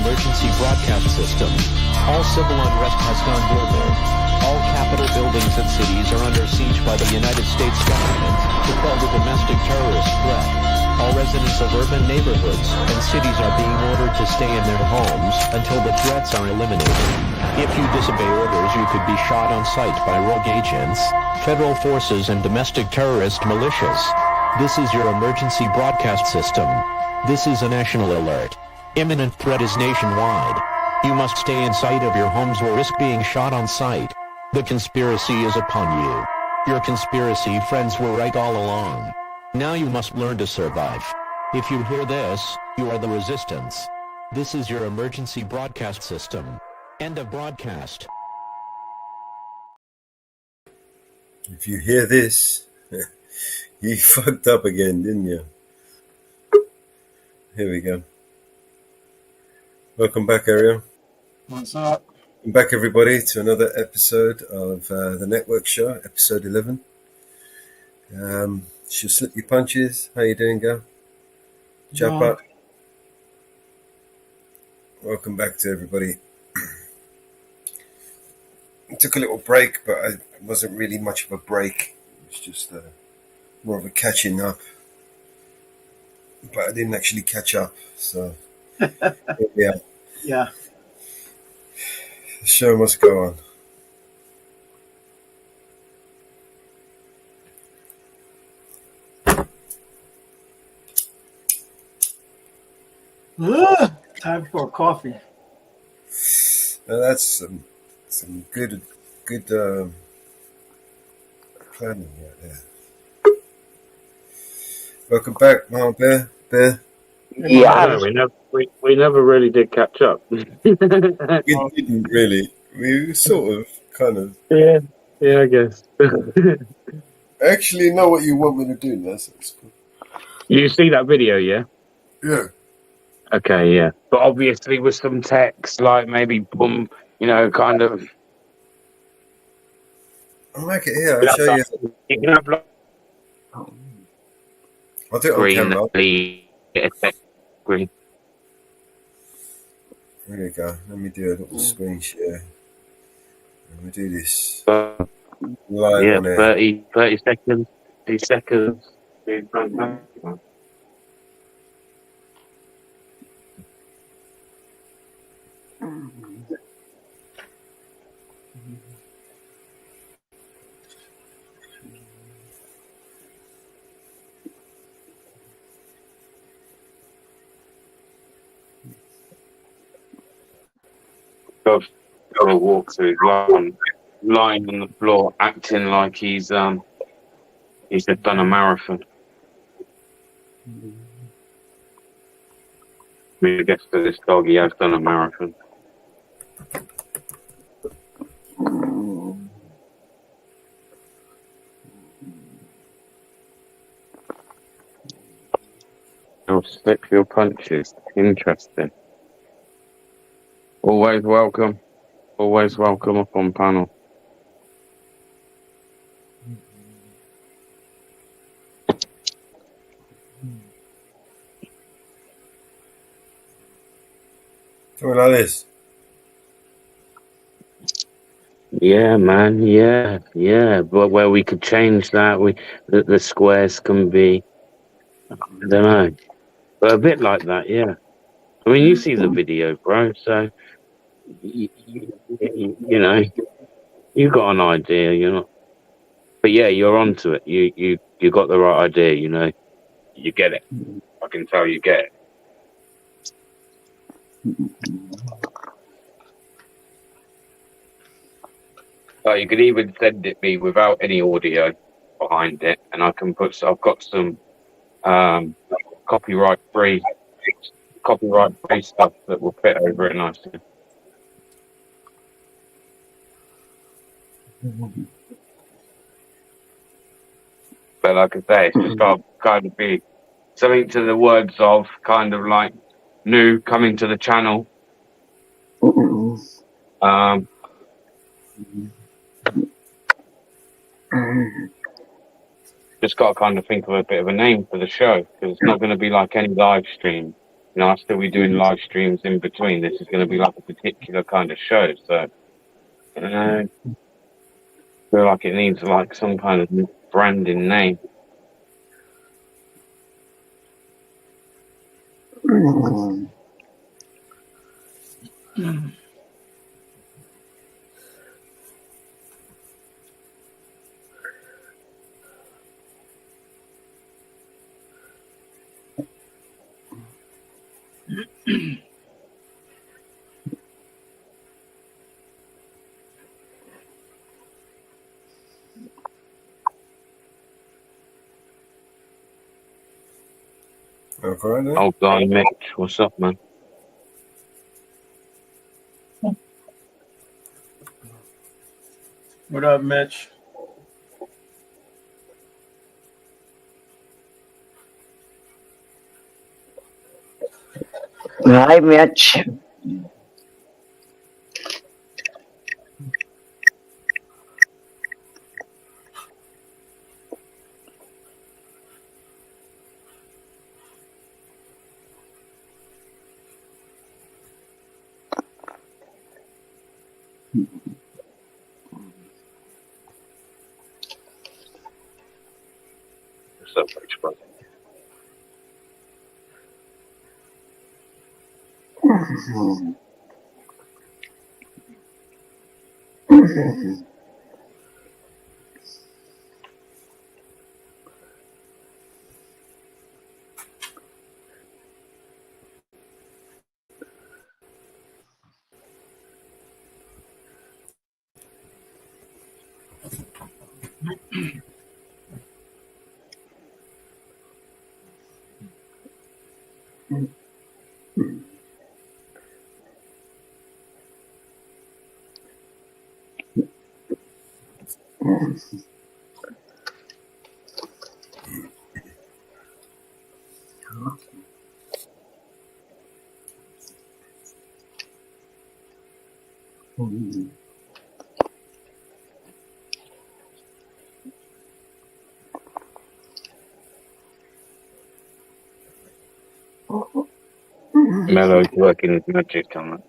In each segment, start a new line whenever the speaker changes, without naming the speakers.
emergency broadcast system. All civil unrest has gone global. All capital buildings and cities are under siege by the United States government to quell the domestic terrorist threat. All residents of urban neighborhoods and cities are being ordered to stay in their homes until the threats are eliminated. If you disobey orders, you could be shot on sight by rogue agents, federal forces, and domestic terrorist militias. This is your emergency broadcast system. This is a national alert. Imminent threat is nationwide. You must stay in sight of your homes or risk being shot on sight. The conspiracy is upon you. Your conspiracy friends were right all along. Now you must learn to survive. If you hear this, you are the resistance. This is your emergency broadcast system. End of broadcast.
If you hear this, you fucked up again, didn't you? Here we go. Welcome back, Ariel.
What's up?
Welcome back, everybody, to another episode of the Network Show, episode 11. She'll slip your punches. How you doing, girl? Jump up. Welcome back to everybody. I took a little break, but it wasn't really much of a break. It was just more of a catching up. But I didn't actually catch up, so yeah.
Yeah.
The show must go on.
Time for a coffee.
Now that's some good planning right there. Welcome back, Mama Bear.
Yeah, we never really did catch up.
We didn't really. We sort of, kind of.
Yeah, I guess.
I actually know what you want me to do now. So it's cool.
You see that video, yeah?
Yeah.
Okay, yeah. But obviously with some text, like maybe boom, kind of.
I'll make it here. I'll show you.
You can have
I'll do it on camera.
Green.
There you go. Let me do a little screen share. Let me do this live on air.
30 seconds. 30 seconds. Got to walk through lying on the floor, acting like he's done a marathon. I guess for this dog, he has done a marathon. You'll slip your punches. Interesting. Always welcome up on panel.
Something like this.
Yeah, man. Yeah. But where we could change that, the squares can be, I don't know, but a bit like that. Yeah. I mean, you see the video, bro. So you got an idea, But yeah, you're onto it. You got the right idea, You get it. I can tell you get it. You could even send it me without any audio behind it, and I can I've got some copyright free stuff that will fit over it nicely. But like I say, it's just got to kind of be something to the words of kind of like new coming to the channel. Just got to kind of think of a bit of a name for the show, because it's not going to be like any live stream. I'll still be doing live streams in between. This is going to be like a particular kind of show, so I feel like it needs like some kind of branding name.
Okay, then.
Oh, guy Mitch, what's up, man?
What up, Mitch?
Hi, Mitch.
What's up, Rich, brother? Mello's working his magic on it.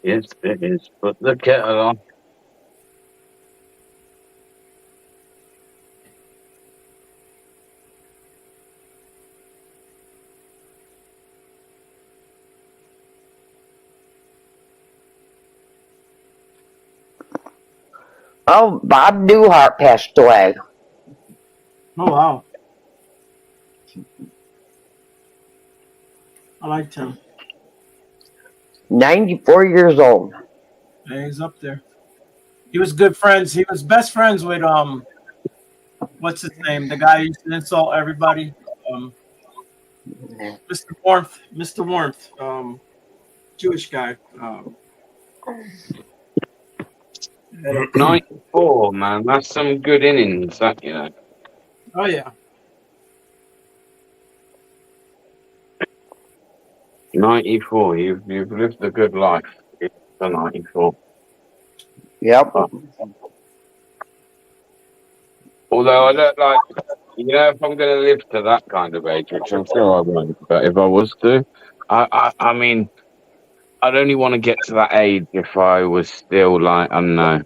Yes, it is. Put the kettle on.
Oh, Bob Newhart passed away.
Oh, wow. I liked him.
94 years old.
Yeah, he's up there. He was good friends. He was best friends with what's his name? The guy who used to insult everybody. Mr. Warmth. Mr. Warmth. Jewish guy.
94, man. That's some good innings, that, you know.
Oh yeah.
94. You've lived a good life. It's a 94.
Yep.
Although I don't like, you know, if I'm going to live to that kind of age, which I'm sure I won't, but if I was to, I mean, I'd only want to get to that age if I was still like, I don't know,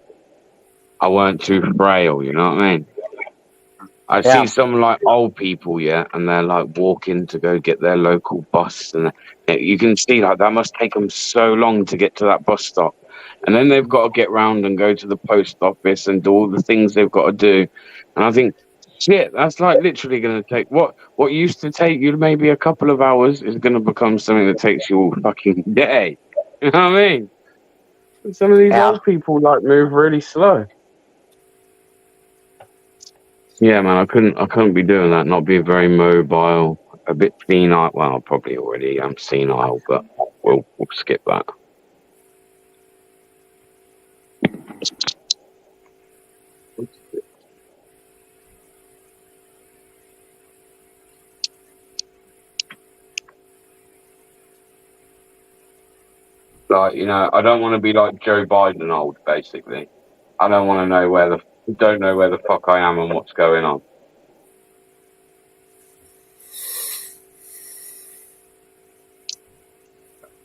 I weren't too frail, you know what I mean? I
Yeah.
see some like old people, yeah, and they're like walking to go get their local bus, and you can see like that must take them so long to get to that bus stop, and then they've got to get round and go to the post office and do all the things they've got to do, and I think Shit, that's like literally going to take what used to take you maybe a couple of hours is going to become something that takes you all fucking day. You know what I mean? And some of these
Yeah.
old people like move really slow. Yeah, man, I couldn't be doing that. Not be very mobile, a bit senile. Well, I probably already am senile, but we'll skip that. Like, you know, I don't want to be like Joe Biden old, basically. I don't want to know don't know where the fuck I am and what's going on.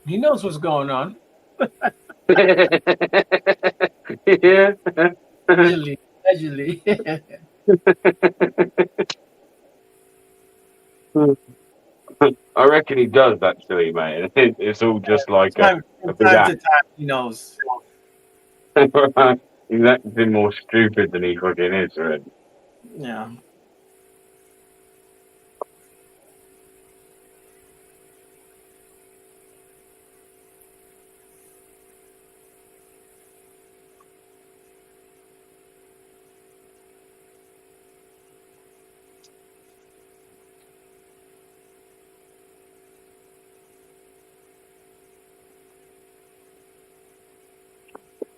He knows what's going on.
Yeah.
Allegedly.
I reckon he does actually, mate. It's all just like a
From
big
time to
act.
time, he knows.
He's acting more stupid than he fucking is, right?
Yeah.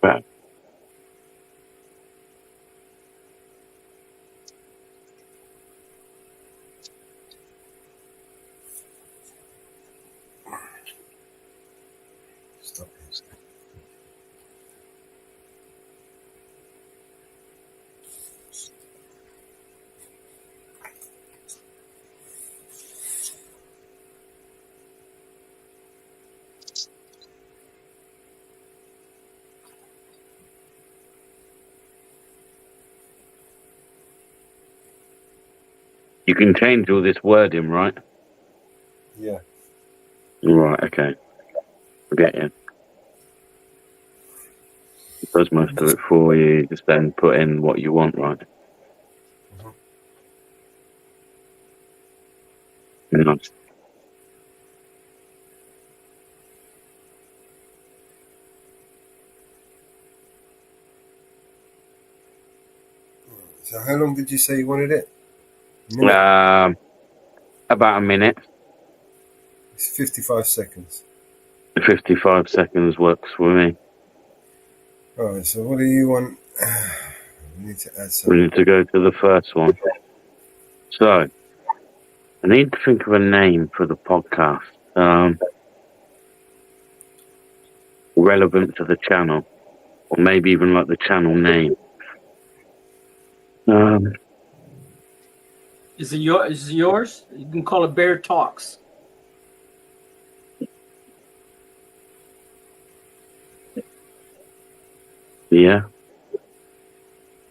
But
Stop it.
you can change all this wording, right?
Yeah.
Right, okay. I get you. It does most of it for you. Just then put in what you want, right? Nice.
So how long did you say you wanted it? A minute?
About a minute.
It's 55 seconds.
55 seconds works for me.
Alright, so what do you want? We need to add
We
some.
need to go to the first one. So, I need to think of a name for the podcast. Relevant to the channel. Or maybe even like the channel name.
Is it yours? You can call it Bear Talks.
Yeah.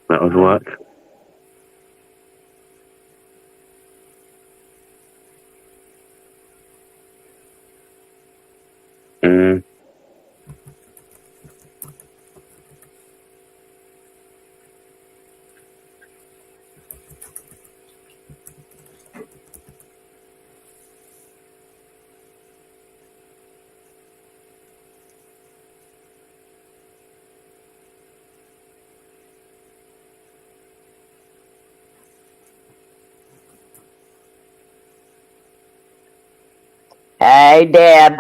That would work. Mm.
Hey, Deb.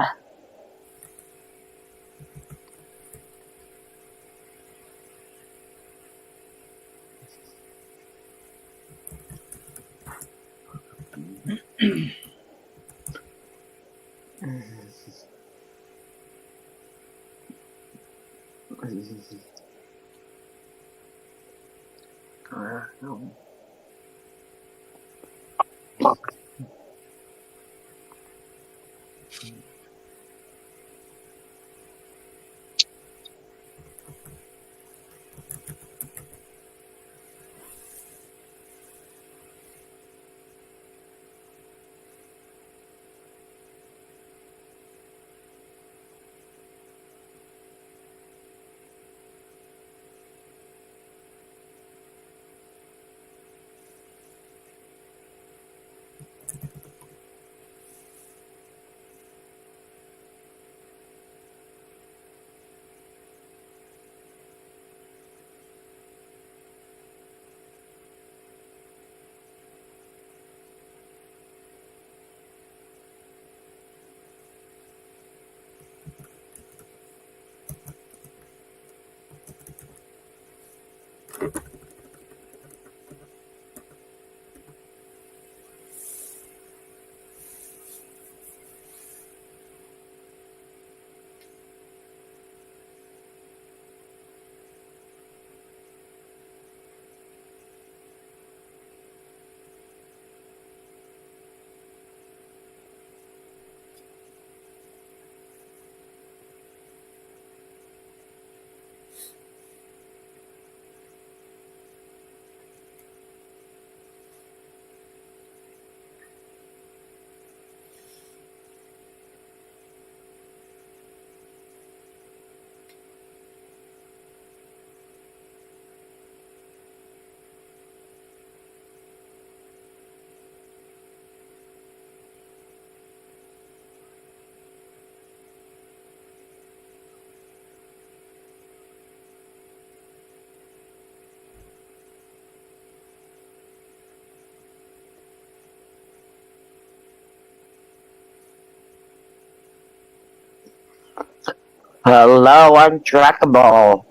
Hello, untrackable.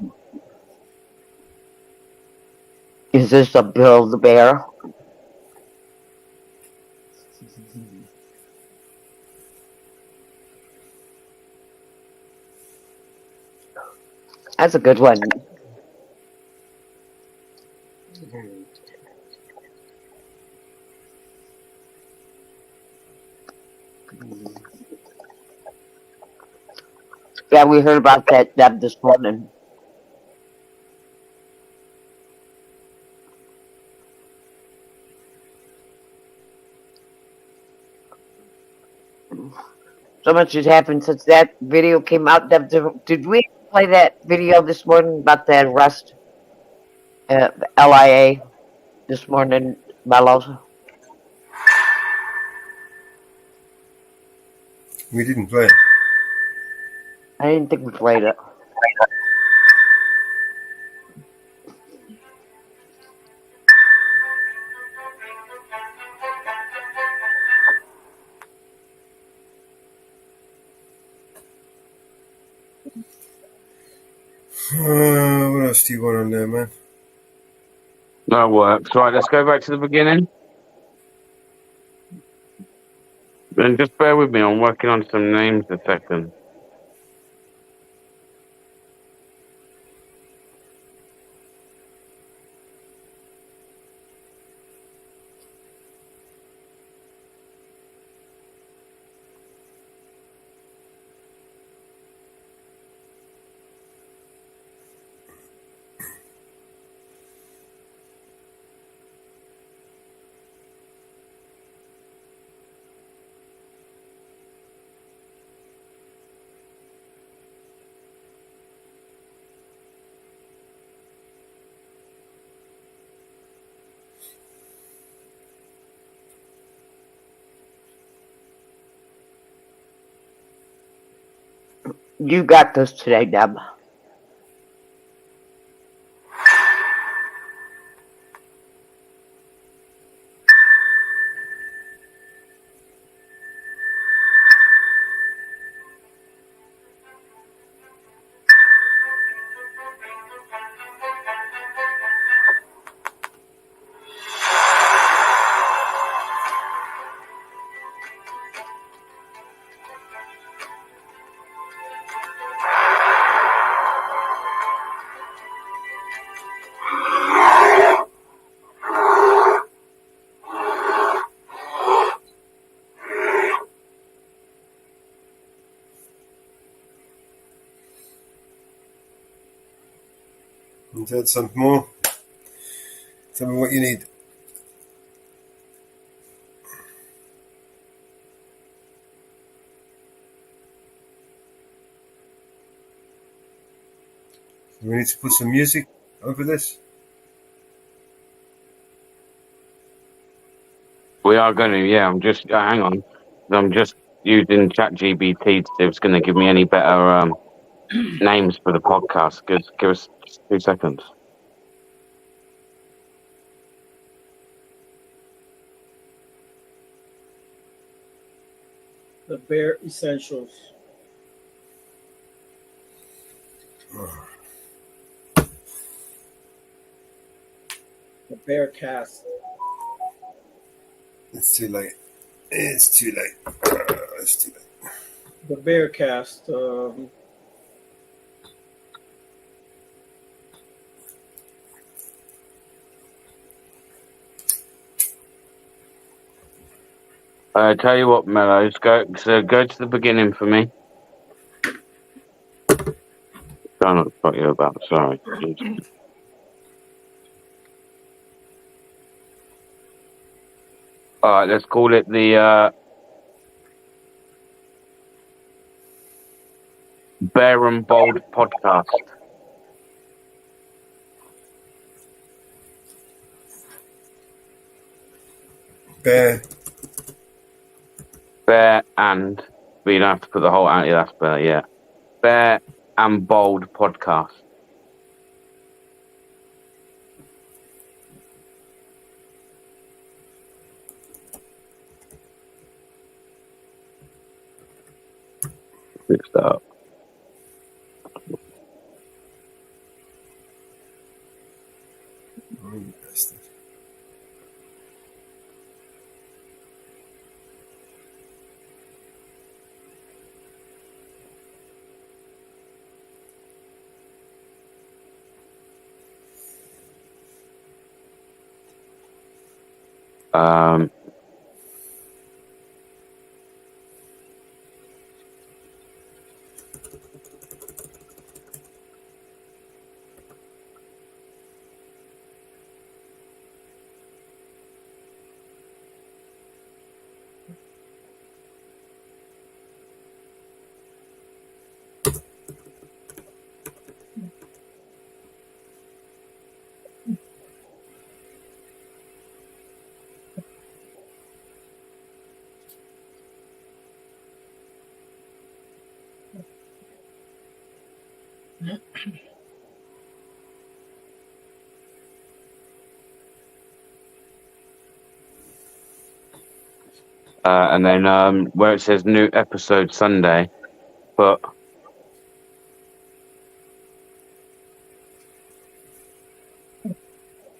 Is this a Build-A-Bear? That's a good one. Yeah, we heard about that Deb this morning. So much has happened since that video came out. Deb, did we play that video this morning about the arrest at LIA this morning, Mellows?
We didn't play.
I didn't think we played it.
What else do you want on there, man?
That works. Right, let's go back to the beginning. And just bear with me, I'm working on some names a second.
You got this today, Deb.
Want to add something more? Tell me what you need. We need to put some music over this.
We are going to, yeah. I'm just, hang on. I'm just using ChatGPT to see if it's going to give me any better names for the podcast. Give us 2 seconds.
The Bear Essentials. The Bear Cast.
It's too late. It's too late. It's too late.
The Bear Cast.
Tell you what, Mellows, go to the beginning for me. Try not to fuck you about. Sorry. All right, let's call it the Bear and Bold podcast.
Bear.
Bear and, but you don't have to put the whole out. Yeah, that's better. Yeah, Bear and Bold podcast. Fix that up.
Oh, you bastard.
Um, and then where it says new episode Sunday, but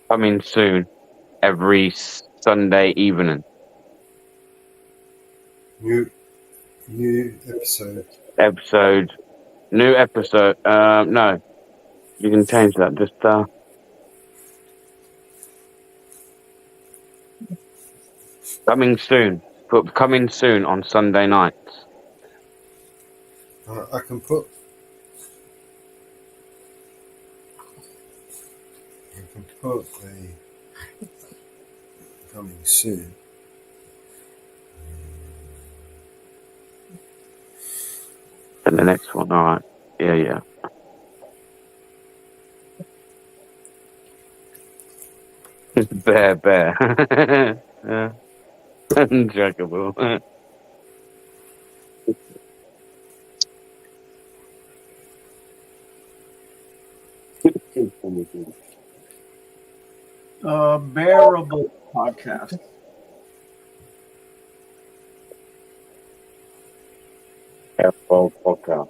coming soon every Sunday evening.
New episode.
New episode. No, you can change that. Just coming soon. Put coming soon on Sunday nights.
I can put a coming soon.
And the next one, all right. Yeah. Bear. Yeah. Untrackable.
Bearable podcast.
Careful podcast.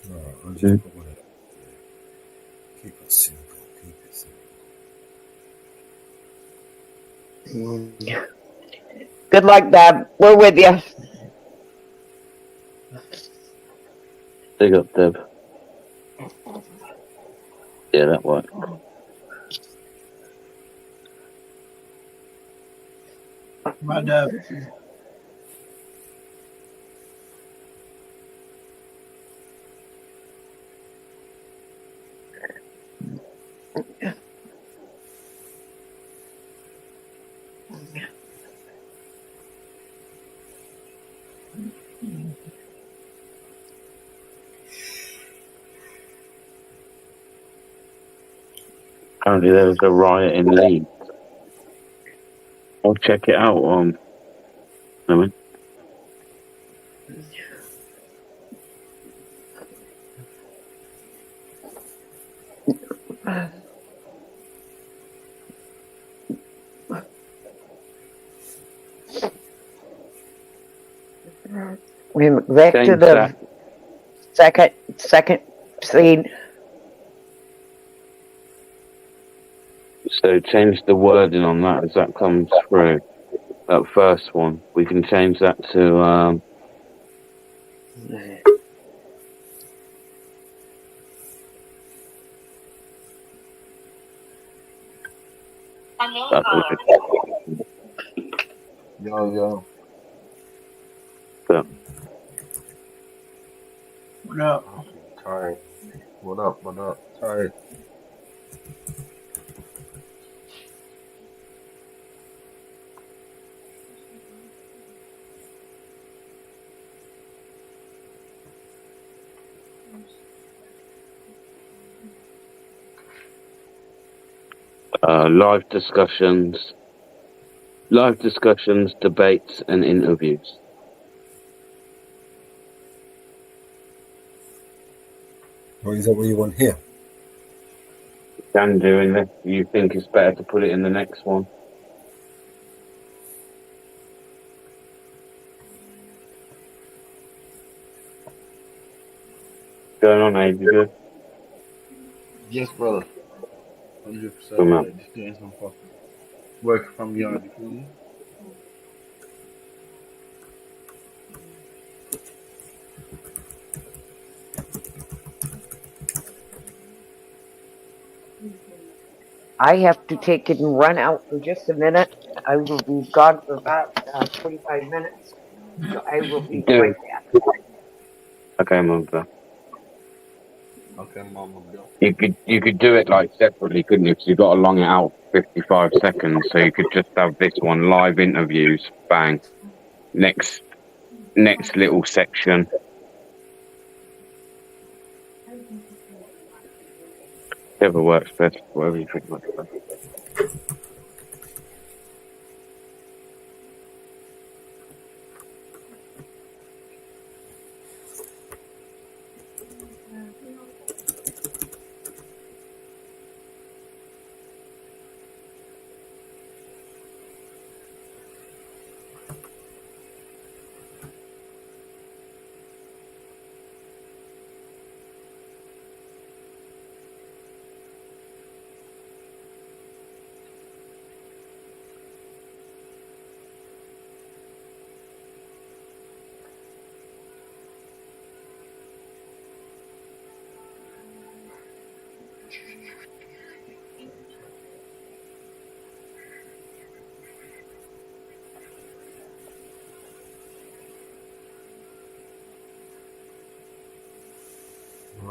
Alright, I'll just
Mm.
put one of them. Keep it simple. Keep it simple.
Good luck, Deb. We're with you.
Big up, Deb. Yeah, that worked.
But
Apparently there was a riot in Leeds. I'll check it out. I mean,
We're back to
change that.
the second scene.
So change the wording on that as that comes through. That first one, we can change that to that would
Yo.
be
what up?
Tired. What up? Tired.
live discussions, debates, and interviews.
Or is that what you want here?
Can do in there. You think it's better to put it in the next one? Going on, Abe? You good?
Yes, brother. 100%.
Come on.
Just doing some fucking work from yard. You feel me?
I have to take it and run out for just a minute. I will be gone for about 25 minutes. So I will be right back.
Okay, Mother.
Okay, mama, bro.
You could do it like separately, couldn't you? Because you've got to long it out 55 seconds. So you could just have this one live interviews. Bang. Next little section. Whatever works best. Whatever you think works best.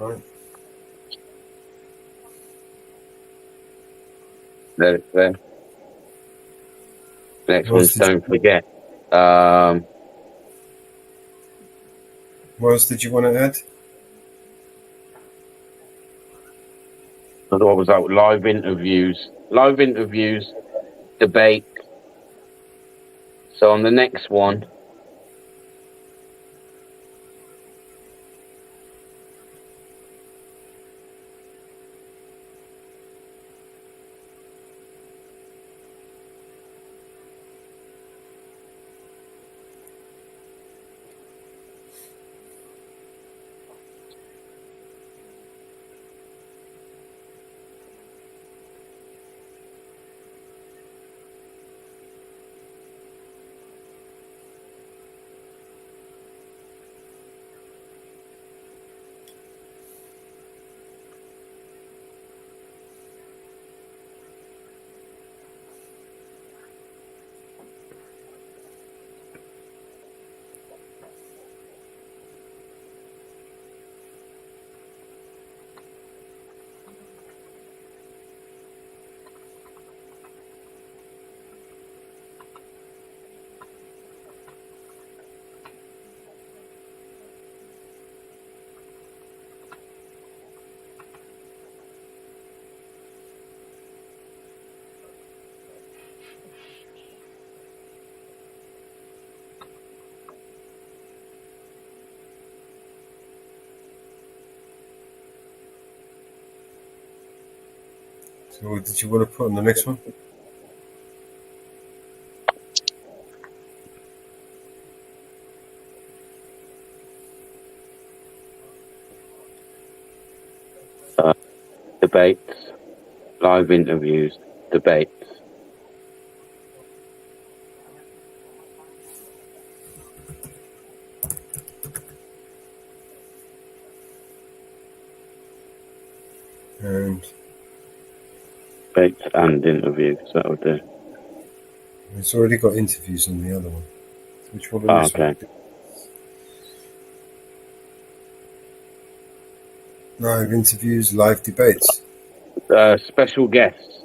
Alright.
There. Next
What
one's
else did
don't forget. Um,
you want to add?
what was that? Live interviews, debate. So on the next one,
So what did you want to put on the next one?
Debates, live interviews, debates.
And
Debates and interviews, that would do.
it's already got interviews on the other one. Which one
Oh,
on this
okay.
one? Live interviews, live debates.
Special guests.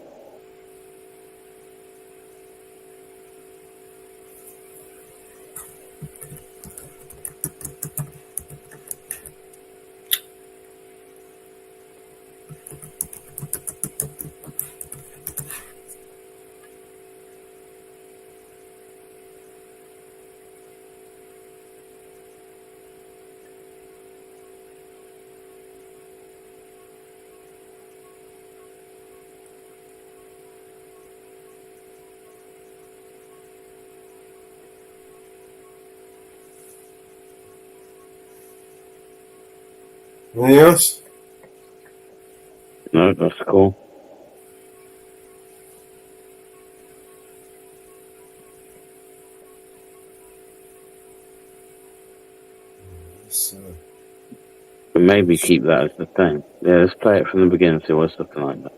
Anything else?
No, that's cool.
Let's,
But maybe keep that as the thing. Yeah, let's play it from the beginning and see what's looking like that.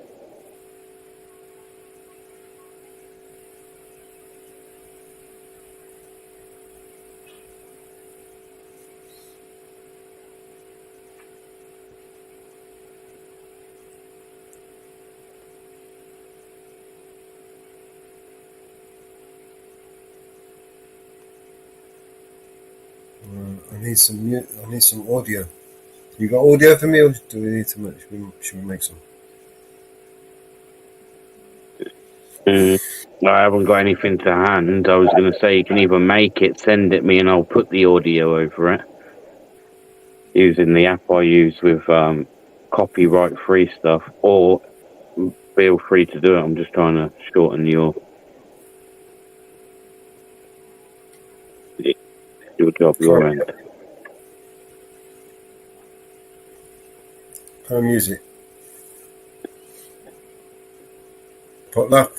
I need some audio. You got audio for me, or do we need to make? Should we make some?
I haven't got anything to hand. I was going to say you can either make it, send it me, and I'll put the audio over it using the app I use with copyright-free stuff, or feel free to do it. I'm just trying to shorten your job, your end.
Kind of music. Potluck.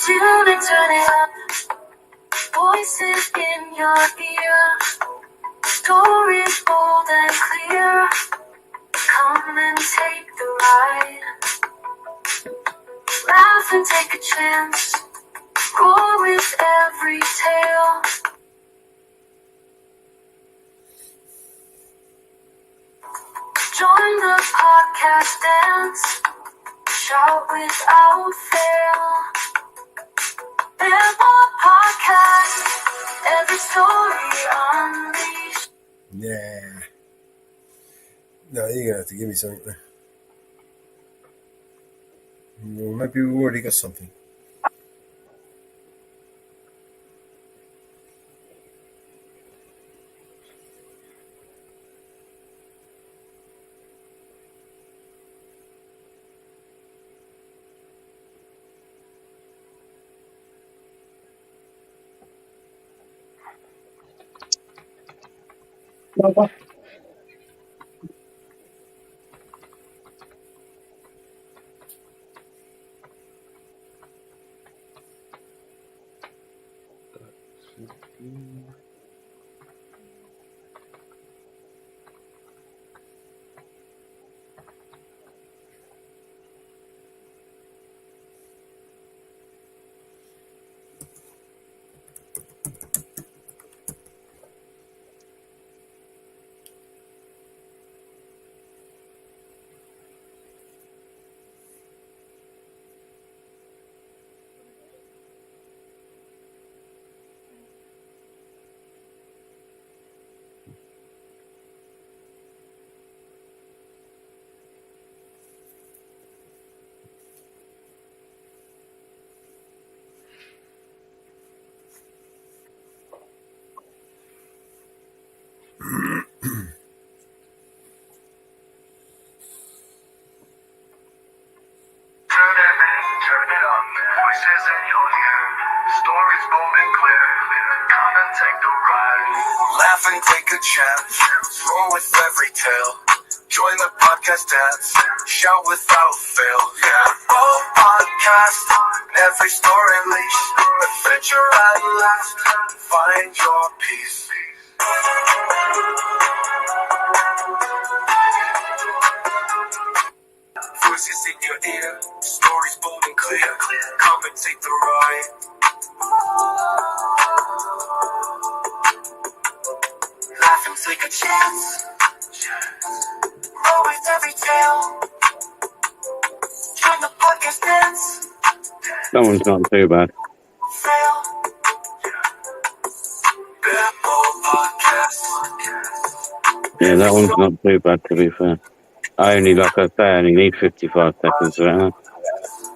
Tune and turn it up. Voices in your ear. Stories bold and clear. Come and take the ride. Laugh and take a chance. Roar with every tale. Join the podcast dance. Shout without fail. Billboard Podcast. Every story unleashed.
Yeah. No, you're gonna have to give me something there. Well, maybe we've already got something.
Turn it up, voices in your ear, stories bold and clear, come and take the ride. Laugh and take a chance, roll with every tale, join the podcast dance, shout without fail. Yeah, all podcast, every story leash, adventure at last, find your peace. Voices in your ear, stories bold and clear, come and take the ride. Laugh and take a chance, roll with every tale, join the podcast dance,
That one's not too bad.
fail. Beppo Podcast.
Yeah, that one's not too bad, to be fair. I only, like I say, I only need 55 seconds for that.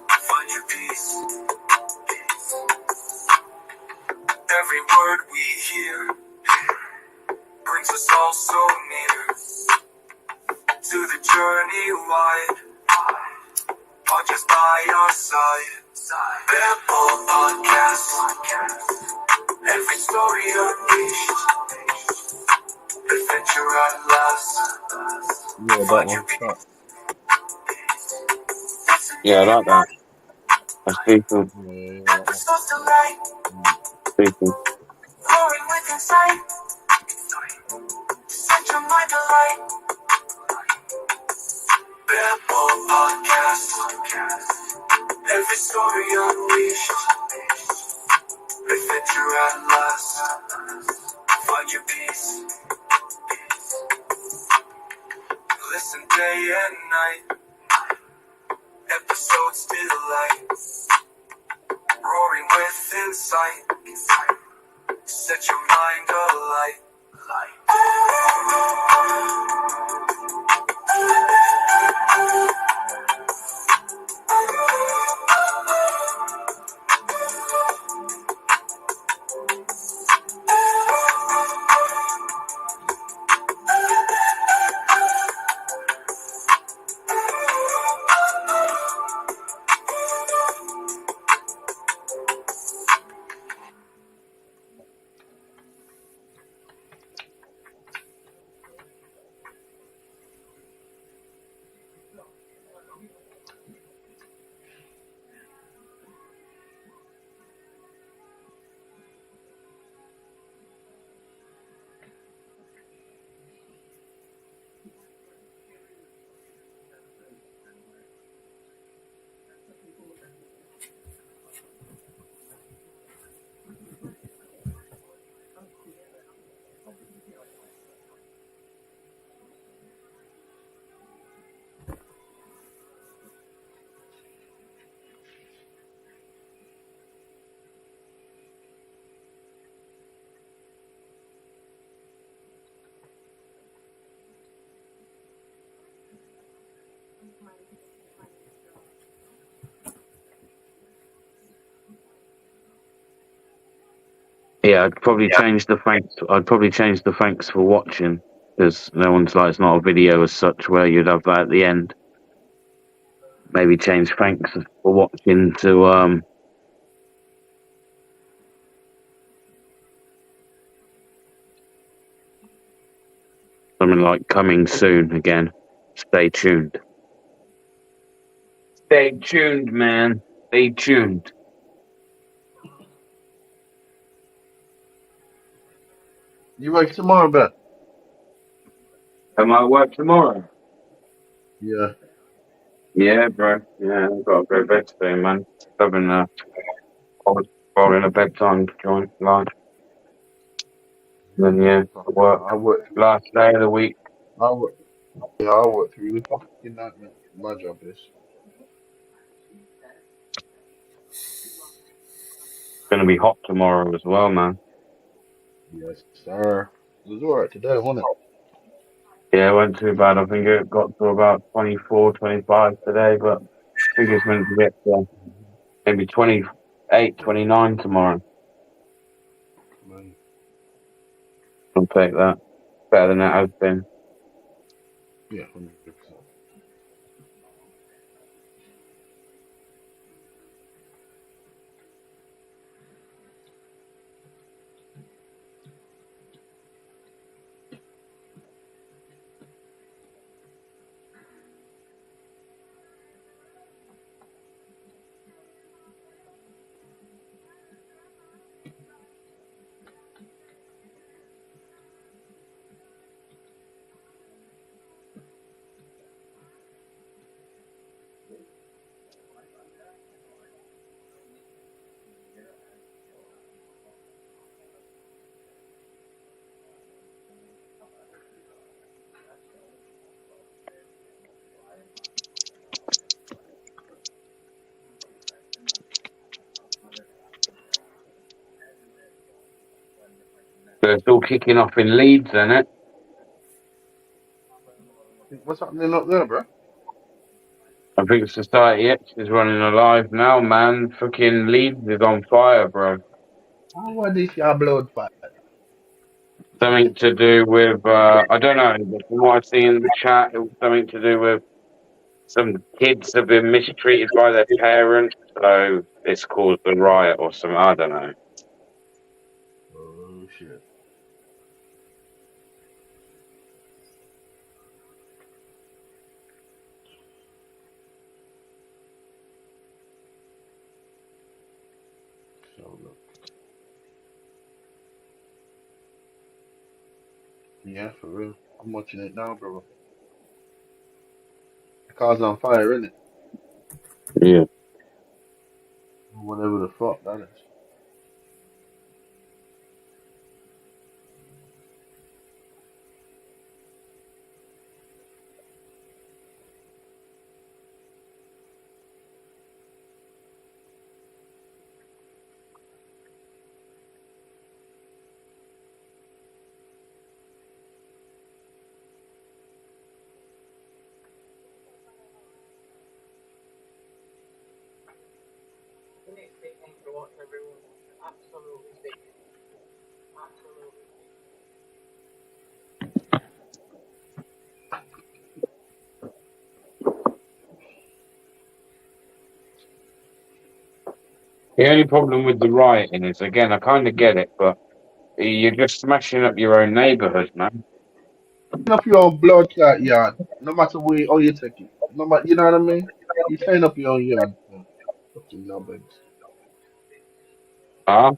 Find your peace. Every word we hear brings us all so near to the journey wide, or just by our side. Beppo Podcast. Every story unleashed, adventure at last.
Yeah, that one. Stop.
Yeah, I like that. That's decent.
Yeah, that one.
Episodes delight,
Decent.
roaring with insight. Set your mind alight. Beppo Podcast. Every story unleashed, adventure at last. Find your peace. Listen day and night. Episodes delight. Roaring with insight. Set your mind alight.
Yeah, I'd probably change the thanks. I'd probably change the thanks for watching, because no one's like, it's not a video as such where you'd have that at the end. Maybe change thanks for watching to Something like coming soon again. Stay tuned. Stay tuned, man. Stay tuned.
You work tomorrow, bro?
Am I work tomorrow?
Yeah.
Yeah, bro. Yeah, I've got to go to bed today, man. Having rolling a bedtime joint line. Then yeah, work.
I work.
Last day of the week.
I work. Yeah, I work through the fucking night, man. My job is.
Gonna be hot tomorrow as well, man.
Yes, sir. It was alright today, wasn't it?
Yeah, it wasn't too bad. I think it got to about 24, 25 today, but I think it's meant to get to maybe 28, 29 tomorrow.
Man.
I'll take that. Better than it has been.
Yeah, 100%.
So it's all kicking off in Leeds, isn't it?
What's happening up there, bro?
I think Society X is running alive now, man. Fucking Leeds is on fire, bro.
How was this your blood fight?
Something to do with, I don't know, but from what I see in the chat, it was something to do with some kids have been mistreated by their parents, so it's caused a riot or something. I don't know.
Oh shit. So look. Yeah, for real. I'm watching it now, bro. The car's on fire, isn't it?
Yeah.
Whatever the fuck that is.
The only problem with the rioting is, again, I kind of get it, but you're just smashing up your own neighbourhood, man.
Turn up your own blood clot yard, no matter where how you take it. No matter, you know what I mean? You turn up your own yard. Man. Fucking knobheads.
Ah,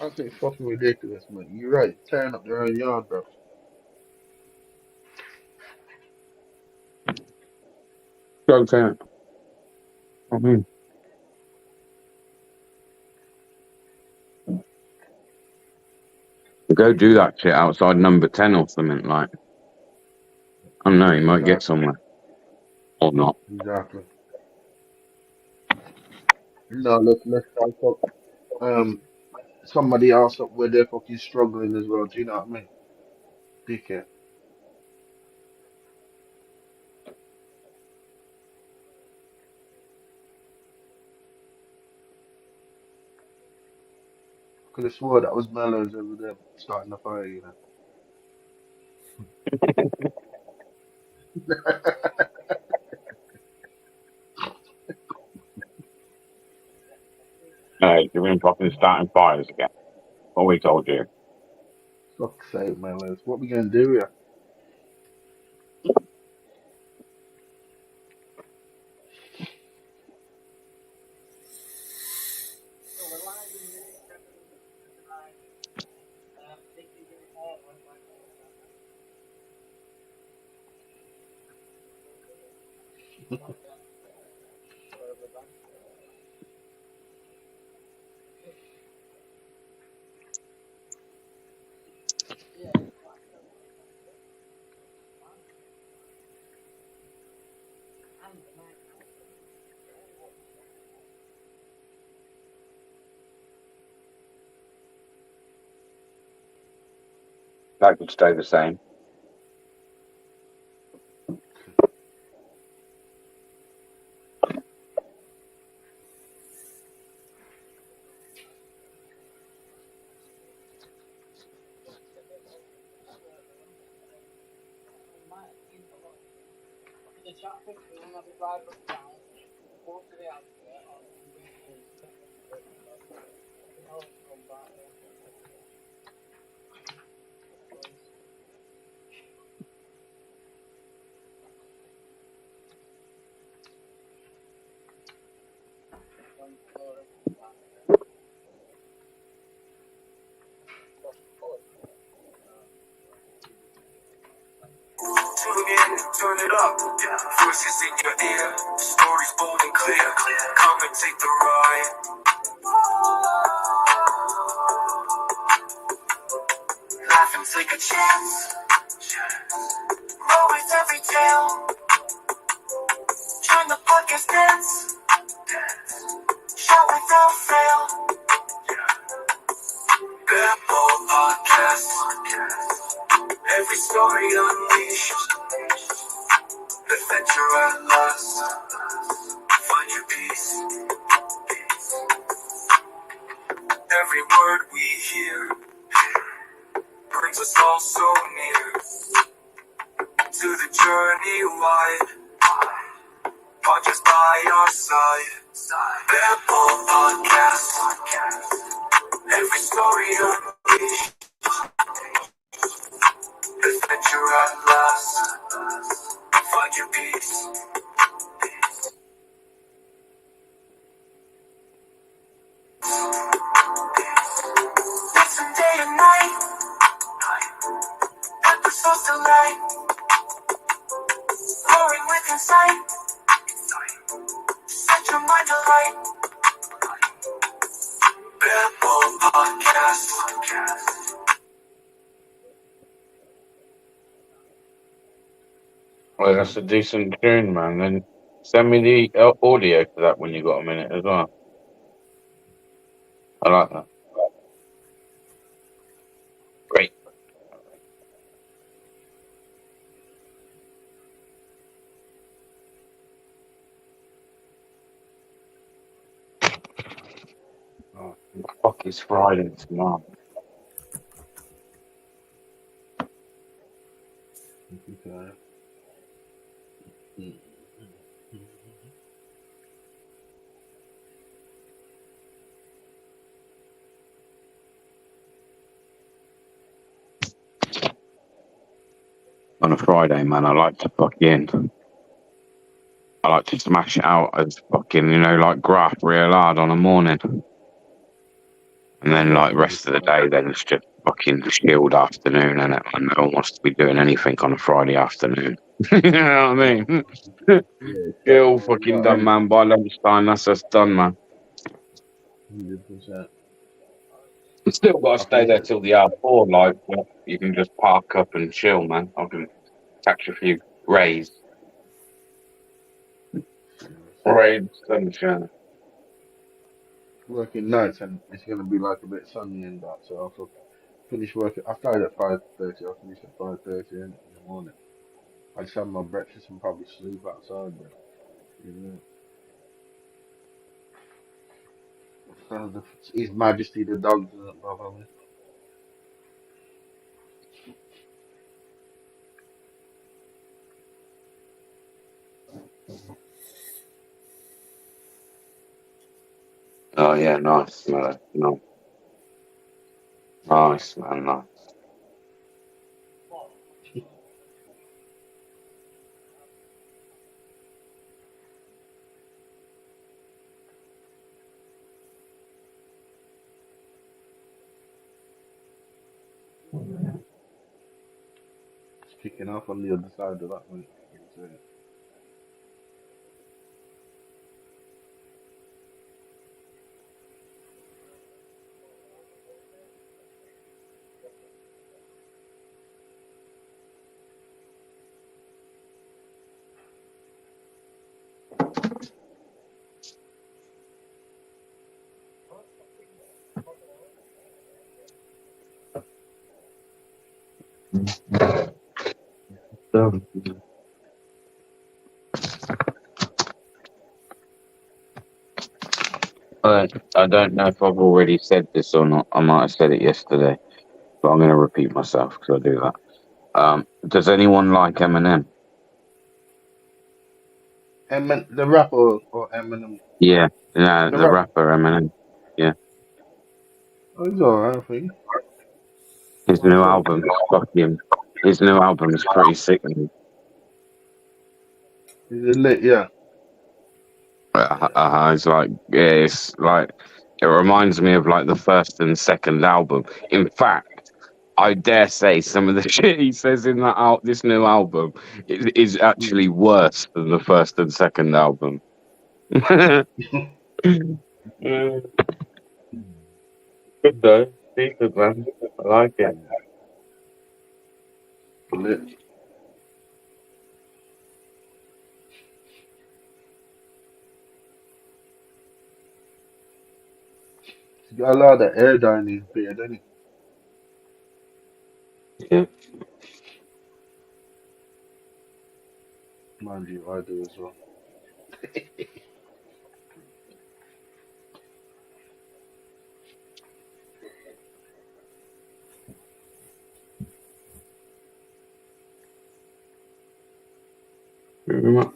I think fucking ridiculous, man. You're right. Tearing up their own yard, bro.
okay. Mhm. Go do that shit outside number 10 or something like. I don't know, you might get
Exactly.
somewhere. Or not.
Exactly. No, let's try fuck somebody else up where they're fucking struggling as well. Do you know what I mean? Dickhead. Could have swore that was Mellows over there starting the fire, you know.
No, you're in fucking starting fires again. What we told you.
Fuck's sake, man, Les. What we gonna do here?
That could stay the same.
Tune in, turn it up. Voices in your ear, stories bold and clear. Come and take the ride. Laugh and take a chance. Roll with every tale. Join the podcast dance. Shout without fail. Bamble Podcast. Every story unleashed. Adventure at last. Find your peace. Every word we hear brings us all so near to the journey wide. Podcast by our side. Bamble Podcast. Every story unleashed. Adventure at last. Find your peace. Listen day and night. Episodes delight. Roaring with insight. Set your mind alight. Bamble Podcast.
Well, that's a decent tune, man. Then send me the audio for that when you got a minute as well. I like that. Great. Oh, fuck, it's Friday tomorrow.
Okay.
On a Friday, man, I like to smash it out as fucking, like graft real hard on a morning. And then, like, rest of the day, then it's just fucking chilled afternoon, and no one wants to be doing anything on a Friday afternoon. You know what I mean?
Yeah,
Get all
exactly.
fucking
No,
done, man. By lunchtime, that's us done, man.
100%.
You still got to
I
stay
finished
there
it.
till the hour four, like, but you can just park up and chill, man. I can catch a few rays. Rays, sunshine.
Working nights and it's gonna be like a bit sunny and that, so I'll finish work. I started at 5:30. I'll finish at 5:30 in the morning. I just have my breakfast and probably sleep outside then. You know. So His Majesty the dog doesn't bother me.
Oh, yeah, nice, man. No. Nice, man, nice.
It's kicking off on the other side of that, mate. I can say it.
So, I don't know if I've already said this or not. I might have said it yesterday, but I'm going to repeat myself because I do that. Does anyone like Eminem?
The rapper or Eminem?
Yeah, no,
The
the
rapper.
rapper Eminem. Yeah,
Oh, he's alright, I think.
his
What's
new
up?
album is fucking. His new album is pretty sickening.
Is it lit? Yeah.
It's like, yeah, it's like it reminds me of like the first and second album. In fact, I dare say some of the shit he says in this new album is
Mm.
actually worse than the first and second album. Good though, decent man. I like it.
Yeah. Lit. He's got a lot of air down his beard, doesn't he?
Yeah.
Mind you, I do as well.
Very much.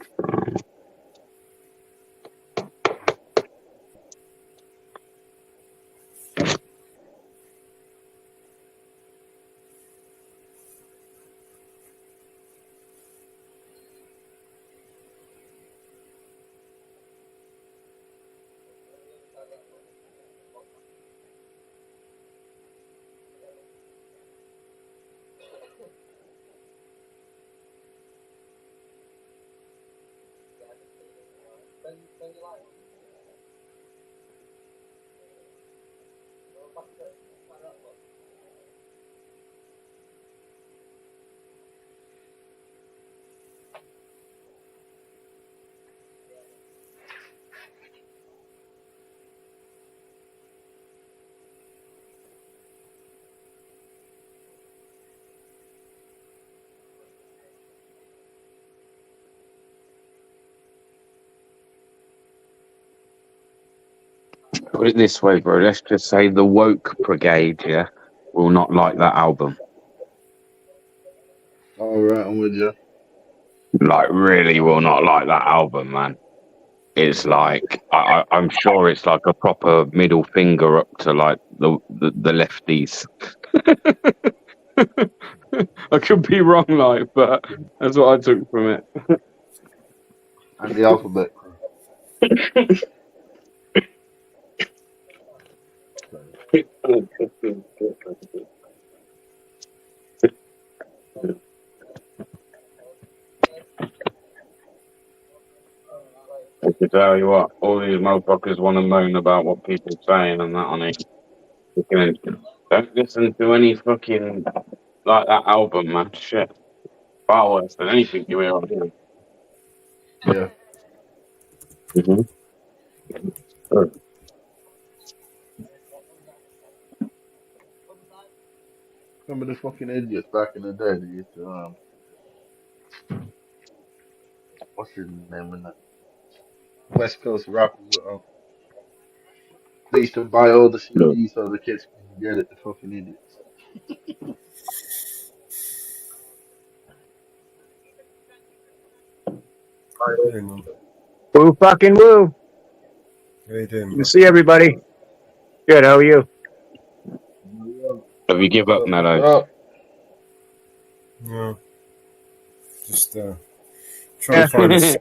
Put it this way, bro. Let's just say the woke brigade, yeah, will not like that album.
Alright, I'm with you.
Like, really will not like that album, man. It's like I'm sure it's like a proper middle finger up to like the lefties. I could be wrong, like, but that's what I took from it.
And the alphabet crew. Sorry.
I can tell you what, all these motherfuckers want to moan about what people saying and that on it. Don't listen to any fucking like that album, man. Shit, far worse than anything you hear on here.
Yeah.
Mm-hmm.
Remember the fucking idiots back in the day? They used to, what's his name in that? West Coast rappers. They used to buy all the
Look,
CDs so the kids can get it. The fucking idiots.
How you doing, man?
Woo fucking woo.
How you doing,
Good to
bro?
see everybody. Good, how are you?
have you give
What's
up,
up? What's
Meadows?
up?
No, just trying to find a.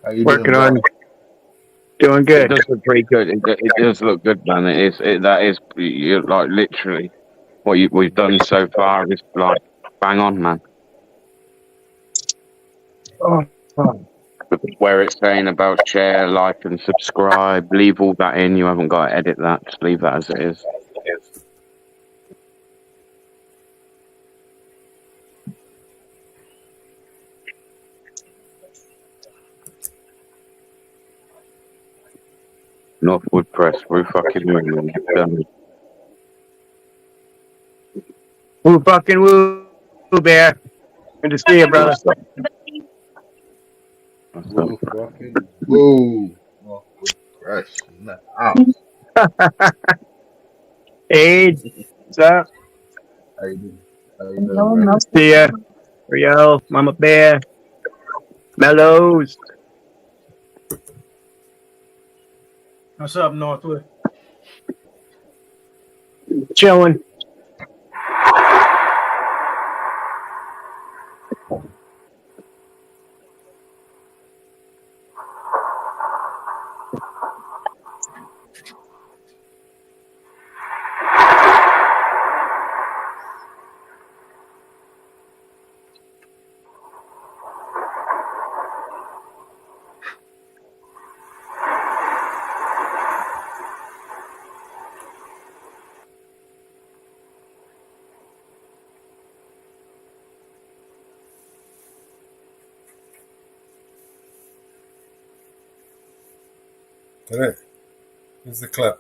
How you doing,
Working
bro?
on Doing
It
good.
does look pretty good. It does look good, man. That is you like literally what we've done so far is like bang on, man.
Oh, oh.
Where it's saying about share, like, and subscribe, leave all that in. You haven't got to edit that. Just leave that as it is. Northwood Press, we're fucking moving.
Woo fucking woo, Bear. Good to see you, brother.
What's up? What's up?
Woo fucking woo. Oh, good press in the house.
Hey, what's up?
How you doing? How you doing, bro?
See ya. Rio, Mama Bear, Mellows.
What's up, Northwood?
Chilling.
Did it? Here's the clip.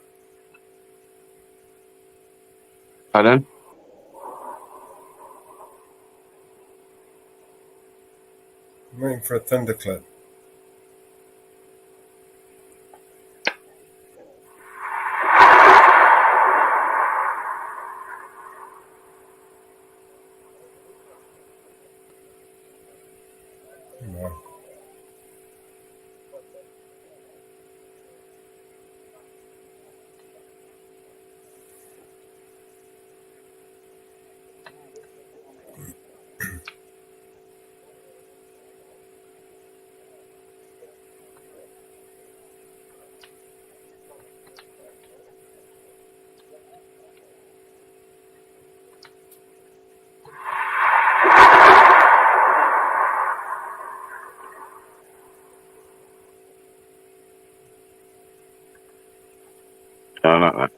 Pardon?
I'm waiting for a thunder clip. No.
I like that.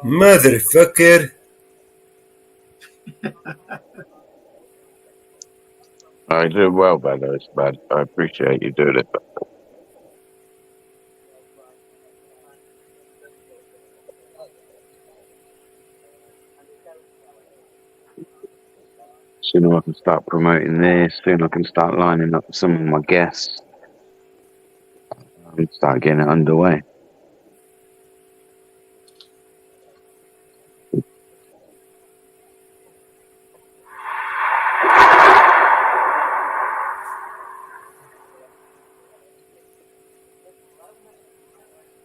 Motherfucker!
I do well, brother. It's bad. I appreciate you doing it. Soon I can start promoting this. Soon I can start lining up some of my guests and start getting it underway.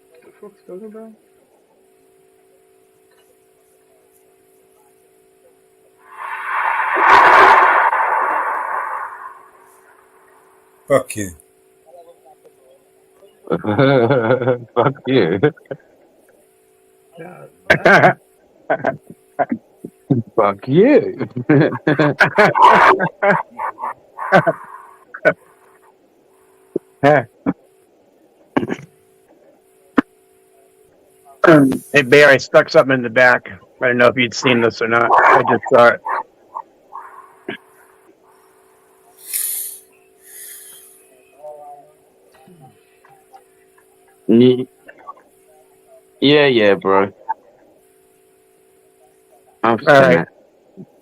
What the fuck's talking about?
Fuck you.
Fuck you.
Yeah, man.
Fuck you.
Hey, Bear, I stuck something in the back. I don't know if you'd seen this or not. I just saw it.
Yeah, bro. I've
All
seen
right.
it.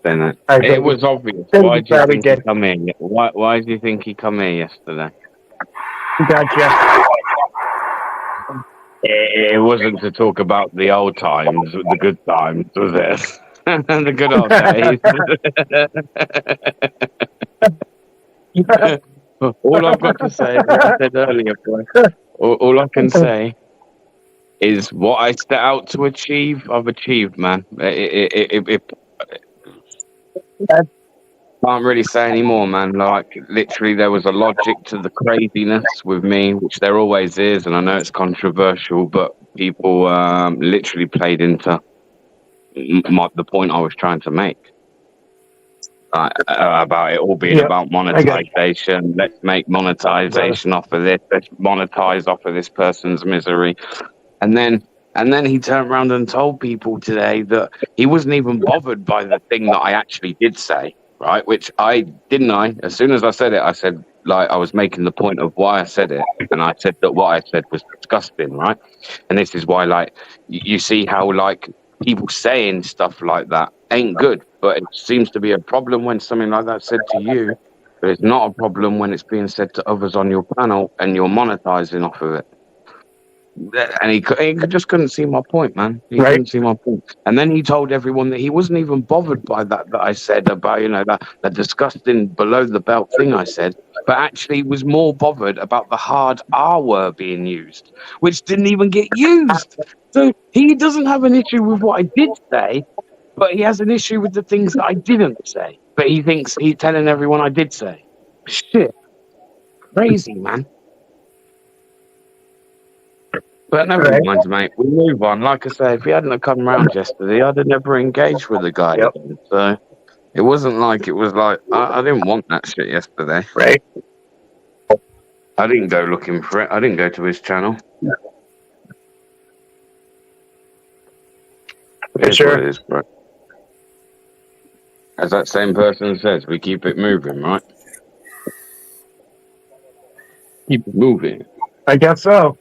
saying that.
I
It
think
was obvious.
he
Why do you
probably
think he
did.
come in? Why do you think he come here yesterday?
Gotcha.
It wasn't to talk about the old times, the good times, was it? The good old days. All I've got to say is what I said earlier, boy. All I can say is what I set out to achieve, I've achieved, man. Can't really say any more, man. Like, literally, there was a logic to the craziness with me, which there always is, and I know it's controversial, but people literally played into the point I was trying to make. About it all being about monetization. Let's make monetization off of this. Let's monetize off of this person's misery. And then he turned around and told people today that he wasn't even bothered by the thing that I actually did say, right? Which I didn't. As soon as I said it, I said, like, I was making the point of why I said it, and I said that what I said was disgusting, right? And this is why, like, you see how, like, people saying stuff like that ain't good, but it seems to be a problem when something like that's said to you, but it's not a problem when it's being said to others on your panel and you're monetizing off of it. And he just couldn't see my point, man. He couldn't see my point. And then he told everyone that he wasn't even bothered by that I said about, that disgusting below the belt thing I said, but actually was more bothered about the hard R word being used, which didn't even get used. So he doesn't have an issue with what I did say, but he has an issue with the things that I didn't say. But he thinks he's telling everyone I did say. Shit. Crazy, man. But never mind, mate. We move on. Like I say, if he hadn't have come round yesterday, I'd have never engaged with the guy again. So it wasn't like it was like I didn't want that shit yesterday.
Right.
I didn't go looking for it. I didn't go to his channel. It's what it is, bro. As that same person says, we keep it moving, right? Keep it moving.
I guess so.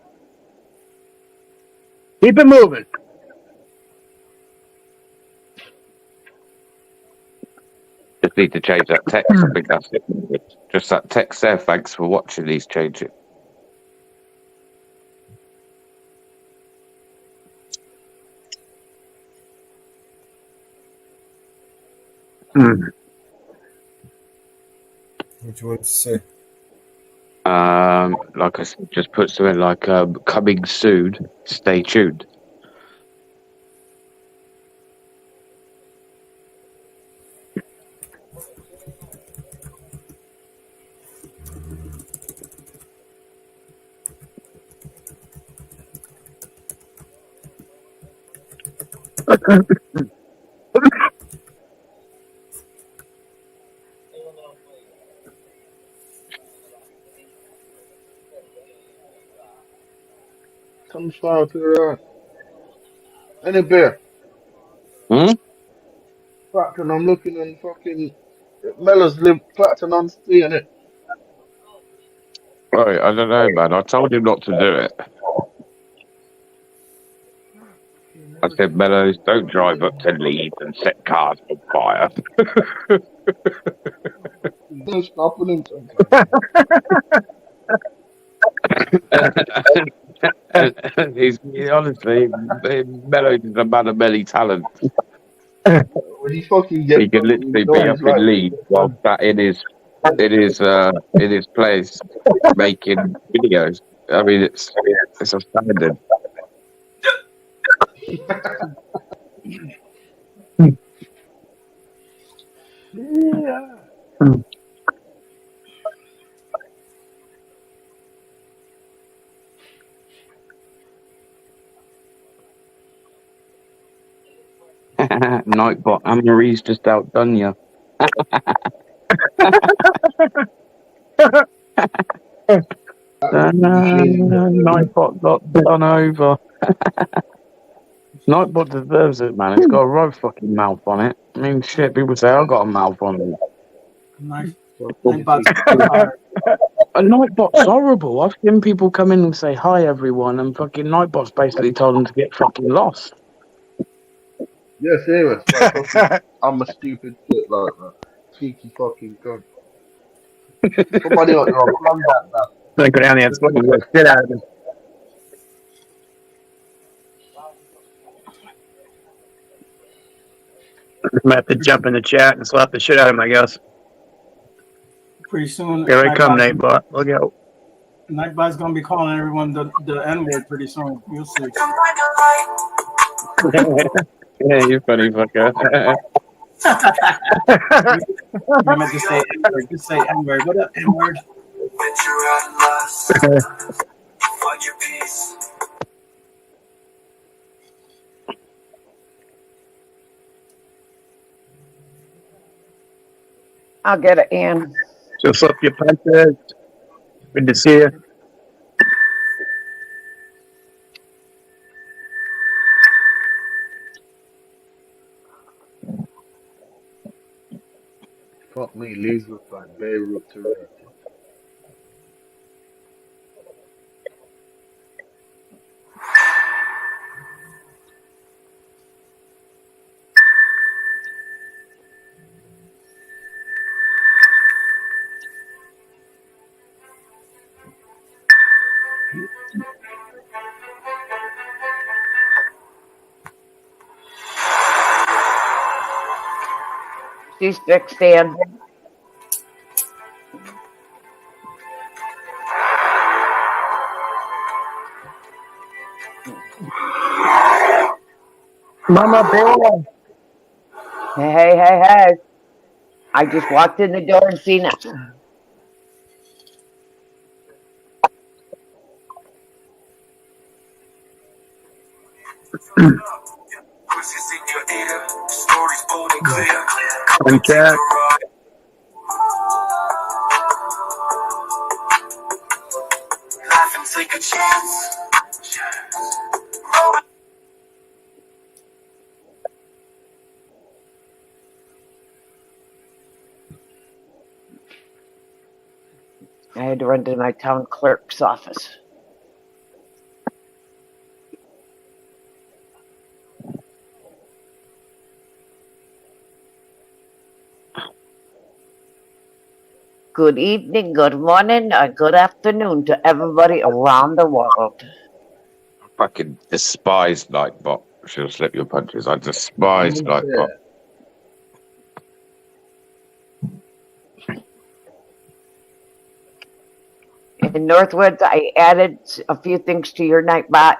Keep it moving.
Just need to change that text. I think that's it. Just that text there. Thanks for watching. Please change it.
What do you want to say?
Like I said, just put something like coming soon. Stay tuned.
Come far to the any beer. Clacton, I'm looking and fucking Mellors live Clacton on seeing it.
Right, I don't know, man. I told him not to do it. I said, Mellows, don't drive up to Leeds and set cars on fire.
Don't stop him sometimes.
Honestly, Mellows is a man of many talents.
When he fucking gets
He could literally be up in Leeds while sat in his place making videos. I mean, it's astounding.
Yeah.
Nightbot, Anne-Marie's just outdone you. Nightbot got done over. Nightbot deserves it, man. It's got a right fucking mouth on it. I mean, shit, people say I've got a mouth on it. A Nightbot's horrible. I've seen people come in and say hi, everyone, and fucking Nightbot's basically told them to get fucking lost.
Yeah, serious. Like fucking, I'm a stupid shit like that. Cheeky fucking cunt. Somebody ought to have planned that.
I go down there and smoke the shit out of him. I'm gonna have to jump in the chat and slap the shit out of him, I guess.
Pretty soon,
Here I come, Nightbot. Look out.
Nightbot's gonna be calling everyone the N word pretty soon. You'll see.
Yeah, you funny fucker.
You meant to say N word. Just say N word. What up, N word?
I'll get it, Ann.
So flip your punches. Good to see you.
Fuck me, Leeds look like Beirut to me.
6 Dan.
Mama bear.
Hey. I just walked in the door and seen it.
Chat.
Take a chance.
I had to run to my town clerk's office. Good evening, good morning, or good afternoon to everybody around the world.
I fucking despise Nightbot. She'll slip your punches. I despise Nightbot.
In Northwoods, I added a few things to your Nightbot.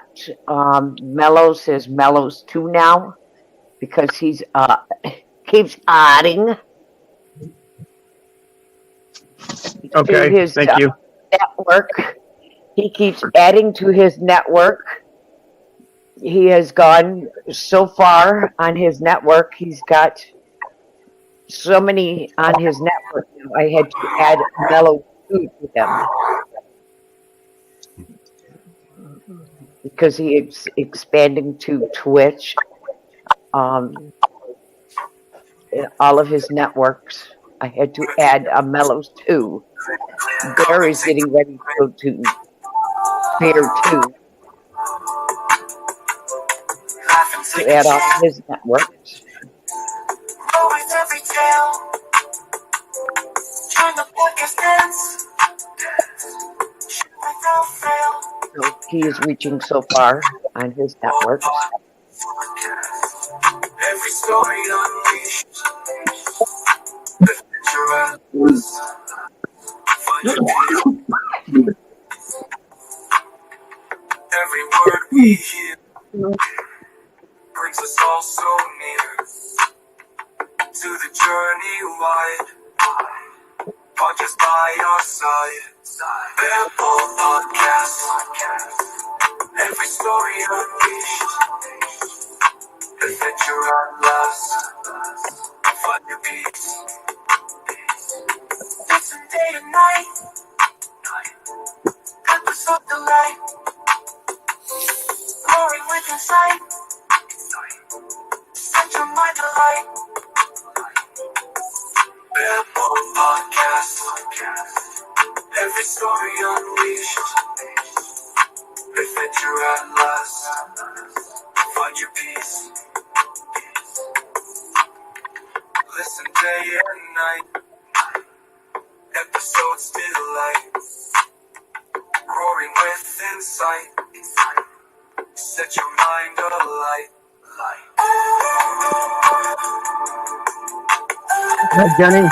Mellows says Mellows 2 now because he's keeps adding.
Okay,
to his
thank you.
network. He keeps adding to his network. He has gone so far on his network. He's got so many on his network. I had to add Mellow 2 to him because he is expanding to Twitch. All of his networks. I had to add a Mellows 2. Bear is getting ready to go to Bear 2 to add on his networks. So he is reaching so far on his networks.
Every story unleashed. Every word we hear brings us all so near to the journey wide. Podcast by our side. Apple Podcast. Every story unleashed. Adventure at last. Find your peace. Listen day and night. Episode delight. Roaring with insight. Set your mind alight. Apple Podcast. Every story unleashed. Adventure at last. Find your peace. Listen day and night. Episodes delight. Roaring with insight. Set your mind alight.
Hi, Johnny.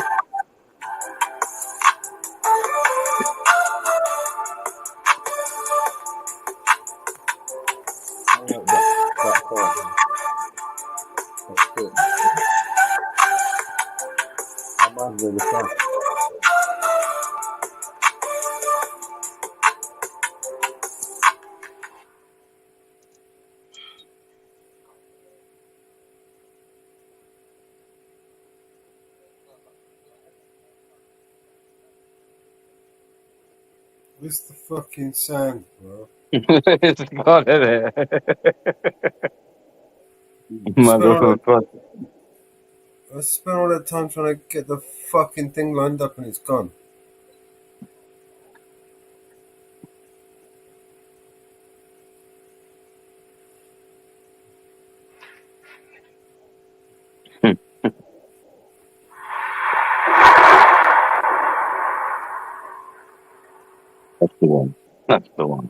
I like that part. That's good. That man's really fun.
Where's the fucking sound, bro?
It's got it. Motherfucker.
I spent all that time trying to get the fucking thing lined up and it's gone.
That's the one. That's the one.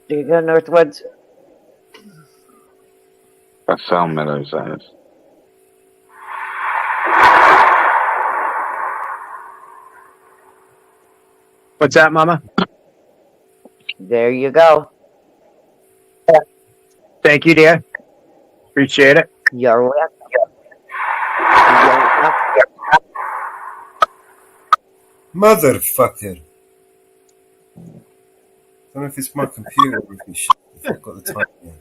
Do you go Northwoods?
That's Sal Meadows, that is.
What's that, Mama?
There you go.
Thank you, dear. Appreciate it.
You're welcome. You're welcome.
Motherfucker. I don't know if it's my computer or if it's shit. I've got the time now.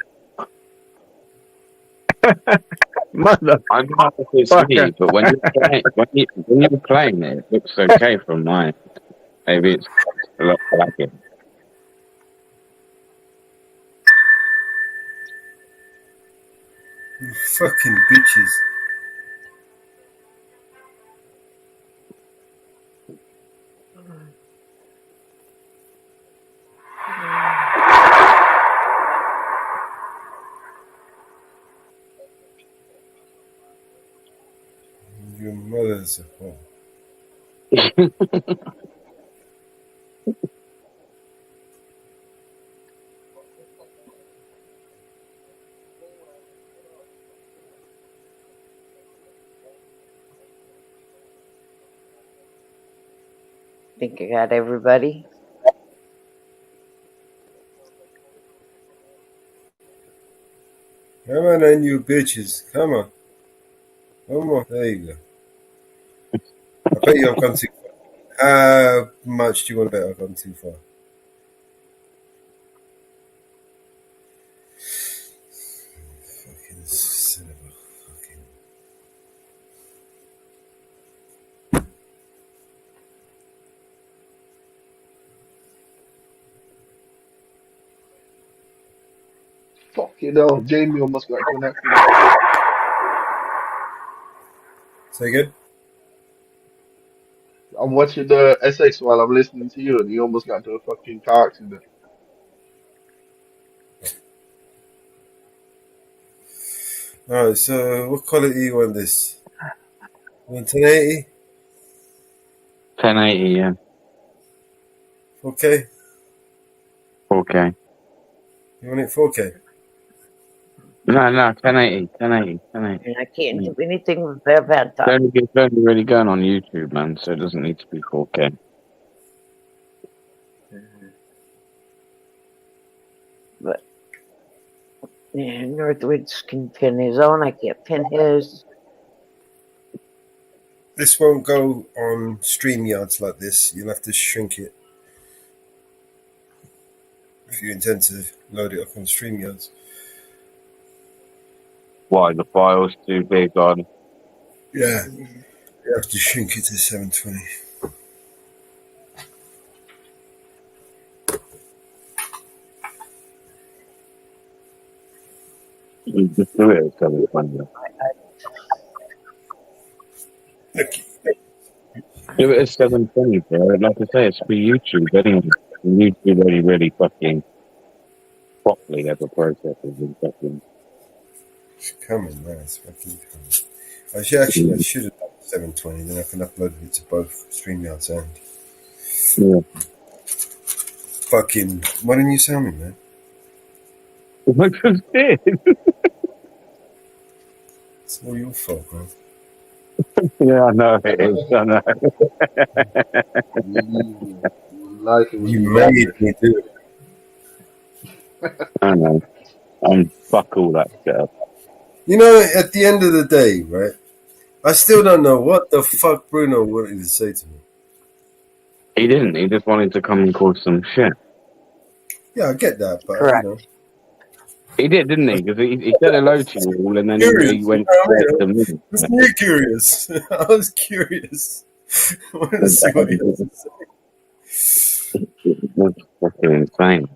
Mother.
I don't know if it's me, but when you're playing it, it looks okay from mine. Maybe it's a lot like it.
You fucking bitches. Your mother's a whore.
Think I got everybody.
Come on then, you bitches. Come on. One more. There you go. I bet you I've gone too far. How much do you want to bet I've gone too far? Fucking son of a fucking...
Fucking hell, Jamie almost got into an accident.
Say again?
I'm watching the SX while I'm listening to you, and he almost got into a fucking car accident.
Alright, so what quality you want this? You want 1080?
1080, yeah.
4K?
4K.
You want it 4K?
No, 1080, 1080, 1080.
And I can't do anything with that bad time.
It's only really going on YouTube, man, so it doesn't need to be 4K.
But yeah, Northwoods can pin his own. I can't pin his.
This won't go on StreamYards like this. You'll have to shrink it if you intend to load it up on StreamYards.
Why? The file's too big on.
Yeah. You have to shrink it to 720.
You just do it at 720. Give it a 720, bro. Like I say, it's for YouTube. Anyway. YouTube really fucking properly as a processor and fucking.
It's coming now. It's fucking coming. I should have done 720. Then I can upload it to both StreamYards and
Yeah.
fucking. Why didn't you sound me, man?
I just did.
It's all your fault, man.
Yeah, I know it is. I know.
You like it when
You
you like
made
it.
me do it.
I know. Fuck all that stuff.
You know, at the end of the day, right? I still don't know what the fuck Bruno wanted to say to me.
He didn't. He just wanted to come and cause some shit.
Yeah, I get that, but
Correct.
He did, didn't he? Because he said hello to you all, and then
curious.
he went
You know what I
to
mean?
me.
I was really curious. I was curious. I wanted to see what he had to say.
That's fucking insane.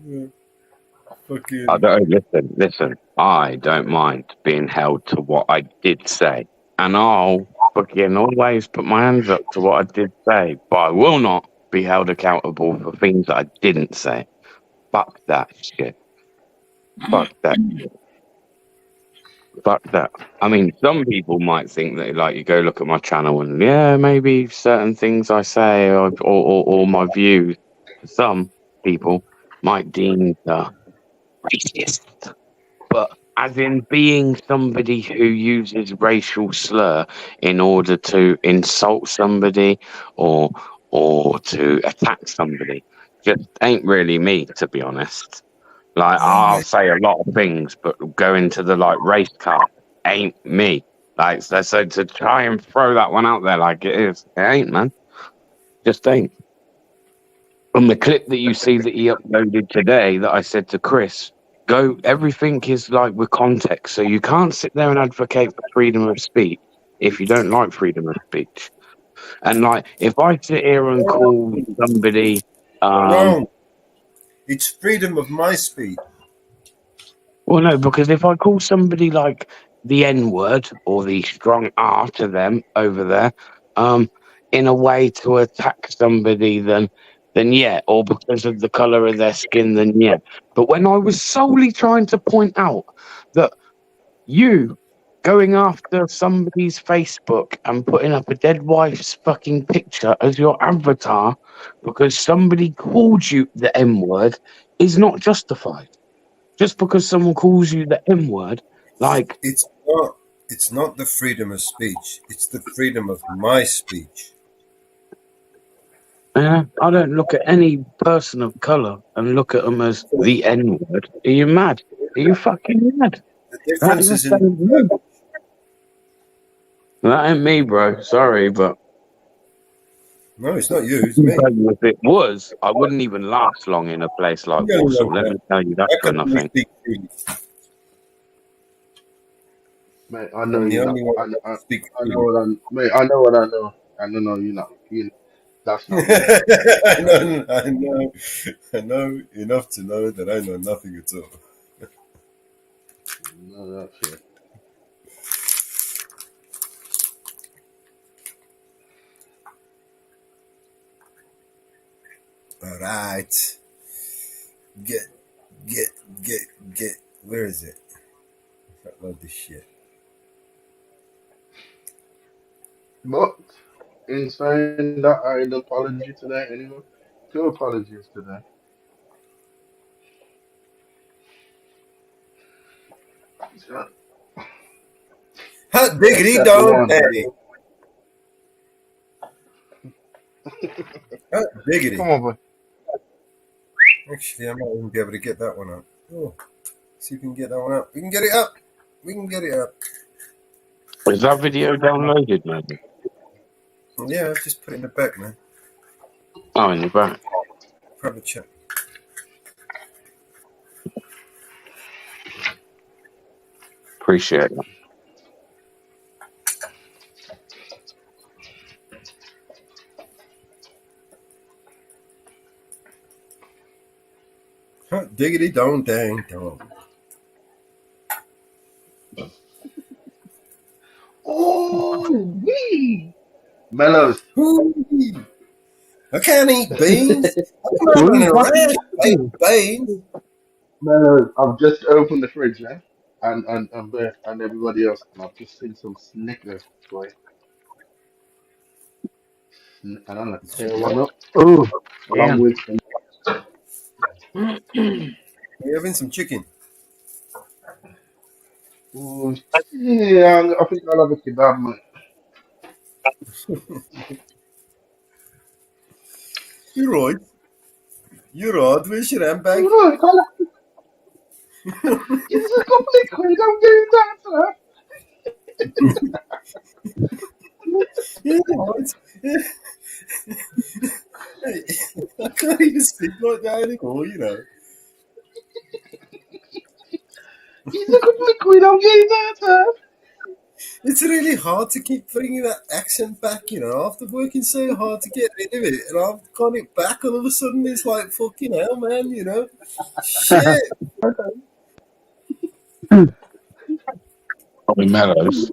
Yeah. Fucking.
I don't listen. I don't mind being held to what I did say, and I'll fucking always put my hands up to what I did say, but I will not be held accountable for things that I didn't say. Fuck that shit. Fuck that. Fuck that. I mean, some people might think that, like, you go look at my channel and, yeah, maybe certain things I say or my views, some people might deem racist. But as in being somebody who uses racial slur in order to insult somebody or to attack somebody, just ain't really me, to be honest. Like,
Yeah,
I'll
man.
say a lot of things, but go into the like race car ain't me. Like, so to try and throw that one out there like it is, it ain't, man. Just ain't. From the clip that you see that he uploaded today, that I said to Chris, everything is like with context. So you can't sit there and advocate for freedom of speech if you don't like freedom of speech. And like, if I sit here and call somebody,
Wrong. It's freedom of my speech.
well, no, because if I call somebody like the N word or the strong R to them over there, in a way to attack somebody, then yeah, or because of the color of their skin, then yeah. But when I was solely trying to point out that you going after somebody's Facebook and putting up a dead wife's fucking picture as your avatar because somebody called you the N word is not justified. Just because someone calls you the M word, like,
It's not. It's not the freedom of speech. It's the freedom of my speech.
I don't look at any person of color and look at them as the N word. Are you mad? Are you fucking mad?
The difference is in.
That ain't me, bro. Sorry, but
No, it's not you. It's me.
if it was, I wouldn't even last long in a place like
You
Warsaw.
know
Let
that.
me tell you that
I
for
can only
nothing.
speak freely.
Mate, I know
I'm the
you're not.
only one that can speak
I know
freely.
what I. Mate, I know what I know. I don't know you're not. That's not me.
I know enough to know that I know nothing at all.
No, that's it.
All right. Get, get. Where is it? I love this shit.
But in saying that, I had an apology today anyway. Two apologies today. So,
Hot diggity
except the
dog
one.
daddy. Hot diggity.
Come on, boy.
Actually, I might even be able to get that one up. Oh, see if we can get that one up. We can get it up. We can get it up.
Is that video downloaded, maybe?
Yeah, I've just put it in the back now.
Oh, in the back.
Probably check.
Appreciate that.
Hot diggity dong dang dong.
Oh, Ooh, wee. Mellows.
Ooh, I can't eat beans. I'm not
Who
running
fucking
around eating beans.
Mellows. I've just opened the fridge, yeah? And Bert and everybody else, and I've just seen some Snickers toy. And I'm gonna tear one up
Oh,
along
damn.
with some.
Are you having some chicken?
Ooh, yeah, I think I'll have a kebab, mate.
You're right. You're right. Where's your handbag?
Right, it's a couple of quid. I'm getting that, sir.
Yeah, right. I can't even speak like that anymore, you know.
It's a couple of quid. I'm getting that, sir.
It's really hard to keep bringing that accent back, you know, after working so hard to get rid of it. And I've got it back all of a sudden. It's like, fucking hell, man, you know. Shit.
Oi, Mellows.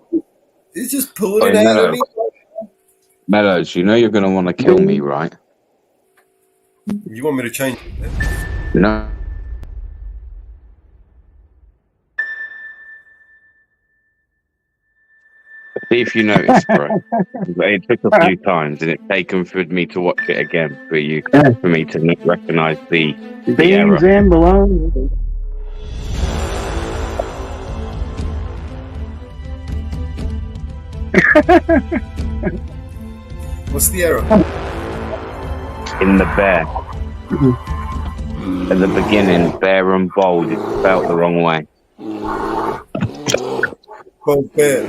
It's just pouring
Oi,
out on
Mellows.
me.
Mellows, you know you're going to want to kill me, right?
You want me to change it?
No. See if you notice, bro. It took a few times, and it's taken for me to watch it again for me to recognize the error.
Beans and bologna.
What's the error?
In the bear. At the beginning, bear and bold is spelled the wrong way.
Bold bear.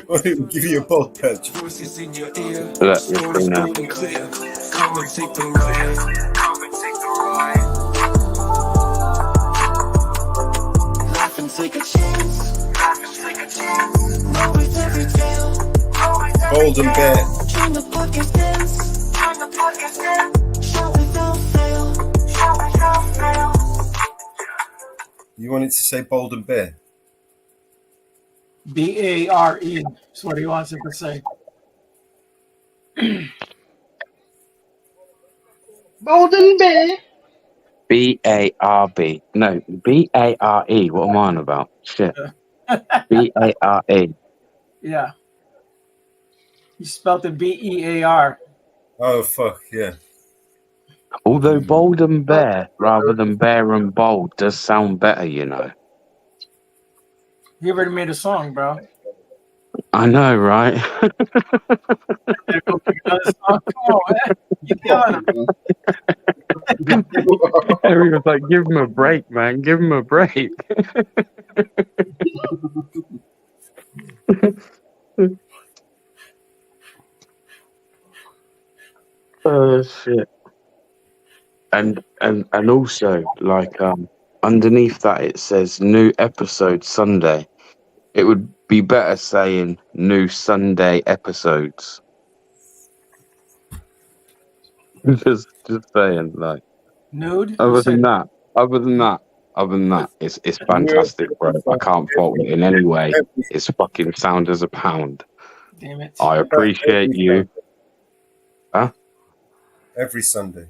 Well, it'll give you a bold patch.
Voices in your ear,
Look, you'll see
stories
now.
bold and clear. Come and take the ride. Come and take the ride. Laugh and take a chance. Laugh and take a chance. Roll with every tale. Roll with every
Bold and bear.
Join the podcast dance. Join the podcast dance. Shout without fail. Shout without fail.
You want it to say bold and bear?
BARE is what he wants it to say.
Golden Bear.
B-A-R-B. No, B-A-R-E. What am I on about? Shit. B-A-R-E.
Yeah. He spelled it BEAR.
Oh, fuck, yeah.
Although bold and bear rather than bear and bold does sound better, you know.
He already made a song, bro.
I know, right?
There goes another song. Come on, man. You killing him.
Harry was like, give him a break, man. Give him a break. Oh, shit. And also, like, underneath that it says new episode Sunday. It would be better saying new Sunday episodes. just saying, like.
Nude?
Other
You
than
said
that, it's fantastic, bro. I can't fault it in any way. It's fucking sound as a pound.
damn it.
I appreciate you. Huh?
Every Sunday.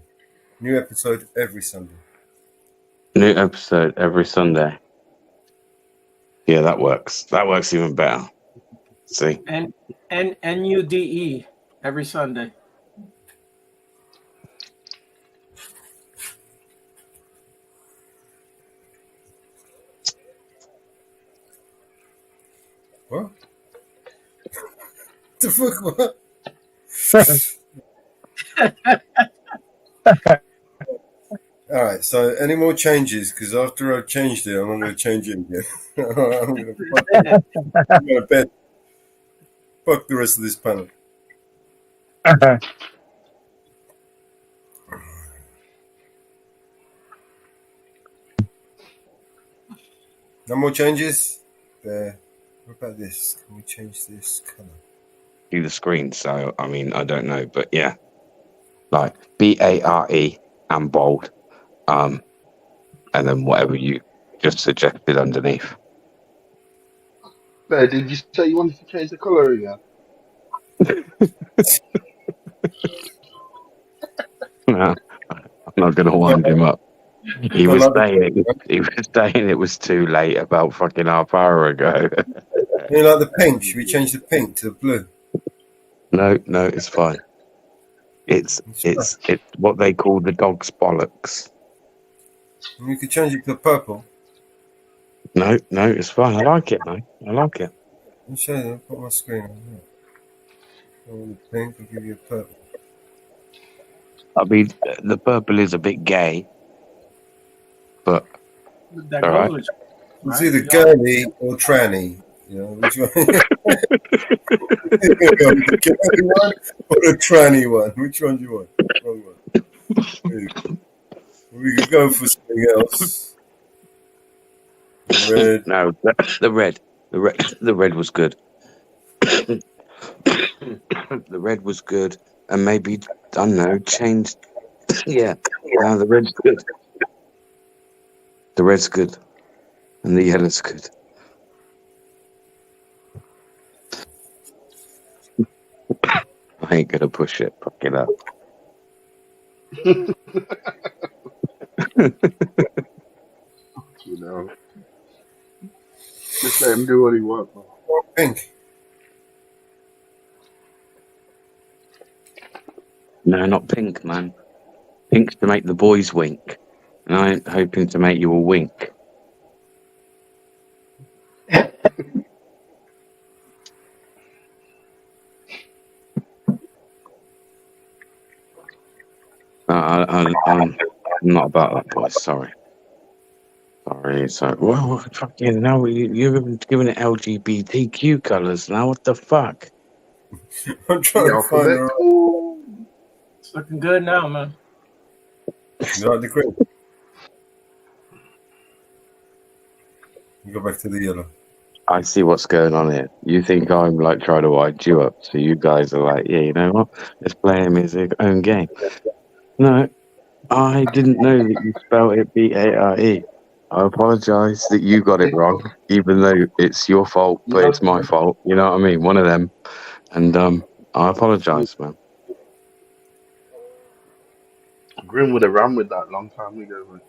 New episode every Sunday.
New episode every Sunday. Yeah, that works. That works even better. See?
And NUDE every Sunday.
What? The fuck, what? Alright, so any more changes? Because after I've changed it, I'm not going to change it again. I'm going to bet. Fuck the rest of this panel. No more changes? There. What about this? Can we change this colour?
Do the screen, so I mean I don't know, but yeah. Like BARE and bold. And then whatever you just suggested underneath.
Bear, did you say you wanted to change the colour again?
No, I'm not going to wind him up. He
I
was
like the
saying
pink.
he was saying it was too late about fucking half hour ago.
You like the pink? Should we change the pink to the blue?
No, it's fine. It's what they call the dog's bollocks.
We could change it to purple.
No, it's fine. I like it, man. I like it.
Let me show you. I'll put my screen on here. I want the pink. I'll give you a purple.
I mean, the purple is a bit gay, but
That
all right.
goes.
It's
Right?
either
Yeah.
girly or tranny. You know, which one? The girly one or the tranny one? Which one do you want? Wrong one. We could go for something else. Red.
No, the red was good. The red was good, and maybe I don't know, changed. Yeah, no, the red's good. The red's good, and the yellow's good. I ain't gonna push it. Fuck it up.
You know, just let him do what he wants, man.
Pink.
No, not pink, man. Pink's to make the boys wink, and I ain't hoping to make you a wink. I'm not about that, boys. Sorry. So, well, fucking no, you're giving it LGBTQ colours now. What the fuck?
I'm trying
The
to find
alphabet.
the right.
Ooh.
It's looking good now, man.
You like the green? You go back to the yellow.
I see what's going on here. You think I'm like trying to wind you up, so you guys are like, yeah, you know what? Let's play him his own game. No, I didn't know that you spelled it BARE. I apologise that you got it wrong, even though it's your fault, but it's my fault. You know what I mean? One of them. And I apologise, man.
Grim would have ran with that long time ago, man.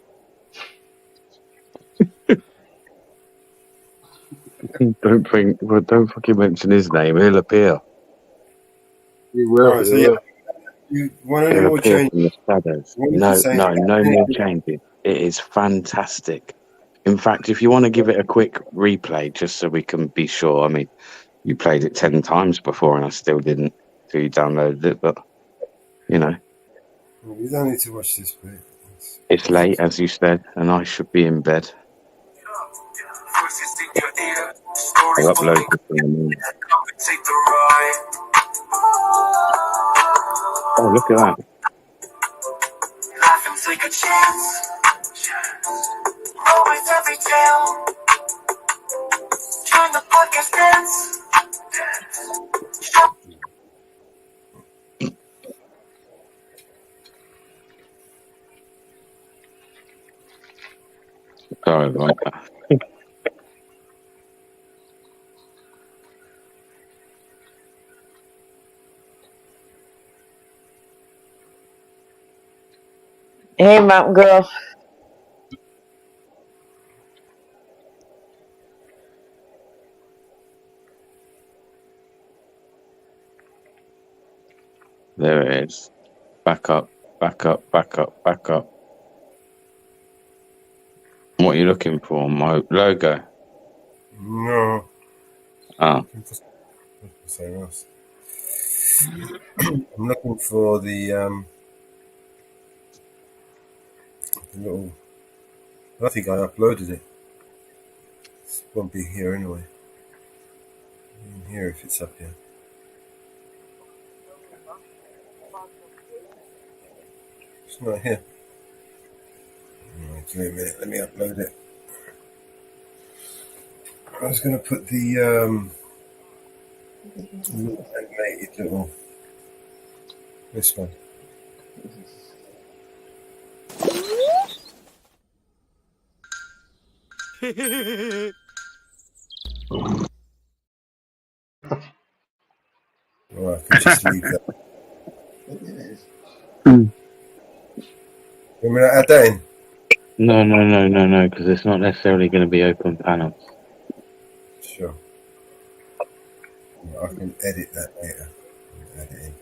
Don't fucking mention his name. He'll appear.
He
All
will,
right.
he
So yeah,
will.
you want any
He'll
more
appear
change?
from the shadows.
What was you
No,
saying?
no more changing. It is fantastic. In fact, if you want to give it a quick replay, just so we can be sure. I mean, you played it 10 times before, and I still didn't till you downloaded it. But you know,
You don't need to watch this bit.
it's late, as you said, and I should be in bed.
Voices in your ear,
I'll
stories
upload
building,
this in the morning.
take the ride.
Oh, look at that.
Laugh and take a chance. Roll with every tale. Join the podcast dance.
Sorry about that.
Hey, Mountain Girl.
There it is. Back up, back up, back up, back up. What are you looking for? My logo.
No.
Oh,
Something else. I'm looking for the little. I think I uploaded it. It won't be here anyway. In here if it's up here. It's not here. Give me a minute. Let me upload it. I was going to put the animated little. This one. Just leave that.
Hmm.
You want me to add that in?
No, because it's not necessarily going to be open panels.
Sure. I can edit that later. Add it in.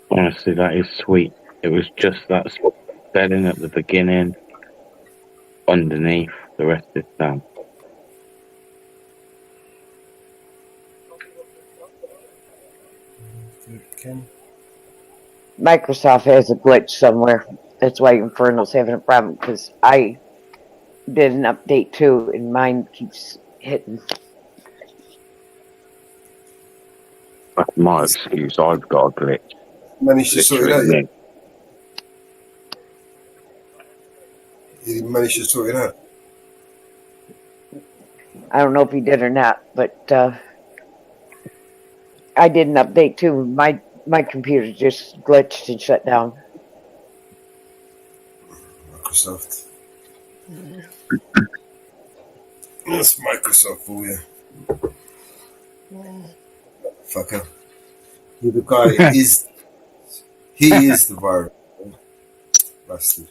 Honestly, that is sweet. It was just that spelling at the beginning, underneath, the rest is done.
Ken?
Microsoft has a glitch somewhere. That's why Infernal's having a problem, because I did an update too, and mine keeps hitting.
That's my excuse. I've got a glitch.
Managed to sort it
Literally
out yet?
me.
You didn't manage to sort it out?
I don't know if he did or not, but I did an update too. My computer just glitched and shut down.
Microsoft. That's Microsoft for you. Fucker. The guy is. He is the virus. Bastard.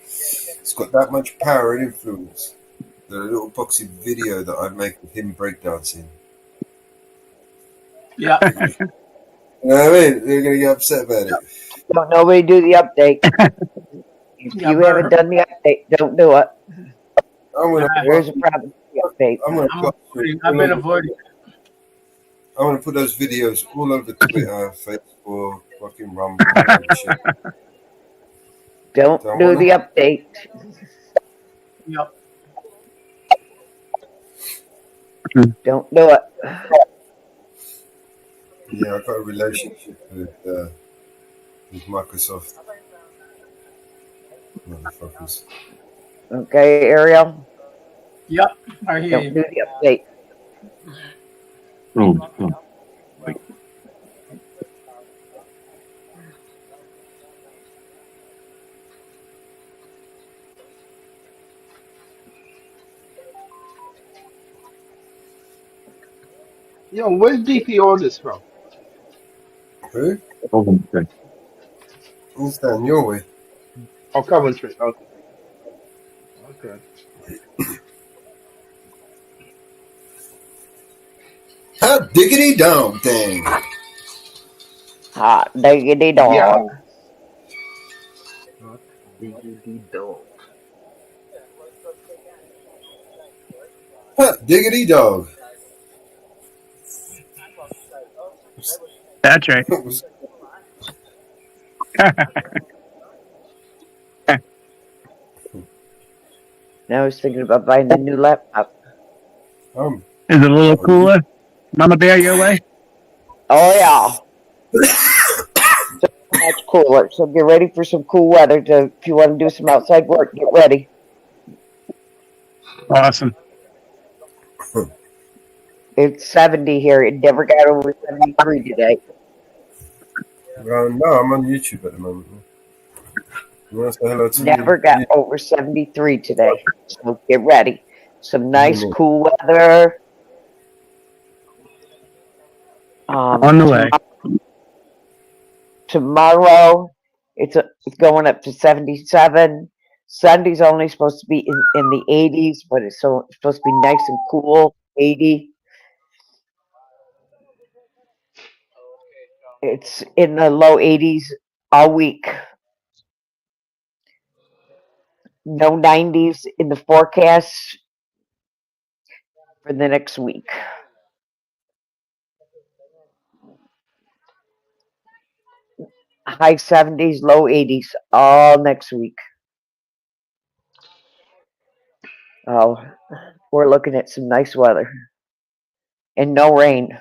It's got that much power and influence. The little boxy video that I make with him breakdancing.
Yeah.
You know what I mean? They're going to get upset about it.
Don't nobody do the update. If
Yeah,
you haven't done the update, don't do it.
I'm going to.
There's a problem with the update.
I'm going to.
I've been avoiding.
I want to put those videos all over Twitter, Facebook, fucking Rumble, all that shit.
Don't do the update.
Yep.
Don't do it.
Yeah, I've got a relationship with Microsoft. Motherfuckers.
Okay, Ariel?
Yep. I hear
Don't
you.
do the update.
Wait.
Yo, where's DP orders from?
Who?
Coventry.
Who's down your way?
Oh, Coventry. Okay. Okay.
Hot diggity dog thing.
Hot diggity dog.
Yeah. Hot diggity dog.
Hot diggity dog.
That's right.
Now I was thinking about buying a new laptop.
Is it a little cooler? Mama Bear, your way?
Oh, yeah. So much cooler. So get ready for some cool weather. If you want to do some outside work, get ready.
Awesome.
It's 70 here. It never got over 73 today.
No, I'm on YouTube at the moment. You want to say hello to
Never
me?
got over 73 today. So get ready. Some nice
Mhm.
cool weather.
On the way.
Tomorrow, it's going up to 77. Sunday's only supposed to be in the 80s, but it's supposed to be nice and cool. 80. It's in the low 80s all week. No 90s in the forecast for the next week. High 70s, low 80s all next week. Oh, we're looking at some nice weather and no rain.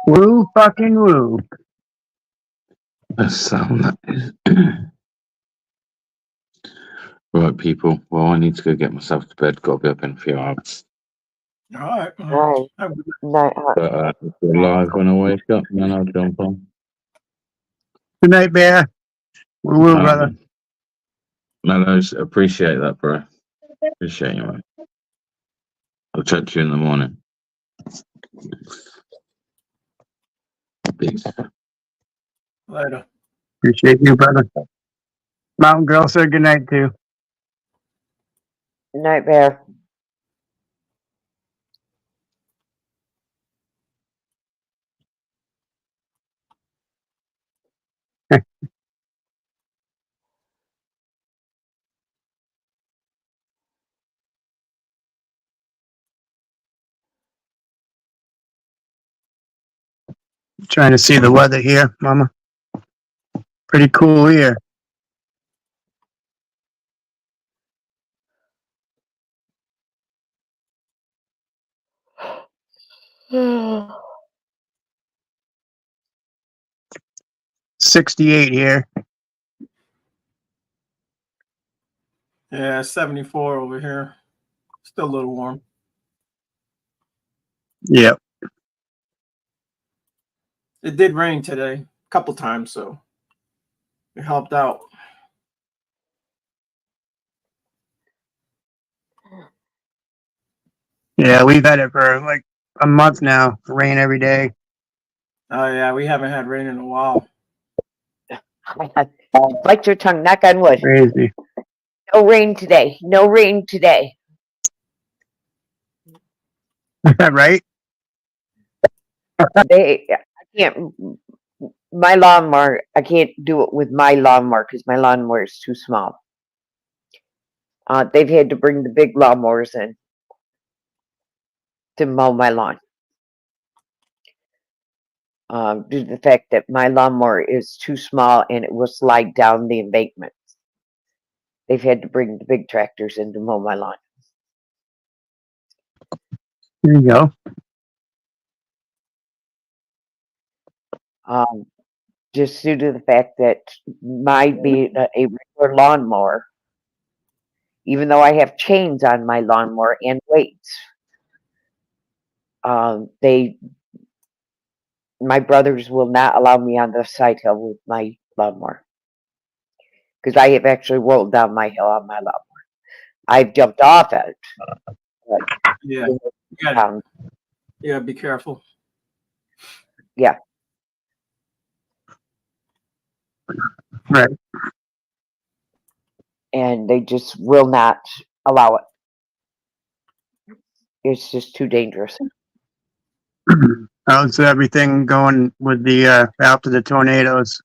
Woo fucking woo.
So that is right, people. Well, I need to go get myself to bed. Got to be up in a few hours.
All right.
Right.
Have a good
Night.
But if we're live when I wake up, then I'll jump on.
Good night, Bear. Woo woo, brother.
Man. Mellows, appreciate that, bro. Appreciate you, mate. I'll chat to you in the morning. Peace.
later.
Appreciate you, brother. Mountain Girl said good night, too.
Night, Bear.
Trying to see the weather here, Mama. Pretty cool here.
Yeah.
68 here.
Yeah, 74 over here. Still a little warm.
Yep.
It did rain today a couple times, so it helped out.
Yeah, we've had it for like a month now. Rain every day.
Oh yeah, we haven't had rain in a while.
Bite your tongue, knock on wood.
Crazy.
No rain today. No rain today.
Right?
I can't. My lawnmower, I can't do it with my lawnmower because my lawnmower is too small. They've had to bring the big lawnmowers in to mow my lawn. Due to the fact that my lawnmower is too small and it will slide down the embankment. They've had to bring the big tractors in to mow my lawn.
There you go.
Just due to the fact that my being a regular lawnmower, even though I have chains on my lawnmower and weights, my brothers will not allow me on the side hill with my lawnmower because I have actually rolled down my hill on my lawnmower. I've jumped off it. But
Yeah, yeah, be careful.
Yeah.
Right.
And they just will not allow it. It's just too dangerous.
How's everything going with the after the tornadoes?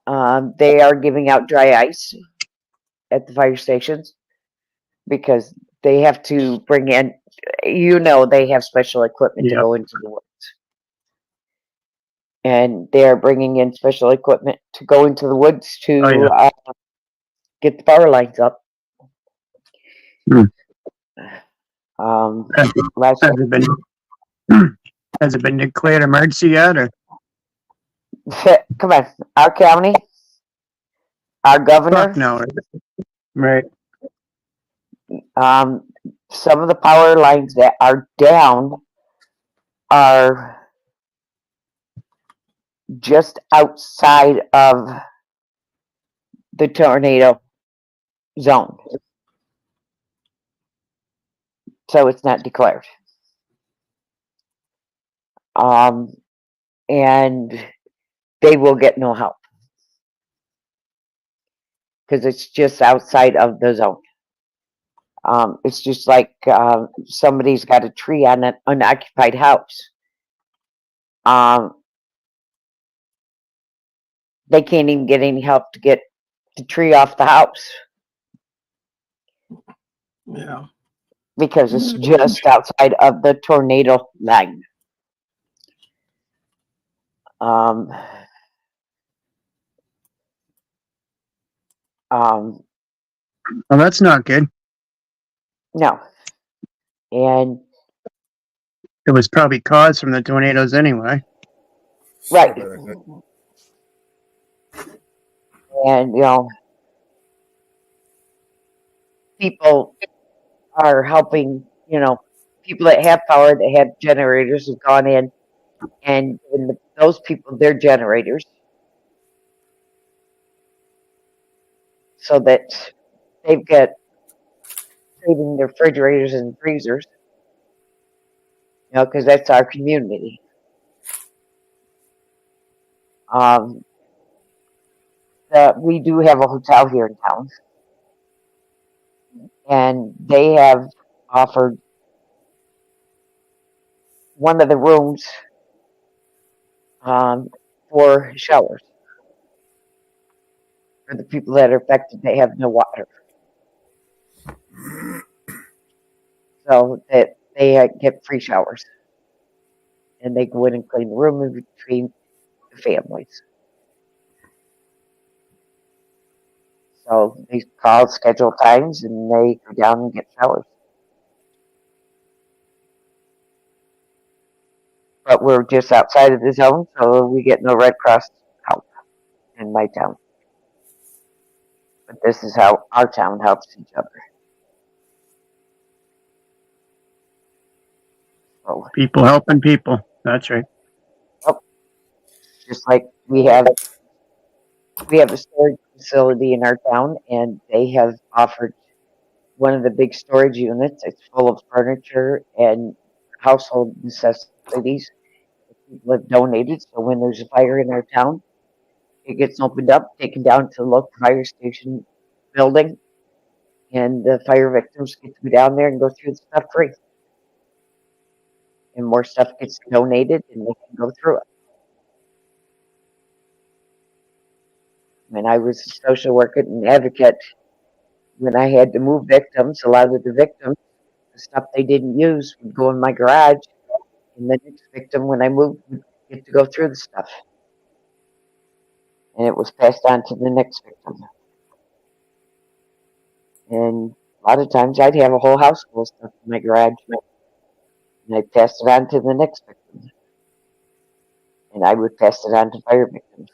They are giving out dry ice at the fire stations because they have to bring in, they have special equipment to
Yep.
go into the woods. And they are bringing in special equipment to go into the woods to
Oh, yeah.
get the power lines up.
Hmm.
Um,
Has
last
has it been has it been declared emergency yet? Or
come on, our county, our
fuck
governor,
no. Right.
some of the power lines that are down are just outside of the tornado zone. So it's not declared. And they will get no help because it's just outside of the zone. It's just like somebody's got a tree on an unoccupied house. They can't even get any help to get the tree off the house
Yeah.
because it's just outside of the tornado line. Um,
Well, that's not good.
no. And
It was probably caused from the tornadoes anyway.
right.
Sorry about that.
And people are helping, people that have power, that have generators have gone in and given those people their generators so that they've got saving their refrigerators and freezers, because that's our community. We do have a hotel here in town, and they have offered one of the rooms for showers for the people that are affected. They have no water, so that they get free showers, and they go in and clean the room in between the families. So they call, schedule times, and they go down and get showers. But we're just outside of the zone, so we get no Red Cross help in my town. But this is how our town helps each other. So,
People helping people. That's right.
just like we have a storage facility in our town, and they have offered one of the big storage units. It's full of furniture and household necessities that people have donated. So when there's a fire in our town, it gets opened up, taken down to the local fire station building, and the fire victims get to go down there and go through the stuff free. And more stuff gets donated, and they can go through it. When I was a social worker and advocate, when I had to move victims, a lot of the victims, the stuff they didn't use would go in my garage, and the next victim, when I moved, would get to go through the stuff. And it was passed on to the next victim. And a lot of times I'd have a whole house full of stuff in my garage, and I'd pass it on to the next victim. And I would pass it on to fire victims.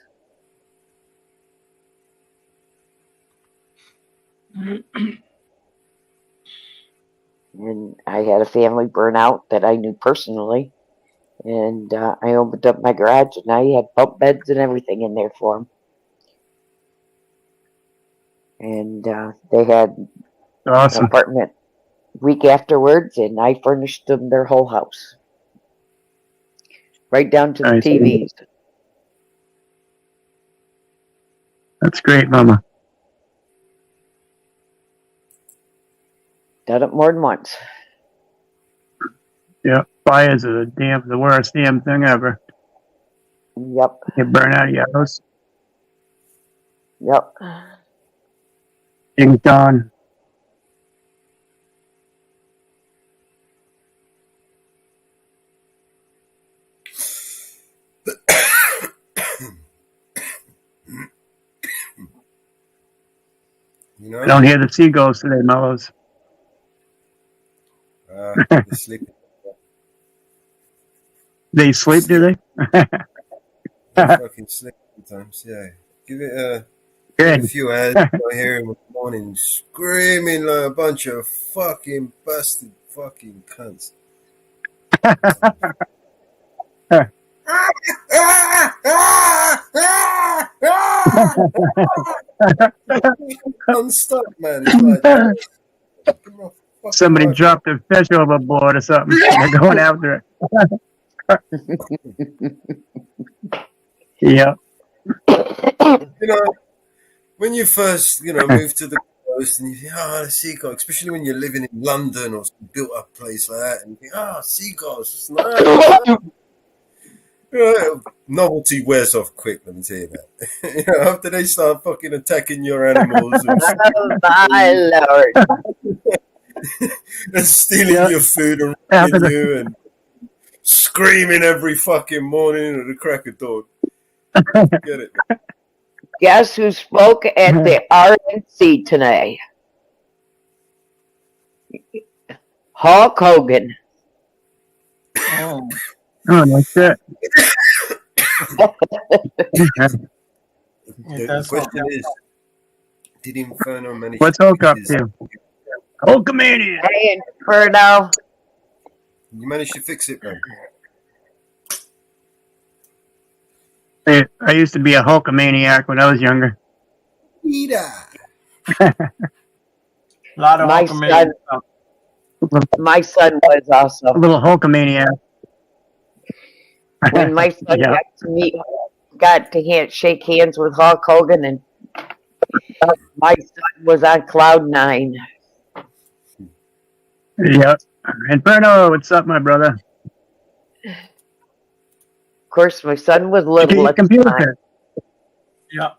And I had a family burnout that I knew personally. And I opened up my garage, and I had bunk beds and everything in there for them. And they had an
Awesome.
apartment week afterwards, and I furnished them their whole house, right down to the
Nice.
TVs.
That's great, Mama.
Done it more than once.
Yeah, fires are the worst damn thing ever.
Yep.
You burn out your house,
Yep.
things gone.
You
I
know?
don't hear the seagulls today, Mellows.
They're sleeping.
They sleep, do they?
They fucking sleep sometimes, yeah. Give it a
Good.
few hours, I hear him in the morning screaming like a bunch of fucking busted fucking cunts. Non-stop, man. It's like
Somebody dropped a fish overboard or something. They're going after it. Yeah.
You know, when you first, move to the coast and you think, the seagulls, especially when you're living in London or some built up place like that, and you think, seagulls, it's nice. Novelty wears off quick, let me tell you that. After they start fucking attacking your animals and,
Oh, my Lord.
and stealing your food and robbing you and screaming every fucking morning at the crack of dawn. Get it?
Guess who spoke at the RNC tonight? Hulk Hogan.
Oh.
Oh, no shit.
The question is, did Inferno manage
What's
to
Hulk up
fix his...
to? Hulkamania!
Hey, Inferno.
You managed to fix it, man?
I used to be a Hulkamaniac when I was younger.
Peter.
A lot of
My
Hulkamania
son,
stuff.
my son was
A
also.
little Hulkamaniac.
When my son
Yeah.
got to shake hands with Hulk Hogan, and my son was on cloud 9.
Yep. Inferno, what's up, my brother?
Of course, my son was
Get
little
your
at the time.
computer.
Yeah.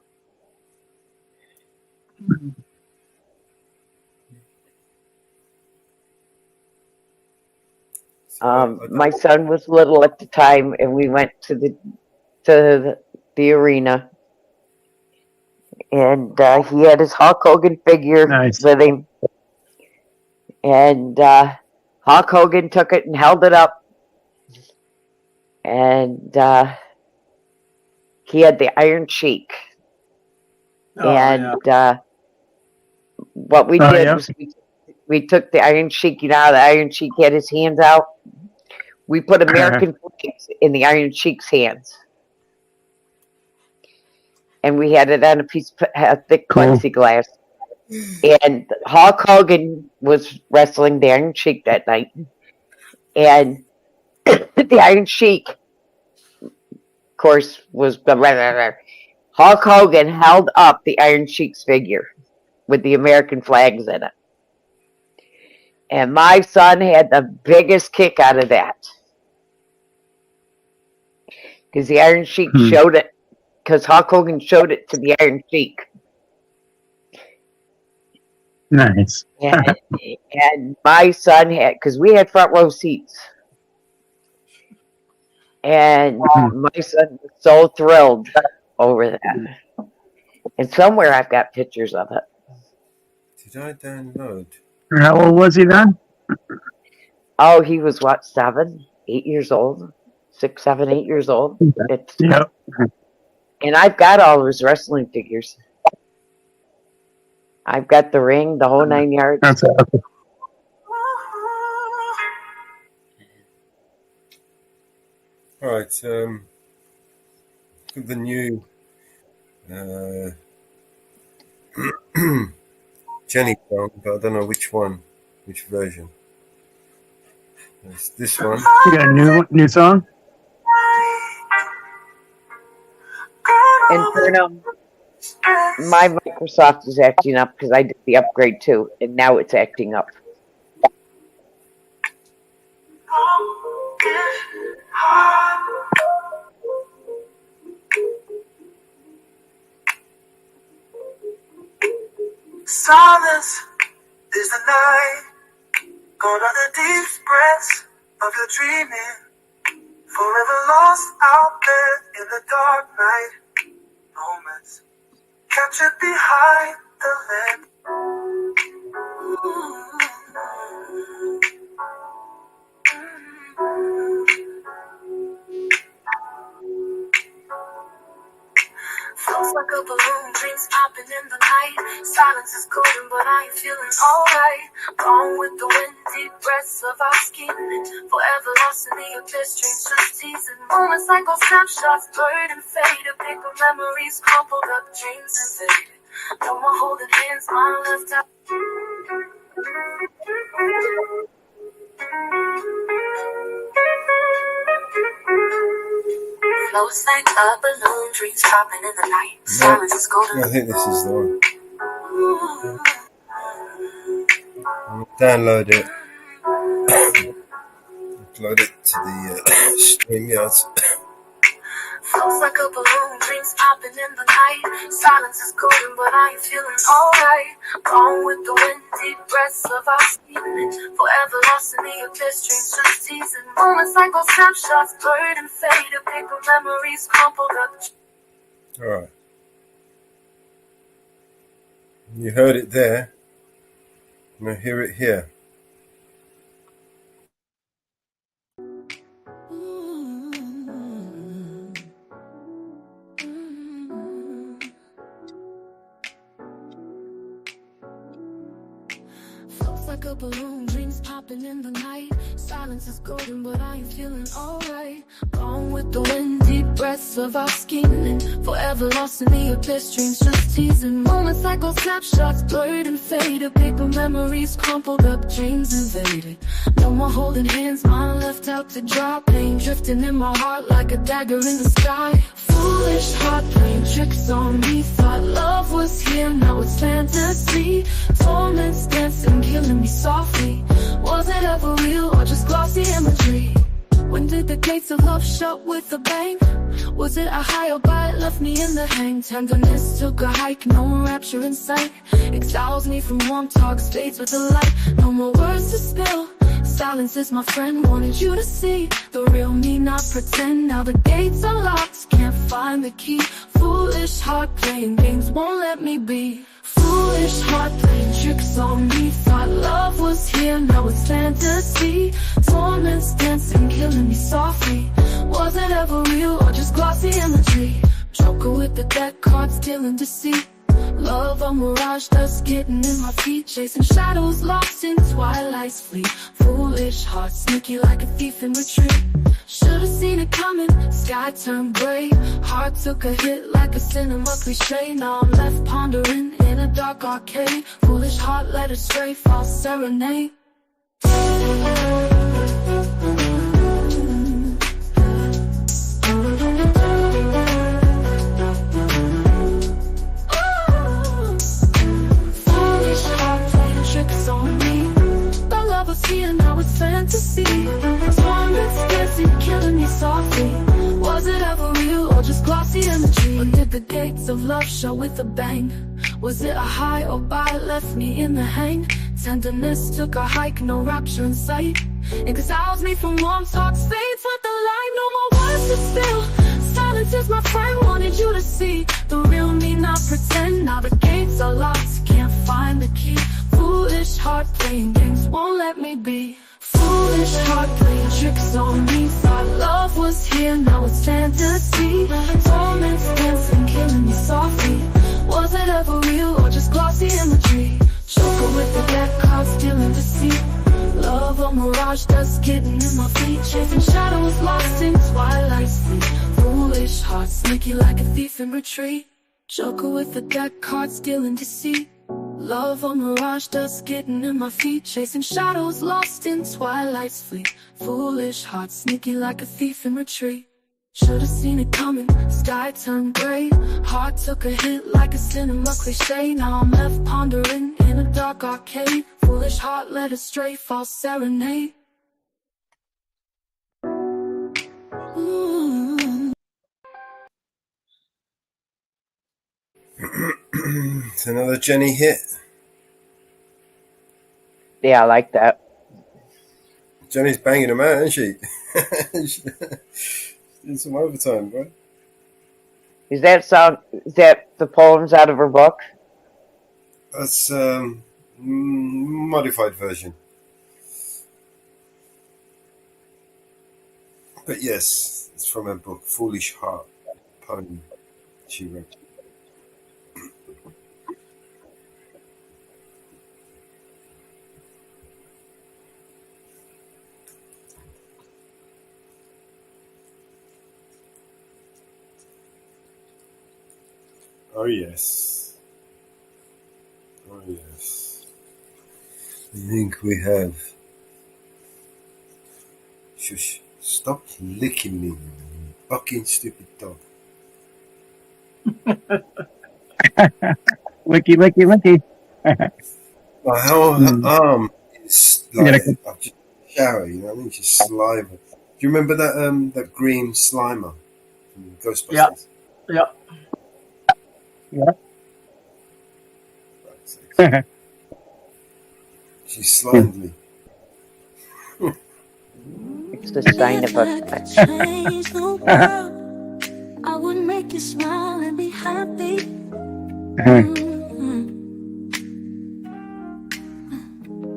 My son was little at the time, and we went to the arena, and he had his Hulk Hogan figure
Nice.
with him, and Hulk Hogan took it and held it up, and he had the Iron Sheik,
Oh,
and
yeah.
what we
Oh,
did
yeah.
was we took the Iron Sheik, the Iron Sheik had his hands out. We put American flags in the Iron Sheik's hands. And we had it on a piece of thick
Cool.
plexiglass. And Hulk Hogan was wrestling the Iron Sheik that night. And the Iron Sheik, of course, was... Hulk Hogan held up the Iron Sheik's figure with the American flags in it. And my son had the biggest kick out of that. Because the Iron Sheik showed it, because Hulk Hogan showed it to the Iron Sheik.
Nice.
And my son had, because we had front row seats. And my son was so thrilled over that. And somewhere I've got pictures of it.
Did I download?
How old was he then?
Oh, he was what, 7, 8 years old? 6, 7, 8 years old.
Yep.
And I've got all of his wrestling figures. I've got the ring, the whole 9 yards.
That's awesome.
All right. The new Jenny song, but I don't know which one, which version. It's this one.
You got a new song?
Inferno. My Microsoft is acting up because I did the upgrade too, and now it's acting up.
Silence is the night. Gone are the deep breaths of your dreaming. Forever lost out there in the dark night. Moments captured behind the lens. Floats like a balloon, dreams popping in the night. Silence is golden, but I ain't feeling alright. Gone with the wind, deep breaths of our skin. Forever lost in the abyss, dreams just teasing. Moments like old snapshots, blurred and faded. Paper memories crumpled up, dreams invaded. No more holding hands, mine left out. Flows like a balloon, dreams popping in the night. Silence is golden.
I think this is the one. Download it. Upload it to the StreamYards.
Flows like a balloon, dreams popping in the night. Silence is golden, but I ain't feeling alright. Gone with the wind, deep breaths of our feeling. Forever lost in the abyss, dreams just teasing. Moments like old snapshots, blurred and faded. Paper memories crumpled up.
Alright. You heard it there. I'm going to hear it here.
Like a balloon, dreams popping in the night. Silence is golden, but I ain't feeling alright. Gone with the wind, deep breaths of our skin. Forever lost in the abyss, dreams just teasing. Moments like old snapshots, blurred and faded. Paper memories crumpled up, dreams invaded. No more holding hands, mine left out to dry. Pain drifting in my heart like a dagger in the sky. Foolish heart playing tricks on me. Thought love was here, now it's fantasy. Torments dancing, killing me softly. Was it ever real or just glossy imagery? When did the gates of love shut with a bang? Was it a high or bite left me in the hang? Tenderness took a hike, no more rapture in sight. Exiles me from warm talks, fades with the light. No more words to spill. Silence is my friend, wanted you to see the real me, not pretend. Now the gates are locked, can't find the key. Foolish heart playing games won't let me be. Foolish heart playing tricks on me. Thought love was here, now it's fantasy. Torments dancing, killing me softly. Was it ever real or just glossy imagery? Joker with the deck cards, dealing deceit. Love a mirage, dust getting in my feet. Chasing shadows, lost in twilight's fleet. Foolish heart, sneaky like a thief in retreat. Should've seen it coming, sky turned gray. Heart took a hit like a cinema cliche. Now I'm left pondering in a dark arcade. Foolish heart led astray, false serenade. Now it's fantasy. Torments dancing, killing me softly. Was it ever real or just glossy imagery? Or did the gates of love show with a bang? Was it a high or bite left me in the hang? Tenderness took a hike, no rapture in sight. Exiles me from warm talks, fades with the light. No more words to spill. Silence is my friend, wanted you to see the real me, not pretend. Now the gates are locked, can't find the key. Foolish heart playing games won't let me be. Foolish heart playing tricks on me. Thought love was here, now it's fantasy. Torments dancing, killing me softly. Was it ever real or just glossy imagery? Joker with the deck cards, dealing deceit. Love a mirage, dust getting in my feet. Chasing shadows, lost in twilight's fleet. Foolish heart, sneaky like a thief in retreat. Joker with the deck cards, dealing deceit. Love a mirage, dust getting in my feet. Chasing shadows, lost in twilight's fleet. Foolish heart, sneaky like a thief in retreat. Should've seen it coming, sky turned gray. Heart took a hit like a cinema cliche. Now I'm left pondering in a dark arcade. Foolish heart led astray, false serenade.
It's another Jenny hit.
Yeah, I like that.
Jenny's banging them out, isn't she? She's doing some overtime, bro.
Is that the poems out of her book?
That's modified version. But yes, it's from her book, Foolish Heart, poem she wrote. Oh yes. Oh yes. I think we have. Shush. Stop licking me, you fucking stupid dog.
Licky, licky, licky.
My whole arm is
I gotta
like I've just shower, you know what I mean? Just saliva. Do you remember that green Slimer from Ghostbusters?
Yeah.
Fuck's sakes. She slimed me.
It's the sign of a.
Change the world. I would make you smile and be happy. Mhm.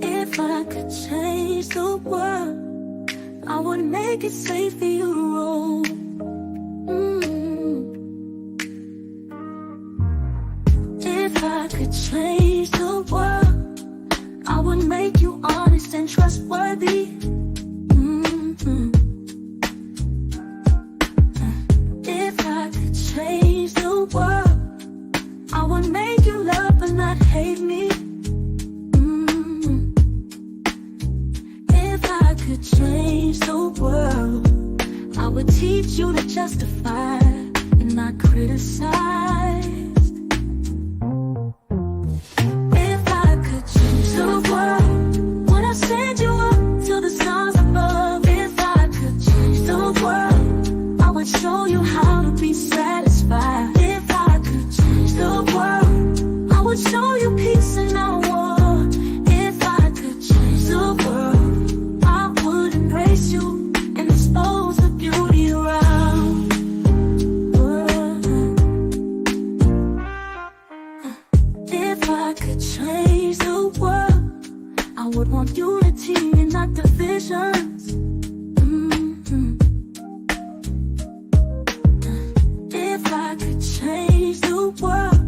If I could change the world, I would make it safe for you to roll. Mhm. If I could change the world, I would make you honest and trustworthy. Mhm. If I could change the world, I would make you love but not hate me. Mhm. If I could change the world, I would teach you to justify and not criticize. If I could change the world, would I send you up to the stars above? If I could change the world, I would show you how to be satisfied. If I could change the world, I would show you peace and not war. If I could change the world, I would embrace you and expose the beauty around. If I could change the world, I would want unity and not divisions. Mhm. If I could change the world,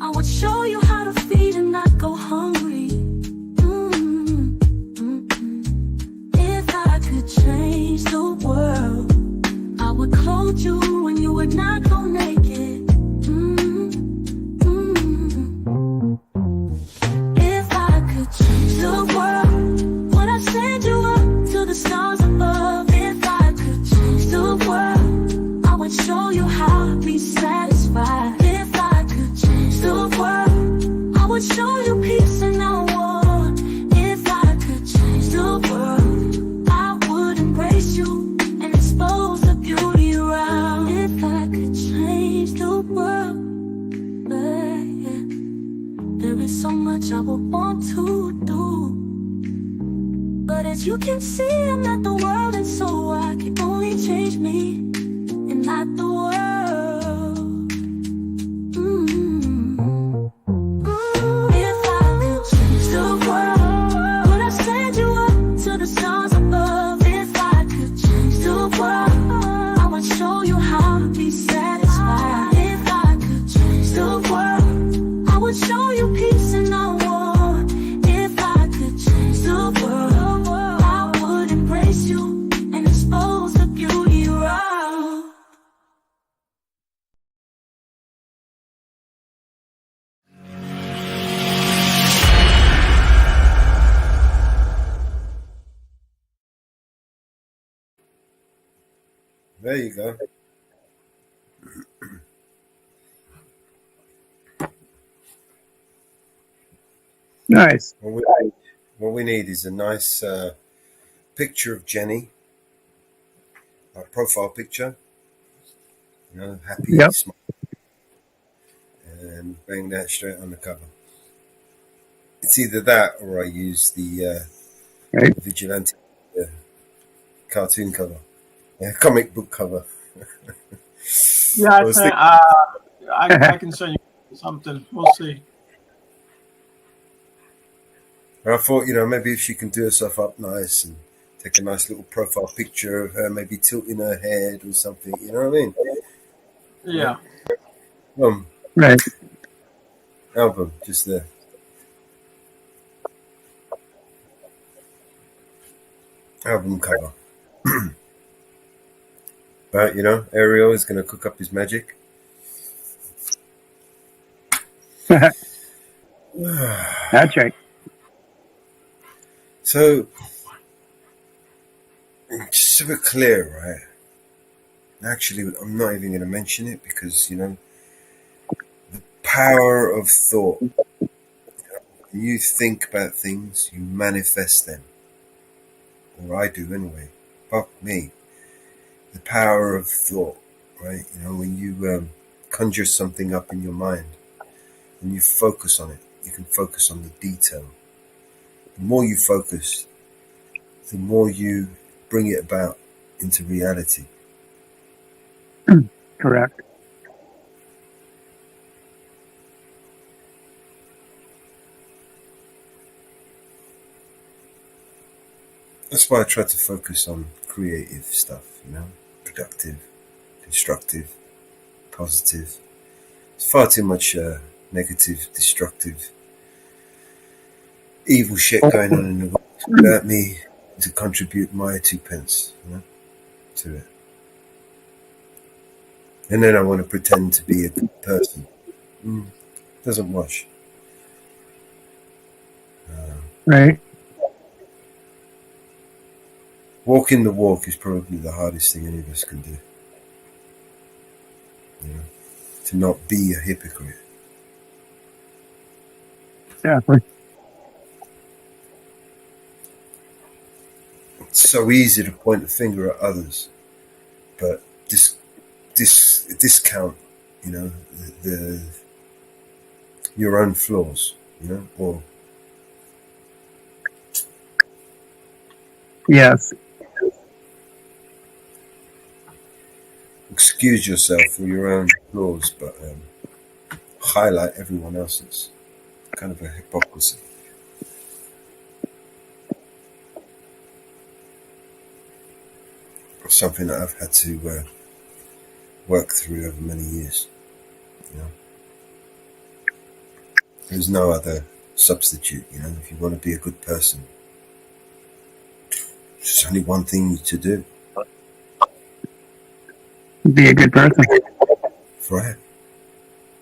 I would show you how to feed and not go hungry. Mhm. If I could change the world, I would clothe you when you would not go naked. If I could change the world, would I send you up to the stars above? If I could change the world, I would show you how to be satisfied. If I could change the world, I would show you peace and not war. If I could change the world, I would embrace you and expose the beauty around. If I could change the world, yeah. There is so much I would want to do, but as you can see, I'm not the world, and so I can only change me and not the world. If I could change the world, would I send you up to the stars above? If I could change the world, I would show you how to be satisfied. If I could change the world, I would show you peace and not war. If I could change the world, I would embrace you and expose the beauty around.
There you go.
Nice.
What we need is a nice picture of Jenny, a profile picture. You know, happy,
Yep.
smile. and bang that straight on the cover. It's either that or I use the
Right.
Vigilante cartoon cover, comic book cover.
Yeah,
I was thinking,
I can send you something. We'll see.
I thought, maybe if she can do herself up nice and take a nice little profile picture of her, maybe tilting her head or something. You know what I mean?
Yeah.
Right.
Album, just there. Album cover. But Ariel is going to cook up his magic.
That's right.
So, just so we're clear, right? Actually, I'm not even going to mention it because, the power of thought. When you think about things, you manifest them. Or I do anyway. Fuck me. The power of thought, right? When you conjure something up in your mind and you focus on it, you can focus on the detail. The more you focus, the more you bring it about into reality.
Correct.
That's why I try to focus on creative stuff, productive, constructive, positive. It's far too much negative, destructive, evil shit going on in the world without me to contribute my 2 pence, to it. And then I want to pretend to be a good person. Doesn't wash.
Right.
Walking the walk is probably the hardest thing any of us can do. To not be a hypocrite.
Exactly.
It's so easy to point the finger at others, but discount, the your own flaws, or
Yes.
excuse yourself for your own flaws, but highlight everyone else's. Kind of a hypocrisy. Something that I've had to work through over many years. There's no other substitute. If you want to be a good person, there's only one thing to do.
Be a good person.
Right?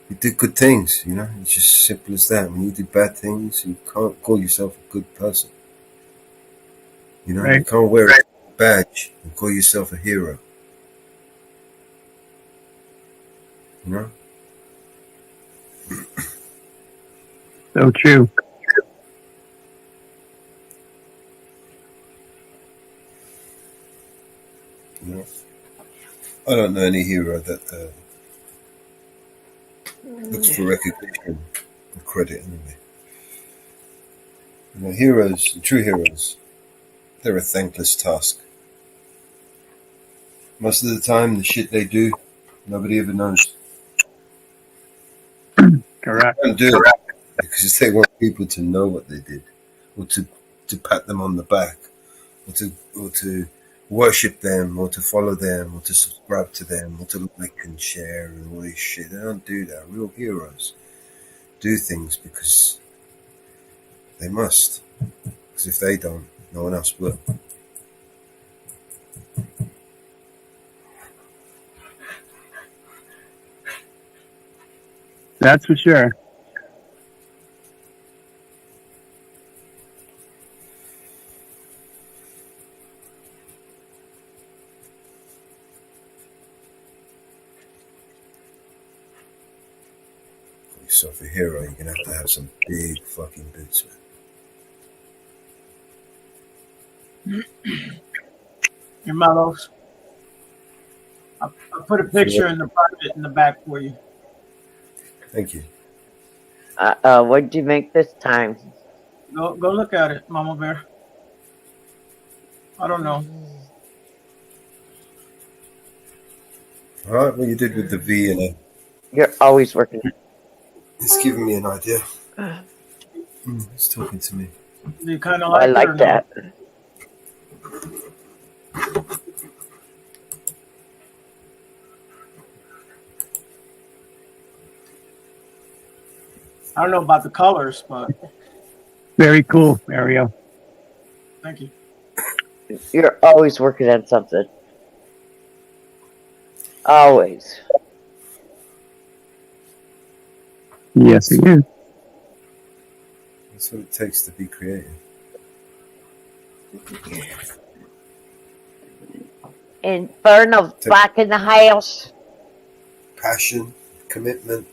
You do good things. It's just simple as that. When you do bad things, you can't call yourself a good person.
Right.
You can't wear a badge and call yourself a hero.
So true.
I don't know any hero that looks for recognition and credit anyway. Heroes, true heroes, they're a thankless task. Most of the time, the shit they do, nobody ever knows.
Correct.
They don't do it because they want people to know what they did, or to pat them on the back, or to worship them, or to follow them, or to subscribe to them, or to like and share and all this shit. They don't do that. Real heroes do things because they must. Because if they don't, no one else will.
That's for sure.
So for a hero, you're gonna have to have some big fucking boots, man.
Your mellows. I'll put a picture in the private in the back for you.
Thank you.
What'd you make this time?
Go look at it, Mama Bear. I don't know.
All right, what you did with the V and A.
You're always working.
It's giving me an idea. It's talking to me.
Do you kind of
I
like it or
like
no?
that.
I don't know about the colors, but
Very cool, Mario.
thank you.
You're always working on something. Always.
Yes, he is.
That's what it takes to be creative.
Inferno's back in the house.
Passion, commitment,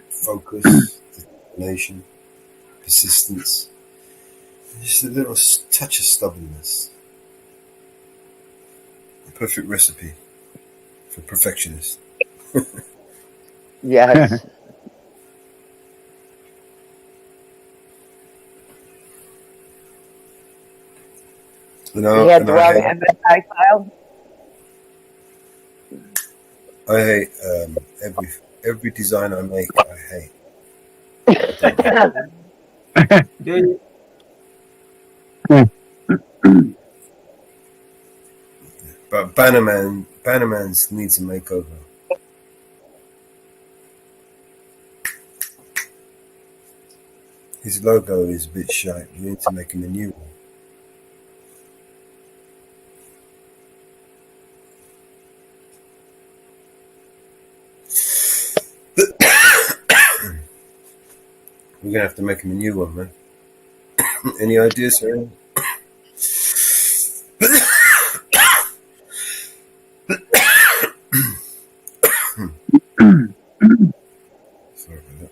focus, determination, persistence, and just a little touch of stubbornness. A perfect recipe for perfectionists.
Yes.
You know,
You had
and
the wrong MSI file?
I hate every design I make. I hate.
Did
But Bannerman's needs a makeover. His logo is a bit shite. You need to make him a new one. We're gonna have to make him a new one, man. Any ideas, sir? Sorry about that.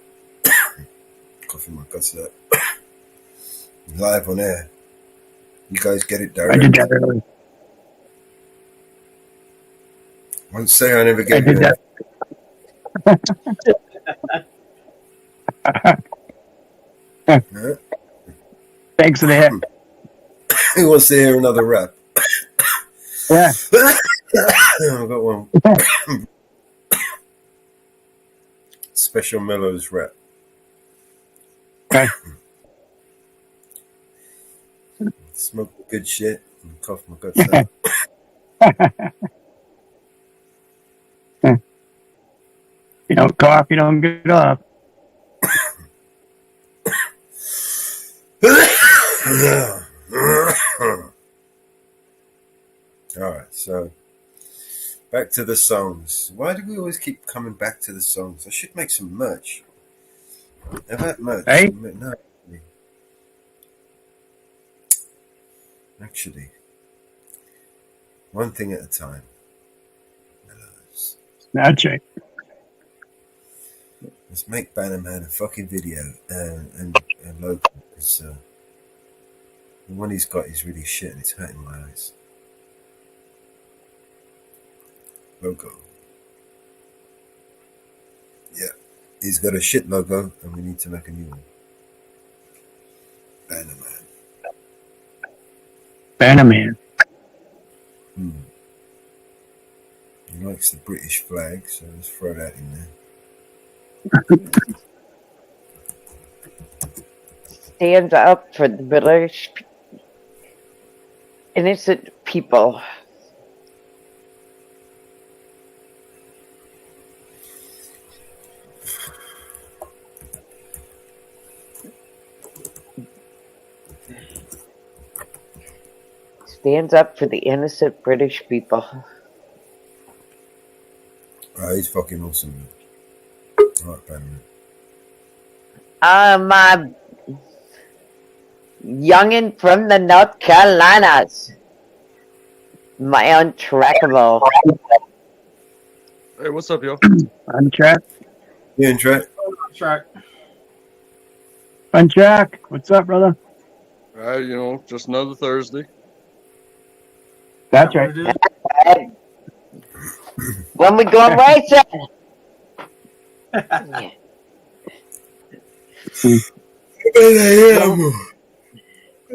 Coughing my guts out. Live on air. You guys get it
I did
direct.
that early.
Don't say I never
I
gave
did
you
that.
Yeah?
Thanks for the hit.
Who wants to hear another rap?
Yeah.
I've got one. Special Mellows rap.
Okay.
Smoke good shit and cough my guts out.
You don't cough, you don't get up.
Alright, so back to the songs. Why do we always keep coming back to the songs? I should make some merch. Have that merch?
Hey?
No. Actually, one thing at a time. Mellows.
That's right.
Let's make Bannerman a fucking video and logo. It's, the one he's got is really shit and it's hurting my eyes. Logo. Yeah. He's got a shit logo and we need to make a new one. Bannerman.
Bannerman.
He likes the British flag, so let's throw that in there.
Stands up for the British innocent people. Stands up for the innocent British people.
He's fucking awesome, man. Alright, Bannerman.
My youngin' from the North Carolinas. My untrackable.
Hey, what's up, yo?
On track.
You in track?
track.
On track. What's up, brother?
You know, just another Thursday.
That's right.
When we going racing?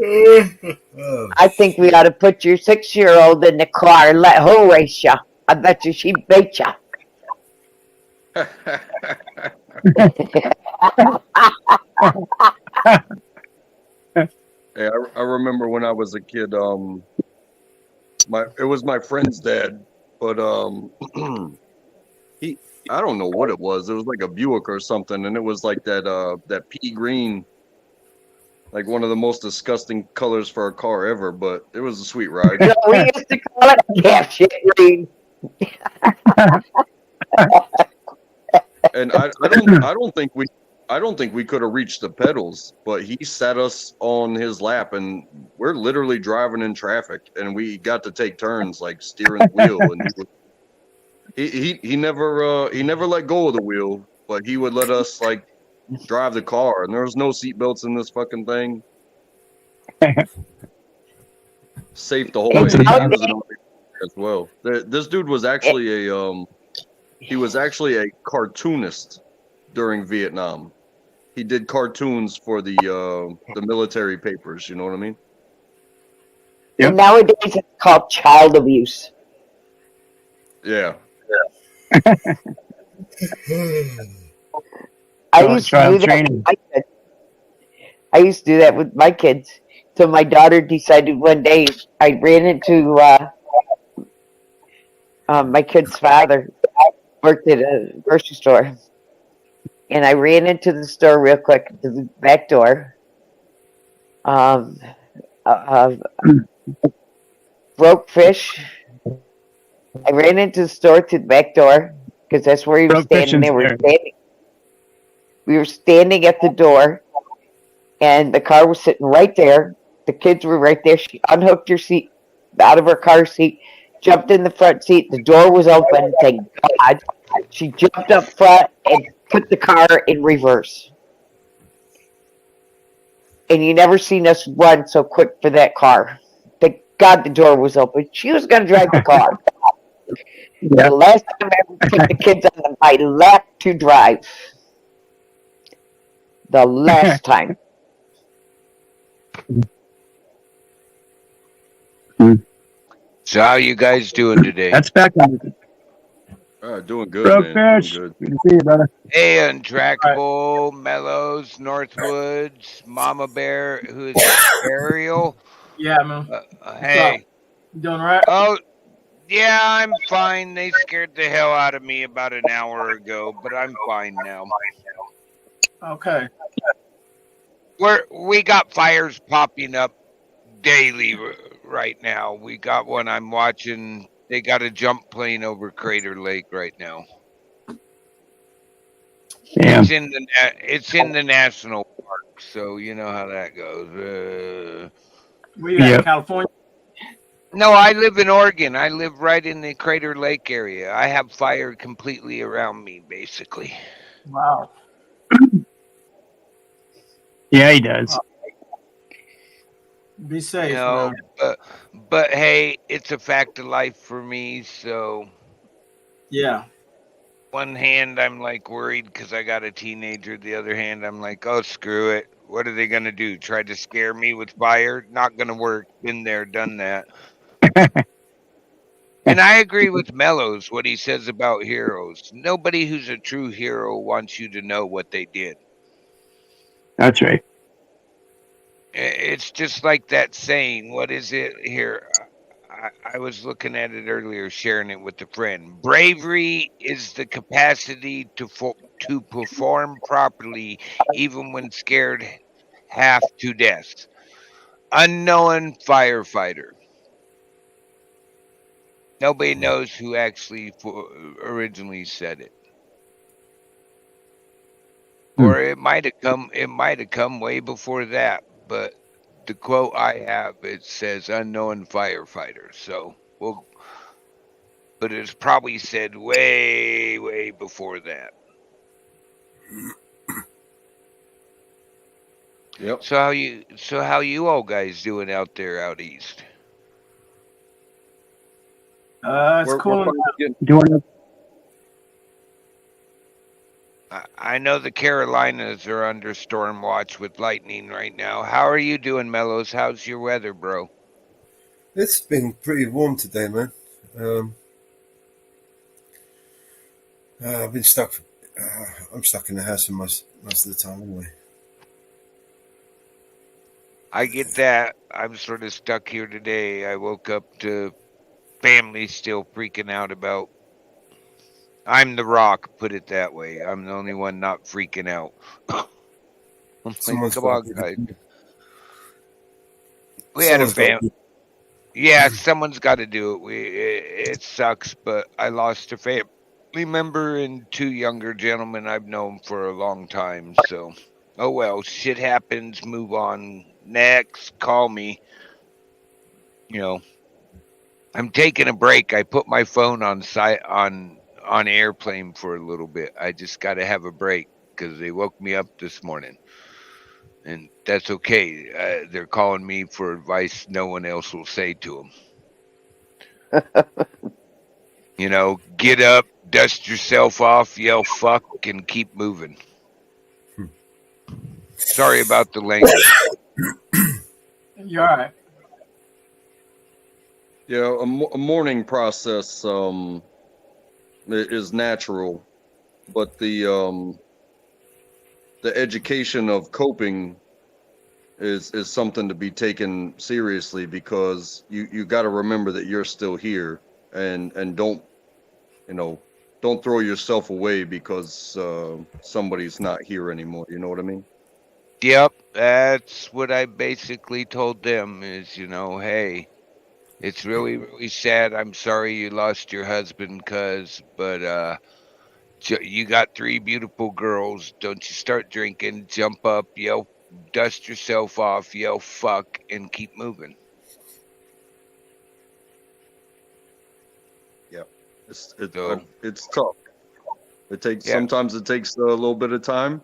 Oh,
I think we ought to put your 6-year-old in the car and let her race you. I bet you she'd beat you.
Hey, I remember when I was a kid. It was my friend's dad, but I don't know what it was. It was like a Buick or something, and it was like that pea green, like one of the most disgusting colors for a car ever. But it was a sweet ride.
No, we used to call it calf shit green.
And I don't think we could have reached the pedals, but he sat us on his lap, and we're literally driving in traffic, and we got to take turns like steering the wheel, and he never let go of the wheel, but he would let us like drive the car, and there was no seatbelts in this fucking thing. Safe the whole way.
It's
He was an
outdated.
army as well. This dude was actually a cartoonist during Vietnam. He did cartoons for the military papers. You know what I mean?
And nowadays it's called child abuse.
Yeah.
I used to do that
training.
with my kids. I used to do that with my kids. So my daughter decided one day I ran into my kid's father worked at a grocery store, and I ran into the store real quick to the back door. Broke fish. I ran into the store to the back door because that's where he was
Broke fish
standing.
and scared.
We were standing at the door, and the car was sitting right there. The kids were right there. She unhooked her seat out of her car seat, jumped in the front seat. The door was open. Thank God. She jumped up front and put the car in reverse. And you never seen us run so quick for that car. Thank God the door was open. She was going to drive the car. The last time I ever put the kids on my lap to drive. The last time.
So how you guys doing today?
That's back on.
Doing good,
Broke
man.
fish.
Doing good.
Good to see you, brother.
Hey, Untrackable, Mellows, Northwoods, Mama Bear, who's Ariel.
Yeah, man.
Hey.
You doing all right?
Oh, yeah, I'm fine. They scared the hell out of me about an hour ago, but I'm fine now.
Okay.
We got fires popping up daily right now. We got one I'm watching. They got a jump plane over Crater Lake right now.
Damn.
It's in the national park, so you know how that goes.
Where you at, in California?
No, I live in Oregon. I live right in the Crater Lake area. I have fire completely around me, basically.
Wow.
Yeah, he does.
Be safe,
You know,
man.
but hey, it's a fact of life for me. So
yeah.
One hand, I'm like worried because I got a teenager. The other hand, I'm like, oh, screw it. What are they gonna do? Try to scare me with fire? Not gonna work. Been there, done that. And I agree with Mellows, what he says about heroes. Nobody who's a true hero wants you to know what they did.
That's right.
It's just like that saying. What is it here? I was looking at it earlier, sharing it with a friend. Bravery is the capacity to perform properly, even when scared half to death. Unknown firefighter. Nobody knows who actually originally said it. Or it might have come way before that, but the quote I have, it says unknown firefighter. So but it's probably said way before that.
Yep.
So how you all guys doing out there out east?
It's cool.
Doing it.
I know the Carolinas are under storm watch with lightning right now. How are you doing, Mellows? How's your weather, bro?
It's been pretty warm today, man. Um, I've been stuck. I'm stuck in the house most of the time anyway.
I get that. I'm sort of stuck here today. I woke up to family still freaking out about. I'm the rock, put it that way. I'm the only one not freaking out. I'm like,
Someone's
come
got
on,
to
guys.
do.
We had a
Someone's got
fam.
to do.
Yeah, someone's got to do it. It sucks, but I lost a family member and two younger gentlemen I've known for a long time. So, oh well, shit happens. Move on. Next, call me. You know, I'm taking a break. I put my phone on airplane for a little bit. I just got to have a break because they woke me up this morning, and that's okay. They're calling me for advice no one else will say to them. Get up, dust yourself off, yell fuck, and keep moving. Sorry about the language.
You're all right.
Yeah, a mourning process is natural, but the education of coping is something to be taken seriously, because you got to remember that you're still here, and don't throw yourself away because somebody's not here anymore. You know what I mean?
Yep, that's what I basically told them is, hey, it's really, really sad. I'm sorry you lost your husband, but you got three beautiful girls. Don't you start drinking, jump up, yell, dust yourself off, yell fuck, and keep moving.
Yeah,
So,
it's tough.
yeah.
Sometimes it takes a little bit of time,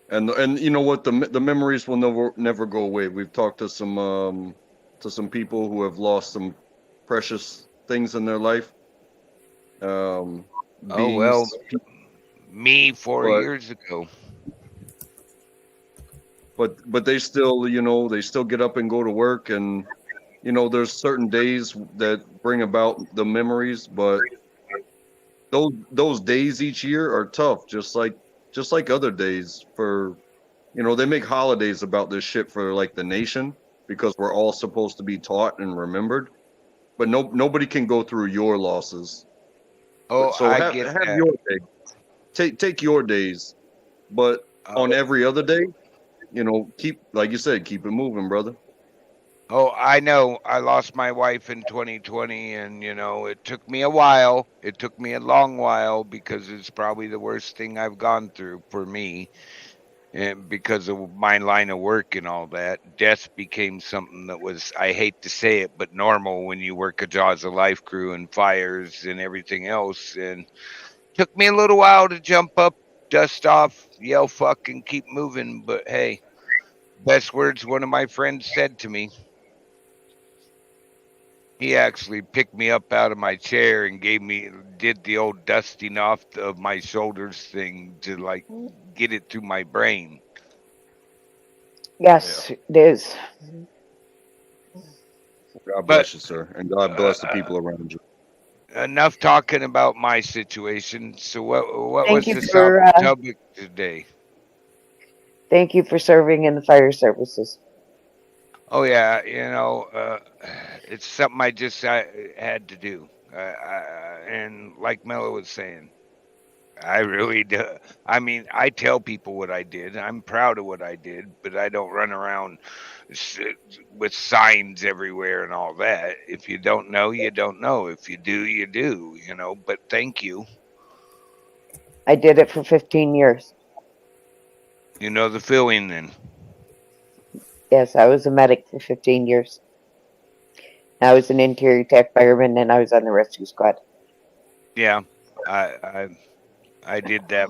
and you know what, the memories will never go away. We've talked to some people who have lost some precious things in their life, um,
Oh, well,
beings,
me 4
but
years ago.
but they still get up and go to work, and there's certain days that bring about the memories, but those days each year are tough, just like other days. For they make holidays about this shit for like the nation, because we're all supposed to be taught and remembered, but nobody can go through your losses.
Oh,
So
I get
have
that.
your day. Take your days, but on
Oh,
every other day, keep, like you said, keep it moving, brother.
oh, I know. I lost my wife in 2020, and it took me a while. It took me a long while because it's probably the worst thing I've gone through for me, and because of my line of work and all that. Death became something that was, I hate to say it, but normal when you work a Jaws of Life crew and fires and everything else. And took me a little while to jump up, dust off, yell fuck, and keep moving. But hey, best words one of my friends said to me. He actually picked me up out of my chair and did the old dusting off of my shoulders thing to like get it through my brain.
Yes, it is.
God
But
bless you, sir, and God
uh,
bless the people around you.
enough talking about my situation. So what
Thank
was
you
the
for
topic today?
thank you for serving in the fire services.
Oh yeah, it's something I just had to do. And like Mello was saying, I really do. I mean, I tell people what I did. I'm proud of what I did, but I don't run around s- with signs everywhere and all that. If you don't know, you don't know. If you do, you do. But thank you.
I did it for 15 years.
You know the feeling then.
Yes, I was a medic for 15 years. I was an interior tech fireman and I was on the rescue squad.
Yeah, I I I did that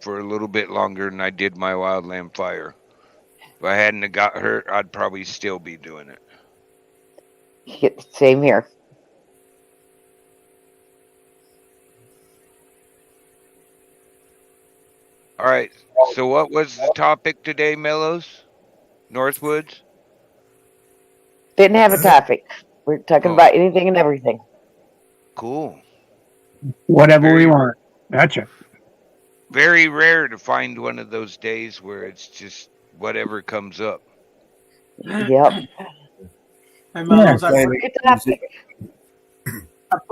for a little bit longer than I did my wildland fire. If I hadn't have got hurt, I'd probably still be doing it.
Same here.
All right. So what was the topic today, Mellows? Northwoods?
Didn't have a topic. We're talking
Oh,
about anything and everything.
cool.
Whatever we
Very,
want. Gotcha.
very rare to find one of those days where it's just whatever comes up.
Yep.
Hey,
Yeah.
Mellows, I
Playing
Good
music.
topic.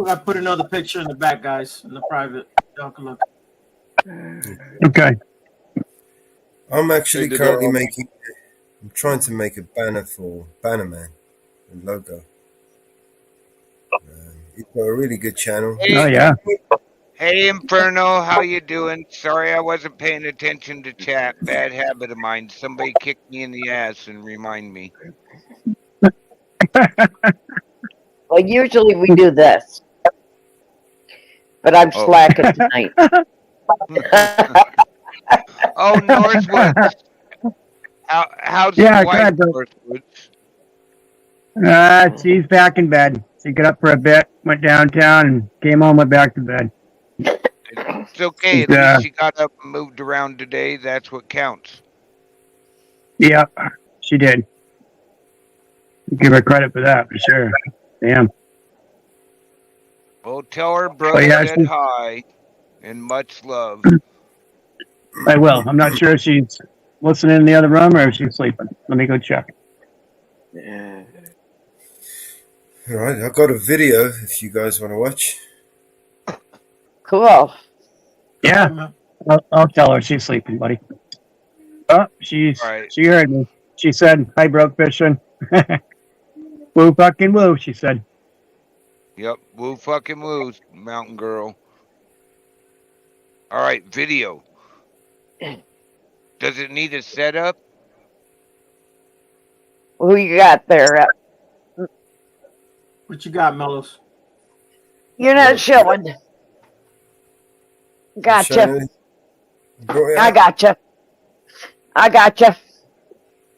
I put another picture in the back, guys, in the private. Y'all can look.
Okay.
I'm
Hey,
actually
did
currently making. I'm trying to make a banner for Bannerman, a logo. He's got a really good channel.
Oh
Hey,
yeah.
hey, Inferno, how you doing? Sorry, I wasn't paying attention to chat. Bad habit of mine. Somebody kicked me in the ass and remind me.
Well, usually we do this, but I'm
Oh,
slacking tonight.
oh, Northwoods. How's the
Yeah, go
wife,
ahead, bro.
Northwoods?
She's back in bed. She got up for a bit, went downtown, and came home, went back to bed.
It's okay.
She's,
At least she got up and moved around today. That's what counts.
yeah, she did. Give her credit for that, for sure. Damn.
Well, tell her
But
bro
yeah,
said hi and much love.
I will. I'm not sure if she's listening in the other room or if she's sleeping. Let me go check.
All right, I've got a video if you guys want to watch.
Cool.
Yeah, I'll tell her she's sleeping, buddy. Oh,
All right.
she heard me. She said, "Hi, broke fishing." Woo fucking woo, she said.
Yep. Woo fucking woo, mountain girl. All right. Video. Does it need a setup?
Who you got there?
What you got, Mellows?
You're not showing. Gotcha.
Shannon, you brought it
I
up?
gotcha. I gotcha.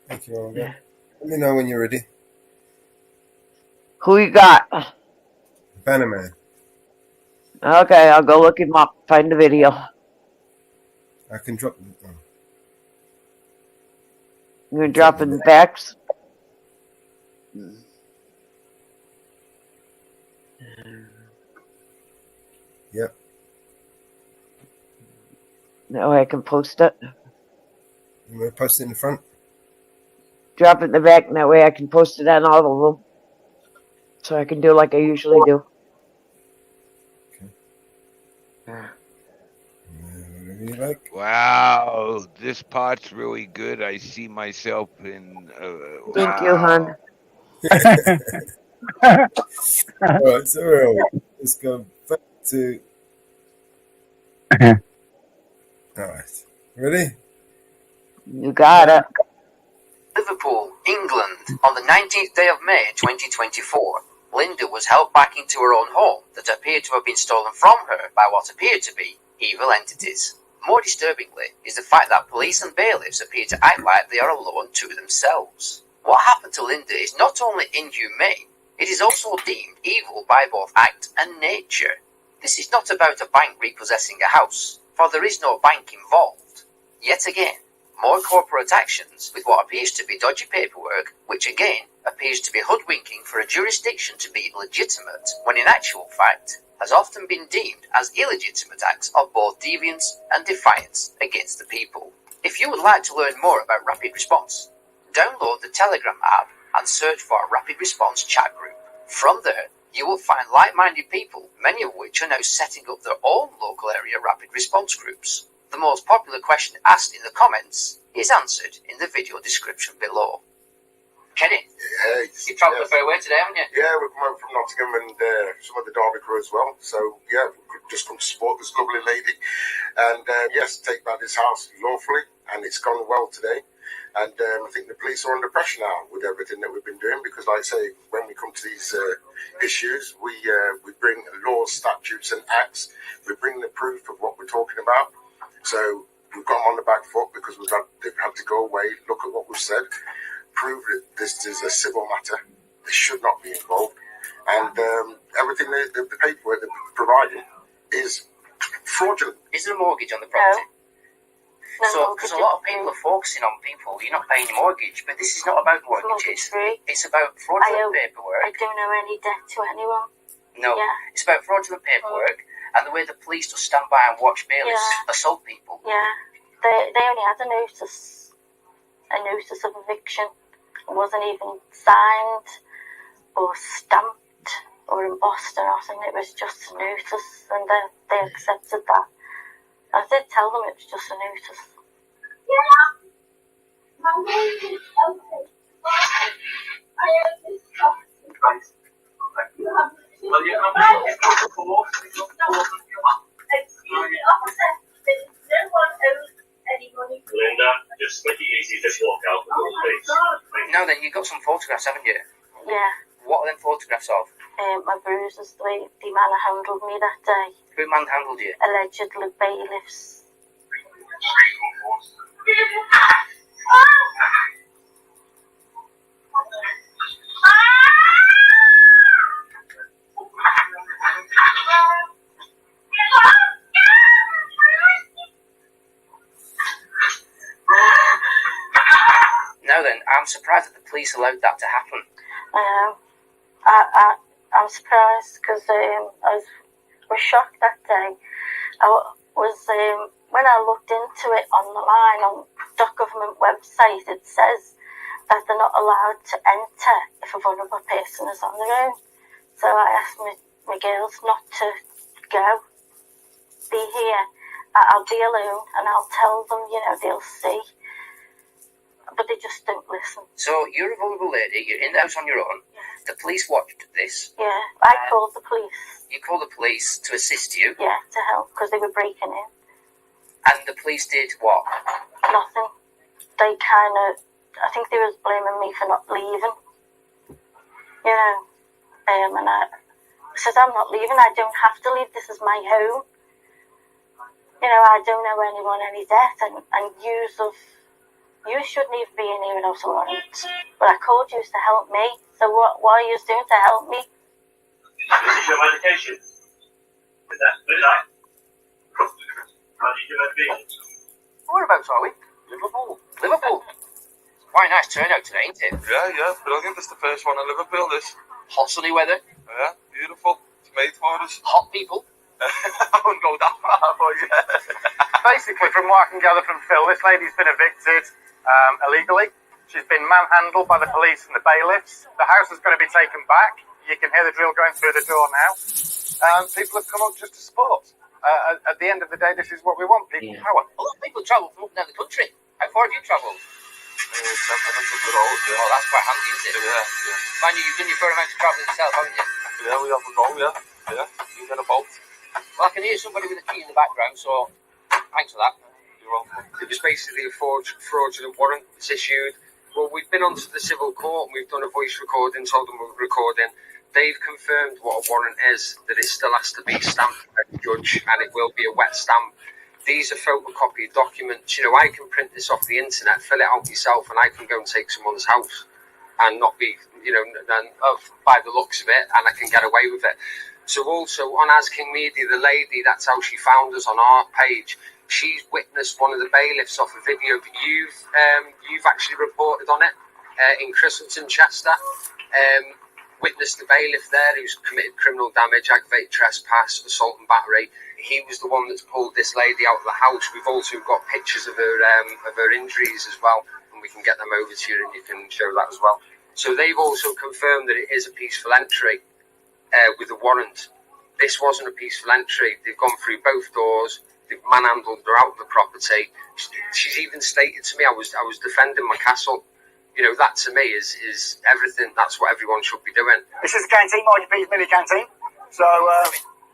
Thank you, Olga. Let me know when you're ready.
Who you got?
Bannerman.
Okay, I'll go look him up. Find the video.
I can drop. Oh,
You're dropping the backs.
yep.
No, I can post it.
You want to post it in the front?
Drop it in the back, and that way I can post it on all of them. So I can do like I usually do.
Whatever you like.
Wow. This pot's really good. I see myself in.
Thank you, hon.
All right, so where are we? Let's go back to. All right, ready?
You got it.
Liverpool, England, on the 19th day of May 2024, Linda was helped back into her own home that appeared to have been stolen from her by what appeared to be evil entities. More disturbingly is the fact that police and bailiffs appear to act like they are alone to themselves. What happened to Linda is not only inhumane, it is also deemed evil by both act and nature. This is not about a bank repossessing a house, for there is no bank involved. Yet again, more corporate actions with what appears to be dodgy paperwork, which again appears to be hoodwinking for a jurisdiction to be legitimate, when in actual fact has often been deemed as illegitimate acts of both deviance and defiance against the people. If you would like to learn more about Rapid Response, download the Telegram app and search for a Rapid Response chat group. From there, you will find like-minded people, many of which are now setting up their own local area rapid response groups. The most popular question asked in the comments is answered in the video description below. Kenny, you travelled a fair way today, haven't you?
Yeah, we've come over from Nottingham and some of the Derby crew as well. So, yeah, we could just come to support this lovely lady. And, yes, take back this house lawfully. And it's gone well today. And I think the police are under pressure now with everything that we've been doing. Because, like I say, when we come to these issues, we bring laws, statutes and acts. We bring the proof of what we're talking about. So we've got them on the back foot because they've had to go away, look at what we've said, prove that this is a civil matter. They should not be involved. And everything, the paperwork they're providing is fraudulent.
Is there a mortgage on the property? So, because a lot of people are focusing on people, you're not paying your mortgage, but this is not about mortgages. It's about fraudulent paperwork.
I don't owe any debt to anyone.
No, it's about fraudulent paperwork and the way the police just stand by and watch bailiffs assault people.
Yeah, they only had a notice of eviction. It wasn't even signed or stamped or embossed or nothing. It was just a notice, and they accepted that. I did tell them it was just a notice.
Linda, just make it easy, just walk out, please.
Now then, you've got some photographs, haven't you?
Yeah.
What are them photographs of?
My bruises, the way the man handled me that day.
Who manhandled you?
Allegedly bailiffs.
Now then, I'm surprised that the police allowed that to happen.
I'm surprised because I was shocked that day. When I looked into it on the line on the government website, it says that they're not allowed to enter if a vulnerable person is on their own. So I asked my girls not to go, be here. I'll be alone and I'll tell them, they'll see. But they just don't listen.
So you're a vulnerable lady, you're in the house on your own. The police watched this.
Yeah, I called the police.
You called the police to assist you.
Yeah, to help, because they were breaking in.
And the police did what?
Nothing. They I think they was blaming me for not leaving. And I said, I'm not leaving, I don't have to leave, this is my home. I don't owe anyone any debt, and you shouldn't even be in here without a warrant. But I called you to help me, so what are you doing to help me?
This is your medication. Is that? How do you do medication?
Whereabouts are we? Liverpool. Quite a nice turnout today, ain't it?
Yeah, brilliant. It's the first one in Liverpool, this.
Hot sunny weather.
Yeah, beautiful. It's made for us.
Hot people.
I wouldn't go that far, but yeah.
Basically, from what I can gather from Phil, this lady's been evicted illegally. She's been manhandled by the police and the bailiffs. The house is going to be taken back. You can hear the drill going through the door now. People have come up just to support. At the end of the day, this is what we want, people power.
A lot of people travel from up and down the country. How far have you travelled?
Oh,
that's quite handy, isn't it?
Yeah.
Mind you, you've done your fair amount of travelling yourself, haven't you?
Yeah, we have to go, yeah. You get a boat.
Well, I can hear somebody with a key in the background, so thanks for that.
You're welcome.
It was basically a fraudulent warrant that's issued. Well, we've been onto the civil court and we've done a voice recording, told them we're recording. They've confirmed what a warrant is, that it still has to be stamped by the judge and it will be a wet stamp. These are photocopied documents. I can print this off the internet, fill it out myself, and I can go and take someone's house and not be, by the looks of it, and I can get away with it. So also on As King Media, the lady, that's how she found us on our page. She's witnessed one of the bailiffs off a video that you've actually reported on it in Christleton, Chester. Witnessed the bailiff there who's committed criminal damage, aggravated trespass, assault and battery. He was the one that's pulled this lady out of the house. We've also got pictures of her injuries as well, and we can get them over to you and you can show that as well. So they've also confirmed that it is a peaceful entry with a warrant. This wasn't a peaceful entry. They've gone through both doors. They've manhandled her out of the property. She's even stated to me, I was defending my castle. That to me is everything. That's what everyone should be doing.
This is the canteen, Margie P's mini canteen. So,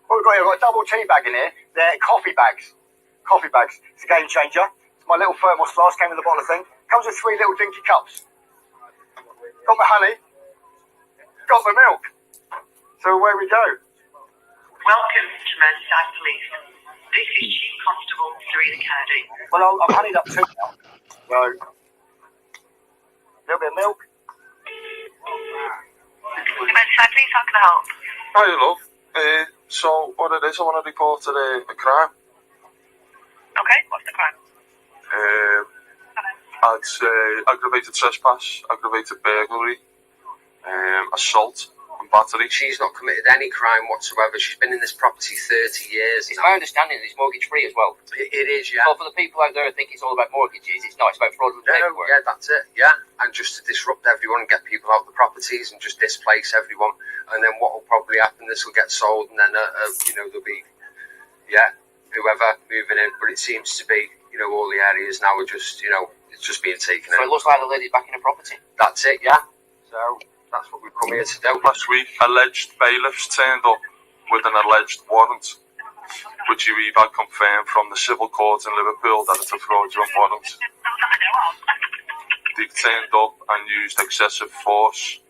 what we've got here, we've got a double tea bag in here. They're coffee bags. It's a game changer. It's my little thermos flask, came with a bottle of thing. Comes with 3 little dinky cups. Got my honey. Got my milk. So away we go.
Welcome to Merseyside Police. This is Chief Constable Serena Kennedy.
Well, I've honeyed up 2 now. So, a little bit of milk.
Merseyside Police, how can I help?
Hi, love. So, what it is, I want to report a crime.
Okay, what's the crime?
I'd say aggravated trespass, aggravated burglary, assault, and battery.
She's not committed any crime whatsoever. She's been in this property 30 years.
It's my understanding that it's mortgage free as well.
It is, yeah.
So for the people out there who think it's all about mortgages, it's not. It's about fraudulent paperwork.
Yeah, that's it. Yeah, and just to disrupt everyone and get people out of the properties and just displace everyone. And then what will probably happen? This will get sold, and then there'll be whoever moving in. But it seems to be all the areas now are just it's just being taken
So
out.
it looks like the lady's back in a property.
That's it. Yeah. So that's what we've come here to do.
Last week, alleged bailiffs turned up with an alleged warrant, which we've had confirmed from the civil court in Liverpool that it's a fraudulent warrant. They turned up and used excessive force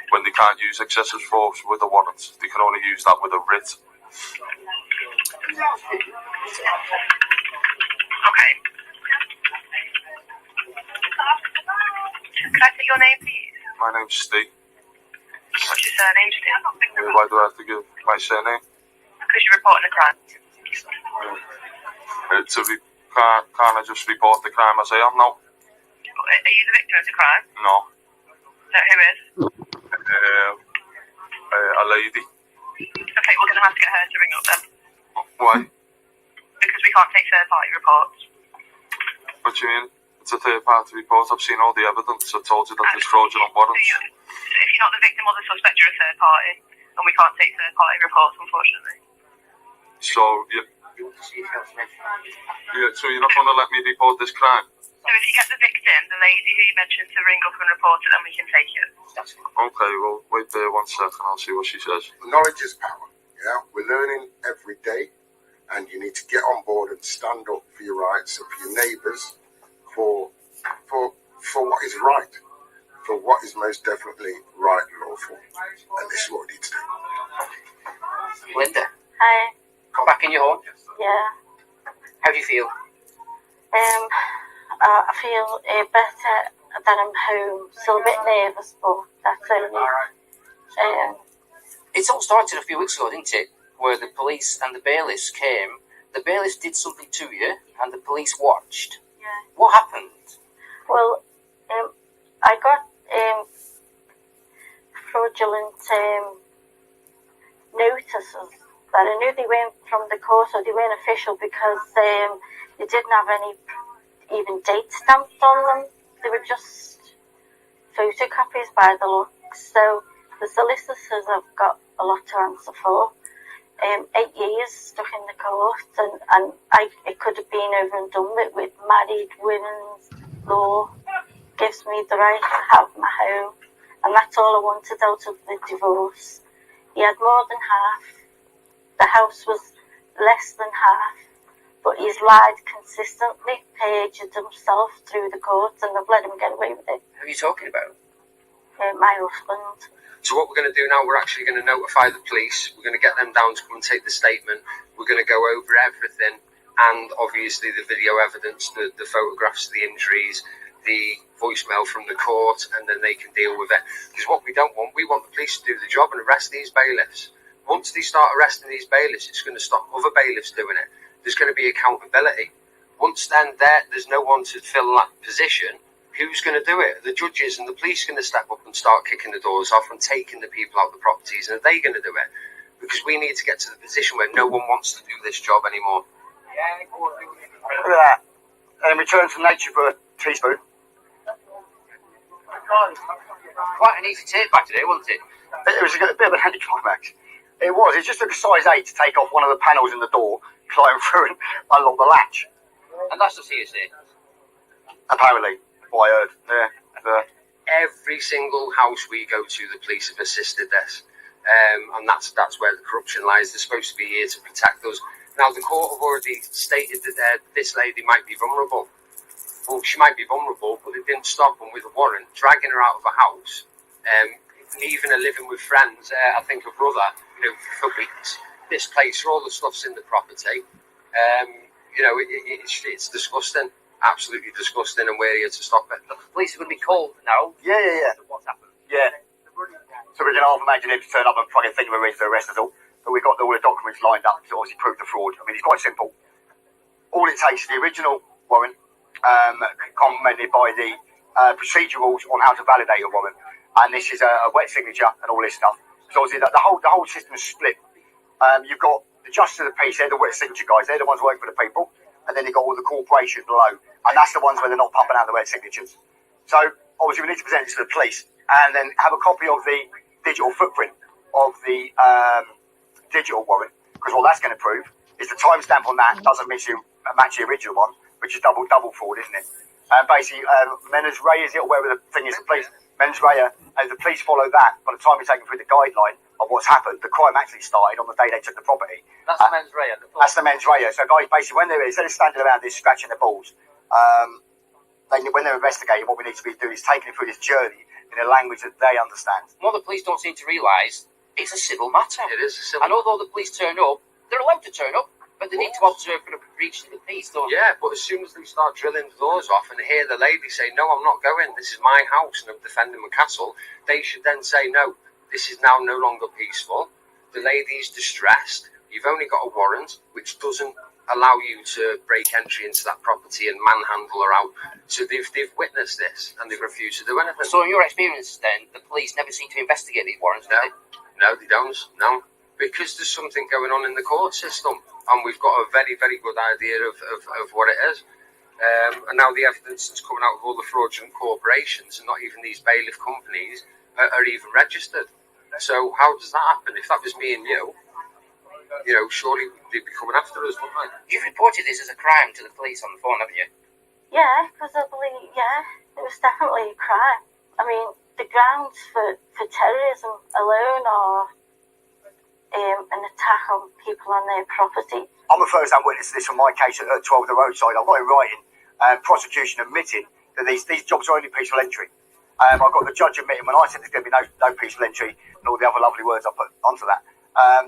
when they can't use excessive force with a warrant. They can only use that with a writ.
Okay. Could I take your name, please?
My name's Steve.
What's your surname, Steve?
Why do I have to give my surname?
Because you're reporting a crime.
Can't I just report the crime as I am now?
Are you the victim of the crime?
No.
No, who is?
A lady.
Okay, we're going to have to get her to ring up then.
Why?
Because we can't take third-party reports.
What do you mean? It's a third-party report. I've seen all the evidence. I've told you that there's fraudulent warrants.
If you're not the victim or the suspect, you're a third party, and we can't take third-party reports, unfortunately.
So, so you're not going to let me report this crime?
So if you get the victim, the lady who you mentioned, to ring up and report it, then we can take it.
Okay, well, wait there 1 second. I'll see what she says.
Knowledge is power. Yeah, we're learning every day, and you need to get on board and stand up for your rights and for your neighbours, for what is right, for what is most definitely right and lawful. And this is what we need to do.
Linda,
Hi.
come back in your home.
Yeah.
How do you feel?
I feel better that I'm home. Still a bit nervous, but that's only.
It all started a few weeks ago, didn't it? Where the police and the bailiffs came. The bailiffs did something to you, and the police watched.
Yeah.
What happened?
Well, I got fraudulent notices that I knew they weren't from the court or they weren't official because they didn't have any even date stamped on them. They were just photocopies by the looks. So the solicitors have got a lot to answer for. 8 years stuck in the court, and it could have been over and done with married women's law. Gives me the right to have my home, and that's all I wanted out of the divorce. He had more than half. The house was less than half, but he's lied consistently, perjured himself through the courts, and they've let him get away with it.
Who are you talking about?
My husband.
So what we're going to do now, we're actually going to notify the police. We're going to get them down to come and take the statement. We're going to go over everything, and obviously the video evidence, the photographs of the injuries, the voicemail from the court, and then they can deal with it. Because what we don't want, we want the police to do the job and arrest these bailiffs. Once they start arresting these bailiffs, it's going to stop other bailiffs doing it. There's going to be accountability. Once then there's no one to fill that position, who's going to do it? The judges and the police are going to step up and start kicking the doors off and taking the people out of the properties, and are they going to do it? Because we need to get to the position where no one wants to do this job anymore.
Look at that. And return to nature for a teaspoon.
Quite an easy tape back today, wasn't it?
It was a bit of an anticlimax. It was. It just took a size 8 to take off one of the panels in the door, climb through and unlock the latch.
And that's just hearsay.
Apparently, what I heard. Yeah.
Every single house we go to, the police have assisted this. And that's where the corruption lies. They're supposed to be here to protect us. Now, the court have already stated that this lady might be vulnerable. Well, she might be vulnerable, but they didn't stop them with a warrant, dragging her out of a house, leaving her living with friends, I think her brother, for weeks. This place, all the stuff's in the property. It's disgusting. Absolutely disgusting, and we're here to stop it.
The police are going to be called now.
Yeah.
What's happened?
Yeah. So we can half imagine him to turn up and fucking think we're ready for the rest of it all. But we've got all the documents lined up to obviously prove the fraud. I mean, it's quite simple. All it takes is the original warrant, complemented by the procedurals on how to validate a warrant. And this is a wet signature and all this stuff. So obviously the whole system is split. You've got the justice of the peace, they're the wet signature guys, they're the ones working for the people, and then you've got all the corporations below, and that's the ones where they're not pumping out the wet signatures. So obviously we need to present it to the police, and then have a copy of the digital footprint of the digital warrant, because what that's going to prove is the timestamp on that doesn't match the original one, which is double fraud, isn't it? Basically, mens rea, is it, or wherever the thing is, the police, mens rea, and the police follow that, by the time you're taken through the guideline of what's happened, the crime actually started on the day they took the property.
That's the mens rea.
That's the mens rea. So guys, basically, when they're, instead of standing around this scratching their balls, when they're investigating, what we need to be doing is taking them through this journey in a language that they understand.
What the police don't seem to realise, it's a civil matter.
It is a civil.
And although the police turn up, they're allowed to turn up, but they need to observe for the breach of the peace, don't they?
Yeah, but as soon as they start drilling the doors off and hear the lady say, no, I'm not going, this is my house and I'm defending my castle, they should then say, no, this is now no longer peaceful. The lady is distressed. You've only got a warrant, which doesn't allow you to break entry into that property and manhandle her out. So they've witnessed this and they've refused to do anything.
So in your experience then, the police never seem to investigate these warrants, do they?
No, they don't. No. Because there's something going on in the court system and we've got a very, very good idea of what it is. And now the evidence that's coming out of all the fraudulent corporations and not even these bailiff companies are even registered. So how does that happen? If that was me and you know, surely they'd be coming after us, wouldn't they?
You've reported this as a crime to the police on the phone, haven't you?
Yeah, because I believe, it was definitely a crime. I mean, the grounds for terrorism alone are an attack on people on their property.
I'm a first-hand witness to this from my case at 12 the roadside. I've got in writing prosecution admitting that these jobs are only peaceful entry. I've got the judge admitting when I said there's going to be no peaceful entry and all the other lovely words I put onto that.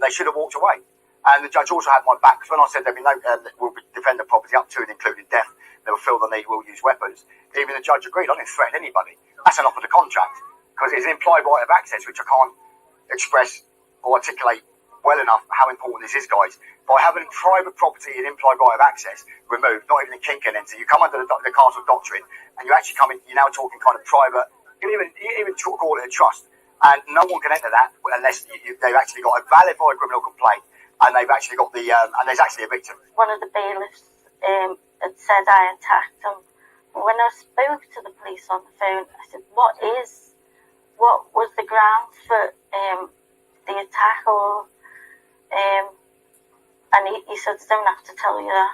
They should have walked away. And the judge also had my back, because when I said there'd be no, we'll defend the property up to and including death, they will feel the need, will use weapons. Even the judge agreed. I didn't threaten anybody. That's an offer to contract, because it's an implied right of access, which I can't express or articulate well enough how important this is, guys. By having private property and implied right of access removed, not even the king can enter. You come under the castle doctrine, and you actually come in. You're now talking kind of private. You even call it a trust, and no one can enter that unless they've actually got a valid criminal complaint, and they've actually got the and there's actually a victim.
One of the bailiffs had said I attacked him. When I spoke to the police on the phone, I said, what was the grounds for the attack, or and he said, I don't have to tell you that.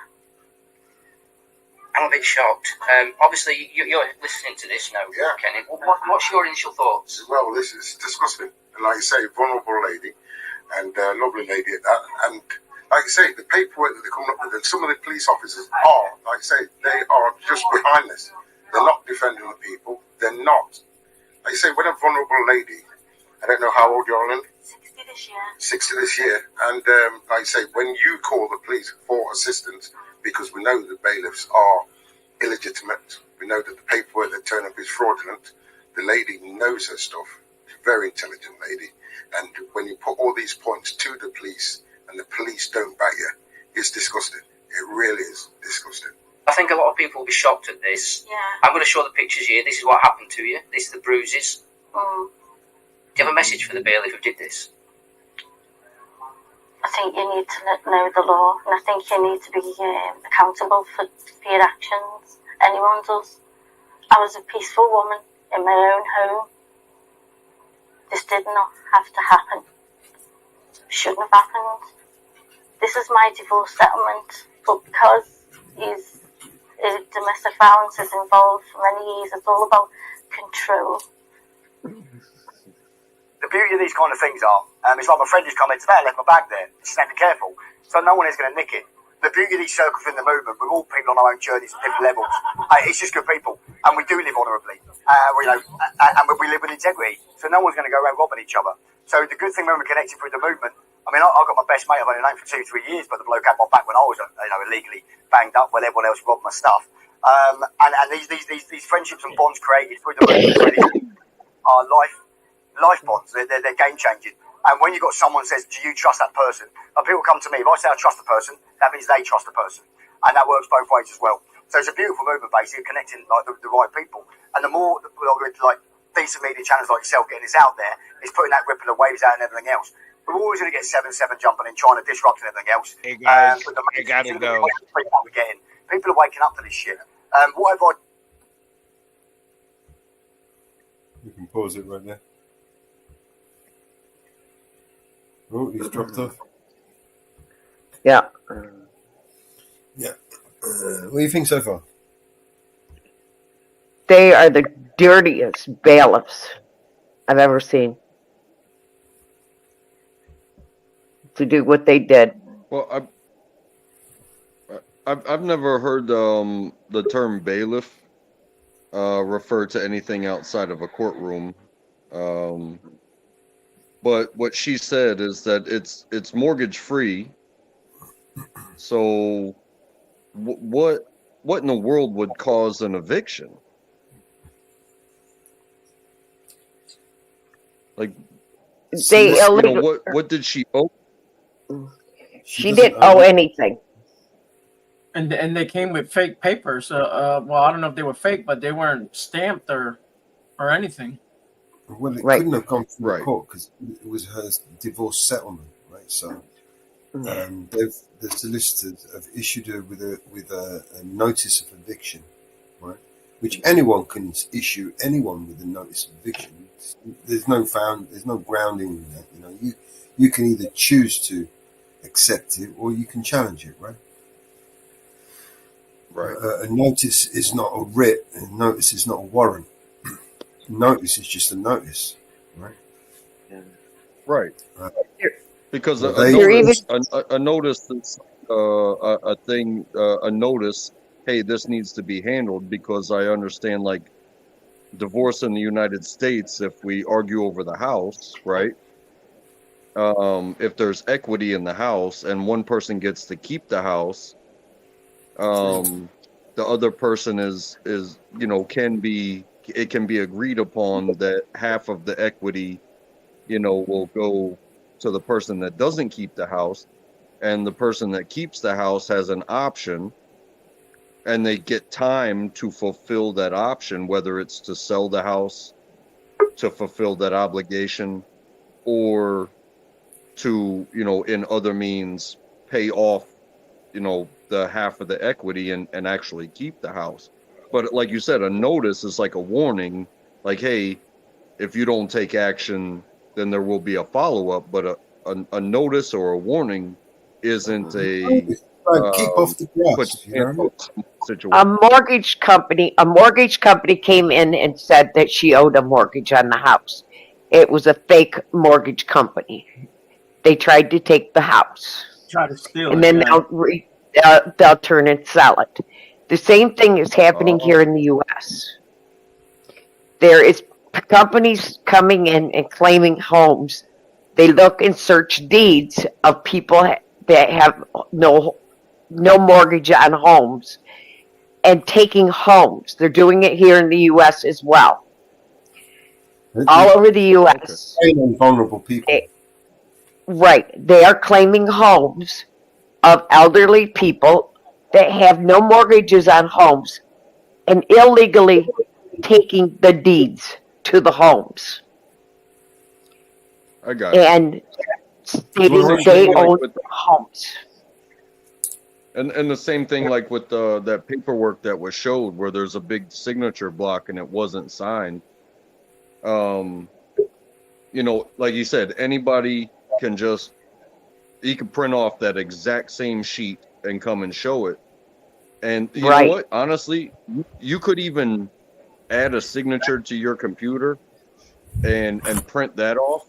I'm a bit shocked. Obviously, you're listening to this now, Kenny. What's your initial thoughts?
Well, this is disgusting. And like you say, vulnerable lady, and lovely lady at that. And like you say, the paperwork that they're coming up with, and some of the police officers are, like I say, they are just behind this. They're not defending the people. They're not. Like you say, when a vulnerable lady, I don't know how old you are, Lynn?
60 this year.
60 this year. And like I say, when you call the police for assistance, because we know the bailiffs are illegitimate, we know that the paperwork that turn up is fraudulent, the lady knows her stuff. She's a very intelligent lady. And when you put all these points to the police and the police don't back you, it's disgusting. It really is disgusting.
I think a lot of people will be shocked at this.
Yeah.
I'm going to show the pictures here. This is what happened to you. This is the bruises.
Mm.
Do you have a message for the bailiff who did this?
I think you need to know the law, and I think you need to be accountable for your actions. Anyone does. I was a peaceful woman in my own home. This did not have to happen. Shouldn't have happened. This is my divorce settlement, but because domestic violence is involved for many years, it's all about control.
The beauty of these kind of things are, it's like my friend who's come in today, I left my bag there. Just have to be careful. So no one is going to nick it. The beauty of these circles in the movement, we're all people on our own journeys at different levels. It's just good people. And we do live honourably. And we live with integrity. So no one's going to go around robbing each other. So the good thing when we're connected through the movement, I mean, I've got my best mate I've only known for 2-3 years, but the bloke had my back when I was illegally banged up while everyone else robbed my stuff. And these friendships and bonds created through the movement are life bonds. They're game changing. And when you've got someone says, do you trust that person? And people come to me, if I say I trust the person, that means they trust the person. And that works both ways as well. So it's a beautiful movement, basically connecting like the right people. And the more like decent media channels like yourself getting this out there, is putting that ripple of waves out and everything else. We're always going to get 7-7 jumping and trying to disrupt and everything else.
Hey guys,
But the
I gotta go.
we're getting. People are waking up to this shit. What have I?
You can pause it right there. Oh, he's dropped off.
Yeah.
Yeah. What do you think so far?
They are the dirtiest bailiffs I've ever seen to do what they did.
Well, I've never heard the term bailiff refer to anything outside of a courtroom. But what she said is that it's mortgage free. So what in the world would cause an eviction? Like
They
what did she owe?
She didn't owe anything.
And they came with fake papers. Well, I don't know if they were fake, but they weren't stamped or anything.
Well, it couldn't have gone through the court because it was her divorce settlement, right? So the solicitors have issued her with a notice of eviction, right? Which anyone can issue anyone with a notice of eviction. There's no grounding in that. You know, you can either choose to accept it or you can challenge it, right?
Right.
A notice is not a writ. A notice is not a warrant. Notice is just a notice, right?
Right. Because
Well,
a notice is a thing, a notice. Hey, this needs to be handled because I understand, like, divorce in the United States. If we argue over the house, right? If there's equity in the house and one person gets to keep the house, the other person is can be agreed upon that half of the equity, will go to the person that doesn't keep the house, and the person that keeps the house has an option, and they get time to fulfill that option, whether it's to sell the house to fulfill that obligation or to, in other means pay off, the half of the equity and actually keep the house. But like you said, a notice is like a warning, like, hey, if you don't take action, then there will be a follow-up. But a notice or a warning isn't a
keep off the grass.
Situation.
A mortgage company came in and said that she owed a mortgage on the house. It was a fake mortgage company. They tried to take the house.
Try to steal
and
it.
then they'll turn and sell it. The same thing is happening here in the U.S. There is companies coming in and claiming homes. They look and search deeds of people that have no mortgage on homes and taking homes. They're doing it here in the U.S. as well. All over the U.S.
Vulnerable people.
Right. They are claiming homes of elderly people that have no mortgages on homes and illegally taking the deeds to the homes.
I got it.
And stating they own homes.
And the same thing like with that paperwork that was showed where there's a big signature block and it wasn't signed. Like you said, anybody can you can print off that exact same sheet and come and show it. And you know what? Honestly, you could even add a signature to your computer and print that off.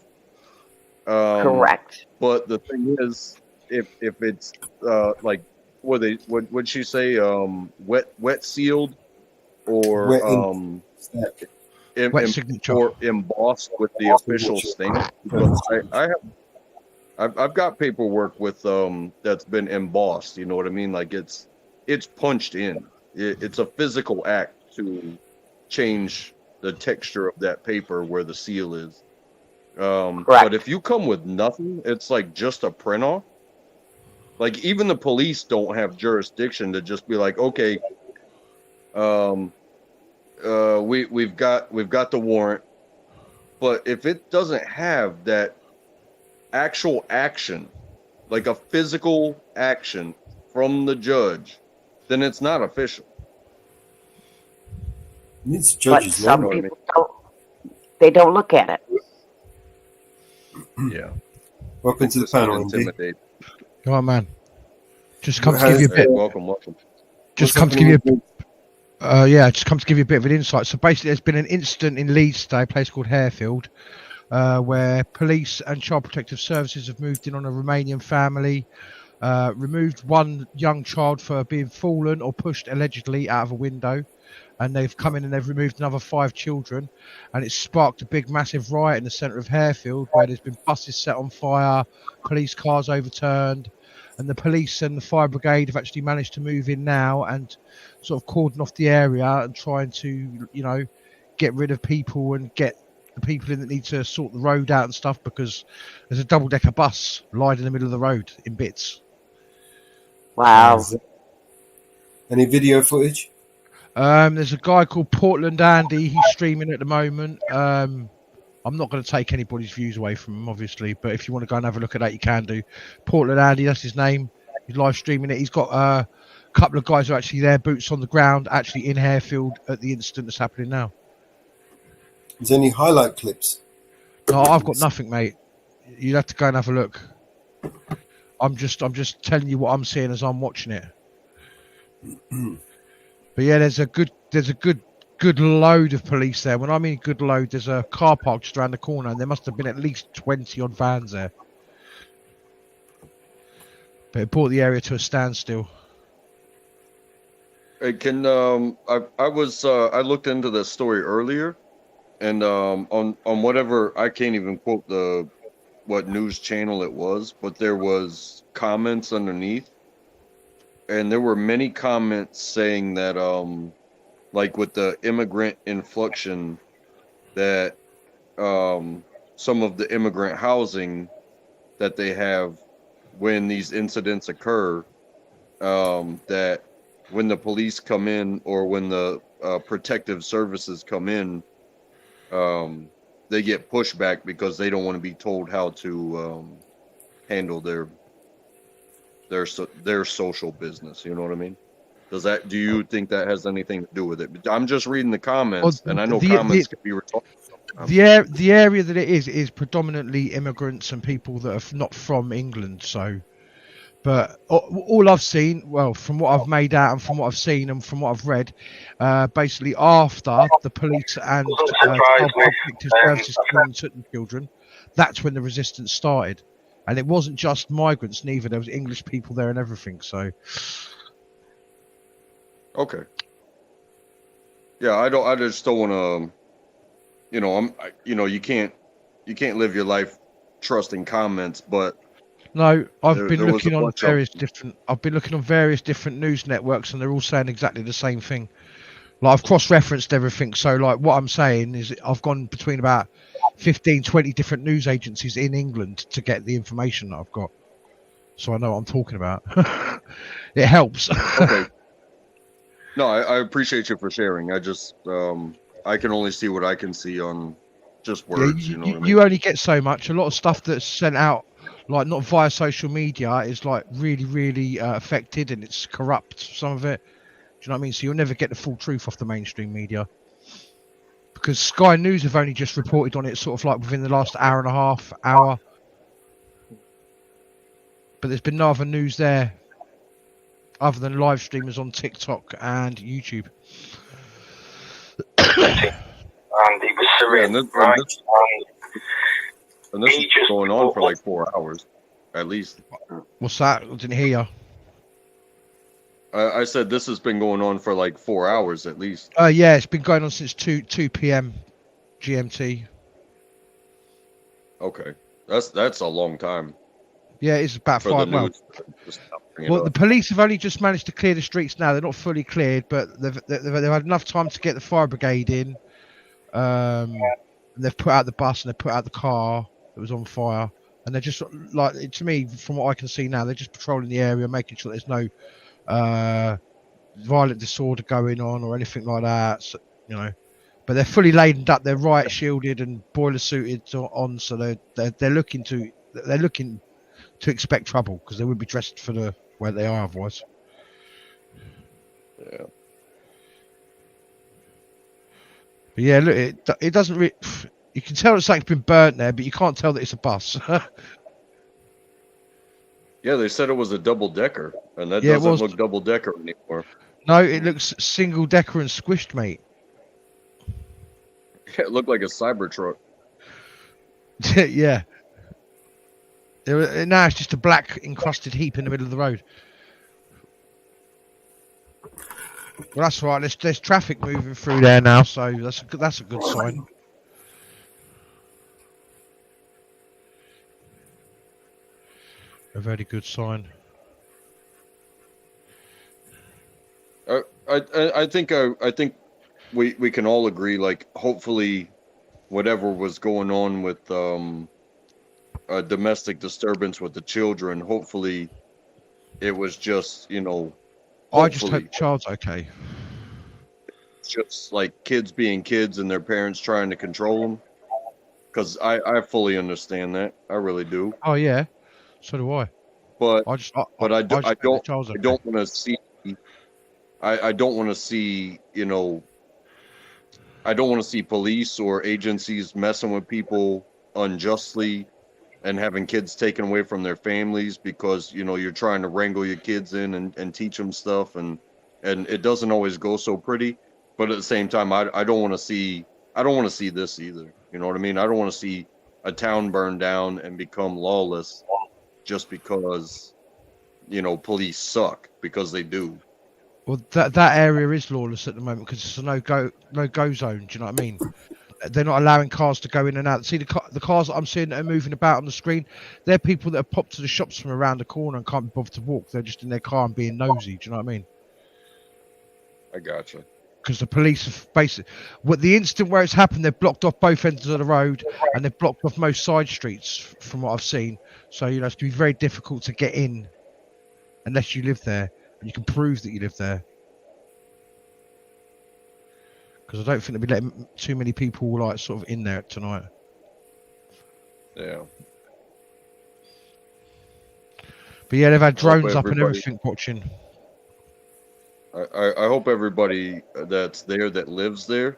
Correct.
But the thing is, if it's like what'd she say? Wet sealed or
wet signature
or embossed with the official stamp. Because I've got paperwork with that's been embossed. You know what I mean? Like it's punched in. It's a physical act to change the texture of that paper where the seal is. But if you come with nothing, it's like just a print off. Like even the police don't have jurisdiction to just be like, okay, we've got the warrant, but if it doesn't have that actual action, like a physical action from the judge, then it's not official.
Needs
But
judges
some
know.
people don't. They don't look at it.
Yeah.
Welcome to the
Just
panel, Indy.
intimidate.
Come on, man. Just come to
How
give you a
is-
bit.
Welcome.
Just
What's
come to give you
happening
just come to give you a bit of an insight. So basically, there's been an incident in Leeds today, a place called Harefield, where police and child protective services have moved in on a Romanian family, removed one young child for being fallen or pushed allegedly out of a window, and they've come in and they've removed another 5 children, and it's sparked a big massive riot in the centre of Harefield where there's been buses set on fire, police cars overturned, and the police and the fire brigade have actually managed to move in now and sort of cordon off the area and trying to, you know, get rid of people and get the people in that need to sort the road out and stuff, because there's a double-decker bus lying in the middle of the road in bits.
Wow.
Any video footage?
There's a guy called Portland Andy. He's streaming at the moment. I'm not going to take anybody's views away from him, obviously, but if you want to go and have a look at that, you can do. Portland Andy, that's his name. He's live streaming it. He's got a couple of guys who are actually there, boots on the ground, actually in Harefield at the incident that's happening now.
Is there any highlight clips?
No, I've got nothing, mate. You'd have to go and have a look. I'm just telling you what I'm seeing as I'm watching it. But yeah, there's a good load of police there. When I mean good load, there's a car park just around the corner, and there must have been at least 20 odd vans there. But it brought the area to a standstill.
Hey, I looked into this story earlier, and on whatever, I can't even quote what news channel it was, but there was comments underneath, and there were many comments saying that like with the immigrant influxion, that some of the immigrant housing that they have when these incidents occur, that when the police come in or when the protective services come in, they get pushback because they don't want to be told how to handle their social business. You know what I mean? Do you think that has anything to do with it? I'm just reading the comments, and I know comments can be retarded.
The area that it is predominantly immigrants and people that are not from England. So, but all I've seen, well, from what I've made out and from what I've seen and from what I've read, basically after the police and child protective services came and took the children, that's when the resistance started, and it wasn't just migrants neither. There was English people there and everything. So.
Okay. Yeah, I just don't want to. You know, you can't live your life trusting comments, but
no, I've been looking on various different news networks, and they're all saying exactly the same thing. Like, I've cross-referenced everything, so like what I'm saying is I've gone between about 15, 20 different news agencies in England to get the information that I've got, so I know what I'm talking about. It helps.
Okay. No, I appreciate you for sharing. I just I can only see what I can see on just words.
Yeah,
you know what I mean?
You only get so much. A lot of stuff that's sent out, like not via social media, is like really affected, and it's corrupt. Some of it. Do you know what I mean? So you'll never get the full truth off the mainstream media, because Sky News have only just reported on it, sort of like within the last hour and a half. But there's been no other news there, other than live streamers on TikTok and YouTube.
And he was serene, right?
And this is going on for like 4 hours, at least.
What's that? I didn't hear you.
I said this has been going on for like 4 hours at least.
Yeah, it's been going on since 2 p.m. GMT.
Okay, that's a long time.
Yeah, it's about 5 months. Well, the police have only just managed to clear the streets now. They're not fully cleared, but they've had enough time to get the fire brigade in. And they've put out the bus and they've put out the car that was on fire. And they're just, like, to me, from what I can see now, they're just patrolling the area, making sure there's no violent disorder going on or anything like that. So, you know, but they're fully laden up. They're riot shielded and boiler suited on, so they're looking to expect trouble because they wouldn't be dressed for the where they are otherwise.
Yeah.
But yeah, look, it doesn't really. You can tell that something's been burnt there, but you can't tell that it's a bus.
Yeah, they said it was a double decker, and that
Yeah, it
doesn't
was.
look double decker anymore.
No, it looks single decker and squished, mate.
It looked like a Cybertruck.
Yeah. Now it's just a black encrusted heap in the middle of the road. Well, that's right. There's traffic moving through there now, so that's a good sign. A very good sign.
I think we can all agree. Like, hopefully, whatever was going on with a domestic disturbance with the children, hopefully, it was just
I just hope the child's okay.
Just like kids being kids and their parents trying to control them. Because I fully understand that. I really do.
Oh yeah, so do I.
But
I
don't want to see. I don't want to see. I don't want to see police or agencies messing with people unjustly and having kids taken away from their families because you're trying to wrangle your kids in and teach them stuff and it doesn't always go so pretty. But at the same time, I don't want to see this either. You know what I mean? I don't want to see a town burn down and become lawless just because police suck, because they do.
Well, that area is lawless at the moment because it's a no go zone. Do you know what I mean? They're not allowing cars to go in and out. See the cars that I'm seeing that are moving about on the screen. They're people that have popped to the shops from around the corner and can't be bothered to walk. They're just in their car and being nosy. Do you know what I mean?
I gotcha.
Because the police have basically, the instant where it's happened, they've blocked off both ends of the road and they've blocked off most side streets from what I've seen. So it's going to be very difficult to get in unless you live there and you can prove that you live there. Because I don't think they'll be letting too many people sort of in there tonight.
Yeah.
But yeah, they've had drones up and everything watching.
I hope everybody that's there that lives there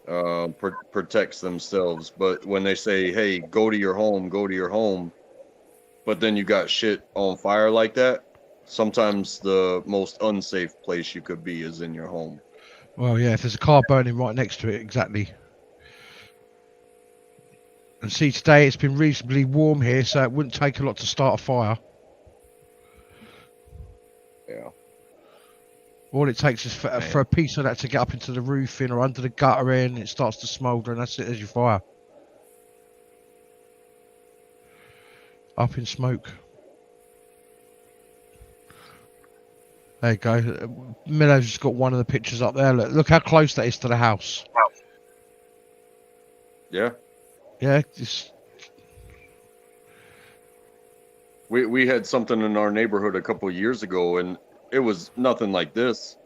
protects themselves. But when they say, "Hey, go to your home," but then you got shit on fire like that, sometimes the most unsafe place you could be is in your home.
Well, yeah, if there's a car burning right next to it, exactly. And see, today it's been reasonably warm here, so it wouldn't take a lot to start a fire.
Yeah.
All it takes is for a piece of that to get up into the roofing or under the gutter in, it starts to smoulder, and that's it, there's your fire. Up in smoke. There you go. Millow's just got one of the pictures up there. Look how close that is to the house.
Yeah.
Yeah.
We had something in our neighborhood a couple of years ago, and it was nothing like this.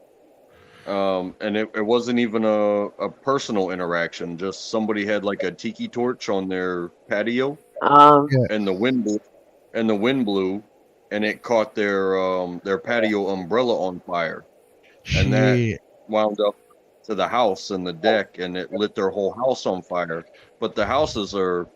And it wasn't even a personal interaction. Just somebody had like a tiki torch on their patio, and the wind blew, and it caught their patio umbrella on fire, and that wound up to the house and the deck, and it lit their whole house on fire. But the houses are,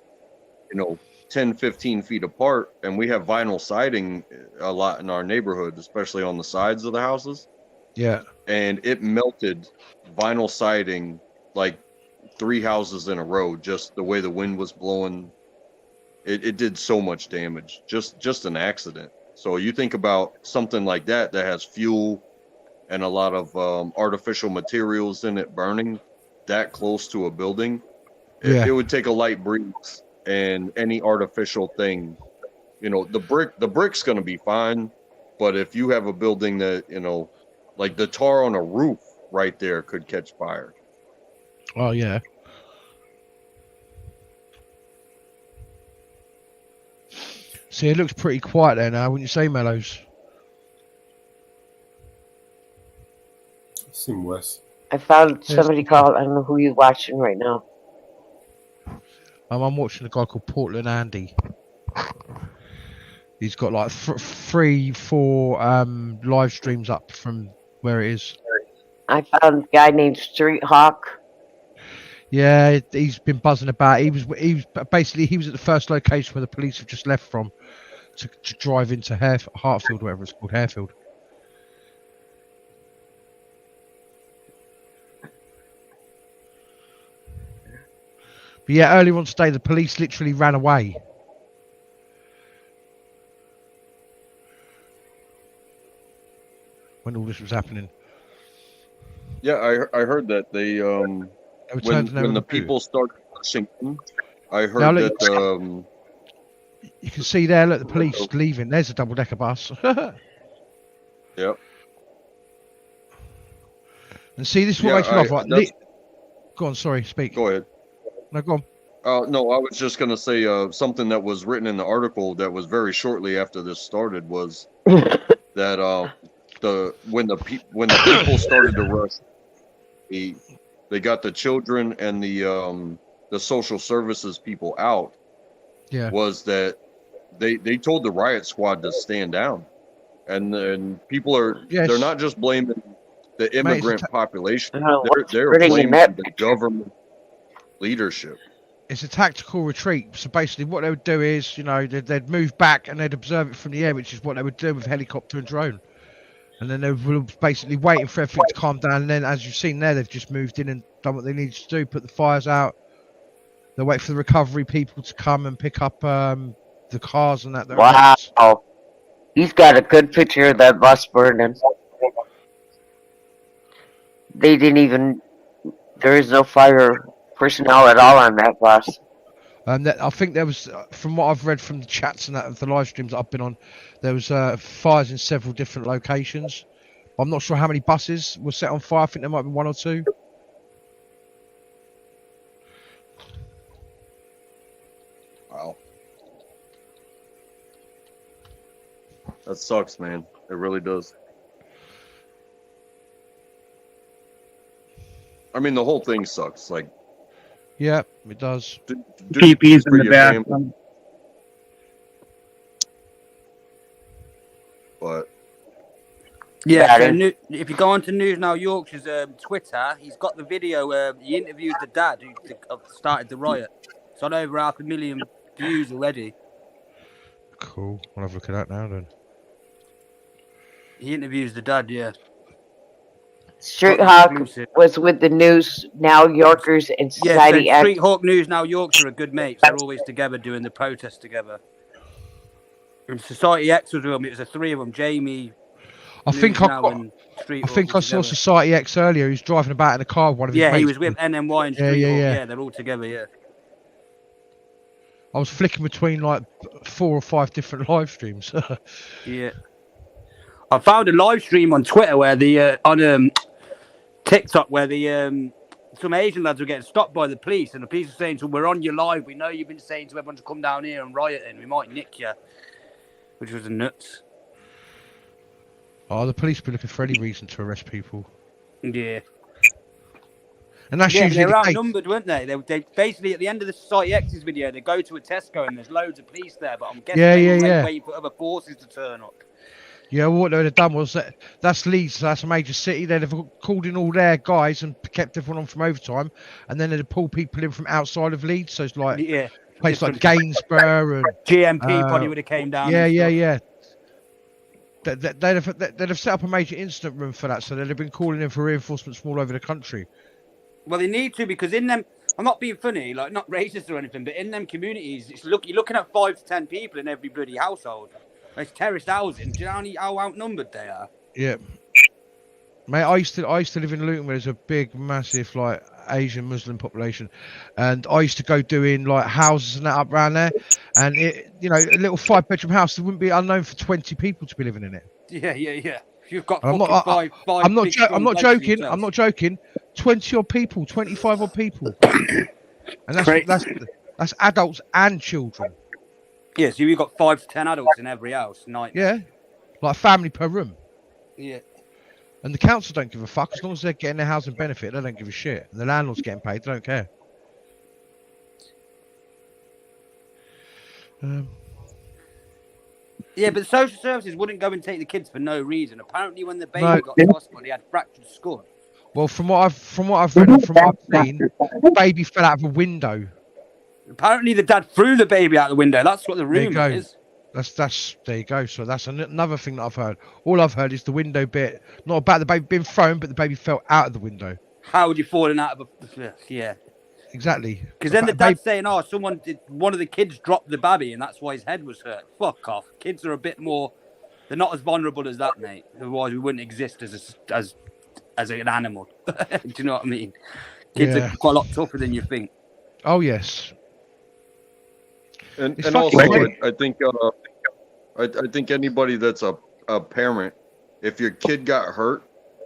10, 15 feet apart, and we have vinyl siding a lot in our neighborhood, especially on the sides of the houses.
Yeah.
And it melted vinyl siding like 3 houses in a row, just the way the wind was blowing. It did so much damage, just an accident. So you think about something like that has fuel and a lot of artificial materials in it burning that close to a building. It would take a light breeze, and any artificial thing, the brick's going to be fine. But if you have a building that, like the tar on a roof right there could catch fire.
Oh, yeah. See, it looks pretty quiet there now, wouldn't you say, Mellows?
in West.
I found somebody called. I don't know who you're watching right now.
I'm watching a guy called Portland Andy. He's got like 3-4 live streams up from where it is.
I found a guy named Street Hawk.
Yeah, he's been buzzing about. He was basically he was at the first location where the police have just left from to drive into Hartfield, whatever it's called, Harefield. But yeah, earlier on today, the police literally ran away. When all this was happening.
Yeah, I heard that they when the people started rushing in, I heard that
you can see there, look, the police leaving. There's a double-decker bus.
Yep.
And see, this is what makes me laugh. Right? Go on, sorry, speak.
Go ahead.
No, go on.
No, I was just gonna say something that was written in the article that was very shortly after this started was that when the people started to rush, they got the children and the social services people out.
Yeah.
Was that they told the riot squad to stand down, and then people are they're not just blaming the immigrant population, they're blaming the government leadership.
It's a tactical retreat. So basically what they would do is, they'd move back and they'd observe it from the air, which is what they would do with helicopter and drone. And then they were basically waiting for everything to calm down. And then, as you've seen there, they've just moved in and done what they needed to do, put the fires out. They wait for the recovery people to come and pick up the cars and that.
Wow. He's got a good picture of that bus burning. They didn't even... There is no fire personnel at all on that bus.
I think there was, from what I've read from the chats and that of the live streams that I've been on, there was fires in several different locations. I'm not sure how many buses were set on fire. I think there might be 1 or 2.
Wow. That sucks, man. It really does. I mean, the whole thing sucks. Like,
yeah, it does.
PP's in the back.
But
yeah, so if you go onto News Now Yorkshire's Twitter, he's got the video. He interviewed the dad who started the riot. It's on over 500,000 views already.
Cool. I'll have a look at that now then.
He interviews the dad, yeah.
Street Hawk was with the News Now Yorkers and Society
so Street Hawk News Now Yorkshire are good mates. They're always together doing the protests together. And Society X was with them. It was the 3 of them. Jamie.
I think I saw Society X earlier. He was driving about in a car with one of his mates.
Yeah, he was with NMY and Street Hawk. Yeah, they're all together. Yeah.
I was flicking between like 4 or 5 different live streams.
Yeah. I found a live stream on Twitter where on TikTok where some Asian lads were getting stopped by the police, and the police were saying to them, "We're on your live. We know you've been saying to everyone to come down here and riot, and we might nick you," which was nuts.
Oh, the police be looking for any reason to arrest people.
Yeah.
And that's
yeah,
usually
they were outnumbered, weren't they? They basically at the end of the Society X's video, they go to a Tesco and there's loads of police there, but I'm guessing they were waiting for other forces to turn up.
Yeah, what they would have done was that's Leeds, so that's a major city. They'd have called in all their guys and kept everyone on from overtime, and then they'd have pulled people in from outside of Leeds. So it's like places like Gainsborough and
GMP probably would have came down.
Yeah. They'd have set up a major incident room for that, so they'd have been calling in for reinforcements from all over the country.
Well, they need to, because in them, I'm not being funny, like not racist or anything, but in them communities, you're looking at 5 to 10 people in every bloody household. It's terraced housing. Do you know how outnumbered they are?
Yeah. Mate, I used to live in Luton where there's a big, massive, like, Asian Muslim population. And I used to go doing, like, houses and that up around there. And, a little 5-bedroom house, there wouldn't be unknown for 20 people to be living in it.
Yeah. You've got
I'm not joking. 20-odd people, 25-odd people. And that's adults and children.
Yeah, so you've got 5 to 10 adults in every house.
Yeah, like a family per room.
Yeah.
And the council don't give a fuck as long as they're getting their housing benefit. They don't give a shit. And the landlord's getting paid. They don't care.
Yeah, but the social services wouldn't go and take the kids for no reason. Apparently, when the baby
No.
got to hospital, he had fractured skull.
Well, from what I've read and from what I've seen, the baby fell out of a window.
Apparently, the dad threw the baby out the window. That's what the
There you
rumor
go.
is.
That's there you go. So that's another thing that I've heard. All I've heard is the window bit, not about the baby being thrown, but the baby fell out of the window.
How would you falling out of a? Yeah.
Exactly.
Because then the dad's saying, "Oh, one of the kids dropped the baby, and that's why his head was hurt." Fuck off. Kids are a bit more. They're not as vulnerable as that, mate. Otherwise, we wouldn't exist as an animal. Do you know what I mean? Kids are quite a lot tougher than you think.
Oh yes.
And also, I think I think anybody that's a parent, if your kid got hurt,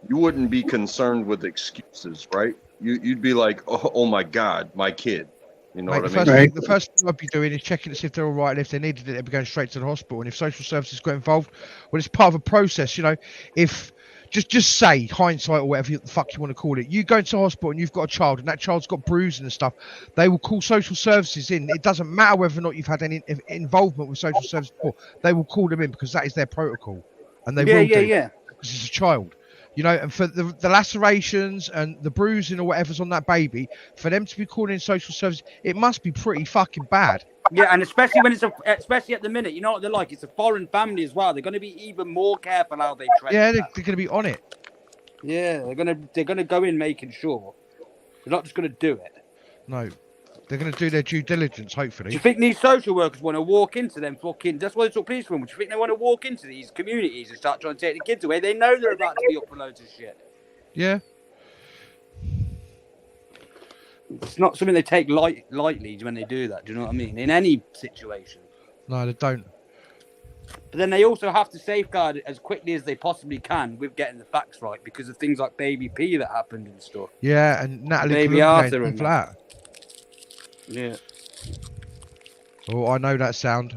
you wouldn't be concerned with excuses, right? You'd be like, oh my God, my kid. You know what I mean?
The first thing I'd be doing is checking to see if they're all right. And if they needed it, they'd be going straight to the hospital. And if social services got involved, well, it's part of a process. You know, if just say hindsight or whatever the fuck you want to call it, you go into hospital and you've got a child and that child's got bruising and stuff, they will call social services in. It doesn't matter whether or not you've had any involvement with social services before. They will call them in because that is their protocol, and they will do because it's a child. You know, and for the lacerations and the bruising or whatever's on that baby, for them to be calling in social services, it must be pretty fucking bad.
Yeah, and especially when especially at the minute, you know what they're like. It's a foreign family as well. They're going to be even more careful how they treat.
Yeah, they're going to be on it.
Yeah, they're gonna go in making sure. They're not just going to do it.
No, they're going to do their due diligence. Hopefully.
Do you think these social workers want to walk into them fucking? That's why they took police from. Do you think they want to walk into these communities and start trying to take the kids away? They know they're about to be up for loads of shit.
Yeah.
It's not something they take lightly when they do that. Do you know what I mean? In any situation.
No, they don't.
But then they also have to safeguard it as quickly as they possibly can with getting the facts right because of things like Baby P that happened and stuff.
Yeah, and Natalie
Baby Arthur and
flat.
Yeah.
Oh, I know that sound.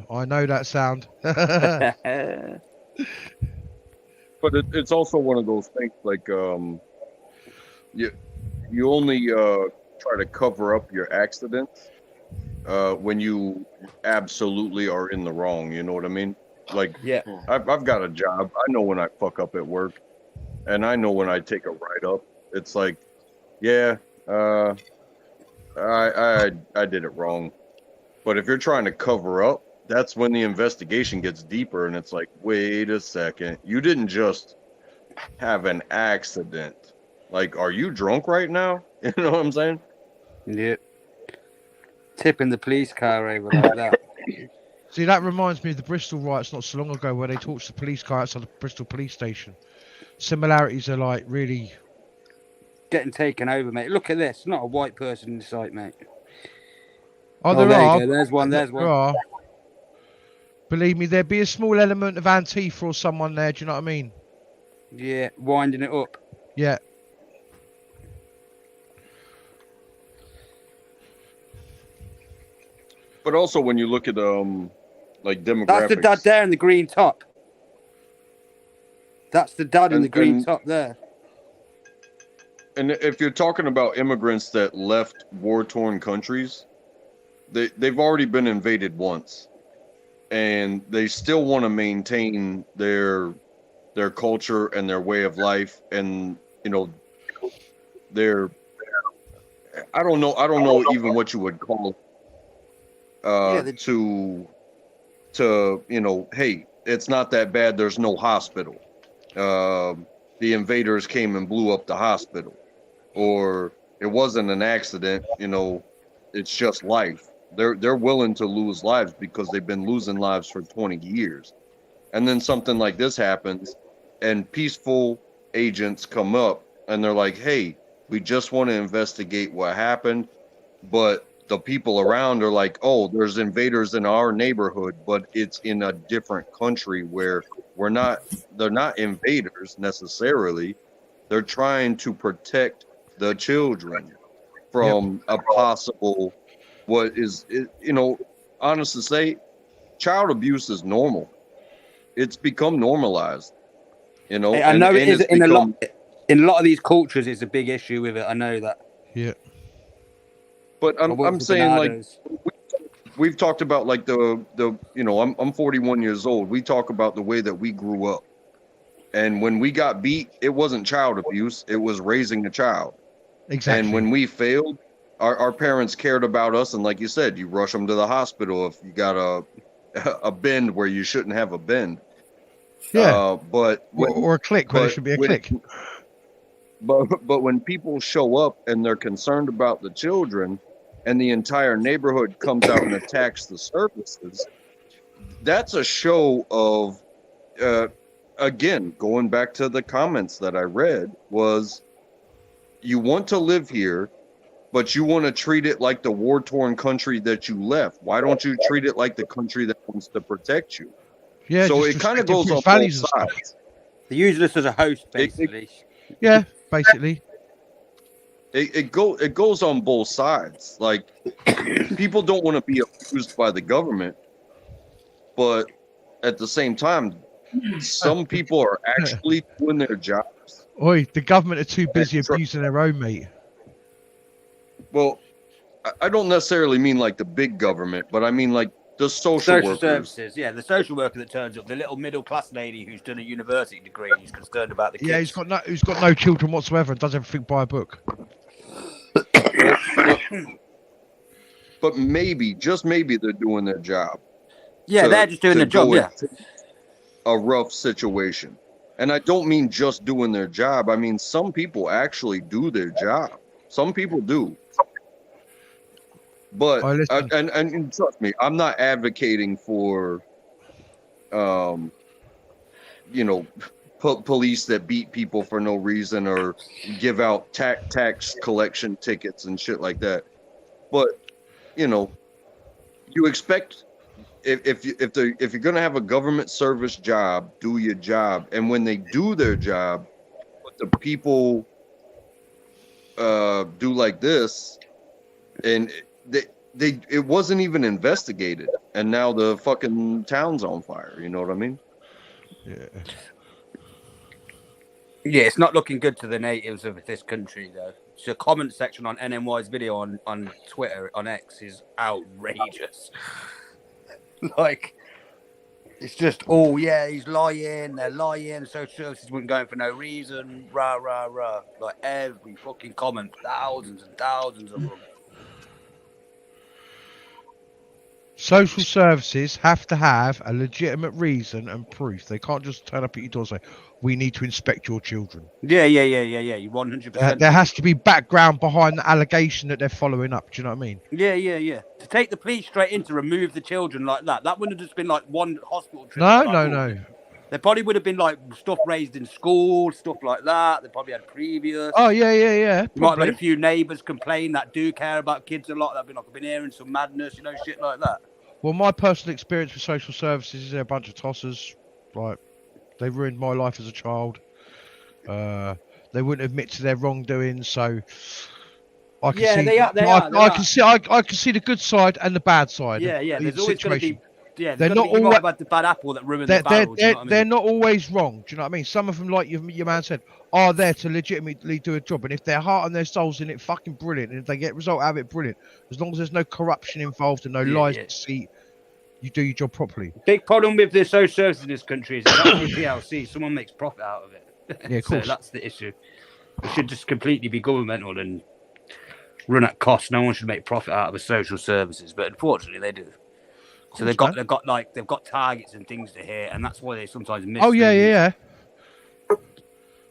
But it's also one of those things like you only try to cover up your accidents when you absolutely are in the wrong. You know what I mean? Like,
yeah,
I've got a job. I know when I fuck up at work, and I know when I take a write up. It's like, yeah, I did it wrong. But if you're trying to cover up, that's when the investigation gets deeper, and it's like, wait a second, you didn't just have an accident. Like, are you drunk right now? You know what I'm saying?
Yeah. Tipping the police car over like that.
See, that reminds me of the Bristol riots not so long ago where they torched the police car outside the Bristol police station. Similarities are like really
getting taken over, mate. Look at this. Not a white person in the sight, mate.
Oh, there are.
You go. There's one.
There are. Believe me, there'd be a small element of Antifa or someone there. Do you know what I mean?
Yeah, winding it up.
Yeah.
But also, when you look at like demographics,
that's the dad there in the green top. That's the dad in the green top there.
And if you're talking about immigrants that left war-torn countries, they've already been invaded once, and they still want to maintain their culture and their way of life, and you know, I don't know even what you would call to you know, hey, it's not that bad. There's no hospital. The invaders came and blew up the hospital, or it wasn't an accident. You know, it's just life. They're willing to lose lives because they've been losing lives for 20 years. And then something like this happens and peaceful agents come up and they're like, hey, we just want to investigate what happened. But the people around are like, oh, there's invaders in our neighborhood, but it's in a different country where they're not invaders necessarily. They're trying to protect the children from a possible, you know, honest to say, child abuse is normal. It's become normalized. You know,
I know it is
it's
in a
become,
lot of these cultures. It's a big issue with it. I know that.
Yeah.
but
I work
I'm
for
saying like
Bernardo's.
we've talked about like the you know, I'm 41 years old. We talk about the way that we grew up. And when we got beat, it wasn't child abuse, it was raising a child.
Exactly.
And when we failed, our parents cared about us, and like you said, you rush them to the hospital if you got a bend where you shouldn't have a bend.
Yeah.
But
Or a click where there should be a click.
But when people show up and they're concerned about the children, and the entire neighborhood comes out and attacks the services, that's a show of, again, going back to the comments that I read, was you want to live here, but you want to treat it like the war-torn country that you left. Why don't you treat it like the country that wants to protect you?
Yeah,
so
just
it kind of
respect
goes on
different
both
values and stuff.
sides.
They use us as a host, basically.
Yeah, basically.
It goes on both sides. Like, people don't want to be abused by the government, but at the same time, some people are actually doing their jobs.
Oi, the government are too busy abusing their own, mate.
Well, I don't necessarily mean like the big government, but I mean like the social workers.
Services, yeah, the social worker that turns up, the little middle class lady who's done a university degree and who's concerned about the kids.
Yeah, who's got no children whatsoever and does everything by a book.
But maybe, just maybe, they're doing their job.
Yeah, they're just doing their job. Yeah,
a rough situation, and I don't mean just doing their job. I mean some people actually do their job. Some people do. But and trust me, I'm not advocating for, you know, police that beat people for no reason or give out tax collection tickets and shit like that. But you know, you expect if you're gonna have a government service job, do your job, and when they do their job, what the people do like this, and it wasn't even investigated, and now the fucking town's on fire. You know what I mean?
Yeah.
Yeah, it's not looking good to the natives of this country, though. So the comment section on NMY's video on Twitter, on X, is outrageous. Like, it's just, oh, yeah, he's lying, they're lying, social services weren't going for no reason, rah, rah, rah. Like, every fucking comment, thousands and thousands of them.
Social services have to have a legitimate reason and proof. They can't just turn up at your door and say, we need to inspect your children.
Yeah. You 100%.
There has to be background behind the allegation that they're following up. Do you know what I mean?
Yeah. To take the police straight in to remove the children like that wouldn't have just been like one hospital trip.
No.
There probably would have been like stuff raised in school, stuff like that. They probably had previous.
Oh, yeah.
You might have had a few neighbours complain that do care about kids a lot. That been like, I've been hearing some madness, you know, shit like that.
Well, my personal experience with social services is they're a bunch of tossers. Like, they ruined my life as a child. They wouldn't admit to their wrongdoing, so I can see. I can see the good side and the bad side.
Yeah.
Of
There's
the
always going to be. Yeah,
they're not always
about the bad apple that ruined the barrel.
They're not always wrong. Do you know what I mean? Some of them, like your man said, are there to legitimately do a job, and if their heart and their soul's in it, fucking brilliant. And if they get a result out of it, brilliant. As long as there's no corruption involved and no lies, deceit, you do your job properly.
Big problem with the social services in this country is that with PLC, someone makes profit out of it.
Yeah, of course.
So that's the issue. It should just completely be governmental and run at cost. No one should make profit out of the social services, but unfortunately they do. So they've got targets and things to hit, and that's why they sometimes miss.
Oh yeah.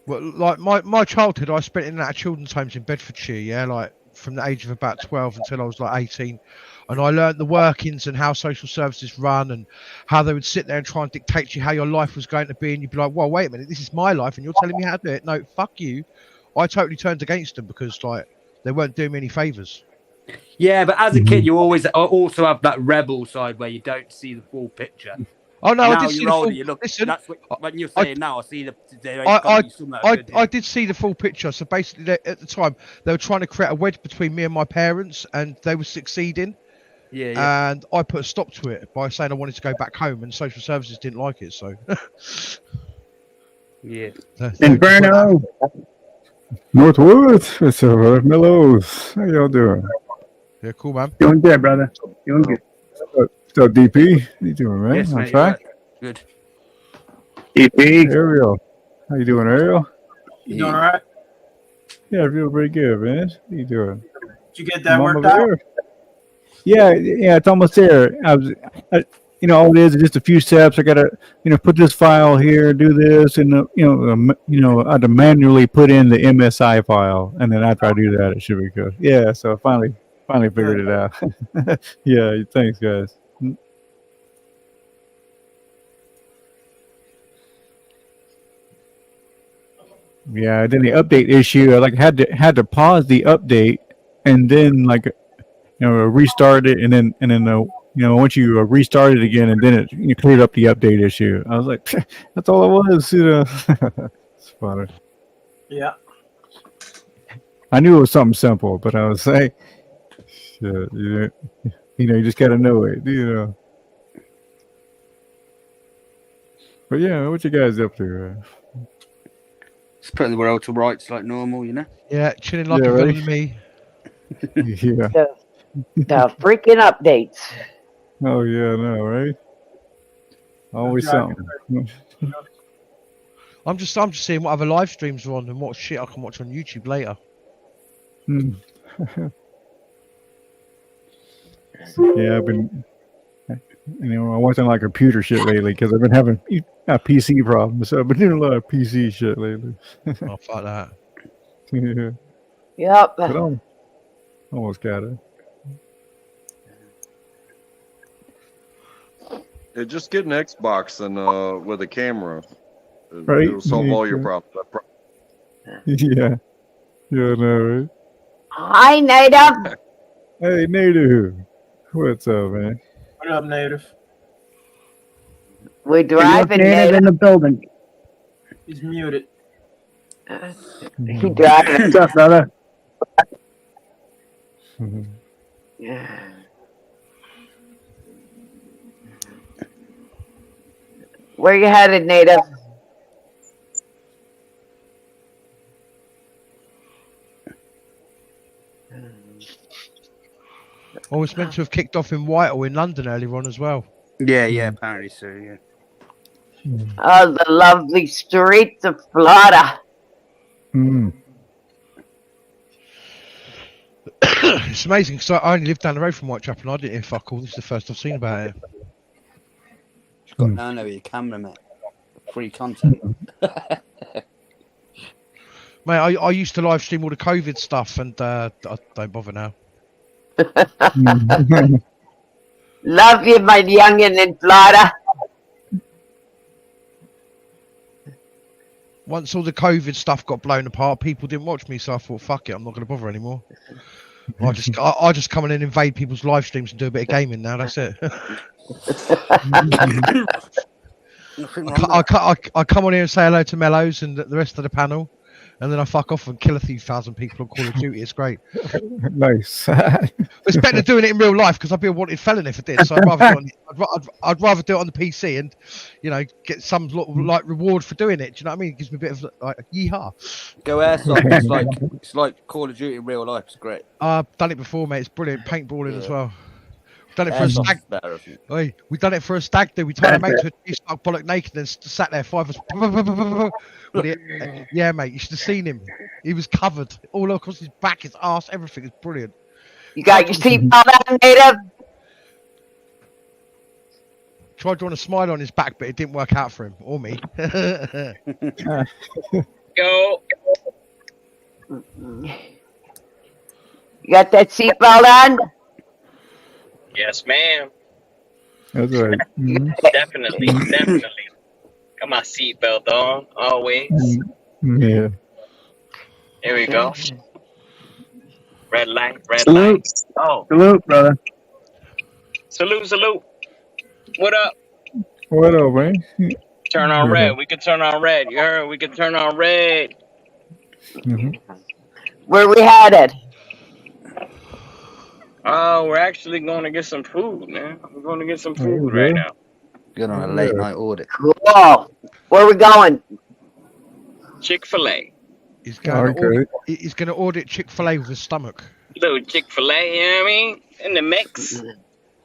Well, like my childhood, I spent in that children's homes in Bedfordshire. Yeah, like from the age of about 12 until I was like 18, and I learned the workings and how social services run and how they would sit there and try and dictate to you how your life was going to be, and you'd be like, well, wait a minute, this is my life, and you're telling me how to do it? No, fuck you. I totally turned against them because like they weren't doing me any favors.
Yeah, but as a kid, you always also have that rebel side where you don't see the full picture.
Oh no,
now
I did see the full. Listen,
that's what when you're saying now. I see the.
I did see the full picture. So basically, at the time, they were trying to create a wedge between me and my parents, and they were succeeding.
Yeah.
And I put a stop to it by saying I wanted to go back home, and social services didn't like it. So.
Yeah.
Inferno.
Northwoods, what's up, Mellows? How y'all doing?
Yeah, cool, man.
Doing good, brother. Doing good.
What's up, DP? How you doing, man?
Yes,
On
mate. You're
track?
right. Good.
DP.
Ariel, how you doing, Ariel?
You doing all right?
Yeah, I feel pretty good, man. How you doing?
Did you get that
Mama
worked out?
Bear? Yeah, it's almost there. All it is just a few steps. I gotta, put this file here, do this, and I had to manually put in the MSI file, and then after I do that, it should be good. Yeah, so I finally figured it out. Yeah, thanks, guys. Yeah, then the update issue, I had to pause the update, and then restart it, and then once you restart it again, and then you cleared up the update issue. I was like, that's all it was, It's funny.
Yeah.
I knew it was something simple, but I was like, shit, you just gotta know it, But yeah, what you guys up to?
Just putting the world to rights like normal,
Yeah, chilling like
Yeah,
a
right.
villain me.
Yeah.
The freaking updates.
Oh yeah, I know, right? Always something.
I'm just seeing what other live streams are on and what shit I can watch on YouTube later.
Hmm. Yeah, I've been, I wasn't like computer shit lately because I've been having PC problems. So I've been doing a lot of PC shit lately.
Oh, fuck that.
Yeah.
Yep.
But almost got it.
Yeah, just get an Xbox and with a camera.
Right?
It'll solve all your problems.
Yeah. Yeah, I know, right?
Hi, Native.
Hey, Native. What's up, man?
What up, Native?
We're driving,
Native
Native.
in the building.
He's muted.
He driving.
What's up, brother?
Where you headed, Native?
Oh, it's meant to have kicked off in Whitehall in London earlier on as well.
Yeah, apparently so, yeah.
Oh, the lovely streets of Florida.
Mm.
It's amazing because I only live down the road from Whitechapel and I didn't hear fuck all. This is the first I've seen about it.
Just got down there with your camera, mate. Free content.
Mate, I used to live stream all the COVID stuff and I don't bother now.
Love you, my youngin' in Florida.
Once all the COVID stuff got blown apart, people didn't watch me, so I thought, fuck it, I'm not going to bother anymore. I just come in and invade people's live streams and do a bit of gaming now. That's it. I come on here and say hello to Mellows and the rest of the panel, and then I fuck off and kill a few thousand people on Call of Duty. It's great.
Nice.
It's better doing it in real life because I'd be a wanted felon if I did. So I'd rather do it on the PC and get some like reward for doing it. Do you know what I mean? It gives me a bit of like yeehaw.
Go airsoft. It's like Call of Duty in real life. It's great.
I've done it before, mate. It's brilliant. Paintballing as well. We've done it for
Airsoft's
a stag.
better, I think.
Oi, we've done it for a stag do. We tied a mate to a tree, stuck bollock naked, and sat there 5 of us. Yeah, mate, you should have seen him. He was covered all across his back, his ass, everything. It's brilliant.
You got your seatbelt on, Native?
Tried drawing a smile on his back, but it didn't work out for him or me.
Go.
You got that seatbelt on?
Yes, ma'am.
That's right. Mm-hmm.
Definitely. Got my seatbelt on, always.
Yeah.
There we go. Red light.
Salute.
Oh.
Salute, brother.
Salute. What up?
What up, man?
Turn on red. We can turn on red. You heard? We can turn on red.
Mm-hmm.
Where we headed?
Oh, we're actually going to get some food, man. We're going to get some food right now.
Good on a late night audit.
Cool. Where we going?
Chick-fil-A.
He's going to audit. He's going to audit Chick-fil-A with his stomach.
Little Chick-fil-A, you know what I mean? In the mix.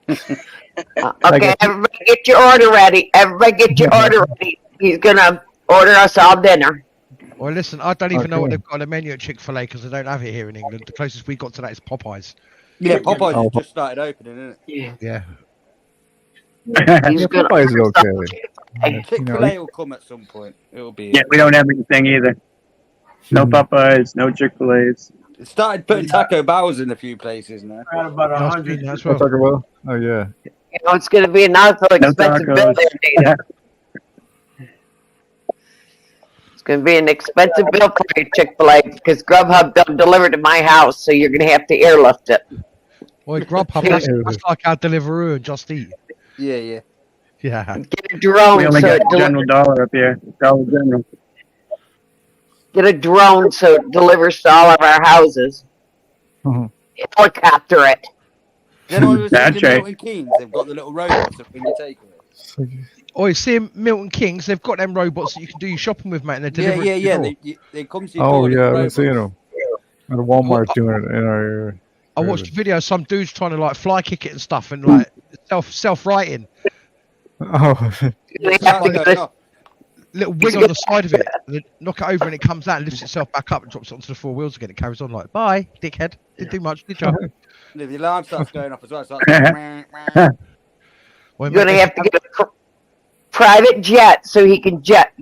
Okay, everybody get your order ready. Everybody get your order ready. He's gonna order us all dinner.
Well, listen, I don't even know what they've got on the menu at Chick-fil-A because they don't have it here in England. The closest we got to that is Popeyes.
Yeah, Popeyes has just started opening, isn't it?
Yeah.
Yeah, Popeyes is okay.
Chick-fil-A will come at some point. It'll be.
Yeah, we don't have anything either. No Popeyes, no Chick-fil-A's.
It started putting Taco Bells in a few places now.
About 100.
That's
well. Taco Bell? Oh yeah.
You know, it's gonna be an awful expensive bill there, Data. It's gonna be an expensive bill for you, Chick-fil-A, because Grubhub don't deliver to my house, so you're gonna have to airlift it.
Well, Grubhub, that's like our Deliveroo and Just Eat.
Yeah.
Yeah.
Get a drone
We only
so
got
it
General Dollar up here. Dollar General.
Get a drone so it delivers to all of our houses. Helicopter it.
Then I was
That's
thinking
right.
Milton Keynes, they've got the little robots that bring your takeaway.
Oh, you see Milton Keynes, they've got them robots that you can do your shopping with, mate, and they deliver it to your door.
They come to your
Oh
door.
yeah, I've been
robots.
seeing them. At Walmart doing it in our area.
I watched a video of some dudes trying to like fly kick it and stuff and like self-righting.
Oh.
Little wing on the side of it, and then knock it over and it comes out and lifts itself back up and drops it onto the 4 wheels again. It carries on like, bye, dickhead. Didn't do much. Good job.
If the alarm starts going off as well, it's like,
You're gonna have to get a private jet so he can jet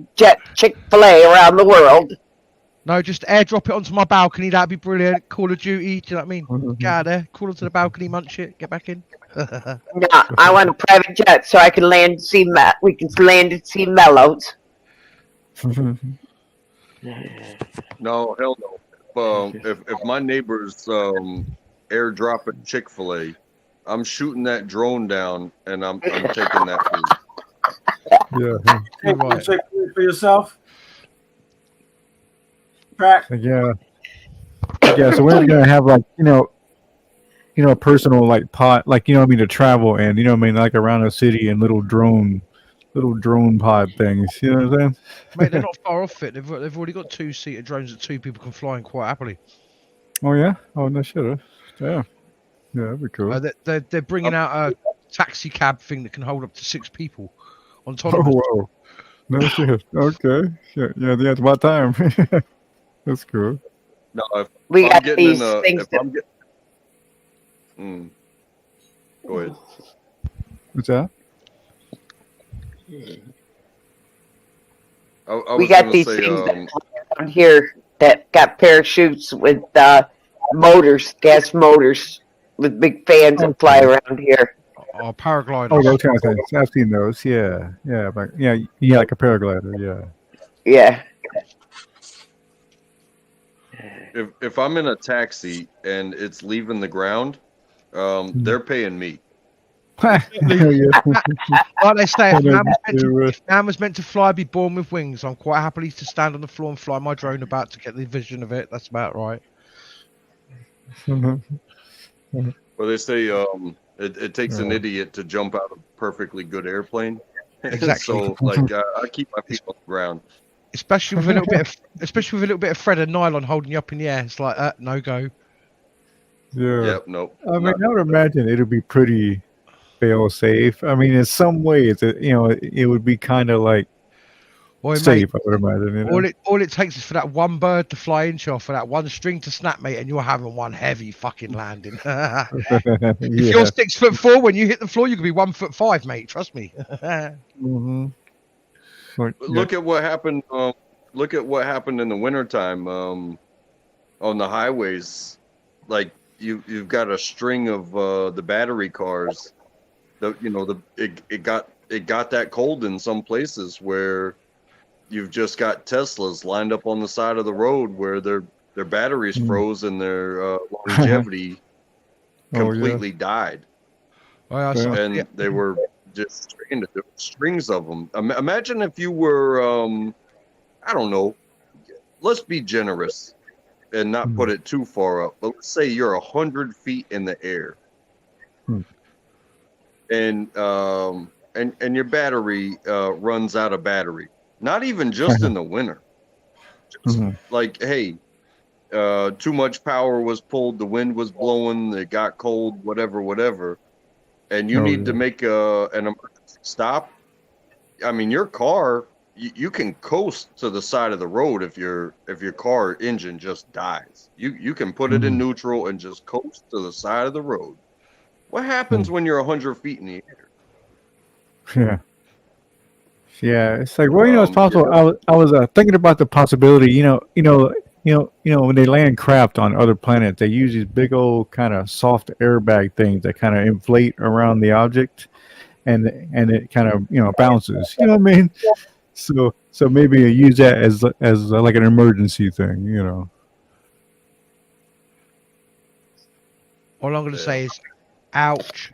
Chick-fil-A around the world.
No, just airdrop it onto my balcony. That'd be brilliant. Call of Duty. Do you know what I mean? Get out of there. Call onto the balcony, munch it. Get back in.
No, I want a private jet so I can land and see we can land and see Mellows.
No, hell no. If my neighbors airdrop at Chick-fil-A, I'm shooting that drone down and I'm taking that food.
Yeah.
Hey, check for yourself. Track.
Yeah. Yeah. So we're gonna have like a personal like pod, like what I mean, to travel and what I mean, like around the city and little drone pod things. You know what I'm saying?
Mate, they're not far off it. They've already got 2-seater drones that 2 people can fly in quite happily.
Oh yeah. Oh no shit. Yeah. Yeah, that'd be cool.
They're bringing out a taxi cab thing that can hold up to 6 people on top.
Oh whoa. No shit. Okay. Yeah. It's about time. That's cool.
No, if
We
I'm
got
getting
these
in a,
things
if
that-
I'm get, Go ahead.
What's that?
I
We
was
got
gonna
these
say,
things that fly around here that got parachutes with motors, gas motors, with big fans that fly around here.
Oh, paragliders.
Oh, those kind of things. I've seen those. Yeah. But yeah, like a paraglider. Yeah.
Yeah.
if I'm in a taxi and it's leaving the ground, they're paying me.
Like they say, if man was meant to fly, be born with wings. I'm quite happily to stand on the floor and fly my drone about to get the vision of it. That's about right.
Well, they say it takes an idiot to jump out of a perfectly good airplane.
Exactly.
So, like, I keep my feet on the ground.
Especially with a little bit of thread and nylon holding you up in the air. It's like no go.
Yeah.
Yep. Nope.
I mean, I would imagine it'll be pretty fail safe. I mean, in some ways, it would be kind of like safe.
Mate,
I would imagine.
All it takes is for that one bird to fly inch off, for that one string to snap, mate, and you're having one heavy fucking landing. If you're 6'4", when you hit the floor, you could be 1'5", mate. Trust me.
Mm-hmm.
Look at what happened. Look at what happened in the wintertime on the highways. Like you've got a string of the battery cars. It got that cold in some places where you've just got Teslas lined up on the side of the road where their batteries froze and their longevity completely died. And they were just strings of them. Imagine if you were, I don't know, let's be generous and not put it too far up. But let's say you're 100 feet in the air, and your battery runs out of battery. Not even just in the winter,
Mhm.
Like, hey, too much power was pulled, the wind was blowing, it got cold, whatever, and you
Oh,
need to
yeah.
make an emergency stop. I mean, your car, you can coast to the side of the road if your car engine just dies. You can put it in
Mhm.
neutral and just coast to the side of the road. What happens when you're 100 feet in the air?
Yeah. Yeah, it's like, well, it's possible.
Yeah.
I was thinking about the possibility. When they land craft on other planets, they use these big old kind of soft airbag things that kind of inflate around the object, and it kind of bounces. You know what I mean? So maybe you use that as like an emergency thing.
All I'm going to say is, ouch.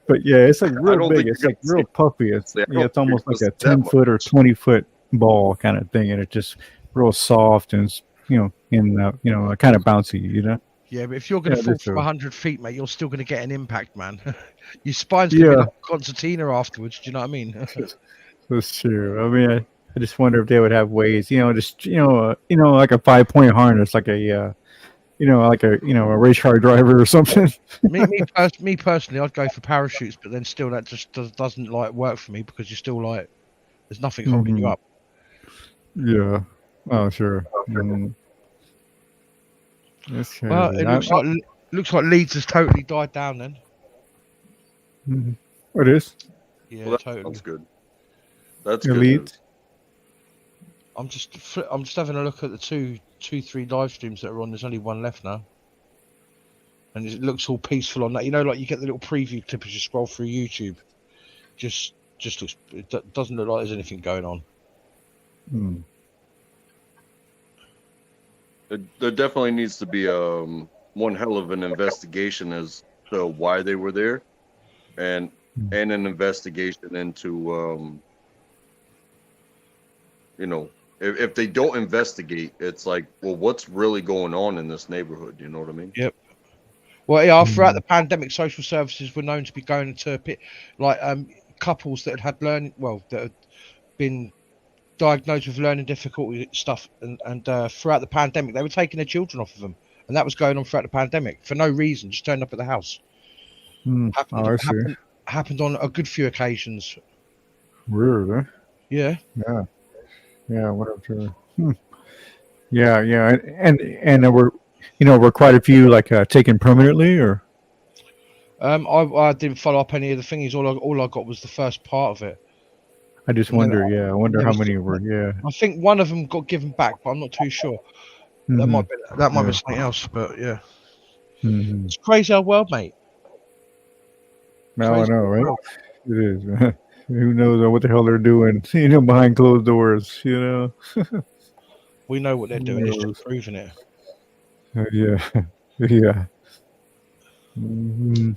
But yeah, it's like
I
real
don't
big.
think
It's
you're
like real puffy. It's
I don't
it's
think you're
almost
gonna
like a
see that
10-foot or 20-foot ball kind of thing, and it's just real soft and kind of bouncy.
Yeah, but if you're going
Yeah,
to fall
this
from
so
100 feet, mate, you're still going to get an impact, man. Your spine's going to be
yeah,
like a concertina afterwards. Do you know what I mean?
that's true. I mean, I just wonder if they would have ways, like a 5-point harness, like a race car driver or something.
me personally, I'd go for parachutes, but then still that just doesn't like work for me because you're still like there's nothing holding you
Mhm.
up.
Yeah. Oh, sure. That's
Well,
crazy.
it looks like Leeds has totally died down then.
Mhm. It is.
Yeah,
Well, that
totally.
sounds good. That's good
Elite.
news.
I'm just having a look at the three live streams that are on. There's only one left now, and it looks all peaceful on that. Like you get the little preview clip as you scroll through YouTube. Just looks. It doesn't look like there's anything going on.
Hmm.
There definitely needs to be one hell of an investigation as to why they were there, and an investigation into if they don't investigate, it's like, well, what's really going on in this neighborhood? You know what I mean?
Yep. Well, yeah. Throughout the pandemic, social services were known to be going to couples that had that had been diagnosed with learning difficulty stuff, and throughout the pandemic, they were taking their children off of them, and that was going on throughout the pandemic for no reason, just turned up at the house.
Oh, I see.
Happened on a good few occasions.
Weird, huh?
Yeah.
Yeah. Whatever. Yeah. And there were quite a few taken permanently, or
I didn't follow up any of the things. All I got was the first part of it.
I just wonder. Yeah, I wonder how many were. Yeah.
I think one of them got given back, but I'm not too sure. That might be something else, but yeah.
Mm-hmm.
It's crazy our world, mate.
Now I know, right? It is. Who knows what the hell they're doing? Behind closed doors.
We know what they're doing. It's
knows?
just proving it.
Yeah. Yeah. Mm-hmm.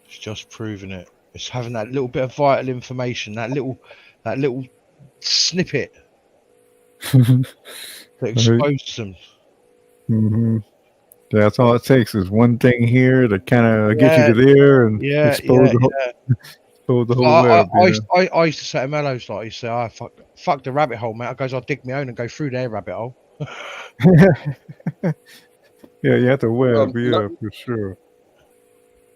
It's just proving it. It's having that little bit of vital information, that little snippet that exposes them.
Mm-hmm. That's all it takes is one thing here to kind of get you to there and expose the whole web.
I used to say to Mellows, like, he said, "I fuck the rabbit hole, mate." I goes, "I'll dig my own and go through their rabbit hole."
Yeah, you have to web, for sure.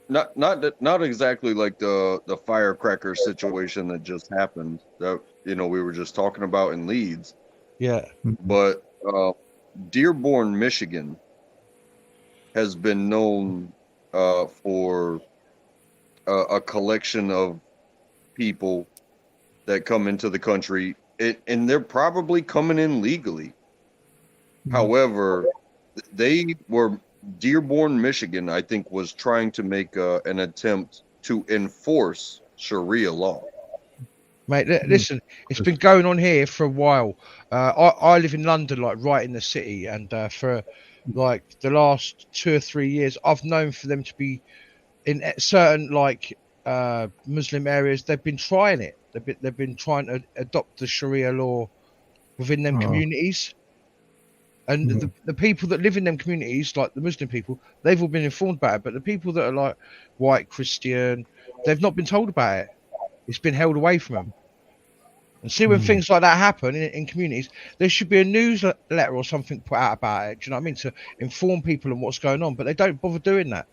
Not exactly like the firecracker situation that just happened that we were just talking about in Leeds.
Yeah.
But Dearborn, Michigan has been known for a collection of people that come into the country, and they're probably coming in legally. However, Dearborn, Michigan, I think, was trying to make an attempt to enforce Sharia law.
Mate, listen, it's been going on here for a while. I live in London, like right in the city, and for like the last 2 or 3 years, I've known for them to be in certain Muslim areas. They've been trying it. They've been trying to adopt the Sharia law within them communities. And the people that live in them communities, like the Muslim people, they've all been informed about it. But the people that are like white Christian, they've not been told about it. It's been held away from them. And see, when things like that happen in communities, there should be a newsletter or something put out about it. Do you know what I mean? To inform people on what's going on, but they don't bother doing that.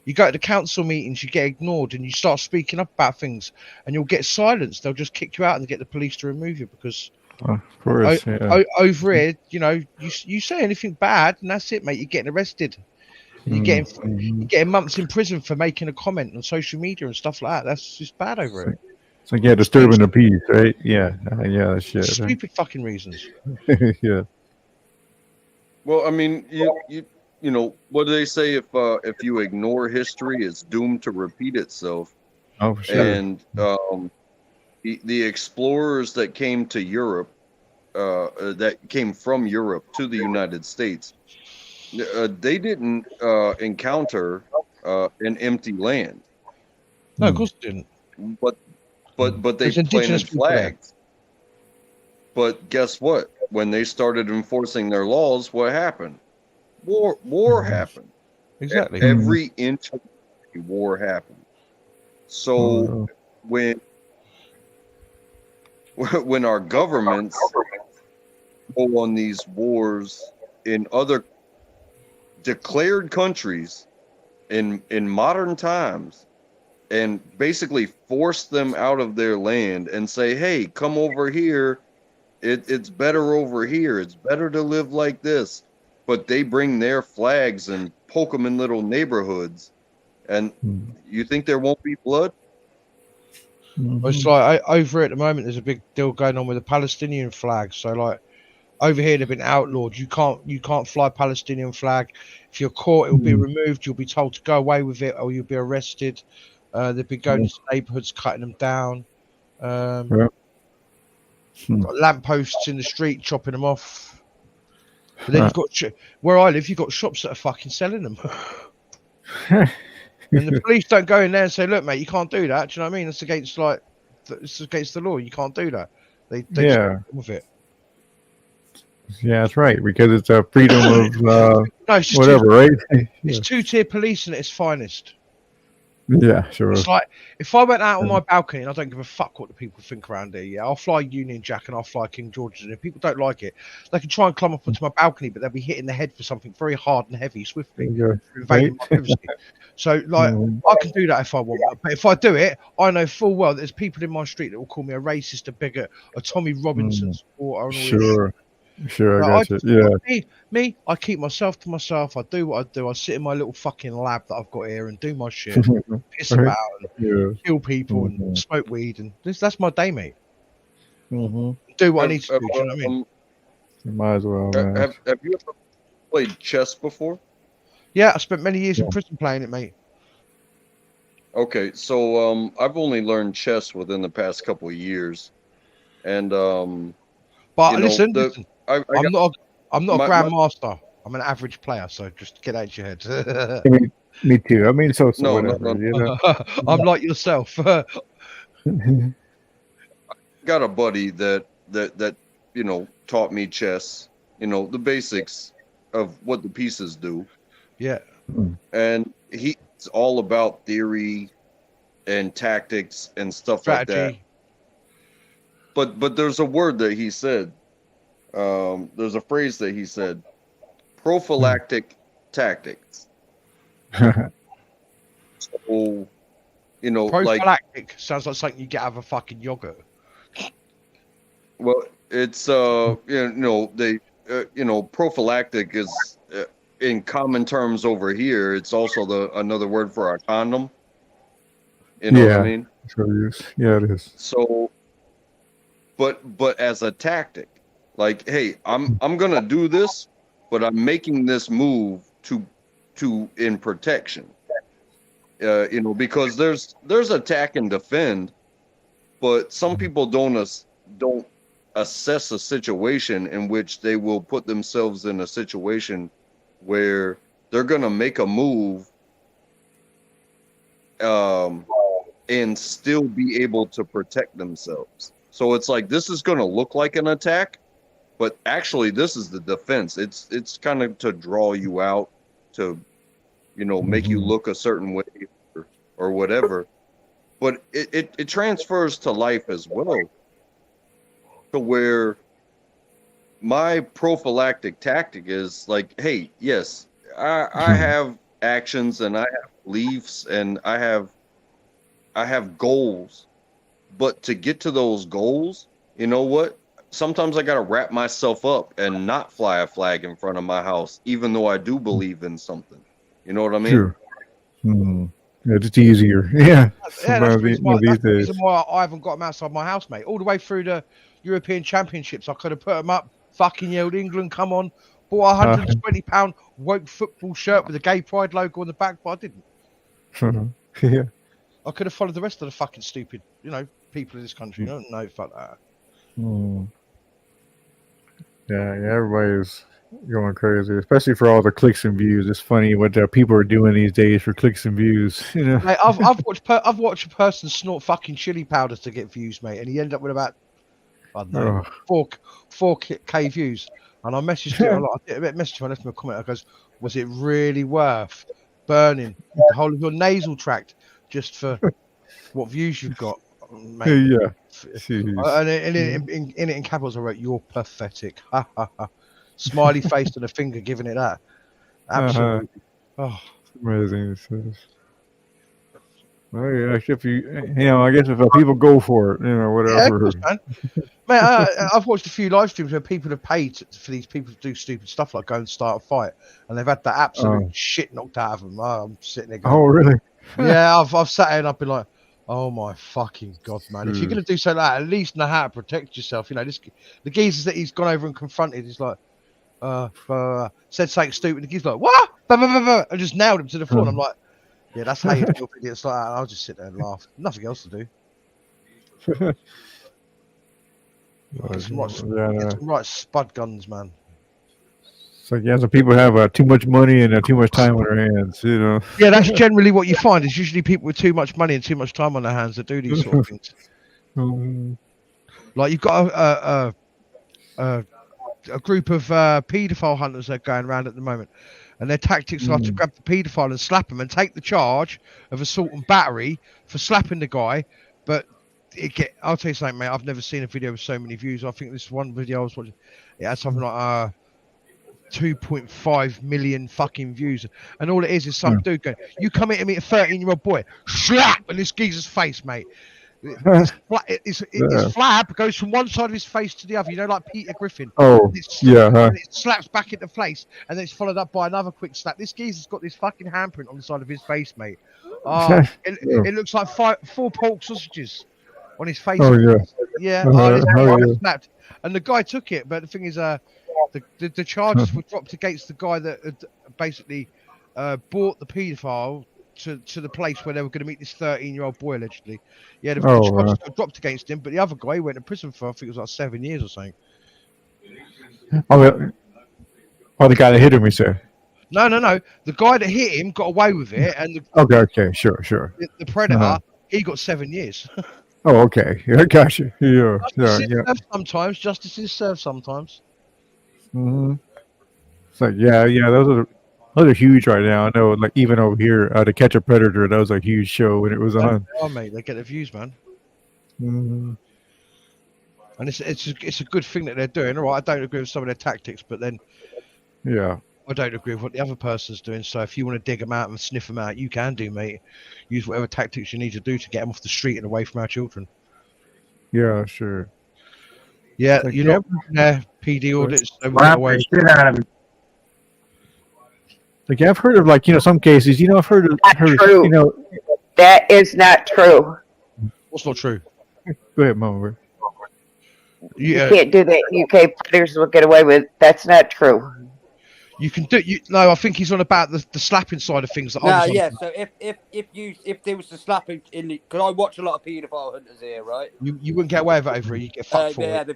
You go to the council meetings, you get ignored, and you start speaking up about things, and you'll get silenced. They'll just kick you out and get the police to remove you because
Of course, yeah.
over here, you know, you say anything bad, and that's it, mate. You're getting arrested. And you're getting months in prison for making a comment on social media and stuff like that. That's just bad over here.
It's like, yeah, disturbing the peace, right? Yeah, yeah, that shit. Right?
Stupid fucking reasons.
Yeah.
Well, I mean, you know, what do they say? If you ignore history, it's doomed to repeat itself.
Oh, for sure.
And the explorers that came to Europe, that came from Europe to the United States, they didn't encounter an empty land.
No, of course they didn't.
But they planted flags. But guess what? When they started enforcing their laws, what happened? War happened.
Exactly.
Every inch of the war happened. So when our governments go on these wars in other declared countries in modern times and basically force them out of their land and say, hey, come over here. It's better over here. It's better to live like this. But they bring their flags and poke them in little neighborhoods. And you think there won't be blood?
Well, it's like over here at the moment, there's a big deal going on with the Palestinian flag. So like over here, they've been outlawed. You can't fly Palestinian flag. If you're caught, it will be removed. You'll be told to go away with it, or you'll be arrested. They've been going to neighborhoods, cutting them down. Got lampposts in the street, chopping them off. But then you've got where I live, you've got shops that are fucking selling them. And the police don't go in there and say, "Look, mate, you can't do that." Do you know what I mean? It's against the law. You can't do that. They
Yeah.
just with it.
Yeah, that's right. Because it's a freedom of
No, it's just
whatever, right?
It's two-tier policing at its finest.
Yeah, sure.
It's like if I went out on my balcony and I don't give a fuck what the people think around here. Yeah, I'll fly Union Jack and I'll fly King George's, and if people don't like it, they can try and climb up onto my balcony, but they'll be hitting the head for something very hard and heavy swiftly, invading my privacy. So, like, I can do that if I want, but if I do it, I know full well that there's people in my street that will call me a racist, a bigot, a Tommy Robinson supporter. And all this.
Sure, I got you. Yeah.
Me, I keep myself to myself. I do what I do. I sit in my little fucking lab that I've got here and do my shit, piss about, and kill people, and smoke weed, and that's my day, mate. Do what I need to do. Do you know what I mean?
You might as well. Man.
Have you ever played chess before?
Yeah, I spent many years in prison playing it, mate.
Okay, so I've only learned chess within the past couple of years, and
but
you know,
listen, I'm not a grandmaster. I'm an average player, so just get out of your head.
Me too. I mean, so
No,
whatever. You know?
I'm like yourself.
Got a buddy that you know taught me chess. You know the basics of what the pieces do.
Yeah.
And he's all about theory and tactics and stuff like that. But there's a word that he said. There's a phrase that he said. Prophylactic tactics. So, you know,
prophylactic sounds like something you get out of a fucking yogurt.
Well, it's you know they you know prophylactic is in common terms over here. It's also another word for a condom. You know what I mean?
Yeah, it is.
So, but as a tactic, like, hey, I'm gonna do this, but I'm making this move to in protection. You know, because there's attack and defend, but some people don't assess a situation in which they will put themselves in a situation where they're gonna make a move and still be able to protect themselves. So it's like this is gonna look like an attack, but actually this is the defense. It's kind of to draw you out, to, you know, make you look a certain way or whatever. But it transfers to life as well. to where my prophylactic tactic is like, hey, yes, I have actions and I have beliefs and I have goals, but to get to those goals, you know what? Sometimes I got to wrap myself up and not fly a flag in front of my house, even though I do believe in something. You know what I mean?
Sure. Yeah, just easier. Yeah.
Yeah, that's the reason why,
these
that's the
days.
reason why I haven't got them outside my house, mate. All the way through the European Championships, I could have put them up, fucking yelled, England, come on. Bought a £120 woke football shirt with a gay pride logo on the back, but I didn't.
Yeah.
I could have followed the rest of the fucking stupid, people in this country. No, fuck that.
Mm. Yeah, everybody's going crazy, especially for all the clicks and views. It's funny what people are doing these days for clicks and views.
Mate, I've watched a person snort fucking chili powder to get views, mate, and he ended up with about, I don't know, 4K views. And I messaged him, I left him a comment. I goes, was it really worth burning the whole of your nasal tract just for what views you've got, mate?
Yeah.
And in capitals, I wrote, "You're pathetic." Ha ha ha. Smiley face and a finger giving it that. Absolutely. Oh,
amazing. Oh yeah, if I guess if people go for it, whatever.
Yeah, of course, man. Mate, I've watched a few live streams where people have paid for these people to do stupid stuff like go and start a fight, and they've had the absolute shit knocked out of them. I'm sitting there going,
"Oh, really?"
Yeah, I've sat here and I've been like, "Oh my fucking god, man! If you're gonna do something like that, at least know how to protect yourself." The geezers that he's gone over and confronted, he's like, said something stupid. The geezer's like, "What?" And just nailed him to the floor. And I'm like, "Yeah, that's how you deal with idiots like that." And I'll just sit there and laugh. Nothing else to do. Get some right spud guns, man.
It's like, some people have too much money and too much time on their hands,
Yeah, that's generally what you find. It's usually people with too much money and too much time on their hands that do these sort of things. Like you've got a group of paedophile hunters that are going around at the moment, and their tactics are to grab the paedophile and slap him and take the charge of assault and battery for slapping the guy, but I'll tell you something, mate. I've never seen a video with so many views. I think this one video I was watching, it had something like 2.5 million fucking views, and all it is some dude going, "You come here to meet a 13-year-old boy," slap in this geezer's face, mate. His flab goes from one side of his face to the other, like Peter Griffin.
Oh,
and it slaps back into place, and then it's followed up by another quick slap. This geezer's got this fucking handprint on the side of his face, mate. It looks like 4 pork sausages on his face.
Oh, yeah.
Yeah. Snapped. And the guy took it, but the thing is, the charges were dropped against the guy that had basically brought the paedophile to the place where they were going to meet this 13-year-old boy, allegedly. Yeah, the charges got dropped against him, but the other guy went to prison for, I think it was like 7 years or something.
The guy that hit him, you say?
No. The guy that hit him got away with it, and
okay, sure.
The predator, he got 7 years.
Oh, okay. I got you. Yeah.
Sometimes justice is served. Sometimes.
Mm-hmm. It's like, those are huge right now. I know, like even over here, To Catch a Predator, that was a huge show when it was on.
Oh, mate, they get the views, man.
Mm-hmm.
And it's a good thing that they're doing. All right, I don't agree with some of their tactics, but then I don't agree with what the other person's doing. So if you want to dig them out and sniff them out, you can do, mate. Use whatever tactics you need to do to get them off the street and away from our children.
Yeah, sure.
Yeah,
like,
you're not PD audits.
Like I've heard of some cases. I've heard of
That is not true.
What's not true?
Go ahead, Mama.
You can't do that. UK predators will get away with. That's not true.
You can do. No, I think he's on about the slapping side of things.
So if there was the slapping in the, because I watch a lot of paedophile hunters here, right?
You wouldn't get away with it over. You get fucked for it.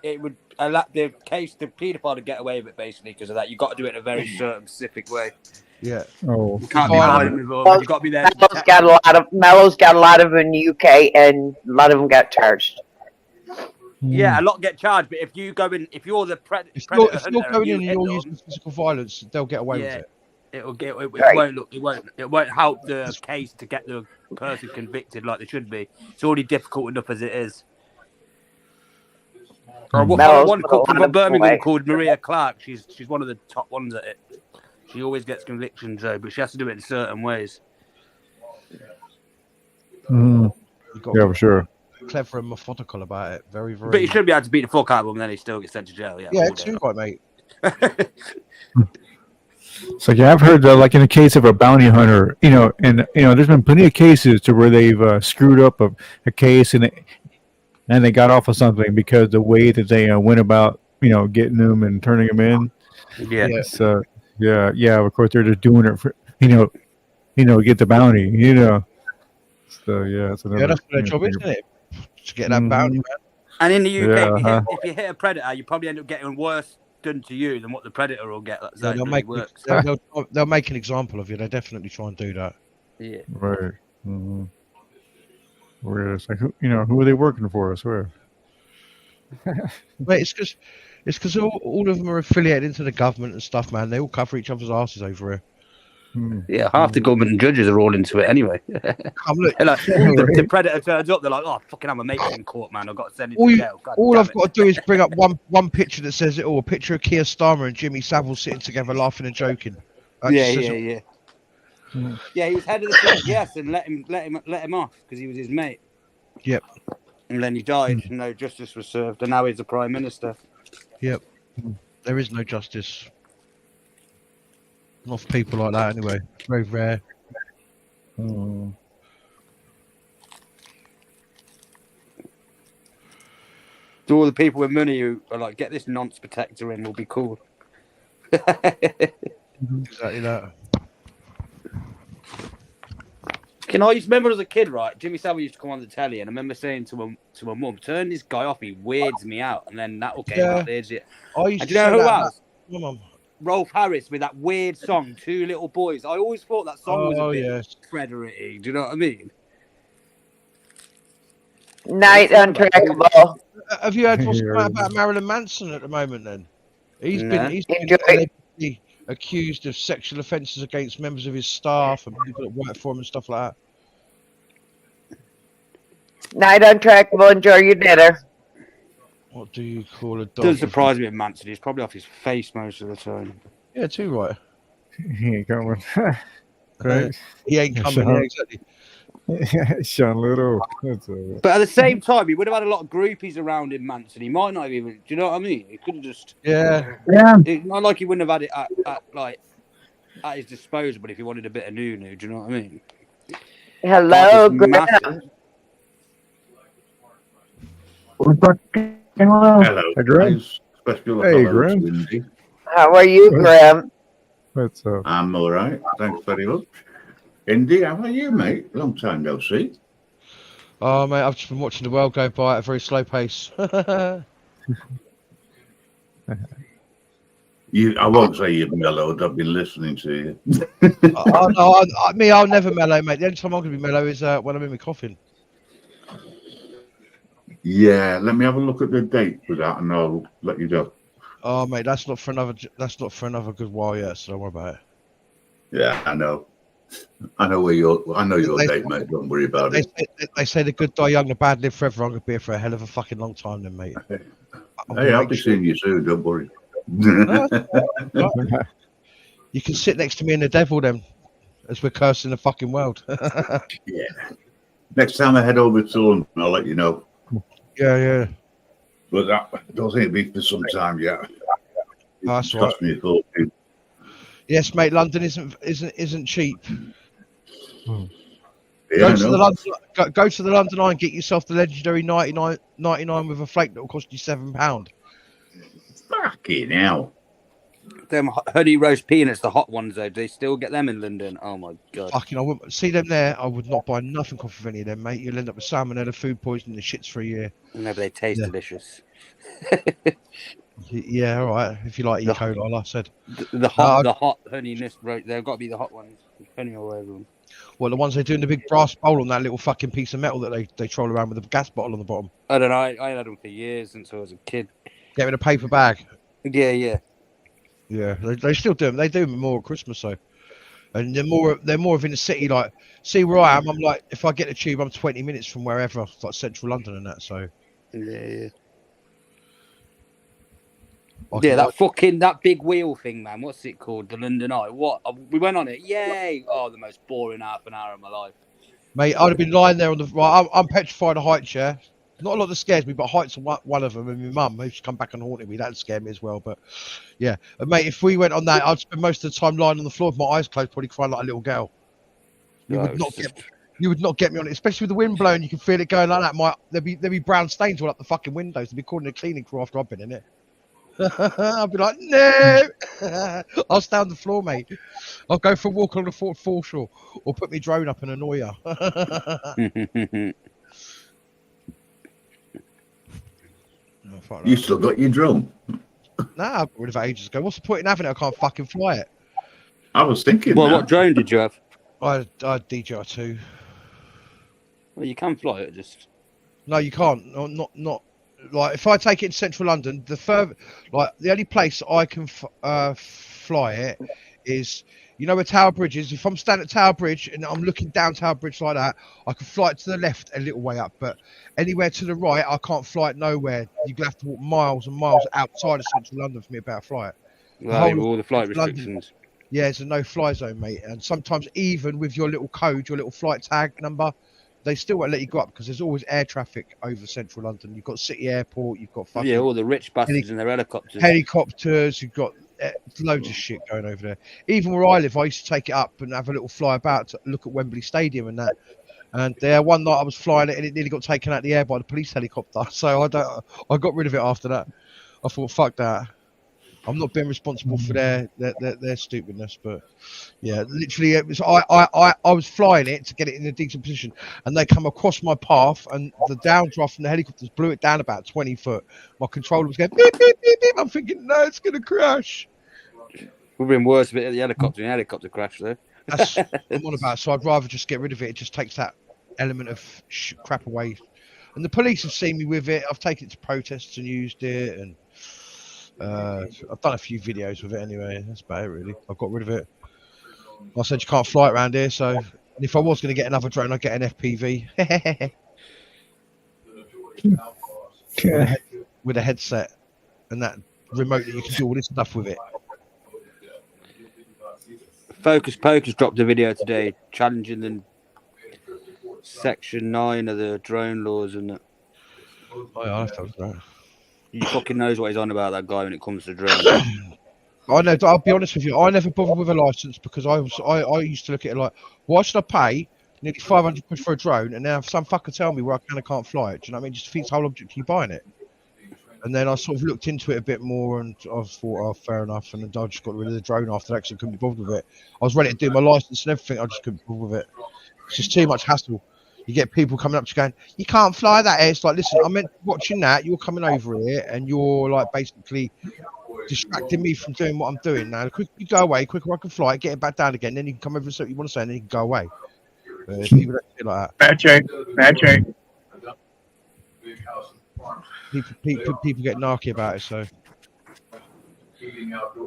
It would allow the paedophile to get away with it basically because of that. You got to do it in a very certain specific way.
Yeah.
Oh.
You can't be hiding involved. You got to be there.
Mello's got a lot of in the UK, and a lot of them got charged.
Yeah, a lot get charged, but if you go in, if you're the predator,
if you're going in and you're using physical violence, they'll get away with it.
It won't help the case to get the person convicted like they should be. It's already difficult enough as it is. I follow one couple in Birmingham called Maria Clark. She's one of the top ones at it. She always gets convictions though, but she has to do it in certain ways.
Yeah, for sure.
Clever and methodical about it. Very, very.
But he should be able to beat the fuck out of him, and then he still gets sent to jail. Yeah,
Yeah, too right, mate.
So yeah, I've heard that, like in the case of a bounty hunter, and there's been plenty of cases to where they've screwed up a case and they got off of something because the way that they went about, getting them and turning them in.
Yeah.
So yeah. Of course, they're just doing it for get the bounty. So yeah, it's another,
that's their job, isn't it? To get that bounty, man.
And in the UK,
Yeah,
if you hit a predator, you probably end up getting worse done to you than what the predator will get. That's how it
They'll
really
make
works.
they'll make an example of you. They definitely try and do that.
Yeah.
right. Mm-hmm. Where it's like, who are they working for? I swear.
Mate, it's because all of them are affiliated into the government and stuff, man. They all cover each other's asses over here.
Yeah, half the government and judges are all into it anyway.
Look,
the predator turns up, they're like, "Oh, fucking hell, my mate's in court, man. I've got to send him to jail."
All I've got to do is bring up one picture that says it all. A picture of Keir Starmer and Jimmy Savile sitting together, laughing and joking.
Yeah. Yeah, he was head of the CGS and let him off because he was his mate.
Yep.
And then he died, and no justice was served, and now he's the prime minister.
Yep. There is no justice. Not for people like that, anyway. Very rare.
To all the people with money who are like, get this nonce protector in, will be cool.
Exactly that.
I used to remember as a kid, right? Jimmy Savile used to come on the telly, and I remember saying to my mum, "Turn this guy off. He weirds me out." And then that will came out. There's it.
I used
And
to
do you know
say
who
that
else?
My mum.
Rolf Harris with that weird song, Two Little Boys. I always thought that song was a bit predator-y. Do you know what I mean?
Night Untrackable.
Have you heard what's going on about Marilyn Manson at the moment? Then he's
No.
been allegedly accused of sexual offences against members of his staff and people that work for him and stuff like that.
Night Untrackable. Enjoy your dinner.
What do you call a dog?
Doesn't surprise me with Manson. He's probably off his face most of the time.
Yeah, too right.
He ain't coming. Right?
He ain't coming. Yeah, exactly.
Sean Little.
But at the same time, he would have had a lot of groupies around him, Manson. He might not have even. Do you know what I mean? He could have just.
Yeah.
It's not like he wouldn't have had it at his disposal, but if he wanted a bit of new, do you know what I mean?
Hello,
Graham.
Hello.
Hey, Graham.
Special
Hey,
hello
Graham.
to Lindsay.
How are you, Graham?
What's up?
I'm all right. Thanks very much. Indy, how are you, mate? Long time no see.
Oh, mate, I've just been watching the world go by at a very slow pace.
I won't say you've mellowed. I've been listening to you.
I'll never mellow, mate. The only time I'm going to be mellow is when I'm in my coffin.
Yeah, let me have a look at the date for that, and I'll let you know.
Oh, mate, that's not for another good while yet. So don't worry about it.
Yeah, I know. I know your date, mate. Don't worry about it.
They say the good die young, the bad live forever. I'm going to be here for a hell of a fucking long time, then, mate.
Hey, I'll be seeing you soon. Don't worry.
You can sit next to me and the devil, then, as we're cursing the fucking world.
Yeah. Next time I head over to London, I'll let you know.
Yeah.
But I don't think it'll be for some time yet.
That's
It's cost me a fortune.
Yes, mate. London isn't cheap.
Yeah,
Go to the London Eye and get yourself the legendary 99 with a flake that will cost you £7.
Fucking hell.
Them honey roast peanuts, the hot ones though, do they still get them in London? Oh my god.
Fucking, I wouldn't see them there. I would not buy nothing off of any of them, mate. You'll end up with salmonella, food poisoning, the shits for a year.
No, but they taste delicious.
Yeah, all right. If you like E. coli, like I said.
The hot honey nest, right? They've got to be the hot ones. Honey all over them.
Well, the ones they do in the big brass bowl on that little fucking piece of metal that they troll around with a gas bottle on the bottom.
I don't know. I had them for years since I was a kid.
Get in a paper bag.
Yeah.
Yeah, they still do them. They do them more at Christmas though, and they're more of in the city. Like, see where I am. I'm like, if I get the tube, I'm 20 minutes from wherever, like central London and that. So
yeah. Yeah, that big wheel thing, man. What's it called? The London Eye. What? We went on it. Yay! Oh, the most boring half an hour of my life.
Mate, I'd have been lying there on the right. I'm petrified of heights, yeah. Not a lot that scares me, but heights are one of them. And my mum, who's come back and haunted me, that scared me as well. But yeah, and mate, if we went on that, I'd spend most of the time lying on the floor with my eyes closed, probably crying like a little girl. You would not get me on it, especially with the wind blowing. You can feel it going like that. There'd be brown stains all up the fucking windows. They'd be calling a cleaning crew after I've been in it. I'll be like, no. I'll stay on the floor, mate. I'll go for a walk on the foreshore or put my drone up and annoy you.
You still got your drone?
Nah, I got rid of it ages ago. What's the point in having it? I can't fucking fly it.
I was thinking.
Well, what drone did you have?
I had DJI-2.
Well, you can fly it, just.
No, you can't. Not. Like if I take it in central London, the only place I can fly it is, you know where Tower Bridge is. If I'm standing at Tower Bridge and I'm looking down Tower Bridge like that, I can fly it to the left a little way up, but anywhere to the right, I can't fly it nowhere. You're gonna have to walk miles and miles outside of central London for me to be able to fly it.
Right, all the flight restrictions.
London, yeah, it's a no-fly zone, mate. And sometimes even with your little code, your little flight tag number, they still won't let you go up because there's always air traffic over central London. You've got City Airport, you've got fucking
all the rich bastards in their helicopters.
Helicopters, you've got loads of shit going over there. Even where I live, I used to take it up and have a little fly about to look at Wembley Stadium and that. And one night I was flying it and it nearly got taken out of the air by the police helicopter. So I got rid of it after that. I thought, fuck that. I'm not being responsible for their stupidness, but yeah, literally, it was I was flying it to get it in a decent position, and they come across my path, and the downdraft from the helicopters blew it down about 20 foot. My controller was going beep beep beep beep. I'm thinking, no, it's gonna crash.
Would have been worse if it had the helicopter crash though.
That's what I'm on about. So I'd rather just get rid of it. It just takes that element of crap away. And the police have seen me with it. I've taken it to protests and used it, and I've done a few videos with it anyway. That's about it, really. I've got rid of it. I said you can't fly it around here, so if I was going to get another drone, I'd get an FPV. With a headset and that remote that you can do all this stuff with it.
Focus Pocus dropped a video today challenging the Section 9 of the drone laws and that.
Oh, yeah, that was great.
He fucking knows what he's on about, that guy, when it comes to drones.
I know. I'll be honest with you. I never bothered with a license because I used to look at it like, why should I pay nearly 500 quid for a drone and now some fucker tell me where I can and can't fly it? Do you know what I mean? Just defeats the whole object of you buying it. And then I sort of looked into it a bit more and I thought, oh, fair enough. And then I just got rid of the drone after that because I couldn't be bothered with it. I was ready to do my license and everything. I just couldn't be bothered with it. It's just too much hassle. You get people coming up to you going, you can't fly that air. It's like, listen, I'm meant to be watching that. You're coming over here and you're like basically distracting me from doing what I'm doing. Now, the quicker you go away, quicker I can fly it, get it back down again. Then you can come over and say what you want to say and then you can go away. People don't feel like that.
Bad check.
People get narky about it, so.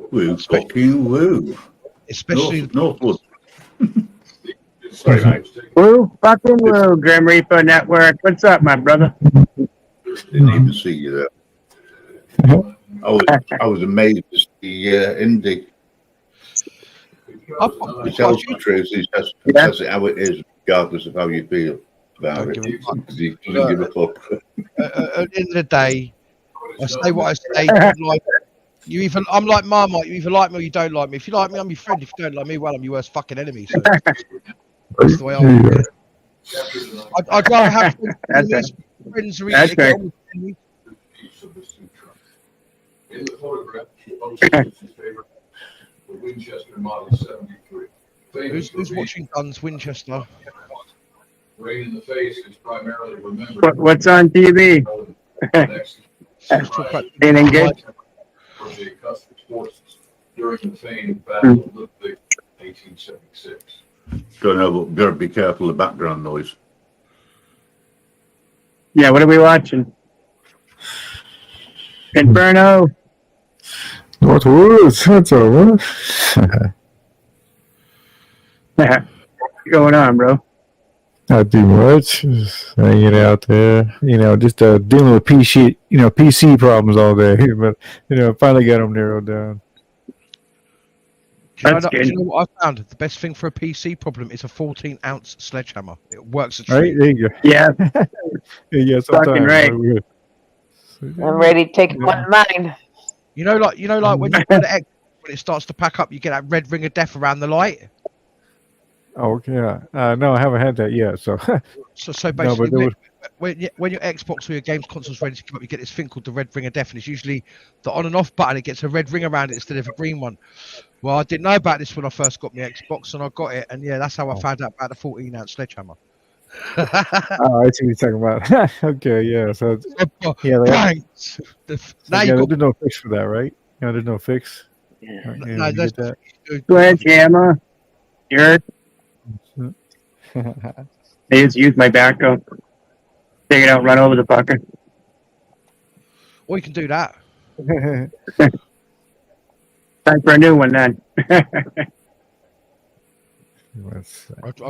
Woo, fucking woo.
Especially.
Northwood.
Sorry, mate. Woo, fucking woo, Grim Reaper Network. What's up, my brother?
Didn't even see you there. I was amazed to see Indy. It tells the truth. He says it how it is, regardless of how you feel about it. He doesn't give a fuck.
At the end of the day, I say what I say. Like, I'm like Marmite. You either like me or you don't like me. If you like me, I'm your friend. If you don't like me, well, I'm your worst fucking enemy. So that's the way I look at it. I'd rather have friends who easy to get on with enemies.
In the photograph, she posted his favorite, the Winchester Model 73.
Who's watching Guns Winchester?
Rain in the Face is primarily remembered.
What's on TV? Anything good?
For the Custer's forces during the famed Battle of Little Big 1876.
Don't know, but gotta be careful of background noise.
Yeah, what are we watching? Inferno.
Northwoods, what's over?
What's going on, bro?
Not too much. Just hanging out there. Just dealing with PC problems all day. But finally got them narrowed down.
Do you know what I found? The best thing for a PC problem is a 14-ounce sledgehammer. It works a
Right
treat.
there you go.
Yeah.
Yeah,
Fucking
sometimes.
right.
I'm ready to take one of mine.
You know, like when you put the X, when it starts to pack up, you get that red ring of death around the light.
Oh, okay. No, I haven't had that yet. So,
So
no,
basically,
but there was.
when your Xbox or your games console's ready to come up, you get this thing called the red ring of death, and it's usually the on and off button. It gets a red ring around it instead of a green one. Well, I didn't know about this when I first got my Xbox, and I got it, and yeah, that's how I found out about the 14-ounce sledgehammer.
Oh, I see what you're talking about. Okay, yeah. So, yeah,
Thanks. Now you got
there's no fix for that, right? There's no fix.
no,
You
that's
get that.
Sledgehammer. Yours. They just use my backhoe. Take it out, run over the fucker.
Or you can do that.
Time for a new one then.
I'd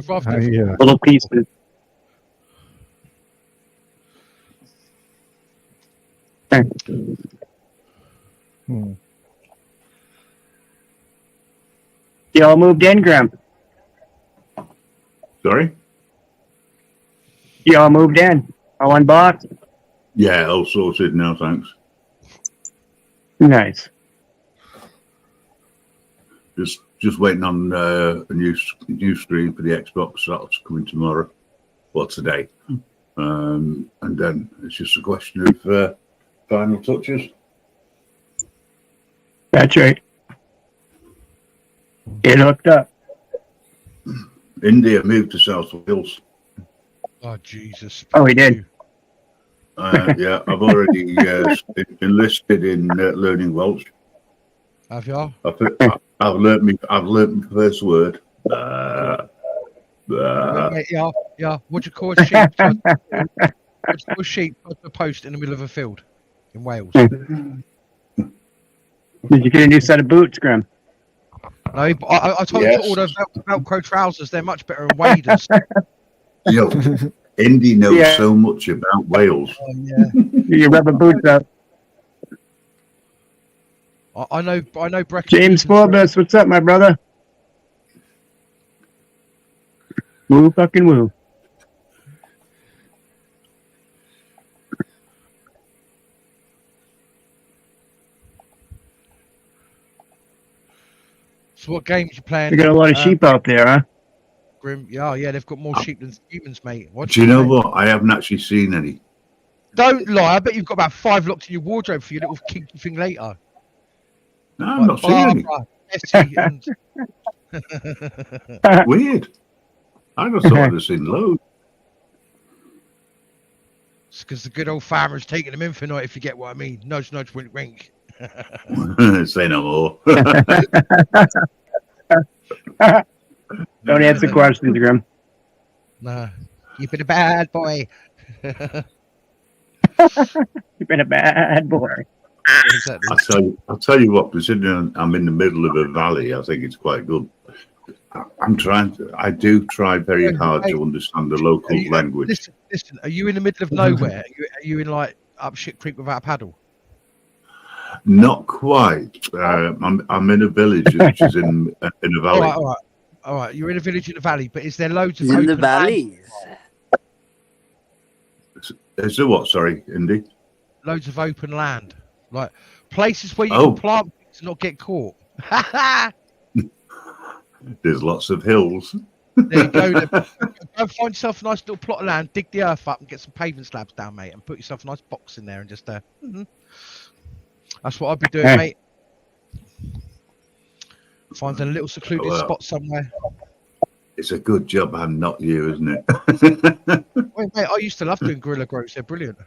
rather do it for
Little pieces. You all moved in, Graham?
Sorry?
You all moved in? All unboxed?
Yeah, all sorted now, thanks.
Nice.
Just waiting on a new screen for the Xbox. That's coming tomorrow. Well, today. And then it's just a question of final touches.
That's right. Get hooked up.
India moved to South Wales.
Oh, Jesus.
Oh, he did.
Yeah, I've already enlisted in learning Welsh.
Have you?
I've learnt my first word.
Yeah. What do you call a sheep? What do you call a sheep on a post in the middle of a field in Wales?
Did you get a new set of boots, Graham?
No, I told you to order Velcro trousers. They're much better than waders.
Yo, Indy knows so much about Wales.
Your rubber boots up.
I know Brecken.
James Forbes, what's up, my brother? Woo fucking woo.
So what games you playing?
You got a lot of sheep out there, huh?
Grim. Yeah, they've got more sheep than humans, mate.
Do you know what? I haven't actually seen any.
Don't lie. I bet you've got about 5 locked in your wardrobe for your little kinky thing later.
No, I'm not seeing any. Weird. I just thought I'd have seen loads.
It's because the good old farmer's taking them in for night, if you get what I mean. Nudge, nudge, wink, wink.
Say no more.
Don't answer questions, Grim.
Nah, you've been a bad boy.
You've been a bad boy.
I'll tell you what, considering I'm in the middle of a valley, I think it's quite good. I do try very hard to understand the local language.
Listen, are you in the middle of nowhere? Are you in like up shit creek without a paddle?
Not quite. I'm in a village which is in a valley.
All right. You're in a village in the valley, but is there loads of
in the
open
valleys?
land?
Is there what? Sorry, Indy?
Loads of open land, like places where you can plant things and not get caught.
There's lots of hills.
There you go. Go find yourself a nice little plot of land, dig the earth up, and get some paving slabs down, mate, and put yourself a nice box in there, and just that's what I'd be doing, mate. Find a little secluded spot somewhere.
It's a good job I'm not you, isn't it?
Wait, mate, I used to love doing guerrilla grows. They're brilliant.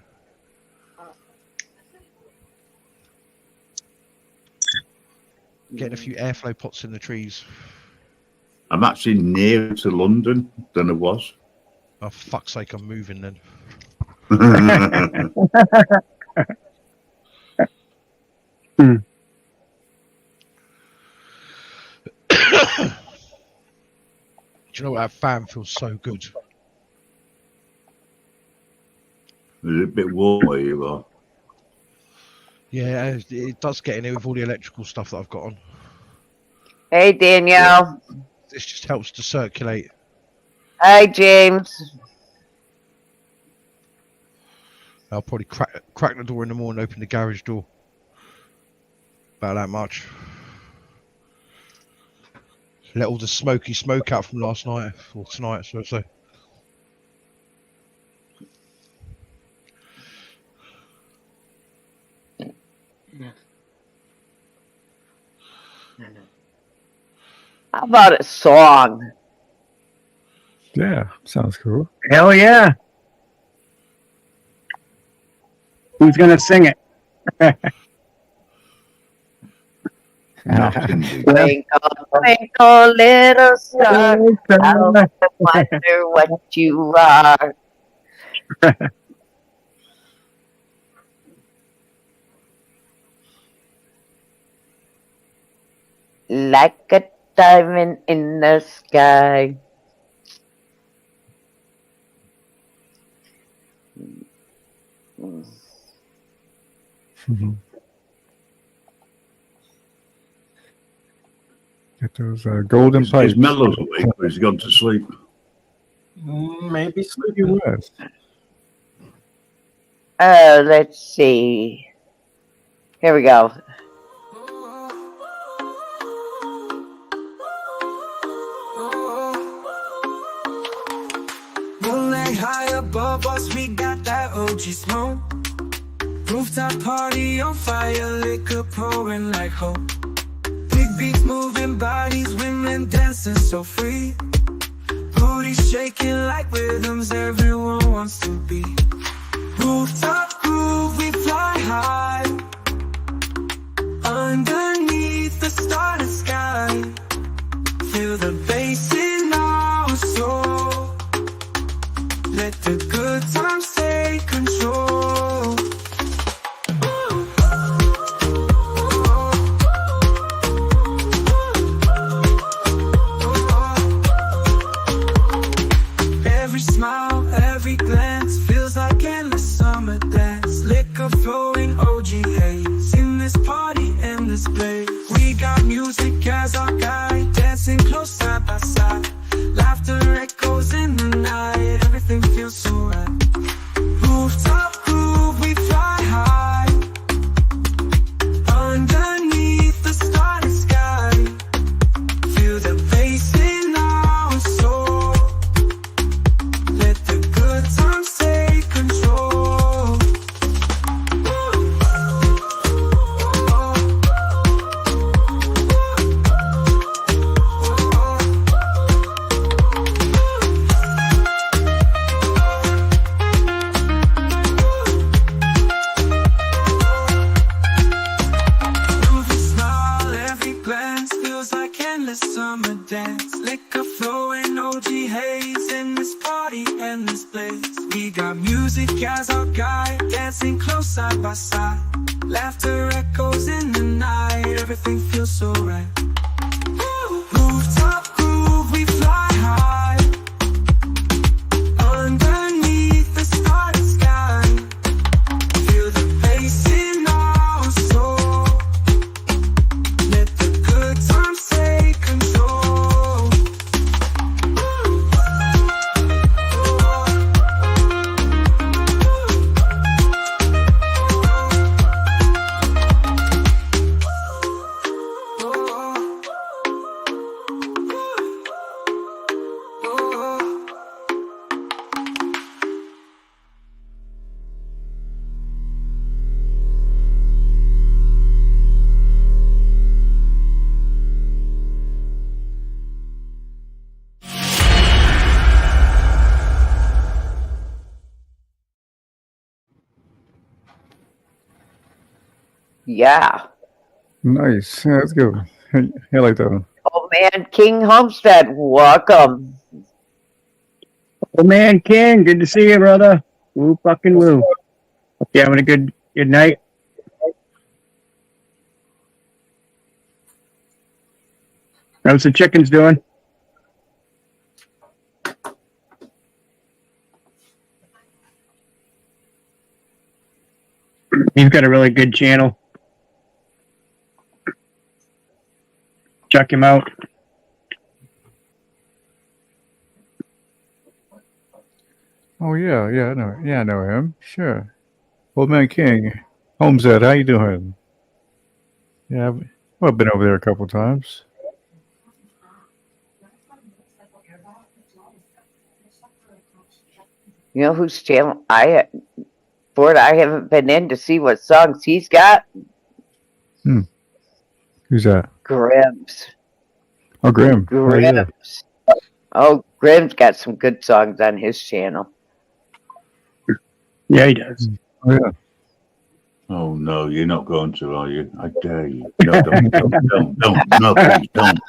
Getting a few airflow pots in the trees.
I'm actually nearer to London than I was.
Oh, for fuck's sake, I'm moving then. Do you know what? That fan feels so good.
Is it a bit warm where you are?
Yeah, it does get in here with all the electrical stuff that I've got on.
Hey, Danielle.
This just helps to circulate.
Hi, James.
I'll probably crack the door in the morning, open the garage door. About that much. Let all the smoky smoke out from last night, or tonight, so to say.
How about a song?
Yeah, sounds cool.
Hell yeah. Who's going to sing it?
Not indeed.
Twinkle, twinkle, little star, I wonder what you are. Like a diamond in the sky.
Get those golden pipes.
Is Mellows awake or has he gone to sleep?
Maybe sleep.
He was.
Let's see. Here we go.
Moonlight high above us, we got that OG smoke. Rooftop party on fire, liquor pouring like hope. Big beats moving bodies, women dancing so free. Booties shaking like rhythms everyone wants to be. Rooftop groove, we fly high. Underneath the starry sky. Feel the bass in our soul. Let the good times take control. Every smile, every glance feels like endless summer dance. Liquor flowing, OG haze in this party, in this place. We got music as our guide, dancing close side by side. Laughter echoes in the night, everything feels so right. Rooftop groove, we fly high. Underneath the starry sky. Feel the bass in our soul. Let the good times take control. Every smile, every glance feels like endless summer dance. Liquor flowing, OG haze in this party, in this place. We got music as our guide, dancing close side by side. Laughter echoes in the night, everything feels so right. Rooftop groove, we fly high. Underneath the starry sky. Feel the bass in our soul. Let the good times take control.
Yeah.
Nice. Yeah, that's good. I like that one.
Oh man, King Homestead, welcome.
Oh man, King, good to see you, brother. Woo fucking woo. Hope you're having a good night. How's the chickens doing? He's got a really good channel. Check him out.
Oh yeah, I know him. Sure. Old Man King. Homestead, how you doing? Yeah, I've been over there a couple times.
You know whose channel I haven't been in to see what songs he's got?
Who's that?
Grimm's.
Oh, Grim. Oh, yeah.
Grimm's. Oh, Grimm's got some good songs on his channel.
Yeah, he does.
Oh, yeah.
Oh no, you're not going to, are you? I dare you. No, don't, no, please don't.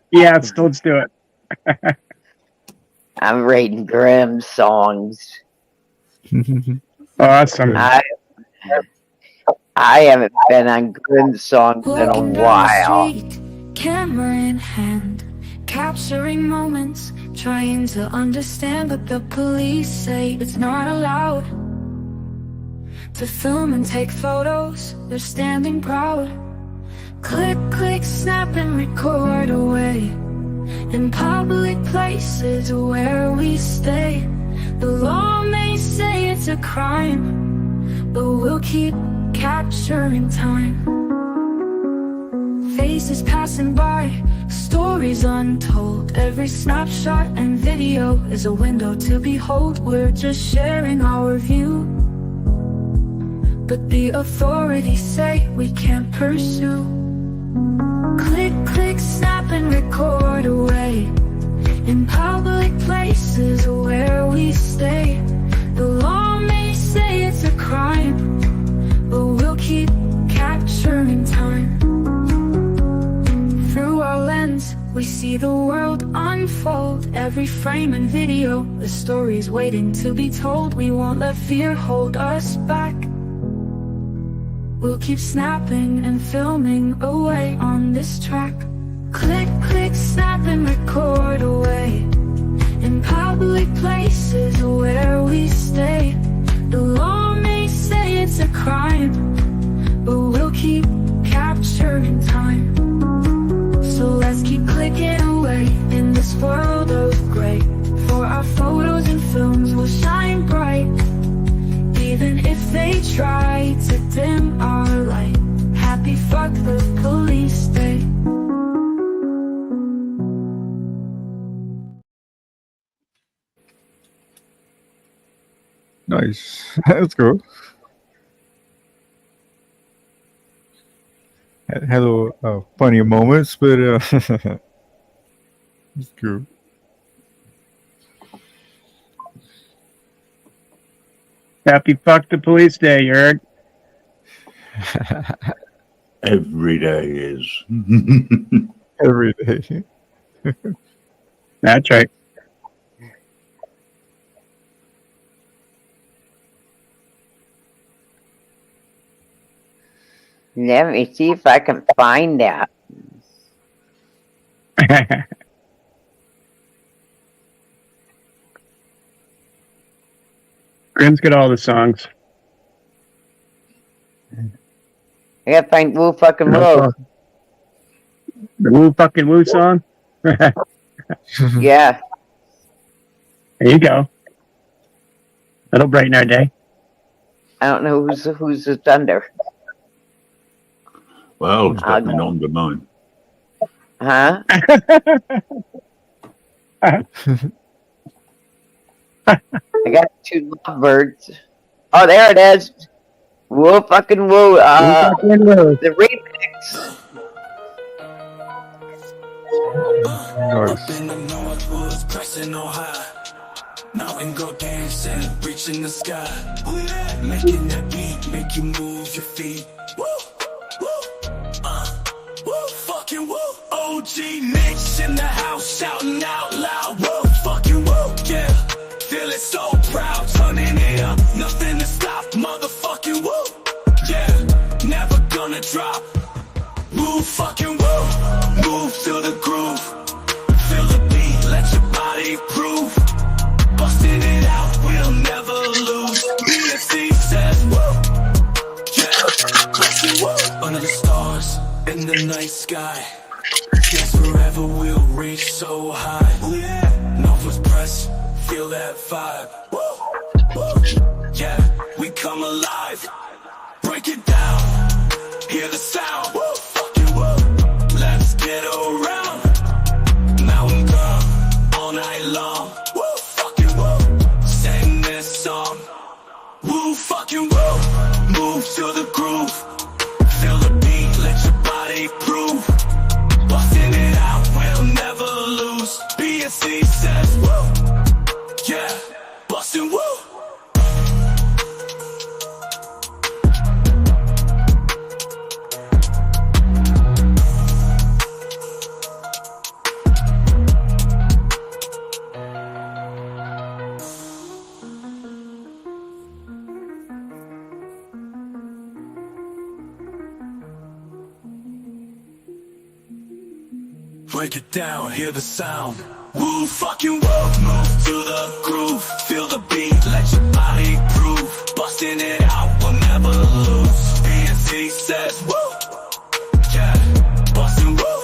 Yeah, let's do it.
I'm rating Grimm's songs.
Awesome.
I haven't been on Grimm's songs in a
Walking down the
while.
street, camera in hand, capturing moments, trying to understand, but the police say it's not allowed to film and take photos. They're standing proud. Click, click, snap and record away in public places where we stay. The law may say it's a crime, but we'll keep capturing time. Faces passing by, stories untold. Every snapshot and video is a window to behold. We're just sharing our view, but the authorities say we can't pursue. Click, click, snap and record away in public places where we stay. The law may say it's a crime, but we'll keep capturing time. Through our lens, we see the world unfold. Every frame and video, the story's waiting to be told. We won't let fear hold us back. We'll keep snapping and filming away on this track. Click, click, snap and record away in public places where we stay. The law may say it's a crime, but we'll keep capturing time. So let's keep clicking away in this world of gray. For our photos and films will shine bright, even if they try to dim our light. Happy fuck the police day.
Nice. That's cool. Had a little funny moments, but it's cool.
Happy fuck the police day, you heard?
Every day is.
Every day.
That's right.
Let me see if I can find that.
Grim's got all the songs.
I gotta find Woo Fucking Woo.
The Woo Fucking Woo song?
Yeah.
There you go. That'll brighten our day.
I don't know who's it's under.
Well, it's definitely under mine.
Huh? I got two lovebirds. Oh, there it is. Woo Fucking Woo. The remix.
In the Northwoods, pressing on high. Mountain go dancing, reaching the sky. Making that beat, make you move your feet. Woo, woo, woo, fucking woo. OG Mitch in the house, shouting out loud. Woo, fucking woo, yeah. Feeling so proud, turning it up. Nothing to stop, motherfucking woo. Yeah, never gonna drop. Woo, fucking woo. Move to the groove. Feel the beat, let your body prove. Busting it out, we'll never lose. BFC says woo.
the night sky. Guess forever we'll reach so high. Northwest press, feel that vibe. Yeah, we come alive. Break it down, hear the sound. Fuck it, let's get around. Mountain girl, all night long. Fuck it, sing this song. Woo, fucking woo, move to the groove. Feel the beat, let your body prove. Busting it out, we'll never lose. BSC says woo, yeah, busting woo. Break it down, hear the sound. Woo, fucking woo. Move to the groove, feel the beat, let your body prove. Busting it out, we'll never lose. BNC says woo, yeah, busting woo.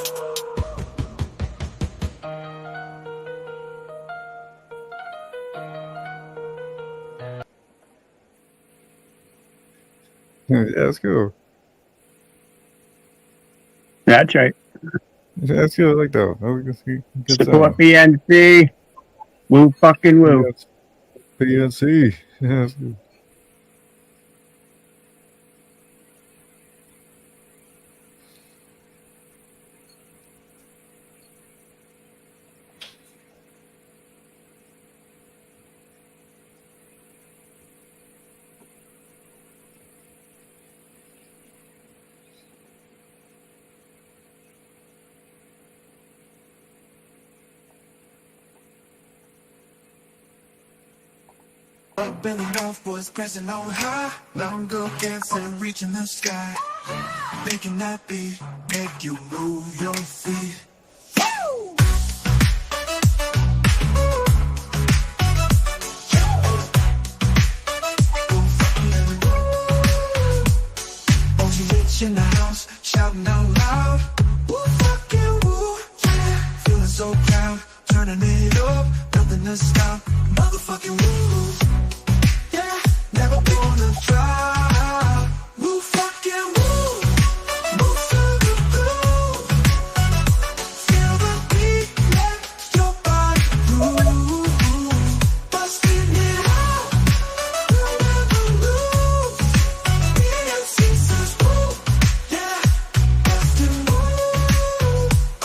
Yeah, that's cool.
That's right.
That's good. I like that. That was good
Support
sound.
PNC. Woo fucking woo.
PNC. Yeah, that's good.
Up in the north, boys pressing on high. Mountain girl dancing, reaching the sky. Making that beat, make you move your feet. OG in the house, shouting out loud. Woo, fucking woo, yeah. Feeling so proud, turning it up, nothing to stop. Motherfucking woo. Yeah, never gonna try. Woo, fucking woo. Move to the groove. Feel the beat, let your body move. Busting it out, you'll never lose. BNC says woo, yeah, busting woo.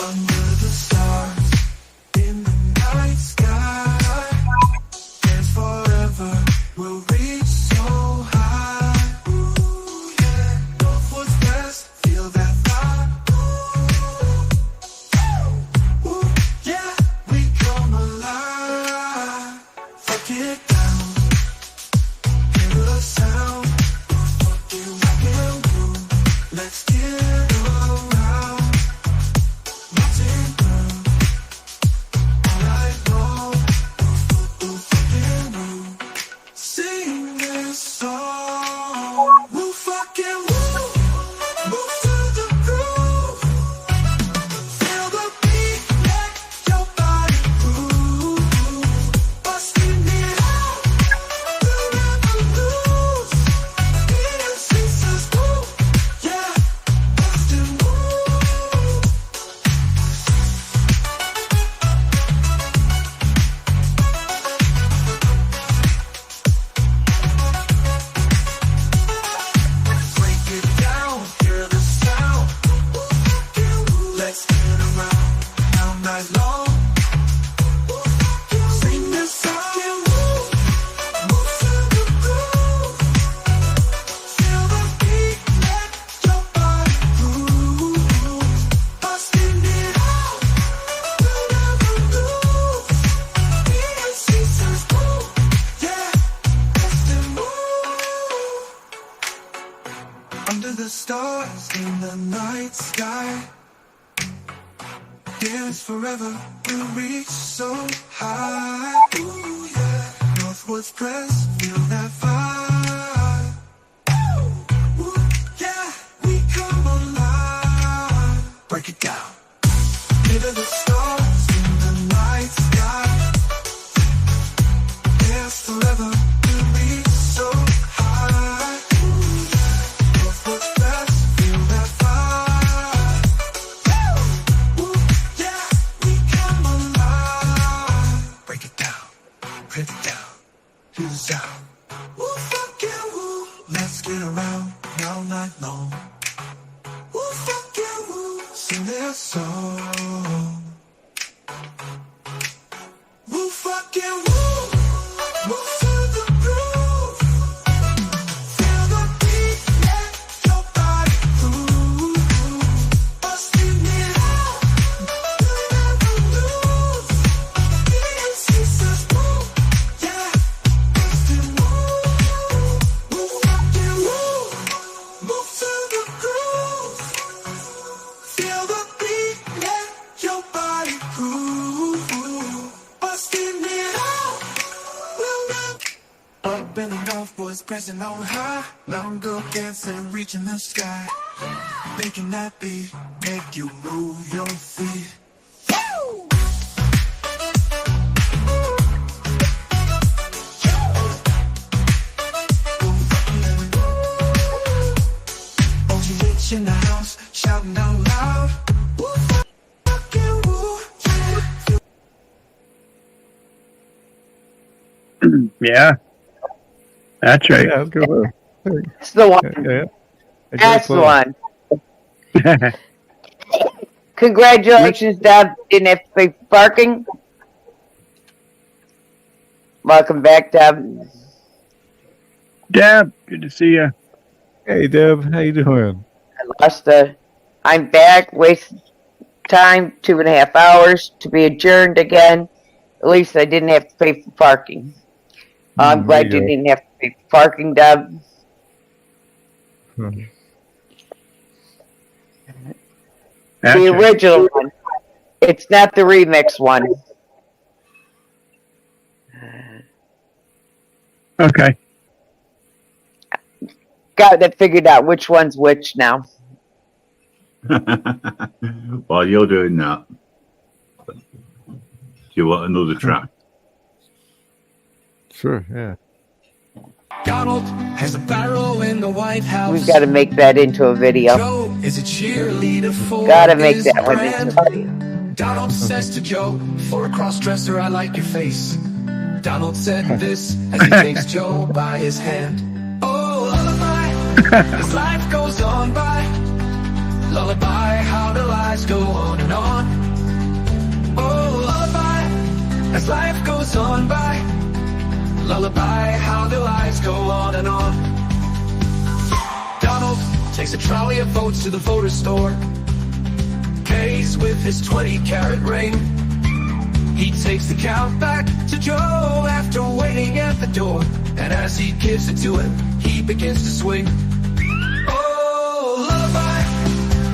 Under the stars, in the night sky. Dance forever, we'll reach so high. Ooh, yeah. Northwoods best, feel that vibe. Ooh, yeah, we come alive. Fuck it down, hear the sound. Fuck it, rock and roll. Let's get around. Mountain girl, all night long. Ooh, fucking woo. Sing this song. Woo, fucking woo. Move to the groove. Feel the beat, let your body move. Busting it out, you'll never lose. BNC says woo, yeah, busting woo. Break it down, hear the sound. Let's get around all night long. Sing this song. Move to the groove. Feel the beat, let your body move. Busting it out, you'll never lose. BNC says woo, yeah, busting woo. Under the stars in the night sky. Dance forever, we'll reach so high. Ooh, yeah. Northwoods press, feel that vibe. Ooh, yeah, we come alive.
to the sound. Woo, fuck yeah, woo. Let's get around all night long. Woo, fuck yeah, woo. Sing their song. Woo, fuck yeah, woo. Move to the groove. Feel the beat, let your body groove. Busting it out, you never lose. DMC says move, yeah, busting move. Move, fuck yeah, move. Move to the groove. Feel the beat, let your body groove. Busting it out. Up in the north, boys pressing on high. Long girl dancing, reaching the sky. Making that beat, make you move your feet. OG Rich in the house, shouting out loud. Woo, fucking woo, yeah.
Yeah. That's right.
Yeah, that's good.
That's the one.
Yeah.
That's the one. Congratulations, Deb. Didn't have to pay for parking. Welcome back, Deb.
Deb, good to see you.
Hey, Deb, how you doing?
I'm back. Wasted time, 2.5 hours to be adjourned again. At least I didn't have to pay for parking. I'm glad you didn't have to pay for parking, Deb. The original one. It's not the remix one.
Okay.
Got that figured out which one's which now.
While you're doing that, do you want another track?
Sure, yeah.
Donald has a barrel in the White House.
We've got to make that into a video.
Joe is a cheerleader for
Gotta make
his
that one
brand.
into a video.
Donald says to Joe, for a cross-dresser, I like your face. Donald said this as he takes Joe by his hand. Oh, lullaby, as life goes on by. Lullaby, how the lies go on and on. Oh, lullaby, as life goes on by. Lullaby, how the lies go on and on. Donald takes a trolley of votes to the voter store. Pays with his 20-carat ring. He takes the count back to Joe after waiting at the door. And as he gives it to him, he begins to swing. Oh, lullaby,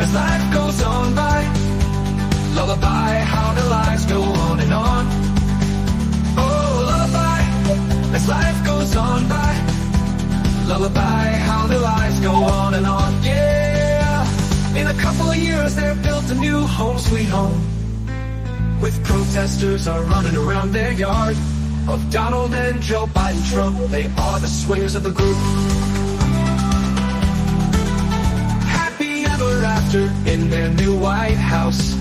as life goes on by. Lullaby, how the lies go on and on. Oh, lullaby, as life goes on by. Lullaby, how the lies go on and on. Yeah, in a couple of years they've built a new home sweet home. With protesters are running around their yard. Of Donald and Joe Biden Trump, they are the swingers of the group. Happy ever after in their new White House.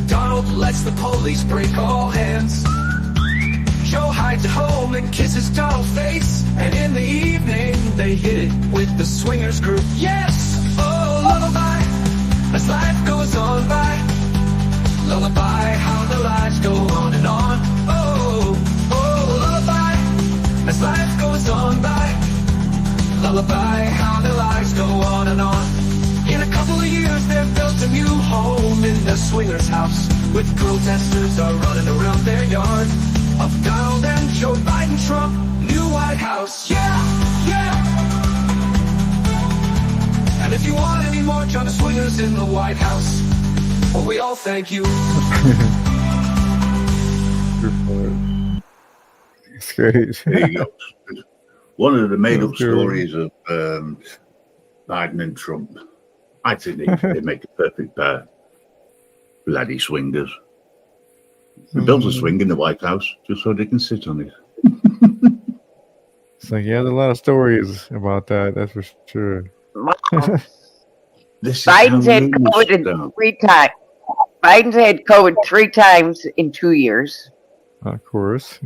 Donald lets the police break all hands. Joe hides at home and kisses Donald's face. And in the evening they hit it with the swingers group. Yes, oh lullaby, as life goes on by. Lullaby, how the lies go on and on. Oh, oh, lullaby, as life goes on by. Lullaby, how the lies go on and on. In a couple of years they've built a new home in the swingers house. With protesters are running around their yard. Of Donald and Joe Biden Trump, new White House. Yeah, yeah. And if you want any more, join the swingers in the White House. Well, we all thank you.
It's great.
There you go. One of the made-up stories of Biden and Trump. I think they make a perfect pair. Bloody swingers. They built a swing in the White House just so they can sit on it.
It's like, yeah, there's a lot of stories about that, that's for sure.
Biden's had COVID 3 times. Biden's had COVID 3 times in 2 years.
Of course.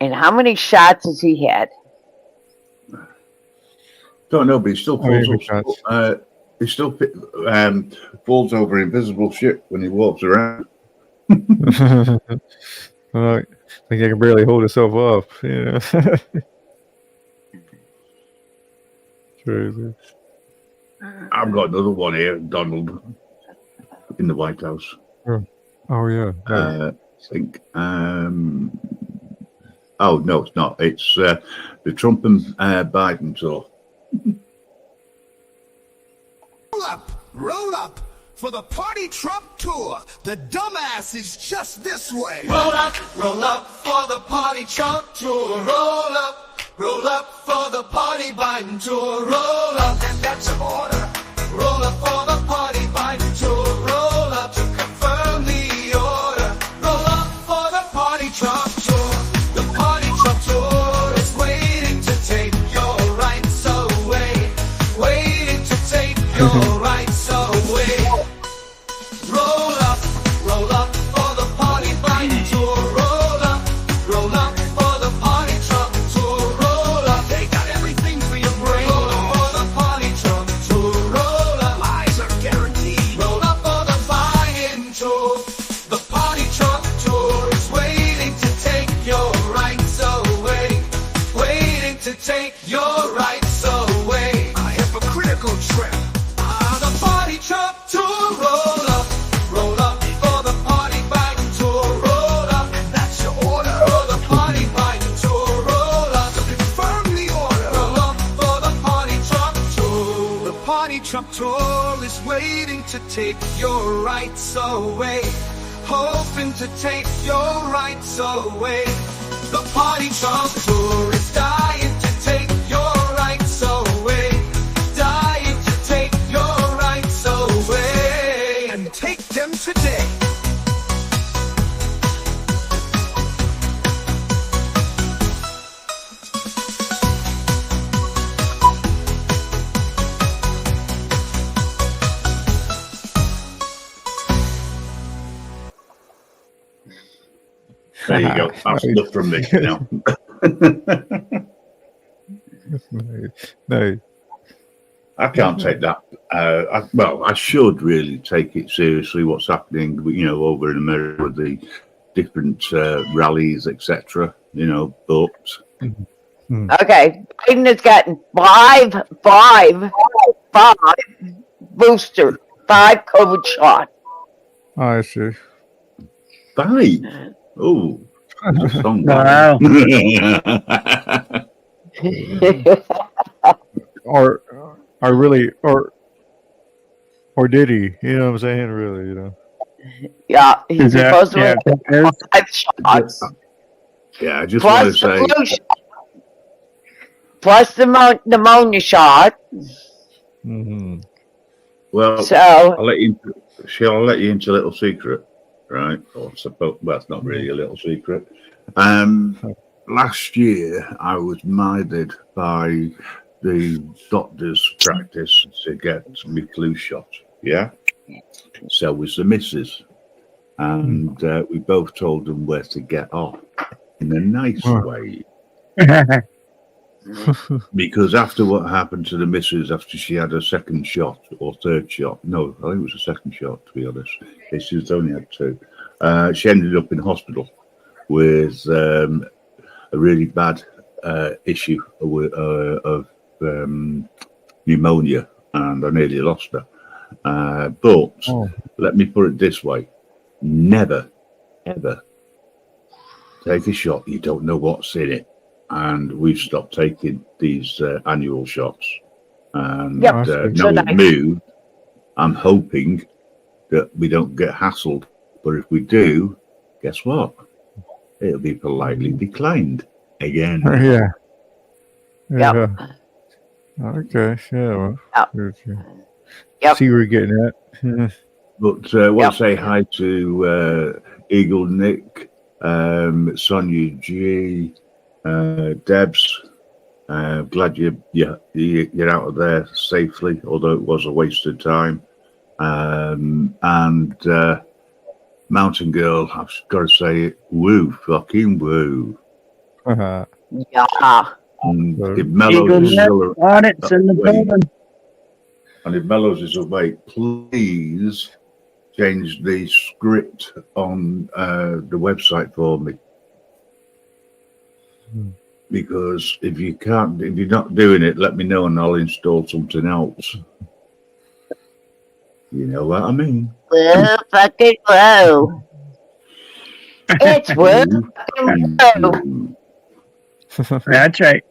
And how many shots has he had?
Don't know, but he still
Oh, yeah,
falls
good shots.
up. He still falls over invisible shit when he walks around.
I think I can barely hold himself up. Yeah. Crazy.
I've got another one here, Donald, in the White House.
Oh yeah. Nice.
I think. Oh no, it's not. It's the Trump and Biden tour.
Roll up for the Party Trump tour. The dumbass is just this way. Roll up for the Party Trump tour. Roll up for the Party Biden tour. Roll up, and that's an order. Roll up for the Party Biden tour. Roll up to confirm the order. Roll up for the Party Trump tour. The Party Trump tour is waiting to take your rights away. Waiting to take your rights away. Roll up for the Party Biden tour. Roll up for the Party Trump tour. Roll up, they got everything for your brain. Roll up for the Party Trump tour. Roll up, lies are guaranteed. Roll up for the Biden tour. The Party Trump tour is waiting to take your rights away. Waiting to take your rights away. A hypocritical trip. The Party Trump tour. Roll up for the Party Biden tour. Roll up, and that's your order. For the Party Biden tour. Roll up to confirm the order. Roll up for the Party Trump tour. The Party Trump tour is waiting to take your rights away. Hoping to take your rights away. The Party Trump tour is dying to take your rights away. Dying to take your rights away. And take them today.
There you go. That's enough from me now.
Nice.
I can't take that. I should really take it seriously. What's happening, over in America with the different rallies, etc. But
Okay, Biden has gotten five booster, 5 COVID shots.
I see.
5. Oh, that's on
Wow.
or really, or did he? You know what I'm saying? Really,
Yeah, he's
Is that-
supposed to
yeah,
have 5 shots.
Yeah, I just want to
Plus the
say.
flu shot. Plus the pneumonia shot.
Mm-hmm.
Well,
So-
I'll let you into a little secret, right? Or suppose, well, it's not really a little secret. Last year, I was minded by the doctor's practice to get me flu shot. Yeah. So was the missus, and we both told them where to get off in a nice way. Because after what happened to the missus after she had her second shot or third shot, no, I think it was a second shot, to be honest. She's only had 2. She ended up in hospital with a really bad issue of pneumonia, and I nearly lost her. But let me put it this way: never, ever take a shot you don't know what's in it. And we've stopped taking these annual shots. And now we've moved. I'm hoping that we don't get hassled. But if we do, guess what? It'll be politely declined again.
Yeah.
Yep.
Okay. Yeah. Well,
Yep.
see where you're getting at.
But I want to say hi to Eagle Nick, Sonia G, Debs. Glad you're out of there safely, although it was a wasted time. And Mountain Girl, I've got to say it, woo, fucking woo.
Yeah.
If Mellows
Eagle
is
Net
still
audits in the
awake,
building.
and if Mellows is awake, please change the script on the website for me. Because if you're not doing it, let me know and I'll install something else. You know what I mean?
Whoa, fucking whoa. It's whoa, fucking whoa.
That's right.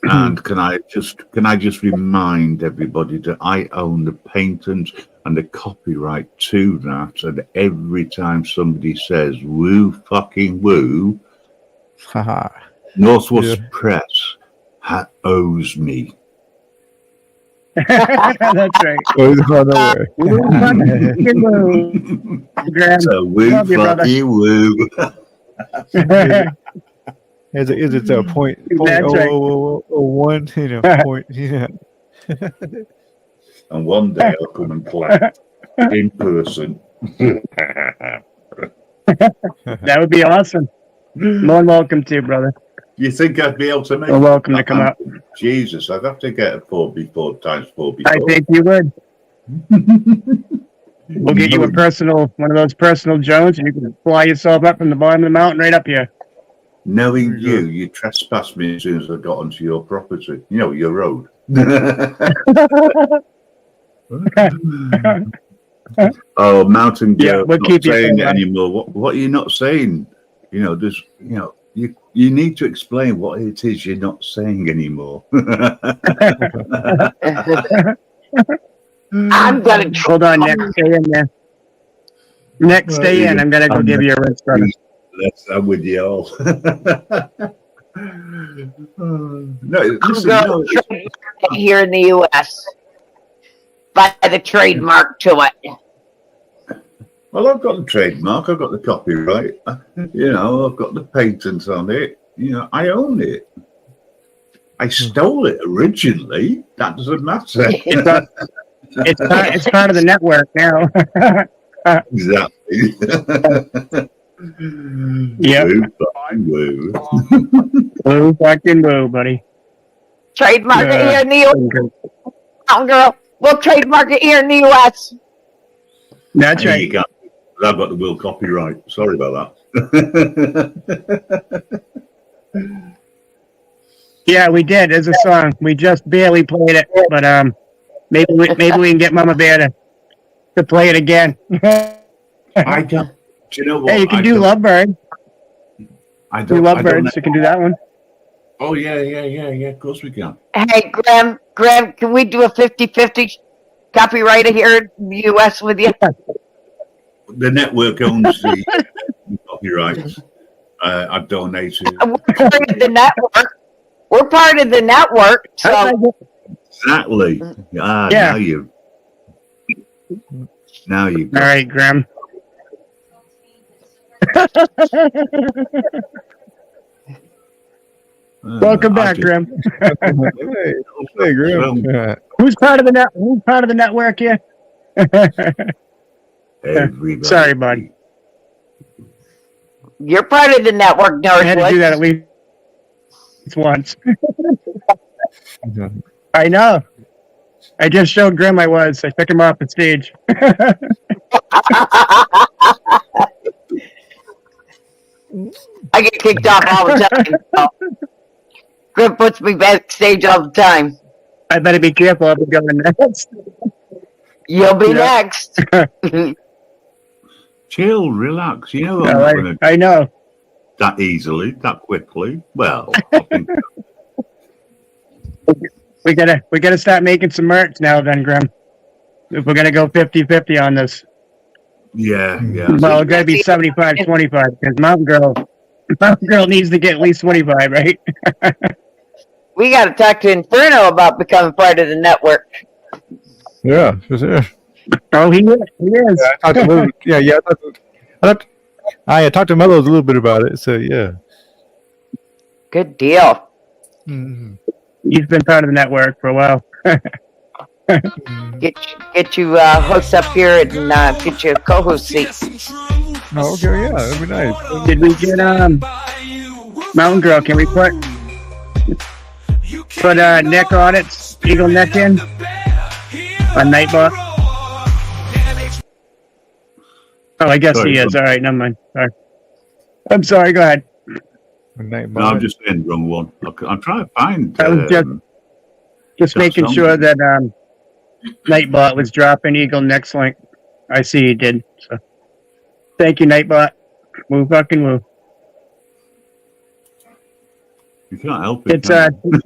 And can I just remind everybody that I own the patent and the copyright to that, and every time somebody says "woo fucking woo," Northwest Press owes me.
That's right.
Oh, he's going nowhere.
Woo fucking woo. Graham,
So woo
love you, brother.
fucking woo.
Is it a point
That's right.
0.0001? You know, point. Yeah.
And one day I'll come and collect in person.
That would be awesome. More than welcome to, brother.
You think I'd be able to make
You're welcome to come out.
Jesus, I'd have to get a 4x4 times 4x4.
I think you would. We'll get you one of those personal drones, and you can fly yourself up from the bottom of the mountain right up here.
Knowing you trespassed me as soon as I got onto your property. You know, your road. Oh, Mountain Girl,
Yeah, we'll
not
keep you
saying it
fun.
anymore. What are you not saying? You know, there's, you know, you need to explain what it is you're not saying anymore.
I'm gonna
hold on. Next day in there. Next day in, I'm gonna go give you a rinse, brother.
I'm with you all. No, listen, no,
here in the U.S. by the trademark to it.
well, I've got the trademark, I've got the copyright, you know, I've got the patent on it, you know, I own it. I stole it originally. That doesn't matter.
It's part of the network now.
Exactly.
Yep.
Woo.
Woo fucking woo, buddy.
Trademark it here in the U.S. Oh, girl, we'll trademark it here in the U.S.
That's
There
right.
you go. I've got the will copyright. Sorry about that.
Yeah, we did. There's a song. We just barely played it, but maybe we can get Mama Bear to play it again.
I don't. Do you know what?
Hey, you can
I
do
don't-
Lovebird.
I
Do
don't. I don't
Lovebirds.
know.
You can do that one.
Oh yeah. Of course we can.
Hey, Graham, can we do a 50-50 copyright here in the U.S. with you?
The network owns the copyrights. I've donated.
We're part of the network. We're part of the network, so
Exactly. Ah,
Yeah.
Now you.
All right, Graham. Welcome back, Graham.
Hey, Graham. Yeah.
Who's part of the network here?
Everybody.
Sorry, bud.
you're part of the network,
I had to do that at
Northwoods.
least once. I know. I just showed Grim I was. I took him off the stage.
I get kicked off all the time. So. Graham puts me backstage all the time.
I better be careful. I'll be going next.
You'll be
Yeah.
next.
Chill, relax. You know I'm
No,
not going to
I know.
that easily, that quickly. Well, I think
We gotta start making some merch now then, Grim. If we're gonna go 50-50 on this.
yeah.
Well, it's gotta be 75-25 because Mountain Girl needs to get at least 25, right?
We got to talk to Inferno about becoming part of the network.
Yeah, for sure.
Oh, he is.
Yeah, I talked to Mellows. I talked to Mellows a little bit about it. So yeah.
Good deal.
He's been part of the network for a while.
Get you hooked up here and get you a co-host seat.
Oh, okay, yeah, that'd be nice.
Did we get Mountain Girl, can we put neck audits, eagle neck in on Nightbot? Oh, I guess
Sorry,
he is. All right, never mind. Sorry. I'm sorry. Go ahead.
No, I'm just saying the wrong one. I'm trying to find.
I was just making
song.
sure that Nightbot was dropping eagle next link. I see he did. So, thank you, Nightbot. Woo fucking woo.
You can't help it.
It's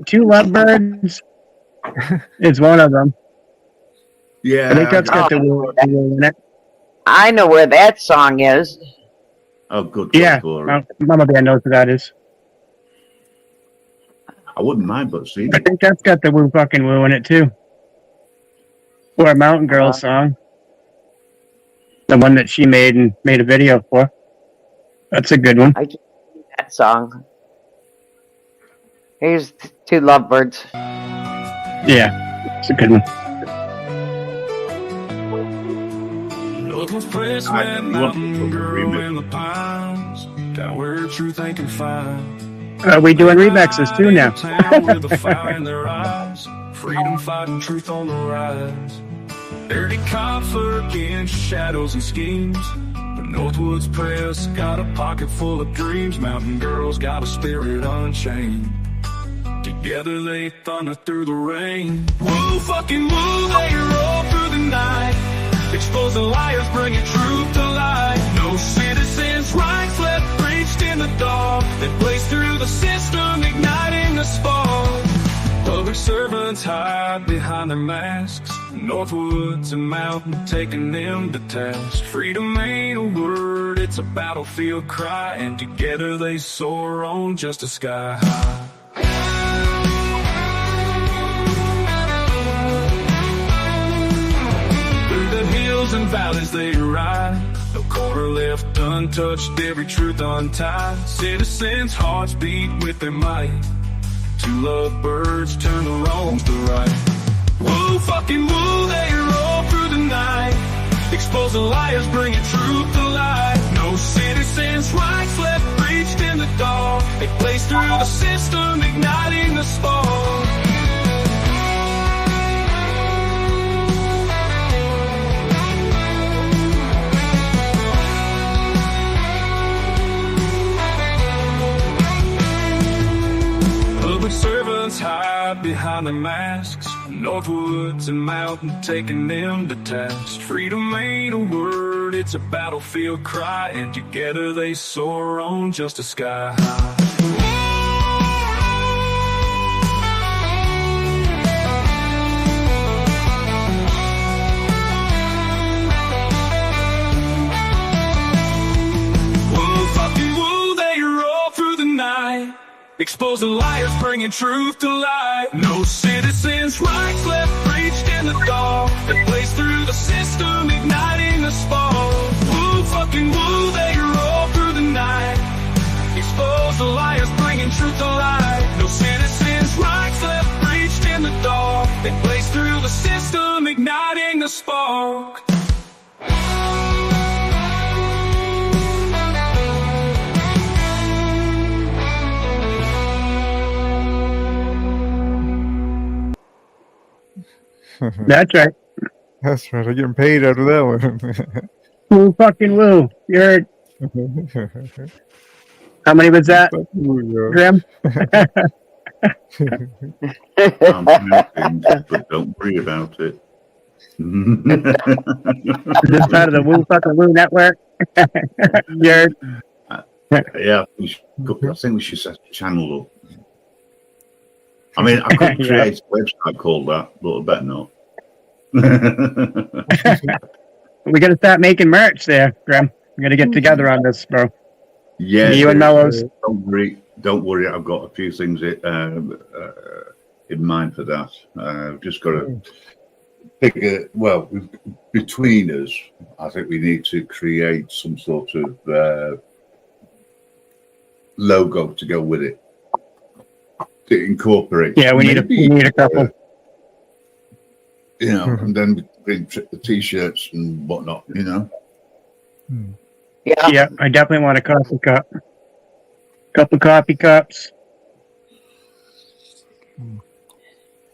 two lovebirds. It's one of them.
Yeah,
I think that's got the woo in it.
I know where that song is.
Oh, good.
Yeah,
Glory.
Mama Bear knows what that is.
I wouldn't mind, but see.
I think that's got the woo fucking woo in it too. Or a Mountain Girl song. The one that she made and made a video for. That's a good one.
I just see that song. Here's two lovebirds.
Yeah, it's a good one. We're doing remixes too now.
Freedom fighting, truth on the rise. Dirty conflict against shadows and schemes. But Northwoods Press got a pocket full of dreams. Mountain Girls got a spirit unchained. Together they thunder through the rain. Woo, fucking woo, they roll through the night. Expose the liars, bringing truth to light. No citizens' rights left breached in the dark. They blaze through the system, igniting the spark. Public servants hide behind their masks. Northwoods and Mountain taking them to task. Freedom ain't a word, it's a battlefield cry. And together they soar on just a sky high. And valleys they ride, no corner left untouched, every truth untied. Citizens' hearts beat with their might. Two lovebirds turn the wrongs to right. Woo, fucking woo, they roll through the night. Expose the liars, bringing truth to light. No citizens' rights left breached in the dark. They blaze through the system, igniting the spark. Servants hide behind their masks. Northwoods and Mountain taking them to task. Freedom ain't a word, it's a battlefield cry. And together they soar on just a sky high. Woo, fucking woo, they roll through the night. Expose the liars, bringing truth to light. No citizens' rights left breached in the dark. They blaze through the system, igniting the spark. Woo, fucking woo, they roll through the night. Expose the liars, bringing truth to light. No citizens' rights left breached in the dark. They blaze through the system, igniting the spark.
That's right.
That's right. I'm getting paid out of that one.
Woo fucking woo. You heard. How many was that, Grim?
But don't worry about it.
Is this part of the Woo fucking Woo network? You heard.
Yeah, I think we should set the channel up. I mean, I could create a website called that, but I better not.
We got to start making merch there, Graham. We got to get together on this, bro.
Yeah,
you and Mellows.
Don't worry. I've got a few things in mind for that. I've just got to pick a. Well, between us, I think we need to create some sort of logo to go with it. To incorporate.
Yeah, we need a couple.
And then we bring the t-shirts and whatnot,
Yeah, I definitely want a coffee cup. Couple coffee cups.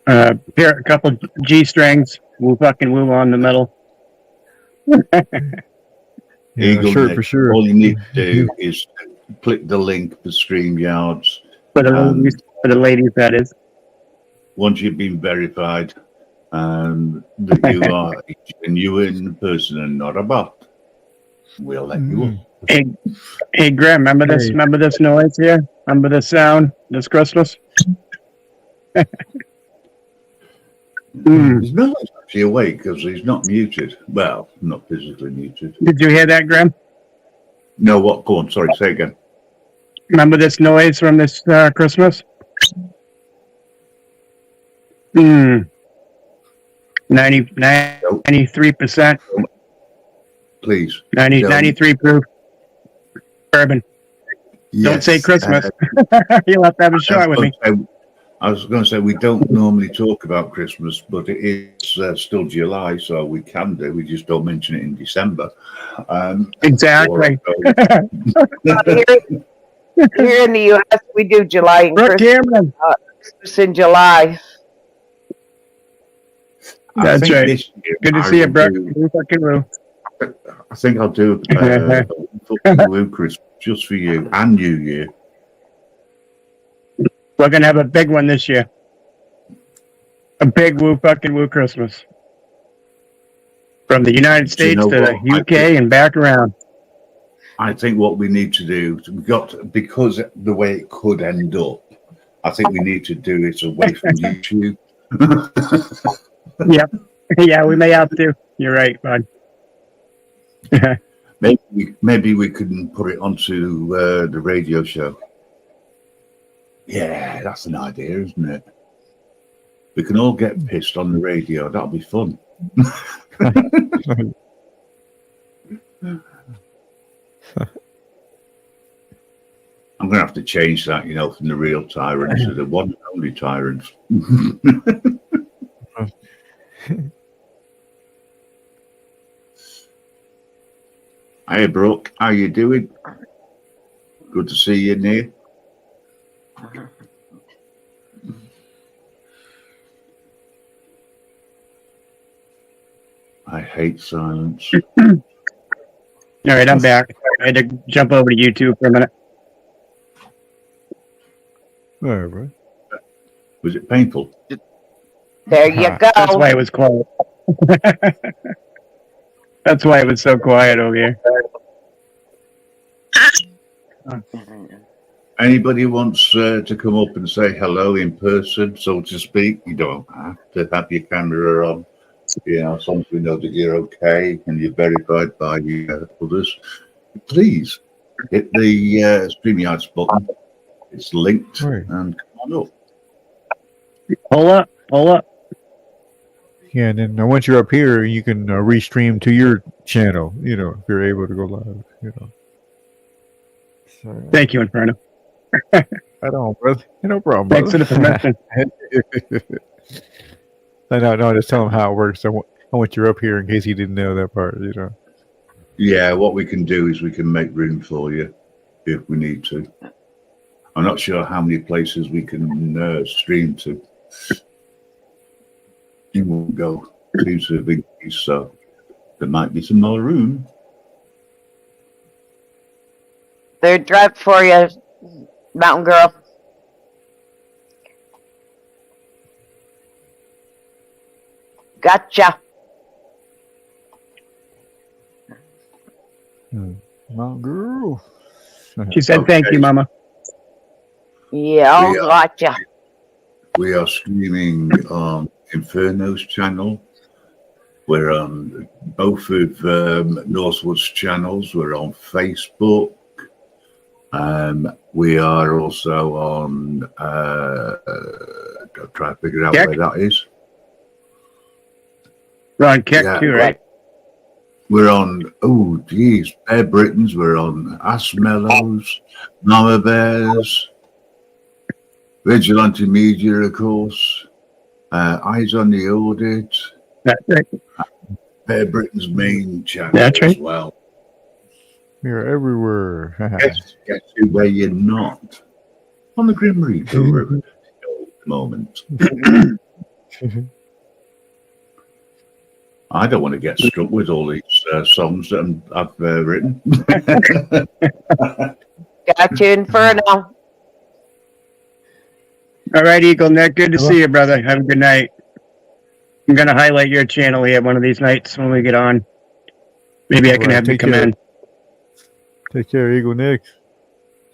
A couple G strings. Woo fucking woo on the middle.
Eagle
sure,
Nick,
for sure.
all you need to do is click the link for StreamYards.
For the ladies, that is.
Once you've been verified that you are a genuine person and not a bot, we'll let you up.
Hey, Graham, remember this?
Hey.
Remember this noise here? Remember this sound this Christmas?
He's not actually awake because he's not muted. Well, not physically muted.
Did you hear that, Graham?
No, what? Go on. Sorry, say again.
Remember this noise from this Christmas? 93%.
Please.
93 proof bourbon. Don't say Christmas. You'll have to have a shot with me.
I was going to say, we don't normally talk about Christmas, but it is still July, so we can do. We just don't mention it in December.
Exactly.
Here in the U.S., we do July and Christmas in July.
That's right. Good to see you, Brooke.
I think I'll do a fucking woo Christmas just for you and New Year.
We're going to have a big one this year. A big woo fucking woo Christmas. From the United States to the UK and back around.
I think what we need to do, because the way it could end up, I think we need to do it away from YouTube.
Yep. Yeah, we may have to. You're right, bud.
maybe we can put it onto the radio show. Yeah, that's an idea, isn't it? We can all get pissed on the radio. That'll be fun. I'm going to have to change that, from the real tyrants to the one and only tyrants. Hey, Brooke, how you doing? Good to see you, Neil. I hate silence.
All right, I'm back. I had to jump over to YouTube for a minute.
All right.
Was it painful?
There you go.
That's why it was quiet. That's why it was so quiet over here.
Anybody wants to come up and say hello in person, so to speak? You don't have to have your camera on. As long as we know that you're okay and you're verified by others. Please hit the StreamYards button. It's linked and come on up.
Pull up.
Yeah, and then once you're up here, you can restream to your channel, if you're able to go live, So,
thank you, Inferno.
I don't, brother. No problem, brother.
Thanks for the permission.
No, just tell him how it works. I want you up here in case he didn't know that part,
Yeah, what we can do is we can make room for you if we need to. I'm not sure how many places we can stream to. You won't go to the big piece, so there might be some more room.
Third drive for you, Mountain Girl. Gotcha.
Mountain Girl.
She said, "Thank you, Mama."
Yeah, gotcha.
We are streaming on Inferno's channel. We're on both of Northwood's channels. We're on Facebook. We are also on. Try to figure out where that is.
We're on Keck too, right?
We're on. Oh, geez, Bear Britons. We're on Ashmallows, Mama Bears, Vigilante Media, of course. Eyes on the Audit.
That's right.
Bear Britain's main channel
That's right.
as well.
You're everywhere.
Guess where you're not? On the Grim Reaper River at the moment. I don't want to get struck with all these songs that I've written.
Got you, Inferno.
All right, Eagle Nick. Good to see you, brother. Have a good night. I'm going to highlight your channel here one of these nights when we get on. Maybe I can have you come in.
Take care, Eagle Nick.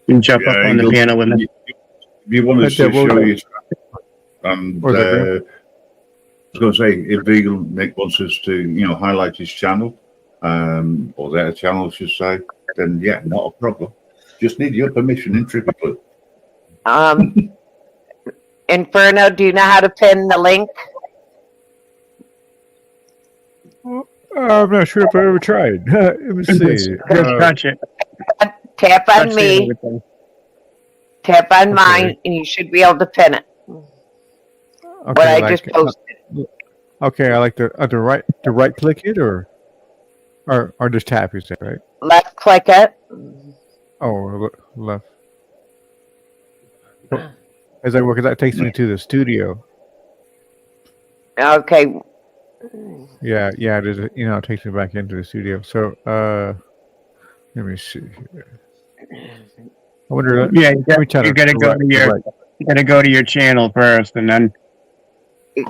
You can jump up on the panel with me.
If you want us to show you, and I was going to say, if Eagle Nick wants us to, highlight his channel, or their channel, I should say, then yeah, not a problem. Just need your permission in Triplicate.
Inferno, do you know how to pin the link?
I'm not sure if I ever tried. Let me see.
Touch it.
Tap on me. Tap on mine, and you should be able to pin it. What I just posted.
Okay, I like to right click it or just tap. You say right?
Left click it.
Oh, left. As I work, that takes me to the studio.
Okay.
Yeah. It takes me back into the studio. So, let me see here. I wonder.
Yeah, you gotta go to your channel first, and then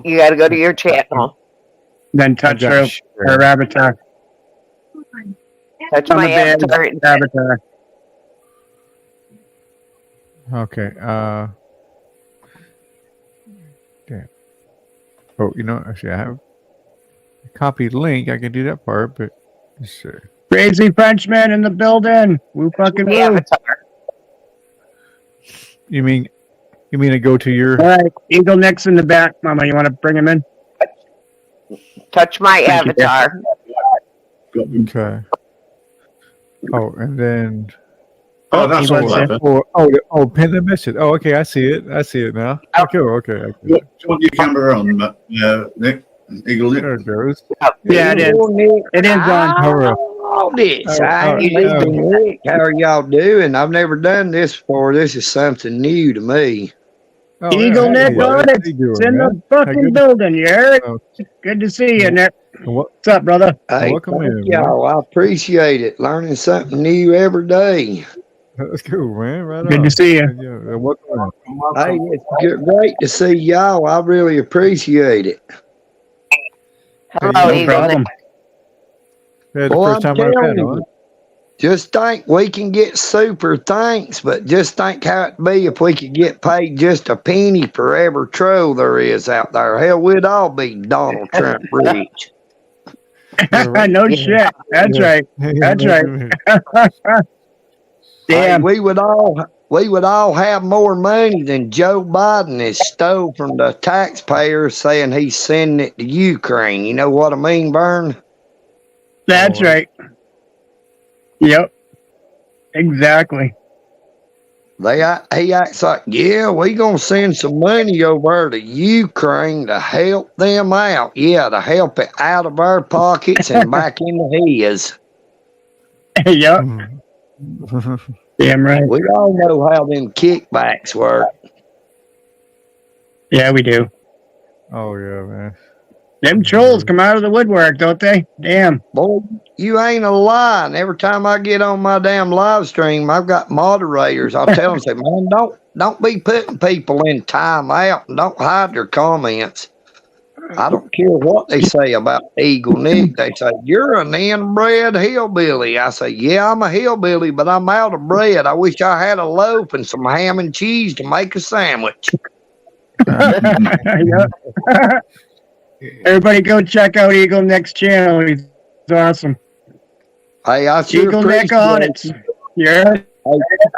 you gotta go to your channel.
Then touch her avatar.
Touch my avatar.
Okay. Damn. Oh, actually, I have a copied link. I can do that part, but let's see.
Crazy Frenchman in the building. Woo fucking woo.
Avatar.
You mean to go to your?
All right, Eagle Nick's in the back, Mama. You want to bring him in?
Touch my avatar.
Okay. Oh, and then.
Oh, that's all right.
Pin the message. Oh, okay. I see it now. Oh, cool. Okay.
Do you want your camera on, Nick? Eagle Nick?
There it goes.
Yeah, it is. It is on.
All this. How are y'all doing? I've never done this before. This is something new to me.
Eagle Nick on it. It's in the fucking building. You heard? Good to see you, Nick. What's up, brother?
Hey,
welcome in,
y'all. I appreciate it. Learning something new every day.
That's cool, man. Right
Good
on.
to see you.
Yeah, welcome.
Hey, it's great to see y'all. I really appreciate it.
Hello, Eagle
problem.
Nick.
Yeah, the
Well,
first
I'm
time I've had
telling
on.
you, just think we can get super thanks, but just think how it'd be if we could get paid just a penny for every troll there is out there. Hell, we'd all be Donald Trump rich.
No shit. That's right. That's right.
Damn. Hey, we would all have more money than Joe Biden has stole from the taxpayers, saying he's sending it to Ukraine. You know what I mean, Vern?
That's right. Yep. Exactly.
He acts like, yeah, we gonna send some money over to Ukraine to help them out. Yeah, to help it out of our pockets and back into his.
Yep. Damn right.
We all know how them kickbacks work.
Yeah, we do.
Oh yeah, man.
Them trolls come out of the woodwork, don't they? Damn.
Boy, you ain't a lie. Every time I get on my damn live stream, I've got moderators. I'll tell them, say, man, don't be putting people in time out and don't hide their comments. I don't care what they say about Eagle Nick. They say, you're an inbred hillbilly. I say, yeah, I'm a hillbilly, but I'm out of bread. I wish I had a loaf and some ham and cheese to make a sandwich.
Everybody go check out Eagle Nick's channel. He's awesome.
Hey, I sure
Eagle Nick on it. Yeah.
Hey,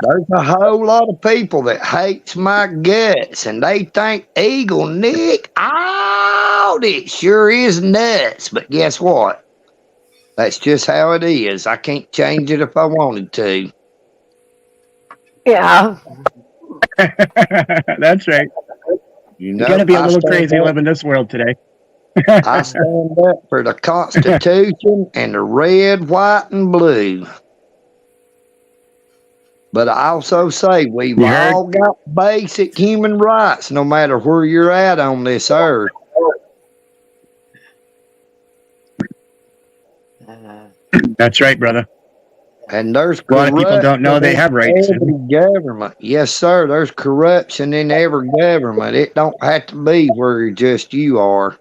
there's a whole lot of people that hates my guts, and they think Eagle Nick, it sure is nuts. But guess what? That's just how it is. I can't change it if I wanted to.
Yeah.
That's right.
You know,
You're gonna be a little crazy living this world today.
I stand up for the Constitution and the red, white, and blue. But I also say we've
You heard?
all got basic human rights, no matter where you're at on this earth.
That's right, brother.
And there's
A lot of people don't know they have rights.
in every government. Yes, sir. There's corruption in every government. It don't have to be where just you are.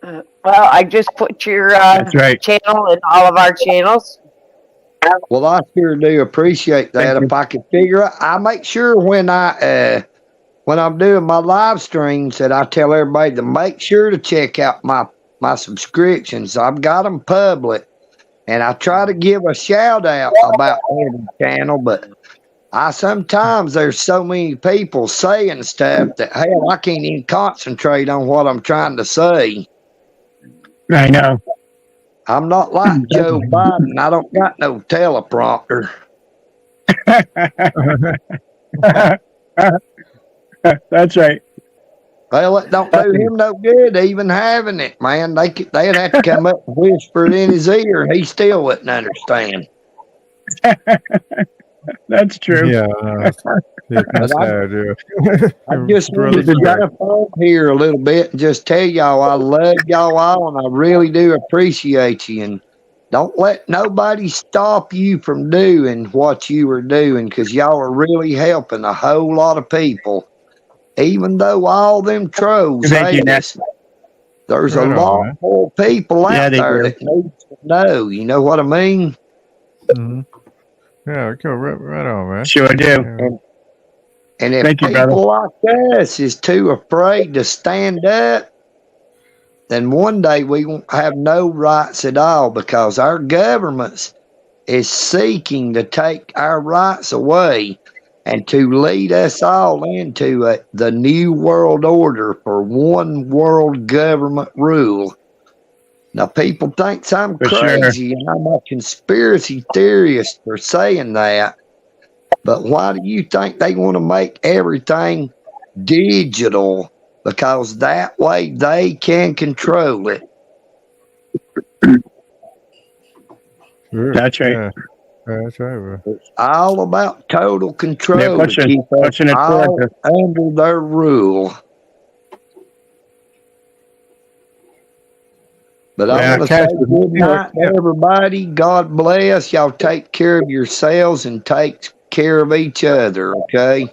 Well, I just put your
That's right.
channel in all of our channels.
Well, I sure do appreciate that. If I could figure out, I make sure when I'm doing my live streams that I tell everybody to make sure to check out my subscriptions. I've got them public, and I try to give a shout out about every channel, but sometimes there's so many people saying stuff that hell, I can't even concentrate on what I'm trying to say.
I know.
I'm not like Joe Biden. I don't got no teleprompter.
That's right.
Well, it don't do him no good even having it, man. They'd have to come up and whisper it in his ear, and he still wouldn't understand.
That's true.
Yeah, that's sad. Yeah.
I just wanted to jump on here a little bit and just tell y'all I love y'all all, and I really do appreciate you. And don't let nobody stop you from doing what you are doing, because y'all are really helping a whole lot of people. Even though all them trolls hate us, there's a lot more people out there that need to know. You know what I mean?
Mm-hmm. Yeah, go right on, man.
Sure do.
And if people like us is too afraid to stand up, then one day we won't have no rights at all, because our governments is seeking to take our rights away and to lead us all into the new world order for one world government rule. Now, people think I'm crazy and I'm a conspiracy theorist for saying that, but why do you think they want to make everything digital? Because that way they can control it.
Sure.
That's right.
Yeah. That's right, bro.
It's all about total control to keep us
it
all under their rule. But I'm going to say good night to everybody. God bless. Y'all take care of yourselves and take care of each other, okay?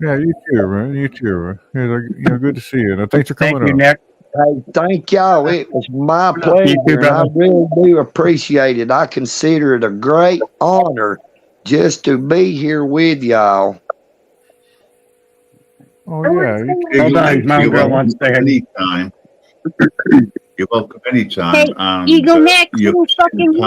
Yeah, you too, man. You too, man. Good to see you. And thanks for coming on.
Thank you, Nick.
Hey, thank y'all. It was my pleasure, and I really do appreciate it. I consider it a great honor just to be here with y'all.
Oh, yeah.
Hold on, Mount Girl wants to
anytime. You're welcome anytime.
Hey, Eagle Nick, you fucking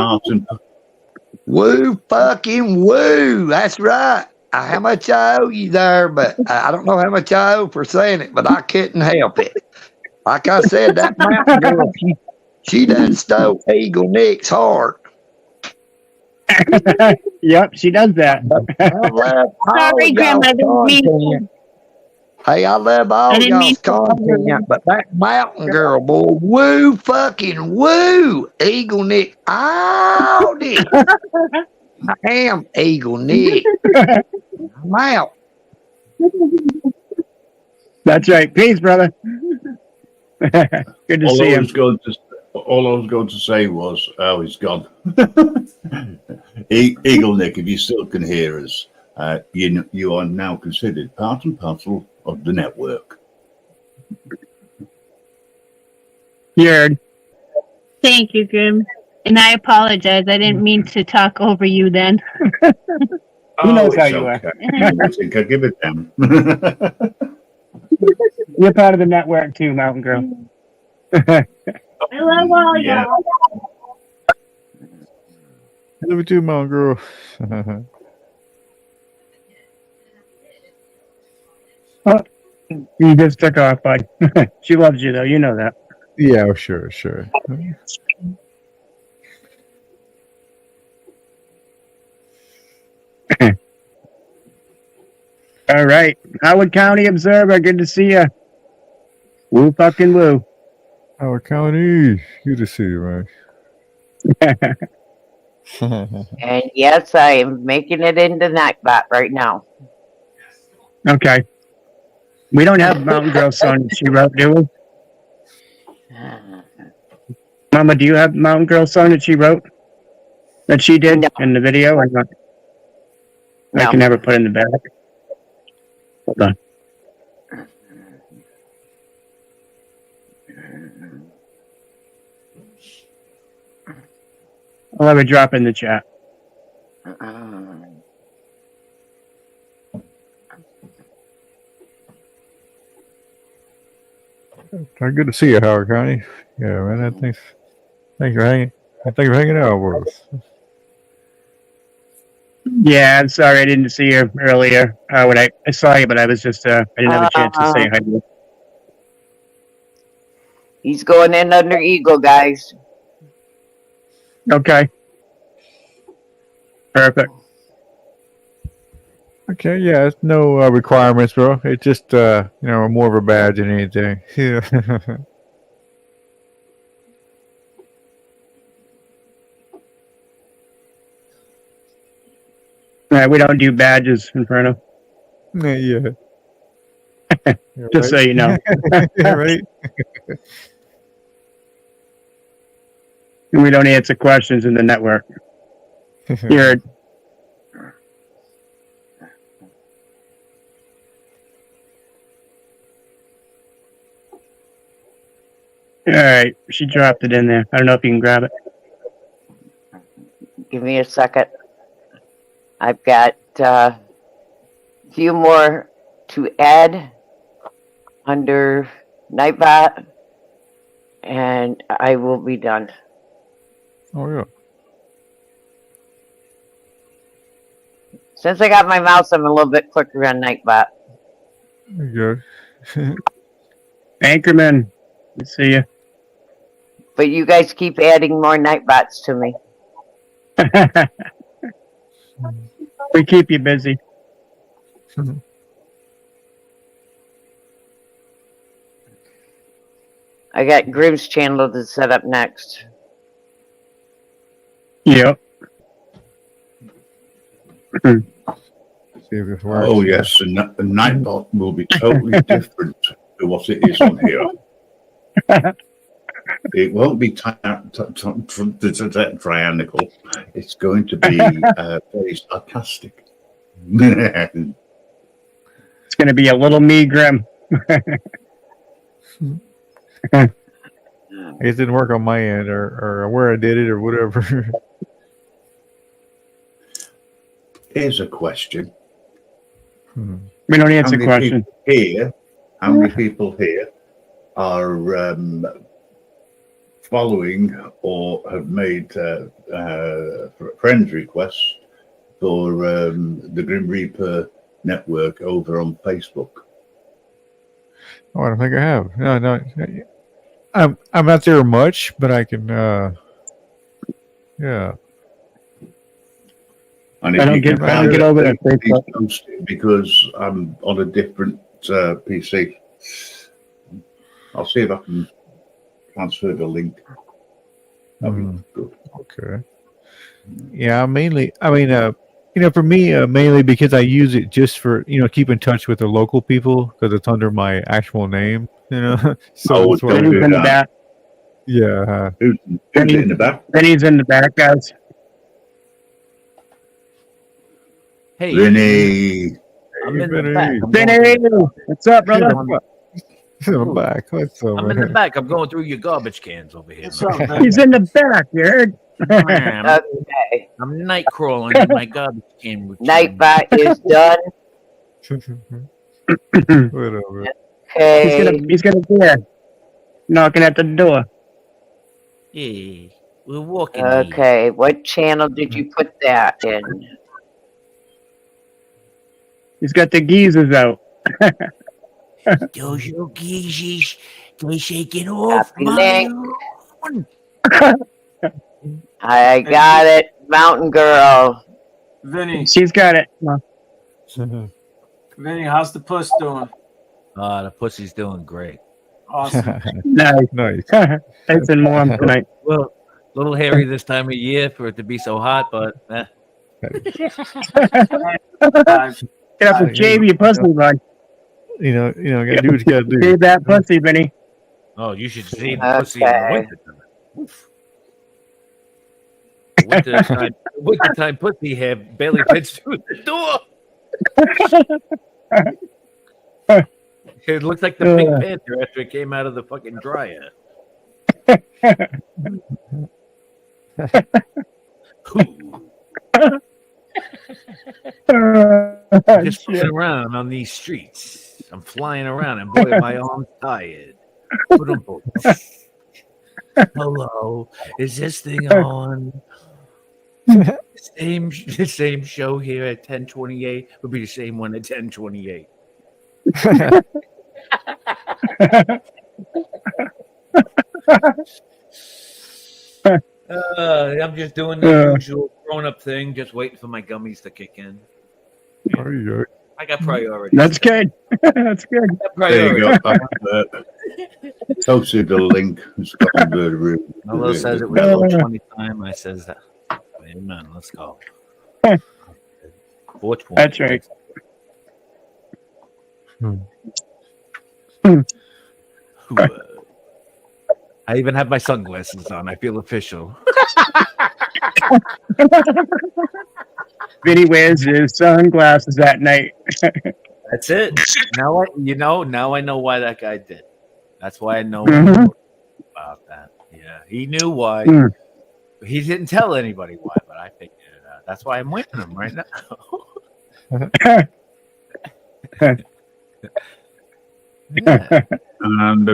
woo, fucking woo. That's right. How much I owe you there, but I don't know how much I owe for saying it, but I couldn't help it. Like I said, that mountain girl, she done stole Eagle Nick's heart.
Yep, she does that.
Sorry, Grandmother.
Hey, I love all y'all's content, but that mountain girl, boy, woo, fucking woo, Eagle Nick, all it. I am Eagle Nick. I'm out.
That's right. Peace, brother. Good to see him.
All I was going to say was, oh, he's gone. Eagle Nick, if you still can hear us, you are now considered part and parcel of the network.
Yerd.
Thank you, Grim. And I apologize. I didn't mean to talk over you then.
Who knows how you are?
I think I'll give it down.
You're part of the network too, Mountain Girl.
I love all y'all.
I love you too, Mountain Girl.
Oh, you just took off, bud. She loves you, though. You know that.
Yeah, sure.
All right. Howard County Observer, good to see you. Woo fucking woo.
Howard County, good to see you, man.
And yes, I am making it into Nightbot right now.
Okay. We don't have Mountain Girl song that she wrote, do we? Mama, do you have Mountain Girl song that she wrote? That she did in the video or not? I can never put in the back. Hold on. I'll have it drop in the chat.
Good to see you, Howard County. Yeah, man. Thanks for hanging out with us.
Yeah, I'm sorry I didn't see you earlier. When I saw you, but I was just I didn't have a chance to say hi to you.
He's going in under Eagle, guys.
Okay. Perfect.
Okay, yeah, it's no requirements, bro. It's just more of a badge than anything. Yeah.
We don't do badges, Inferno.
Yeah.
Just so you know.
Right.
We don't answer questions in the network. You're all right. She dropped it in there. I don't know if you can grab it.
Give me a second. I've got a few more to add under Nightbot, and I will be done.
Oh, yeah.
Since I got my mouse, I'm a little bit quicker on Nightbot.
Good.
Anchorman, good to see you.
But you guys keep adding more Nightbots to me.
We keep you busy.
I got Grimm's channel to set up next.
Yep.
See if this works.
Oh yes, and the Nightbot will be totally different to what it is on here. It won't be triangle. It's going to be very sarcastic.
It's going to be a little me, Grim.
It didn't work on my end, or where I did it, or whatever.
Here's a question.
We don't answer questions.
How many people here are following or have made friend requests for the Grim Reaper network over on Facebook?
Oh, I don't think I have. No. I'm not there much, but I can. Yeah.
And
I don't get over that
Facebook because I'm on a different PC. I'll see if I can transfer the link. That'd be good.
Okay. Yeah, mainly. I mean, for me, mainly because I use it just for keep in touch with the local people because it's under my actual name. So that's what I do.
In the back.
Yeah.
Who's in the back?
Benny's in the back, guys.
Hey,
Vinny.
I'm in the back.
Benny, what's up, brother?
I'm back. What's up,
I'm in the back. I'm going through your garbage cans over here.
He's in the back, you heard?
Okay.
I'm night crawling in my garbage can.
Nightbot is done.
Whatever.
Okay.
He's gonna be there, knocking at the door.
Yeah, we're walking.
Okay, what channel did you put that in?
He's got the geezers out.
Those little geezers, they shaking off
Copy
my
link. I got it. Mountain Girl.
Vinny,
She's got it.
Vinny, how's the puss doing?
The pussy's doing great.
Awesome.
Nice.
Nice.
Nice and warm tonight.
Well, little hairy this time of year for it to be so hot, but
Get up and shave your pussy, bud.
You gotta do what you gotta do.
Shave that pussy, Vinny.
oh, you should see the pussy in the
Okay.
winter time. Oof. The wintertime pussy hair barely fits through the door. It looks like the Pink Panther after it came out of the fucking dryer. Just flying around on these streets. I'm flying around, and boy, my arm's tired. Hello, is this thing on? The same show here at 10:28 would be the same one at 10:28. I'm just doing the usual grown-up thing, just waiting for my gummies to kick in. I got priorities.
That's good. That's good.
There you go. Posted the link.
Mello says it was 420 time. I says that. Amen. Let's go. 420.
That's right.
I even have my sunglasses on. I feel official.
Vinny wears his sunglasses at night.
That's it. Now I know why that guy did. That's why I know about that. Yeah, he knew why. He didn't tell anybody why, but I figured it out. That's why I'm with him right now.
Yeah. And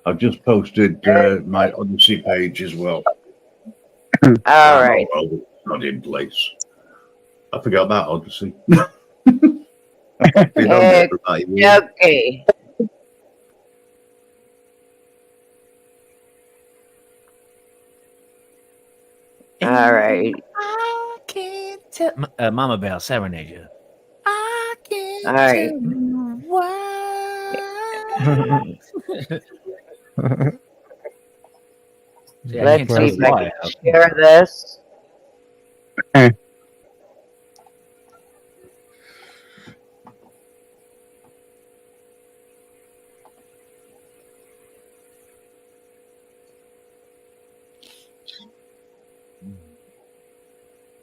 I've just posted my Odyssey page as well.
All right.
Well, not in place. I forgot about Odyssey.
Okay. All right.
I can't tell. Mama Bell, serenade you. I can't
All right.
tell you why. See, I
Let's
can't tell
see
you
if I
why.
can share this.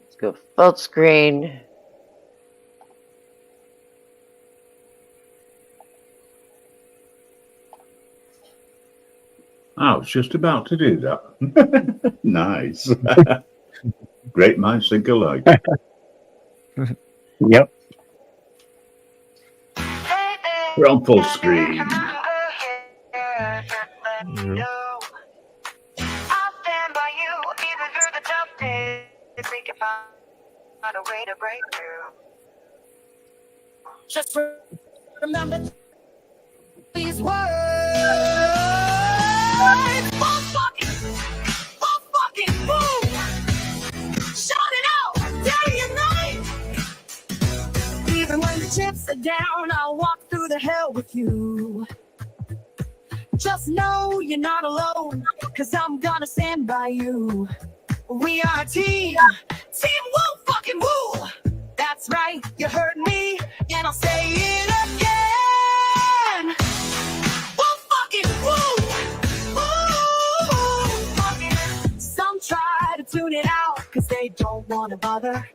Let's go full screen.
I was just about to do that. Nice. Great minds think alike.
Yep.
We're on full screen.
Just remember these words. Fucking boom. Shout it out day and night. Even when the chips are down, I'll walk through the hell with you. Just know you're not alone, 'cause I'm gonna stand by you. We are a team. Team woo fucking woo. That's right, you heard me, and I'll say it again. Woo fucking woo. Woo fucking. Some try to tune it out, 'cause they don't want to bother.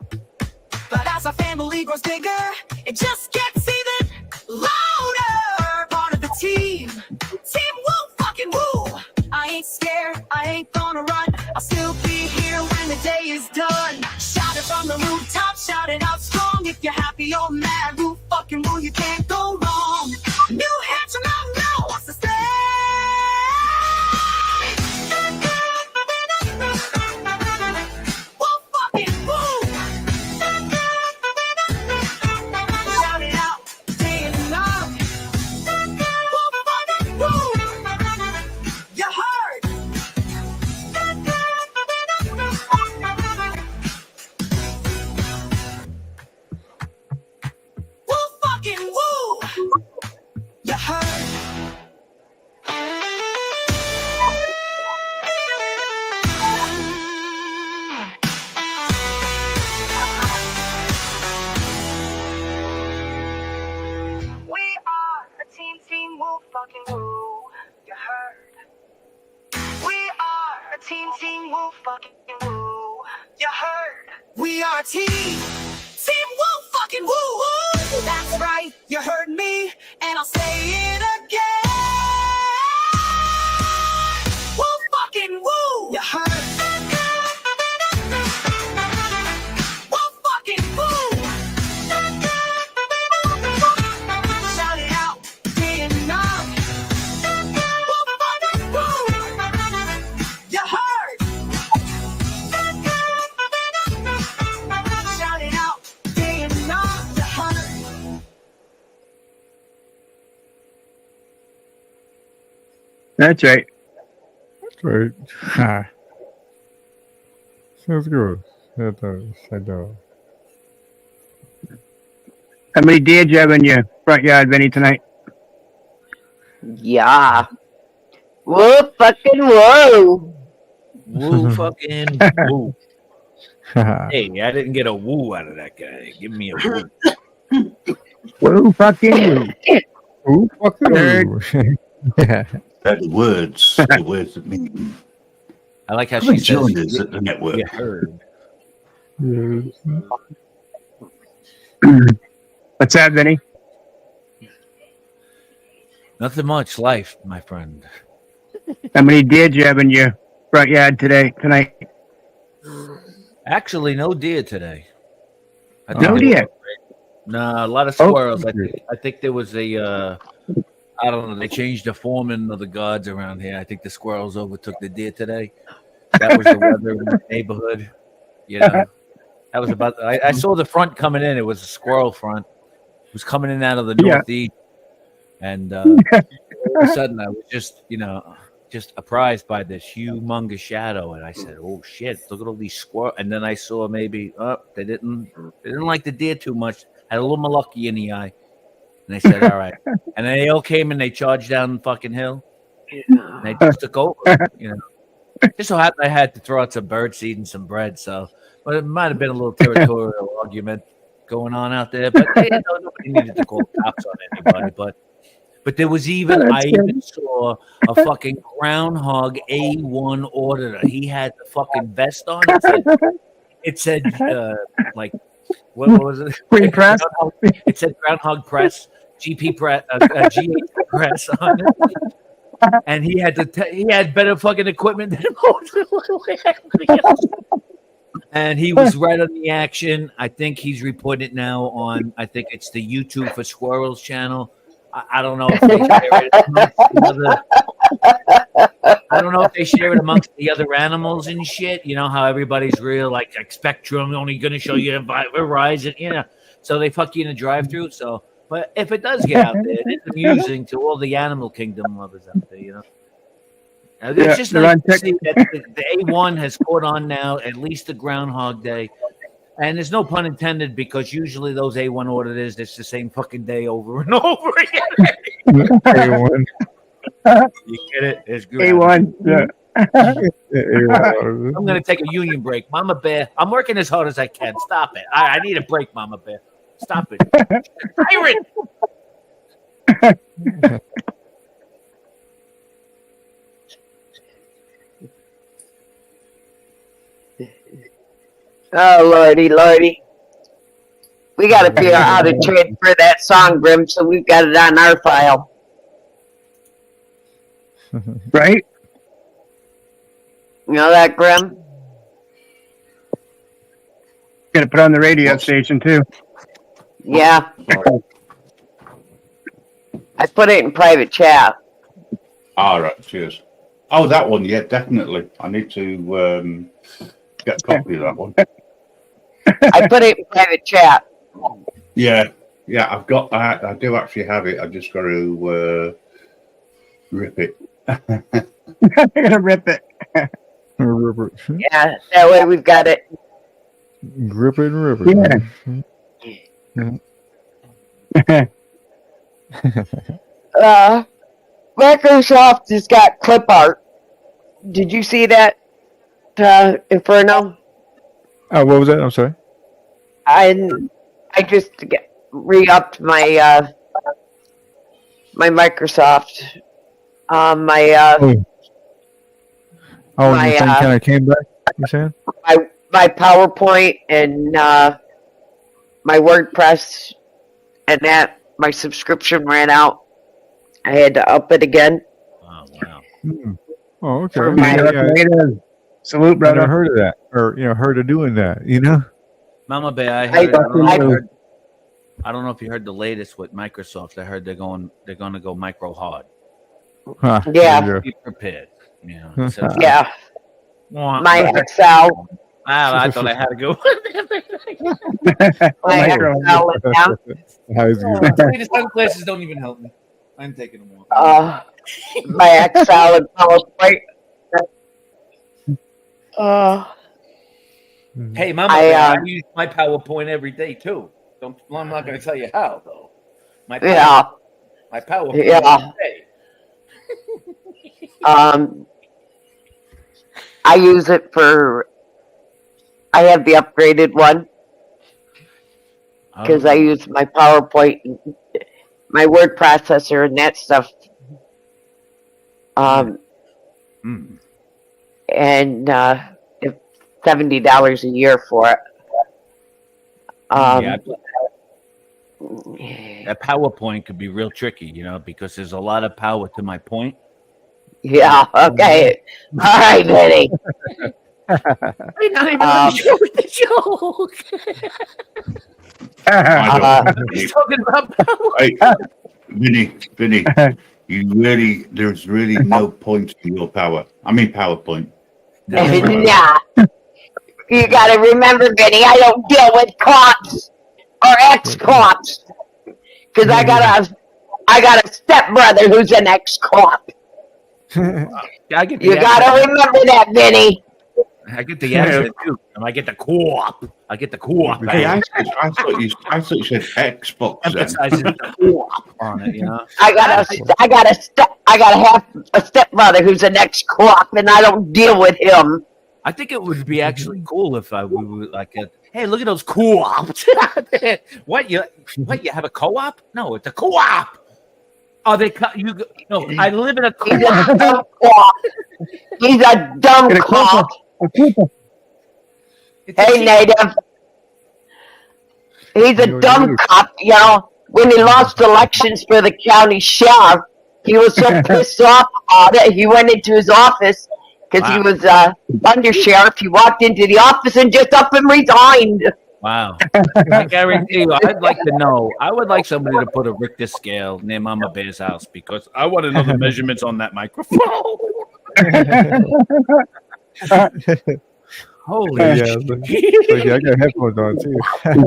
But as our family grows bigger, it just gets even louder. Part of the team. Team woo fucking woo. I ain't scared, I ain't gonna run. I'll still be here when the day is done. Shout it from the rooftop, shout it out strong. If you're happy or mad, woo fucking woo, you can't go wrong. New Hampshire Mountain now wants to stay. Woo fucking woo. Shout it out, day and night. Woo fucking woo. You heard. Woo fucking woo. You heard.
fucking woo. You heard? We are team woo fucking woo. You heard? We are team woo fucking woo woo. That's right, you heard me, and I'll say it again. Woo fucking woo. You heard? Woo fucking woo. Shout it out, day and night. Woo fucking woo. You heard? Shout it out, day and night. You heard?
That's right.
Right. Ha. Sounds good. That does. I know.
How many deer do you have in your front yard, Vinny, tonight?
Yeah. Whoa, fucking whoa.
Woo fucking woo. Hey, I didn't get a woo out of that guy. Give me a woo.
Woo fucking woo.
Woo fucking
woo.
Yeah.
The words that mean.
I like how
How many
she says
joiners at the network?
you heard.
What's that, Vinny?
Nothing much. Life, my friend.
How many deer do you have in your front yard tonight?
Actually, no deer today. I
No
think
deer?
No, a lot of squirrels. I think there was a I don't know. They changed the foreman of the guards around here. I think the squirrels overtook the deer today. That was the weather in the neighborhood. You know, that was about. I saw the front coming in. It was a squirrel front. It was coming in out of the northeast, and all of a sudden I was just apprised by this humongous shadow, and I said, "Oh shit! Look at all these squirrels!" And then I saw maybe they didn't like the deer too much. Had a little malucky in the eye. And they said, all right. And then they all came and they charged down the fucking hill. And they just took over, Just so happened I had to throw out some birdseed and some bread. But it might have been a little territorial argument going on out there. But nobody needed to call cops on anybody. But there was I even saw a fucking groundhog A1 auditor. He had the fucking vest on. It said like, what was it?
Free press.
It said Groundhog Press, GP Press, GH Press on it, and he had better fucking equipment than most. And he was right on the action. I think he's reporting it now on. I think it's the YouTube for Squirrels channel. I don't know if they share it amongst the other. I don't know if they share it amongst the other animals and shit. You know how everybody's real like Spectrum only going to show you Verizon, So they fuck you in a drive-through. So, but if it does get out there, it's amusing to all the animal kingdom lovers out there. It's just nice to see that the A1 has caught on now. At least the Groundhog Day. And there's no pun intended because usually those A1 auditors, it's the same fucking day over and over again.
A1.
You get it? It's good.
A1. Yeah.
I'm going to take a union break. Mama Bear, I'm working as hard as I can. Stop it. I need a break, Mama Bear. Stop it. Tyrant!
Oh, Lordy. We got to figure out how to transfer that song, Grim, so we've got it on our file.
Right?
You know that, Grim?
Got to put on the radio station, too.
Yeah. I put it in private chat.
All right, cheers. Oh, that one, yeah, definitely. I need to get a copy of that one.
I put it in private chat.
Yeah, I've got that. I do actually have it. I just got to rip it.
I'm gonna rip it.
Yeah, that way we've got it.
Grip it and rip it.
Microsoft has got clip art. Did you see that, Inferno?
Oh, what was that? I'm sorry.
I just re-upped my my Microsoft, my
Oh,
my
your thing kind of came back. You said?
my PowerPoint and my WordPress, and that my subscription ran out. I had to up it again.
Oh wow.
Oh, okay.
For my-
Salute,
I
brother.
never heard of that, or heard of doing that.
Mama Bear, I
I-
heard.
I-
I don't know if you heard the latest with Microsoft. I heard they're going to go micro hard.
Huh,
Yeah.
there you
Be prepared. You know, so-
Yeah.
Wah.
My Excel.
I thought I had to go.
My Excel is down.
The sunglasses don't even help me. I'm taking them off.
My Excel and PowerPoint.
Hey, Mama
I,
Bear, I use my PowerPoint every day too. I'm not going to tell you how though. My PowerPoint
Yeah.
every day.
I use it for. I have the upgraded one because I use my PowerPoint, my word processor, and that stuff. And it's $70 a year for it.
That PowerPoint could be real tricky, you know, because there's a lot of power to my point.
Yeah. Okay. All right, Vinny.
I'm not even sure with the joke. He's talking about power.
Hey, Vinny, there's really no point to your power. I mean, PowerPoint.
Nah. You got to remember, Vinny, I don't deal with cops or ex-cops because I got a stepbrother who's an ex-cop.
I get
You got to remember that, Vinny.
I get the accent too. And I get the co-op. I get the co-op.
Hey, I thought you said Xbox.
Emphasizes the co-op on it, you know.
I got a stepbrother who's an ex-cop, and I don't deal with him.
I think it would be actually cool if we were like, hey, look at those co-ops. What you have a co-op? No, it's a co-op. Oh, I live in a co-op.
He's a dumb cop. Hey, Native. He's a dumb cop, you know. When he lost elections for the county sheriff, he was so pissed off about it, he went into his office because he was under sheriff. He walked into the office and just up and resigned.
Wow. I guarantee you, I'd like to know. I would like somebody to put a Richter scale near Mama Bear's house because I want to know the measurements on that microphone. Holy
yeah,
shit.
I got headphones on too.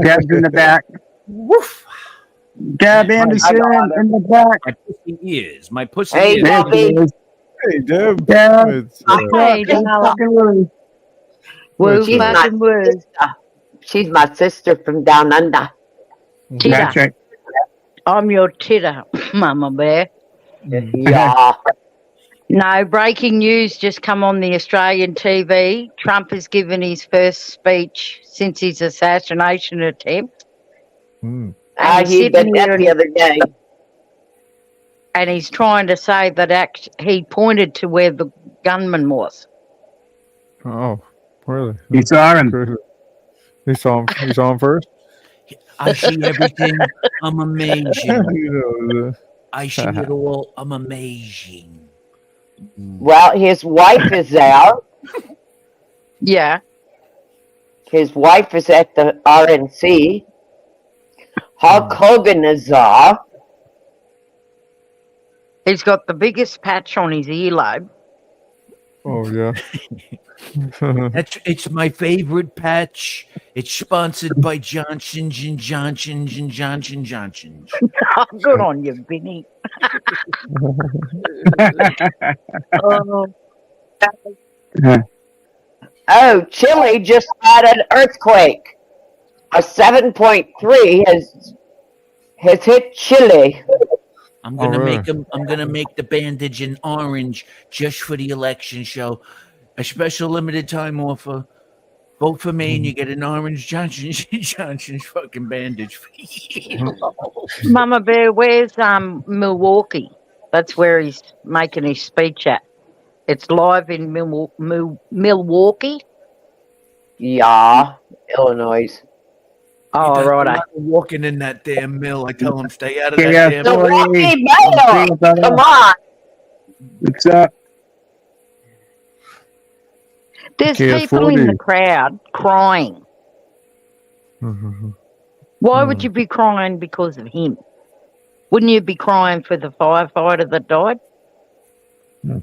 Gab's in the back.
Woof.
Gab Anderson in the back.
My pussy ears. My pussy
Hey,
ears.
Bobby.
Hey, Deb.
Gab.
Hey, Deb.
She's my sister. She's my sister from down under.
That's right.
I'm your titter, Mama Bear.
Yeah.
No, breaking news just come on the Australian TV. Trump has given his first speech since his assassination attempt.
I heard that the other day.
And he's trying to say that he pointed to where the gunman was.
Oh, really?
You saw him.
You saw him first?
I see everything. I'm amazing. I see
Uh-huh.
it all. I'm amazing.
Well, his wife is there.
Yeah.
His wife is at the RNC. Hulk Hogan is there.
He's got the biggest patch on his earlobe.
Oh, yeah.
It's my favorite patch. It's sponsored by Johnson's and Johnson's and Johnson's.
Oh, good on you, Vinny.
Oh, Chile just had an earthquake. A 7.3 has hit Chile.
I'm gonna
really?
make them. I'm gonna make the bandage in orange just for the election show. A special limited time offer. Vote for me and you get an orange Johnson's fucking bandage.
Mama Bear, where's Milwaukee? That's where he's making his speech at. It's live in Milwaukee.
Yeah, Illinois.
Oh, right.
Walking in that damn mill. I tell him stay out of that
Yeah,
damn
Milwaukee
Milwaukee,
Mail.
brother.
Come on.
What's up?
There's
KS40.
people in the crowd crying. Why would you be crying because of him? Wouldn't you be crying for the firefighter that died?
Well,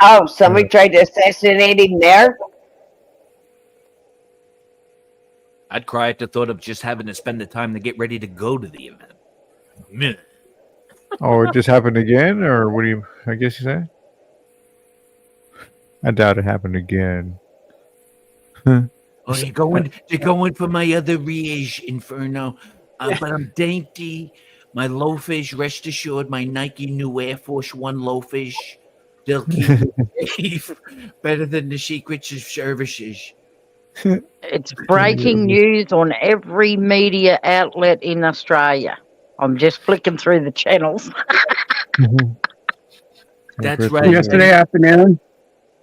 Oh, somebody tried to assassinate him there?
I'd cry at the thought of just having to spend the time to get ready to go to the event. Meh.
oh, it just happened again, or what do you? I guess you say. I doubt it happened again.
Oh, you're going for my other Riege Inferno. But I'm dainty. My loafers, rest assured, my Nike new Air Force One loafers, they'll keep you safe better than the secrets of services.
It's breaking news on every media outlet in Australia. I'm just flicking through the channels.
That's right.
Yesterday afternoon.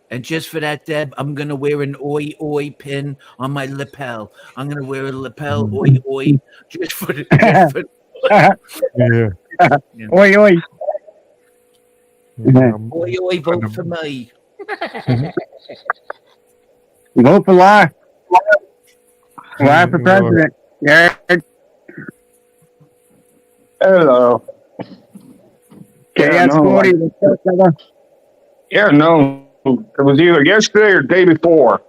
And just for that, Deb, I'm going to wear an oi oi pin on my lapel. I'm going to wear a lapel oi oi just for the.
Yeah.
Oi, oi.
Oi oi, vote for me.
Vote for life. Life for president. Yeah.
Hello.
KS40.
Yeah, no. It was either yesterday or the day before.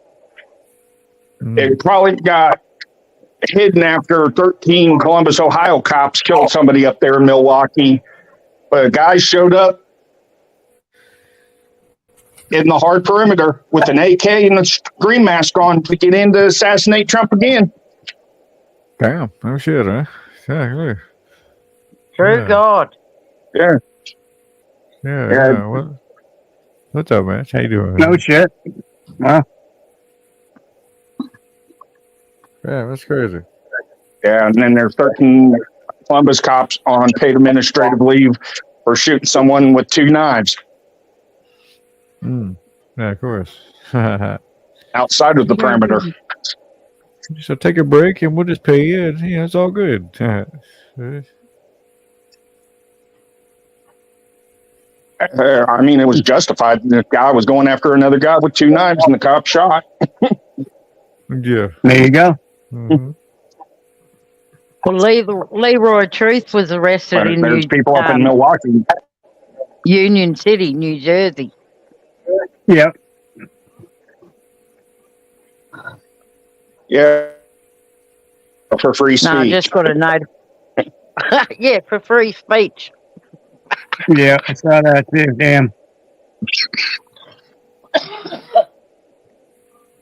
It probably got hidden after 13 Columbus, Ohio cops killed somebody up there in Milwaukee. But a guy showed up in the hard perimeter with an AK and a green mask on to get in to assassinate Trump again.
Damn. Oh shit, huh? Yeah. Really.
True
Yeah.
God.
Yeah.
Yeah. What's up, man? How you doing?
No shit. Huh?
Yeah, that's crazy.
Yeah, and then there's 13 Columbus cops on paid administrative leave for shooting someone with 2 knives
Yeah, of course.
outside of the perimeter.
So take a break and we'll just pay you. Yeah, it's all good.
I mean, it was justified. The guy was going after another guy with 2 knives, and the cop shot.
Yeah.
There you go.
Well, Leroy Truth was arrested in
There's people up in Milwaukee.
Union City, New Jersey.
Yep.
Yeah. For free speech.
No, I just got a note. Yeah, for free speech.
Yeah, I saw that too. Damn.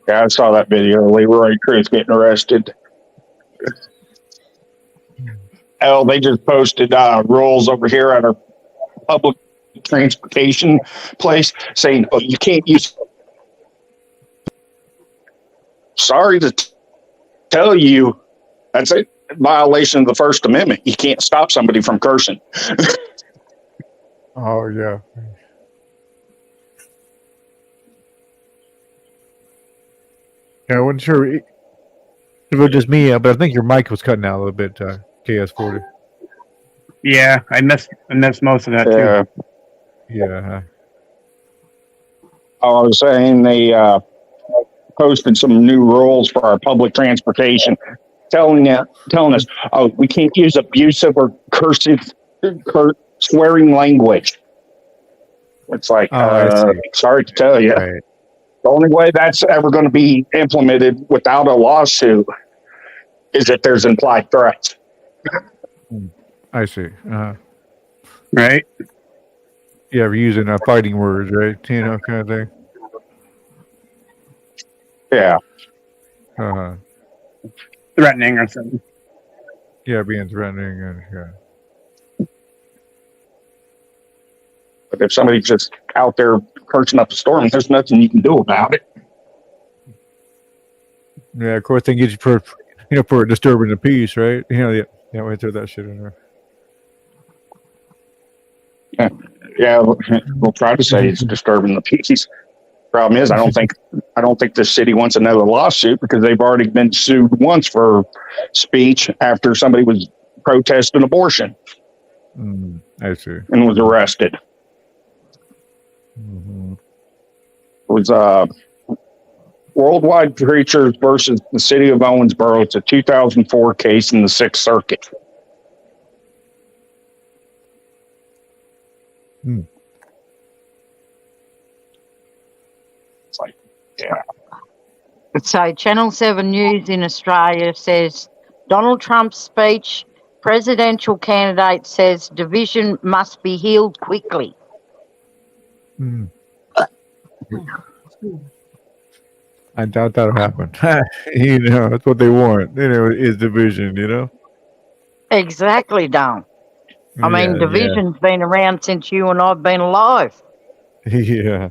Yeah, I saw that video of Leroy Truth getting arrested. Hell, they just posted rules over here at our public transportation place saying, oh, you can't use. Sorry to tell you, that's a violation of the First Amendment. You can't stop somebody from cursing.
Oh, yeah. Yeah, I wasn't sure if it was just me, but I think your mic was cutting out a little bit, KS40.
Yeah, I missed most of that too.
Yeah.
I was saying they posted some new rules for our public transportation, telling us, oh, we can't use abusive or swearing language. It's like, sorry to tell you, the only way that's ever going to be implemented without a lawsuit is if there's implied threats.
I see.
Right?
Yeah, we're using fighting words, right? You know, kind of thing.
Yeah.
Threatening or something.
Yeah, being threatening and yeah.
But if somebody's just out there cursing up a storm, there's nothing you can do about it.
Yeah, of course they get you for for disturbing the peace, right? Yeah, we throw that shit in there.
Yeah, we'll try to say it's disturbing the peace. Problem is, I don't think the city wants another lawsuit because they've already been sued once for speech after somebody was protesting abortion
I see.
and was arrested.
Mm-hmm.
It was Worldwide Preachers versus the City of Owensboro. It's a 2004 case in the Sixth Circuit.
Hmm.
It's like, yeah.
So, Channel 7 News in Australia says Donald Trump's speech, presidential candidate says division must be healed quickly.
Mm. I doubt that'll happen. That's what they want. Is division.
Exactly, Don. I mean, division's been around since you and I've been alive.
Yeah.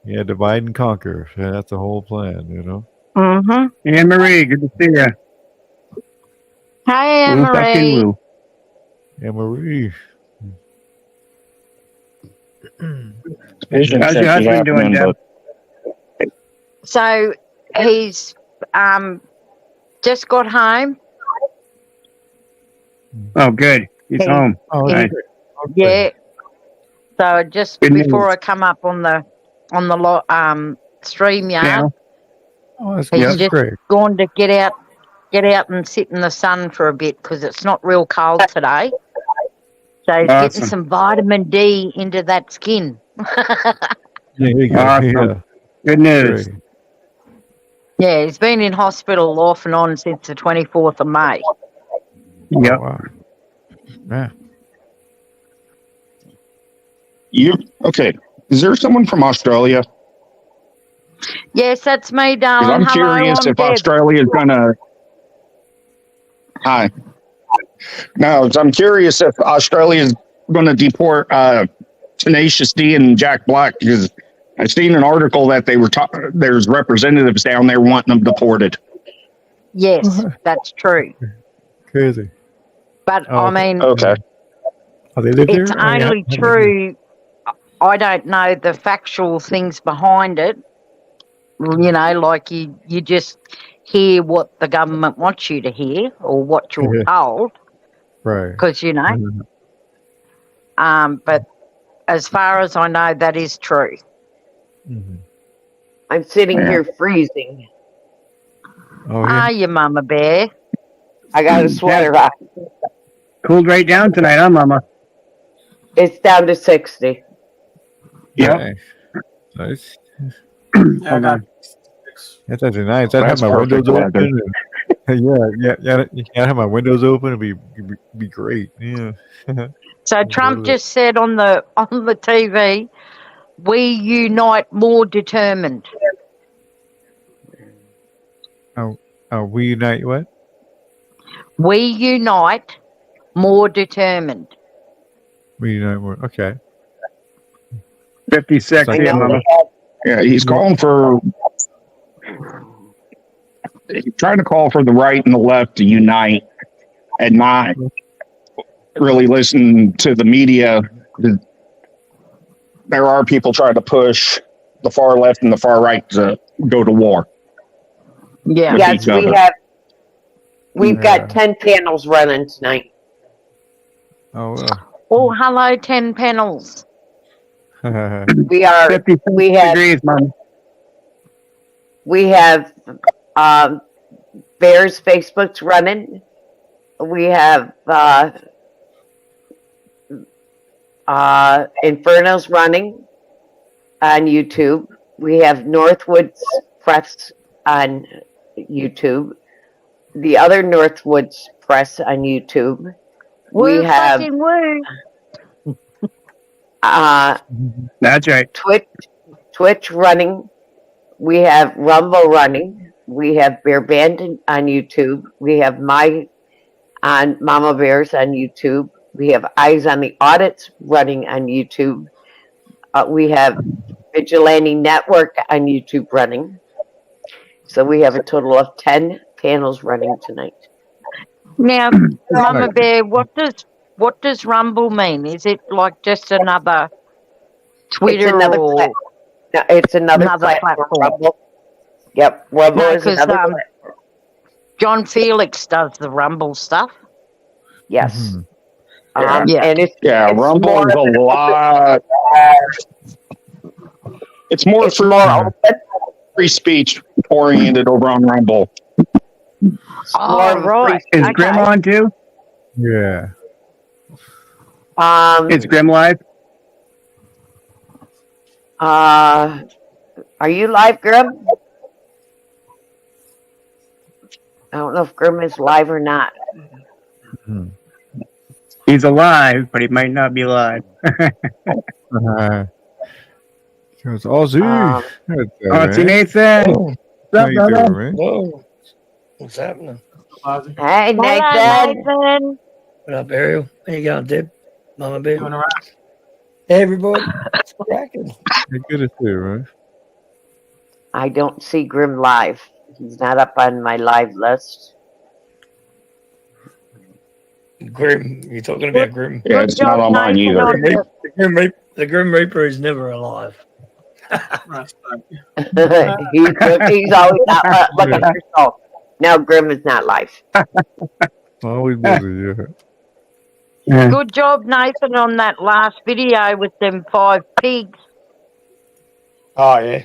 Yeah, divide and conquer. Yeah, that's the whole plan,
Mm-hmm.
Anne Marie, good to see you.
Hey, Anne Marie.
Anne Marie.
How's your husband doing, Deb?
So he's just got home.
Oh, good. He's home.
Oh,
Nice.
Yeah. So just
Good
before
news.
I come up on the stream yard,
Yeah.
Oh, that's
he's just
great.
going to get out and sit in the sun for a bit because it's not real cold today. So he's getting
Awesome.
some vitamin D into that skin.
Yeah, you go.
Awesome.
Yeah.
Good news.
Great.
Yeah, he's been in hospital off and on since the 24th of May.
Yep.
Wow. Yeah.
Okay? Is there someone from Australia?
Yes, that's me,
'Cause
darling.
I'm
Hello,
curious
I'm
if
Deb.
Australia is gonna. Hi. No, I'm curious if Australia is going to deport Tenacious D and Jack Black because I've seen an article that they were there's representatives down there wanting them deported.
Yes, that's true.
Crazy.
But
Oh,
I mean,
Okay.
Oh, they live there?
it's
Oh, yeah.
only true. I don't know the factual things behind it. Like you just hear what the government wants you to hear or what you're
Yeah.
told,
Right.
because but as far as I know, that is true.
Mm-hmm.
I'm sitting
Yeah.
here freezing.
Oh, yeah.
Ah, you mama bear.
I got a sweater on.
Cooled right down tonight, huh, Mama?
It's down to 60.
Yep.
Nice.
Yeah, I got
That's actually nice. I'd have
That's
my
perfect
windows
weather.
open. Yeah. I'd have my windows open. It'd be great. Yeah.
So Trump just said on the TV, "We unite more determined."
We unite what?
We unite more determined.
We unite more. Okay.
56
I
here,
know
Mama.
they had
Yeah, he's calling for. He's trying to call for the right and the left to unite and not really listen to the media. There are people trying to push the far left and the far right to go to war.
Yeah.
with
Yes,
each other.
we've
Yeah.
got 10 panels running tonight.
Oh,
Oh, hello, 10 panels.
well.
We are
56
we have
degrees, Mama.
we have Bears Facebook's running. We have Inferno's running on YouTube. We have Northwoods Press on YouTube. The other Northwoods Press on YouTube.
Woo,
We have
fucking woo.
That's right.
Twitch running. We have Rumble running. We have Bear Band on YouTube. We have on Mama Bears on YouTube. We have Eyes on the Audits running on YouTube. We have Vigilante Network on YouTube running. So we have a total of 10 panels running tonight.
Now, Mama Bear, what does Rumble mean? Is it like just another Twitter or
No, it's another platform. Rumble. Yep, Rumble
No,
is
because
another.
John Felix does the Rumble stuff.
Yes.
Yeah.
And it's
Rumble
more
is a lot. It's more free speech oriented over on Rumble.
Oh, right.
Is Grim on too?
Yeah.
Is Grim live?
Are you live, Grim? I don't know if Grim is live or not.
He's alive, but he might not be live.
There's Ozzy.
Ozzy Nathan. What's
How
up,
you
brother?
doing, man?
Whoa. What's happening?
Hey, Nathan.
What up, Ariel? How you going, Dib? Mama Bear?
Doing all right.
Hey, everybody. It's cracking.
Good to see you, right?
I don't see Grim live. He's not up on my live list.
Grim. You're talking about Grim?
Yeah, it's not on mine either.
The Grim Reaper is never alive.
He's always out looking at yourself. Now Grim is not live.
Always busy, yeah.
Good job, Nathan, on that last video with them 5 pigs.
Oh, yeah.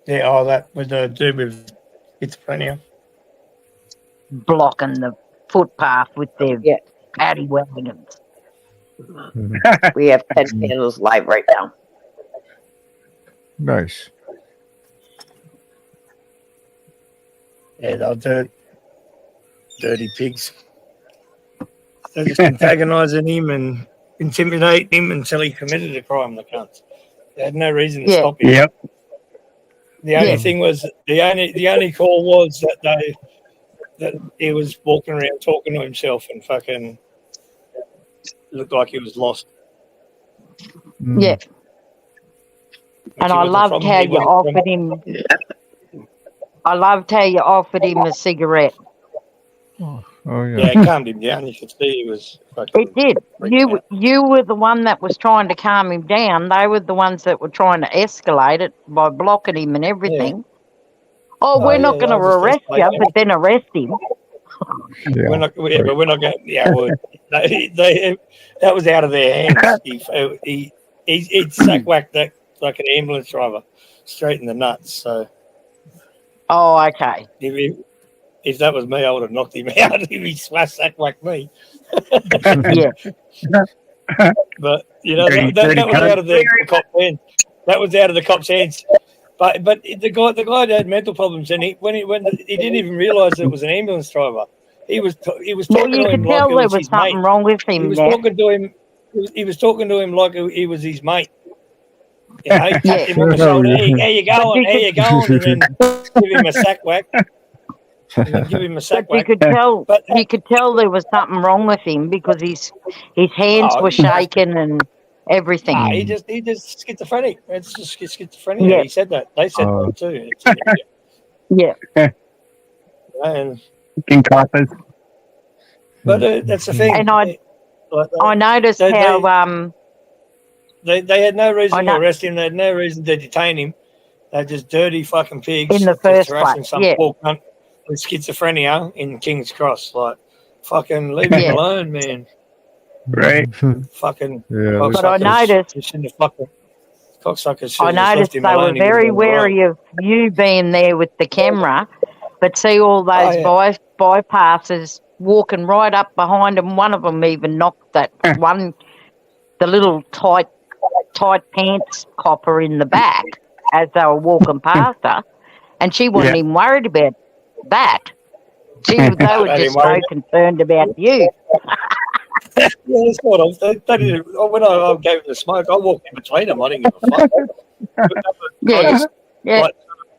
Yeah, that was a dude with schizophrenia.
Blocking the footpath with their paddy wagons.
We have 10 panels live right now.
Nice.
Yeah, they're dirty pigs. They're just antagonising him and intimidating him until he committed a crime. The cunts. They had no reason to stop him.
Yep.
The only thing was the only call was that he was walking around talking to himself and fucking looked like he was lost.
Yeah. And I loved how you offered him. I loved how you offered him a cigarette.
Oh yeah.
Yeah, it calmed him down. You could see he was.
It did. You were the one that was trying to calm him down. They were the ones that were trying to escalate it by blocking him and everything. Oh, we're not going to arrest you, but then arrest him.
Yeah. We're not going. Yeah, that was out of their hands. He'd sack-whacked that like an ambulance driver straight in the nuts. So.
Oh, okay.
If that was me, I would have knocked him out if he sack-whacked me.
Yeah.
But that was out of the cop's hands. That was out of the cop's hands. But the guy had mental problems, and he didn't even realise it was an ambulance driver. He was talking to him like it was his mate.
Something wrong with him.
He was talking to him. He was talking to him like he was his mate. He tapped him on the shoulder. Hey, how you going? How you going? And then give him a sack whack. Give him a sack whack.
You could tell there was something wrong with him because his hands were shaking and everything.
He just schizophrenic. It's just schizophrenia.
Yeah.
He said that. They said that too.
Yeah.
And
coppers.
But that's the thing.
And I noticed how
they had no reason to arrest him. They had no reason to detain him. They're just dirty fucking pigs.
In the first place,
some poor cunt with schizophrenia in King's Cross. Like, fucking leave him alone, man.
Right.
Fucking.
Yeah.
But I noticed.
Cocksuckers.
I noticed they were very wary of you being there with the camera, but see all those bypassers walking right up behind them. One of them even knocked that one, the little tight pants copper in the back as they were walking past her, and she wasn't even worried about that. They were just so concerned about you.
Yeah, that's what I was. When I gave him the smoke, I walked in between them. I didn't give a fuck.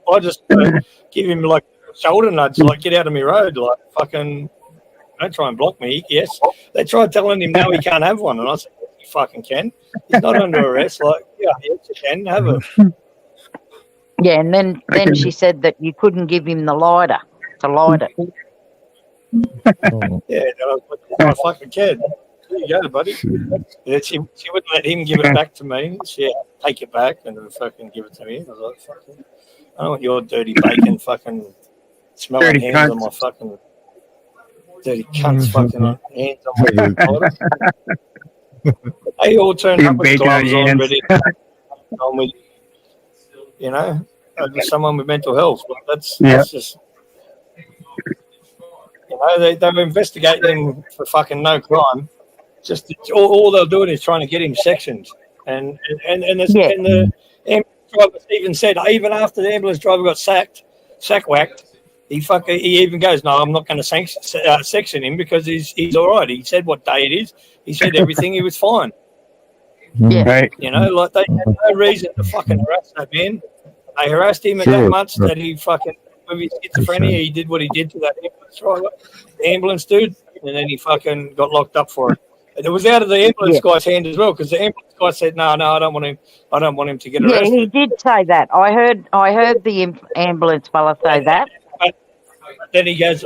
I just give him like a shoulder nudge, like get out of my road, like fucking don't try and block me. Yes, they tried telling him no, he can't have one, and I said you fucking can. He's not under arrest. Like yes, you can have it.
Yeah, and then she said that you couldn't give him the lighter to light it.
Yeah, my fucking kid. There you go, buddy. Yeah, she wouldn't let him give it back to me. She had to take it back and then fucking give it to me. I was like, fucking, I don't want your dirty bacon fucking smelling
Dirty
hands on
cunts.
my fucking dirty cunts fucking hands on my lighter. They all turned
Your
up with
bacon on
gloves
your
on,
hands.
ready. On with, you know, someone with mental health. Like, that's just, you know, they were investigating him for fucking no crime. Just all they're doing is trying to get him sectioned, and the ambulance driver even said, even after the ambulance driver got sack whacked, he even goes, no, I'm not going to section him because he's all right. He said what day it is. He said everything. He was fine.
Yeah,
right.
You know, like they had no reason to fucking harass that man. They harassed him that much that he fucking, with his schizophrenia, he did what he did to that ambulance driver, the ambulance dude, and then he fucking got locked up for it. And it was out of the ambulance guy's hand as well, because the ambulance guy said, no, I don't want him to get
yeah,
arrested.
he did say that. I heard the ambulance fella say that.
But then he goes,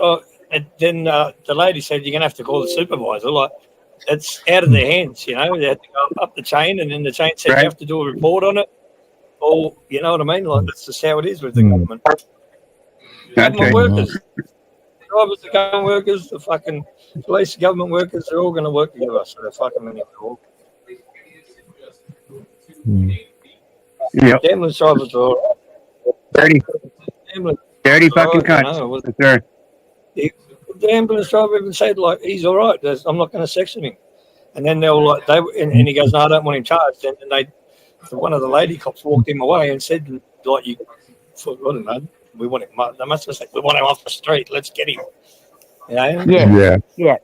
and then the lady said, you're going to have to call the supervisor. Like, it's out of their hands, you know. They had to go up the chain, and then the chain said you have to do a report on it. Or, you know what I mean? Like, that's just how it is with the government. Government workers, drivers, the government workers, the fucking police, government workers, they're all going to work together. So they're fucking manipulative.
Yep.
The ambulance drivers are all
Dirty fucking
right,
cunts. That's right.
The ambulance driver even said, like, he's all right. I'm not going to section him. And then they were like, and he goes, no, I don't want him charged. And then one of the lady cops walked him away and said, like, you forgot him, man. We want him. They must have said, we want him off the street. Let's get him. You know?
Yeah.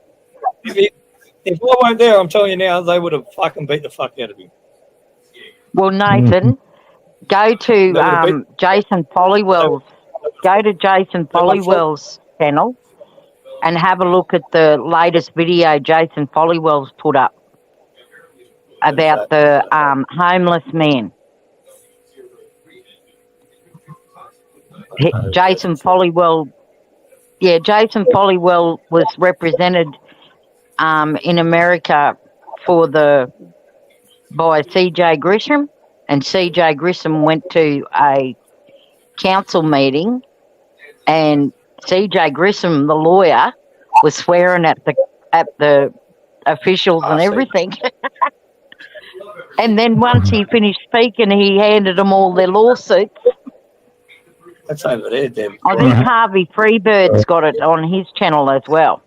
If I weren't there, I'm telling you now, they would have fucking beat the fuck out of him.
Well, Nathan, go to Jason Folliwell's channel and have a look at the latest video Jason Folliwell's put up about the homeless man. Jason Folliwell was represented in America by C.J. Grisham, and C.J. Grisham went to a council meeting, and C.J. Grisham, the lawyer, was swearing at the officials and everything. And then once he finished speaking, he handed them all their lawsuits.
That's over there, Deb.
I think Harvey Freebird's got it on his channel as well.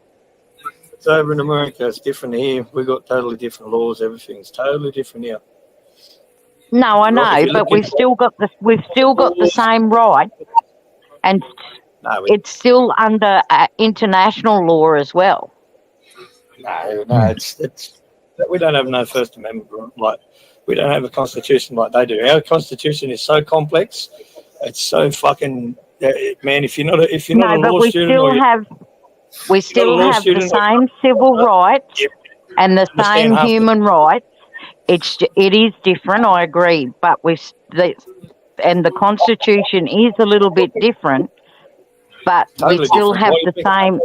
It's over in America. It's different here. We've got totally different laws. Everything's totally different here.
No, I know, but we've still got the same right, and it's still under international law as well.
No, it's we don't have no First Amendment. Like, we don't have a constitution like they do. Our constitution is so complex. It's so fucking man. If you're not a law student,
we still have the same civil rights and the same human rights. It is different, I agree, but the Constitution is a little bit different, but we still have the same.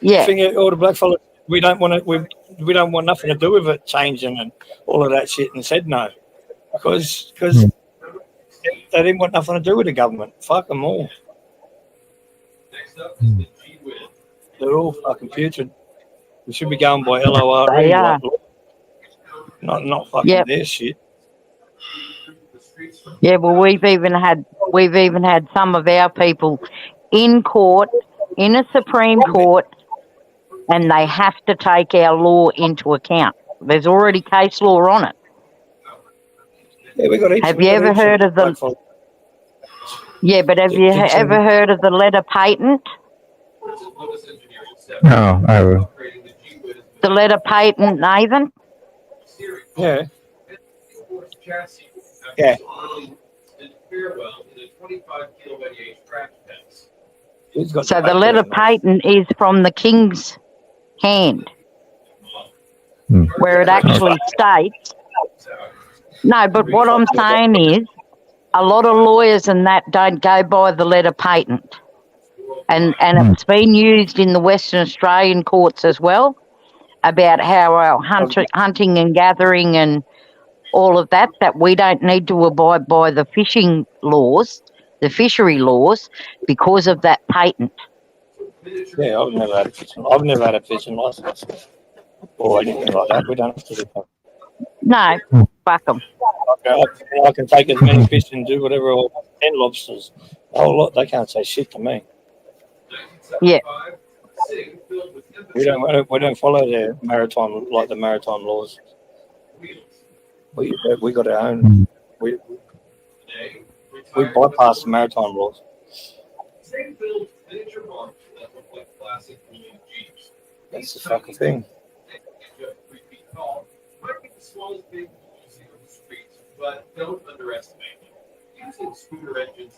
Yeah.
All the black fellas, we don't want nothing to do with it changing and all of that shit, and said no, because they didn't want nothing to do with the government. Fuck them all. They're all fucking putrid. We should be going by LORE.
They are.
Not fucking their shit.
Yeah, well, we've even had some of our people in court, in a Supreme Court, and they have to take our law into account. There's already case law on it.
Yeah,
have you ever heard of the? Yeah, but have you ever heard of the letter patent?
No, I will.
The letter patent, Nathan?
Yeah. Yeah.
So the letter patent is from the King's hand, where it actually states. No, but what I'm saying is, a lot of lawyers and that don't go by the letter patent. And it's been used in the Western Australian courts as well about how our hunting and gathering and all of that we don't need to abide by the fishing laws, the fishery laws, because of that patent.
Yeah, I've never had a fishing license or anything like that. We don't have to do that.
No, fuck them.
I can take as many fish and do whatever I want. 10 lobsters, a whole lot. They can't say shit to me.
Yeah.
We don't follow the maritime laws. We got our own. We bypass the maritime laws. That's the fucking thing.
But don't underestimate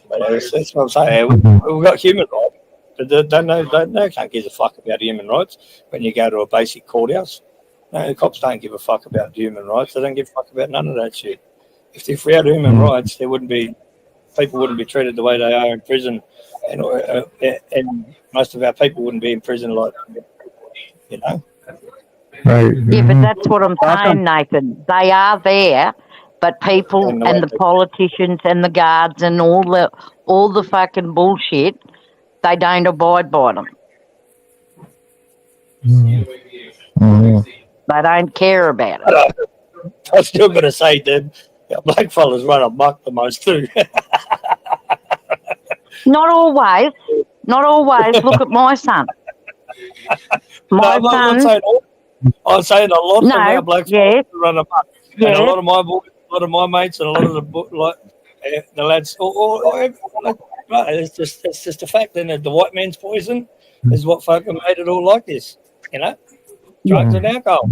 But that's what I'm saying. We've got human rights. They can't give a fuck about human rights when you go to a basic courthouse. No, the cops don't give a fuck about human rights. They don't give a fuck about none of that shit. If we had human rights, people wouldn't be treated the way they are in prison, and most of our people wouldn't be in prison, like, you know.
Right.
Yeah, but that's what I'm saying, Nathan. They are there, but people and the politicians and the guards and all the fucking bullshit, they don't abide by them. They don't care about it.
I still got to say, Deb, black fellas run amok the most too.
Not always. Not always. Look at my son. My son.
I'm saying a lot of our black fellas run amok.
Yeah.
And a lot of my boys, a lot of my mates, and a lot of the lads. It's just a fact. And the white man's poison is what fucking made it all like this. You know, drugs and alcohol.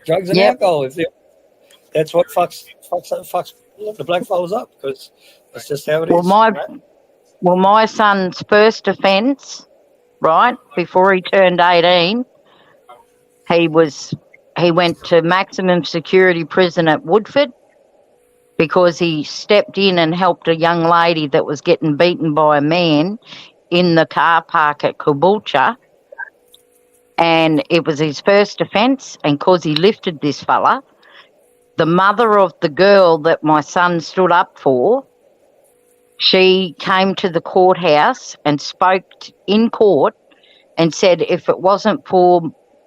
Drugs and alcohol. That's what fucks the black fellas up, because that's just how it is.
Well, my son's first offence, right before he turned 18, he went to maximum security prison at Woodford because he stepped in and helped a young lady that was getting beaten by a man in the car park at Caboolture. And it was his first offence, and because he lifted this fella, the mother of the girl that my son stood up for, she came to the courthouse and spoke in court and said if it wasn't for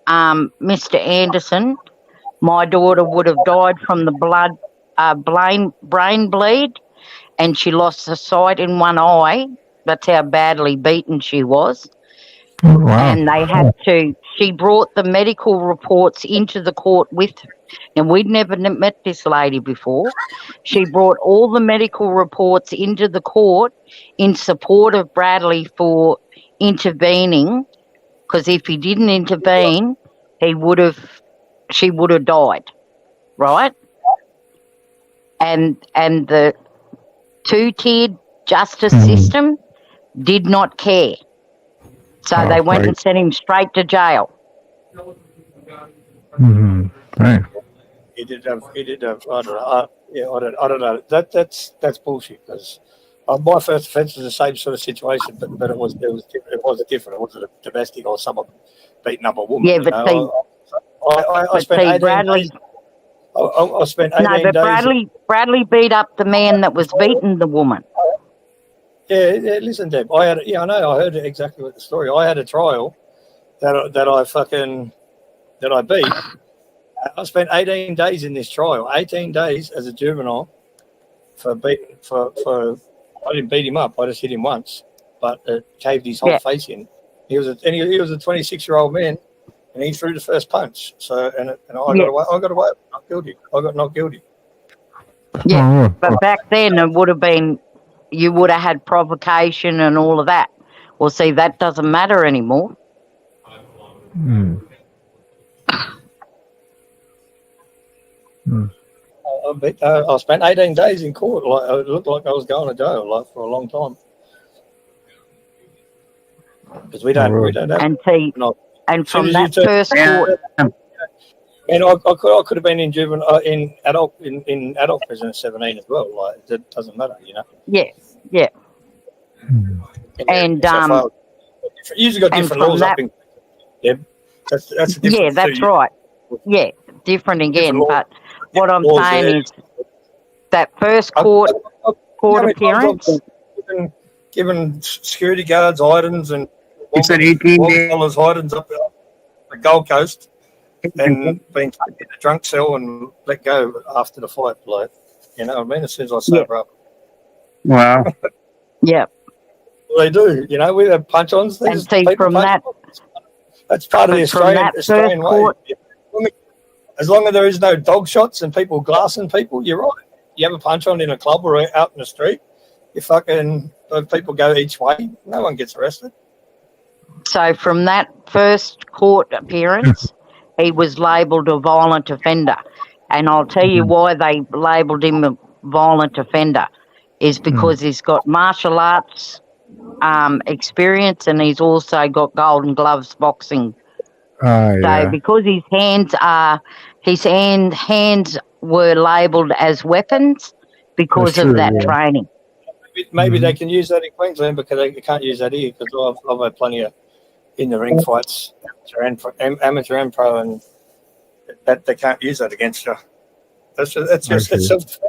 Mr. Anderson, my daughter would have died from the brain bleed, and she lost the sight in one eye. That's how badly beaten she was.
Wow.
And they had to, she brought the medical reports into the court with her. And we'd never met this lady before. She brought all the medical reports into the court in support of Bradley for intervening, because if he didn't intervene, she would have died, right? And the two-tiered justice system did not care. So they went and sent him straight to jail.
Right.
He did have. I don't know. That's bullshit. Because my first offence was the same sort of situation, but it was different. It wasn't a domestic or someone beating up a woman.
Yeah, but
I spent 18 days. I spent 18 days.
Bradley beat up the man that was beating the woman.
Yeah, listen, Deb. I know. I heard exactly what the story. I had a trial that I beat. I spent 18 days in this trial. 18 days as a juvenile I didn't beat him up. I just hit him once, but it caved his whole face in. He was a 26-year-old man, and he threw the first punch. So and I got away. I got not guilty. I got not guilty.
Yeah, but back then it would have been. You would have had provocation and all of that. Well, see, that doesn't matter anymore.
I spent 18 days in court. It looked like I was going to jail for a long time. Because we don't have.
And from that first court.
And I could have been in juvenile in adult prison at 17 as well. Like it doesn't matter, you know.
Yeah, yeah. And
so far, usually got
and
different
from
laws
that,
up in. Yeah, that's a different.
yeah, that's right. Yeah, different again.
law-
But what I'm
laws
saying
there.
is that first court appearance.
Given security guards items and
You said 18 days.
dollars items up the Gold Coast, and being taken in a drunk cell and let go after the fight. Like, you know what I mean? As soon as I sober up.
Wow.
Yeah.
Well, they do. You know, we have punch-ons.
And see, from that,
that's part of the
from that
Australian
first
way.
court,
As long as there is no dog shots and people glassing people, you're right. You have a punch-on in a club or out in the street, you fucking people go each way. No one gets arrested.
so from that first court appearance, he was labelled a violent offender. And I'll tell you why they labelled him a violent offender is because he's got martial arts experience and he's also got Golden Gloves boxing. So
Yeah.
because his hands were labelled as weapons because
That's
of
true,
that
yeah.
training.
Maybe they can use that in Queensland, because they can't use that here, because I've had plenty of in the ring fights, amateur and pro, and that they can't use that against you. That's just self-defense.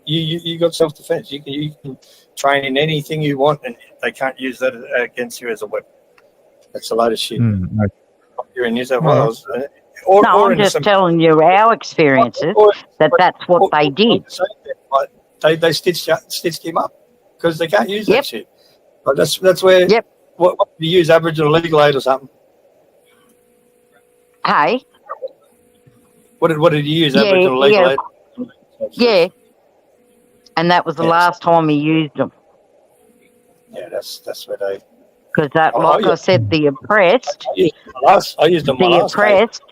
You got self-defense. You can train in anything you want, and they can't use that against you as a weapon. That's a load of shit. You're in New South Wales.
I'm just telling you our experiences, that's what they did.
They stitched him up because they can't use that shit. But that's where. What do you use, Aboriginal legal aid or something?
Hey.
What did you use, Aboriginal legal aid?
Yeah. And that was the last time he used them.
Yeah, that's where they.
Because I said, the oppressed.
I used them.
The oppressed.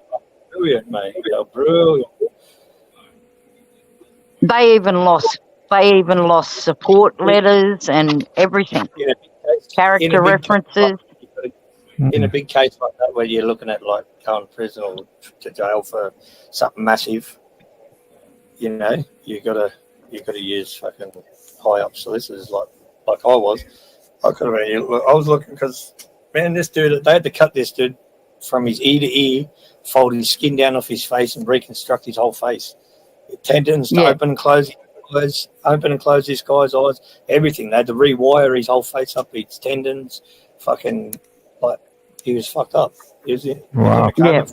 Brilliant, mate. Brilliant.
They even lost support letters and everything. Character references.
In a big case like that, where you're looking at like going to prison or to jail for something massive, you know, you gotta use fucking high up solicitors like I was. I could have been. I was looking because, man, this dude, they had to cut this dude from his ear to ear, fold his skin down off his face, and reconstruct his whole face. Tendons to open and close this guy's eyes, everything. They had to rewire his whole face up, his tendons, fucking, like, he was fucked up. He was in a coma.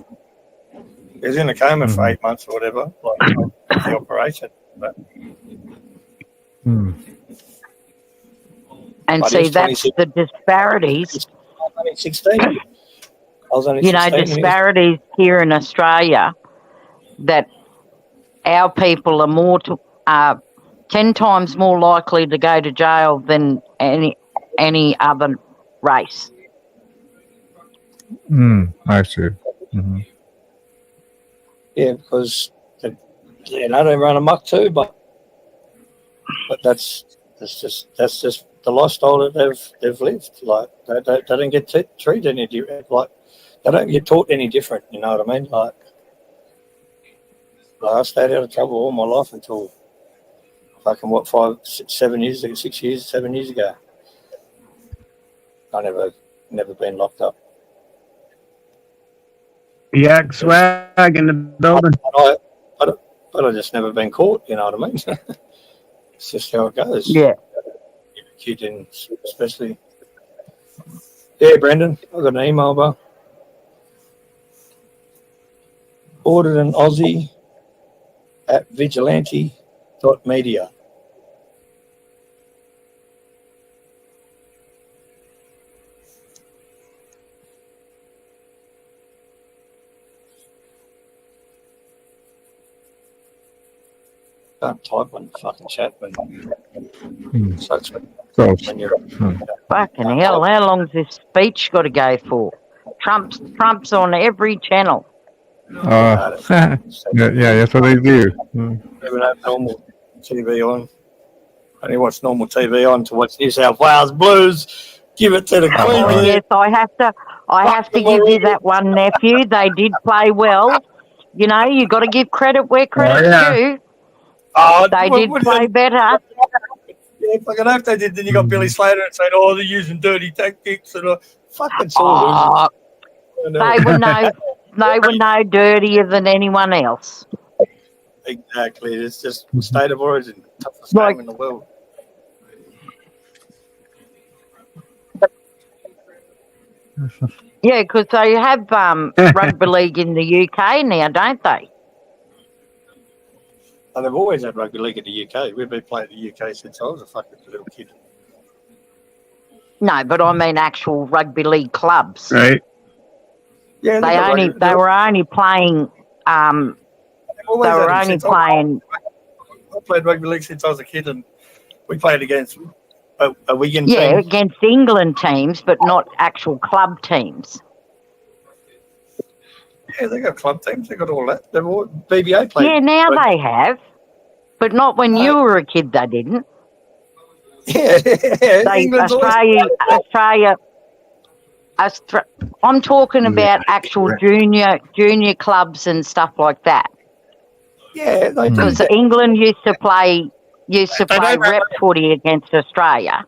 He was in a coma for 8 months or whatever, like the operation. But,
and see, that's the disparities.
I was only 16. I was only 16
disparities here in Australia, that our people are 10 times more likely to go to jail than any other race.
I see.
Yeah, because they run amok too, but that's just the lifestyle that they've lived. Like they don't get treated any different. Like they don't get taught any different. You know what I mean? Like I stayed out of trouble all my life until fucking 7 years ago. I never been locked up.
Yak swag in the building.
But I just never been caught. You know what I mean? It's just how it goes.
Yeah.
Kid in especially. Yeah, Brendan, I got an email, bro. Ordered an Aussie at vigilante.media. Don't type on the fucking chat when you're
Fucking hell, how long's this speech got to go for? Trump's on every channel.
Yeah, that's what they do.
Never have normal TV on. Only watch normal TV on to watch New South Wales Blues. Give it to the Queen.
Oh, yes, I have to give you that one, nephew. They did play well. you know, you got to give credit where credit's due. They did play better.
Yeah, fucking hope they did. Then you got Billy Slater and saying, "Oh, they're using dirty tactics," and fucking
Oh,
they
they were no dirtier than anyone else.
Exactly. It's just state of origin, toughest game in the world.
Yeah, because they have rugby league in the UK now, don't they?
And they've always had rugby league in the UK. We've been playing the UK since I was a fucking little kid.
No, but I mean actual rugby league clubs.
Right.
Yeah,
they were only playing. I
played rugby league since I was a kid, and we played against a Wigan
yeah,
team.
against England teams, but not actual club teams.
Yeah, they got club teams. They got all that. They've all BBA played.
Yeah, now they have, but not when you were a kid. They didn't.
Yeah,
I'm talking about actual junior clubs and stuff like that.
Yeah, they do.
Because England used to play rep footy against Australia.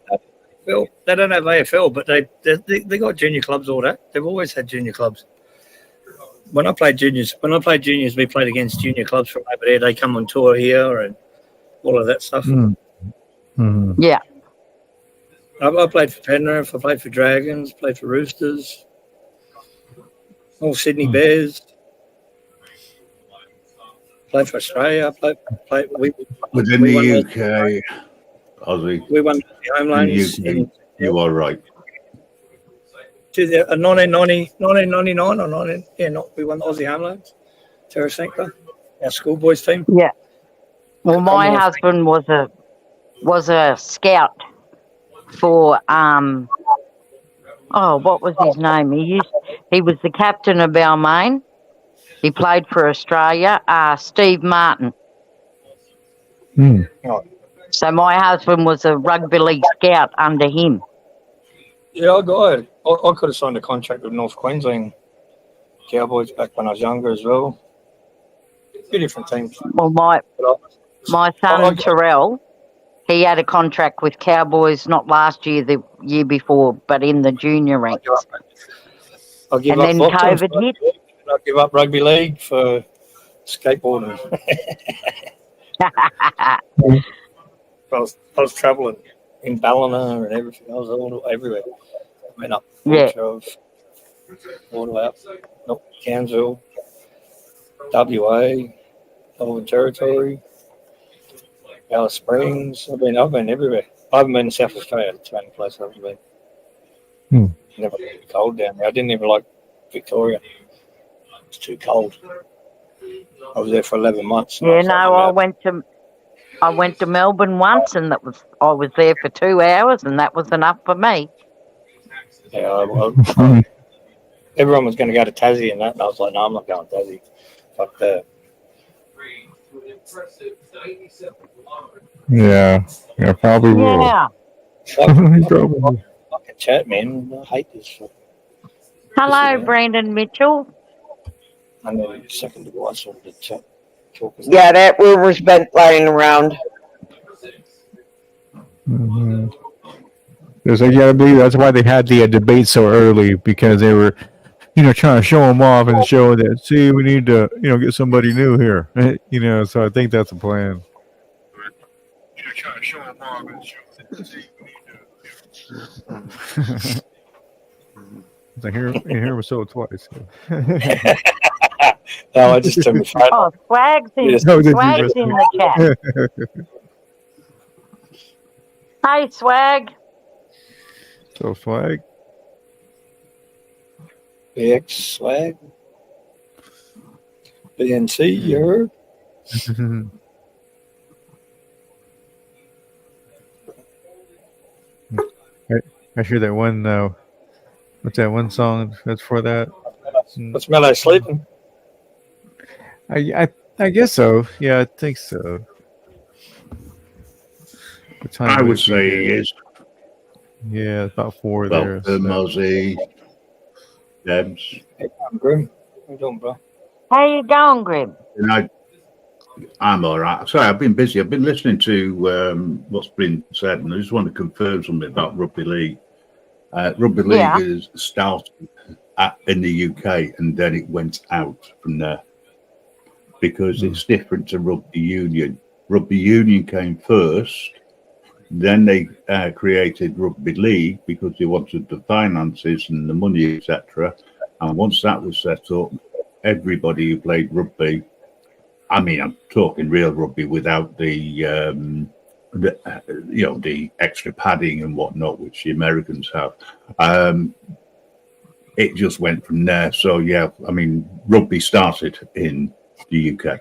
Well, they don't have AFL, but they got junior clubs. All that they've always had junior clubs. When I played juniors, we played against junior clubs from over there. They come on tour here and all of that stuff.
Yeah.
I played for Penrith, I played for Dragons, played for Roosters, all Sydney Bears. Played for Australia.
Within the UK, Aussie.
We won the Homelands.
You are right.
1999 or 19. Yeah, we won the Aussie Homelands. Terrasanka, our schoolboys team.
Yeah. Well, my husband was a scout for what was his name? He was the captain of Balmain. He played for Australia. Steve Martin. So my husband was a rugby league scout under him.
Yeah, I could have signed a contract with North Queensland Cowboys back when I was younger as well. Two different teams.
Well, my son Terrell, he had a contract with Cowboys not last year, the year before, but in the junior ranks.
I'll give
and
up
then
football,
COVID hit.
I'll give up rugby league for skateboarding. I was travelling in Ballina and everything. I was all everywhere. I went up all the way up Cairnsville, WA, Northern Territory, Alice Springs. I've been everywhere. I haven't been to South Australia. It's the only place I've been. Never been cold down there. I didn't even like Victoria. It's too cold. I was there for 11 months.
Yeah, no, I went to Melbourne once, and I was there for 2 hours, and that was enough for me.
Yeah, everyone was going to go to Tassie and that, and I was like, no, I'm not going to Tassie. Fuck that.
Yeah, probably will.
Yeah.
Probably.
Fucking chat, man. I hate this.
Hello, Brandon Mitchell.
And then second device on the chat.
Yeah, that rumor's been flying around.
Because I gotta believe that's why they had the debate so early, because they were, trying to show them off and show that, see, we need to, get somebody new here, So I think that's a plan. I hear was so twice.
No, I just turned my phone.
Oh, Swag's in the chat. Hey, Swag.
So Swag.
BX Swag. BNC, you heard?
I hear that one. What's that one song that's for that?
What's Mellow sleeping?
I guess so. Yeah, I think so.
I would say he is.
Yeah, about 4
there. Mozzie, Debs.
Hey, I'm Grim. How you doing, bro?
How you going, Grim?
And I'm all right. Sorry, I've been busy. I've been listening to what's been said, and I just want to confirm something about rugby league. Rugby league is started in the UK, and then it went out from there because it's different to rugby union. Rugby union came first, then they created rugby league because they wanted the finances and the money, etc. And once that was set up, everybody who played rugby, I mean, I'm talking real rugby without the the extra padding and whatnot, which the Americans have. It just went from there. So yeah, I mean, rugby started in the UK.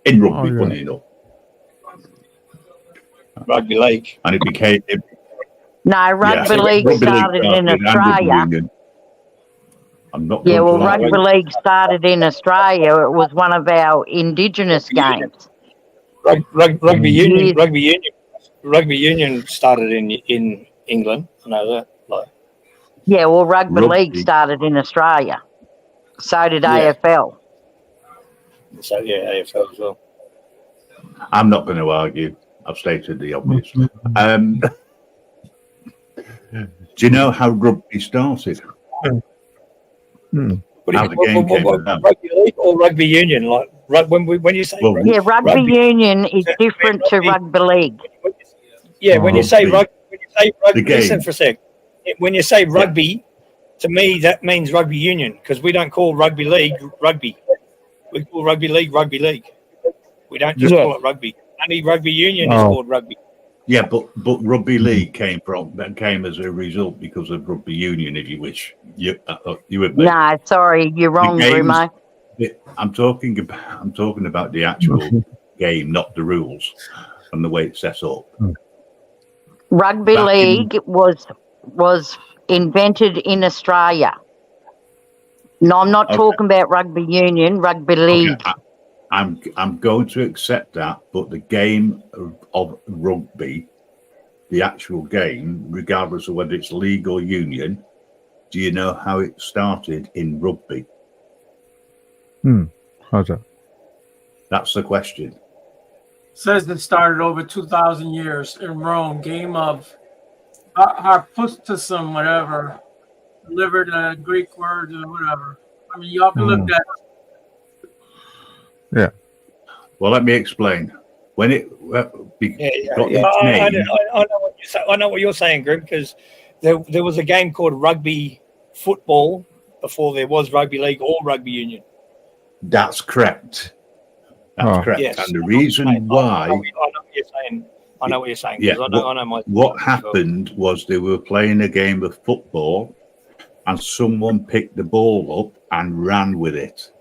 In rugby, funny enough.
Rugby league.
And it became...
No, rugby league started in Australia.
I'm not
Yeah, well, rugby league started in Australia. It was one of our indigenous games.
Rugby union started in England. I know that.
Yeah, well, rugby league started in Australia. So did AFL.
So yeah, AFL as well.
I'm not going to argue. I've stated the obvious. Do you know how rugby started? How the game came about?
Rugby league or rugby union? Like when you say
rugby union is different to rugby league.
Yeah, when you say rugby,
the
listen
game.
for a sec. When you say rugby, to me that means rugby union because we don't call rugby league rugby. We call rugby league rugby league. We don't just call it rugby. Only rugby union is called rugby.
Yeah, but rugby league came as a result because of rugby union, if you wish. You would.
No, sorry, you're wrong, Grimo.
I'm talking about the actual game, not the rules and the way it's set up.
Rugby league was invented in Australia. No, I'm not talking about rugby union, rugby league.
Okay, I'm going to accept that, but the game of rugby, the actual game, regardless of whether it's league or union, do you know how it started in rugby?
How's that?
That's the question.
Says it started over 2,000 years in Rome. Game of harpustusum, whatever. Delivered a Greek word or whatever. I mean, y'all can look that up.
Yeah.
Well, let me explain. When it got its name,
I know what you're saying, Grim, because there was a game called rugby football before there was rugby league or rugby union.
That's correct. That's correct.
Yes.
And the reason why...
I know what you're saying. I know what you're saying.
Yeah,
I know
what happened was they were playing a game of football and someone picked the ball up and ran with it.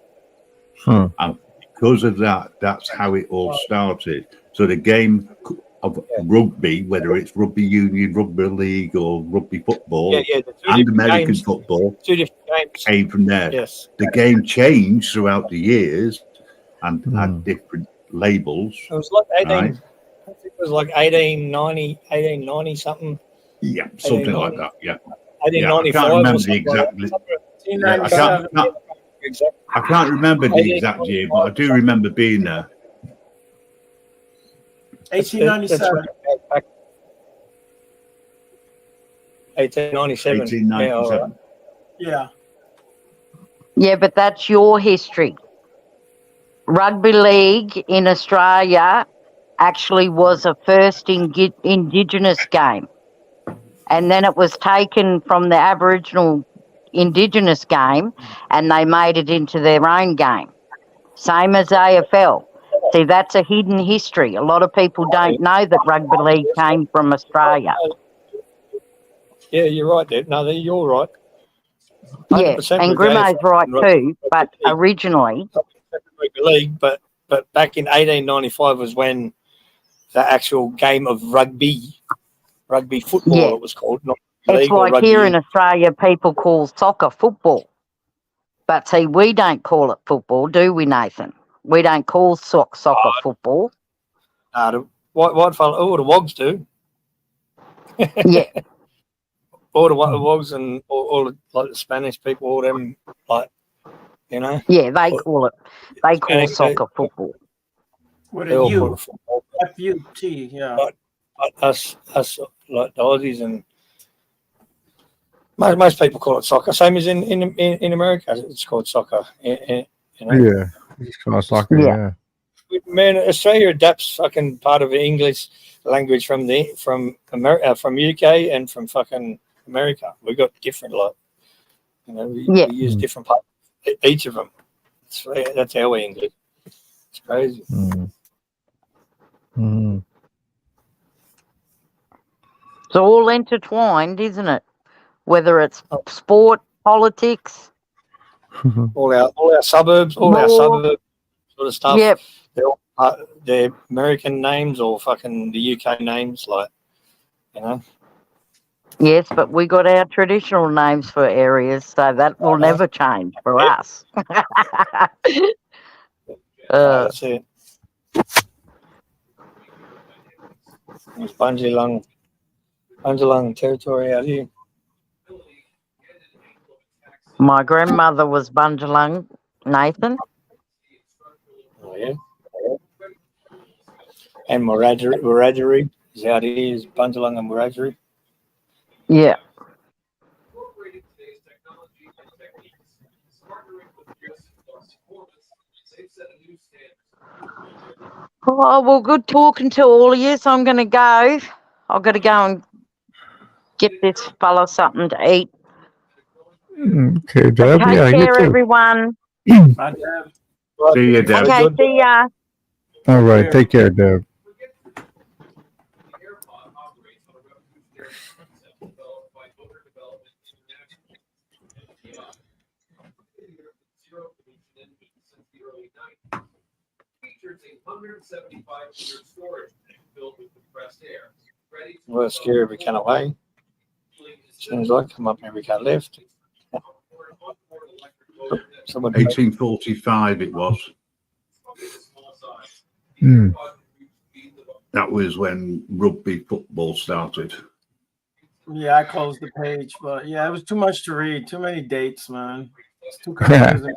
And because of that, that's how it all started. So the game of rugby, whether it's rugby union, rugby league, or rugby football, and American football,
two different games
came from there.
Yes.
The game changed throughout the years and had different labels.
It was like 18.
Right?
I think it was like 1890 something.
Yeah, something like that. Yeah.
1895.
I can't remember the exact. I can't remember the exact year, but I do remember being there.
1897.
1897.
Yeah.
Yeah, but that's your history. Rugby league in Australia actually was a first Indigenous game. And then it was taken from the Aboriginal Indigenous game and they made it into their own game. Same as AFL. See, that's a hidden history. A lot of people don't know that rugby league came from Australia.
Yeah, you're right, Deb. No, you're right.
Yeah, and Grimo's right too, but originally...
Rugby league, but back in 1895 was when the actual game of rugby football, it was called. Not
it's like here in Australia, people call soccer football. But see, we don't call it football, do we, Nathan? We don't call soccer football.
The white fella, all the Wogs do.
Yeah.
All the Wogs and all the, like the Spanish people, all them, like You know?
Yeah, they call it. They call soccer football.
With
They
a
all
U.
call it football.
F-U-T, yeah.
But us like the Aussies and most people call it soccer. Same as in America, it's called soccer. You know?
Yeah, it's kind of soccer. Yeah.
Man, Australia adapts fucking part of the English language from UK and from fucking America. We got different like, you know, we use different parts, each of them. That's our English. It's crazy.
It's all intertwined, isn't it? Whether it's sport, politics.
all our suburbs sort of stuff.
Yep.
They're all they're American names or fucking the UK names, like, you know.
Yes, but we got our traditional names for areas, so that will never change for us.
That's it. It's Bundjalung territory out here.
My grandmother was Bundjalung, Nathan.
Oh, yeah. And Wiradjuri is out here, is Bundjalung and Wiradjuri.
Yeah. Oh, well, good talking to all of you, so I'm going to go. I've got to go and get this fella something to eat.
Okay, Deb.
Take
Yeah, you
care,
too.
everyone.
Bye, Deb.
See you, Deb.
Okay, see ya.
All right, take care, Deb.
Well, it's scary we can't away. As soon as I come up here, we can't left.
1845 it was. That was when rugby football started.
Yeah, I closed the page, but yeah, it was too much to read. Too many dates, man. It's too confusing.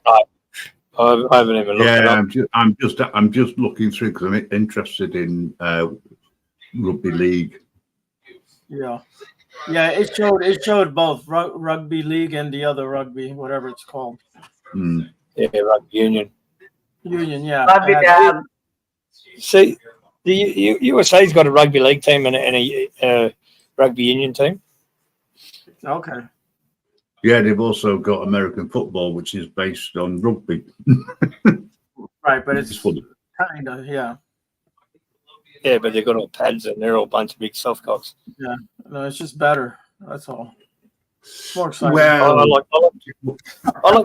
I haven't even looked it up.
I'm just looking through because I'm interested in rugby league.
Yeah, it showed both rugby league and the other rugby, whatever it's called.
Yeah, rugby union.
Union, yeah.
See, the USA's got a rugby league team and a rugby union team.
Okay.
Yeah, they've also got American football, which is based on rugby.
Right, but it's
funny.
kind of, yeah.
Yeah, but they've got all pads and they're all a bunch of big soft cocks.
Yeah, no, it's just better. That's all. It's more exciting.
Well,
I like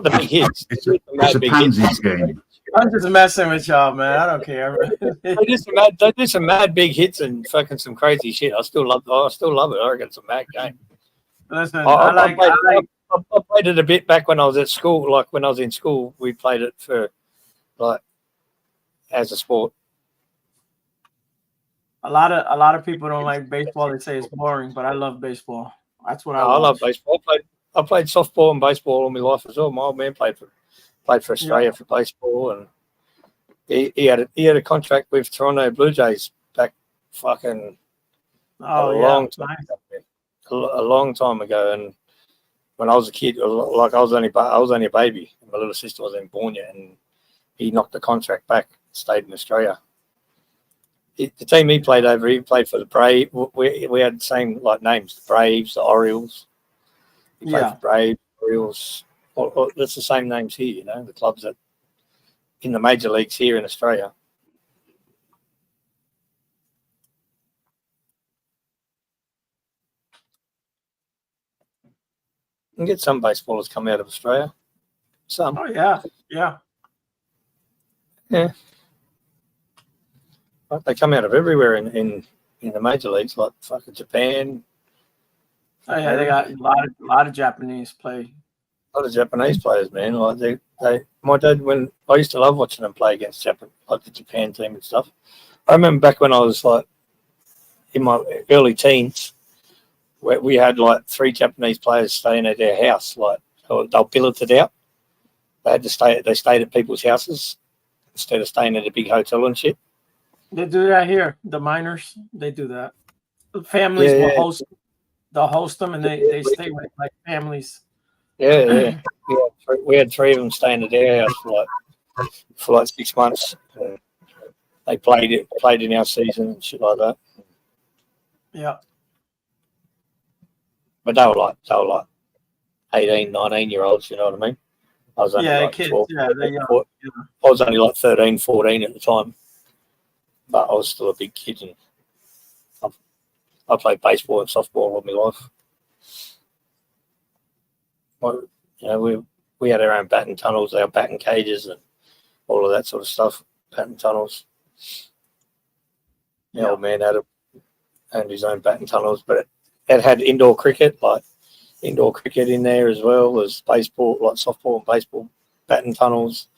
the big hits.
It's a pansies game.
I'm just messing with y'all, man. I don't care.
They do some mad big hits and fucking some crazy shit. I still love it. I reckon it's a mad game.
Listen,
I played it a bit back when I was at school. Like when I was in school, we played it for like as a sport.
A lot of people don't like baseball. They say it's boring, but I love baseball. That's what I
love baseball. I played softball and baseball all my life as well. My old man played for Australia for baseball, and he had a contract with Toronto Blue Jays back fucking a long time ago. And when I was a kid, like I was only a baby. My little sister wasn't born yet, and he knocked the contract back, stayed in Australia. The team he played for the Braves. We had the same like names: the Braves, the Orioles. He played for Braves, Orioles. That's the same names here, you know, the clubs that in the major leagues here in Australia. You can get some baseballers come out of Australia. Some.
Oh yeah.
But they come out of everywhere in the major leagues, like fucking Japan.
Oh yeah, they got a lot of Japanese play.
A lot of Japanese players, man. Like my dad, when I used to love watching them play against like the Japan team and stuff. I remember back when I was like in my early teens, we had like 3 Japanese players staying at their house. Like they'll billeted out, they had to stay. They stayed at people's houses instead of staying at a big hotel and shit.
They do that here. The miners, they do that. The families will host. They'll host them, and they stay with like families.
Yeah. We had 3 of them staying at their house for like 6 months. They played in our season and shit like that.
Yeah.
But they were like 18, 19-year-olds, you know what I mean? I was only like
kids.
12.
Yeah, they
I was only like 13, 14 at the time. But I was still a big kid, and I played baseball and softball all my life. Well, you know, we had our own batting tunnels, our batting cages, and all of that sort of stuff. Batting tunnels. The old man had his own batting tunnels, but it had indoor cricket, in there as well as baseball, like softball and baseball, batting tunnels,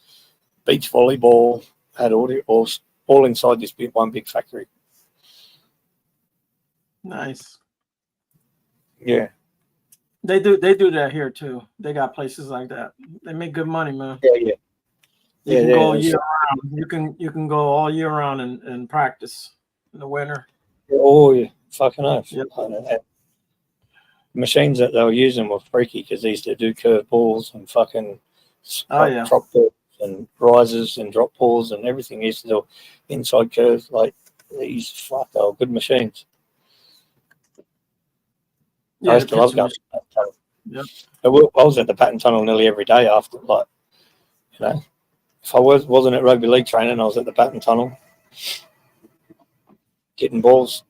beach volleyball, had all inside this one big factory.
Nice.
Yeah.
They do that here too. They got places like that. They make good money, man.
Yeah.
You can go year round. You can go all year round and practice in the winter.
Oh, yeah. Fucking oath.
Yep.
The machines that they were using were freaky because they used to do curved balls and fucking drop balls and risers and drop balls and everything. They used to do inside curves. Like, they were good machines.
Yeah,
I used to love going to the patent tunnel.
Yep.
I was at the patent tunnel nearly every day after, like, you know, if I wasn't at rugby league training, I was at the patent tunnel getting balls.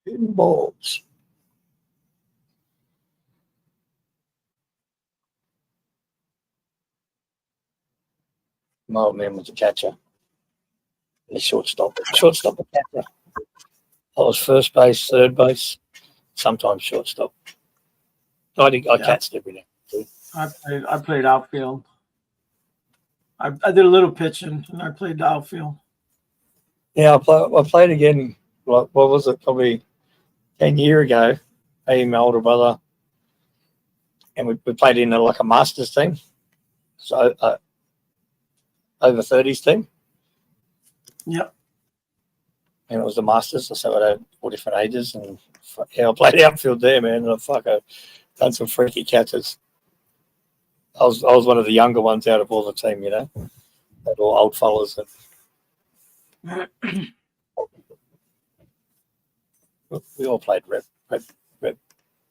Hitting balls. My old man was a catcher. And a shortstop and catcher. I was first base, third base, sometimes shortstop. I catched every now.
I played outfield. I did a little pitching and I played the outfield.
Yeah, I played again. Like, what was it? Probably 10 years ago. Me, my older brother, and we played in like a masters team, so over 30s team.
Yep.
And it was the masters, so I had all different ages, and I played outfield there, man. And I done some freaky catches. I was one of the younger ones out of all the team, you know. They're all old fellas. And we all played rep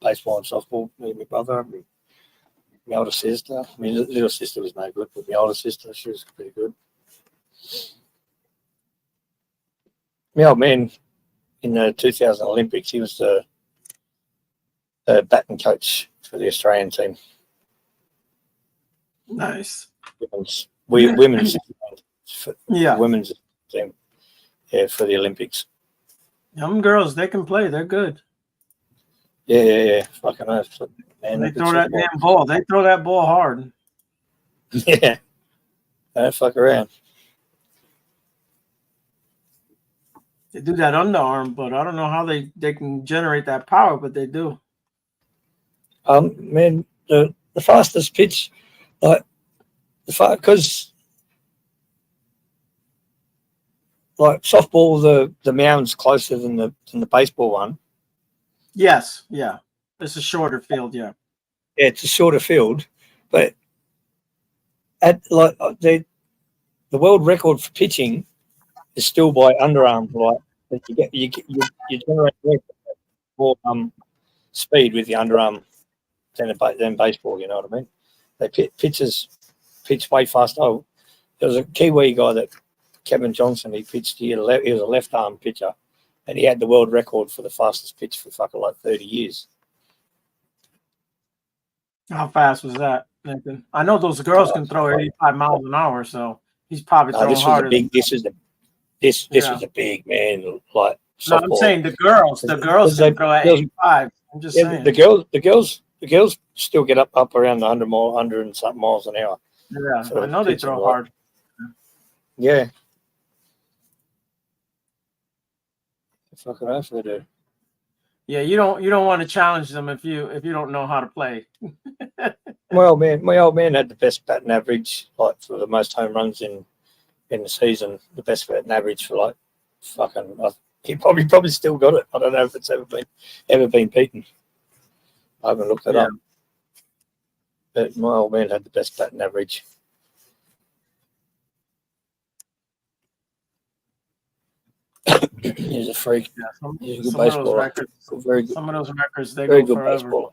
baseball and softball. Me and my brother, my older sister. My little sister was no good, but my older sister, she was pretty good. My old man in the 2000 Olympics, he was the batting coach for the Australian team.
Nice.
Women's
yeah.
Women's team. Yeah, for the Olympics.
Young girls, they can play. They're good.
Yeah. Fucking nice. Man,
they throw that damn ball. They throw that ball hard.
Yeah. They don't fuck around.
They do that underarm, but I don't know how they can generate that power, but they do.
Man, the fastest pitch, like because like softball, the mound's closer than the baseball one.
Yes, yeah, it's a shorter field. Yeah,
it's a shorter field, but at like the world record for pitching is still by underarm. Like you generate more speed with the underarm than baseball. You know what I mean? They pitches pitch way faster. Oh, there was a Kiwi guy that Kevin Johnson. He pitched. He was a left arm pitcher, and he had the world record for the fastest pitch for fucking like 30 years.
How fast was that, Nathan? I know those girls can throw 85 miles an hour, so he's probably throwing harder.
This was a big man. Like
no, I'm saying the girls can throw at 85. I'm just saying
the girls still get up around the 100 and something miles an hour.
Yeah, so I know they throw hard.
Yeah. Fucking oath they do.
Yeah, you don't want to challenge them if you don't know how to play.
My old man had the best batting average, like for the most home runs in the season. The best batting average for like fucking. He probably still got it. I don't know if it's ever been beaten. I haven't looked it up. But my old man had the best batting average. He's a freak.
Yeah,
He's a good
some of those
baseballer.
records,
Very good.
some of those records, they
Very
go
good
forever.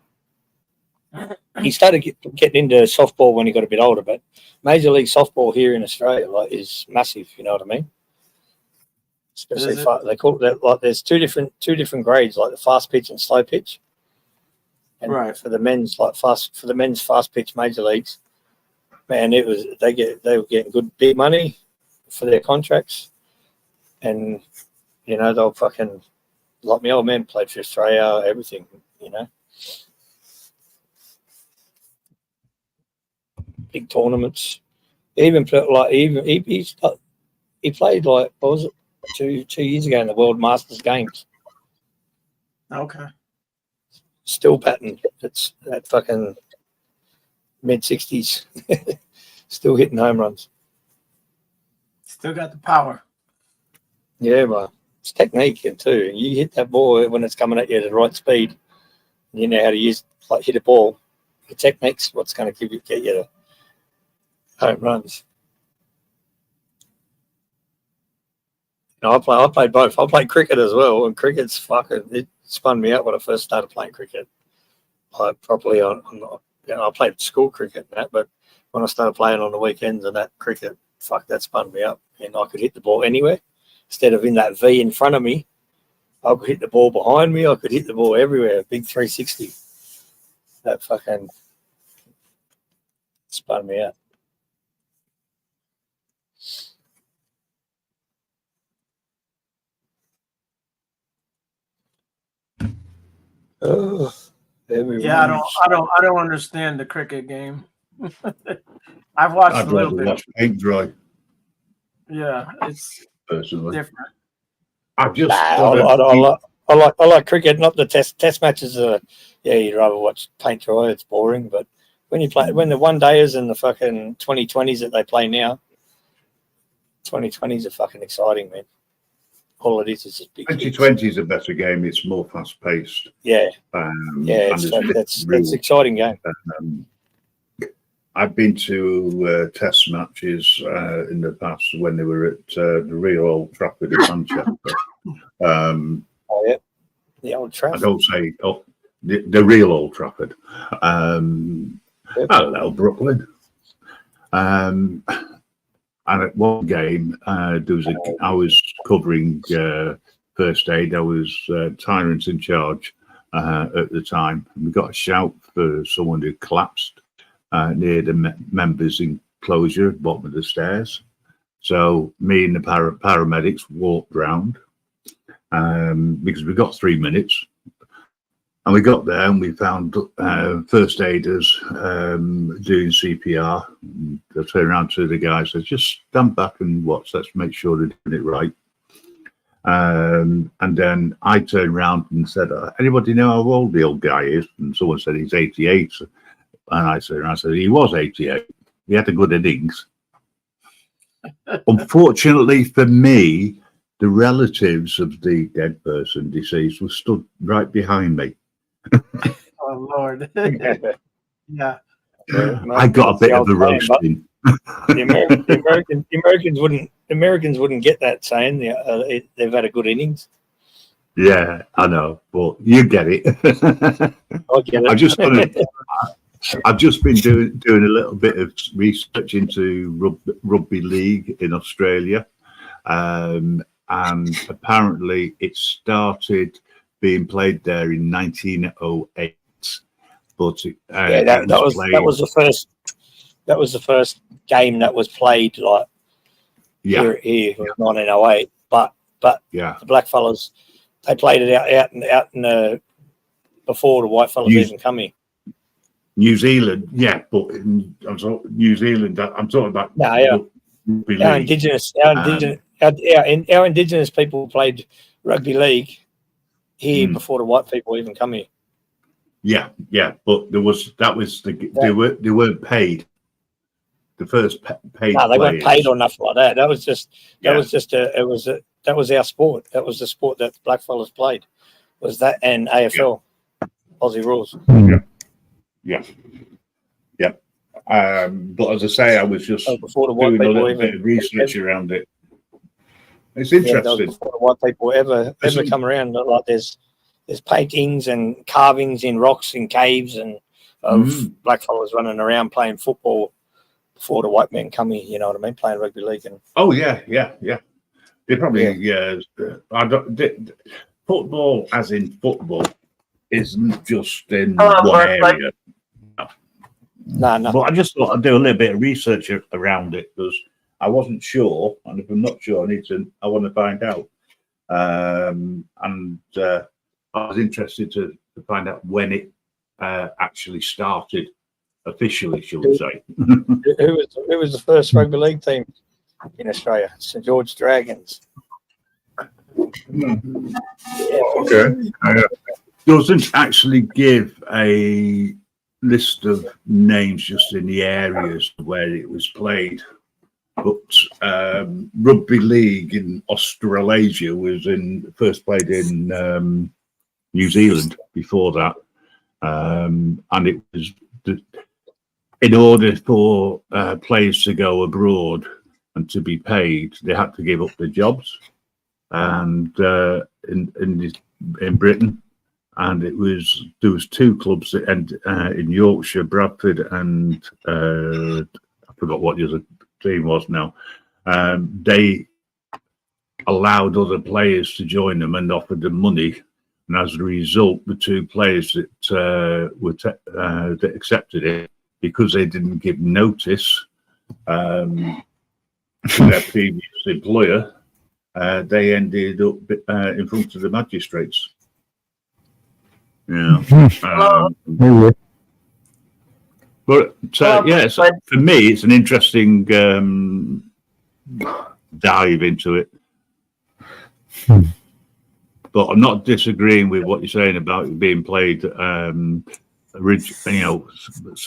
baseballer. He started getting into softball when he got a bit older, but Major League Softball here in Australia is massive. You know what I mean? Especially they call it like there's two different grades, like the fast pitch and slow pitch. And
right.
For the men's fast pitch major leagues, man, they were getting good big money for their contracts, and you know they'll fucking like my old man played for Australia, everything, you know. Big tournaments. He even played he played like what was it 2 years ago in the World Masters Games.
Okay.
Still batting. It's that fucking mid-60s. Still hitting home runs.
Still got the power.
Yeah, but it's technique too. You hit that ball when it's coming at you at the right speed. You know how to hit a ball. The technique's what's going to get you the home runs. No, I played both. I played cricket as well, and it spun me out when I first started playing cricket. Like properly I played school cricket and that, but when I started playing on the weekends and that cricket, that spun me up. And I could hit the ball anywhere. Instead of in that V in front of me, I could hit the ball behind me. I could hit the ball everywhere. Big 360. That fucking spun me out. Oh,
yeah, I don't understand the cricket game. I've watched
I'd
a little
rather
bit.
watch paint dry.
Yeah, it's
personally
different.
I've just
I like cricket, not the test matches. You'd rather watch paint dry. It's boring, but when the one dayers and the fucking 2020s that they play now, 2020s are fucking exciting, man. All it is just big.
2020 is a better game. It's more fast paced.
Yeah,
that's
an exciting game.
I've been to test matches in the past when they were at the real Old Trafford in Manchester.
Oh yeah, the Old Trafford.
I don't say the real Old Trafford. Hello, Brooklyn. And at one game, I was covering first aid. I was tyrant in charge at the time. And we got a shout for someone who collapsed near the members' enclosure at the bottom of the stairs. So me and the paramedics walked round because we got 3 minutes. And we got there and we found first aiders doing CPR. They turned around to the guy and said, just stand back and watch. Let's make sure they're doing it right. And then I turned around and said, anybody know how old the old guy is? And someone said he's 88. And I said, he was 88. He had a good innings. Unfortunately for me, the relatives of the dead person, deceased, were stood right behind me.
Oh Lord. Yeah.
I got a bit of a roasting.
The Americans wouldn't get that saying they've had a good innings.
Yeah, I know, but you get it.
I get it.
I've just been doing a little bit of research into rugby league in Australia, and apparently it started being played there in 1908. But
that was the first game that was played here in 1908. But the blackfellas, they played it out in before the whitefellas even come here.
New Zealand, yeah, but I'm talking New Zealand. I'm talking about
our indigenous people played rugby league here before the white people even come here.
Yeah, but they weren't paid. The first paid.
No, they weren't
players.
paid or nothing like that. That was our sport. That was the sport that blackfellas played. Was that and AFL, Aussie rules.
Yeah. But as I say, I was just
before the white
doing a
people
little bit of research around it. It's interesting.
That was before the white people ever come around. Like there's paintings and carvings in rocks and caves and of blackfellas running around playing football before the white men come here. You know what I mean? Playing rugby league and.
Oh yeah. They probably I don't. Football, as in football, isn't just in one area.
No.
But I just thought I'd do a little bit of research around it because I wasn't sure, and if I'm not sure, I want to find out. And I was interested to find out when it actually started officially, shall we say?
Who was the first rugby league team in Australia? St George Dragons.
Okay. Doesn't actually give a list of names just in the areas where it was played, but rugby league in Australasia was first played in New Zealand before that, and it was in order for players to go abroad and to be paid, they had to give up their jobs. And in Britain, and there was two clubs in Yorkshire, Bradford, and I forgot what the other team was now. They allowed other players to join them and offered them money, and as a result, the two players that accepted it, because they didn't give notice to their previous employer. They ended up in front of the magistrates. Yeah. But for me, it's an interesting dive into it. But I'm not disagreeing with what you're saying about it being played, so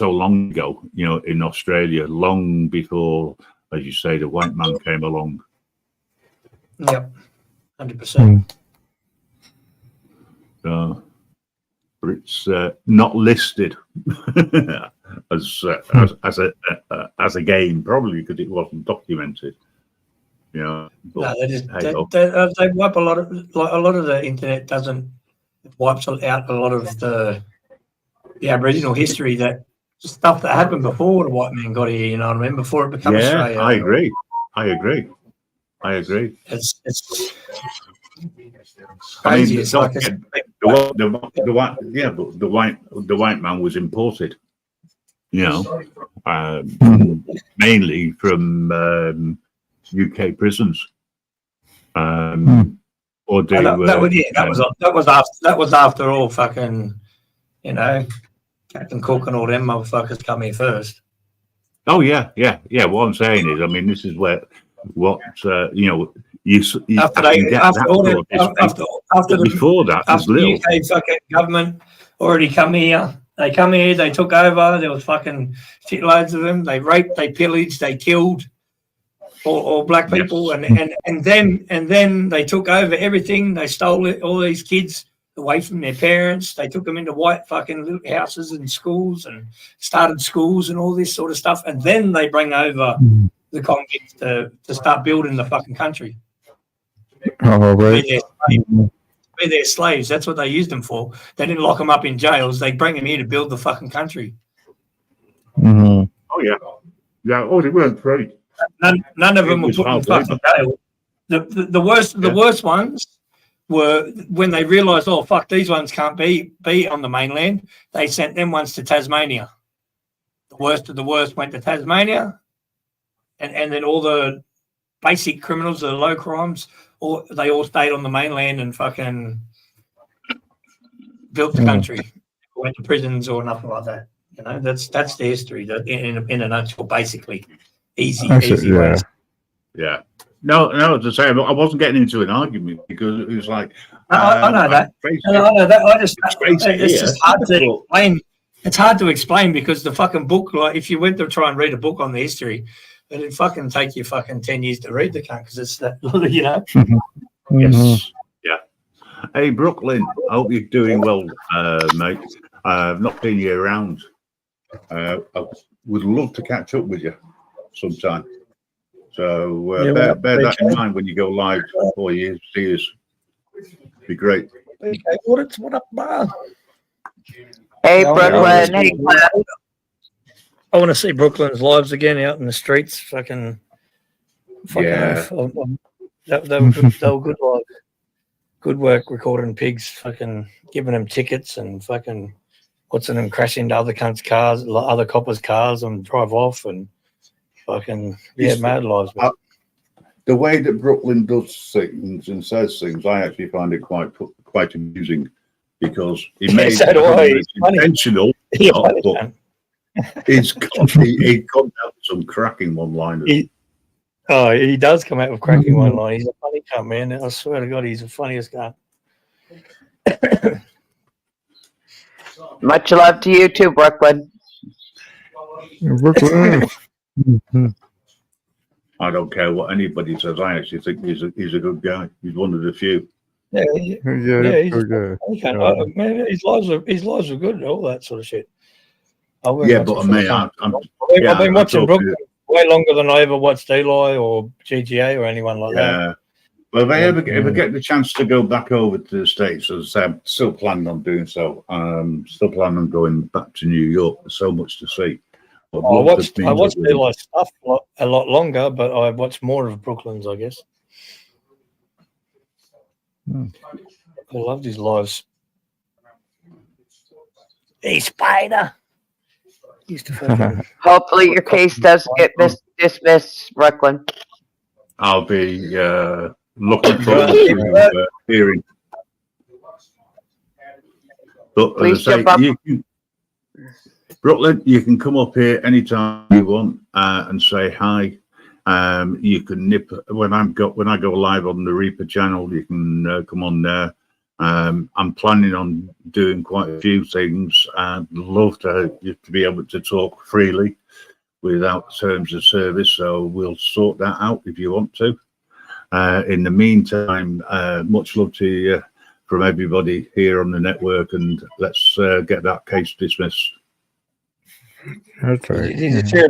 long ago, in Australia, long before, as you say, the white man came along.
Yep, 100%.
But it's not listed as a game, probably because it wasn't documented. But,
no, they wipe a lot of the internet wipes out a lot of the Aboriginal history, that stuff that happened before the white man got here. You know what I mean? Before it became Australia.
I agree.
It's
crazy.
It's like
the white man was imported, mainly from UK prisons. Or they
that was after all fucking, Captain Cook and all them motherfuckers come here first.
Oh yeah. What I'm saying is, this is before that,
after the UK fucking government already come here. They come here, they took over. There was fucking shitloads of them. They raped, they pillaged, they killed all black people, and then they took over everything. They stole all these kids away from their parents. They took them into white fucking little houses and schools and started schools and all this sort of stuff. And then they bring over the convicts to start building the fucking country.
Oh, right.
Be their slaves. That's what they used them for. They didn't lock them up in jails. They bring them here to build the fucking country.
Mm-hmm.
Oh yeah. Oh, they weren't free.
None of them were put in fucking jail. The worst ones were when they realised, oh fuck, these ones can't be on the mainland. They sent them ones to Tasmania. The worst of the worst went to Tasmania, and then all the basic criminals, the low crimes, they all stayed on the mainland and fucking built the country. Went to prisons or nothing like that. That's the history. In a nutshell, basically. Easy ways.
Yeah. No, as I say, I wasn't getting into an argument because it was like
I know that. I know that. It's just hard to explain. It's hard to explain because the fucking book, like, if you went to try and read a book on the history, it'd fucking take you fucking 10 years to read the cunt because it's that, you know.
Yes. Yeah. Hey, Brooklyn, I hope you're doing well, mate. I've not seen you around. I would love to catch up with you sometime. So bear that in mind when you go live for you. See us. Be great.
Okay, what up, man?
Hey, Brooklyn. Hey,
I want to see Brooklyn's lives again out in the streets. Fucking
Yeah.
they were good lives. Good work recording pigs, fucking giving them tickets and fucking watching them crash into other cunts' cars, other coppers' cars, and drive off and fucking mad lives.
The way that Brooklyn does things and says things, I actually find it quite amusing because he made it intentional. But he comes out with some cracking one-liners.
He does come out with cracking one-liners. He's a funny cunt, man. I swear to God, he's the funniest guy.
Much love to you too, Brooklyn.
Brooklyn.
I don't care what anybody says. I actually think he's a good guy. He's one of the few.
Yeah, he's man, his lives are good and all that sort of shit.
But I mean,
I've been watching Brooklyn way longer than I ever watched Eli or GGA or anyone like that.
Well, if I ever get the chance to go back over to the States, as I say, I'm still planning on doing so. Still planning on going back to New York. There's so much to see.
I watched Eli's stuff a lot longer, but I watched more of Brooklyn's, I guess. I loved his lives. Hey, Spider.
Hopefully your case does get dismissed, Brooklyn.
I'll be looking forward to hearing. But as I say, Brooklyn, you can come up here anytime you want and say hi. You can nip when I go live on the Reaper channel. You can come on there. I'm planning on doing quite a few things. I'd love to be able to talk freely without terms of service. So we'll sort that out if you want to. In the meantime, much love to you from everybody here on the network, and let's get that case dismissed.
That's right.
Did you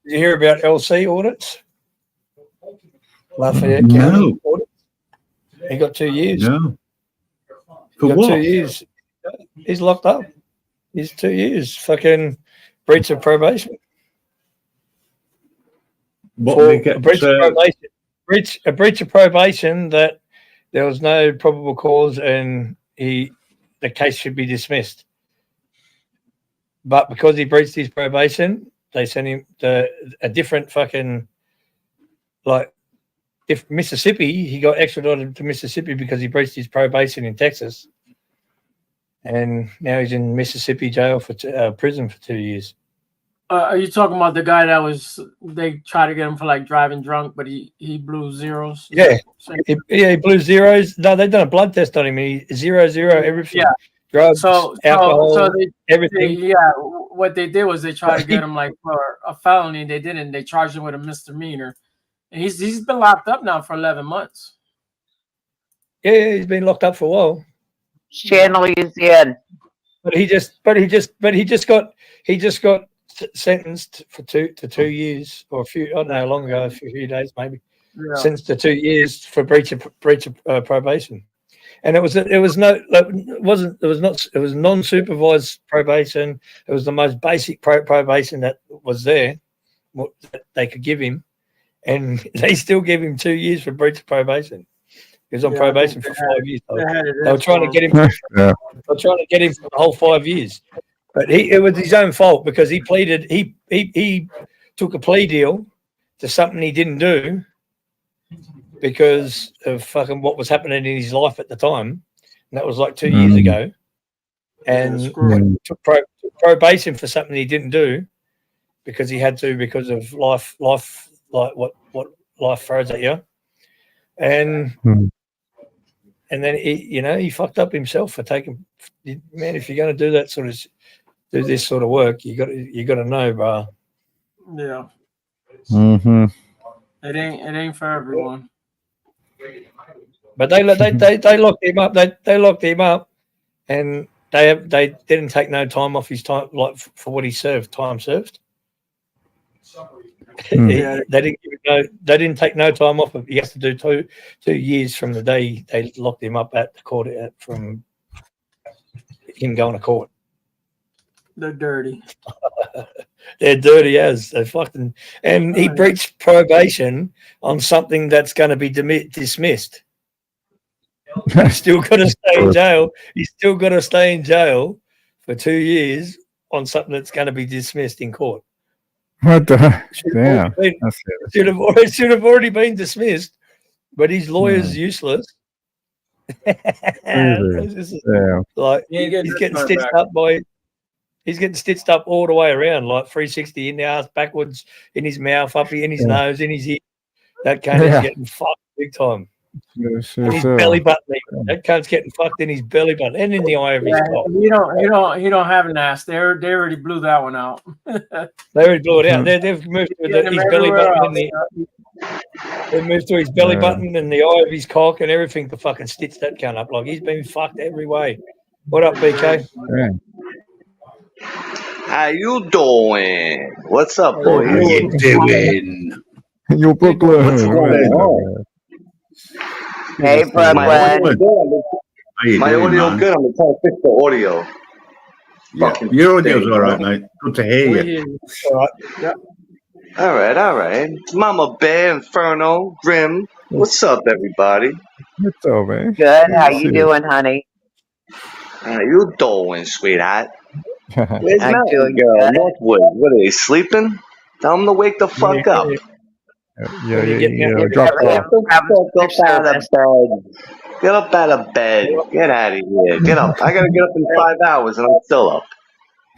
hear about LC audits? Lafayette County audits? He got 2 years.
No.
For
what?
2 years. He's locked up. He's 2 years. Fucking breach of probation. A breach of probation that there was no probable cause and the case should be dismissed. But because he breached his probation, they sent him a different fucking, like, if Mississippi, he got extradited to Mississippi because he breached his probation in Texas. And now he's in Mississippi jail for prison for 2 years.
Are you talking about the guy that they tried to get him for like driving drunk, but he blew zeros?
Yeah. He blew zeros. No, they've done a blood test on him. He 0, everything.
Yeah.
Drugs, alcohol, everything.
What they did was they tried to get him like for a felony. They didn't. They charged him with a misdemeanor, and he's been locked up now for 11 months.
Yeah, he's been locked up for a while.
Channel is in.
But he just got sentenced for 2 years or a few. I don't know, long ago, a few days maybe.
Yeah.
Sentenced to 2 years for breach of probation. And it was non-supervised probation. It was the most basic probation that was there, that they could give him, and they still gave him 2 years for breach of probation. He was on probation for 5 years. They were trying to get him. They were trying to get him for the whole 5 years, but it was his own fault because he pleaded. He took a plea deal to something he didn't do, because of fucking what was happening in his life at the time. And that was like 2 years ago. And took probation for something he didn't do because he had to, because of life, like what life throws at you. and
Hmm.
then he fucked up himself for taking. Man, if you're going to do that do this sort of work, you got to know, bro.
Yeah.
Mm-hmm.
It ain't for everyone.
But they locked him up. They locked him up, and they didn't take no time off his time, like for what he served. Time served.
Yeah.
They didn't take no time off. He has to do 2 years from the day they locked him up at the court from him going to court.
They're dirty.
They're dirty as they fucking. And he breached probation on something that's going to be dismissed. He's still got to stay in jail. He's still got to stay in jail for 2 years on something that's going to be dismissed in court.
What the? Yeah.
It should have already been dismissed, but his lawyer's useless.
Yeah.
Like he's getting stitched up he's getting stitched up all the way around, like 360 in the ass, backwards, in his mouth, up in his nose, in his ear. That cunt is getting fucked big time. In his belly button. That cunt's getting fucked in his belly button and in the eye of his cock.
You don't have an ass. They already blew that one out.
They already blew it out. They've moved to his belly button they've moved to his belly button and the eye of his cock and everything to fucking stitch that cunt up. Like he's been fucked every way. What up, BK?
Yeah.
How you doing? What's up, boys?
How you doing?
Yo, Brooklyn.
What's going on?
Hey, Brooklyn.
My audio good. I'm trying to fix the audio.
Yeah, your audio's all right, mate. Good to hear you.
All right. Mama Bear, Inferno, Grim. What's up, everybody?
What's up, man?
Good. How you doing, honey?
How you doing, sweetheart? Where's
I'm
Mountain
doing
Girl?
good.
Northwood. What are they sleeping? Tell them to wake the fuck up.
Drop off.
Get up out of bed. Get out of here. Get up. I gotta get up in 5 hours and I'm still up.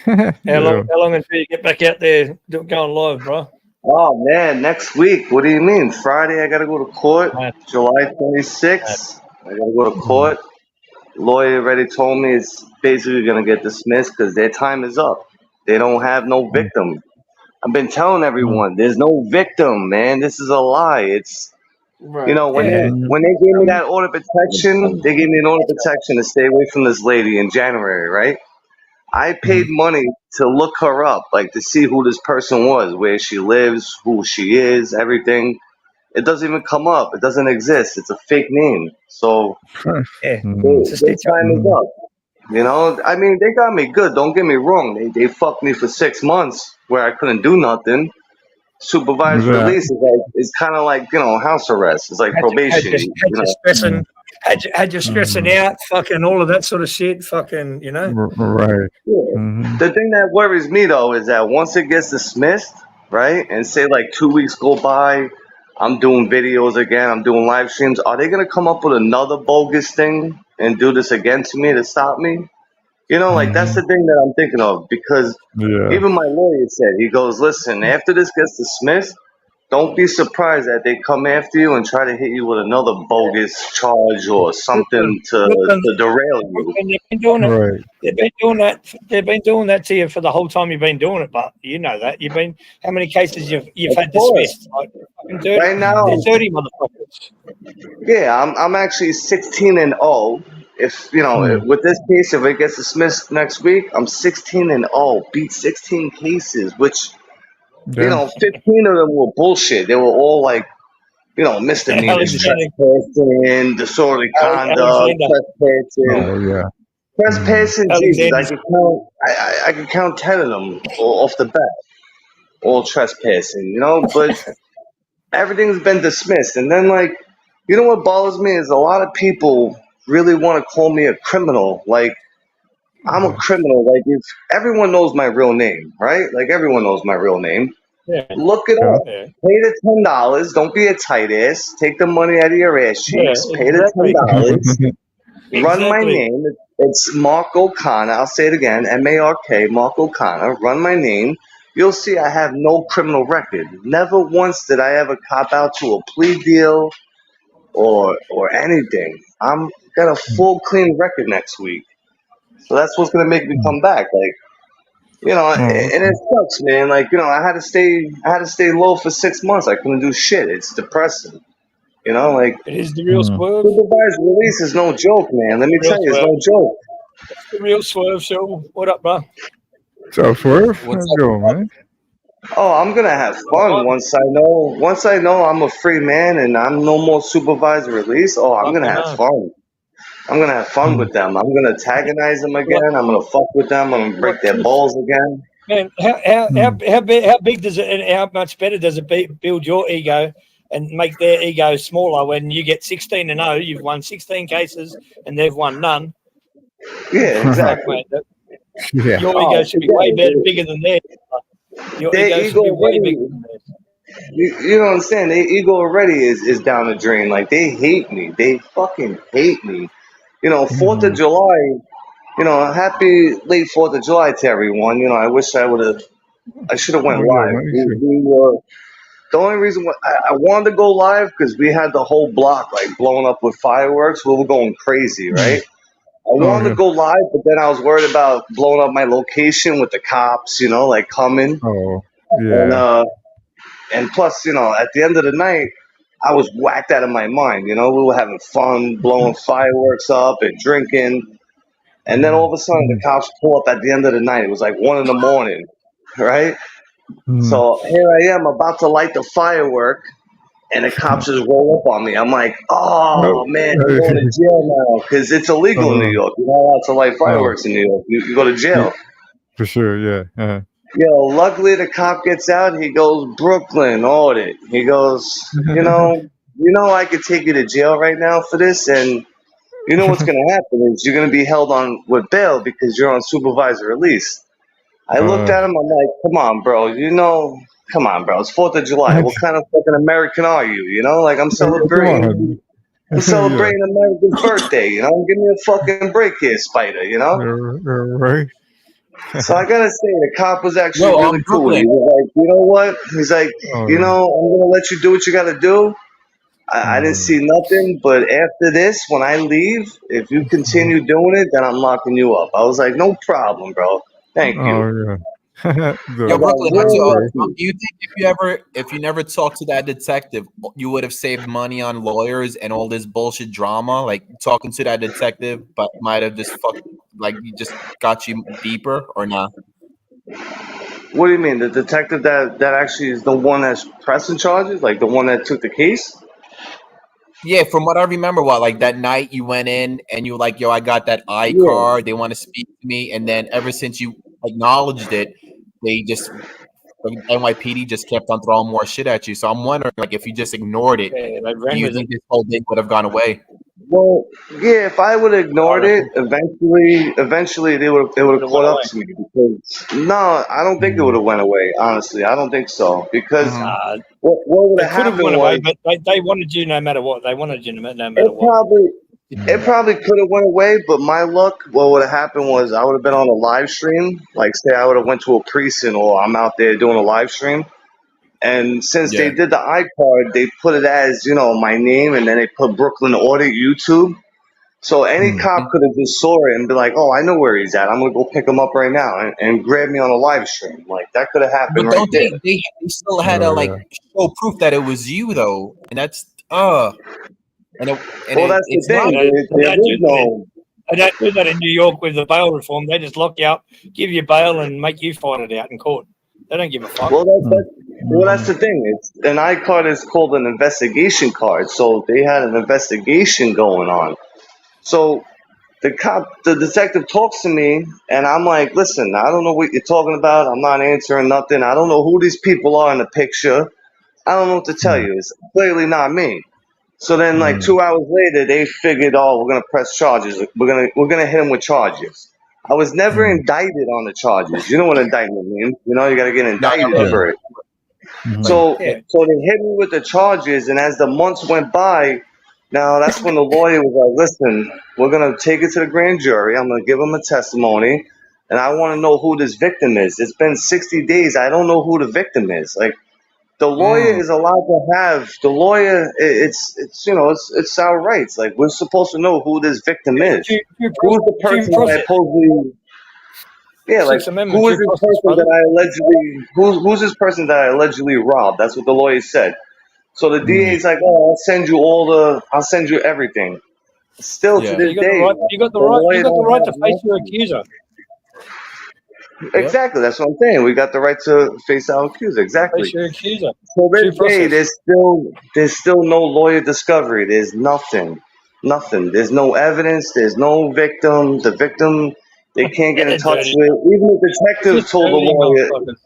How long until you get back out there going live, bro?
Oh man, next week. What do you mean? Friday I gotta go to court. July 26th. I gotta go to court. Lawyer already told me it's basically gonna get dismissed because their time is up. They don't have no victim. I've been telling everyone there's no victim, man. This is a lie. It's when they gave me that order of protection, they gave me an order of protection to stay away from this lady in January, right? I paid money to look her up, like to see who this person was, where she lives, who she is, everything. It doesn't even come up. It doesn't exist. It's a fake name. So their time is up. You know, I mean, they got me good. Don't get me wrong. They fucked me for 6 months where I couldn't do nothing. Supervised release is kind of like house arrest. It's like probation.
Had you stressing out, fucking all of that sort of shit, fucking,
Right.
Yeah. The thing that worries me though is that once it gets dismissed, right, and say like 2 weeks go by, I'm doing videos again, I'm doing live streams. Are they gonna come up with another bogus thing and do this again to me to stop me? Like that's the thing that I'm thinking of because even my lawyer said, he goes, listen, after this gets dismissed, don't be surprised that they come after you and try to hit you with another bogus charge or something to derail you.
They've been doing it. Right. They've been doing that to you for the whole time you've been doing it. But you know that how many cases you've had dismissed? Like,
right now,
30 motherfuckers.
Yeah, I'm actually 16-0. If with this case, if it gets dismissed next week, I'm 16-0. Beat 16 cases, which 15 of them were bullshit. They were all like, misdemeanors, trespassing, disorderly conduct, trespassing. Trespassing, Jesus, I can count 10 of them off the bat. All trespassing, but everything's been dismissed. And then, like, what bothers me is a lot of people really want to call me a criminal. Like, I'm a criminal. Like, if everyone knows my real name, right? Like, everyone knows my real name.
Yeah.
Look it up. Pay the $10. Don't be a tight ass. Take the money out of your ass cheeks. Pay the $10. Run my name. It's Mark O'Connor. I'll say it again. MARK, Mark O'Connor. Run my name. You'll see I have no criminal record. Never once did I ever cop out to a plea deal or anything. I'm got a full clean record next week, so that's what's gonna make me come back. Like,
Oh,
and it sucks, man. Like, I had to stay low for 6 months. I couldn't do shit. It's depressing. Like,
It is the real swerve.
supervised release is no joke, man. Let me
Real
tell you, it's
swerve.
no joke.
That's the real swerve show. What up, bro?
so Swerve, let's go, man.
Oh, I'm gonna have fun once I know I'm a free man and I'm no more supervised release. Oh, I'm gonna
Fucking
have
hell.
fun. I'm gonna have fun with them. I'm gonna antagonize them again. I'm gonna fuck with them. I'm gonna break their balls again.
Man, how big does it, and how much better does it build your ego and make their ego smaller when you get 16-0? You've won 16 cases and they've won none.
Yeah, exactly.
Fuck, man,
Yeah.
your ego should be way bigger than theirs. Your
Their
ego should be way bigger than theirs.
You know what I'm saying? Their ego already is down the drain. Like, they hate me. They fucking hate me. 4th of July. Happy late 4th of July to everyone. I wish I should have went
Oh, yeah,
live.
man. Sure.
The only reason why I wanted to go live because we had the whole block like blown up with fireworks. We were going crazy, right? I wanted to go live, but then I was worried about blowing up my location with the cops, like coming.
Oh,
And
yeah.
and plus, at the end of the night, I was whacked out of my mind. We were having fun, blowing fireworks up and drinking. And then all of a sudden, the cops pull up at the end of the night. It was like 1 a.m, right? So here I am about to light the firework, and the cops just roll up on me. I'm like, oh man, I'm going to jail now because it's illegal in New York. You're not allowed to light fireworks in New York. You go to jail.
For sure, yeah.
Yo, luckily the cop gets out. He goes, Brooklyn, audit. He goes, I could take you to jail right now for this, and you know what's going to happen is you're going to be held on with bail because you're on supervised release. I looked at him. I'm like, come on, bro. Come on, bro. It's 4th of July. What kind of fucking American are you? Like, I'm celebrating.
Come
I'm celebrating America's birthday. Give me a fucking break here, Spider.
Right.
So I gotta say, the cop was actually
Yo,
really cool. He
Brooklyn.
was like, you know what? He's like,
Oh,
I'm gonna let you do what you gotta do. I didn't see nothing, but after this, when I leave, if you continue doing it, then I'm locking you up. I was like, no problem, bro. Thank you.
Oh, yeah.
Yo, Brooklyn,
real
do you think if you never talked to that detective, you would have saved money on lawyers and all this bullshit drama? Like talking to that detective, but might have just you just got you deeper or not?
What do you mean? The detective that actually is the one that's pressing charges, like the one that took the case?
Yeah, from what I remember, like that night you went in and you were like, yo, I got that
Yeah.
card. They want to speak to me. And then ever since you acknowledged it, they just NYPD just kept on throwing more shit at you. So I'm wondering, like, if you just ignored it, do you think this whole thing would have gone away?
Well, yeah, if I would have ignored it, eventually they would have caught up to me. Because no, I don't think it would have went away. Honestly, I don't think so. Because what would
They
have
could have
happened
went away,
was
but they wanted you no matter what. They wanted you no matter
it
what.
probably could have went away. But my luck, what would have happened was I would have been on a live stream. Like, say I would have went to a precinct or I'm out there doing a live stream. And since they did the iCard, they put it as, my name, and then they put Brooklyn Audit YouTube. So any cop could have just saw it and be like, oh, I know where he's at. I'm going to go pick him up right now and grab me on a live stream. Like, that could have happened
But
right
don't
there.
they still had to show proof that it was you though, and that's
Well, that's the
it's
thing.
not.
There is no.
They don't do that in New York with the bail reform. They just lock you up, give you bail, and make you fight it out in court. They don't give a fuck.
Well, that's the thing. It's an iCard is called an investigation card. So they had an investigation going on. So the detective talks to me, and I'm like, listen, I don't know what you're talking about. I'm not answering nothing. I don't know who these people are in the picture. I don't know what to tell you. It's clearly not me. So then, like 2 hours later, they figured, oh, we're gonna press charges. We're gonna hit him with charges. I was never indicted on the charges. You know what indictment means? You got to get indicted for it. So they hit me with the charges, and as the months went by, now that's when the lawyer was like, listen, we're gonna take it to the grand jury. I'm gonna give them a testimony, and I want to know who this victim is. It's been 60 days. I don't know who the victim is. Like, The lawyer is allowed to have the lawyer. It's it's our rights. Like we're supposed to know who this victim is. Who's the person that I supposedly? Yeah, like
Sixth Amendment
who is
due
this
process,
person
brother.
that I allegedly? Who's this person that I allegedly robbed? That's what the lawyer said. So the DA's like, oh, I'll send you everything. Still to
Yeah.
this
You got the
day,
right. You got the
the
right. You
lawyer
got the
don't
right
have
to face your
nothing.
accuser.
Exactly, that's what I'm saying. We got the right to face our accuser. Exactly.
Face your accuser.
So
Due
this day,
process.
there's still no lawyer discovery. There's nothing. There's no evidence. There's no victim. The victim, they can't get in touch
Dirty.
with. Even the detective
Just
told the
dirty
lawyer.
motherfuckers.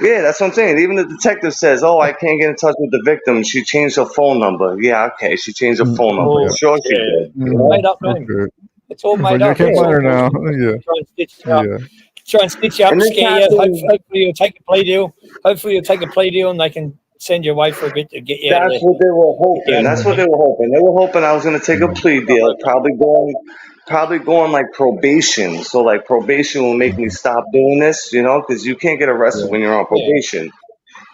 Yeah, that's what I'm saying. Even the detective says, "Oh, I can't get in touch with the victim. She changed her phone number." Yeah, okay, she changed her phone number.
Oh,
Sure, she
yeah.
did. You
It's
know?
made up name.
Okay.
It's all
But
made
I
up.
can't
It's
find
all
her now.
bullshit.
Yeah.
Try and stitch you up.
Yeah.
Try and stitch you up,
And this
scare you.
happened.
Hopefully you'll take a plea deal. Hopefully you'll take a plea deal and they can send you away for a bit to get you out of
That's
there.
what they were
Get you
hoping.
out
That's
of
what
there.
they were hoping. They were hoping I was going to take a plea deal, probably go on like probation. So like probation will make me stop doing this, because you can't get arrested when you're on
Yeah.
probation.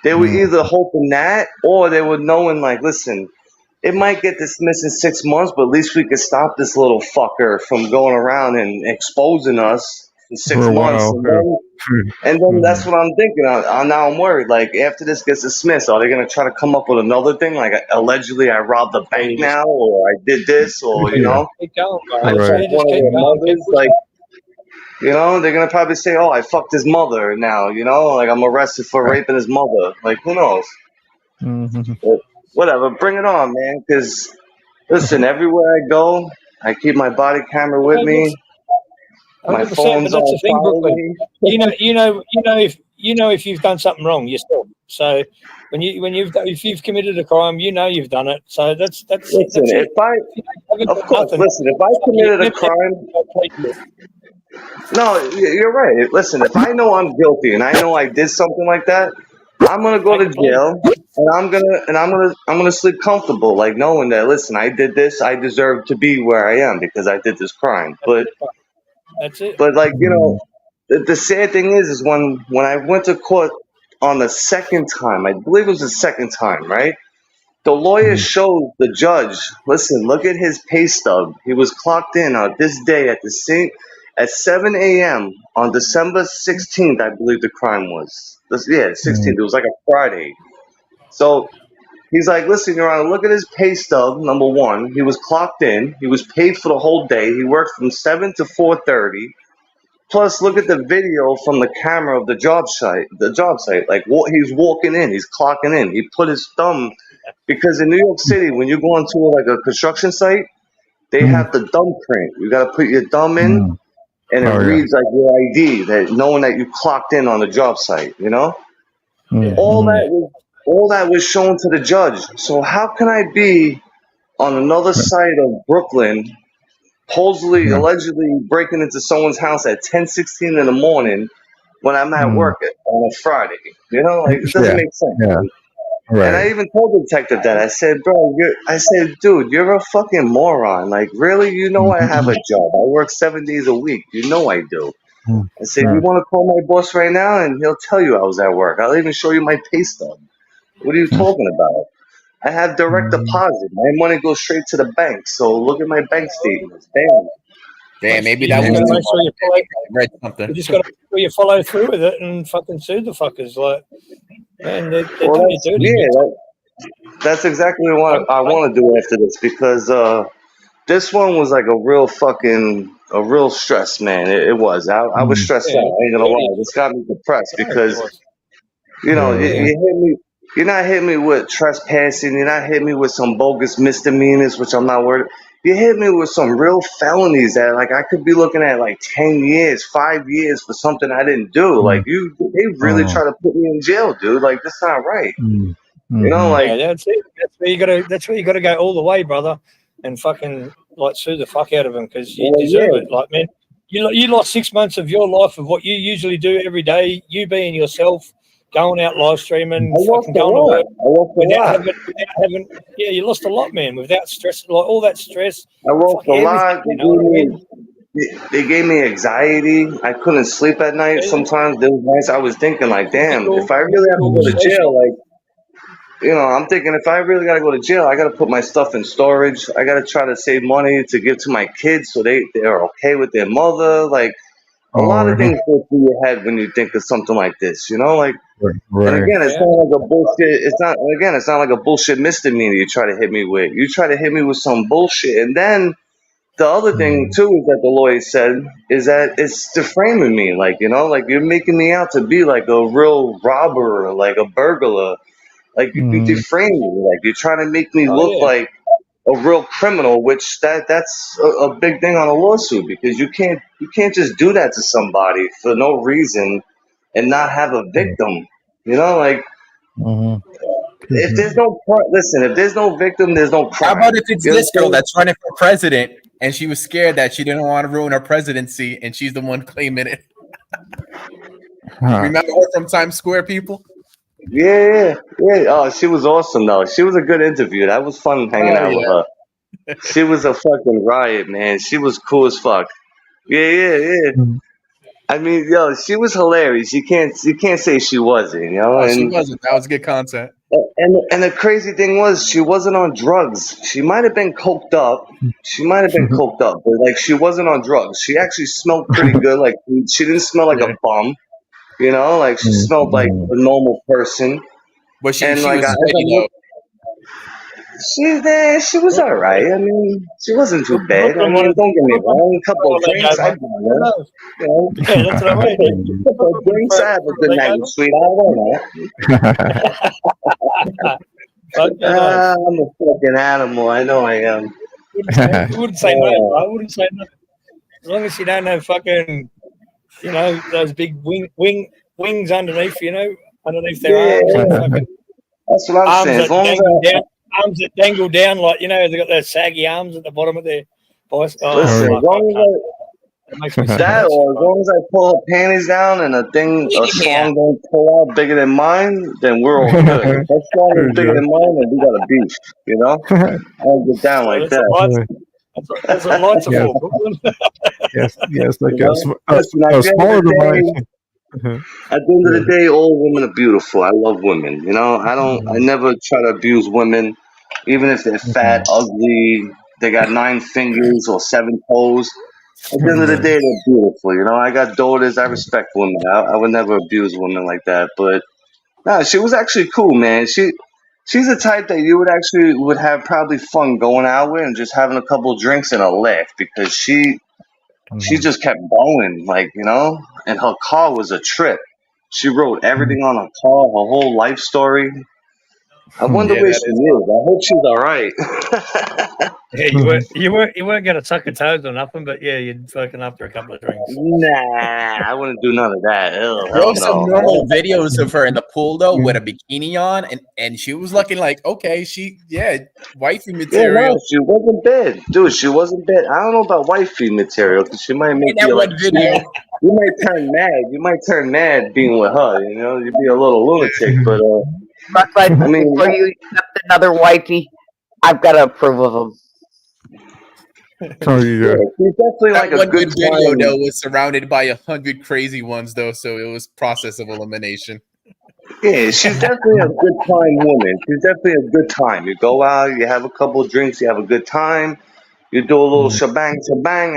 They were either hoping that, or they were knowing like, listen, it might get dismissed in 6 months, but at least we could stop this little fucker from going around and exposing us for six
For a
months,
while.
and then that's what I'm thinking. Now I'm worried. Like after this gets dismissed, are they gonna try to come up with another thing? Like allegedly I robbed a bank now, or I did this, or
Yeah.
Keep going,
I
bro.
fucked
You just
one of
keep
their
going. Keep
mothers. Like they're gonna probably say, oh, I fucked his mother now. Like I'm arrested for raping his mother. Like who knows?
Mhm.
But whatever, bring it on, man. Because listen, everywhere I go, I keep my body camera with me. My
100%. But
phone's
that's the
on
thing,
follow
Brooklyn.
me.
If you've done something wrong yourself. So if you've committed a crime, you've done it. So that's
Listen,
it.
of course, listen, if I committed a crime, no, you're right. Listen, if I know I'm guilty and I know I did something like that, I'm gonna go to jail and I'm gonna sleep comfortable, like knowing that. Listen, I did this. I deserve to be where I am because I did this crime. But
That's it.
like the sad thing is when I went to court on the second time, I believe it was the second time, right? The lawyer showed the judge, listen, look at his pay stub. He was clocked in on this day at 7 a.m. on December 16th, I believe the crime was. 16th. It was like a Friday. So he's like, listen, Your Honor, look at his pay stub, number one. He was clocked in. He was paid for the whole day. He worked from 7 to 4:30. Plus, look at the video from the camera of the job site. Like, he's walking in. He's clocking in. He put his thumb, because in New York City, when you go into like a construction site, they have the thumbprint. You got to put your thumb in, and it
Oh, yeah.
reads like your ID, that knowing that you clocked in on the job site. All that was shown to the judge. So how can I be on another side of Brooklyn, allegedly breaking into someone's house at 10:16 in the morning when I'm at work on a Friday? Like it doesn't
Yeah.
make sense.
Yeah.
And I
Right.
even told the detective that. I said, bro, dude, you're a fucking moron. Like, really? I have a job. I work 7 days a week. I do. I said, you want to call my boss right now and he'll tell you I was at work. I'll even show you my pay stub. What are you talking about? I have direct deposit. My money goes straight to the bank. So look at my bank statements. Damn.
Damn, maybe
You
that
just
was
gotta
too
make sure
much. I read something.
you just got to make sure you follow through with it and fucking sue the fuckers. Like, man, they're
Well,
doing you dirty.
that's exactly what I want to do after this, because this one was like a real stress, man. It was. I was stressed out. I ain't gonna lie. This got me depressed because you hit me. You're not hitting me with trespassing. You're not hitting me with some bogus misdemeanors, which I'm not worried. You hit me with some real felonies that, like, I could be looking at like 10 years, 5 years for something I didn't do. Like, they really try to put me in jail, dude. Like, that's not right. Like,
Yeah, that's it. That's where you gotta go all the way, brother, and fucking like sue the fuck out of them because you deserve it. Like, man, you lost 6 months of your life of what you usually do every day. You being yourself, going out live streaming, fucking going to work without having. Yeah, you lost a lot, man. Without stress, like all that stress.
I lost a lot.
You know what I mean?
They gave me anxiety. I couldn't sleep at night. Sometimes there was nights I was thinking, like, damn, if I really have to go to jail, like, I'm thinking if I really gotta go to jail, I gotta put my stuff in storage. I gotta try to save money to give to my kids so they're okay with their mother. Like a lot of things go through your head when you think of something like this. Like. And again, it's not like a bullshit. It's not like a bullshit misdemeanor you try to hit me with. You try to hit me with some bullshit, and then the other thing too is that the lawyer said is that it's defaming me. Like you're making me out to be like a real robber or like a burglar. Like you defame me. Like you're trying to make me look like a real criminal, which that's a big thing on a lawsuit because you can't just do that to somebody for no reason and not have a victim. Like if there's no if there's no victim, there's no crime.
How about if it's this girl that's running for president and she was scared that she didn't want to ruin her presidency and she's the one claiming it? Remember her from Times Square, people?
Yeah. Oh, she was awesome though. She was a good interview. That was fun hanging out with her. She was a fucking riot, man. She was cool as fuck. Yeah. I mean, she was hilarious. You can't say she wasn't,
Oh, she
and
wasn't. That was good content.
and the crazy thing was she wasn't on drugs. She might have been coked up. But like she wasn't on drugs. She actually smelled pretty good. Like she didn't smell like a bum. Like she smelled like a normal person.
But she
And
was
like
steady,
she was all right. I mean, she wasn't too bad. I mean, don't get me wrong. A couple of drinks, I don't know.
Yeah, that's what I mean.
A couple of drinks, I have a good night with sweetheart. I'm a fucking animal. I know I am.
You wouldn't say no. I wouldn't say no. As long as you don't have fucking, those big wings underneath, underneath their arms. And fucking
that's what I'm saying. As long as
arms that dangle down, like they got those saggy arms at the bottom of their voice.
Listen, as long as as long as I pull her panties down and a song don't pull out bigger than mine, then we're all good. If that song is bigger than mine, then we got a beef. I don't get down like that.
That's what lights are for.
Yes, like
Listen,
a smaller device.
At the end of the day, all women are beautiful. I love women. I never try to abuse women, even if they're fat, ugly, they got 9 fingers or 7 toes. At the end of the day, they're beautiful. I got daughters. I respect women. I would never abuse women like that. But no, she was actually cool, man. She's the type that you would have probably fun going out with and just having a couple drinks and a laugh because she just kept going, and her car was a trip. She wrote everything on her car, her whole life story. I wonder where she is. I hope she's all right.
Yeah, you weren't gonna suck her toes or nothing, but yeah, you'd fucking after a couple of drinks.
Nah, I wouldn't do none of that. Ew,
There
hell
were some
no.
normal videos of her in the pool though, with a bikini on, and she was looking like wifey
Yeah,
material.
no, she wasn't bad, dude. She wasn't bad. I don't know about wifey material because she might make
In that
you like
one video,
you might turn mad. You might turn mad being with her. You'd be a little lunatic. But
But
I mean,
before you accept another wifey, I've got to approve of them.
Oh, yeah.
she's definitely
that
like a
one
good
good video
time.
though was surrounded by 100 crazy ones though, so it was process of elimination.
Yeah, she's definitely a good time woman. She's definitely a good time. You go out, you have a couple of drinks, you have a good time. You do a little shebang.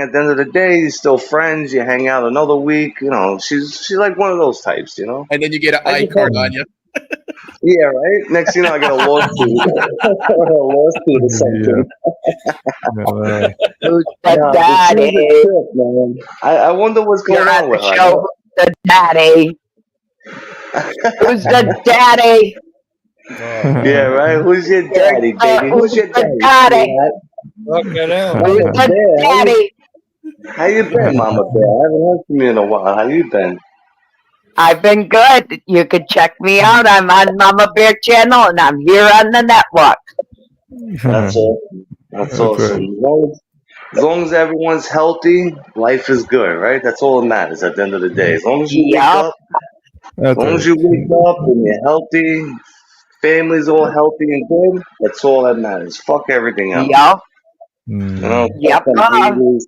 At the end of the day, you're still friends. You hang out another week. She's like one of those types.
And then you get an
I just
iCard
don't-
on you.
Yeah, right. Next thing you know, I got a lawsuit. A lawsuit or something.
Who's the
Nah, but she was a
daddy?
trip, man. I wonder what's
You're
going
on
on with
the
her.
show. Who's the daddy? Who's the daddy?
Yeah, right. Who's your daddy, baby? Who's your daddy?
Daddy.
sweetheart?
Who's
Mama
the
Bear,
daddy?
how you been, Mama Bear? I haven't heard from you in a while. How you been?
I've been good. You could check me out. I'm on Mama Bear channel and I'm here on the network.
That's awesome. That's
That's
awesome.
right.
As long as everyone's healthy, life is good, right? That's all that matters at the end of the day. As long as you wake
Yup.
up,
That's
as long
right.
as you wake up and you're healthy, family's all healthy and good, that's all that matters. Fuck everything else.
Yup.
Fuck
Yep.
them haters.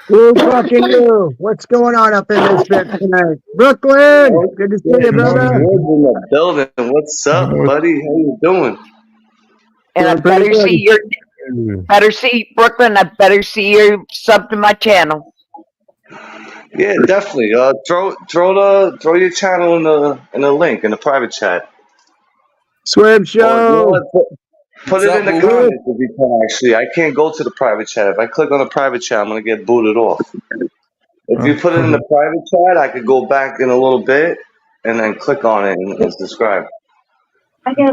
Who fucking you? What's going on up in this bit tonight? Brooklyn, good to see you, brother.
Woods in the building. What's up, buddy? How you doing?
And I
Doing pretty
better see
good.
Brooklyn. I better see you sub to my channel.
Yeah, definitely. Throw your channel in the link in the private chat.
Swim
Or,
show.
put it in the comments if you can. Actually, I can't go to the private chat. If I click on the private chat, I'm gonna get booted off. If you put it in the private chat, I could go back in a little bit and then click on it and subscribe.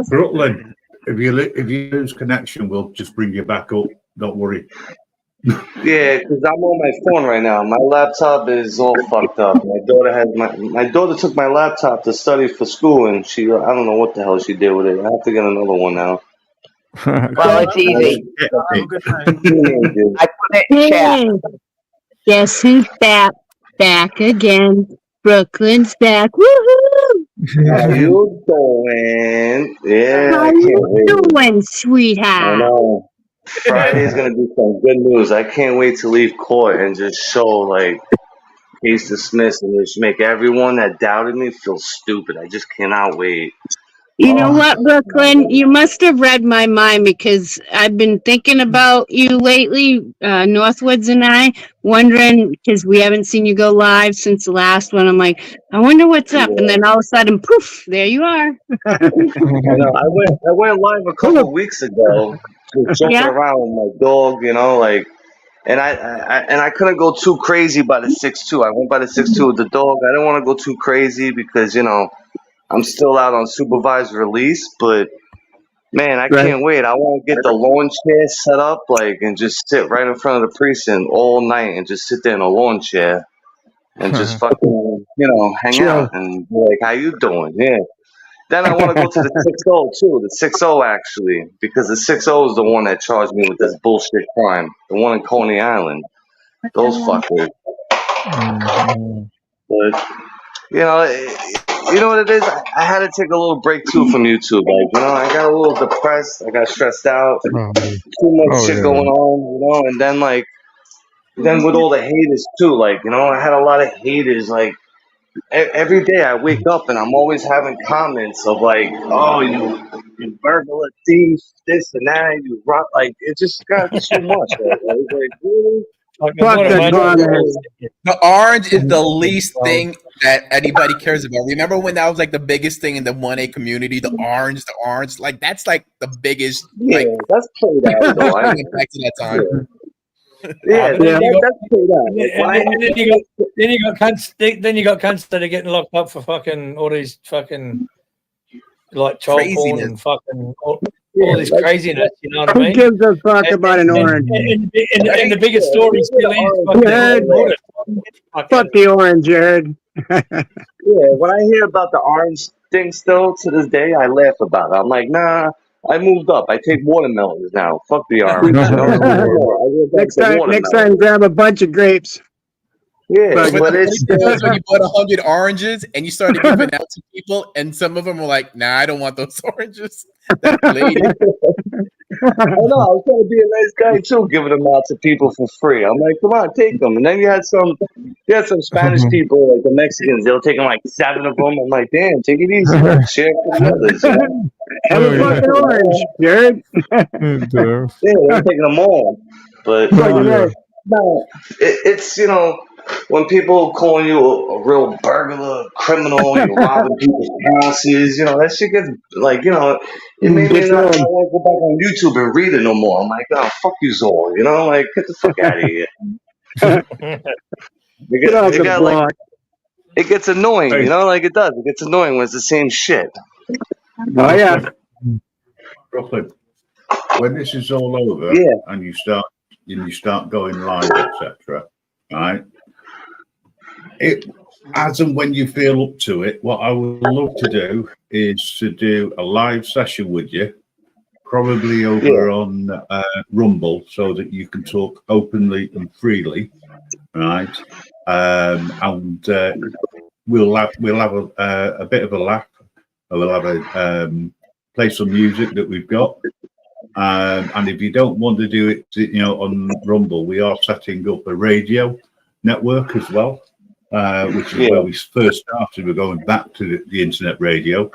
Brooklyn, if you lose connection, we'll just bring you back up. Don't worry.
Yeah, because I'm on my phone right now. My laptop is all fucked up. My daughter took my laptop to study for school, and I don't know what the hell she did with it. I have to get another one now.
Well, it's easy. I put it in chat.
Guess who's back again? Brooklyn's back. Woohoo!
How you doing? Yeah,
How
I can't
you
wait.
doing,
I
sweetheart?
know. Friday's gonna be some good news. I can't wait to leave court and just show like case dismissed and just make everyone that doubted me feel stupid. I just cannot wait.
You know what, Brooklyn? You must have read my mind because I've been thinking about you lately, Northwoods and I, wondering because we haven't seen you go live since the last one. I'm like, I wonder what's up, and then all of a sudden, poof, there you are.
I know. I went live a couple of weeks ago, just joking
Yeah.
around with my dog, and I couldn't go too crazy by the 6'2". I went by the 6'2" with the dog. I didn't want to go too crazy because I'm still out on supervised release, but man, I can't wait. I want to get the lawn chair set up and just sit right in front of the precinct all night and just sit there in a lawn chair and just fucking hang out and be like, how you doing? Yeah. Then I want to go to the 6-0 too, the 6-0 actually, because the 6-0 is the one that charged me with this bullshit crime, the one in Coney Island. Those fuckers. But you know what it is? I had to take a little break too from YouTube. I got a little depressed. I got stressed out. Too much shit going on, and then with all the haters too, I had a lot of haters. Every day I wake up and I'm always having comments of oh, you burglar, thief, this and that, you rock. It just got too much. Really?
The orange is the least thing that anybody cares about. Remember when that was the biggest thing in the 1A community? The orange, that's the biggest.
Yeah, that's played out though.
Back to that time.
Yeah,
Then
that's played out.
Then you got cunts that are getting locked up for fucking all these fucking child porn and fucking all this craziness. You know what I
Who
mean?
gives a fuck about an orange?
And the biggest story still is
Fuck the orange, Jared.
Yeah, when I hear about the orange thing still to this day, I laugh about it. I'm like, nah, I moved up. I take watermelons now. Fuck the orange.
Next time, grab a bunch of grapes.
Yeah,
but it's when you bought 100 oranges and you started giving out to people, and some of them were like, "Nah, I don't want those oranges." That lady.
I know. I was trying to be a nice guy too, giving them out to people for free. I'm like, come on, take them. And then you had some Spanish people, like the Mexicans. They'll take them 7 of them. I'm like, damn, take it easy. Share it with the others.
Have a fucking orange, Jared.
Yeah, they're taking them all. But no, it's when people calling you a real burglar, criminal, you're robbing people's houses, that shit gets it made me not want to go back on YouTube and read it no more. I'm like, oh, fuck you, Zor, get the fuck out of here. It gets annoying, it does. It gets annoying when it's the same shit.
Oh yeah.
Brooklyn, when this is all over and you start going live, etc., right? It as and when you feel up to it, what I would love to do is to do a live session with you, probably over on Rumble, so that you can talk openly and freely, right? And we'll have a bit of a laugh. We'll have play some music that we've got, And if you don't want to do it, on Rumble, we are setting up a radio network as well, which is where we first started. We're going back to the internet radio.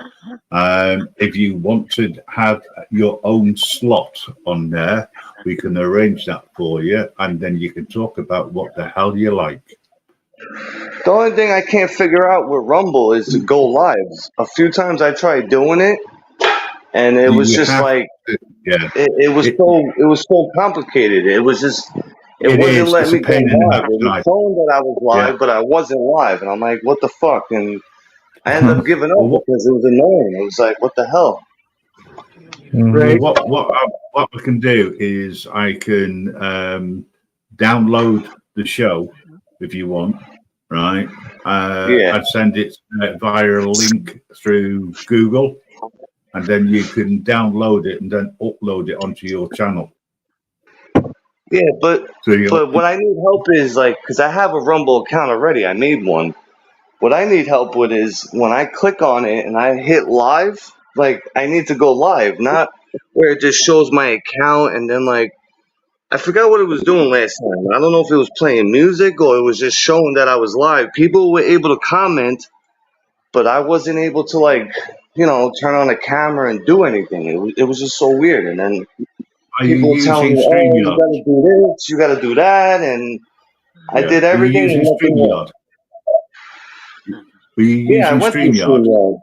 If you want to have your own slot on there, we can arrange that for you, and then you can talk about what the hell you like.
The only thing I can't figure out with Rumble is to go lives. A few times I tried doing it, and it was just like, it was so complicated. It was just, it wasn't letting me go live. It was showing that I was live, but I wasn't live, and I'm like, what the fuck? And I ended up giving up because it was annoying. It was like, what the hell?
What I can do is I can download the show if you want, right? I'd send it via a link through Google, and then you can download it and then upload it onto your channel.
Yeah, but what I need help is because I have a Rumble account already. I made one. What I need help with is when I click on it and I hit live, I need to go live, not where it just shows my account and then I forgot what it was doing last time. I don't know if it was playing music or it was just showing that I was live. People were able to comment, but I wasn't able to turn on the camera and do anything. It was just so weird. And then people were telling me, "Oh, you gotta do this, you gotta do that," and I did everything.
Are you using StreamYard?
I went through StreamYard.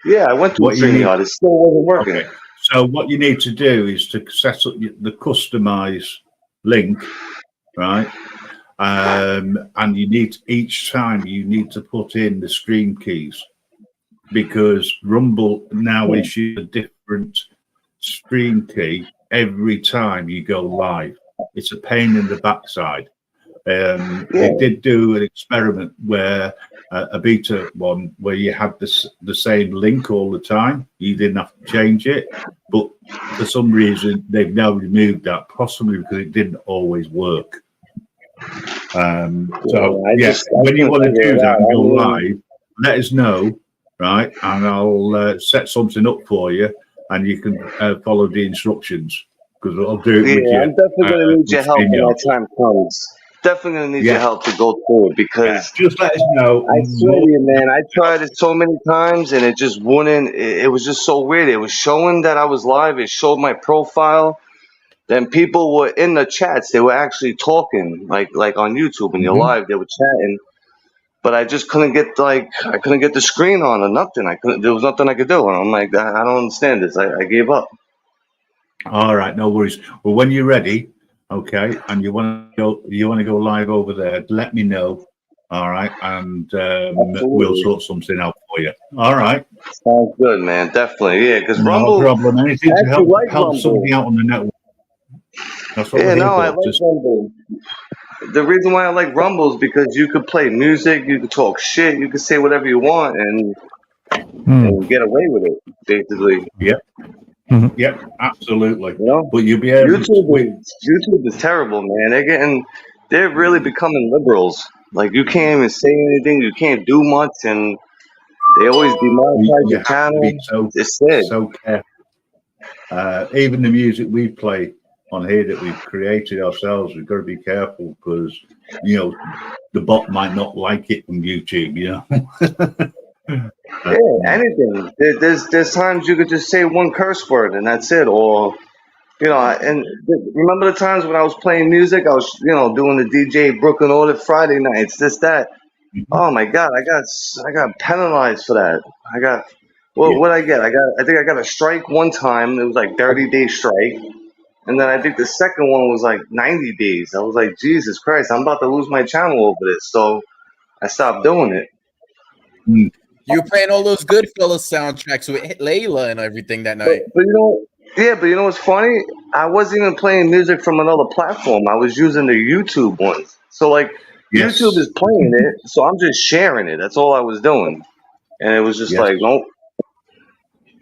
Yeah, I went through StreamYard. It still wasn't working.
Okay. So what you need to do is to set up the customize link, right? And you need each time you need to put in the stream keys, because Rumble now issues a different stream key every time you go live. It's a pain in the backside. They did do an experiment where a beta one where you had the same link all the time. You didn't have to change it, but for some reason they've now removed that, possibly because it didn't always work. When you want to do that and go live, let us know, right? And I'll set something up for you, and you can follow the instructions, because I'll do it with you.
I'm definitely going to need your help when that time comes. Definitely going to need your help to go through it, because
just let us know.
I swear to you, man, I tried it so many times and it just wouldn't. It was just so weird. It was showing that I was live. It showed my profile. Then people were in the chats. They were actually talking, like on YouTube, and you're live. They were chatting, but I just couldn't get I couldn't get the screen on or nothing. There was nothing I could do, and I'm like, I don't understand this. I gave up.
All right, no worries. Well, when you're ready, okay, and you want to go live over there, let me know. All right, and we'll sort something out for you. All right.
Sounds good, man. Definitely, yeah. Because Rumble,
no problem. Anything to help somebody out on the network. That's what
I like Rumble. The reason why I like Rumble is because you could play music, you could talk shit, you could say whatever you want, and get away with it, basically.
Yep. Yep, absolutely.
You know?
But you'll be able
YouTube is terrible, man. They're really becoming liberals. Like, you can't even say anything, you can't do much, and they always demonetize your channel. It's sad.
So careful. Even the music we play on here that we've created ourselves, we've got to be careful, because the bot might not like it from YouTube.
Anything. There's times you could just say one curse word and that's it, or and remember the times when I was playing music, I was doing the DJ Brooklyn Audit Friday nights, that. Oh my God, I got penalized for that. I got what I get? I think I got a strike one time. It was like 30-day strike. And then I think the second one was like 90 days. I was like, Jesus Christ, I'm about to lose my channel over this. So I stopped doing it.
You were playing all those Goodfellas soundtracks with Layla and everything that night.
But you know what's funny? I wasn't even playing music from another platform. I was using the YouTube ones. So YouTube is playing it, so I'm just sharing it. That's all I was doing. And it was just nope.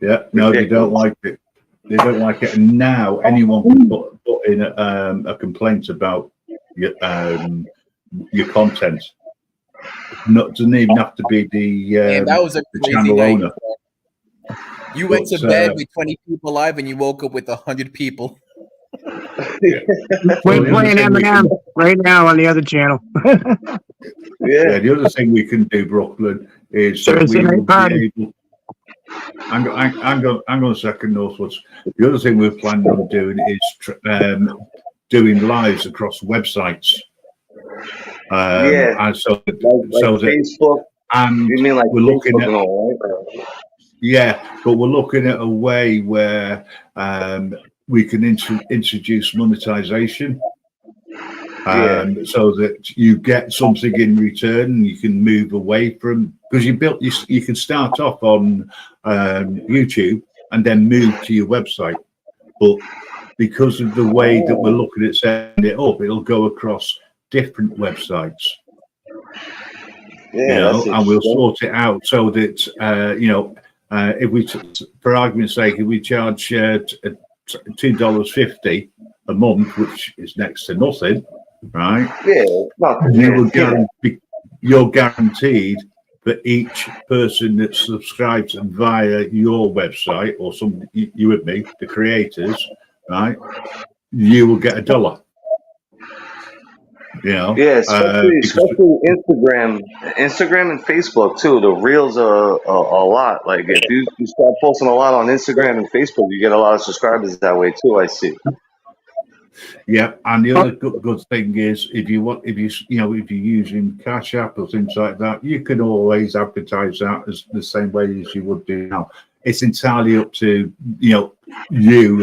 Yeah, no, they don't like it. They don't like it. And now anyone can put in a complaint about your content. Doesn't even have to be the
that was a crazy
channel
night.
owner.
You went to
But,
bed with 20 people live, and you woke up with 100 people.
We're playing Eminem right now on the other channel.
Yeah, the other thing we can do, Brooklyn, is that
Thursday
we
night
will
party.
be able. Hang on a second, Northwoods. The other thing we're planning on doing is doing lives across websites. And so
like
that
Facebook.
and
You mean like
we're looking
Facebook
at
and all, right?
yeah, but we're looking at a way where we can introduce monetization. So that you get something in return and you can move away from, because you can start off on YouTube and then move to your website, but because of the way that we're looking at setting it up, it'll go across different websites. And we'll sort it out so that if we, for argument's sake, if we charge $2.50 a month, which is next to nothing, right? You're guaranteed that each person that subscribes via your website or you and me, the creators, right? You will get $1.
Especially Instagram and Facebook too. The reels are a lot. Like if you start posting a lot on Instagram and Facebook, you get a lot of subscribers that way too. I see.
Yeah, and the other good thing is if you're using Cash App or things like that, you can always advertise that as the same way as you would do now. It's entirely up to you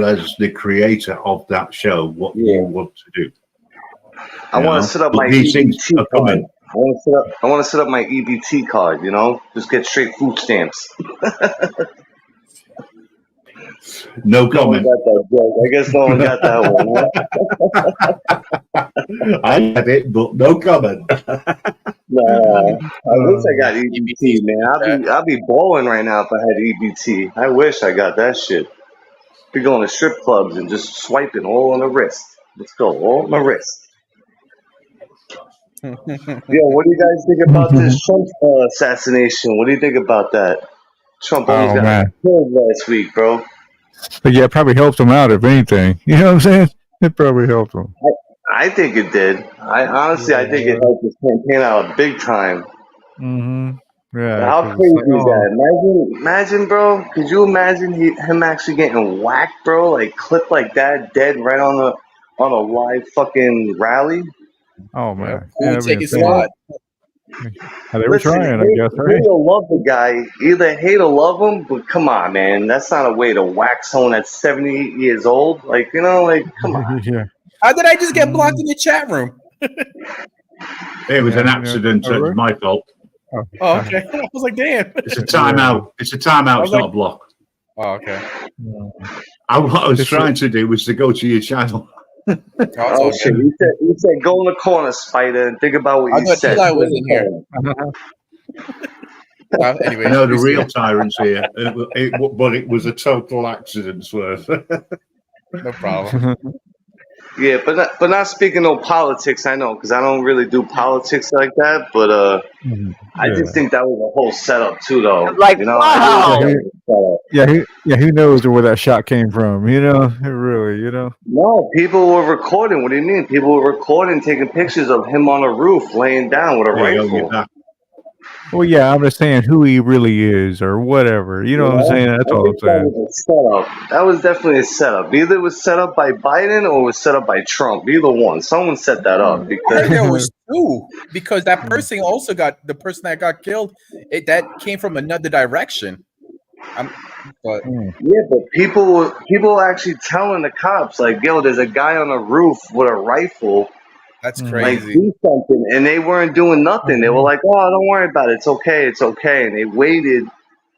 as the creator of that show what you want to do.
I want to set up my EBT card. I want to set up my EBT card. Just get straight food stamps.
No comment.
No one got that joke. I guess no one got that one.
I had it, but no comment.
Nah, I wish I got EBT, man. I'll be balling right now if I had EBT. I wish I got that shit. Be going to strip clubs and just swiping all on the wrist. Let's go, all on my wrist. Yo, what do you guys think about this Trump assassination? What do you think about that? Trump almost got killed last week, bro.
But yeah, it probably helped him out, if anything. You know what I'm saying? It probably helped him.
I think it did. I think it helped his campaign out big time.
Mm-hmm. Yeah.
How crazy is that? Imagine, bro. Could you imagine him actually getting whacked, bro? Like clipped like that, dead right on a live fucking rally.
Oh man.
Who would take his spot?
They were trying, I guess, right?
Hate or love the guy, either hate or love him, but come on, man. That's not a way to whack someone that's 78 years old. Like, come on.
Yeah.
How did I just get blocked in the chat room?
It was an accident. So it's my fault.
Oh, okay. I was like, damn.
It's a timeout. It's a timeout. It's not a block.
Oh, okay.
What I was trying to do was to go to your channel.
Oh shit! You said go in the corner, Spider, and think about what you said.
I was in here. Anyway,
I know the real tyrant's here, but it was a total accident, Swerve.
No problem.
Yeah, but not speaking no politics. I know because I don't really do politics like that. But I just think that was a whole setup too, though.
Like, wow.
Who knows where that shot came from? Really.
No, people were recording. What do you mean? People were recording, taking pictures of him on a roof, laying down with a rifle.
Well, yeah, I'm just saying who he really is or whatever. You know what I'm saying? That's all I'm saying.
That was definitely a setup. Either it was set up by Biden or it was set up by Trump. Either one. Someone set that up. Because
there was two. Because that person also the person that got killed, that came from another direction. But
people were actually telling the cops, like, yo, there's a guy on a roof with a rifle.
That's
Like,
crazy.
do something, and they weren't doing nothing. They were like, "Oh, don't worry about it. It's okay. It's okay." And they waited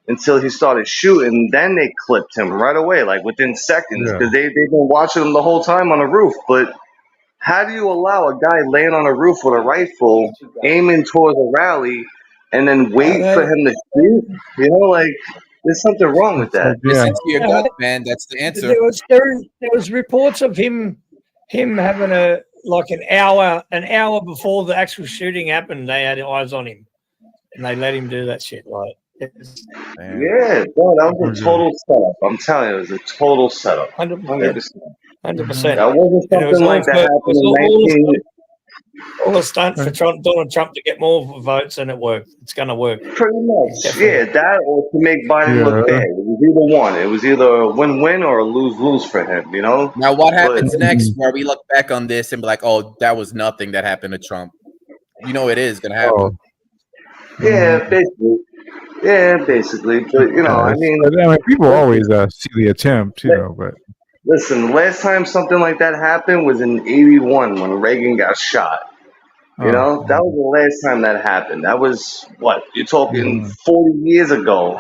until he started shooting. Then they clipped him right away, like within seconds, because they've been watching him the whole time on the roof. But how do you allow a guy laying on a roof with a rifle, aiming towards a rally, and then wait for him to shoot? Like, there's something wrong with that.
Listen to your gut, man. That's the answer.
There was reports of him having an hour before the actual shooting happened. They had eyes on him, and they let him do that shit. Like,
Yeah, bro, that was a total setup. I'm telling you, it was a total setup.
100%.
100%. That wasn't something like that happened in 19.
All a stunt for Donald Trump to get more votes, and it worked. It's going to work.
Pretty much, yeah. That or to make Biden look bad. It was either one. It was either a win-win or a lose-lose for him. You know.
Now, what happens next? Where we look back on this and be like, "Oh, that was nothing that happened to Trump." You know, it is going to happen.
Yeah, basically. Yeah, basically. But you know, I mean,
people always see the attempt, you know. But
listen, the last time something like that happened was in '81 when Reagan got shot. You know, that was the last time that happened. That was what you're talking 40 years ago,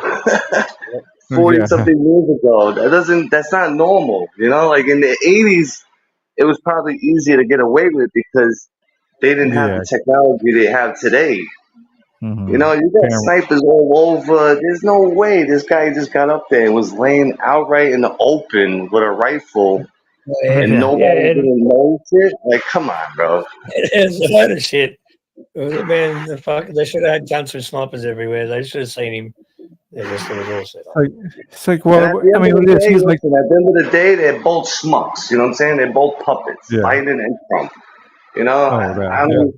40 something years ago. That's not normal. You know, like in the '80s, it was probably easier to get away with because they didn't have the technology they have today. You know, you got snipers all over. There's no way this guy just got up there and was laying outright in the open with a rifle. And nobody didn't know shit. Like, come on, bro.
It's a load of shit. Man, they should have had guns with snipers everywhere. They should have seen him. It was all set up.
It's like, well, I mean,
at the end of the day, they're both schmucks. You know what I'm saying? They're both puppets, Biden and Trump. You know, I mean,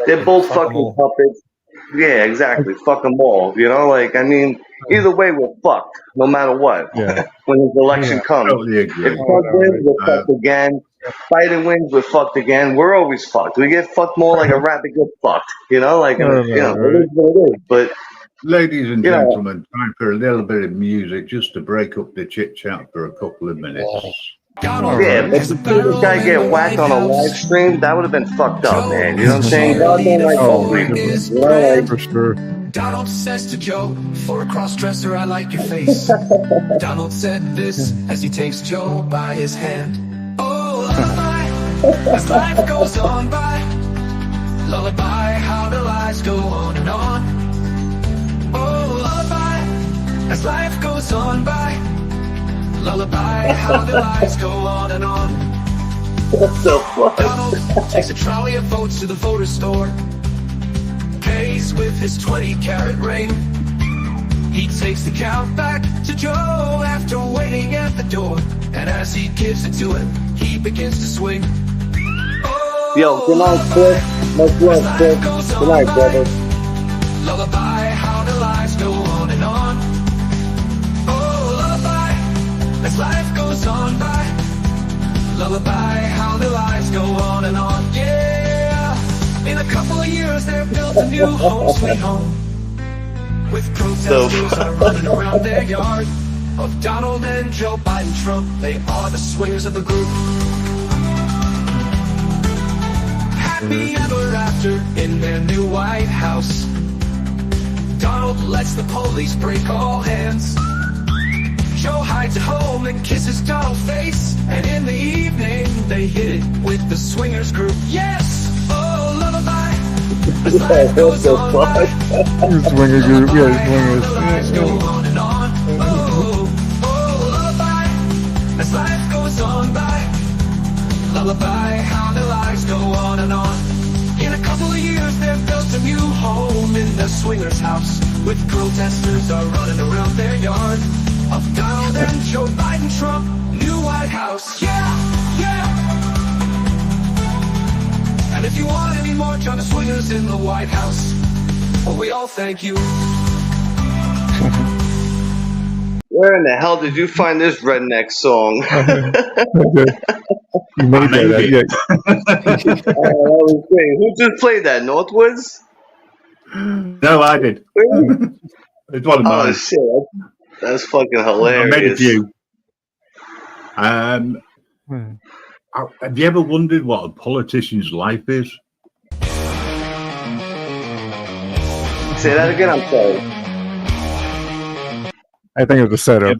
they're both fucking puppets. Yeah, exactly. Fuck them all. You know, like, I mean, either way, we're fucked, no matter what. When his election comes. If Trump wins, we're fucked again. Biden wins, we're fucked again. We're always fucked. We get fucked more like a rabbit get fucked. You know, like, you know, it is what it is. But,
ladies and gentlemen, time for a little bit of music just to break up the chit chat for a couple of minutes.
Yeah, but to see this guy get whacked on a live stream, that would have been fucked up, man. You know what I'm saying? God don't like you know, like,
for sure.
Donald says to Joe, for a cross-dresser, I like your face. Donald said this as he takes Joe by his hand. Oh, lullaby, as life goes on by. Lullaby, how the lies go on and on. Oh, lullaby, as life goes on by. Lullaby, how the lies go on and on.
What the fuck?
Donald takes a trolley of votes to the voter store. Pays with his 20-carat ring. He takes the count back to Joe after waiting at the door. And as he gives it to him, he begins to swing.
Yo, good night, Chris. Much love, Chris. Good night, brother.
Lullaby, how the lies go on and on. As life goes on by. Lullaby, how the lies go on and on. Yeah. In a couple of years, they've built a new home sweet home. With protesters are running around their yard. Of Donald and Joe Biden Trump, they are the swingers of the group. Happy ever after in their new White House. Donald lets the police break all hands. Joe hides at home and kisses Donald's face. And in the evening, they hit it with the swingers group. Yes! Oh, lullaby! As life goes on by.
Swinger group,
Swingers. Go on and on. Oh, lullaby! As life goes on by. Lullaby, how the lies go on and on. In a couple of years, they've built a new home in the swingers' house. With protesters are running around their yard. Of Donald and Joe Biden Trump, new White House, yeah, yeah. And if you want any more, join the swingers in the White House. Well, we all thank you.
Where in the hell did you find this redneck song?
You made that,
that was great. Who just played that? Northwoods?
No, I did. It's one of mine.
Oh, shit. That's fucking hilarious.
I made a few. Have you ever wondered what a politician's life is?
Say that again, I'm sorry.
I think it was a setup,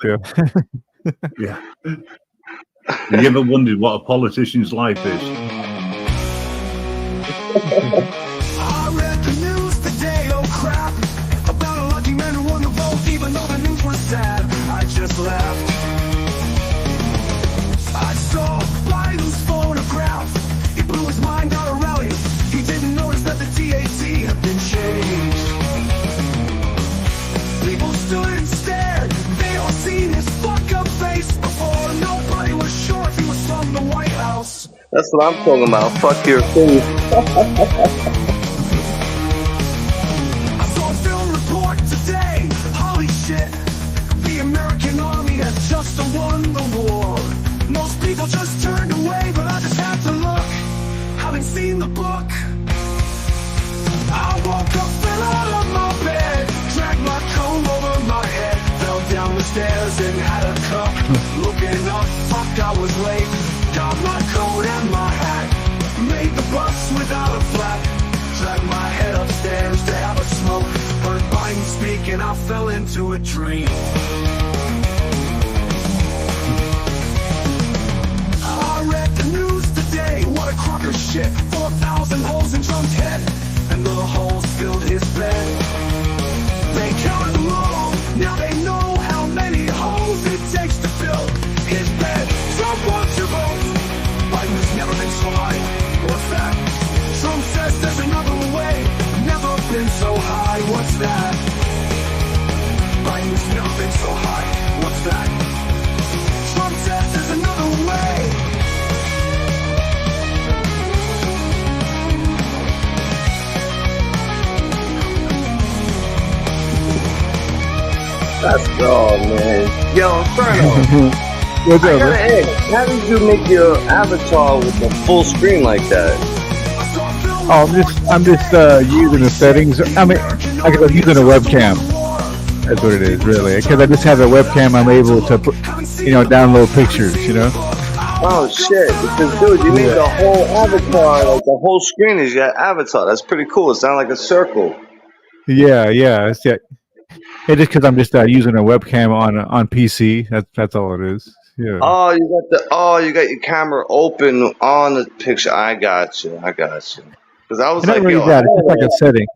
Yeah. Have you ever wondered what a politician's life is?
I read the news today, oh crap, about a lucky man who won the vote, even though the news was sad. I just laughed. I saw Biden's photograph. He blew his mind at a rally. He didn't notice that the TAC had been changed.
That's what I'm talking about. Fuck your face.
I saw a film report today. Holy shit. The American army has just won the war. Most people just turned away, but I just had to look. Having seen the book, I woke up, fell out of my bed, dragged my comb over my head, fell down the stairs and had a cup. Looking up, fuck, I was late. Got my coat and my hat, made the bus without a flap. Dragged my head upstairs to have a smoke. Heard Biden speak and I fell into a dream. I read the news today, what a crocker shit. 4,000 holes in Trump's head, and the holes filled his bed. They counted them all, now they know how many holes it takes to fill his bed. Trump wants your vote, Biden's never been so high. What's that? Trump says there's another way, never been so high. What's that? Biden's never been so high. What's that? Trump says there's another way.
That's all, man. Yo, Inferno.
What's
I
up,
gotta
man?
ask, how did you make your avatar with a full screen like that?
Oh, I'm just using the settings. I mean, I guess I'm using a webcam. That's what it is, really. Because I just have a webcam, I'm able to put, download pictures.
Oh shit! Because dude, you made the whole avatar, like the whole screen is your avatar. That's pretty cool. It sounds like a circle.
Yeah. It's just because I'm just using a webcam on PC. That's all it is. Yeah.
Oh, you got your camera open on the picture. I got you. Because I was
It's not
like,
really
yo,
that. It's just like a setting.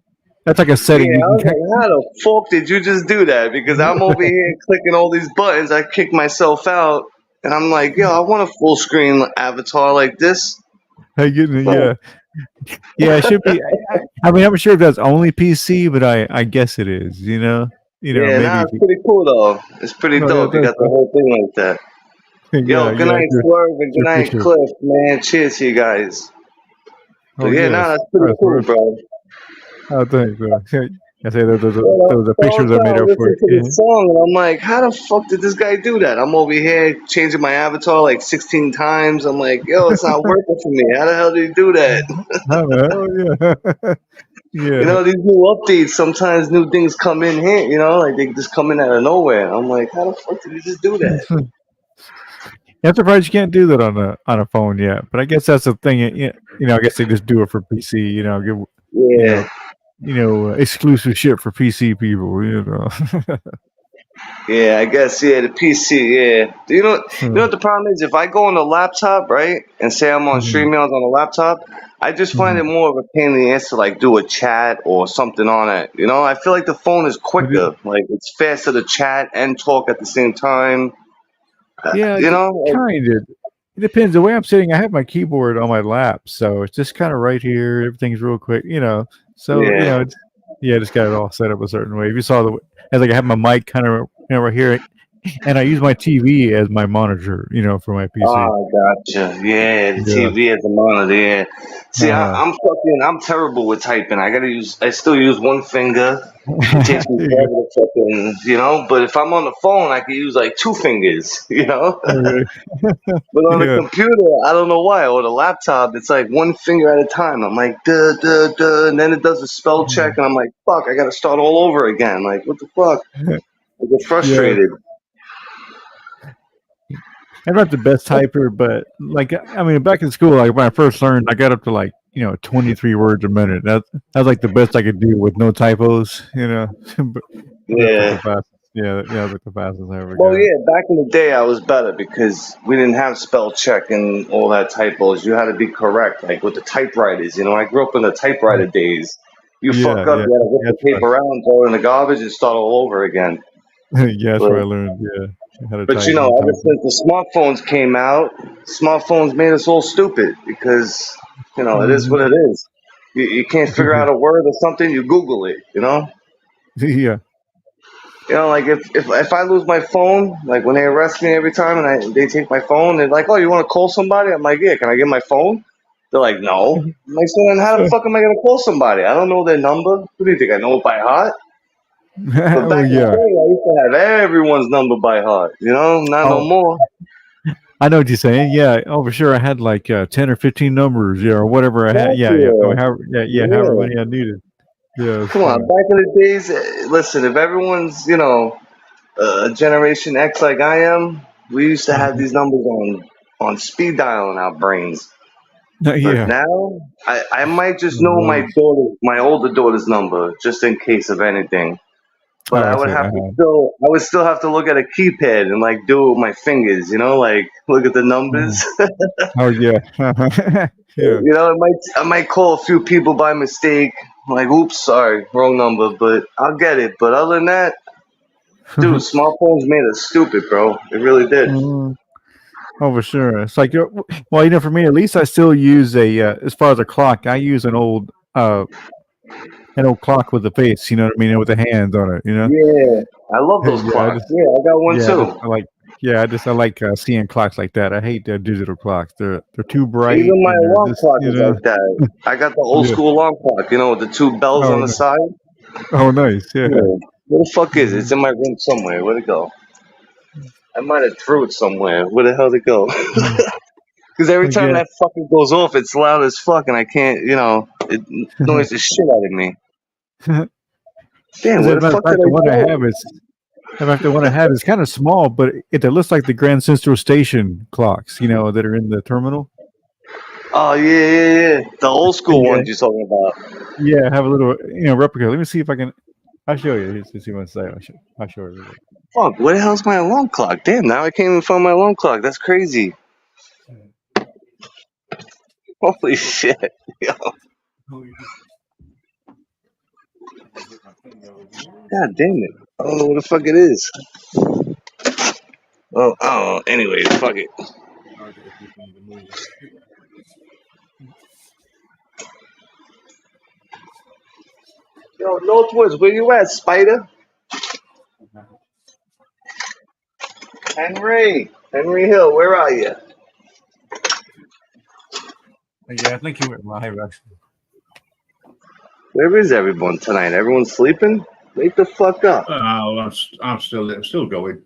That's like a setting.
yeah,
You
I was
can
like, how the fuck did you just do that? Because I'm over here clicking all these buttons. I kick myself out, and I'm like, yo, I want a full screen avatar like this.
Yeah. Yeah, it should be. I mean, I'm sure that's only PC, but I guess it is.
Yeah,
Maybe.
nah, it's pretty cool though. It's pretty
No,
dope. You got the whole thing like that. Yo, good night, Swerve, and good night,
picture.
Cliff, man. Cheers to you guys. But
Oh
yeah,
yes.
nah, that's pretty cool, bro.
Oh, thanks, bro. I say those are the
So
pictures I made up for
listening to
it.
this song, and I'm like, how the fuck did this guy do that? I'm over here changing my avatar like 16 times. I'm like, yo, it's not working for me. How the hell did he do that?
Oh, yeah.
You know, these new updates, sometimes new things come in here, like they just come in out of nowhere. I'm like, how the fuck did he just do that?
I'm surprised you can't do that on a phone yet. But I guess that's the thing. I guess they just do it for PC. Exclusive shit for PC people.
Yeah, I guess, the PC, yeah. You know what the problem is? If I go on the laptop, right, and say I'm on StreamYard on the laptop, I just find it more of a pain in the ass to like do a chat or something on it. I feel like the phone is quicker. Like it's faster to chat and talk at the same time.
Yeah, kind of. It depends. The way I'm sitting, I have my keyboard on my lap, so it's just kind of right here. Everything's real quick, So
Yeah.
Just got it all set up a certain way. If you saw as I have my mic kind of right here, and I use my TV as my monitor, for my PC.
Oh, gotcha. Yeah, the TV as a monitor. Yeah. See, I'm terrible with typing. I still use one finger. It takes me forever to fucking, But if I'm on the phone, I can use like two fingers,
Okay.
But on the computer, I don't know why, or the laptop, it's like one finger at a time. I'm like, duh, duh, duh, and then it does a spell check, and I'm like, fuck, I gotta start all over again. Like, what the fuck? I get frustrated.
I'm not the best typer, but back in school, like when I first learned, I got up to 23 words a minute. That was like the best I could do with no typos, But
Yeah.
that was like the fastest I ever
Well,
got.
yeah, back in the day, I was better because we didn't have spell check and all that typos. You had to be correct, like with the typewriters. I grew up in the typewriter days. You fuck up, you had to rip the paper out and throw it in the garbage and start all over again.
Yeah, that's where I learned. Yeah, how to
But
type
ever
and type.
since the smartphones came out, smartphones made us all stupid because it is what it is. You can't figure out a word or something, you Google it.
Yeah.
You know, like if I lose my phone, like when they arrest me every time and they take my phone, they're like, "Oh, you want to call somebody?" I'm like, "Yeah, can I get my phone?" They're like, "No." I'm like, "So then how the fuck am I gonna call somebody? I don't know their number. Who do you think I know it by heart?" But
Oh
back in the
yeah,
day, I used to have everyone's number by heart. You know, not no
oh,
more.
I know what you're saying. Yeah, oh for sure. I had like 10 or 15 numbers, yeah, or whatever I had.
Fuck
Yeah, yeah. I mean,
yeah,
however, yeah, however
yeah.
many I needed. Yes,
Come on,
yeah.
back in the days, listen, if everyone's, Generation X like I am, we used to have these numbers on speed dial in our brains. But
Yeah,
now, I might just
it
know
was.
my older daughter's number, just in case of anything. But
Oh, I see.
I would still have to look at a keypad and like do it with my fingers, like look at the numbers.
Oh yeah, yeah.
I might call a few people by mistake, like, oops, sorry, wrong number, but I'll get it. But other than that, dude, smartphones made us stupid, bro. It really did.
Mm, oh, for sure. It's like, well, for me, at least I still use as far as a clock, I use an old clock with a face. You know what I mean, with the hands on it.
Yeah, I love those
Yeah,
clocks. Yeah, I got one too.
I like seeing clocks like that. I hate digital clocks. They're too bright
Even my
and they're
alarm
just,
clock is like that. I got the old
Yeah.
school alarm clock, with the two bells
Oh,
on the side.
oh, nice. Yeah.
Yeah. Where the fuck is it? It's in my room somewhere. Where'd it go? I might have threw it somewhere. Where the hell did it go? Because every
Oh,
time
yeah.
that fucker goes off, it's loud as fuck, and I can't, it annoys the shit out of me. Damn,
As
where
a
the
matter of
fuck did
fact,
I
the one I
go?
have is, in fact, the one I have is kind of small, but it looks like the Grand Central Station clocks, that are in the terminal.
Oh yeah. The old school
Yeah.
ones you're talking about.
Yeah, I have a little, replica. Let me see if I can. I'll show you. Let's see what I say. I'll show you.
Fuck, where the hell's my alarm clock? Damn, now I can't even find my alarm clock. That's crazy. Holy shit. Yo. God damn it. I don't know what the fuck it is. Oh, anyway, fuck it. Yo, Northwoods, where you at, Spider? Henry Hill, where are you?
Yeah, I think you went live actually.
Where is everyone tonight? Everyone sleeping? Wake the fuck up.
I'm still going.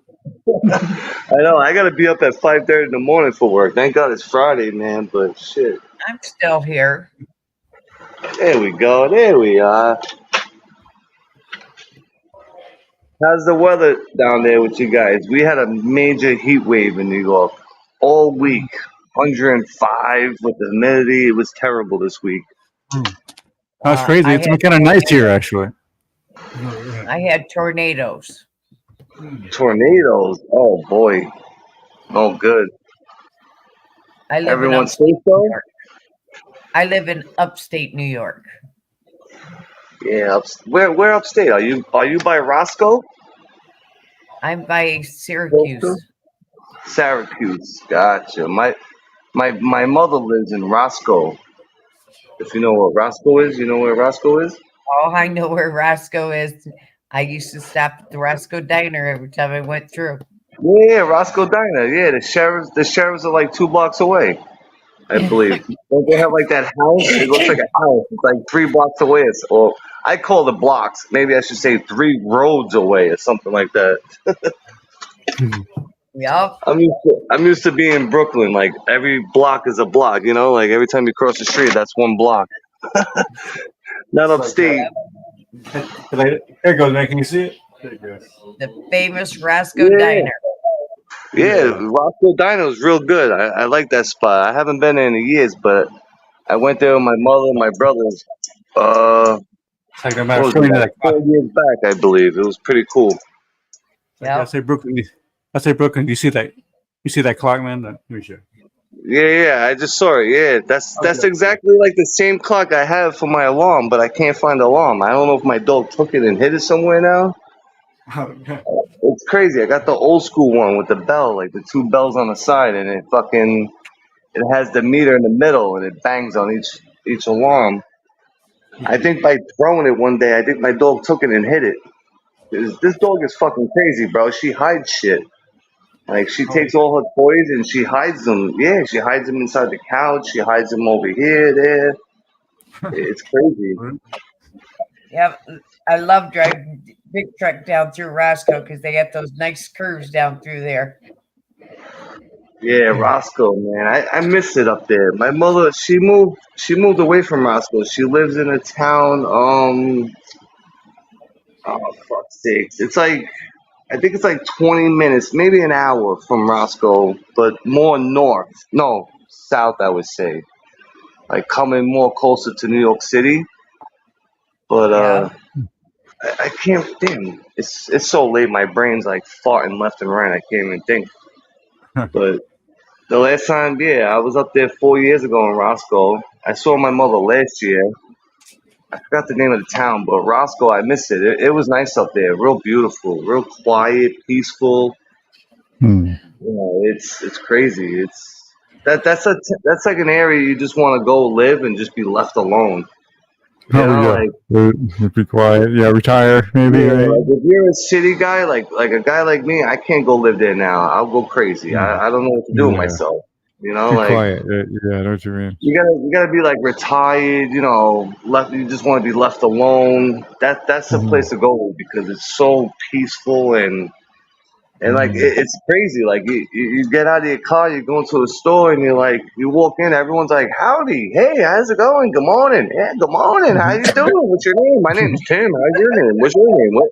I know, I gotta be up at 5:30 in the morning for work. Thank God it's Friday, man, but shit.
I'm still here.
There we go. There we are. How's the weather down there with you guys? We had a major heat wave in New York all week. 105 with the humidity. It was terrible this week.
That's crazy. It's been kind of nice here, actually.
I had tornadoes.
Tornadoes. Oh boy. Oh good.
I live
Everyone
in
safe
upstate New
though?
York. I live in upstate New York.
Yeah. Where upstate? Are you by Roscoe?
I'm by Syracuse.
Syracuse. Gotcha. My mother lives in Roscoe. If you know where Roscoe is, you know where Roscoe is?
Oh, I know where Roscoe is. I used to stop at the Roscoe Diner every time I went through.
Yeah, Roscoe Diner. Yeah, the sheriffs are like 2 blocks away, I believe. Don't they have like that house? It looks like a house. It's like 3 blocks away. Or I call it blocks. Maybe I should say 3 roads away or something like that.
Yep.
I'm used to being in Brooklyn. Like every block is a block, like every time you cross the street, that's 1 block. Not upstate.
There it goes, man. Can you see it? There you go.
The famous Roscoe Diner.
Yeah, Roscoe Diner was real good. I like that spot. I haven't been there in years, but I went there with my mother and my brothers.
Like
What was it, like 4 years back, I believe. It was pretty cool.
Yeah. I say Brooklyn. You see that? You see that clock, man? Let me show.
Yeah, I just saw it. Yeah, that's exactly like the same clock I have for my alarm, but I can't find the alarm. I don't know if my dog took it and hid it somewhere now. It's crazy. I got the old school one with the bell, like the 2 bells on the side, and it has the meter in the middle, and it bangs on each alarm. I think by throwing it one day, I think my dog took it and hid it. This dog is fucking crazy, bro. She hides shit. Like she takes all her toys and she hides them. Yeah, she hides them inside the couch. She hides them over here, there. It's crazy.
Yeah, I love driving big truck down through Roscoe because they got those nice curves down through there.
Yeah, Roscoe, man. I miss it up there. My mother, she moved away from Roscoe. She lives in a town, oh fuck's sakes. It's like I think it's like 20 minutes, maybe an hour from Roscoe, but more north. No, south I would say. Like coming more closer to New York City. But
Yeah.
I can't damn. It's so late, my brain's like farting left and right. I can't even think. But the last time, yeah, I was up there 4 years ago in Roscoe. I saw my mother last year. I forgot the name of the town, but Roscoe, I miss it. It was nice up there, real beautiful, real quiet, peaceful. You know, it's crazy. That's like an area you just want to go live and just be left alone. You
Oh
know,
yeah,
like
be quiet. Yeah, retire maybe.
yeah,
Right?
like if you're a city guy, like a guy like me, I can't go live there now. I'll go crazy. I don't know what to do with
Yeah,
myself. You know,
be
like
quiet. Yeah, I know what you mean.
you gotta be like retired. You know, left. You just want to be left alone. That's the place to go because it's so peaceful and like it's crazy. Like you get out of your car, you go into a store, and you're like, you walk in, everyone's like, "Howdy, hey, how's it going? Good morning, yeah, good morning. How you doing? What's your name? My name's Tim. How's your name? What's your name? What?"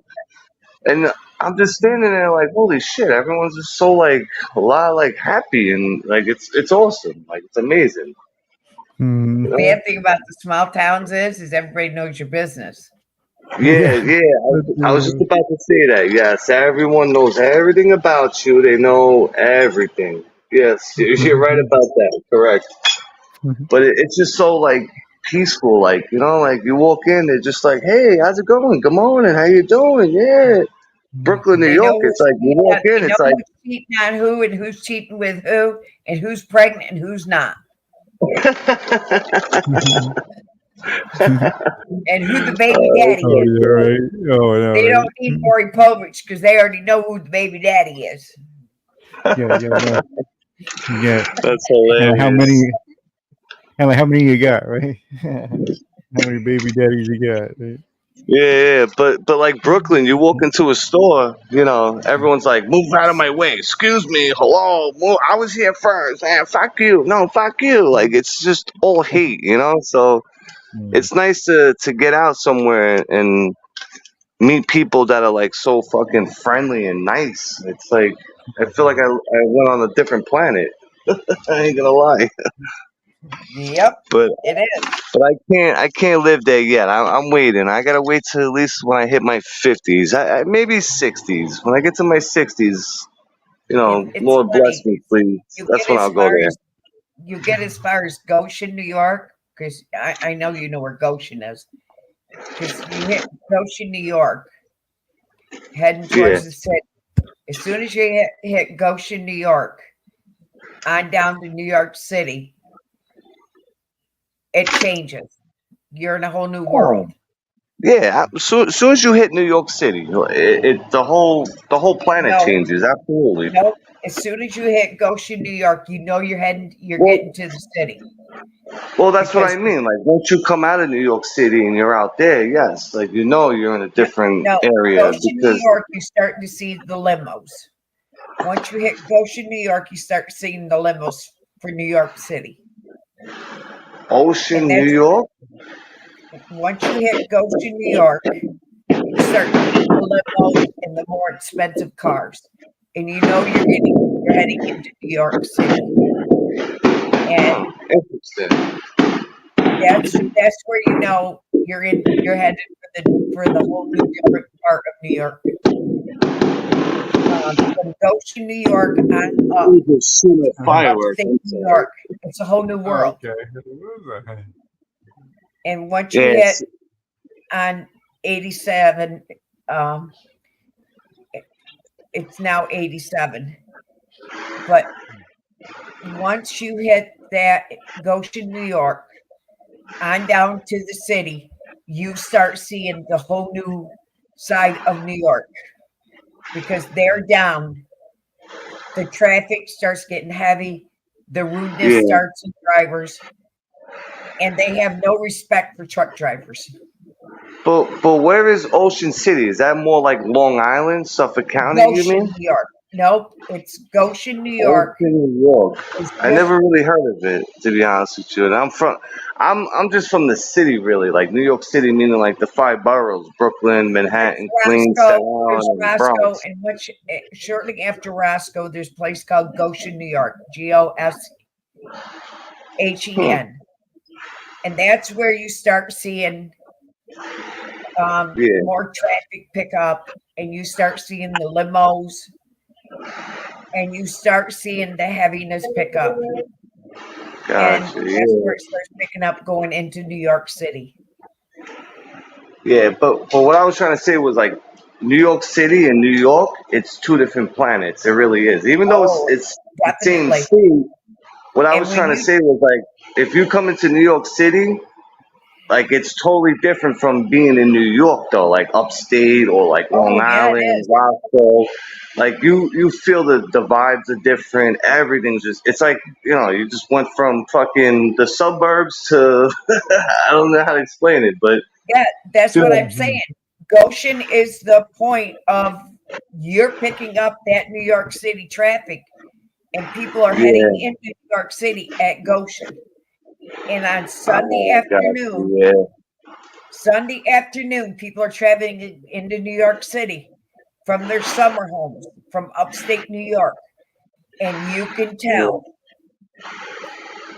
And I'm just standing there like, holy shit! Everyone's just so like a lot like happy and like it's awesome. Like it's amazing. You
The
know?
bad thing about the small towns is everybody knows your business.
Yeah, yeah. I was just about to say that. Yes, everyone knows everything about you. They know everything. Yes, you're right about that. Correct. But it's just so like peaceful. Like you know, like you walk in, they're just like, "Hey, how's it going? Good morning. How you doing? Yeah." Brooklyn, New
They know
York. It's
who's
like you walk
they
in,
know
it's like
who's cheating on who and who's cheating with who and who's pregnant and who's not. And who the baby daddy
Oh
is.
yeah, right. Oh, I know,
They
right?
don't need Maury Povich because they already know who the baby daddy is.
Yeah, yeah.
That's
And like how
hilarious.
many you got, right? How many baby daddies you got? Right?
Yeah, but like Brooklyn, you walk into a store, you know, everyone's like, "Move out of my way." Excuse me, hello, move, I was here first. Fuck you, no, fuck you. Like it's just all hate, you know. So it's nice to get out somewhere and meet people that are like so fucking friendly and nice. It's like I feel like I went on a different planet. I ain't gonna lie.
Yep,
But
it is.
but I can't live there yet. I'm waiting. I gotta wait till at least when I hit my 50s, maybe 60s. When I get to my 60s, you know,
It's
Lord bless
funny.
me, please.
You
That's
get
when
as
I'll go
far
there.
as you get as far as Goshen, New York, because I know you know where Goshen is. Because you hit Goshen, New York, heading
Yeah.
towards the city. As soon as you hit Goshen, New York, on down to New York City, it changes. You're in a whole new world.
Yeah. Soon as you hit New York City, the whole planet
No,
changes. Absolutely.
no. As soon as you hit Goshen, New York, you know you're
Well,
getting to the city.
well, that's what I
Because
mean. Like once you come out of New York City and you're out there, yes, like you know you're in a different
no,
area
Goshen, New
because
York, you're starting to see the limos. Once you hit Goshen, New York, you start seeing the limos for New York City.
Ocean,
And
New
that's
York.
once you hit Goshen, New York, you start seeing the limos and the more expensive cars. And you know you're heading into New York City. And
Interesting.
that's where you know you're headed for the whole new different part of New York. From Goshen, New York on up
Shoot at
to
fireworks.
upstate New York. It's a whole new world.
Okay.
And once you
Yes.
hit on 87, it's now 87. But once you hit that Goshen, New York, on down to the city, you start seeing the whole new side of New York because they're down. The traffic starts getting heavy. The rudeness
Yeah.
starts in drivers, and they have no respect for truck drivers.
But where is Ocean City? Is that more like Long Island, Suffolk County? You
Goshen,
mean?
New York. Nope, it's Goshen, New York.
Ocean, New York.
It's
I
just
never really heard of it, to be honest with you. And I'm just from the city, really, like New York City, meaning like the 5 boroughs: Brooklyn, Manhattan, Queens, Staten
There's
Island, and
Roscoe,
Bronx.
and shortly after Roscoe, there's a place called Goshen, New York. Goshen, and that's where you start seeing
Yeah.
more traffic pick up, and you start seeing the limos, and you start seeing the heaviness pick up. And
Gotcha.
that's
Yeah.
where it starts picking up going into New York City.
Yeah, but what I was trying to say was like New York City and New York, it's 2 different planets. It really is. Even though it's the same
Definitely.
city, what I
And
was
when
trying to
you
say was like if you come into New York City, like it's totally different from being in New York though, like upstate or like Long
yeah, it
Island,
is.
Roscoe. Like you feel the vibes are different. Everything's just it's like, you just went from fucking the suburbs to I don't know how to explain it, but
Yeah, that's what I'm
still
saying. Goshen is the point of you're picking up that New York City traffic, and people are heading
yeah.
into New York City at Goshen. And on Sunday
Gotcha,
afternoon, people are traveling into New York City from their summer homes from upstate New York. And you can tell.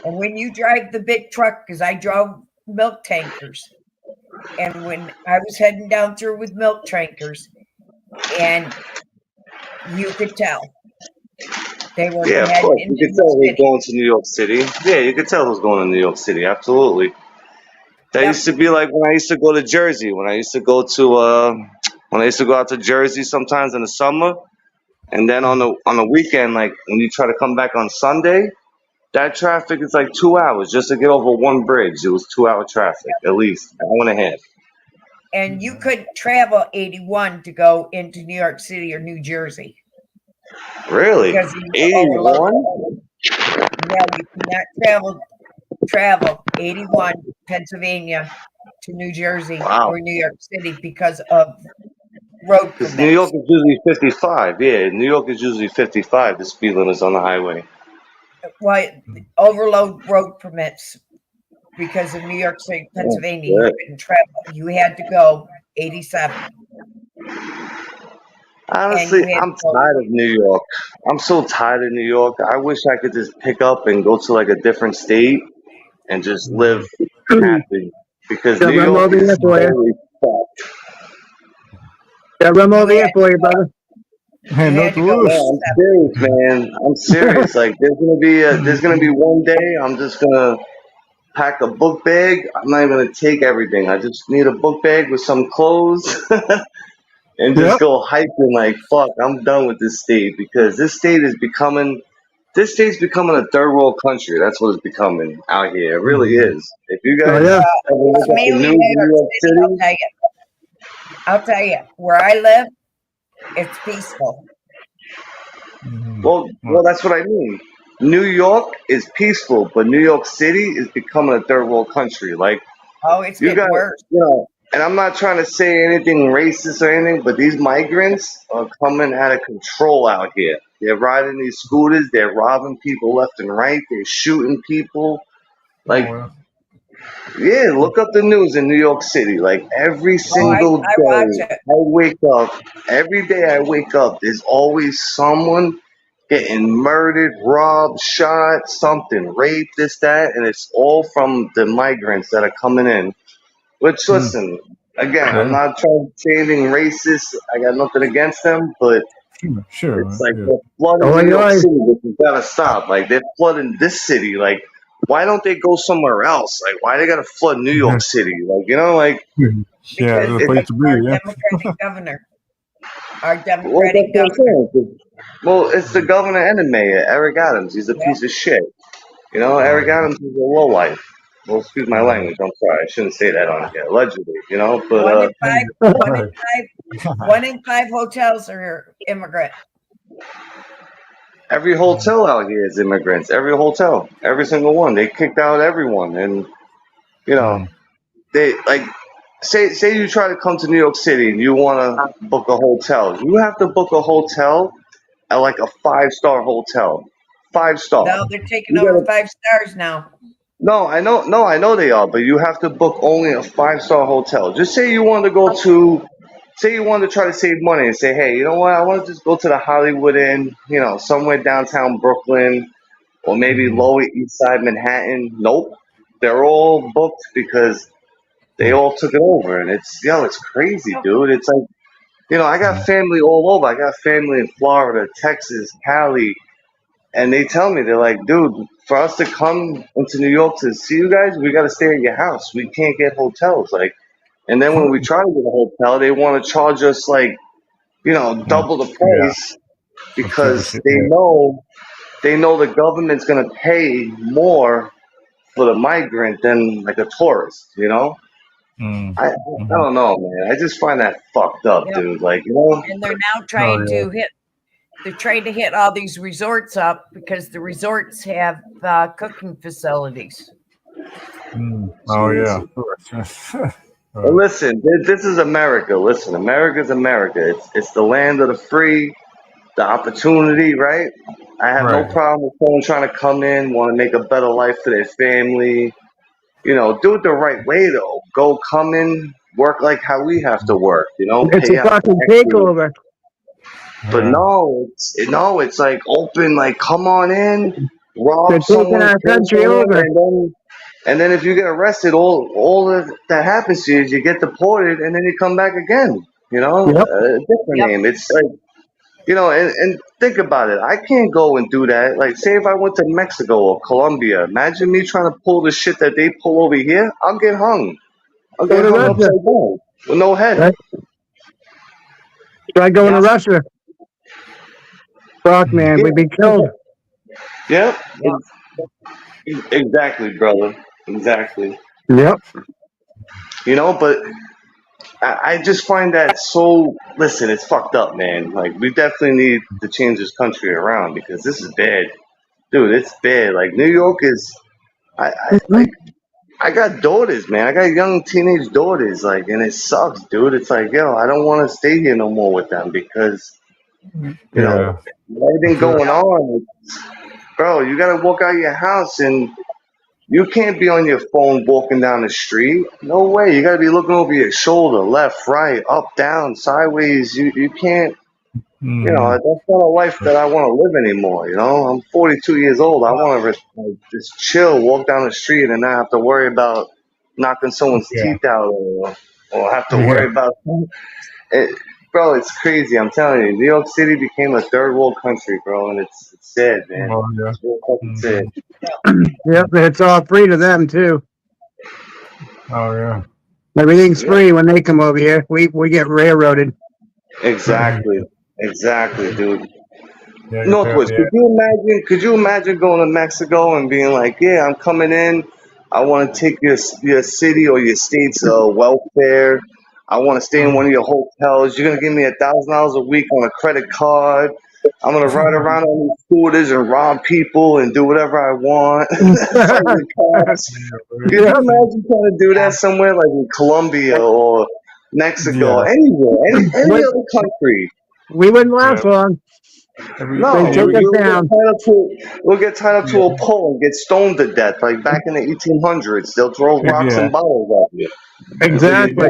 And when you drive the big truck, because I drove milk tankers, and when I was heading down through with milk tankers, and you could tell they were
Yeah, of
heading
course.
into
You could
the
tell who's
city.
going to New York City. Yeah, you could tell who's going to New York City. Absolutely. That used to be like when I used to go to Jersey. When I used to go to when I used to go out to Jersey sometimes in the summer, and then on the weekend, like when you try to come back on Sunday, that traffic is like 2 hours just to get over one bridge. It was 2 hour traffic at least, an hour and a half.
And you couldn't travel 81 to go into New York City or New Jersey.
Really?
Because you were
81?
overloaded. No, you cannot travel 81 Pennsylvania to New Jersey
Wow.
or New York City because of road
Because New York
permits.
is usually 55. Yeah, New York is usually 55. The speed limit is on the highway.
Why overload road permits because of New York City,
Oh,
Pennsylvania, you
shit.
couldn't travel. You had to go 87.
Honestly,
And you had
I'm
to go.
tired of New York. I'm so tired of New York. I wish I could just pick up and go to like a different state and just live happy. Because
Got
New
rum
York
over here
is
for you.
totally fucked.
Got rum over here for you, brother.
Hey,
You
no
had to go
loose.
No, I'm serious, man. I'm serious. Like there's gonna be one day I'm just gonna pack a book bag. I'm not even gonna take everything. I just need a book bag with some clothes and just
Yep.
go hiking. Like fuck, I'm done with this state because this state's becoming a third world country. That's what it's becoming out here. It really is. If you
Oh
guys
yeah.
ever look
It's
at the
mainly
news in
New York City,
New York City,
I'll tell you, where I live, it's peaceful.
well, that's what I mean. New York is peaceful, but New York City is becoming a third world country. Like
Oh, it's
you
getting
got,
worse.
and I'm not trying to say anything racist or anything, but these migrants are coming out of control out here. They're riding these scooters, they're robbing people left and right, they're shooting people. Like, yeah, look up the news in New York City. Like every
Oh, I
single
watch
day,
it.
I wake up. Every day I wake up, there's always someone getting murdered, robbed, shot, something, raped, this, that, and it's all from the migrants that are coming in. Which, listen, again, I'm
Yeah.
not trying to say anything racist. I got nothing against them, but
Sure.
it's like
Yeah.
they're flooding
Oh,
New York
yeah.
City, which has got to stop. Like they're flooding this city. Like, why don't they go somewhere else? Like, why they got to flood New York City? Like, like
Yeah,
Because
the place to be.
our
Yeah.
Democratic governor, our
well,
Democratic
that's what I'm
governor.
saying. Well, it's the governor and the mayor, Eric Adams. He's a
Yeah.
piece of shit. Eric Adams is a lowlife. Well, excuse my language. I'm sorry. I shouldn't say that on here. Allegedly, you know. But
one in five hotels are immigrant.
every hotel out here is immigrants. Every hotel, every single one. They kicked out everyone, and you know, they like say you try to come to New York City and you want to book a hotel. You have to book a hotel at like a 5-star hotel. 5-star.
Now they're taking
You
over
gotta-
5 stars now.
No, I know. No, I know they are, but you have to book only a 5-star hotel. Just say you want to go to, say you want to try to save money and say, hey, you know what? I want to just go to the Hollywood Inn, you know, somewhere downtown Brooklyn or maybe Lower East Side Manhattan. Nope, they're all booked because they all took it over, and it's crazy, dude. It's like, you know, I got family all over. I got family in Florida, Texas, Cali. And they tell me, they're like, dude, for us to come into New York to see you guys, we got to stay at your house. We can't get hotels. Like, and then when we try to get a hotel, they want to charge us like, you know, double the price because they know the government's gonna pay more for the migrant than like a tourist. You know, I don't know, man. I just find that fucked up,
Yep.
dude. Like, you know,
And they're now trying to hit. They're trying to hit all these resorts up because the resorts have cooking facilities.
Oh yeah.
But listen, this is America. Listen, America's America. It's the land of the free, the opportunity, right? I have no
Right.
problem with someone trying to come in, want to make a better life for their family. You know, do it the right way though. Go come in, work like how we have to work. You know,
It's
pay
a
out
fucking
taxes.
takeover.
But no, it's like open, like come on in,
They're
rob
taking
someone,
our
kill
country
someone,
over.
and then if you get arrested, all that happens to you is you get deported, and then you come back again. You know,
Yep.
a different name. It's like, you know, and think about it. I can't go and do that. Like, say if I went to Mexico or Colombia, imagine me trying to pull the shit that they pull over here. I'll get hung. I'll
Go
get
to
hung
Russia.
upside down with no head.
Right? Try going to Russia. Fuck, man, we'd be killed.
Yep. Exactly, brother. Exactly.
Yep.
You know, but I just find that so. Listen, it's fucked up, man. Like, we definitely need to change this country around because this is bad, dude. It's bad. Like, New York is. I got daughters, man. I got young teenage daughters, like, and it sucks, dude. It's like, yo, I don't want to stay here no more with them because, you know, everything going on. Bro, you gotta walk out of your house and you can't be on your phone walking down the street. No way. You gotta be looking over your shoulder, left, right, up, down, sideways. You can't. You know, that's not a life that I want to live anymore. You know, I'm 42 years old. I want to just chill, walk down the street, and not have to worry about knocking someone's teeth out or have to worry about it. Bro, it's crazy. I'm telling you, New York City became a third world country, bro, and it's sad, man. It's real fucking sad.
Yep, it's all free to them too.
Oh yeah.
Everything's free when they come over here. We get railroaded.
Exactly, dude. Northwoods, could you imagine going to Mexico and being like, yeah, I'm coming in. I want to take your city or your state's welfare. I want to stay in one of your hotels. You're gonna give me $1,000 a week on a credit card. I'm gonna ride around on these scooters and rob people and do whatever I want. Fight the cops. Could you imagine trying to do that somewhere like in Colombia or Mexico, anywhere, any other country?
We wouldn't last long.
No,
They take us down.
we'll get tied up to a pole and get stoned to death, like back in the 1800s. They'll throw rocks and bottles at you.
Exactly.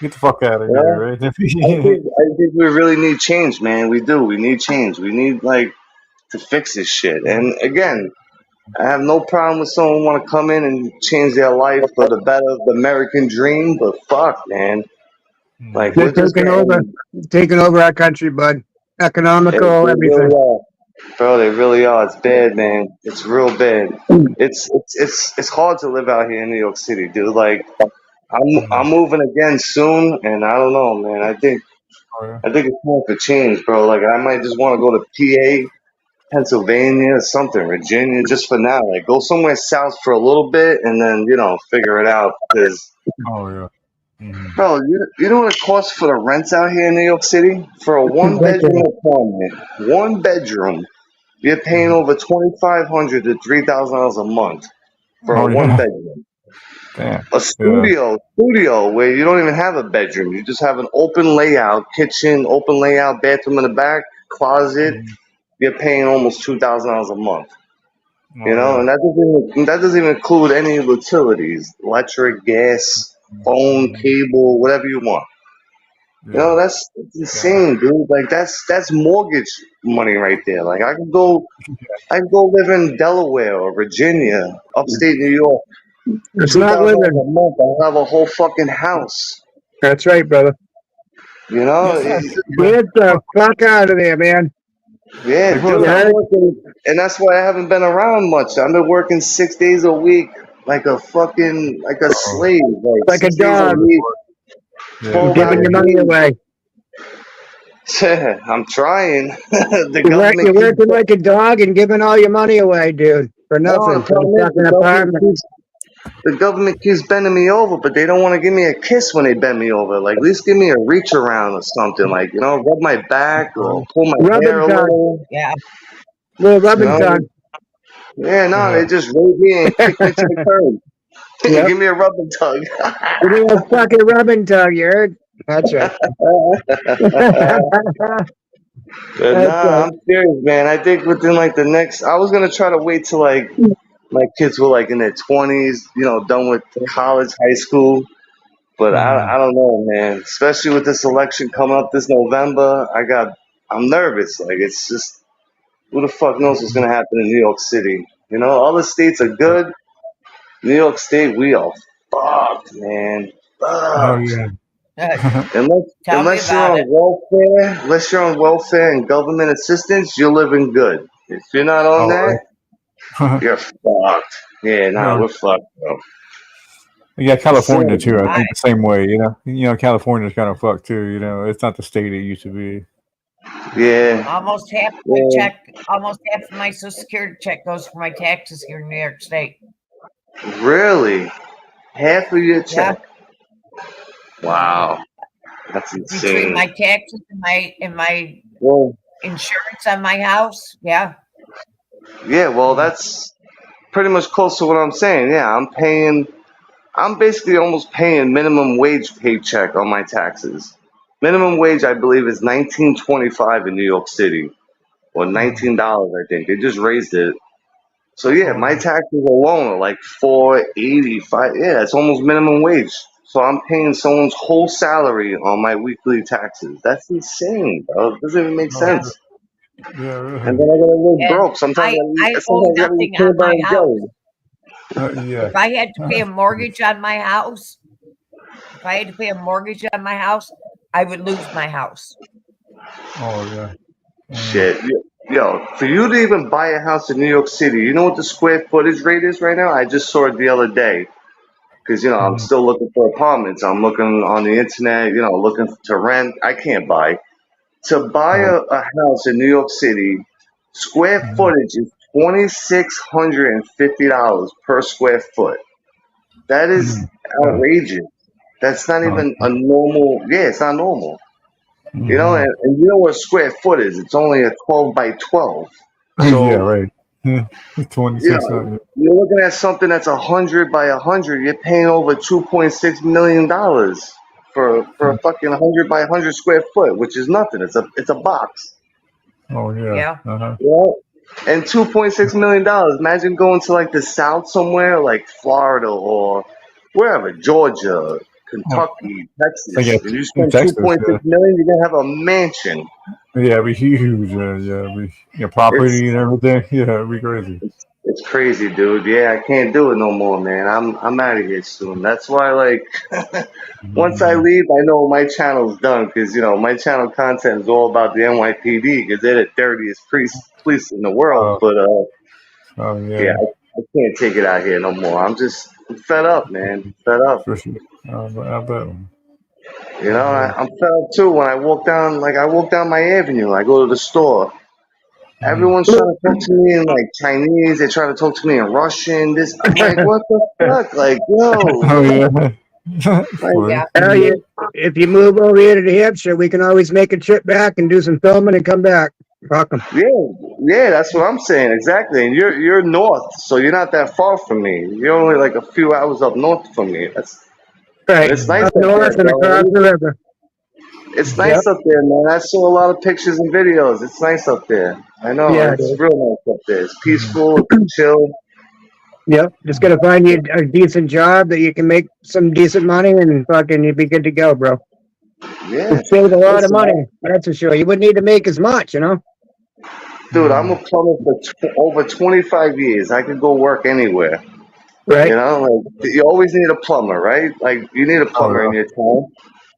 Get the fuck out of
Yeah.
here, right?
I think we really need change, man. We do. We need change. We need like to fix this shit. And again, I have no problem with someone want to come in and change their life for the better of the American dream. But fuck, man, like
They're
we're just
taking over our country, bud. Economical,
They
everything.
really are. Bro, they really are. It's bad, man. It's real bad. It's hard to live out here in New York City, dude. Like, I'm moving again soon, and I don't know, man. I think it's time for change, bro. Like, I might just want to go to PA Pennsylvania, something, Virginia, just for now. Like, go somewhere south for a little bit and then, figure it out. Because,
Oh yeah. Mhm.
bro, you know what it costs for the rents out here in New York City? For a one-bedroom apartment, one bedroom, you're paying over $2,500 to $3,000 a month for a
Oh
one
yeah.
bedroom.
Damn.
A
Yeah.
studio where you don't even have a bedroom. You just have an open layout, kitchen, open layout, bathroom in the back, closet. You're paying almost $2,000 a month.
Oh yeah.
And that doesn't even include any utilities, electric, gas, phone, cable, whatever you want.
Yeah.
That's insane, dude. Like that's mortgage money right there. Like I can go live in Delaware or Virginia, upstate New York.
It's not
$2,000
living.
a month, I'll have a whole fucking house.
That's right, brother.
It-
Get the fuck out of there, man.
yeah,
Like, what
dude.
was
I'm
that?
working, and that's why I haven't been around much. I've been working 6 days a week, like a slave, like
Like a
6 days a
dog.
week,
Yeah.
12 hours
Giving your
a
money
week.
away.
I'm trying. The
You're
government keeps
working like a dog and giving all your money away, dude, for
no.
nothing.
The
For
problem
a
is
fucking apartment.
the government keeps bending me over, but they don't want to give me a kiss when they bend me over. Like at least give me a reach around or something. Like rub my back or pull my hair
Rubbing
a
tongue.
little.
Yeah.
Little
You
rubbing
know?
tongue.
Yeah, no,
Yeah.
they just rape me and kick me to the curb.
Yep.
Give me a rubbing tug.
Give me a fucking rubbing tongue, you heard? That's right.
But
That's
nah,
right.
I'm serious, man. I think within like the next, I was gonna try to wait till like my kids were like in their 20s, done with college, high school. But I don't know, man. Especially with this election coming up this November, I'm nervous. Like it's just who the fuck knows what's gonna happen in New York City? Other states are good. New York State, we are fucked, man.
Oh
Fucked.
yeah.
Tell me
Unless you're
about
on
it.
welfare and government assistance, you're living good. If you're not on
Oh
that,
right.
you're fucked. Yeah, nah,
Oh,
we're fucked, bro.
yeah, California
So,
too. I
I
think the same way. California's kind of fucked too. It's not the state it used to be.
yeah,
almost almost half of my Social Security check goes for my taxes here in New York State.
really, half of your
Yeah,
check. Wow, that's
between
insane.
my taxes and my
Well,
insurance on my house. Yeah,
yeah, well, that's pretty much close to what I'm saying. Yeah, I'm basically almost paying minimum wage paycheck on my taxes. Minimum wage, I believe, is $19.25 in New York City, or $19, I think. They just raised it. So yeah,
Oh
my
yeah.
taxes alone are like $4.85. Yeah, it's almost minimum wage. So I'm paying someone's whole salary on my weekly taxes. That's insane, bro. It doesn't even make
Oh
yeah.
sense.
yeah.
And
Really.
then I gotta live
And
broke. Sometimes
I
I
owe
sometimes I gotta eat
nothing on
peanut butter
my
and
house.
jelly.
Yeah.
If I had to pay a mortgage on my house, I would lose my house.
Oh yeah.
Shit. Yo, for you to even buy a house in New York City, you know what the square footage rate is right now? I just saw it the other day. Because, I'm still looking for apartments. I'm looking on the internet, looking to rent. I can't buy. To buy
Oh.
a house in New York City, square footage is $2,650 per square foot. That is
Yeah.
outrageous. That's not
Oh.
even a normal. Yeah, it's not normal.
Mm-hmm.
And you know what a square foot is? It's only a 12 by 12.
Yeah.
So,
Right. Yeah. 26.
you're looking at something that's 100 by 100. You're paying over $2.6 million for a fucking 100 by 100 square foot, which is nothing. It's a box.
Oh yeah.
Yeah.
Uh-huh.
Yeah. And $2.6 million. Imagine going to like the South somewhere, like Florida or wherever, Georgia,
Oh,
Kentucky,
I
Texas,
guess
and you
in
spend two
Texas.
point
Yeah.
six million, you're gonna have a mansion.
Yeah. It'd be huge. Yeah.
It's
Property and everything. Yeah. It'd be crazy.
it's crazy, dude. Yeah, I can't do it no more, man. I'm out of here soon. That's why, like, once I leave, I know my channel's done because my channel content is all about the NYPD because they're the dirtiest police in the world.
Oh.
But
Oh
yeah,
yeah.
I can't take it out here no more. I'm fed up, man. Fed up.
For sure. I bet.
I'm fed up too. When I walk down my avenue, I go to the store. Everyone's trying to talk to me in like Chinese. They try to talk to me in Russian. This, I'm like, what the fuck? Like, yo,
Oh yeah.
like,
If you move over here to New Hampshire, we can always make a trip back and do some filming and come back. Welcome.
yeah, that's what I'm saying exactly. And you're north, so you're not that far from me. You're only like a few hours up north from me.
Right.
It's nice
Up
up there,
north and across
bro.
the river.
It's nice up there, man. I saw a lot of pictures and videos. It's nice up there. I know
Yeah, it
it's
is.
real nice up there. It's peaceful, it's chill.
Yep. Just gotta find you a decent job that you can make some decent money and fucking you'd be good to go, bro.
Yeah,
You'd save a lot of
listen,
money, that's for sure. You wouldn't need to make as much, you know?
dude, I'm a plumber for over 25 years. I could go work anywhere.
Right.
You know, like you always need a plumber, right? Like you need a plumber in your town.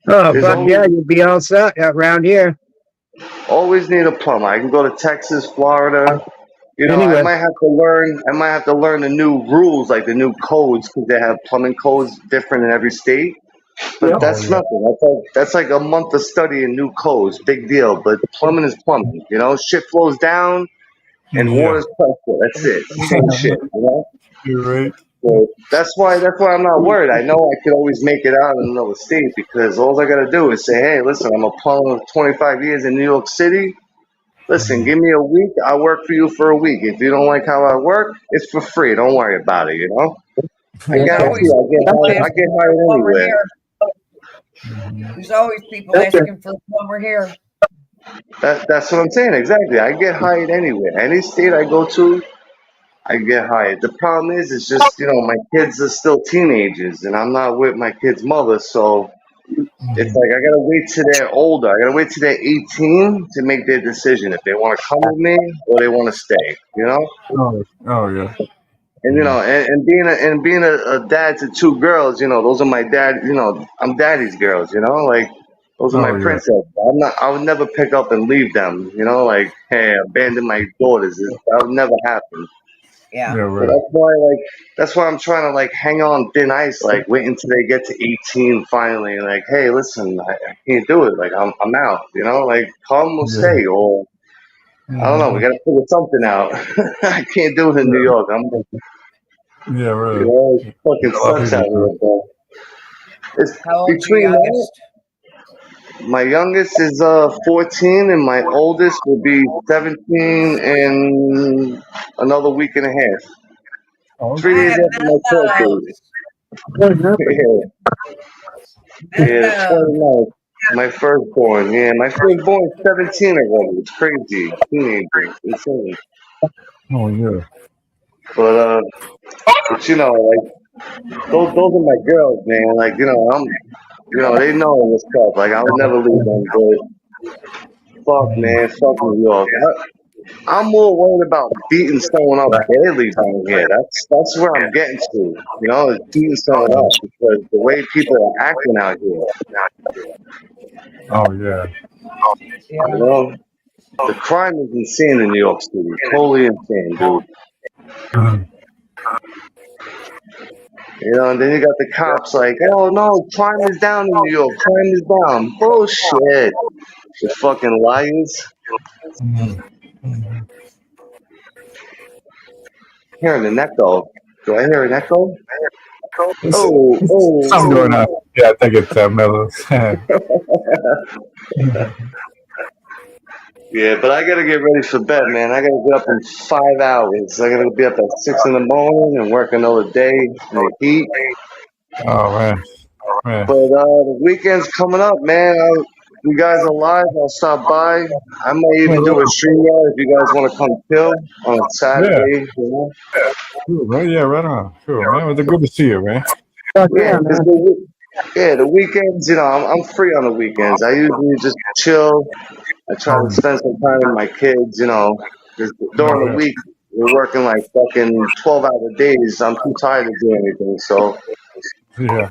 Oh,
There's
fuck
always
yeah, you'd be all set around here.
always need a plumber. I can go to Texas, Florida. You know, I
Anyway.
might have to learn. I might have to learn the new rules, like the new codes, because they have plumbing codes different in every state. But
Yep.
that's nothing. That's like a month of studying new codes. Big deal. But plumbing is plumbing. You know, shit flows down and water's pressure. That's it. Same shit. You know.
You're right.
So that's why I'm not worried. I know I could always make it out in another state because all I gotta do is say, hey, listen, I'm a plumber with 25 years in New York City. Listen, give me a week. I'll work for you for a week. If you don't like how I work, it's for free. Don't worry about it. You know. I guarantee you, I get hired anywhere.
There's always people asking for a plumber here.
That's what I'm saying. Exactly. I get hired anywhere. Any state I go to, I get hired. The problem is, it's just, my kids are still teenagers and I'm not with my kid's mother. So it's like, I got to wait till they're older. I got to wait till they're 18 to make their decision if they want to come with me or they want to stay,
Oh yeah.
And, and being a dad to two girls, those are my dad, I'm daddy's girls, like those are my
Oh yeah.
princesses. I would never pick up and leave them, like, hey, abandon my daughters. That would never happen.
Yeah.
So that's why I'm trying to like hang on thin ice, like wait until they get to 18 finally, like, hey, listen, I can't do it. Like I'm out, like come or stay, or I don't know, we gotta figure something out. I can't do it in New York.
Yeah, really.
It fucking sucks out here, bro. It's
How old's your
between
youngest?
my youngest is 14 and my oldest will be 17 in another week and a half. 3 days after my birthday. Yeah, 29. My firstborn. Yeah, my firstborn is 17 already. It's crazy. Teenager. Insane.
Oh yeah.
But like those are my girls, man. Like, they know what's up. Like I would never leave them, but fuck man, fuck New York. I'm more worried about beating someone up badly down here. That's where I'm getting to. Is beating someone up because the way people are acting out here.
Oh yeah.
The crime is insane in New York City. Totally insane, dude. And then you got the cops like, oh no, crime is down in New York. Crime is down. Bullshit. The fucking liars. Hearing an echo. Do I hear an echo?
Something going on. Yeah, I think it's Mellows.
Yeah, but I gotta get ready for bed, man. I gotta get up in 5 hours. I gotta be up at 6 in the morning and work another day in the heat.
Oh man.
But the weekend's coming up, man. You guys are live. I'll stop by. I might even do a stream if you guys want to come chill on Saturday.
Cool, man. Yeah, right on. Cool, man. It was good to see you, man.
Yeah, the weekends, I'm free on the weekends. I usually just chill. I try to spend some time with my kids, 'cause during the week, we're working like fucking 12-hour days. I'm too tired to do anything. So,
Yeah.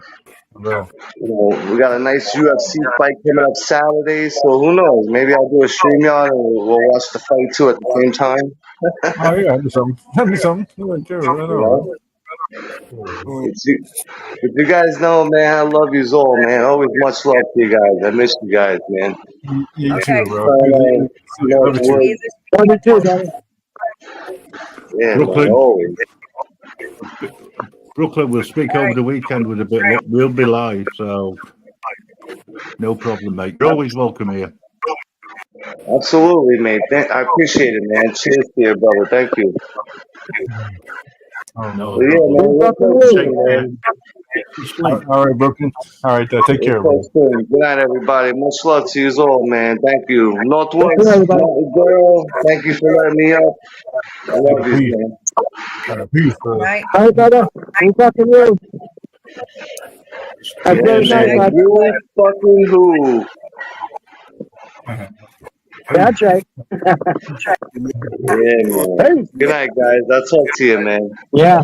we got a nice UFC fight coming up Saturday. So, who knows? Maybe I'll do a StreamYard and we'll watch the fight too at the same time.
Oh yeah, do something. Do something.
But you guys know, man, I love you all, man. Always much love to you guys. I miss you guys, man.
You too, bro.
See you this
Love you too, buddy.
Yeah,
Brooklyn.
man, always.
Brooklyn will speak over the weekend with a bit of luck. We'll be live, so no problem, mate. You're always welcome here.
Absolutely, mate. I appreciate it, man. Cheers to you, brother. Thank you.
No
Well, yeah, man. We'll talk soon, man.
All right, Brooklyn. All right, take care,
We'll
bro.
talk soon. Good night, everybody. Much love to you all, man. Thank you. Northwest, Mountain Girl, thank you for letting me up. I love you, man.
Peace, bro.
Night.
All right, brother. We fucking you.
Yeah,
Have a great night,
man.
bud.
You fucking who?
That's right.
Yeah, man. Good night, guys. I'll talk to you, man.
Yeah.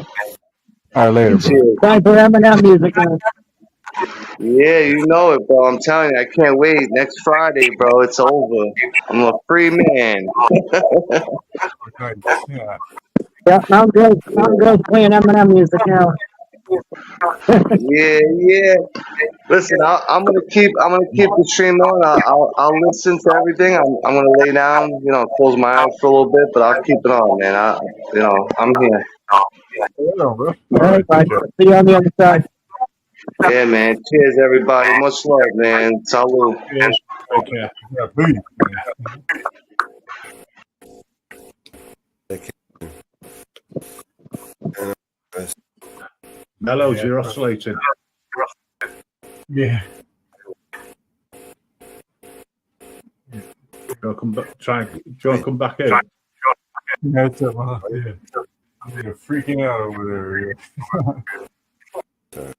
All right, later, bro.
Cheers.
Time for Eminem music now.
Yeah, you know it, bro. I'm telling you, I can't wait. Next Friday, bro, it's over. I'm a free man.
Yeah.
Yeah, Mountain Girl's playing Eminem music now.
Yeah. Listen, I'm gonna keep the stream on. I'll listen to everything. I'm gonna lay down, close my eyes for a little bit, but I'll keep it on, man. I'm here.
All right, bud. See you on the other side.
Yeah, man. Cheers, everybody. Much love, man. Salud.
Okay. Yeah, peace.
Mellows, you're oscillating.
Yeah.
Come back. Come back in.
That's yeah. I'm freaking out over there.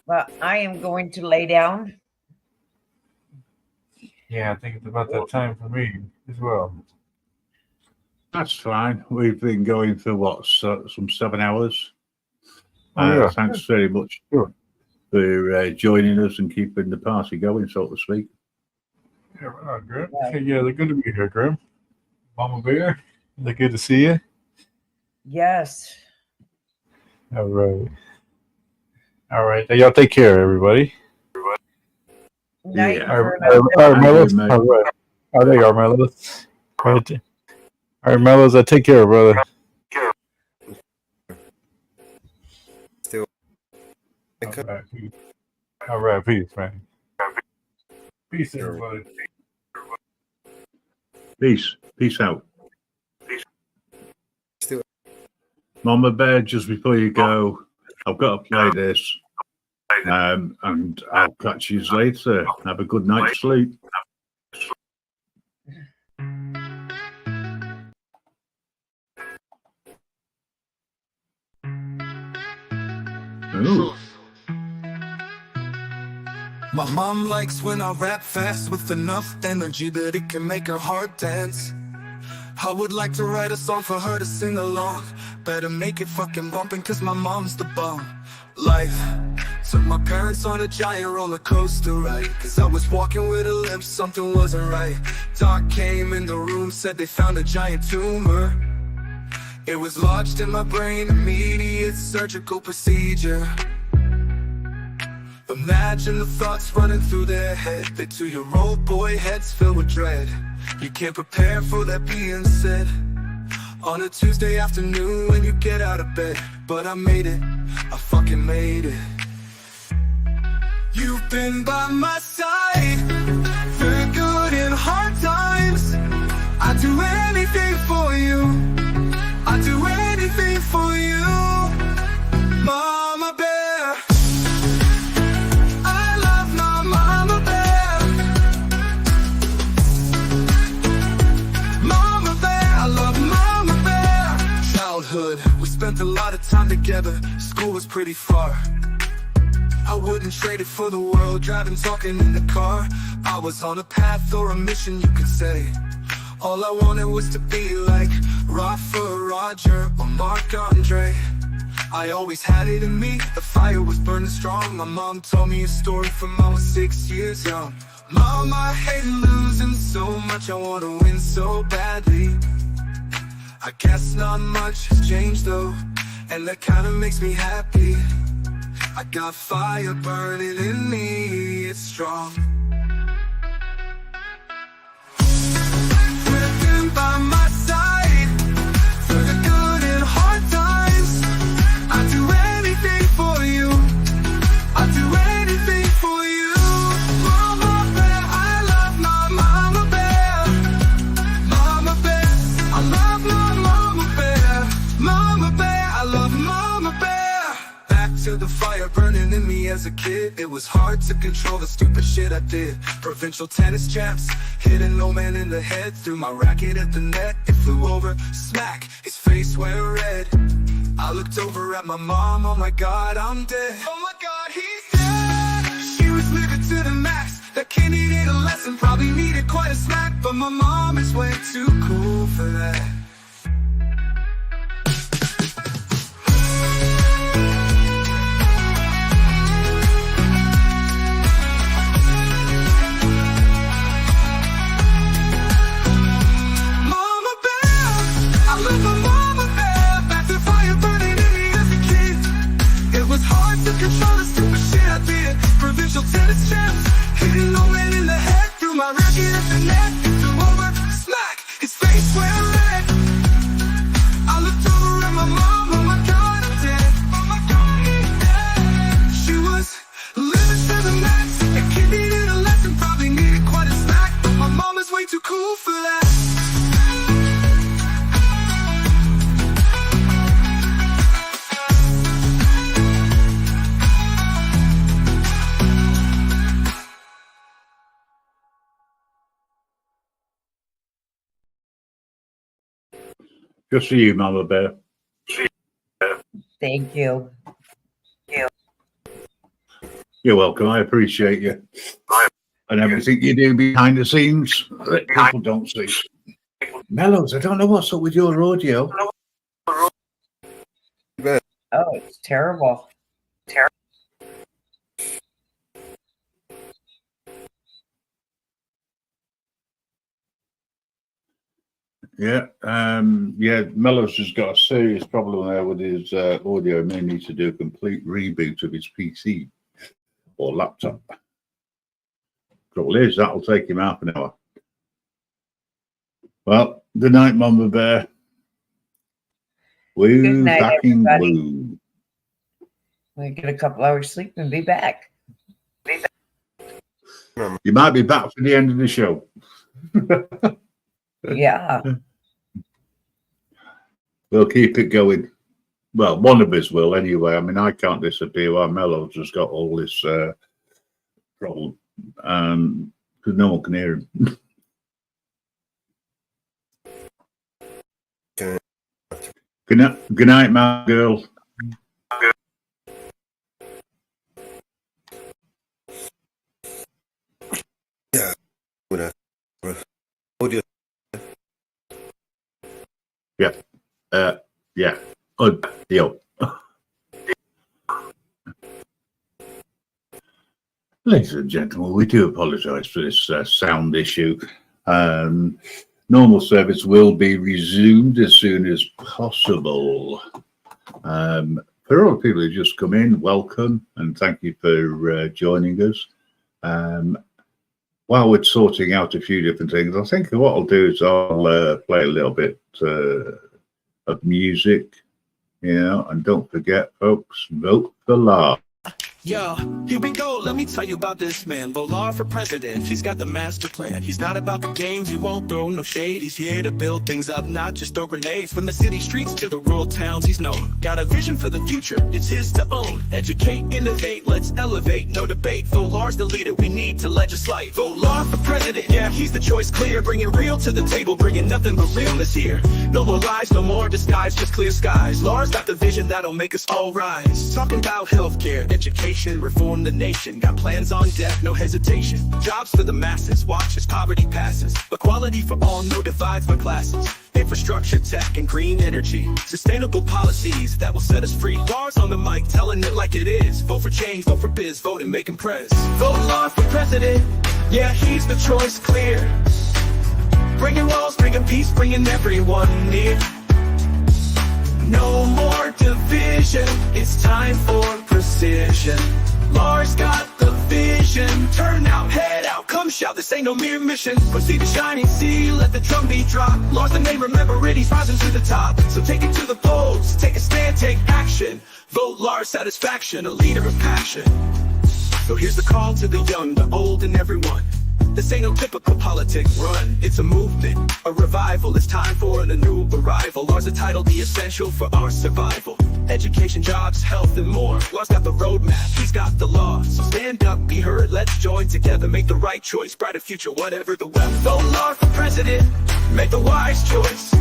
Well, I am going to lay down.
Yeah, I think it's about that time for me as well.
That's fine. We've been going for what, some 7 hours.
Oh, yeah.
Thanks very much for joining us and keeping the party going, so to speak.
Yeah, Graham. Yeah, they're good to be here, Graham. Mama Bear, they're good to see you.
Yes.
All right. All right. Y'all take care, everybody.
Night.
Yeah.
All right, Mellows. All right. Oh, there you are, Mellows. All right, Mellows. Take care, brother.
Still.
All right, peace, man. Peace, everybody.
Peace out.
Still.
Mama Bear, just before you go, I've got to play this. And I'll catch you later. Have a good night's sleep. Ooh.
My mom likes when I rap fast with enough energy that it can make her heart dance. I would like to write a song for her to sing along. Better make it fucking bumpin' cause my mom's the bomb. Life took my parents on a giant roller coaster ride. Cause I was walking with a limp, something wasn't right. Doc came in the room, said they found a giant tumor. It was lodged in my brain, immediate surgical procedure. Imagine the thoughts running through their head. Their 2-year-old boy heads filled with dread. You can't prepare for that being said on a Tuesday afternoon when you get out of bed. But I made it, I fucking made it. You've been by my side through good and hard times. I'd do anything for you. I'd do anything for you, Mama Bear. I love my Mama Bear. Mama Bear, I love Mama Bear. Childhood, we spent a lot of time together. School was pretty far. I wouldn't trade it for the world, driving, talking in the car. I was on a path or a mission, you could say. All I wanted was to be like Rafa, Roger, or Marc Andre. I always had it in me, the fire was burning strong. My mom told me a story from I was 6 years young. Mom, I hate losing so much, I wanna win so badly. I guess not much has changed though, and that kinda makes me happy. I got fire burning in me, it's strong. Driven by
to the fire burning in me as a kid. It was hard to control the stupid shit I did. Provincial tennis champs, hitting no man in the head. Threw my racket at the net, it flew over, smack, his face went red. I looked over at my mom, oh my god, I'm dead. Oh my god, he's dead. She was living to the max. That kid needed a lesson, probably needed quite a smack. But my mom is way too cool for that. Control the stupid shit I did. Provincial tennis champs, hitting no man in the head. Threw my racket at the net, it flew over, smack, his face went red. I looked over at my mom, oh my god, I'm dead. Oh my god, he's dead. She was living to the max. A kid needed a lesson, probably needed quite a smack. But my mom is way too cool for that.
Just for you, Mama Bear.
Thank you.
You're welcome. I appreciate you. And everything you do behind the scenes that people don't see. Mellows, I don't know what's up with your audio.
Oh, it's terrible.
Yeah, Mellows has got a serious problem there with his audio. May need to do a complete reboot of his PC or laptop. Trouble is, that'll take him half an hour. Well, good night, Mama Bear.
Good
Woo,
night,
back in
everybody.
blue.
We get a couple hours sleep and be back.
You might be back for the end of the show.
Yeah.
We'll keep it going. Well, one of us will anyway. I mean, I can't disappear while Mellows has got all this problem because no one can hear him. Good night, my girl.
Yeah. Audio.
Yeah. Yeah. Audio. Ladies and gentlemen, we do apologise for this sound issue. Normal service will be resumed as soon as possible. For all the people who just come in, welcome and thank you for joining us. While we're sorting out a few different things, I think what I'll do is I'll play a little bit of music, and don't forget, folks, vote for love.
Yo, here we go, let me tell you about this man. Volar for president, he's got the master plan. He's not about the games, he won't throw no shade. He's here to build things up, not just throw grenades. From the city streets to the rural towns, he's known. Got a vision for the future, it's his to own. Educate, innovate, let's elevate, no debate. Volar's the leader we need to legislate. Volar for president, yeah, he's the choice clear. Bringing real to the table, bringing nothing but realness here. No more lies, no more disguise, just clear skies. Lars got the vision that'll make us all rise. Talking about healthcare, education, reform the nation. Got plans on deck, no hesitation. Jobs for the masses, watch as poverty passes. Equality for all, no divides by classes. Infrastructure, tech, and green energy. Sustainable policies that will set us free. Bars on the mic, telling it like it is. Vote for change, vote for biz, vote and make him press. Vote Lars for president, yeah, he's the choice clear. Bringing laws, bringing peace, bringing everyone near. No more division, it's time for precision. Lars got the vision, turn out, head out, come shout, this ain't no mere mission. Proceed to shining sea, let the drum beat drop. Lars the name, remember it, he's rising to the top. So take it to the polls, take a stand, take action. Vote Lars satisfaction, a leader of passion. So here's the call to the young, the old, and everyone. This ain't no typical politic run. It's a movement, a revival. It's time for a new arrival. Laws are titled the essential for our survival. Education, jobs, health, and more. Law's got the roadmap, he's got the law. So stand up, be heard, let's join together. Make the right choice, brighter future, whatever the weather. Vote Law for president, make the wise choice.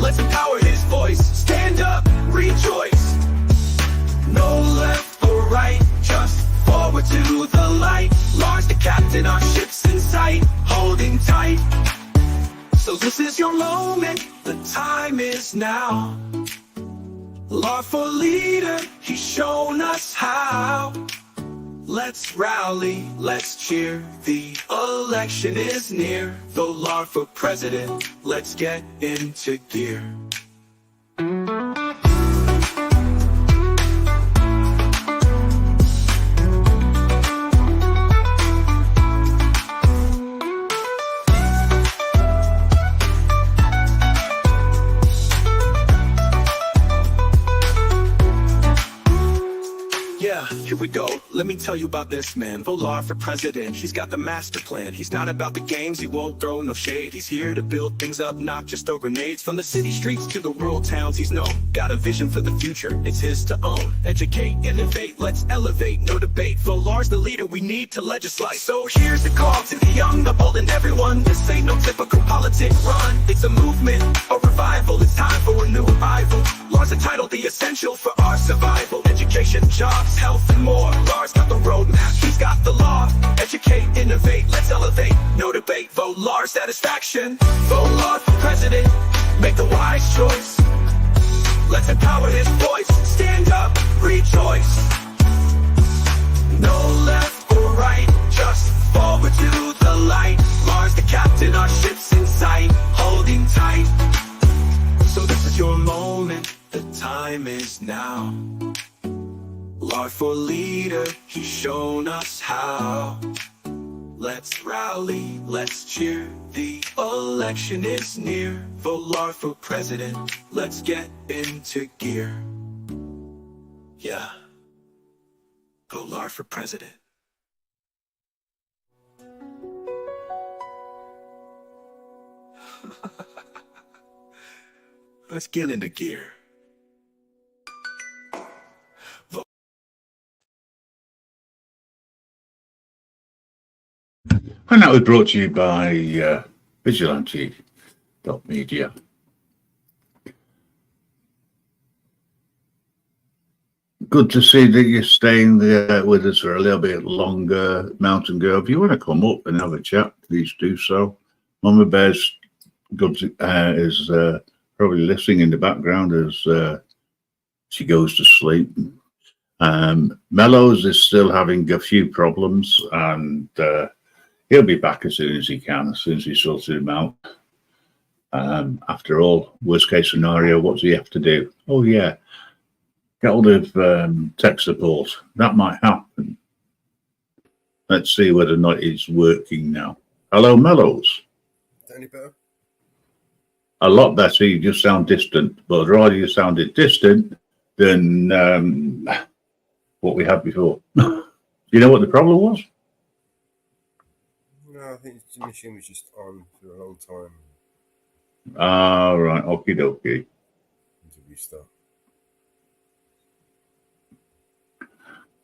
Let's empower his voice. Stand up, rejoice. No left or right, just forward to the light. Law's the captain, our ship's in sight, holding tight. So this is your moment, the time is now. Law for leader, he's shown us how. Let's rally, let's cheer, the election is near. Vote Law for president, let's get into gear. Here we go, let me tell you about this man. Vote Law for president, he's got the master plan. He's not about the games, he won't throw no shade. He's here to build things up, not just throw grenades. From the city streets to the rural towns, he's known. Got a vision for the future, it's his to own. Educate, innovate, let's elevate, no debate. Vote Law's the leader we need to legislate. So here's the call to the young, the bold, and everyone. This ain't no typical politic run. It's a movement, a revival. It's time for a new arrival. Laws are titled the essential for our survival. Education, jobs, health, and more. Law's got the roadmap, he's got the law. Educate, innovate, let's elevate, no debate. Vote Law satisfaction. Vote Law for president, make the wise choice. Let's empower his voice. Stand up, rejoice. No left or right, just forward to the light. Law's the captain, our ship's in sight, holding tight. So this is your moment, the time is now. Law for leader, he's shown us how. Let's rally, let's cheer, the election is near. Vote Law for president, let's get into gear. Yeah, vote Law for president. Let's get into gear.
And that was brought to you by Vigilante.media. Good to see that you're staying there with us for a little bit longer, Mountain Girl. If you want to come up and have a chat, please do so. Mama Bear's is probably listening in the background as she goes to sleep. Mellows is still having a few problems, and he'll be back as soon as he can, as soon as he sorts them out. After all, worst case scenario, what does he have to do? Oh, yeah, get hold of tech support. That might happen. Let's see whether or not it's working now. Hello, Mellows.
Any better?
A lot better. You just sound distant, but rather you sounded distant than what we had before. You know what the problem was?
No, I think the machine was just on for a long time.
Ah, right. Okie dokie.
Until we start.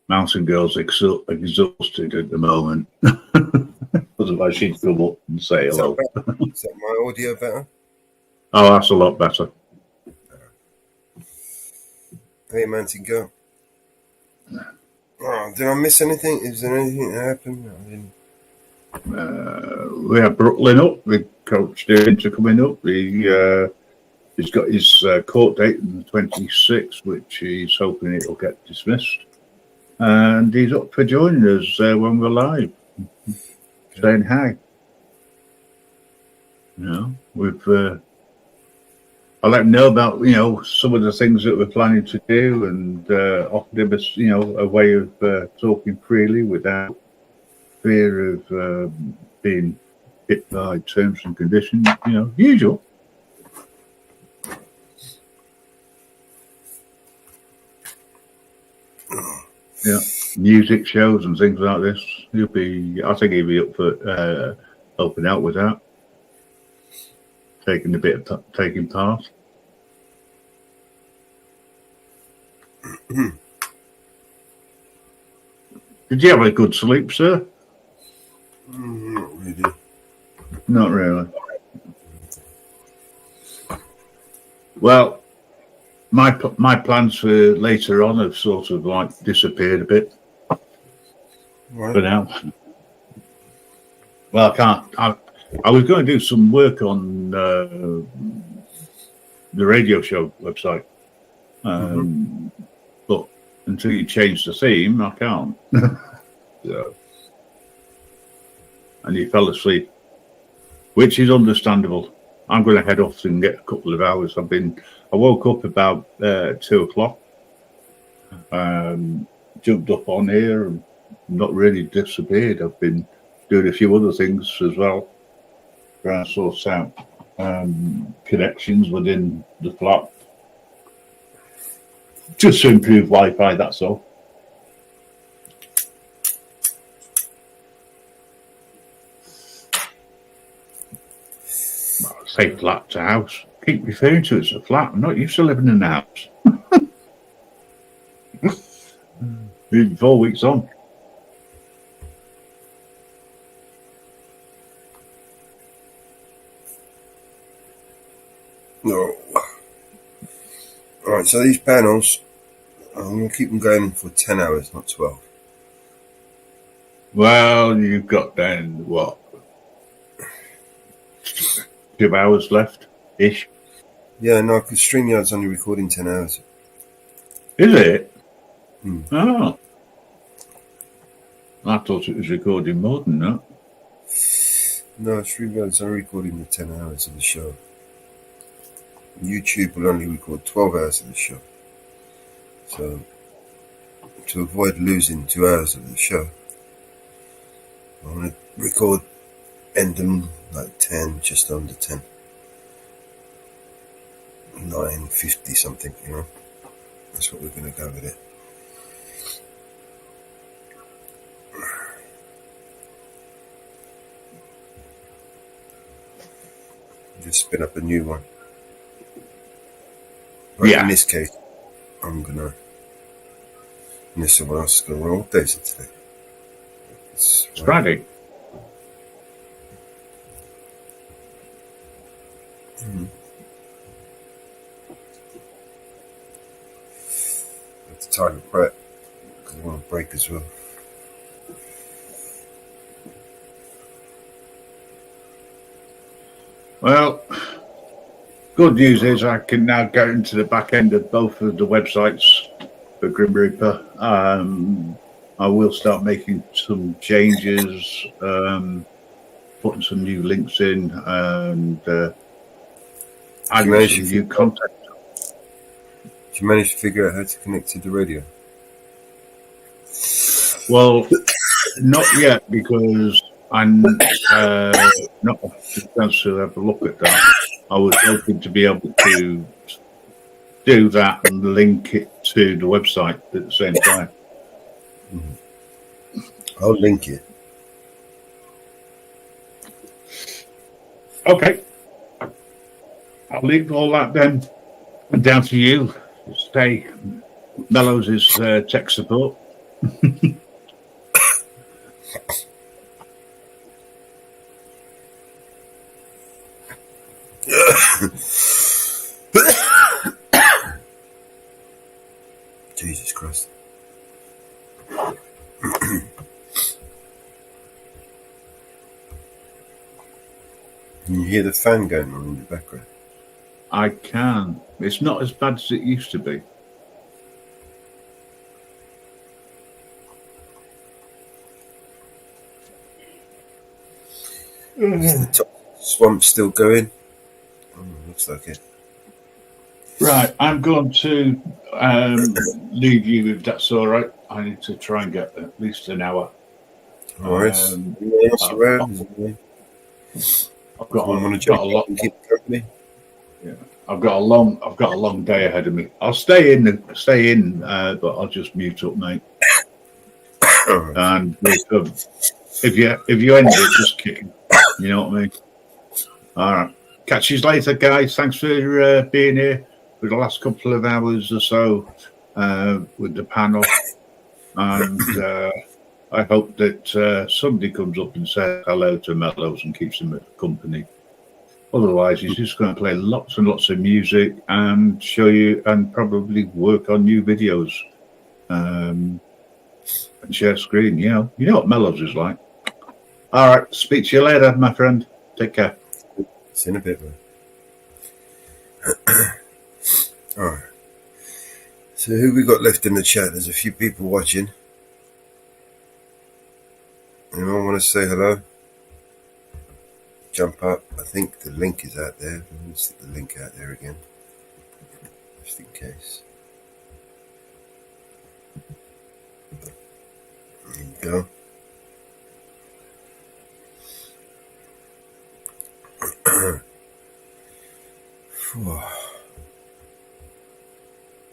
Mountain Girl's exhausted at the moment. Otherwise, she'd come up and say hello.
Is that my audio better?
Oh, that's a lot better.
Hey, Mountain Girl. Oh, did I miss anything? Is there anything that happened? I didn't...
We have Brooklyn up with Coach Danger coming up. He's got his court date on the 26th, which he's hoping it'll get dismissed. And he's up for joining us when we're live, saying hi. You know, I let him know about, some of the things that we're planning to do, and offered him a way of talking freely without fear of being hit by terms and conditions, usual. Yeah. music shows and things like this. I think he'd be up for helping out with that, taking a bit of taking part. Did you have a good sleep, sir?
Not really.
Not really. Well, my plans for later on have sort of like disappeared a bit for now. Well, I can't. I was going to do some work on the radio show website, but until you change the theme, I can't. So, and he fell asleep, which is understandable. I'm going to head off and get a couple of hours. I woke up about 2 o'clock, jumped up on here and not really disappeared. I've been doing a few other things as well, trying to sort out connections within the flat. Just to improve Wi-Fi, that's all. Well, I say flat to house. Keep referring to it as a flat. I'm not used to living in a house. Been 4 weeks on.
No. Alright, so these panels, I'm going to keep them going for 10 hours, not 12.
Well, you've got then, what, 2 hours left-ish?
Yeah, no, because StreamYard's only recording 10 hours.
Is it? Oh. I thought it was recording more than that.
No, StreamYard's only recording the 10 hours of the show. YouTube will only record 12 hours of the show. So, to avoid losing 2 hours of the show, I'm going to record, end them like 10, just under 10. 9:50 something, you know. That's what we're going to go with it. Just spin up a new one. But in this case, I'm gonna. Unless someone else is gonna roll. What day is it today?
It's Friday.
Have to time it right because I want to break as well.
Well, good news is I can now go into the back end of both of the websites for Grim Reaper. I will start making some changes, putting some new links in, and adding some new content.
Did you manage to figure out how to connect to the radio?
Well, not yet, because I'm not had the chance to have a look at that. I was hoping to be able to do that and link it to the website at the same time.
I'll link it.
Okay. I'll leave all that then down to you. Stay. Mellows is tech support.
Jesus Christ. Can you hear the fan going on in the background?
I can. It's not as bad as it used to be.
Is the top swamp still going? Looks like it.
Right, I'm going to leave you if that's all right. I need to try and get at least an hour.
All right.
I've got a lot. Yeah, I've got a long day ahead of me. I'll stay in, but I'll just mute up, mate. And if you end it, just kick it. You know what I mean? All right. Catch you later, guys. Thanks for being here for the last couple of hours or so with the panel. And I hope that somebody comes up and says hello to Mellows and keeps him company. Otherwise, he's just going to play lots and lots of music and show you and probably work on new videos and share screen. You know what Mellows is like. All right. Speak to you later, my friend. Take care.
See you in a bit, man. All right. So who we got left in the chat? There's a few people watching. Anyone want to say hello? Jump up. I think the link is out there. Let me stick the link out there again, just in case. There you go.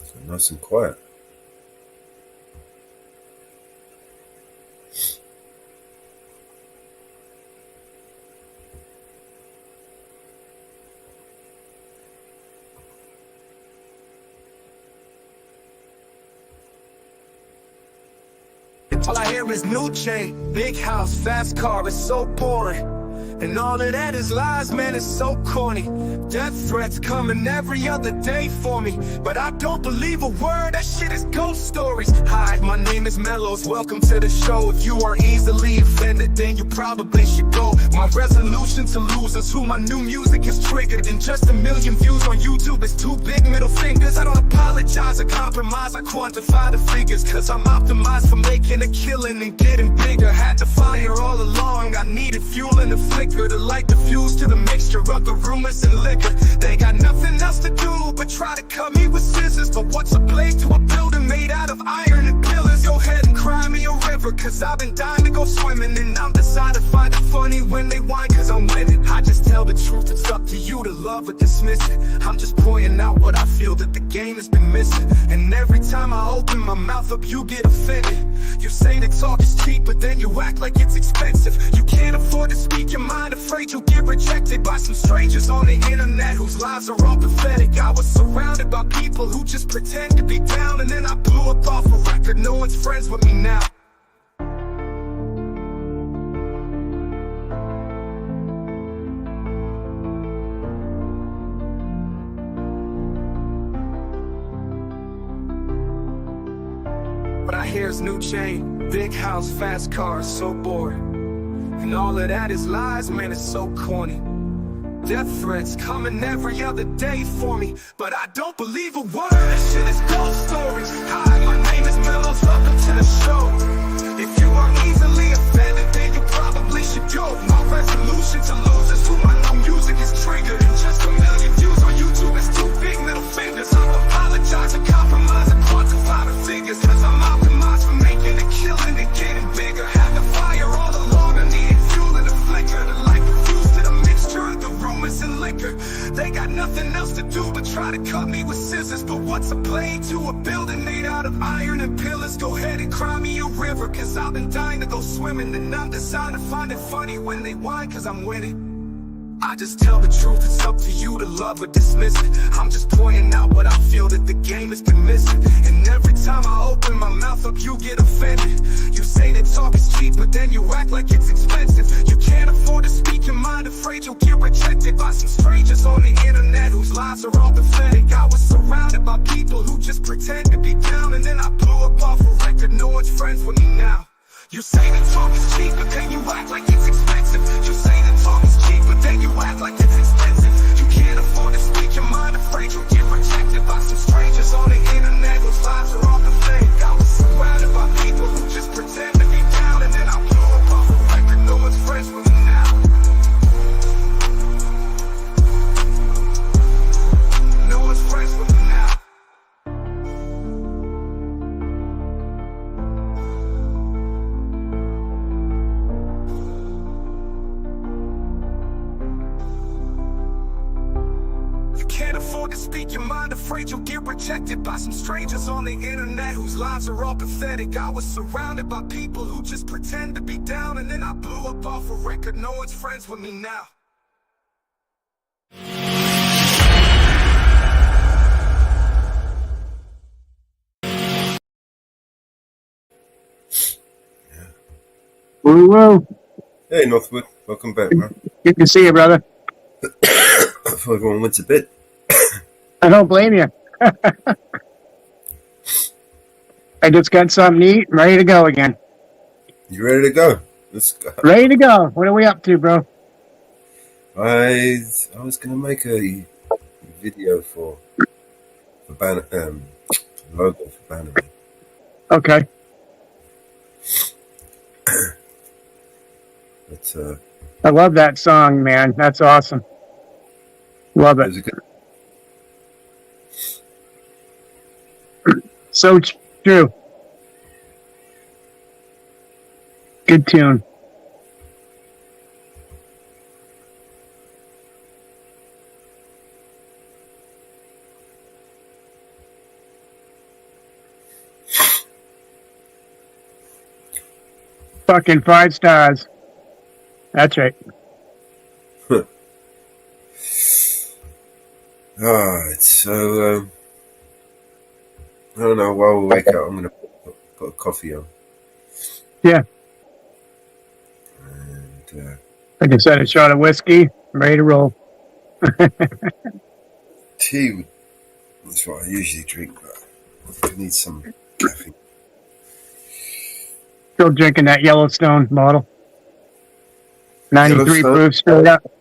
So nice and quiet.
All I hear is new chain, big house, fast car, it's so boring. And all of that is lies, man, it's so corny. Death threats coming every other day for me, but I don't believe a word, that shit is ghost stories. Hi, my name is Mellows, welcome to the show. If you are easily offended, then you probably should go. My resolution to lose is who my new music is triggered. And just 1 million views on YouTube is 2 big middle fingers. I don't apologize or compromise, I quantify the figures, cause I'm optimized for making a killing and getting bigger. Had to fire all along, I needed fuel and a flicker to light the fuse to the mixture of the rumors and liquor. They got nothing else to do but try to cut me with scissors. But what's a blade to a building made out of iron and pillars? Go ahead and cry me a river, cause I've been dying to go swimming. And I'm decided to find it funny when they whine, cause I'm winning. I just tell the truth, it's up to you to love or dismiss it. I'm just pointing out what I feel that the game has been missing. And every time I open my mouth up, you get offended. You say that talk is cheap, but then you act like it's expensive. You can't afford to speak your mind, afraid you'll get rejected by some strangers on the internet whose lives are all pathetic. I was surrounded by people who just pretend to be down, and then I blew up off a record. No one's friends with me now. But I hear it's new chain, big house, fast cars, so boring. And all of that is lies, man, it's so corny. Death threats coming every other day for me, but I don't believe a word, that shit is ghost stories. Hi, my name is Mellows, welcome to the show. If you are easily offended, then you probably should go. My resolution to lose is who my new music is triggered. And just 1 million views on YouTube is 2 big middle fingers. I apologize and compromise and quantify the figures, cause I'm optimized for making a killing and getting bigger. Had to fire all along, I needed fuel and a flicker to light the fuse to the mixture of the rumors and liquor. They got nothing else to do but try to cut me with scissors. But what's a blade to a building made out of iron and pillars? Go ahead and cry me a river, cause I've been dying to go swimming. And I'm designed to find it funny when they whine, cause I'm winning. I just tell the truth, it's up to you to love or dismiss it. I'm just pointing out what I feel that the game has been missing. And every time I open my mouth up, you get offended. You say that talk is cheap, but then you act like it's expensive. You can't afford to speak your mind, afraid you'll get rejected by some strangers on the internet whose lives are all pathetic. I was surrounded by people who just pretend to be down, and then I blew up off a record. No one's friends with me now. You say that talk is cheap, but then you act like it's expensive. You say that talk is cheap, but then you act like it's expensive. You can't afford to speak your mind, afraid you'll get rejected by some strangers on the internet whose lives are all pathetic. I was surrounded by people who just pretend to be down, and then I blew up off a record. No one's friends with me now. No one's friends with me now.
sure to speak your mind, afraid you'll get rejected by some strangers on the internet whose lives are all pathetic. I was surrounded by people who just pretend to be down, and then I blew up off a record. No one's friends with me now.
Woo woo.
Hey, Northwood. Welcome back, man.
Good to see you, brother.
I thought everyone went to bed.
I don't blame you. I just got something to eat, ready to go again.
You ready to go? Let's go.
Ready to go. What are we up to, bro?
I was gonna make a video for logo for Banner.
Okay.
But
I love that song, man. That's awesome. Love it. So true. Good tune. Fucking 5 stars. That's right.
Alright, so I don't know, while we wake up I'm gonna put a coffee on.
Yeah.
And
Like I said, a shot of whiskey, ready to roll.
tea, that's what I usually drink, but I need some caffeine.
Still drinking that Yellowstone bottle. 93
Yellowstone?
proof straight up.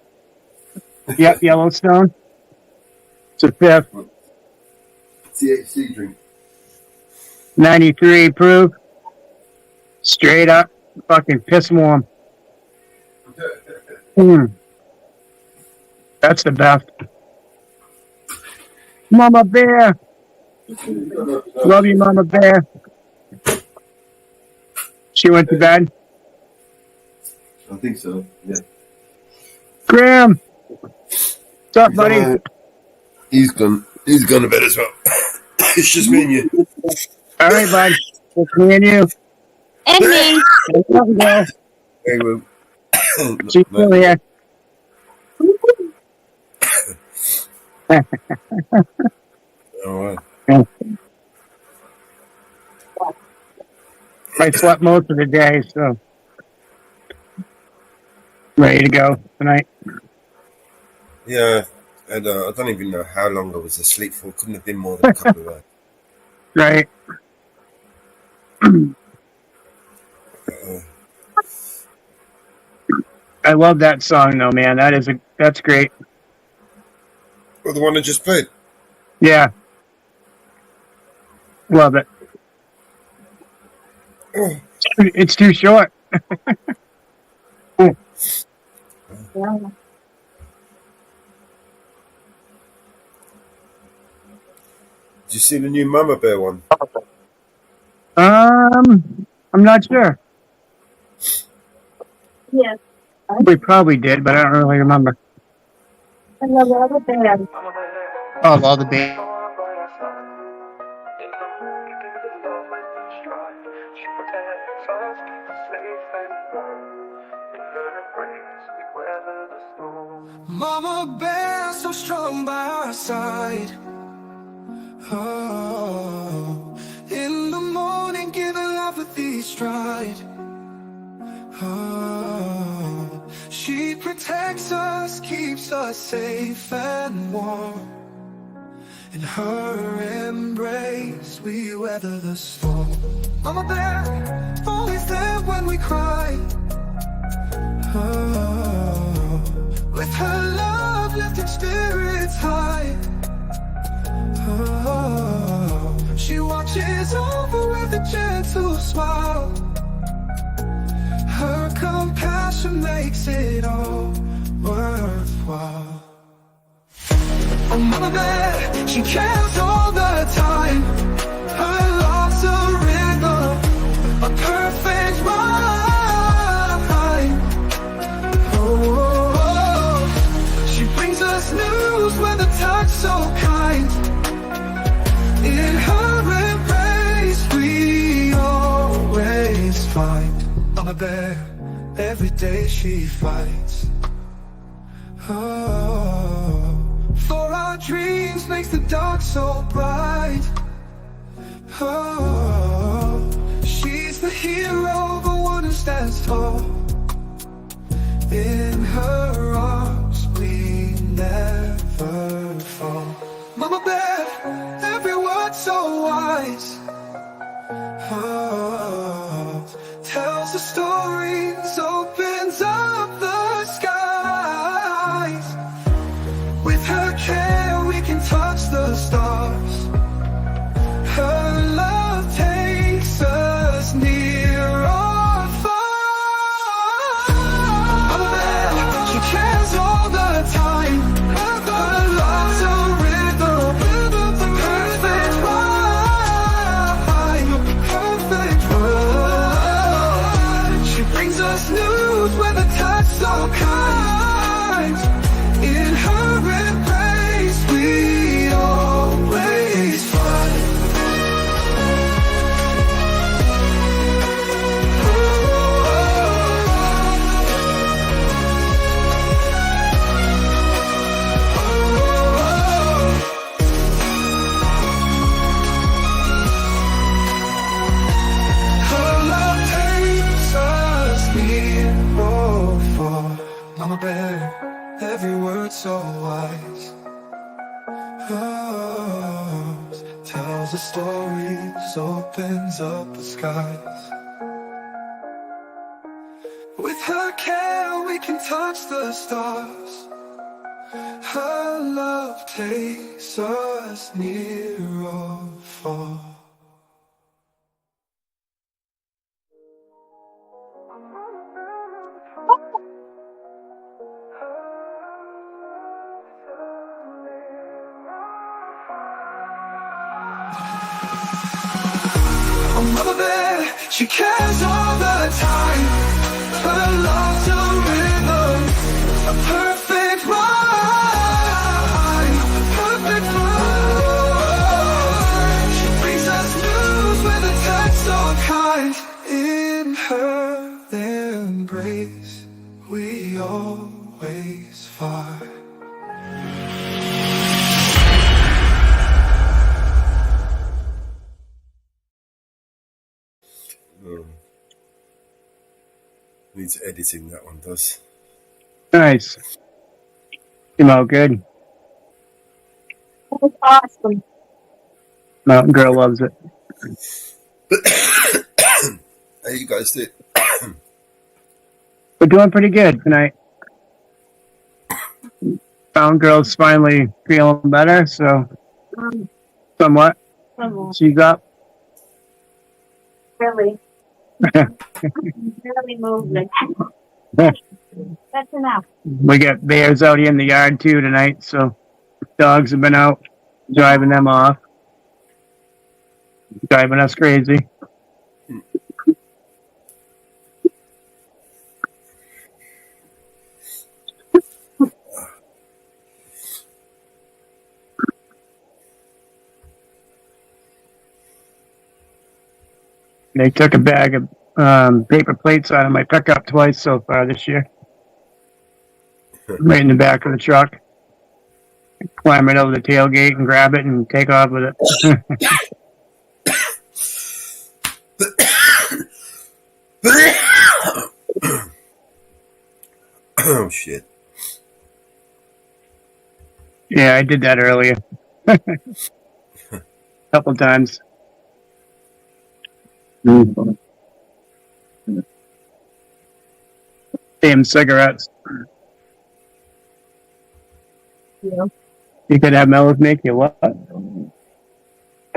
Yep, Yellowstone. It's a fifth.
THC drink.
93 proof. Straight up. Fucking piss warm. That's the best. Mama Bear. Love you, Mama Bear. She went to bed.
I think so, yeah.
Graham. What's up, buddy?
He's gone to bed as well. It's just me and you.
All right, bud. It's me and you.
And me.
Hey, well.
She's still here.
All right.
I slept most of the day, so ready to go tonight.
Yeah, and I don't even know how long I was asleep for. Couldn't have been more than a couple of hours.
Right. I love that song, though, man. That's great.
Well, the one I just played.
Yeah. Love it. It's too short.
Did you see the new Mama Bear one?
I'm not sure.
Yes.
We probably did, but I don't really remember.
I love all the bands.
Oh, all the band.
Mama Bear, so strong by our side. Oh, in the morning, giving love with each stride. Oh, she protects us, keeps us safe and warm. In her embrace, we weather the storm. Mama Bear, always there when we cry. Oh, with her love, lifting spirits high. Oh, she watches over with a gentle smile. Her compassion makes it all worthwhile. Oh, Mama Bear, she cares all the time. Her love's a rhythm, a perfect rhyme. Oh, she brings us news with a touch so kind. find. In her embrace we always find. On a bed, every day she fights. Oh, for our dreams makes the dark so bright. Oh, she's the hero, the one who stands tall. In her arms we never fall. Mama Beth, every word so wise. Oh, tells the stories, opens up the skies. With her care we can touch the stars. Her love takes us near or far. Mama Beth, she cares all the time. Her love's a rhythm, the perfect rhyme, perfect rhyme. She brings us news with a touch so kind. In her embrace we always find. Her love takes us near or far. Mama Bear, every word so wise. Oh, tells the stories, opens up the skies. With her care we can touch the stars. Her love takes us near or far. Oh, Mama Bear, she cares all the time. Her love's a rhythm, a perfect rhyme, a perfect rhyme. She brings us news with a touch so kind. In her embrace we always find.
Needs editing, that one does.
Nice. Came out good.
That's awesome.
Mountain Girl loves it.
How you guys did?
We're doing pretty good tonight. Mountain Girl's finally feeling better, so somewhat. She's up.
Really? Really moving. That's enough.
We got bears out here in the yard too tonight, so dogs have been out driving them off, driving us crazy. They took a bag of paper plates out of my pickup twice so far this year. Right in the back of the truck. Climb right over the tailgate and grab it and take off with it.
Oh shit.
Yeah, I did that earlier. Couple times. Damn cigarettes.
Yeah.
You could have Mellis make you what? A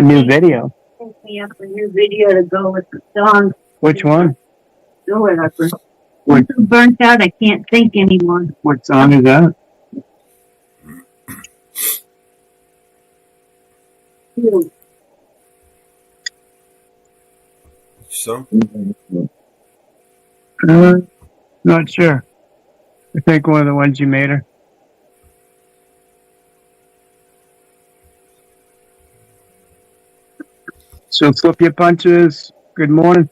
new video.
Pick me up a new video to go with the song.
Which one?
Do whatever. I'm so burnt out I can't think anymore.
What song is that?
So?
Not sure. I think one of the ones you made her.
So flip your punches. Good morning.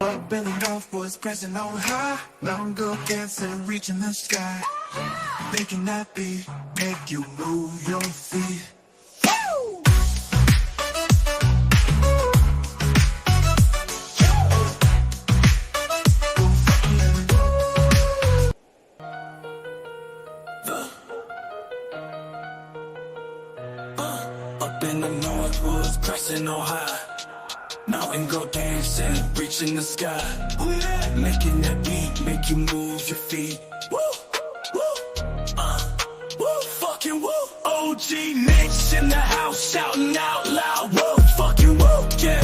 Up in the north was pressing on high. Long ago dancing, reaching the sky. Making that beat, make you move your feet. Up in the north was pressing on high. Mountain go dancing, reaching the sky. Making that beat, make you move your feet. Woo, woo, woo, fucking woo. OG Nicks in the house, shouting out loud. Woo, fucking woo, yeah.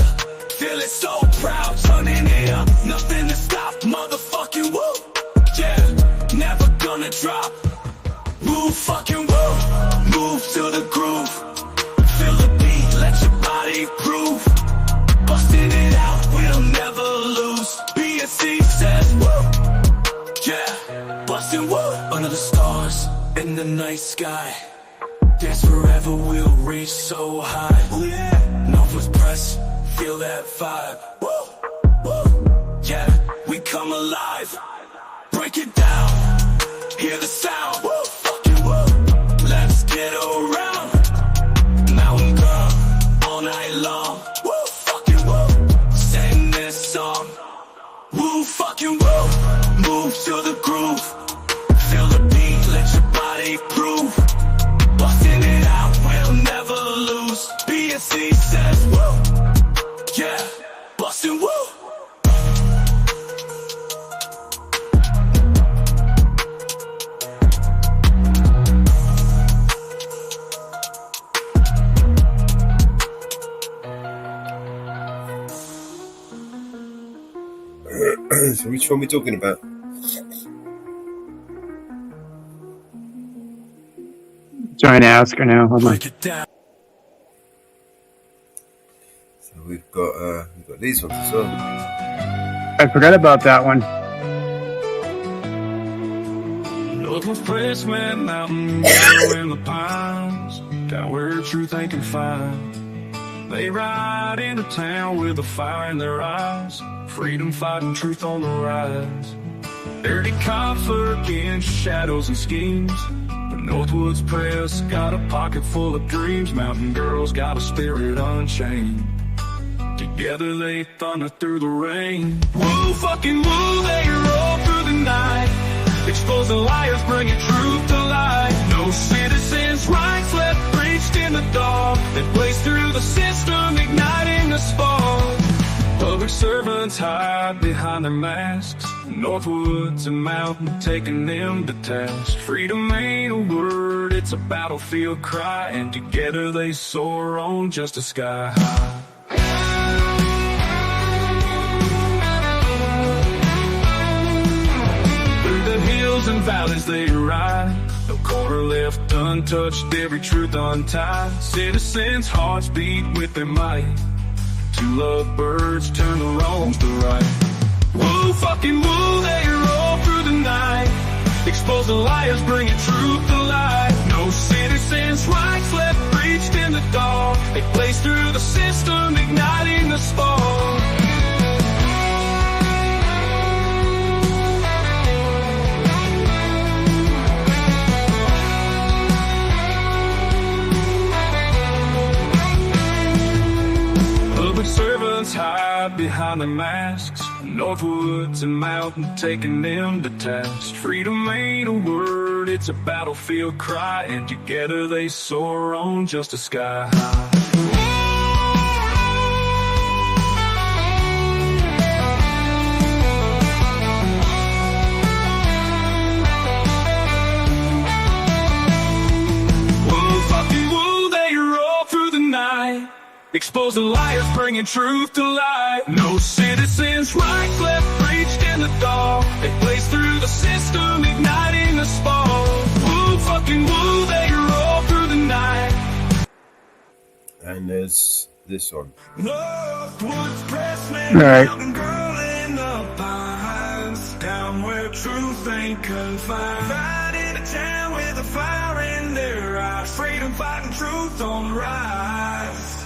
Feeling so proud, turning it up, nothing to stop. Motherfucking woo, yeah. Never gonna drop. Woo, fucking woo. Move to the groove. Feel the beat, let your body groove. Busting it out, we'll never lose. BSC says woo, yeah. Busting woo. Under the stars, in the night sky. Dance forever, we'll reach so high. Ooh, yeah. Northwest press, feel that vibe. Woo, woo, yeah. We come alive. Break it down, hear the sound. Woo, fucking woo. Let's get around. Mountain girl, all night long. Woo, fucking woo. Sing this song. Woo, fucking woo. Move to the groove. Feel the beat, let your body groove. Busting it out, we'll never lose. BSC says woo, yeah. Busting woo.
So which one are we talking about?
Trying to ask her now. Hold on.
So we've got these ones as well.
I forgot about that one.
Northwest Press, man, mountain girl in the pines. Down where truth ain't confined. They ride into town with a fire in their eyes. Freedom fighting, truth on the rise. Dirty copper against shadows and schemes. The Northwoods Press got a pocket full of dreams. Mountain girls got a spirit unchained. Together they thunder through the rain. Woo, fucking woo, they roll through the night. Exposing liars, bringing truth to light. No citizens' rights left breached in the dark. They blaze through the system, igniting the spark. Public servants hide behind their masks. Northwoods and mountain taking them to task. Freedom ain't a word, it's a battlefield cry. And together they soar on just a sky high. And valleys they ride, no corner left untouched, every truth untied. Citizens' hearts beat with their might. Two lovebirds turn the wrongs to right. Woo, fucking woo, they roll through the night. Expose the liars, bringing truth to light. No citizens' rights left breached in the dark. They blaze through the system, igniting the spark. Servants hide behind their masks. Northwoods and mountain taking them to task. Freedom ain't a word, it's a battlefield cry. And together they soar on just a sky high. Expose the liars, bringing truth to light. No citizens' rights left breached in the dark. They blaze through the system, igniting the spark. Woo, fucking woo, they roll through the
as this one.
Northwoods Pressman,
All right.
mountain girl in the pines, down where truth ain't confined. Riding a town with a fire in their eyes, freedom fighting truth on the rise.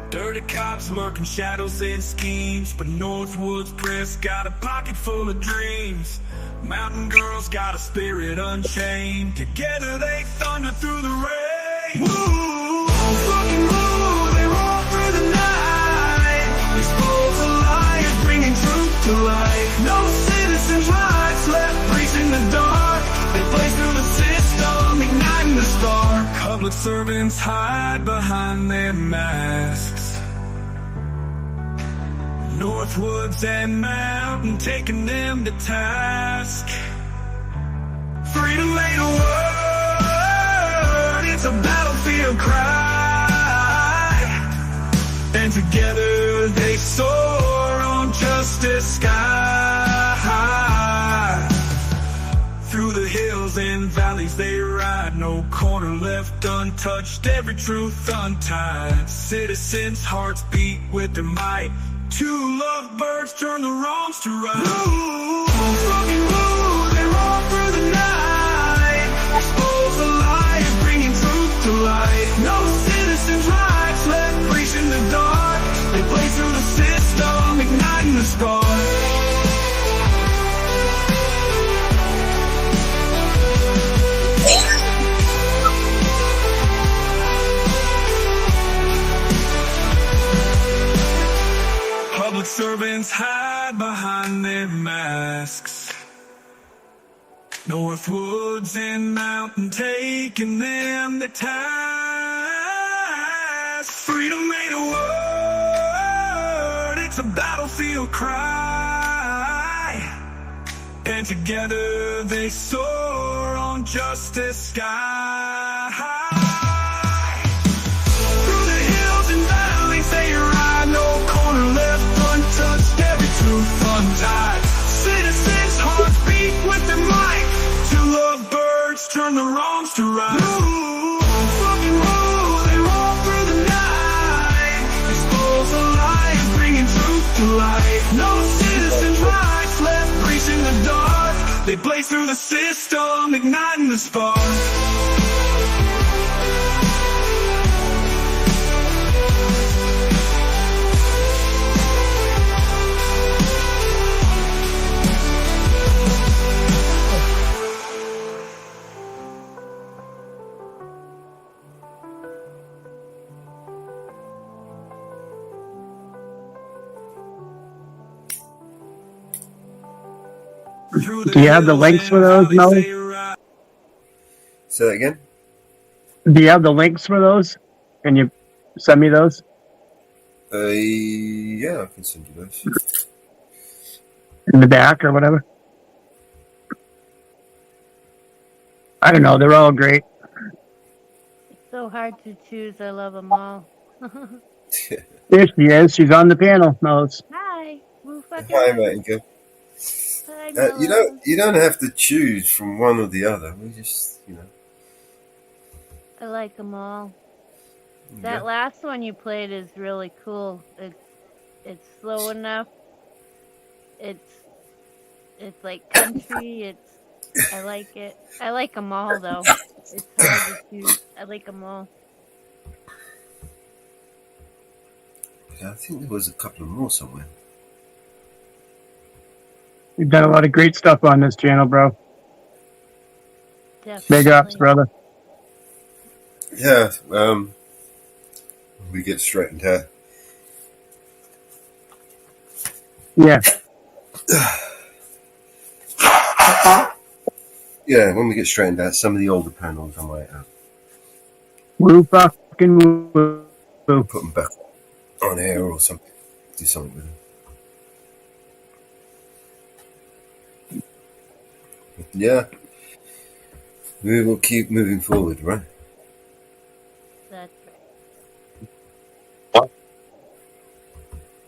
Dirty cops lurking shadows and schemes, but Northwoods Press got a pocket full of dreams. Mountain girls got a spirit unchained. Together they thunder through the rain. Woo, fucking woo, they roll through the night. Expose the liars, bringing truth to light. No citizens' rights left preaching the dark. They blaze through the system, igniting the spark. Public servants hide behind their masks. Northwoods and Mountain taking them to task. Freedom ain't a word, it's a battlefield cry. And together they soar on justice sky. Through the hills and valleys they ride, no corner left untouched, every truth untied. Citizens' hearts beat with their might. Two lovebirds turn the wrongs to right. Woo, fucking woo, they roll through the night. Expose the liars, bringing truth to light. No citizens' rights left preaching the dark. They blaze through the system, igniting the spark. Public servants hide behind their masks. Northwoods and Mountain taking them to task. Freedom ain't a word, it's a battlefield cry. And together they soar on justice sky. Through the hills and valleys they ride, no corner left untouched, every truth untied. Citizens' hearts beat with their might. Two lovebirds turn the wrongs to right. Woo, fucking woo, they roll through the night. Expose the liars, bringing truth to light. No citizens' rights left preaching the dark. They blaze through the system, igniting the spark.
Do you have the links for those, Melly?
Say that again?
Do you have the links for those? Can you send me those?
Yeah, I can send you those.
In the back or whatever? I don't know. They're all great.
So hard to choose. I love them all.
There she is. She's on the panel. Mellis.
Hi. Woo fucking
Hi,
hi.
mate.
Hi,
You don't have to choose from one or the other. We just,
I like them all.
Yeah.
That last one you played is really cool. It's slow enough. It's like country. I like it. I like them all though. It's hard to choose. I like them all.
I think there was a couple of more somewhere.
You've done a lot of great stuff on this channel, bro.
Definitely.
Big ups, brother.
Yeah, we get straightened out.
Yeah.
Yeah, when we get straightened out, some of the older panels I might
Woo fucking woo.
put them back on air or something. Do something with them. But yeah, we will keep moving forward, right?
That's right.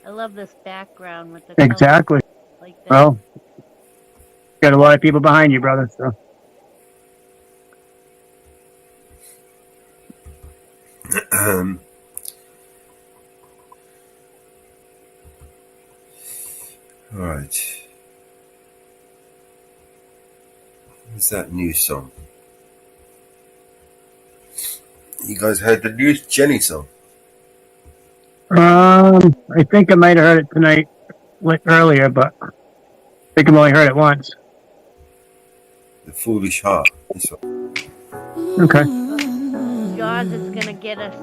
I love this background with the colors
Exactly.
like that.
Well, got a lot of people behind you, brother. So
Right. What's that new song? You guys heard the new Jenny song?
I think I might have heard it tonight, like earlier, but I think I've only heard it once.
The Foolish Heart. This one.
Okay.
Jaws is gonna get us.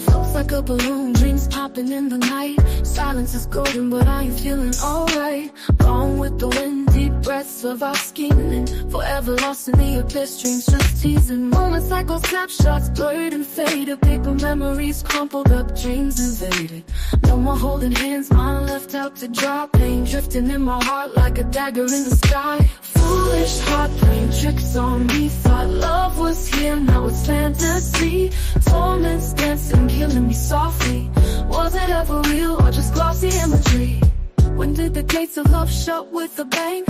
Floats like a balloon, dreams popping in the night. Silence is golden, but I ain't feeling alright. Gone with the wind, deep breaths without scheming. Forever lost in the abyss, dreams just teasing. Moments like old snapshots, blurred and faded. Paper memories crumpled up, dreams invaded. No more holding hands, mine left out to dry. Pain drifting in my heart like a dagger in the sky. Foolish heart playing tricks on me. Thought love was here, now it's fantasy. Torments dancing, killing me softly. Was it ever real or just glossy imagery? When did the gates of love shut with a bang?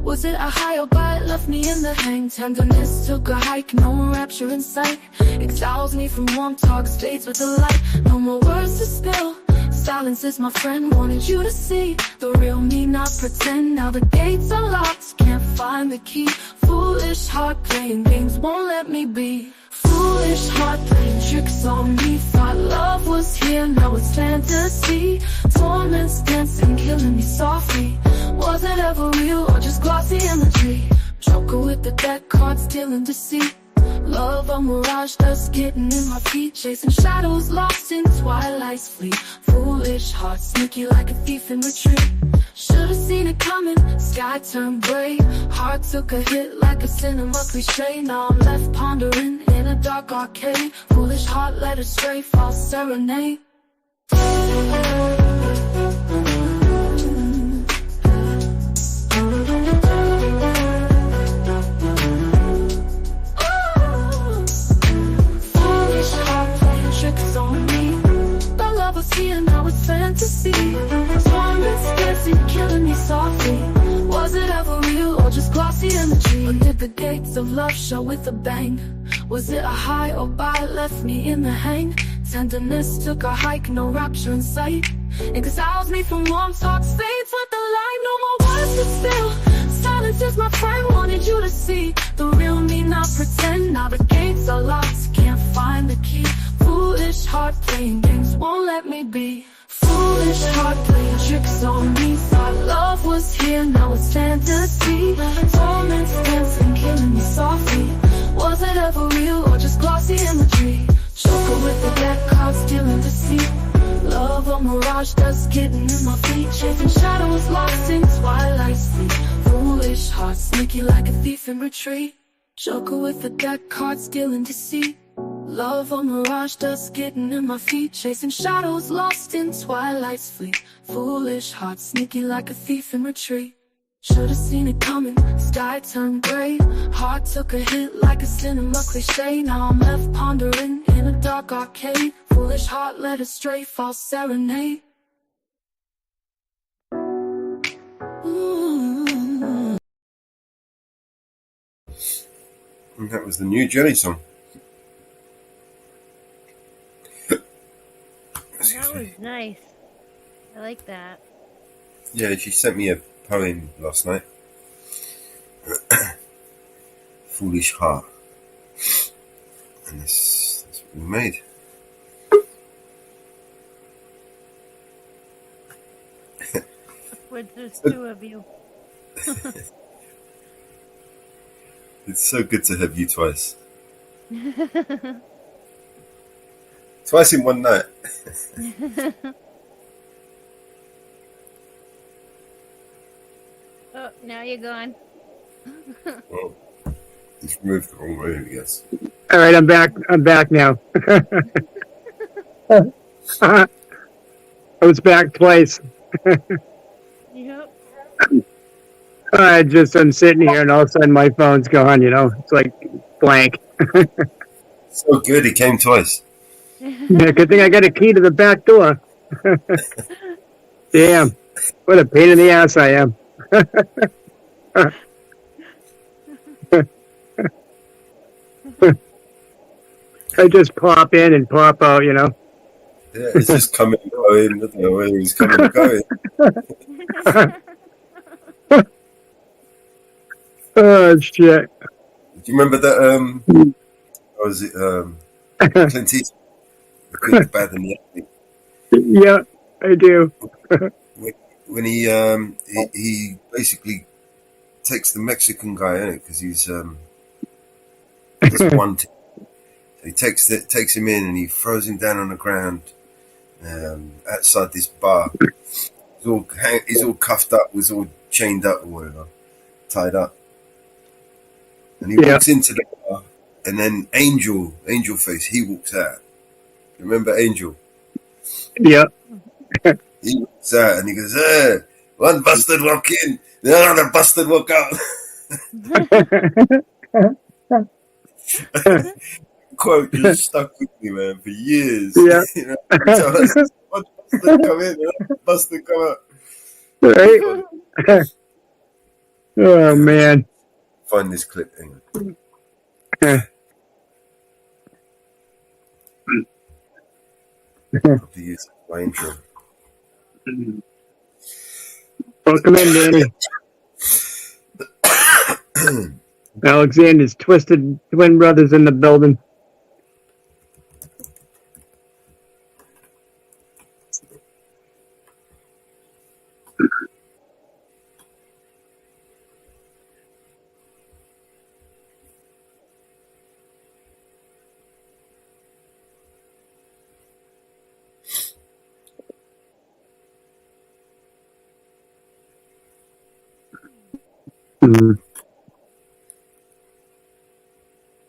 Was it a high or bite left me in the hang? Tenderness took a hike, no more rapture in sight. Exiles me from warm talks, fades with the light. No more words to spill. Silence is my friend, wanted you to see the real me, not pretend. Now the gates are locked, can't find the key. Foolish heart playing games, won't let me be. Foolish heart playing tricks on me. Thought love was here, now it's fantasy. Torments dancing, killing me softly. Was it ever real or just glossy imagery? Joker with the deck cards, stealing deceit. Love a mirage, dust getting in my feet. Chasing shadows, lost in twilight's fleet. Foolish heart, sneaky like a thief in retreat. Should've seen it coming, sky turned gray. Heart took a hit like a cinema cliche. Now I'm left pondering in a dark arcade. Foolish heart led astray, false serenade. Tricks on me. The love was here, now it's fantasy. Torments dancing, killing me softly. Was it ever real or just glossy imagery? Or did the gates of love show with a bang? Was it a high or bite left me in the hang? Tenderness took a hike, no rapture in sight. Exiles me from warm talks, fades with the light. No more words to spill. Silence is my friend, wanted you to see the real me, not pretend. Now the gates are locked, can't find the key. Foolish heart playing games, won't let me be. Foolish heart playing tricks on me. Thought love was here, now it's fantasy. Torments dancing, killing me softly. Was it ever real or just glossy imagery? Joker with the deck cards, stealing deceit. Love a mirage, dust getting in my feet. Chasing shadows, lost in twilight's fleet. Foolish heart, sneaky like a thief in retreat. Joker with the deck cards, stealing deceit. Love a mirage, dust getting in my feet. Chasing shadows, lost in twilight's fleet. Foolish heart, sneaky like a thief in retreat. Should've seen it coming, sky turned gray. Heart took a hit like a cinema cliche. Now I'm left pondering in a dark arcade. Foolish heart led astray, false serenade.
And that was the new Jenny song.
That was nice. I like that.
Yeah, she sent me a poem last night. Foolish Heart. And that's what we made.
There's two of you.
It's so good to have you twice. Twice in one night.
Oh, now you're gone.
Well, it's moved the wrong way, I guess.
All right, I'm back. I'm back now. I was back twice.
Yep.
I'm sitting here, and all of a sudden my phone's gone. It's like blank.
So good, it came twice.
Yeah, good thing I got a key to the back door. Damn, what a pain in the ass I am. I just pop in and pop out, you know.
Yeah, it's just coming and going. I don't know whether he's coming and going.
Oh shit!
Do you remember that? What was it? Clint Eastwood, The Good, the Bad, and the Ugly.
Yeah, I do.
When he basically takes the Mexican guy in it because he's wanted. He takes him in and he throws him down on the ground outside this bar. He's all cuffed up, was all chained up or whatever, tied up. And he walks into the bar, and then Angel Face, he walks out. Remember Angel?
Yeah.
He walks out and he goes, "Hey, one bastard walk in, the other bastard walk out." Quote just stuck with me, man, for years.
Yeah.
You know, one bastard come in, another bastard come out.
Right? Oh man.
Find this clip. Hang on. I'll be using my intro.
Welcome in, Danny. Alexander's twisted twin brothers in the building.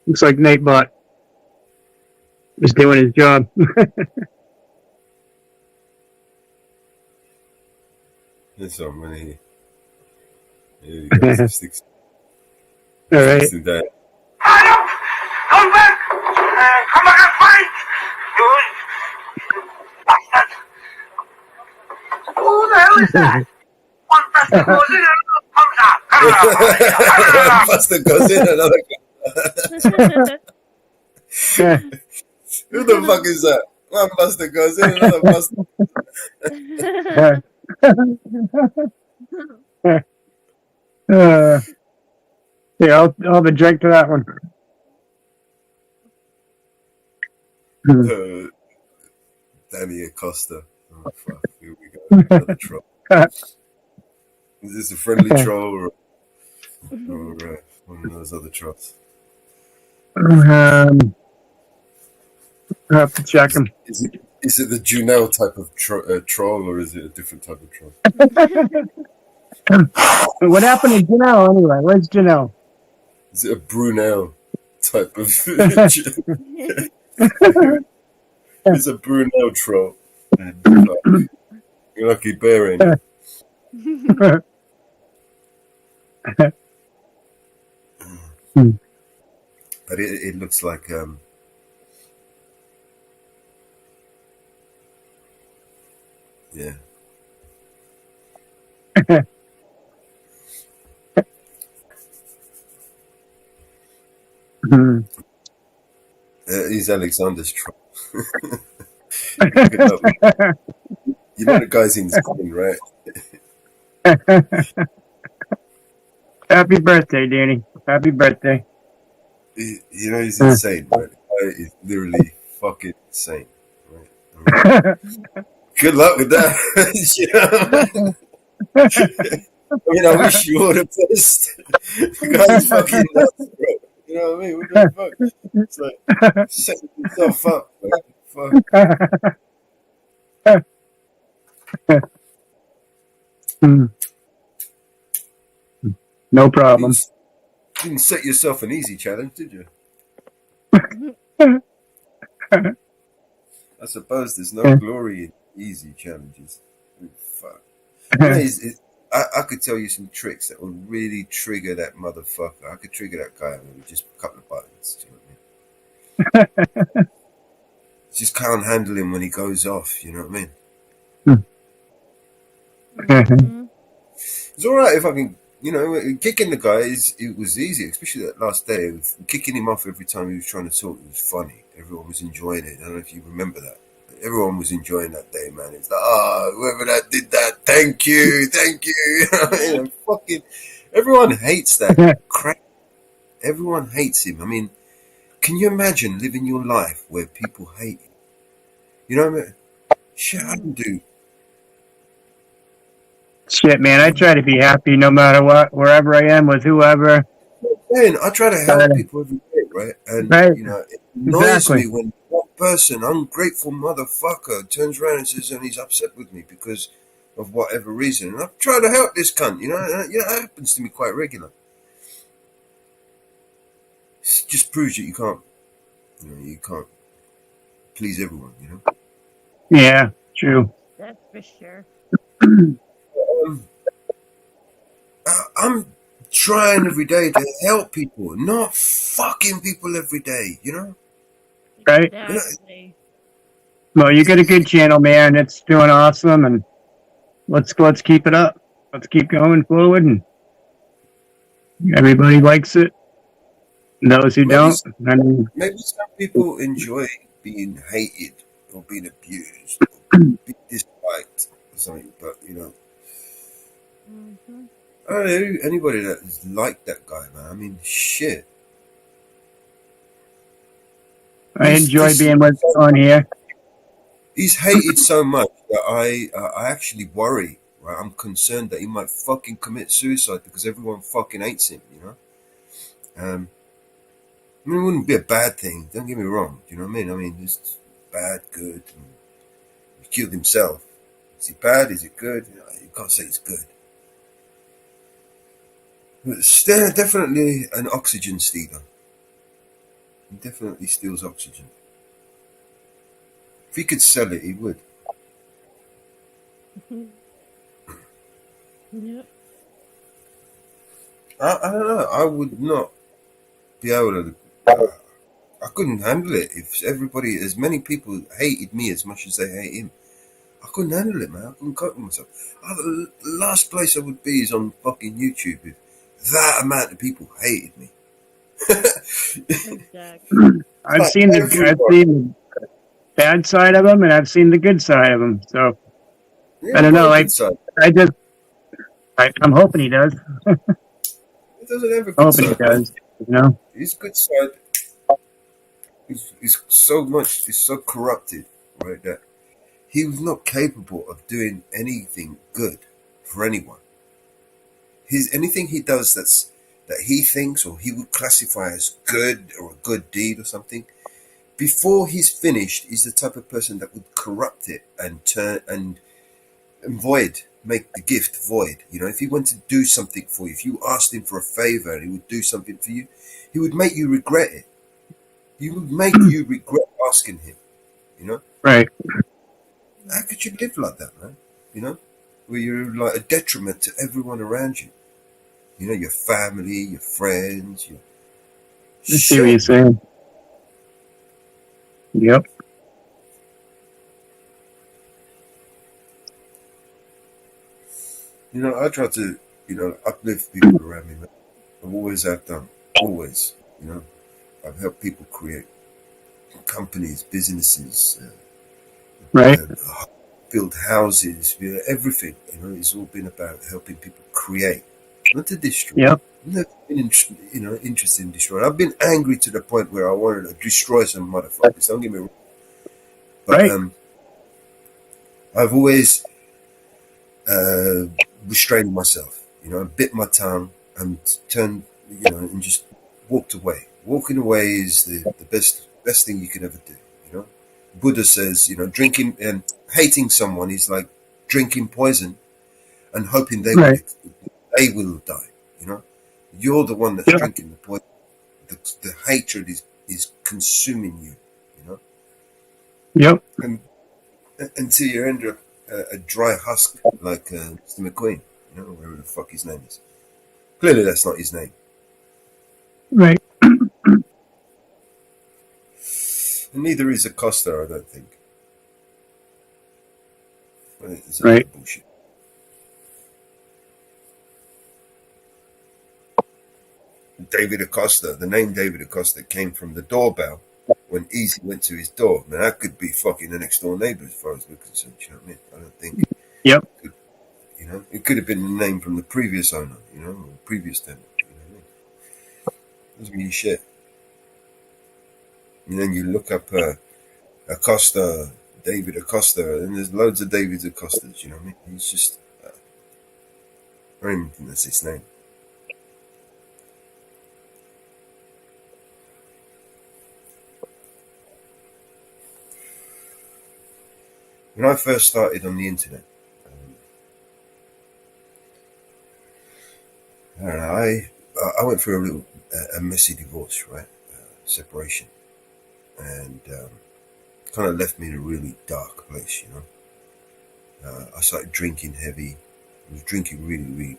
Looks like Nightbot is doing his job.
This one, when he goes, sticks.
All right.
Come back! Come back and fight! You bastard! Who the hell is that? One bastard goes in and another comes out.
One bastard goes in, another Who the fuck is that? One bastard goes in, another bastard.
Yeah, I'll have a drink to that one.
Danny Acosta. Oh fuck! Here we go. Another troll. Is this a friendly troll or one of those other trolls?
I'll have to check him.
Is it the Junelle type of troll, or is it a different type of troll?
What happened to Janelle anyway? Where's Janelle?
Is it a Brunel type of? It's a Brunel troll. You're lucky bear ain't it? But it looks like yeah. He's Alexander's troll. You know the guy's insane, right?
Happy birthday, Danny. Happy birthday.
You know he's insane, right? The guy is literally fucking insane, right? Good luck with that. I mean, I wish you were the best. The guy's fucking nuts, bro. You know what I mean? What the fuck? It's like setting yourself up. Like, fuck.
No problem.
Didn't set yourself an easy challenge, did you? I suppose there's no glory in easy challenges. Oh, fuck. You know, I could tell you some tricks that will really trigger that motherfucker. I could trigger that guy with just a couple of buttons. Do you know what I mean? Just can't handle him when he goes off. You know what I mean? It's all right if I can, kicking the guy it was easy, especially that last day. Kicking him off every time he was trying to talk, it was funny. Everyone was enjoying it. I don't know if you remember that. Everyone was enjoying that day, man. It's like, whoever that did that, thank you. You know, fucking, everyone hates that crap. Everyone hates him. I mean, can you imagine living your life where people hate you? You know what I mean? Shit, I don't do.
Shit, man, I try to be happy no matter what, wherever I am with whoever.
Man, I try to help people every day, right? And
Right.
you know, it annoys me when one person, ungrateful motherfucker, turns around and says, and he's upset with me because of whatever reason. And I'm trying to help this cunt, you know. That happens to me quite regular. It just proves that you can't please everyone, you know.
Yeah, true.
That's for sure.
I'm trying every day to help people, not fucking people every day, you know.
Right.
Exactly.
Well, you got a good channel, man. It's doing awesome, and let's keep it up. Let's keep going forward, and everybody likes it. Those who don't, I mean,
Maybe some people enjoy being hated or being abused or being disliked or something, but you know,
Mm-hmm.
I don't know anybody that is like that guy, man. I mean, shit.
I enjoy being on here.
He's hated so much that I actually worry. Right, I'm concerned that he might fucking commit suicide because everyone fucking hates him. You know. I mean, it wouldn't be a bad thing. Don't get me wrong. Do you know what I mean? I mean, it's bad, good. He killed himself. Is it bad? Is it good? You can't say it's good. But it's definitely an oxygen stealer. He definitely steals oxygen. If he could sell it, he would.
Yep.
I don't know. I would not be able to. I couldn't handle it if everybody, as many people hated me as much as they hate him. I couldn't handle it, man. I couldn't cope with myself. The last place I would be is on fucking YouTube if that amount of people hated me.
Exactly.
I've seen the bad side of them, and I've seen the good side of them. So
Yeah,
I don't know.
got a
Like
good side.
I'm hoping he does.
He doesn't have a
I'm
good
hoping he
side.
does. You know.
His good side is so corrupted, right? That he was not capable of doing anything good for anyone. Anything he does that he thinks or he would classify as good or a good deed or something, before he's finished, he's the type of person that would corrupt it and turn and make the gift void. You know, if he went to do something for you, if you asked him for a favor and he would do something for you, he would make you regret it. He would make you regret asking him. You know,
right?
How could you live like that, man? You know, where you're like a detriment to everyone around you. You know, your family, your friends, your
I see what you're saying. Yep.
You know, I try to, uplift people around me, man. I always have done. Always. You know, I've helped people create companies, businesses,
right?
Build houses, everything. You know, it's all been about helping people create, not to destroy.
Yep.
I've never been, interested in destroying. I've been angry to the point where I wanted to destroy some motherfuckers. Don't get me wrong. But I've always restrained myself. You know, I bit my tongue and turned, and just walked away. Walking away is the best thing you can ever do. You know, Buddha says, drinking and hating someone is like drinking poison and hoping they will die. You know, you're the one that's drinking the poison. The hatred is consuming you. You know.
Yep.
And until you end up a dry husk like Mr. McQueen, whatever the fuck his name is. Clearly, that's not his name.
Right.
And neither is Acosta, I don't think. I think it's a lot of bullshit. David Acosta, the name David Acosta came from the doorbell when Easy went to his door, man, that could be fucking the next door neighbor as far as we're concerned. You know what I mean? I don't think.
Yep.
You know, it could have been the name from the previous owner. You know, or previous tenant. You know what I mean? Doesn't mean shit. And then you look up Acosta, David Acosta, and there's loads of David Acostas. You know what I mean? He's just. I don't even think that's his name. When I first started on the internet, I don't know. I went through a messy divorce, right? Separation, and kind of left me in a really dark place. You know, I started drinking heavy. I was drinking really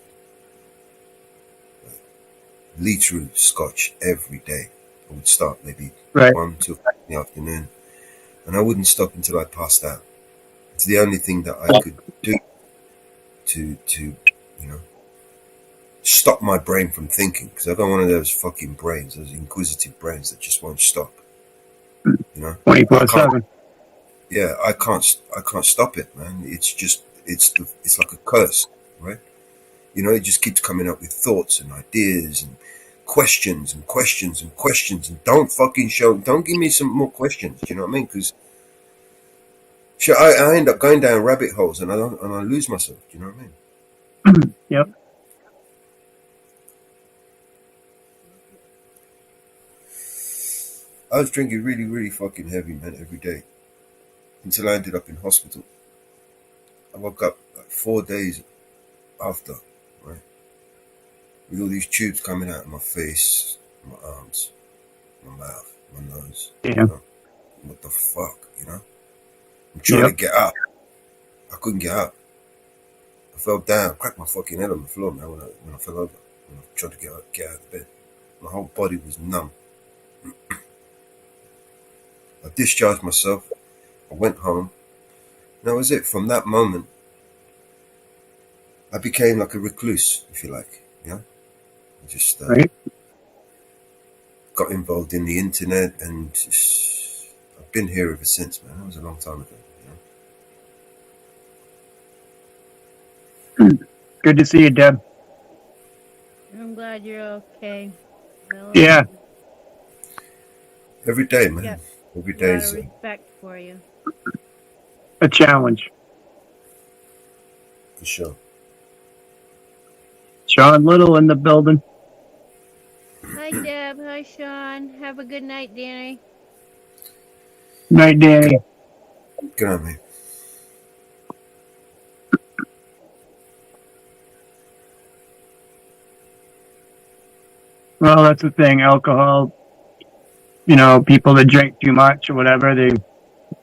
liter of scotch every day. I would start maybe 1, 2 o'clock in the afternoon, and I wouldn't stop until I passed out. It's the only thing that I could do to you know, stop my brain from thinking, because I've got one of those fucking brains, those inquisitive brains that just won't stop. You know,
24/7.
Yeah, I can't stop it, man. It's just it's like a curse, right? You know, it just keeps coming up with thoughts and ideas and questions and questions and questions, and don't give me some more questions. You know what I mean? Because I end up going down rabbit holes and I lose myself. You know what I mean?
Yep.
I was drinking really fucking heavy, man, every day, until I ended up in hospital. I woke up like 4 days after, right, with all these tubes coming out of my face, my arms, my mouth, my nose.
Yeah.
You know? What the fuck, you know? I'm trying to get up. I couldn't get up. I fell down, cracked my fucking head on the floor, man, when I fell over. When I tried to get out of bed. My whole body was numb. I discharged myself. I went home. And that was it. From that moment, I became like a recluse, if you like. Yeah, I just got involved in the internet, and I've been here ever since, man. That was a long time ago.
You know? Good to see you, Deb.
I'm glad you're okay.
Yeah.
Every day, man.
Yeah.
Every
A
day
lot
is
of respect for you.
A challenge.
for sure.
Sean Little in the building.
Hi, Deb. Hi, Sean. Have a good night, Danny.
Night, Danny.
Good on me.
Well, that's the thing. Alcohol, you know, people that drink too much or whatever,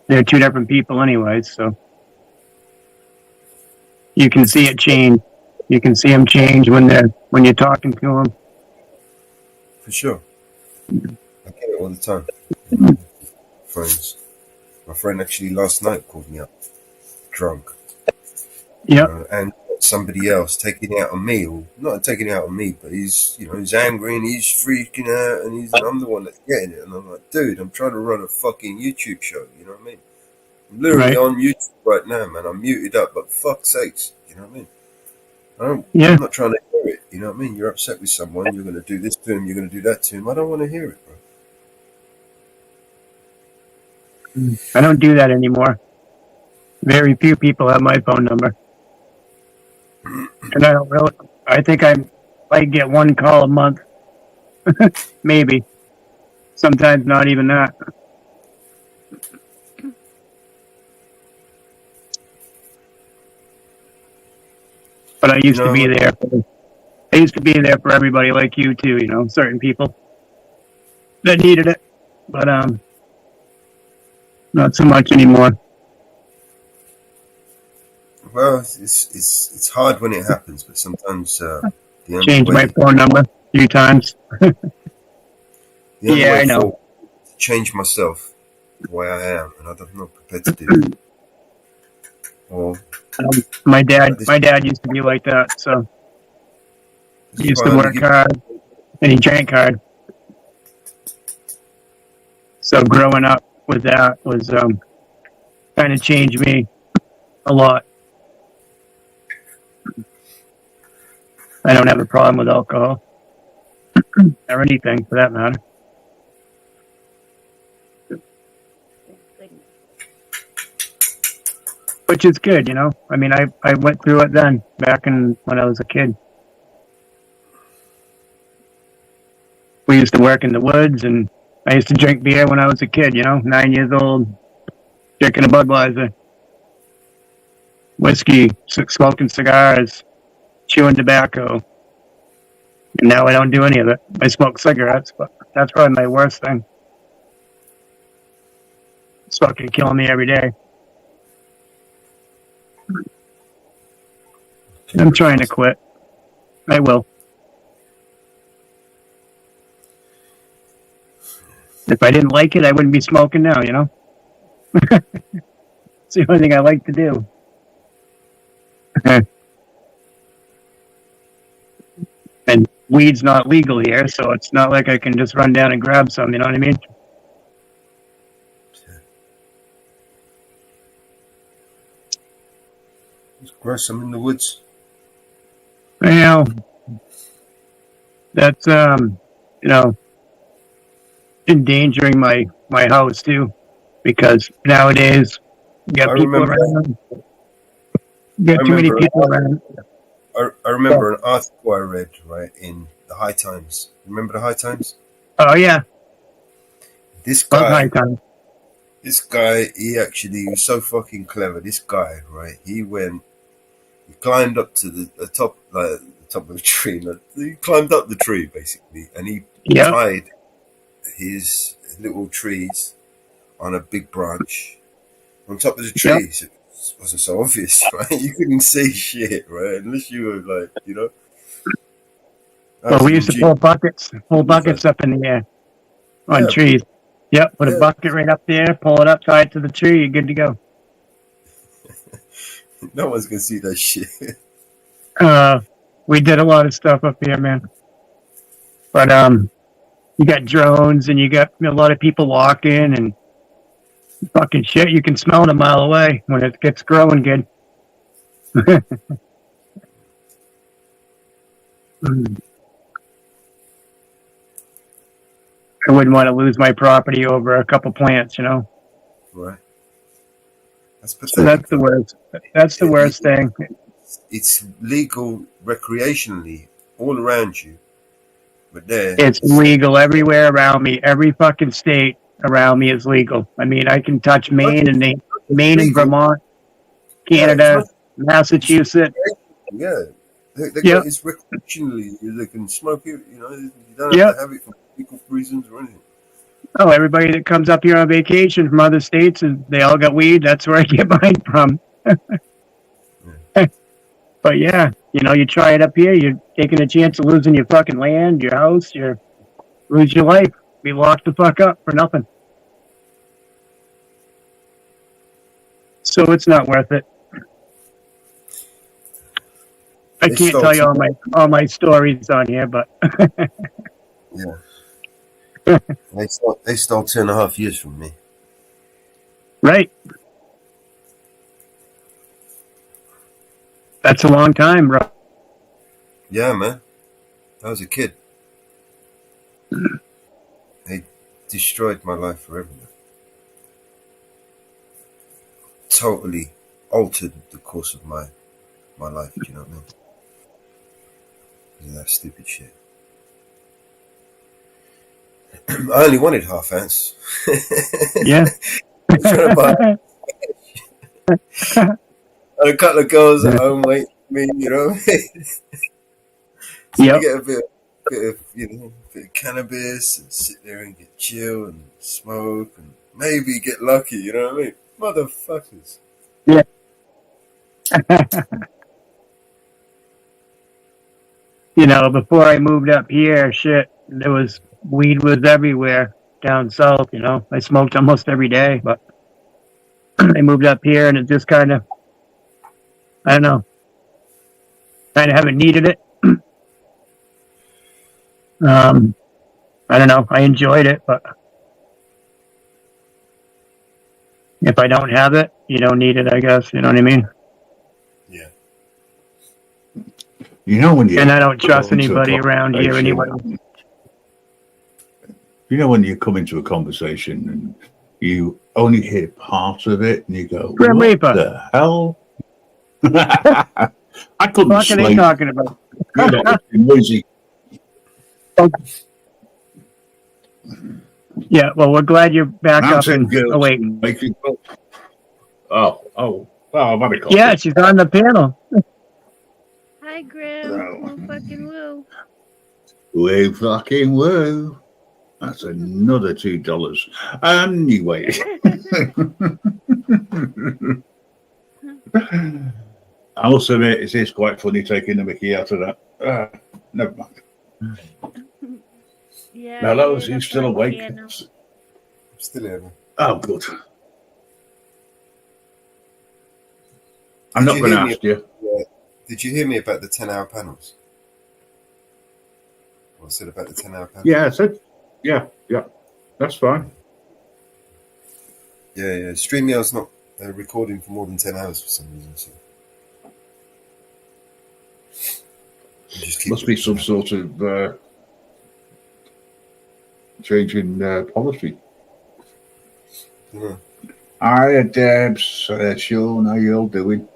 they're two different people anyways, so you can see it change. You can see them change when you're talking to them.
For sure. I get it all the time. Friends. My friend actually last night called me up, drunk.
Yeah.
And somebody else taking it out on me, or not taking it out on me, but he's angry and he's freaking out, and I'm the one that's getting it. And I'm like, dude, I'm trying to run a fucking YouTube show. You know what I mean? I'm literally on YouTube right now, man. I'm muted up, but fuck's sakes, you know what I mean? I'm not trying to hear it. You know what I mean? You're upset with someone. You're going to do this to him. You're going to do that to him. I don't want to hear it, bro.
I don't do that anymore. Very few people have my phone number. And I think I might get one call a month. Maybe. Sometimes not even that. But I used to be there. I used to be there for everybody like you too, you know, certain people that needed it. But not so much anymore.
Well, it's hard when it happens, but sometimes the only
Changed
way
my phone number a few times.
the only
Yeah,
way
I know.
forward is to change myself the way I am, and I'm not prepared to do it. Or
My dad used to be like that, so he used to work hard and he drank hard. So growing up with that was kind of changed me a lot. I don't have a problem with alcohol or anything for that matter. Which is good, you know. I mean, I went through it then, back when I was a kid. We used to work in the woods, and I used to drink beer when I was a kid, you know, 9 years old, drinking a Budweiser, whiskey, smoking cigars, chewing tobacco. And now I don't do any of it. I smoke cigarettes, but that's probably my worst thing. It's fucking killing me every day. I'm trying to quit. I will. If I didn't like it, I wouldn't be smoking now, you know? It's the only thing I like to do. And weed's not legal here, so it's not like I can just run down and grab some, you know what I mean?
Just grow some in the woods.
Well, that's, you know, endangering my house, too. Because nowadays, you got people around. You got too many people around.
I remember an article I read, right, in the High Times. Remember the High Times?
Oh, yeah.
This guy,
High Times.
He was so fucking clever. This guy, right, he climbed up to the top, like, the top of the tree. Like, he climbed up the tree, basically, and he tied his little trees on a big branch on top of the tree. So it wasn't so obvious, right? You couldn't see shit, right? Unless you were like, you know.
Well, we used to pull buckets up in the air on trees. Yep, put a bucket right up there, pull it up, tie it to the tree, you're good to go.
No one's gonna see that shit.
We did a lot of stuff up here, man. But you got drones and you got a lot of people walking and fucking shit. You can smell it a mile away when it gets growing good. I wouldn't want to lose my property over a couple plants, you know.
Right. That's pathetic.
So that's the worst. That's the worst thing.
It's legal recreationally all around you, but there
it's legal everywhere around me. Every fucking state around me is legal. I mean, I can touch Maine and Vermont, Canada, Massachusetts.
Yeah, it's recreationally. They can smoke it. You know, you don't have to have it for legal reasons or anything.
Oh, everybody that comes up here on vacation from other states, and they all got weed. That's where I get mine from. But yeah, you know, you try it up here, you're taking a chance of losing your fucking land, your house, lose your life. Be locked the fuck up for nothing. So it's not worth it. I can't tell you all my stories on here, but
yeah. They stole 2.5 years from me.
Right. That's a long time, bro.
Yeah, man. I was a kid. They destroyed my life forever. Totally altered the course of my life, do you know what I mean? Because of that stupid shit. I only wanted half ounce.
Yeah.
I'm trying to buy and a couple of girls at home waiting for me, you know what I mean? So you get a bit of cannabis and sit there and get chill and smoke and maybe get lucky, you know what I mean? Motherfuckers.
Yeah. You know, before I moved up here, weed was everywhere down south, you know. I smoked almost every day, but I moved up here and it just kind of, I don't know, kind of haven't needed it. I don't know, I enjoyed it, but If I don't have it, you don't need it, I guess. You know what I mean?
Yeah.
You know when you
And I don't trust
go into a
anybody around here anyway.
You know when you come into a conversation and you only hear part of it and you go,
Grim
what
Reaper.
the hell? I couldn't
What are they
sleep.
talking about?
You know, it's noisy.
Yeah, well, we're glad you're back up
Mountain
and
girls
awake.
making. Well, I've had a coffee.
Yeah, she's on the panel.
Hi, Grim. Woo fucking woo.
We fucking woo. That's another $2. Anyway. I must admit, it is quite funny taking the mickey out of that. Never mind.
Yeah.
Hello, is he still awake?
I'm still here.
Oh, good. I'm not going to ask you.
Did you hear me about the 10-hour panels? What I said about the 10-hour panels?
Yeah, I said, yeah, that's fine.
Yeah. StreamYard's not recording for more than 10 hours for some reason. So.
Must be some sort of change in policy.
Yeah.
Hi, Debs, Sean, how you all doing?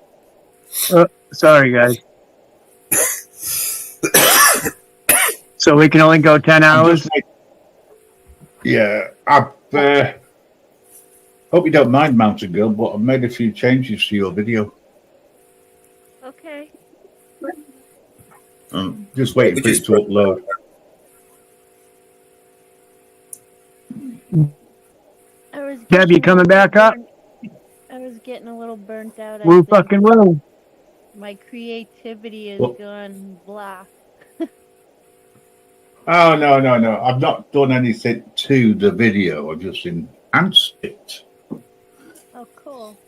Sorry, guys. So we can only go 10 hours?
Yeah, I hope you don't mind, Mountain Girl, but I've made a few changes to your video.
Okay.
I'm just waiting for it to upload.
Deb, you coming back up?
I was getting a little burnt out. I
Woo
think.
fucking woo.
My creativity is
What?
gone blah.
Oh, no. I've not done anything to the video. I've just enhanced it.
Oh, cool.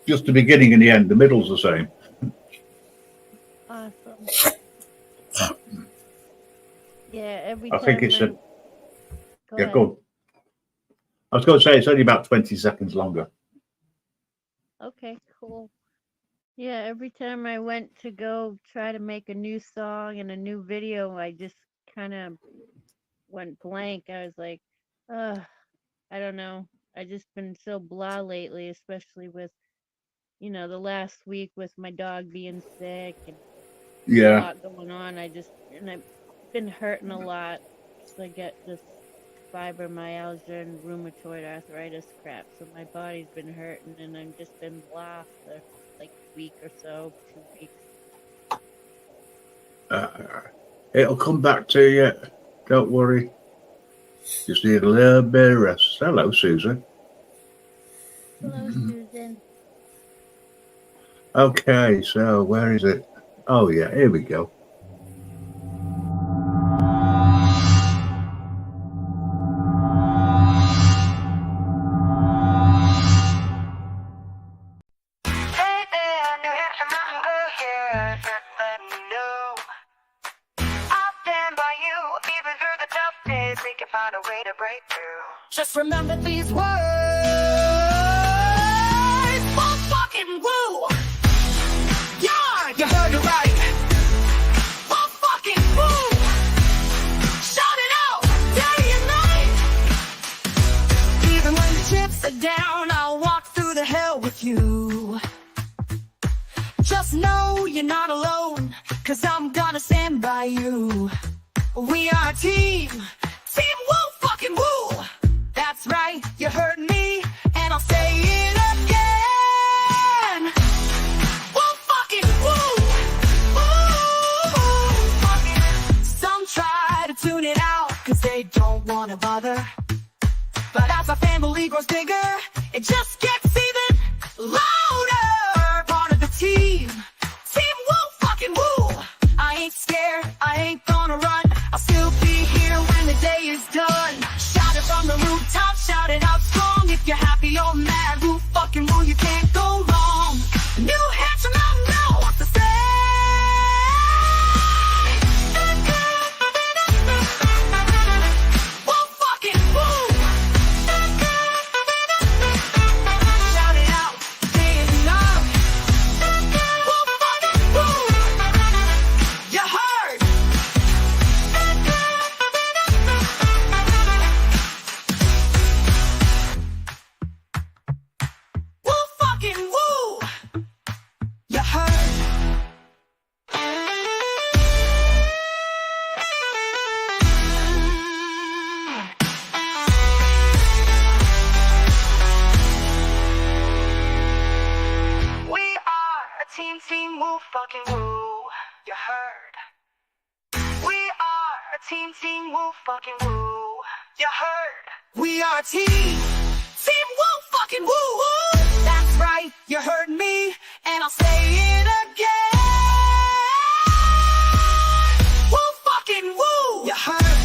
Just the beginning and the end. The middle's the same.
Awesome. Yeah, every
I
time
think it's
Go
yeah,
ahead.
go on. I was going to say it's only about 20 seconds longer.
Okay, cool. Yeah, every time I went to go try to make a new song and a new video, I just kind of went blank. I was like, ugh, I don't know. I just been so blah lately, especially with, the last week with my dog being sick and a
Yeah.
lot going on. I've been hurting a lot. So I get this fibromyalgia and rheumatoid arthritis crap. So my body's been hurting and I've just been blah for like a week or so, 2 weeks.
It'll come back to you. Don't worry. Just need a little bit of rest. Hello, Susan.
Hello, Susan.
Okay, so where is it? Oh, yeah, here we go.
Just remember these words. Full fucking woo. Yeah, you heard it right. Full fucking woo. Shout it out day and night. Even when the chips are down, I'll walk through the hell with you. Just know you're not alone, 'cause I'm gonna stand by you. We are a team. Team woo fucking woo. That's right, you heard me, and I'll say it again. Woo fucking woo. Woo fucking. Some try to tune it out, 'cause they don't wanna bother. But as our family grows bigger, it just gets even louder. Part of the team. Team woo fucking woo. I ain't scared, I ain't gonna run. I'll still be here when the day is done. Shout it from the rooftop, shout it out strong. If you're happy or mad, woo fucking woo, you can't go wrong. New Hampshire Mountain Girl wants to say. Woo fucking woo.
woo, fucking woo. You heard? We are a team, woo, fucking woo. You heard? We are a team, woo, fucking woo, woo. That's right, you heard me, and I'll say it again. Woo, fucking woo. You heard?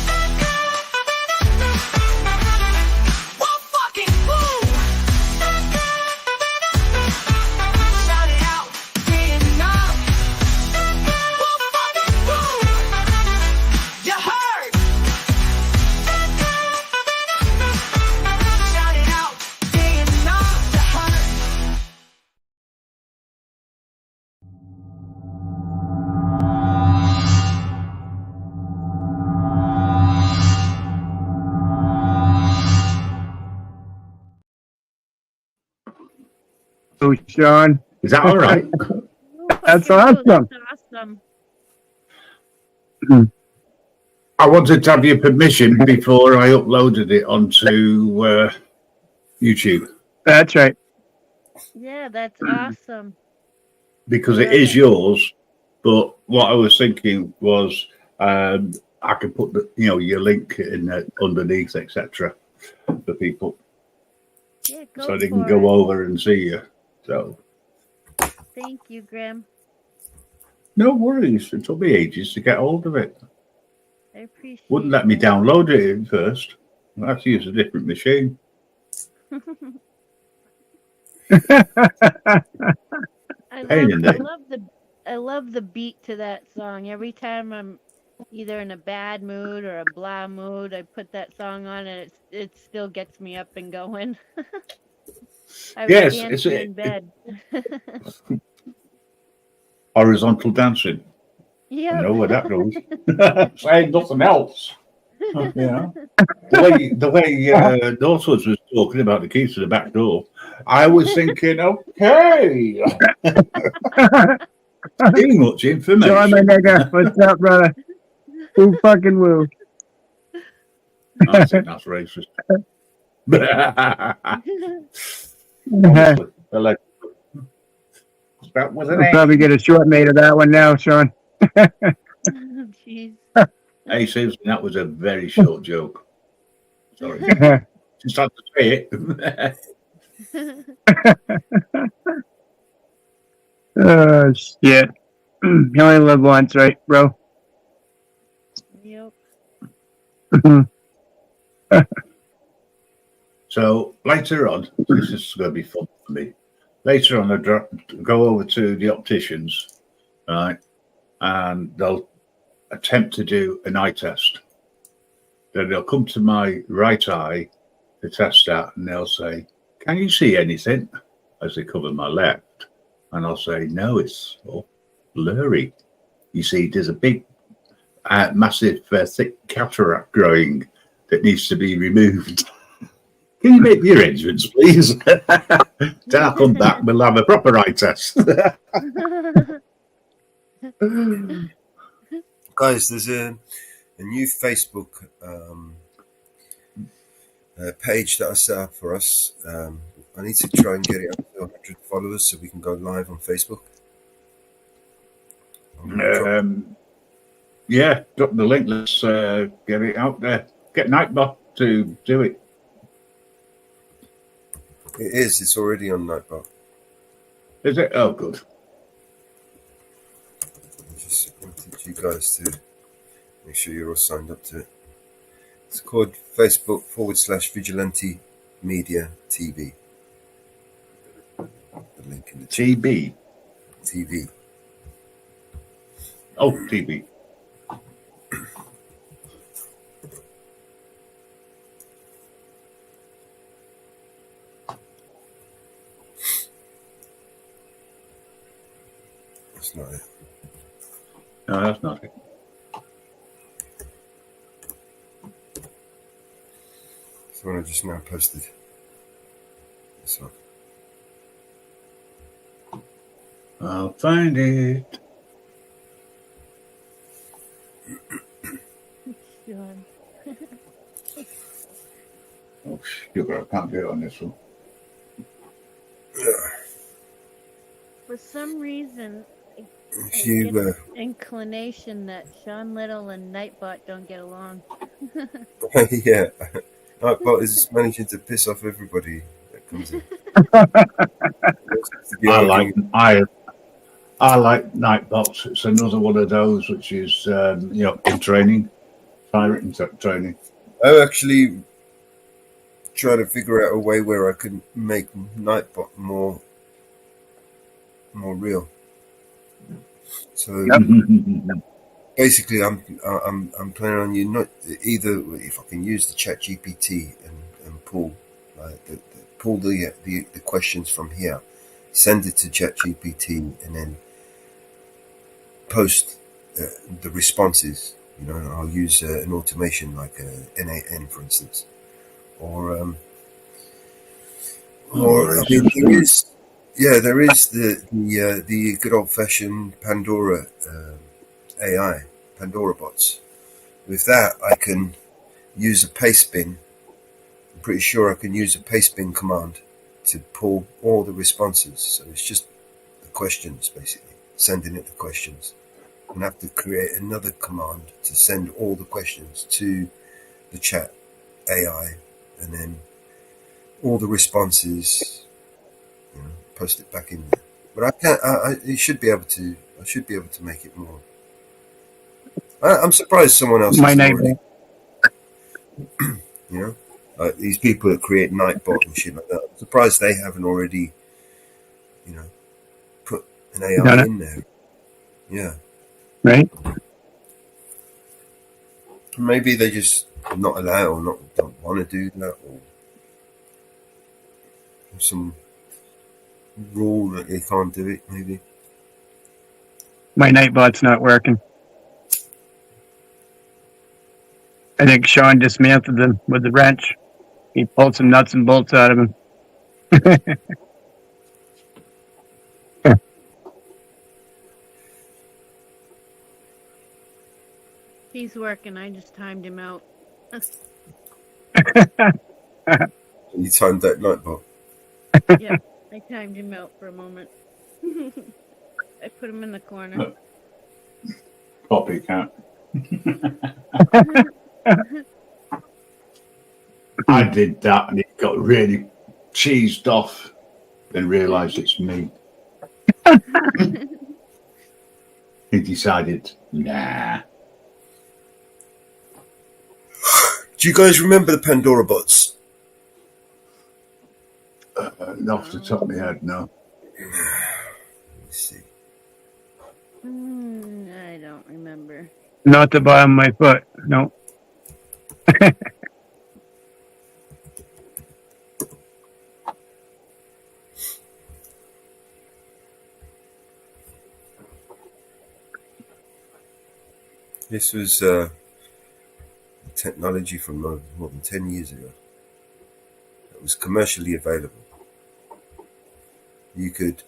Woo, fucking woo. Shout it out, day and night. Woo, fucking woo. You heard? Shout it out, day and night. You heard?
Oh, Sean.
Is that all right?
That's
Fucking woo,
awesome.
That's awesome.
I wanted to have your permission before I uploaded it onto YouTube
That's right.
Yeah, that's awesome.
because
I
it
love
is
it.
yours. But what I was thinking was I could put your link in underneath, etc., for people,
Yeah, go
so they can
for
go
it.
over and see you. So
Thank you, Grim.
no worries. It took me ages to get hold of it.
I appreciate
Wouldn't let me
it.
download it at first. I had to use a different machine. Pain in the
I love the beat to that song. Every time I'm either in a bad mood or a blah mood, I put that song on and it still gets me up and going. I was
Yes,
dancing in bed.
horizontal dancing. I
Yep.
know where that goes. Saying nothing else. Yeah. The way Northwoods was talking about the keys to the back door, I was thinking, okay, too much
Sean,
information.
my nigga. What's up, brother? Woo, fucking woo.
I think that's racist. Honestly, that was an
We'll probably get a short made of that one now, Sean.
Jeez.
Hey, Susan, that was a very short joke. Sorry. Just had to say it.
Oh, shit. You only live once, right, bro?
Yep.
So later on, this is going to be fun for me. Later on, I'll go over to the opticians, right, and they'll attempt to do an eye test. Then they'll come to my right eye to test that, and they'll say, "Can you see anything?" As they cover my left, and I'll say, "No, it's all blurry. You see, there's a big, massive, thick cataract growing that needs to be removed." Can you make the arrangements, please? Then I'll come back, we'll have a proper eye test.
Guys, there's a new Facebook page that I set up for us. I need to try and get it up to 100 followers so we can go live on Facebook.
Yeah, drop the link. Let's get it out there. Get Nightbot to do it.
It is. It's already on Nightbot.
Is it? Oh, good.
I just wanted you guys to make sure you're all signed up to it. It's called Facebook.com/Vigilante Media TV. The link in the
TB.
TV.
Oh, TV.
That's not it.
No, that's not it.
It's the one I just now posted. This one.
I'll find it.
Sean.
Oh, sugar, I can't do it on this one.
For some reason, I
If you,
get the inclination that Sean Little and Nightbot don't get along.
yeah, Nightbot is managing to piss off everybody that comes in. To be
I
arguing.
like Nightbots. It's another one of those which is in training, pirate training.
I'm actually trying to figure out a way where I can make Nightbot more real. So basically, I'm planning on you not either if I can use the Chat GPT and pull pull the questions from here, send it to Chat GPT, and then post the responses. You know, I'll use an automation like N8N, for instance, or I mean, there is the good old fashioned Pandora AI, Pandora bots. With that, I can use a paste bin. I'm pretty sure I can use a paste bin command to pull all the responses. So it's just the questions, basically, sending it the questions. I'm going to have to create another command to send all the questions to the chat AI, and then all the responses, post it back in there. But I can't. I should be able to. I should be able to make it more. I'm surprised someone else
My
hasn't already.
neighbor.
Like these people that create Nightbot and shit like that. I'm surprised they haven't already, put an AI in there. Yeah.
Right.
Maybe they just not allow or don't want to do that, or some rule that they can't do it. Maybe.
My Nightbot's not working. I think Sean dismantled them with the wrench. He pulled some nuts and bolts out of him.
He's working. I just timed him out.
You timed that Nightbot.
Yeah, I timed him out for a moment. I put him in the corner.
Copycat. I did that and it got really cheesed off, then realised it's me. He decided, nah.
Do you guys remember the Pandora bots?
Not off the top of my head, no.
Let's see.
I don't remember.
Not the bottom of my foot. No.
This was technology from more than 10 years ago. It was commercially available. You could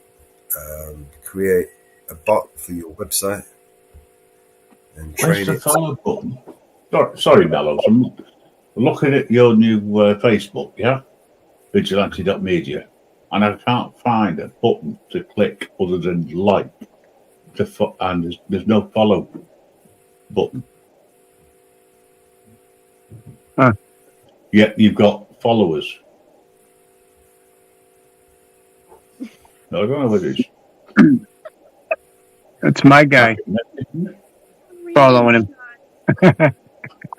create a bot for your website and
Where's
train
the
it.
follow button? Sorry, Bellows. I'm looking at your new Facebook, yeah? Vigilante.media. And I can't find a button to click other than like. And there's no follow button.
Huh.
Yet you've got followers. I don't know what it is.
That's my guy. Following him.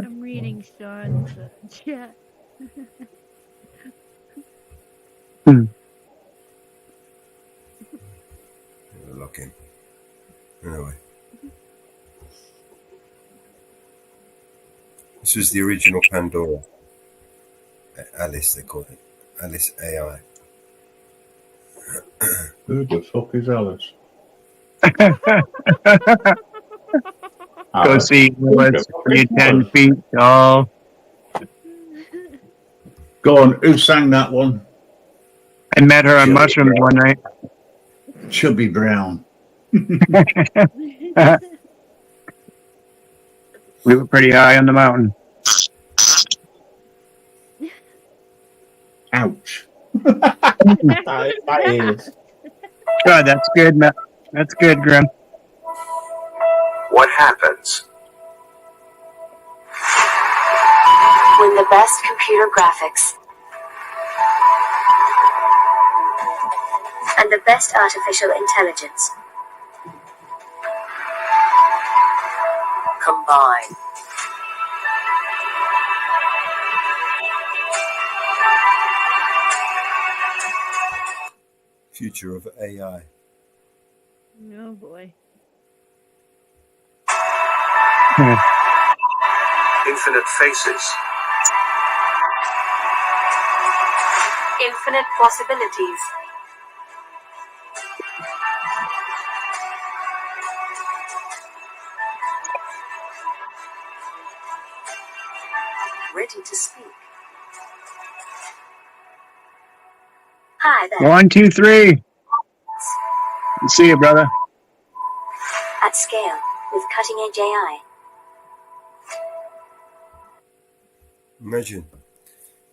I'm reading Sean's chat.
Lock in. Anyway. This was the original Pandora. Alice, they called it. Alice AI.
Who the fuck is Alice?
Go see Willis. You're 10 feet tall.
Go on, who sang that one?
I met her on mushrooms one night.
Chubby Brown.
We were pretty high on the mountain.
Ouch.
My ears.
God, that's good, Matt. That's good, Grim.
What happens
when the best computer graphics and the best artificial intelligence combine?
Future of AI.
Oh boy.
infinite faces,
Infinite possibilities. Ready to speak. Hi there.
1, 2, 3. See you, brother.
At scale, with cutting-edge AI.
Imagine,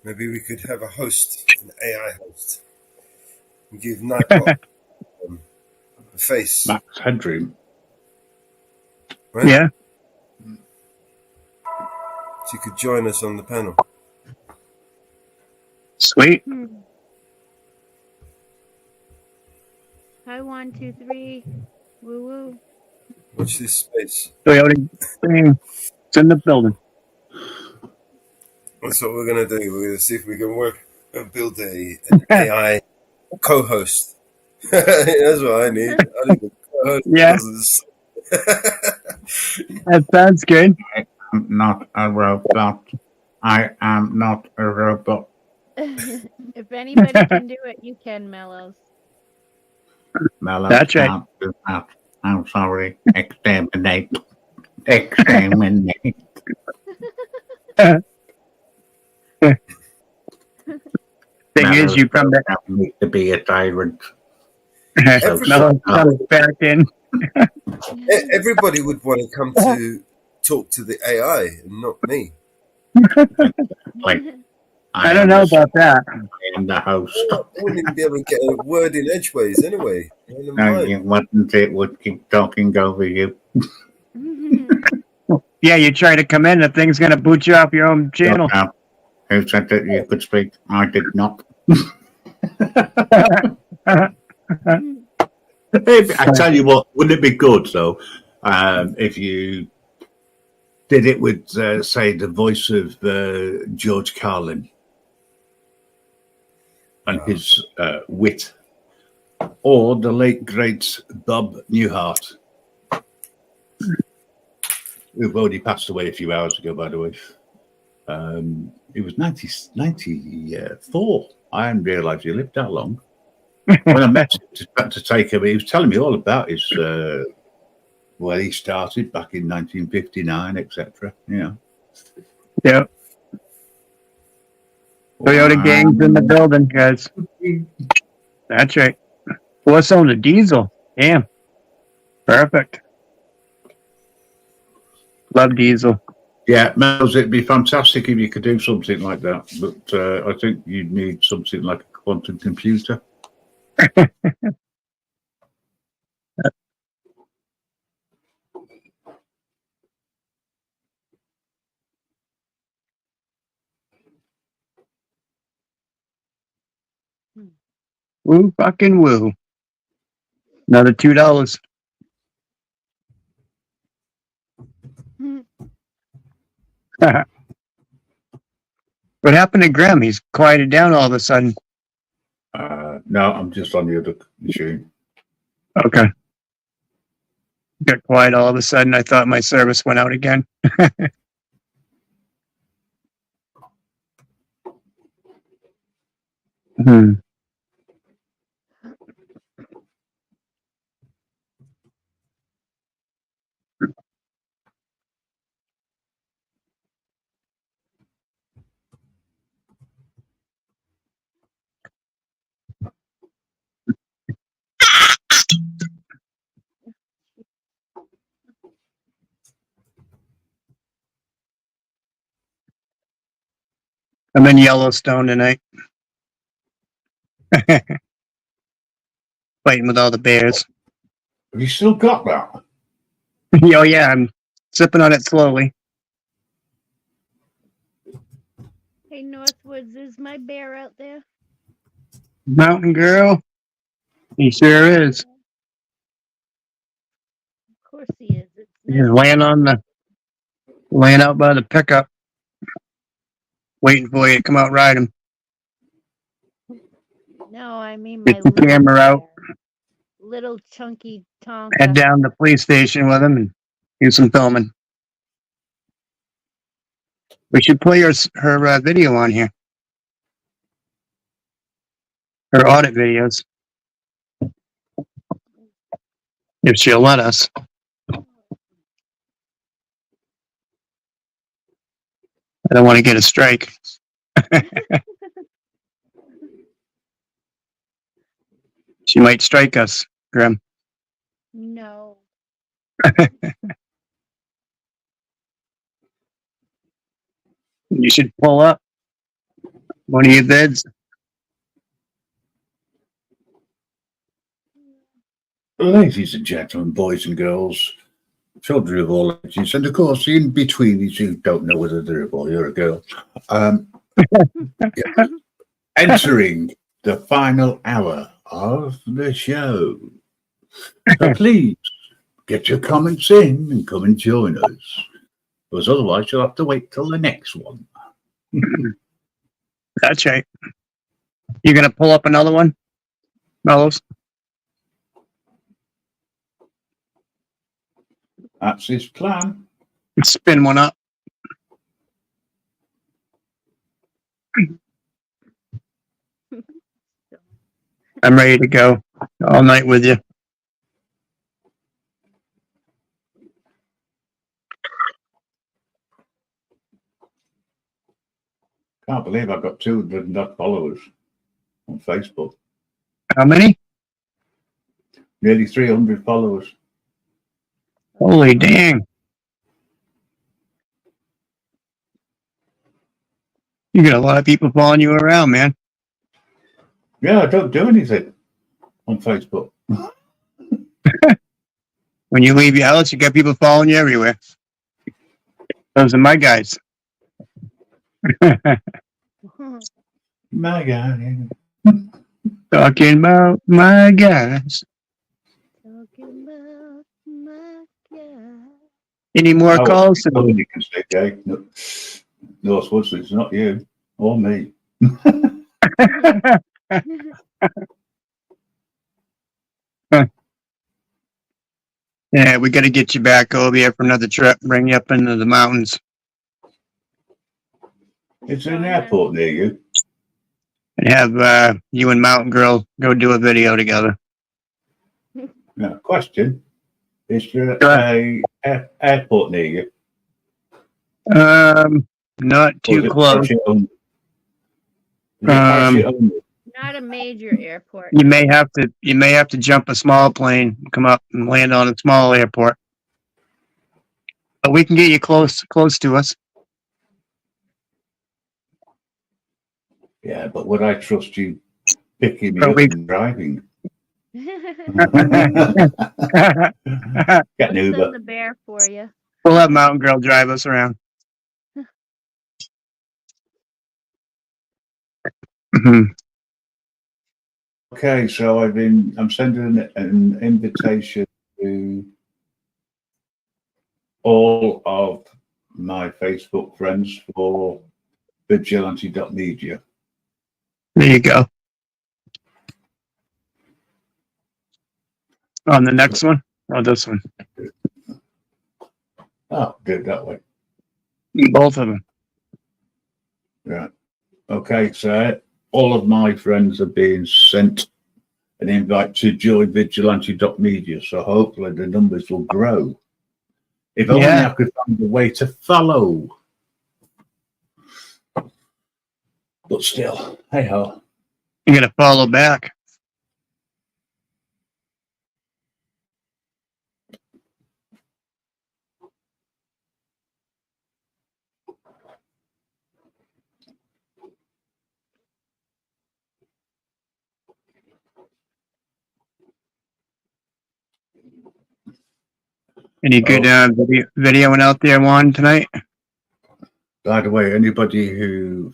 maybe we could have a host, an AI host, and give Nightbot a face.
Max Headroom.
Right?
Yeah.
She could join us on the panel.
Sweet.
Hi, 1, 2, 3. Woo woo.
Watch this space.
Toyota thing. It's in the building.
That's what we're going to do. We're going to see if we can build an AI co-host. That's what I need. I need a co-host.
Yeah. That sounds good.
I am not a robot. I am not a robot.
If anybody can do it, you can, Mellows.
Mellow
That's right.
can't do that. I'm sorry. Exterminate. Exterminate.
Thing is, you come back.
Need to be a tyrant.
Mellow comes back in.
Everybody would want to come to talk to the AI and not me.
Like,
I don't know about that.
I am the host.
I wouldn't even be able to get a word in edgeways anyway.
No, you wouldn't. It would keep talking over you.
Yeah, you try to come in, the thing's going to boot you off your own channel.
Who said that you could speak? I did not. I tell you what, wouldn't it be good though, if you did it with, say, the voice of George Carlin and his wit, or the late great Bob Newhart, who've already passed away a few hours ago, by the way. He was 94. I hadn't realised he lived that long. When I met him to take him, he was telling me all about his where he started back in 1959, etc. Yeah.
Yep. Toyota gang's in the building, guys. That's right. 4-cylinder diesel. Damn. Perfect. Love diesel.
Yeah, Mel's, it'd be fantastic if you could do something like that, but I think you'd need something like a quantum computer.
Woo fucking woo. Another $2. What happened to Graham? He's quieted down all of a sudden.
No, I'm just on the other machine.
Okay. Got quiet all of a sudden. I thought my service went out again. I'm in Yellowstone tonight. Fighting with all the bears.
Have you still got that?
Oh yeah, I'm sipping on it slowly.
Hey, Northwoods, is my bear out there?
Mountain girl. He sure is.
Of course he is. It's
He's
necessary.
laying out by the pickup, waiting for you to come out ride him.
No, I mean
Get
my
the
little
camera
bear.
out,
Little chunky
head
Tonka.
down to the police station with him, and do some filming. We should play her video on here. Her audit videos, if she'll let us. I don't want to get a strike. She might strike us, Grim.
No.
You should pull up one of your bids.
Ladies and gentlemen, boys and girls, children of all ages, and of course, in between these, you don't know whether they're a boy or a girl. Entering the final hour of the show. So please get your comments in and come and join us, because otherwise you'll have to wait till the next one.
That's right. You gonna pull up another one, Mellows?
That's his plan.
Spin one up. I'm ready to go all night with you.
Can't believe I've got 200 followers on Facebook.
How many?
Nearly 300 followers.
Holy dang. You got a lot of people following you around, man.
Yeah, I don't do anything on Facebook.
When you leave your house, you got people following you everywhere. Those are my guys.
My God.
Talking about my guys.
Talking about my God.
Any more
Oh,
calls?
you can say, Jay. No, it's not you or me.
Yeah, we got to get you back over here for another trip. Bring you up into the mountains.
It's an airport near you.
And have you and Mountain Girl go do a video together.
Now, question: is there a airport near you?
Not too close.
Not a major airport.
You may have to jump a small plane, come up and land on a small airport. But we can get you close to us.
Yeah, but would I trust you picking me up and driving? Get an Uber.
Send the bear for you.
We'll have Mountain Girl drive us around.
Okay, so I'm sending an invitation to all of my Facebook friends for vigilante.media.
There you go. On the next one or this one?
Oh, do it that way.
Both of them.
Right. Okay, so all of my friends are being sent an invite to join vigilante.media, so hopefully the numbers will grow. If only I could find a way to follow. But still, hey ho.
You're gonna follow back. Any good videoing out there, Juan, tonight?
By the way, anybody who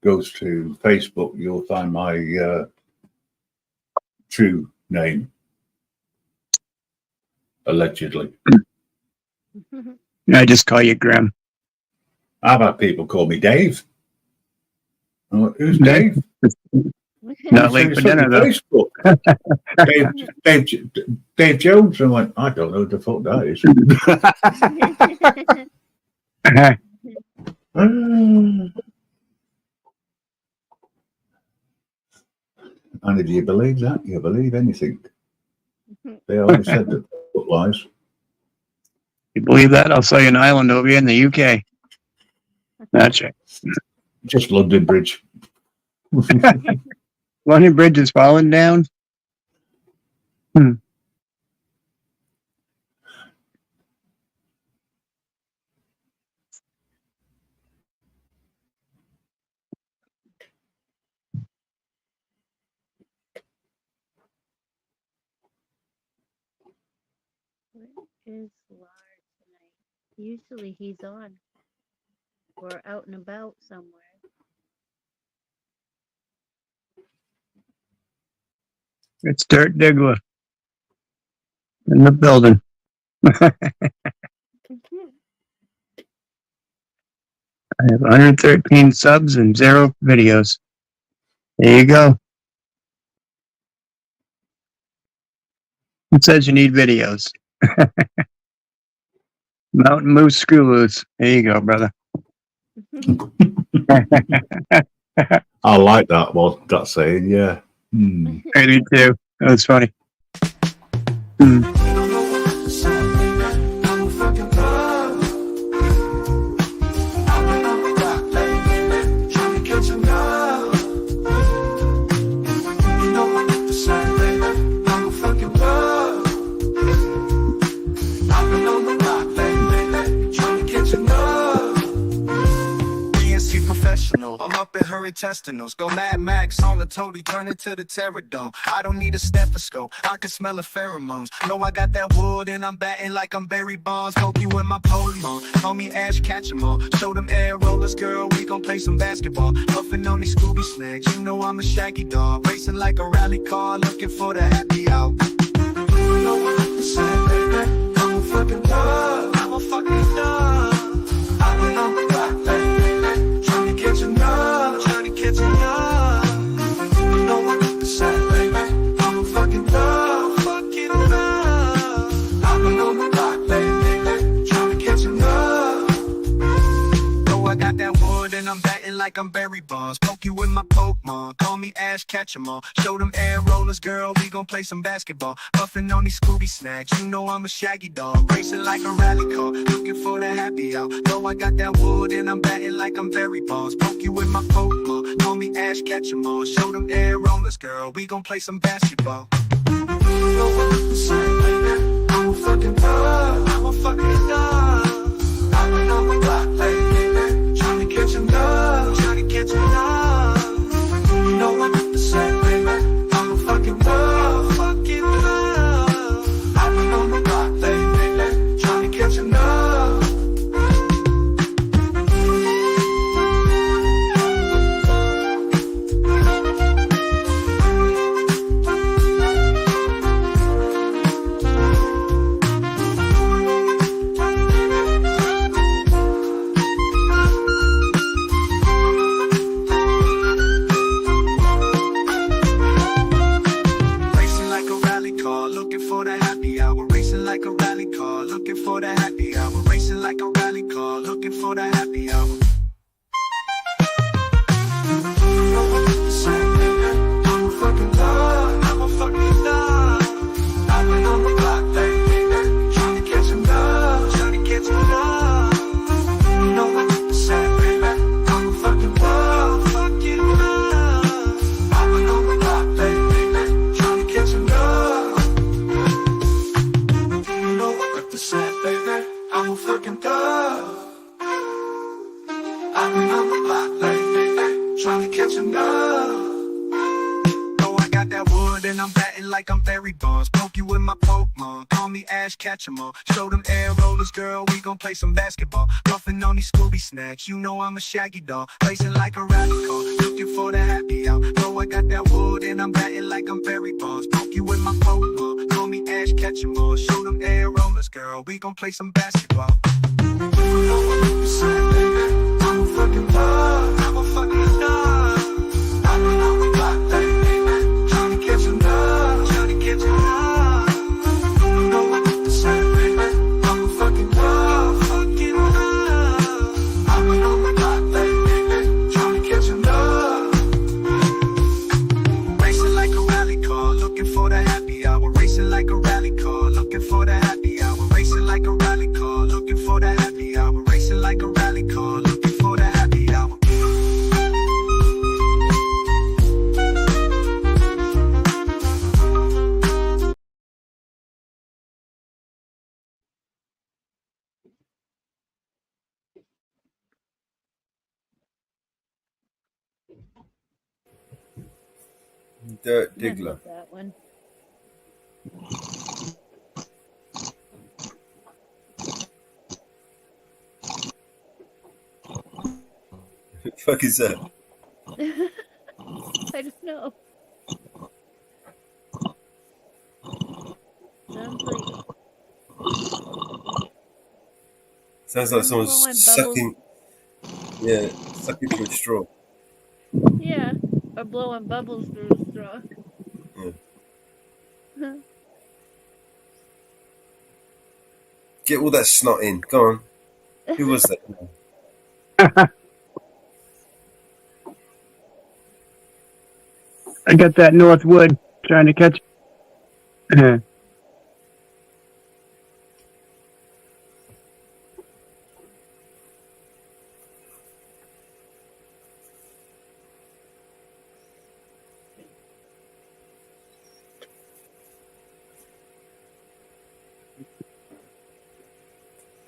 goes to Facebook, you'll find my true name, allegedly.
I just call you Grim.
I've had people call me Dave. I'm like, who's Dave?
Not late for dinner, though.
Facebook. Dave Jones. I'm like, I don't know who the fuck that is. And if you believe that, you believe anything. They always said that lies.
You believe that? I'll sell you an island over here in the UK. That's it.
Just London Bridge.
London Bridge is falling down.
Where is Lars tonight? Usually he's on or out and about somewhere.
It's Dirt Diggler in the building. I have 113 subs and 0 videos. There you go. It says you need videos. Mountain Moose Screw Loose. There you go, brother.
I like that one, that saying, yeah.
I do too. That was funny.
I'm up in her intestinals. Go Mad Max on the Toady, turn it to the Pterodome. I don't need a stethoscope, I can smell the pheromones. Know I got that wood and I'm batting like I'm Barry Bonds. Poke you in my Pokemon, call me Ash Ketchum. Show them air rollers, girl, we gon' play some basketball. Puffin' on these Scooby snacks, you know I'm a shaggy dog. Racing like a rally car, looking for the happy hour. You know what I'm saying, baby? I'm a fucking dog, I'm a fucking dog. I've been on the block lately, trying to get you love, trying to get you love. You know what I'm saying, baby? I'm a fucking dog, fucking love. I've been on the block lately, trying to get you love. Know I got that wood and I'm batting like I'm Barry Bonds. Poke you with my Pokemon, call me Ash Ketchum. Show them air rollers, girl, we gon' play some basketball. Puffin' on these Scooby snacks, you know I'm a shaggy dog. Racing like a rally car, looking for the happy hour. Know I got that wood and I'm batting like I'm Barry Bonds. Poke you with my Pokemon, call me Ash Ketchum. Show them air rollers, girl, we gon' play some basketball. You know what I'm saying, baby? I'm a fucking dog, I'm a fucking dog. I've been on the block lately, trying to get some love, trying to get some love. You know what I'm saying, baby? I'm a fucking dog, fucking love. I've been on the block lately, trying to get some love. Racing like a rally car, looking for the happy hour. Racing like a rally car, looking for the happy hour. Racing like a rally car, looking for the happy hour. You know what I'm saying, baby? I'm a fucking dog, I'm a fucking dog. I've been on the block lately, trying to get some love, trying to get some love. You know what I'm saying, baby? I'm a fucking dog, fucking love. I've been on the block lately, trying to get some love. You know what I'm saying, baby? I'm a fucking dog. like I'm Barry Bonds. Poke you with my Pokemon, call me Ash Ketchum. Show them air rollers, girl, we gon' play some basketball. Puffin' on these Scooby snacks, you know I'm a shaggy dog. Pacing like a rally car, looking for the happy hour. Know I got that wood and I'm batting like I'm Barry Bonds. Poke you with my Pokemon, call me Ash Ketchum. Show them air rollers, girl, we gon' play some basketball. I'm a fucking love, I'm a fucking love. I mean, I'm a black baby, trying to catch a love, trying to catch a love. You know what I'm saying, baby? I'm a fucking love, fucking love. I mean, I'm a black baby, trying to catch a love. Racing like a rally car, looking for the happy hour. Racing like a rally car, looking for the happy hour. Racing like a rally car, looking for the happy hour. Racing like a rally car, looking for the happy hour.
Dirt
I
Diggler.
love that one.
The fuck is that?
I don't know. Sounds
Sounds like
blowing
someone's
bubbles.
sucking. Yeah, sucking through a straw.
Yeah, or blowing bubbles through a straw.
Yeah. Get all that snot in. Go on. Who was that?
I got that Northwood trying to catch.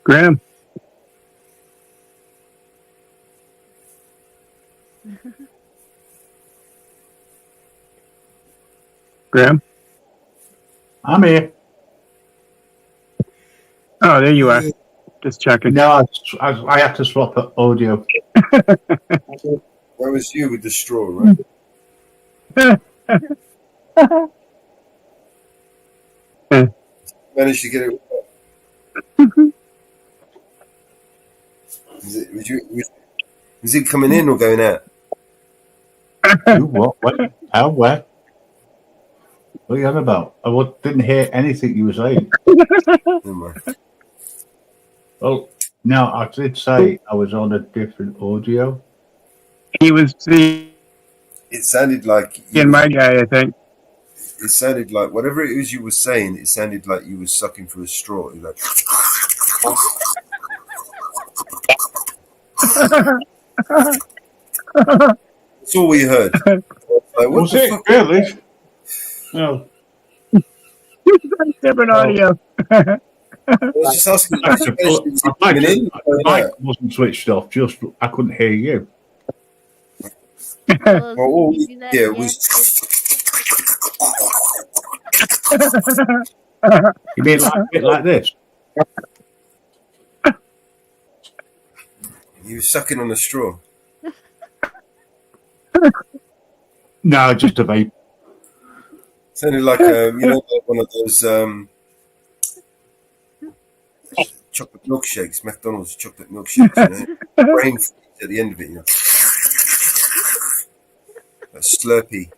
Graham. Graham.
I'm here.
Oh, there you are. Just checking.
No, I have to swap audio.
That was you with the straw, right? Managed to get it. Was it coming in or going out?
You what? What? How? Where? What are you on about? I didn't hear anything you were saying.
Never mind.
Oh, no, I did say I was on a different audio.
He was the.
It sounded like
In my guy, I think.
It sounded like whatever it was you were saying. It sounded like you were sucking through a straw. You're like, that's all we heard. Like, what
Was
the
it
fuck?
really? No.
Different audio.
I was just asking.
The mic wasn't switched off. Just I couldn't hear you.
Well, yeah, it was.
You mean like a bit like this?
You were sucking on a straw.
No, just a vape.
Sounded like like one of those chocolate milkshakes, McDonald's chocolate milkshakes. You know, brain freeze at the end of it. You know, a Slurpee.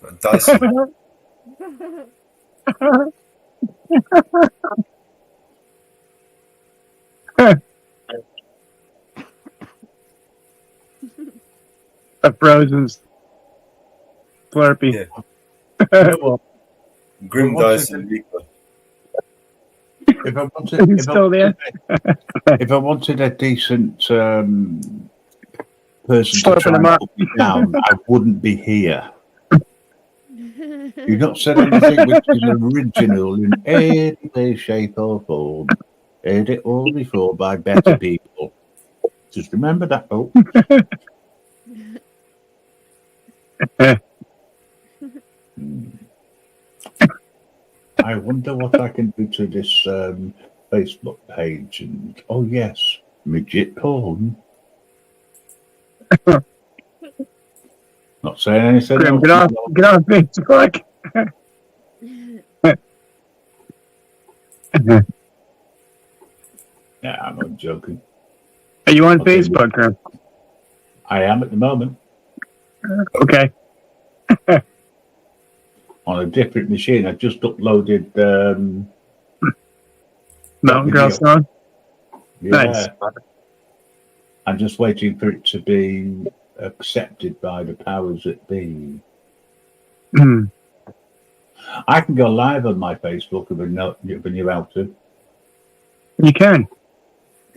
Like Dyson.
A frozen Slurpee.
Yeah. Grim Dyson Reaper.
If I wanted,
He's still there.
If I wanted a decent person to
Slurping
try
them
and
up.
put me down, I wouldn't be here. You've not said anything which is original in any way, shape, or form. Heard it all before by better people. Just remember that, folks. I wonder what I can do to this Facebook page. And oh yes, midget porn. Not saying anything
Grim,
else.
get on Facebook.
Yeah, I'm not joking.
Are you on Facebook, Grim?
I am at the moment.
Okay.
On a different machine. I just uploaded
Mountain Girl song?
Yeah.
Nice.
I'm just waiting for it to be accepted by the powers that be. I can go live on my Facebook if you're out to.
You can.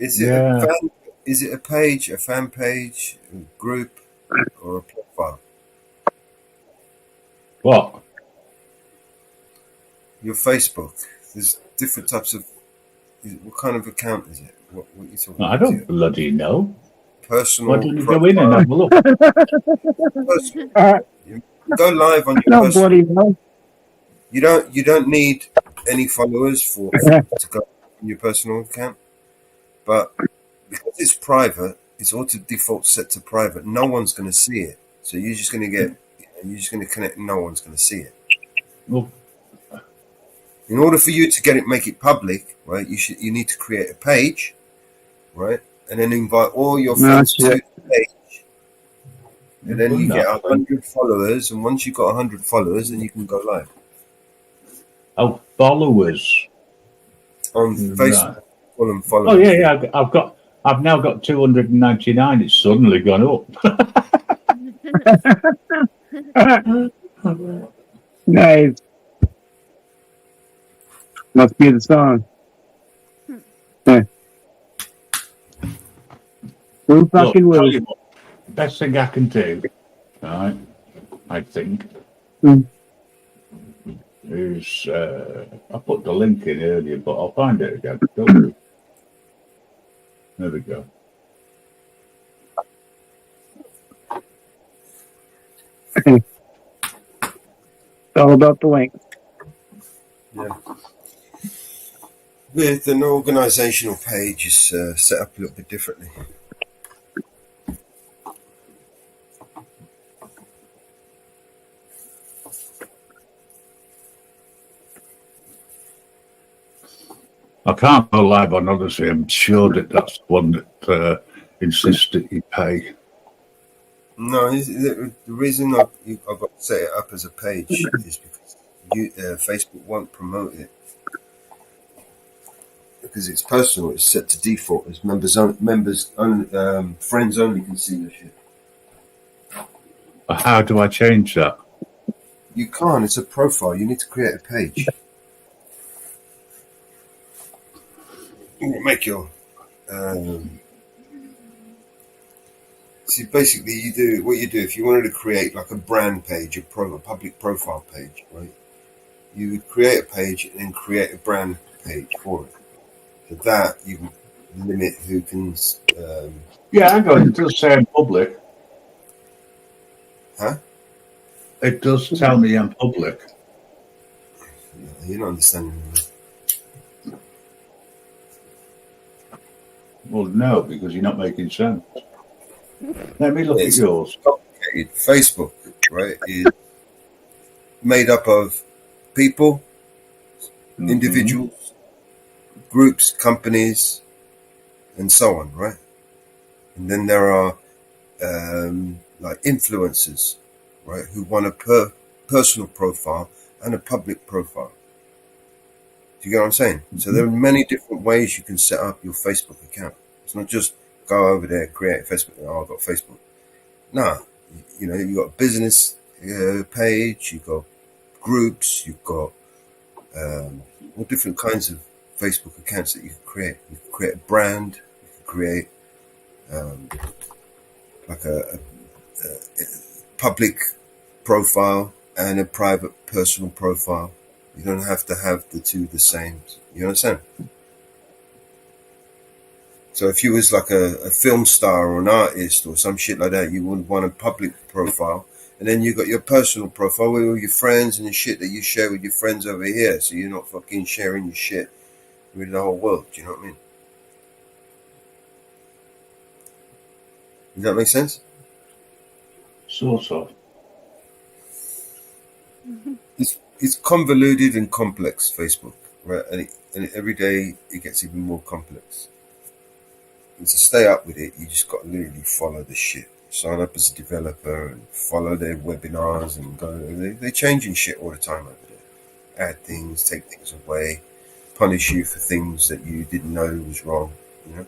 Is it a page, a fan page, a group, or a profile?
What?
Your Facebook. There's different types of. What kind of account is it? What you talking
I
about?
don't bloody know.
Personal.
Why don't you go in and have a look?
Go live on your personal. You don't need any followers to go on your personal account, but because it's private, it's auto default set to private. No one's going to see it, so you're just going to connect. And no one's going to see it.
Well,
in order for you to make it public, right? You need to create a page, right, and then invite all your friends to the page, and then you get 100 followers. And once you've got 100 followers, then you can go live.
Oh, followers
on Facebook. Right. Followers.
Oh yeah. I've now got 299. It's suddenly gone up.
Nice. Must be the song. Yeah. Who fucking will?
Best thing I can do, right? I think. Is I put the link in earlier, but I'll find it again. Don't worry. There we go.
It's all about the link.
Yeah. With an organizational page is set up a little bit differently.
I can't go live on Odyssey. I'm sure that's the one that insists that you pay.
No, the reason I've got to set it up as a page is because Facebook won't promote it because it's personal. It's set to default as members only, friends only can see the shit.
How do I change that?
You can't. It's a profile. You need to create a page. You make your see. Basically, what you do if you wanted to create like a brand page, a public profile page, right? You would create a page and then create a brand page for it. For that, you limit who can.
Yeah, hang on. It does say I'm public.
Huh?
It does tell me I'm public.
You're not understanding me.
Well, no, because you're not making sense. Let me look at yours.
Complicated. Facebook, right, is made up of people, individuals, groups, companies, and so on, right? And then there are like influencers, right, who want a personal profile and a public profile. Do you get what I'm saying? So there are many different ways you can set up your Facebook account. It's not just go over there, create a Facebook. Oh, I've got Facebook. No, you've got a business page, you've got groups, you've got all different kinds of Facebook accounts that you can create. You can create a brand, you can create like a public profile and a private personal profile. You don't have to have the two the same. You understand? So if you was like a film star or an artist or some shit like that, you would want a public profile. And then you got your personal profile with all your friends and the shit that you share with your friends over here. So you're not fucking sharing your shit with the whole world. Do you know what I mean? Does that make sense?
Sort of.
It's convoluted and complex, Facebook, right? And every day it gets even more complex. And to stay up with it, you just got to literally follow the shit. Sign up as a developer and follow their webinars and go. They're changing shit all the time over there. Add things, take things away, punish you for things that you didn't know was wrong. You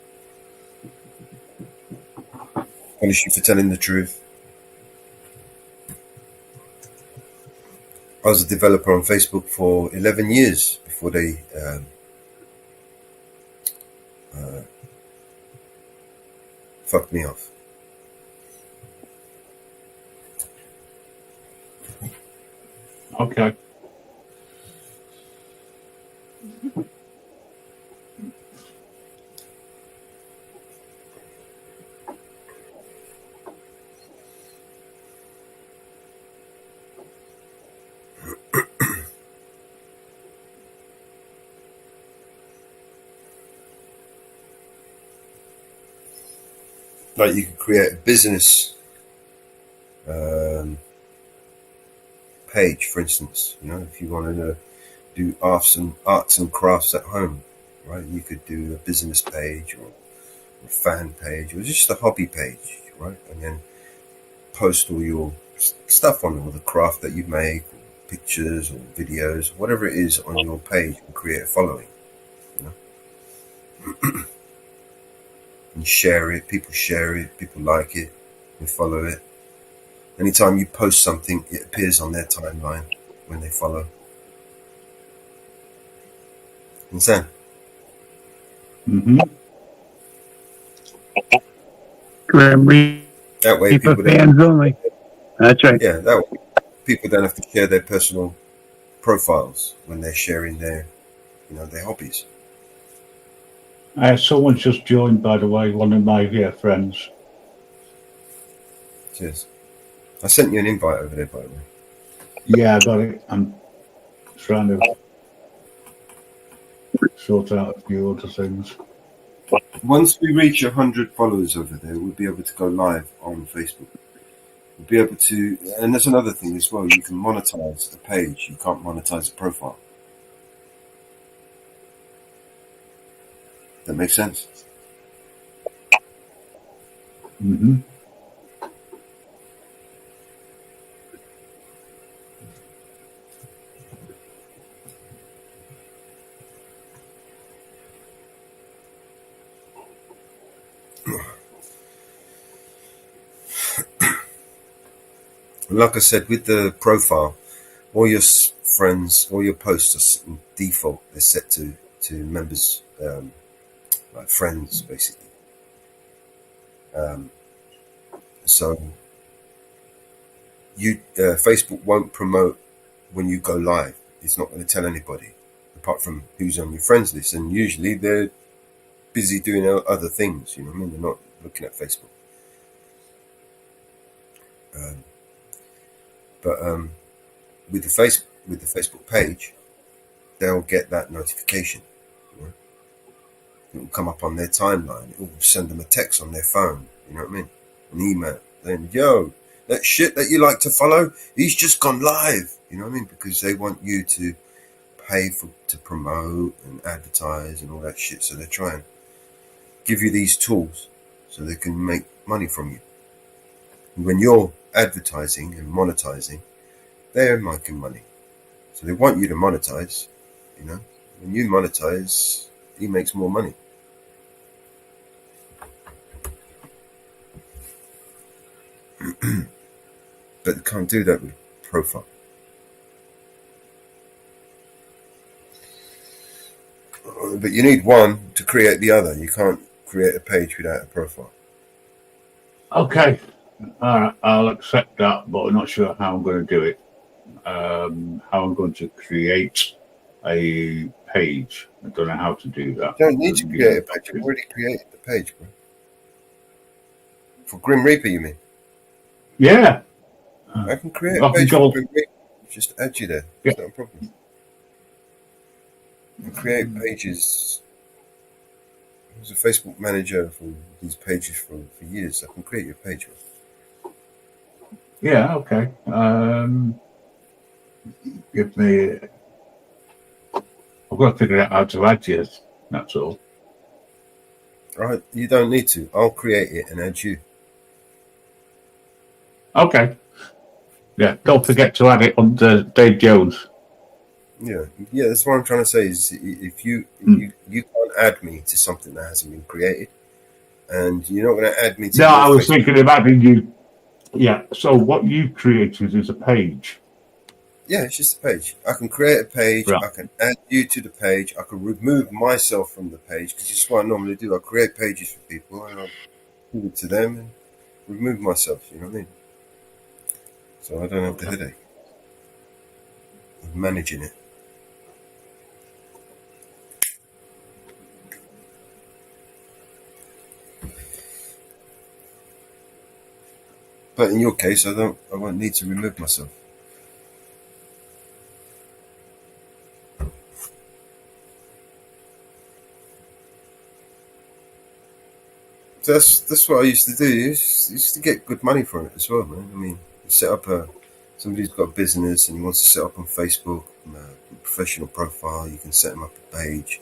know, punish you for telling the truth. I was a developer on Facebook for 11 years before they fucked me off.
Okay.
Like you could create a business page, for instance. You know, if you wanted to do arts and crafts at home, right? You could do a business page or a fan page or just a hobby page, right? And then post all your stuff on all the craft that you make, or pictures or videos, whatever it is on your page, and create a following. You know, and share it. People share it. People like it. They follow it. Anytime you post something, it appears on their timeline when they follow. Understand?
Mm-hmm.
That way,
For
people
fans only. That's right.
Yeah, that way, people don't have to share their personal profiles when they're sharing their, their hobbies.
Someone's just joined, by the way, one of my friends.
Cheers. I sent you an invite over there, by the way.
Yeah, I got it. I'm trying to sort out a few other things.
Once we reach 100 followers over there, we'll be able to go live on Facebook. We'll be able to, and there's another thing as well, you can monetize the page. You can't monetize the profile. That makes sense?
Mm-hmm.
Like I said, with the profile, all your friends, all your posts are default. They're set to members, like friends, basically. So Facebook won't promote when you go live. It's not going to tell anybody, apart from who's on your friends list. And usually they're busy doing other things. You know what I mean? They're not looking at Facebook. But with the Facebook page, they'll get that notification. You know? It will come up on their timeline. It will send them a text on their phone. You know what I mean? An email. Then, yo, that shit that you like to follow, he's just gone live. You know what I mean? Because they want you to pay to promote and advertise and all that shit. So they try and give you these tools so they can make money from you. And when you're advertising and monetizing, they're making money. So they want you to monetize. You know, when you monetize, he makes more money. But you can't do that with profile. But you need one to create the other. You can't create a page without a profile.
Okay. All right. I'll accept that, but I'm not sure how I'm going to do it. How I'm going to create a page. I don't know how to do that.
You don't need to create a page. I've already created the page, bro. For Grim Reaper, you mean?
Yeah.
I can create
I
a
can
page
go-
for Grim Reaper. Just add you there. It's not a problem. I create pages. I was a Facebook manager for these pages for years. I can create your page, bro.
Yeah, okay. Give me. I've got to figure out how to add you. That's all.
Right? You don't need to. I'll create it and add you.
Okay. Yeah, don't forget to add it on Dave Jones.
Yeah, that's what I'm trying to say. Is if you can't add me to something that hasn't been created, and you're not going to add me to.
No,
your
I was
Facebook.
thinking of adding you. Yeah, so what you created is a page.
Yeah, it's just a page. I can create a page.
Right.
I can add you to the page. I can remove myself from the page because it's what I normally do. I create pages for people and I'll give it to them and remove myself. You know what I mean? So I don't have the headache of managing it. But in your case, I won't need to remove myself. So that's what I used to do. I used to get good money from it as well, man. I mean, you set up somebody's got a business and he wants to set up on Facebook a professional profile. You can set them up a page.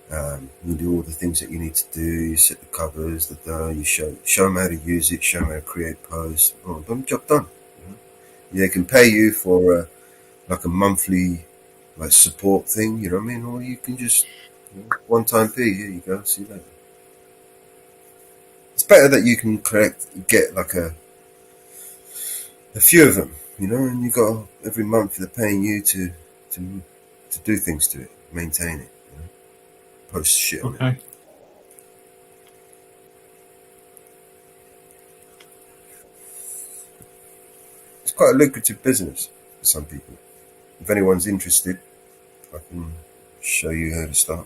You do all the things that you need to do. You set the covers, you show them how to use it, show them how to create posts. Oh, boom, job done. You know? They can pay you for like a monthly like support thing. You know what I mean? Or you can just one-time fee. Here you go. See you later. It's better that you can get like a few of them, you know, and you got every month they're paying you to do things to it, maintain it, you know? Post shit on it. It's quite a lucrative business for some people. If anyone's interested, I can show you how to start.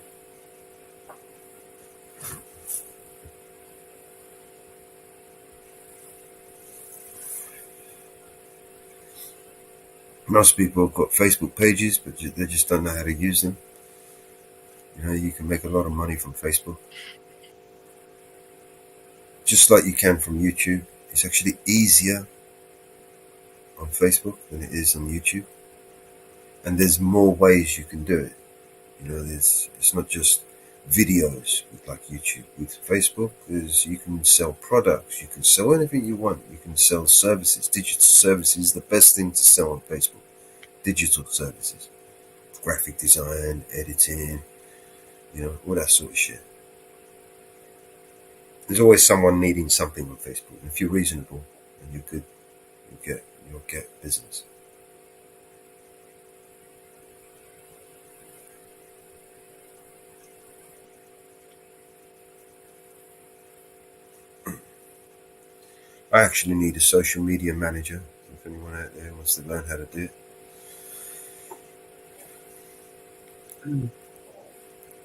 Most people have got Facebook pages, but they just don't know how to use them. You know, you can make a lot of money from Facebook. Just like you can from YouTube. It's actually easier on Facebook than it is on YouTube. And there's more ways you can do it. You know, it's not just videos like YouTube. With Facebook, you can sell products. You can sell anything you want. You can sell services. Digital services is the best thing to sell on Facebook. Digital services. Graphic design, editing, you know, all that sort of shit. There's always someone needing something on Facebook. And if you're reasonable and you're good, you'll get business. I actually need a social media manager. If anyone out there wants to learn how to do it.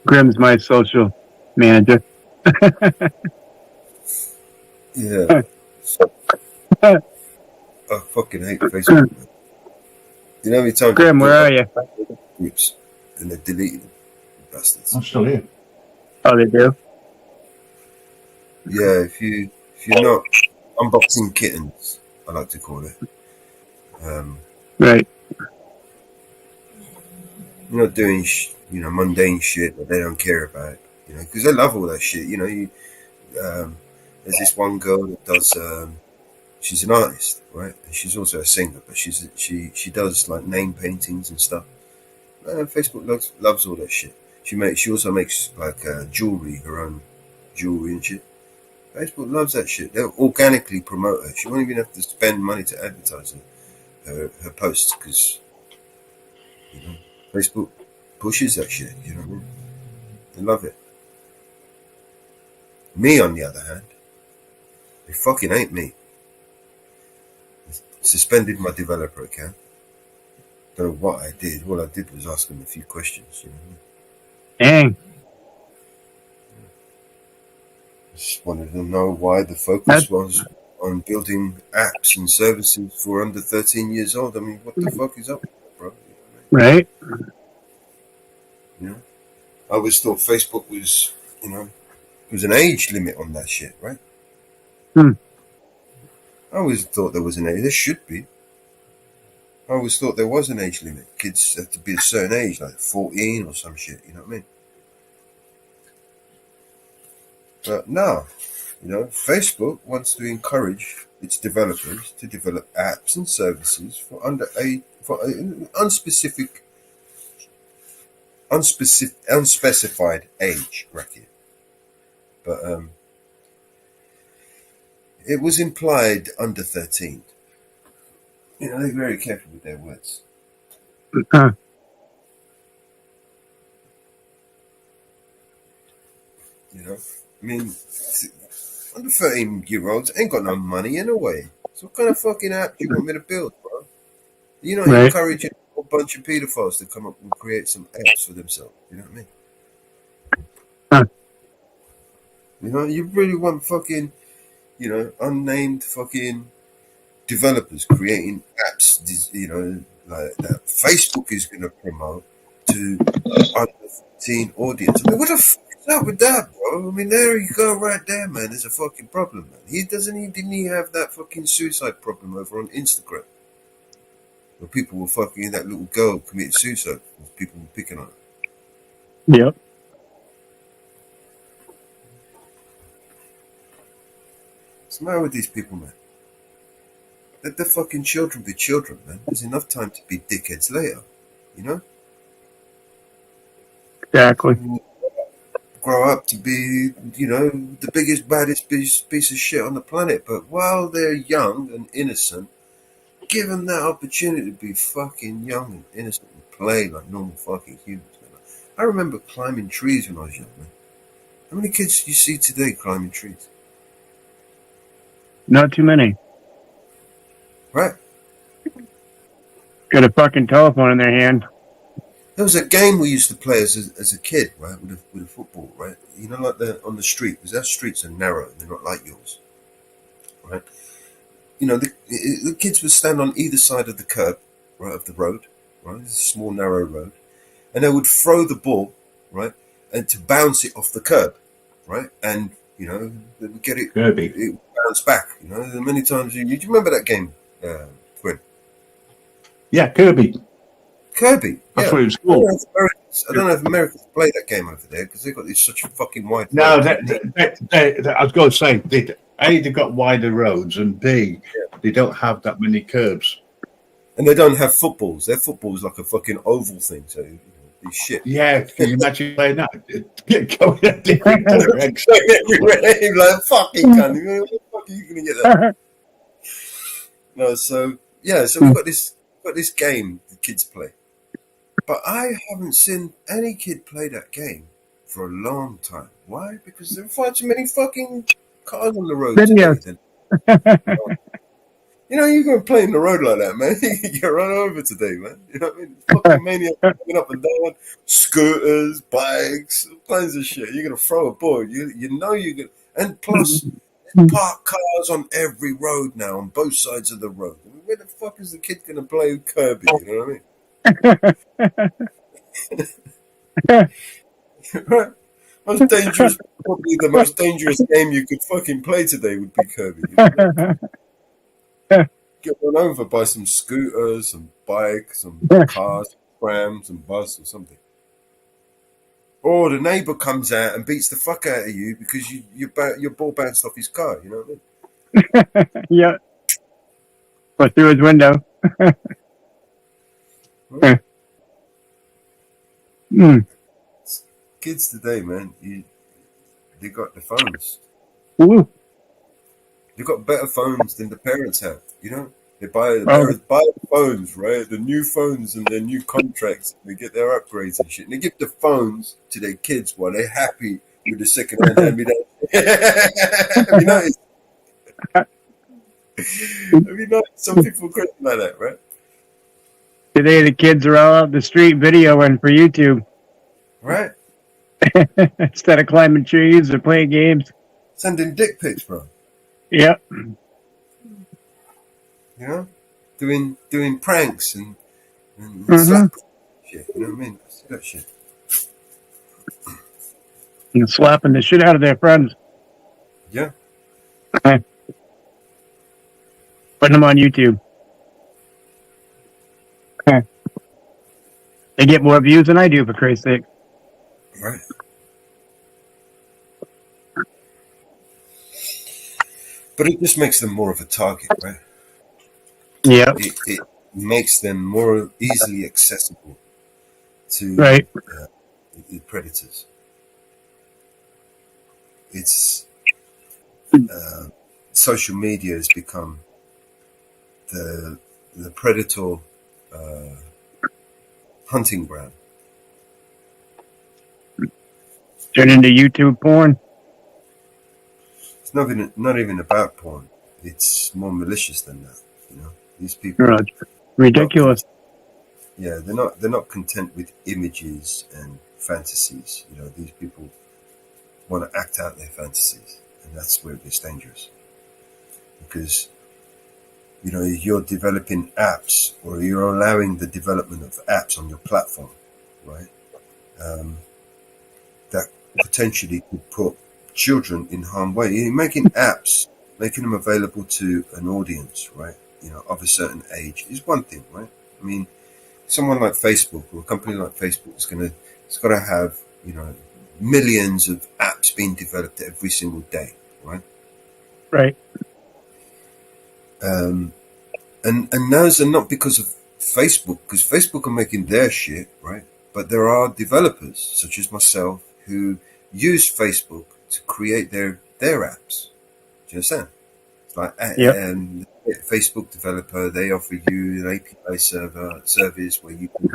Grim's my social manager.
Yeah. I fucking hate Facebook, man. You know how many times
Grim, where are you?
Groups and they're deleted them, bastards.
I'm still here.
Oh, they do?
Yeah, if you're not unboxing kittens, I like to call it.
Right.
You're not doing mundane shit that they don't care about, you know, because they love all that shit. You know, there's this one girl that does. She's an artist, right? And she's also a singer, but she does like name paintings and stuff. Facebook loves all that shit. She also makes like jewelry, her own jewelry and shit. Facebook loves that shit. They'll organically promote her. She won't even have to spend money to advertise her posts because, you know, Facebook pushes that shit. You know what I mean? They love it. Me, on the other hand, it fucking ain't me. Suspended my developer account. Don't know what I did. All I did was ask them a few questions. You know?
Dang.
Just wanted to know why the focus was on building apps and services for under 13 years old. I mean, what the fuck is up with that, bro?
Right.
You know, I always thought Facebook was, you know, there was an age limit on that shit, right?
Hmm.
I always thought there was an age. There should be. I always thought there was an age limit. Kids have to be a certain age, like 14 or some shit. You know what I mean? But no, you know, Facebook wants to encourage its developers to develop apps and services for unspecified age bracket. But it was implied under 13. You know, they're very careful with their words. You know, I mean, under 13-year-olds ain't got no money anyway. So what kind of fucking app do you want me to build, bro? You're not
Right.
encouraging a whole bunch of pedophiles to come up and create some apps for themselves. You know what I mean? You know, you really want fucking, you know, unnamed fucking developers creating apps, you know, like that Facebook is going to promote to under 13 audience. I mean, what the fuck is up with that, bro? I mean, there you go, right there, man. There's a fucking problem, man. Didn't he have that fucking suicide problem over on Instagram? Where people were fucking, that little girl committed suicide. People were picking on her.
Yep.
What's the matter with these people, man? Let the fucking children be children, man. There's enough time to be dickheads later, you know?
Exactly.
Grow up to be, you know, the biggest, baddest piece of shit on the planet. But while they're young and innocent, give them that opportunity to be fucking young and innocent and play like normal fucking humans, man. I remember climbing trees when I was young, man. How many kids do you see today climbing trees?
Not too many.
Right.
Got a fucking telephone in their hand.
There was a game we used to play as a kid, right, with a football, right? You know, like on the street, because our streets are narrow, they're not like yours, right? You know, the kids would stand on either side of the curb, right, of the road, right? It's a small, narrow road, and they would throw the ball, right, and to bounce it off the curb, right, and you know they would get it,
Kirby.
it would bounce back. You know, many times. Do you remember that game, Quinn?
Yeah, Kirby.
Kirby.
That's
Yeah.
what it was called.
I don't know if Americans play that game over there because they've got these such fucking wide.
No,
roads.
I was going to say, they've got wider roads, and B, they don't have that many curbs.
And they don't have footballs. Their football's like a fucking oval thing, so you know, these shit.
Yeah, can you imagine playing that? Going a different direction.
Everywhere, like fucking cunt. Where the fuck are you gonna get that? No, so yeah, so we've got this game the kids play. But I haven't seen any kid play that game for a long time. Why? Because there are far too many fucking cars on the road today. You know, you're going to play in the road like that, man. You get run over today, man. You know what I mean? Fucking maniacs coming up and down, scooters, bikes, all kinds of shit. You're going to throw a ball. You know you're going to... And plus, parked cars on every road now, on both sides of the road. I mean, where the fuck is the kid going to play with Kirby? You know what I mean? Right. Probably the most dangerous game you could fucking play today would be Kirby. You know? Get run over by some scooters, some bikes, some cars, trams, and bus or something. Or the neighbour comes out and beats the fuck out of you because your ball bounced off his car. You know what I mean?
Yeah. Or through his window.
Kids today, man, they got the phones.
Ooh.
They got better phones than the parents have. You know, the parents buy the phones, right? The new phones and their new contracts. They get their upgrades and shit. And they give the phones to their kids while they're happy with the second-hand hand-me-down. Have you noticed? Have you noticed some people crazy like that, right?
Today the kids are all out in the street videoing for YouTube.
Right.
Instead of climbing trees or playing games.
Sending dick pics, bro.
Yep.
You know, doing pranks and slap shit. You know what I mean? See that shit.
And slapping the shit out of their friends.
Yeah.
Putting them on YouTube. They get more views than I do, for Christ's sake.
Right. But it just makes them more of a target, right?
Yeah.
It makes them more easily accessible to
right.
The predators. It's social media has become the predator hunting ground.
Turn into YouTube porn.
It's not even about porn. It's more malicious than that. You know, these people.
Ridiculous.
They're not content with images and fantasies. You know, these people want to act out their fantasies, and that's where it gets dangerous. Because you know you're developing apps, or you're allowing the development of apps on your platform, right? That potentially could put children in harm's way. You're making apps, making them available to an audience, right? You know, of a certain age is one thing, right? I mean, someone like Facebook or a company like Facebook it's got to have, you know, millions of apps being developed every single day, right?
Right.
And those are not because of Facebook, because Facebook are making their shit, right? But there are developers such as myself who use Facebook to create their apps. Do you understand? It's like Facebook developer, they offer you an API service where you can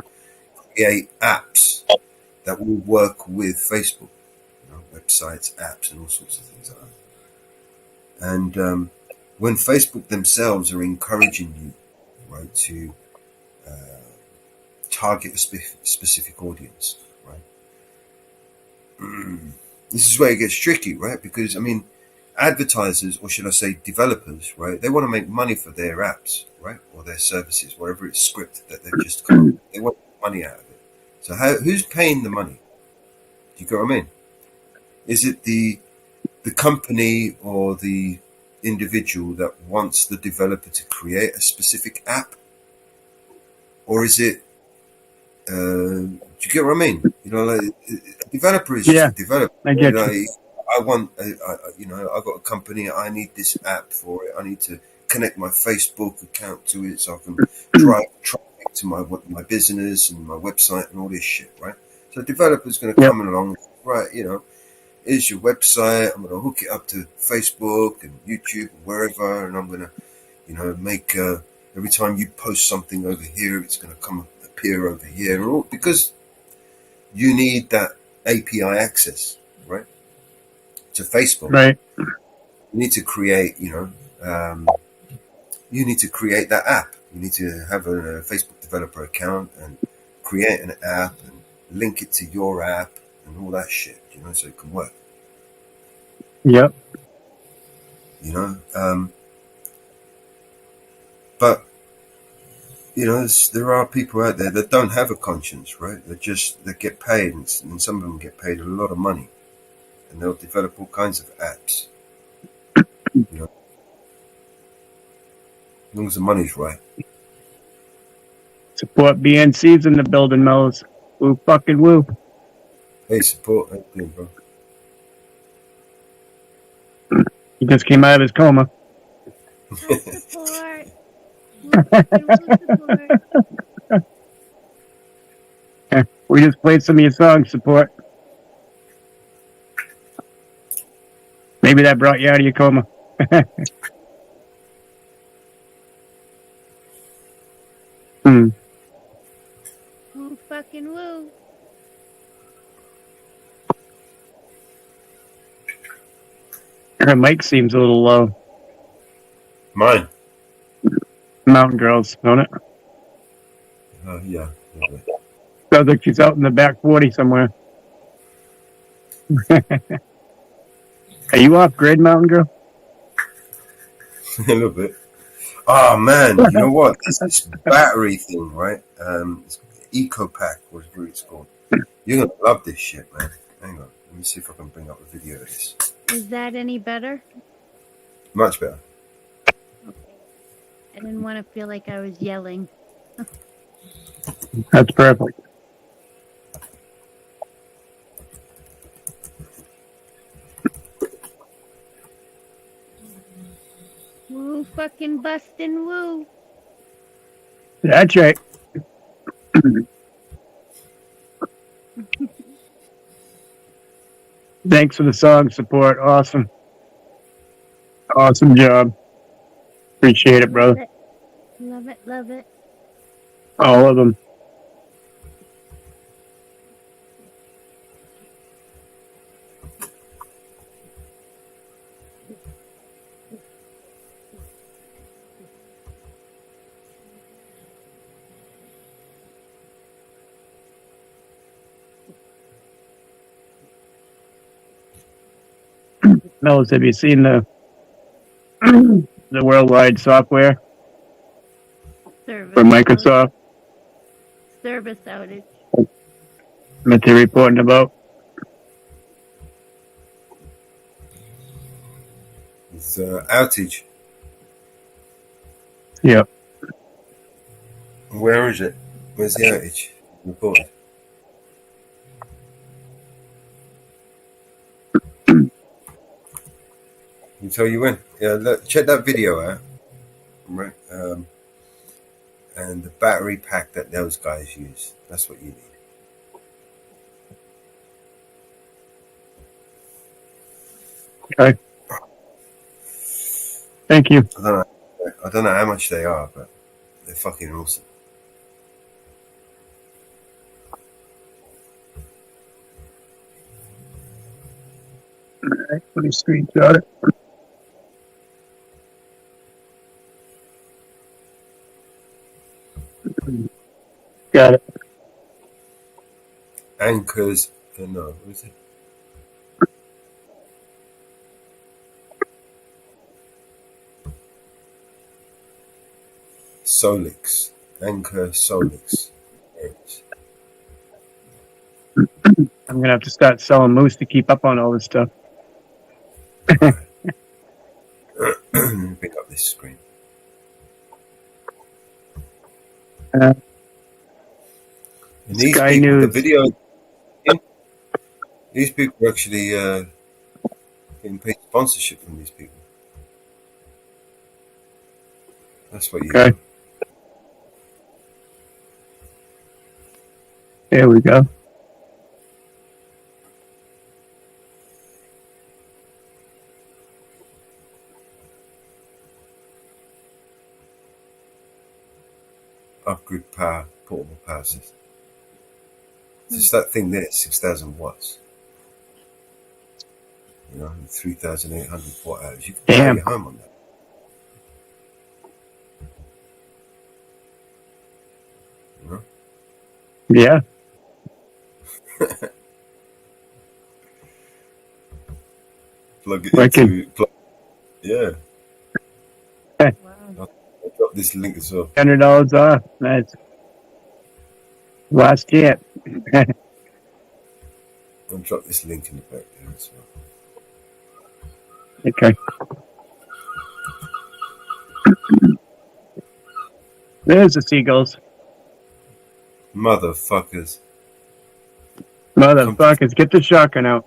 create apps that will work with Facebook, you know, websites, apps, and all sorts of things like that. And when Facebook themselves are encouraging you, right, to target a specific audience, right? This is where it gets tricky, right? Because I mean, advertisers, or should I say developers, right? They want to make money for their apps, right? Or their services, whatever it's scripted that they've just got. They want money out of it. So who's paying the money? Do you get what I mean? Is it the company or the individual that wants the developer to create a specific app? Or is it, do you get what I mean? You know, like, a developer is just a developer.
I get you.
I want, you know, I've got a company, I need this app for it. I need to connect my Facebook account to it so I can drive traffic to my business and my website and all this shit, right? So a developer's going to come along, right, you know, here's your website, I'm going to hook it up to Facebook and YouTube and wherever, and I'm going to, you know, make, every time you post something over here, it's going to appear over here, all because you need that API access, right, to Facebook.
Right.
You need to create, you know, you need to create that app. You need to have a Facebook developer account and create an app and link it to your app and all that shit, you know, so it can work.
Yep.
You know, but you know, there are people out there that don't have a conscience, right? They get paid, and some of them get paid a lot of money, and they'll develop all kinds of apps. You know, as long as the money's right.
Support BNC's in the building, Mel's. Woo fucking woo.
Hey, support. How you doing, bro?
He just came out of his coma.
Support.
We just played some of your songs, Support. Maybe that brought you out of your coma.
Woo fucking woo.
Her mic seems a little low.
Mine.
Mountain Girls, don't it?
Yeah.
Sounds like she's out in the back 40 somewhere. Are you off grid, Mountain Girl?
A little bit. Oh man, you know what? This battery thing, right? It's Eco Pack, whatever it's called. You're gonna love this shit, man. Hang on, let me see if I can bring up a video of this.
Is that any better?
Much better.
I didn't want to feel like I was yelling.
That's perfect.
Woo, fucking bustin' woo.
That's right. Thanks for the song support. Awesome. Awesome job. Appreciate it, brother.
Love it, love it.
All of them. Mellis, have you seen the worldwide software
Service
for Microsoft
Service outage.
that they're reporting about?
It's outage.
Yep.
Where is it? Where's the outage reported? Can tell you when? Yeah, look, check that video out. Right. And the battery pack that those guys use. That's what you need.
Okay. Thank you.
I don't know how much they are, but they're fucking awesome.
Alright, let me screenshot it. Got it.
Anchors. No, what is it? Solix. Anchor Solix. There it is.
I'm gonna have to start selling moose to keep up on all this stuff.
Pick up this screen.
And
these
Sky
people,
News.
the video, these people are actually getting paid sponsorship from these people. That's what you
Okay.
do.
There we go.
Off-grid power, portable power system. Just that thing there, 6,000 watts. You know, 3,800 watt hours. You can power
Damn.
your home on that. You know?
Yeah.
Plug it
Working.
into. Yeah.
Okay.
I'll drop this link as well.
$100 off. Nice. Last chance.
I'll drop this link in the back there as well.
Okay. There's the seagulls.
Motherfuckers.
Motherfuckers, get the shotgun out.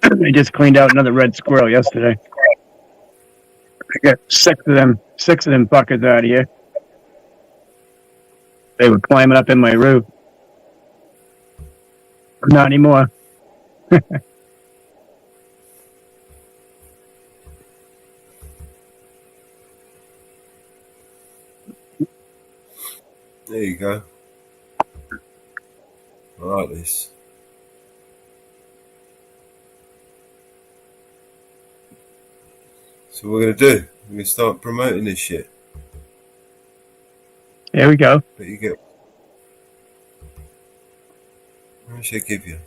I just cleaned out another red squirrel yesterday. I got six of them fuckers out of here. They were climbing up in my roof. Not anymore.
There you go. I like this. So what we're gonna do? We're gonna start promoting this shit.
There we go.
But you get. How much they give you?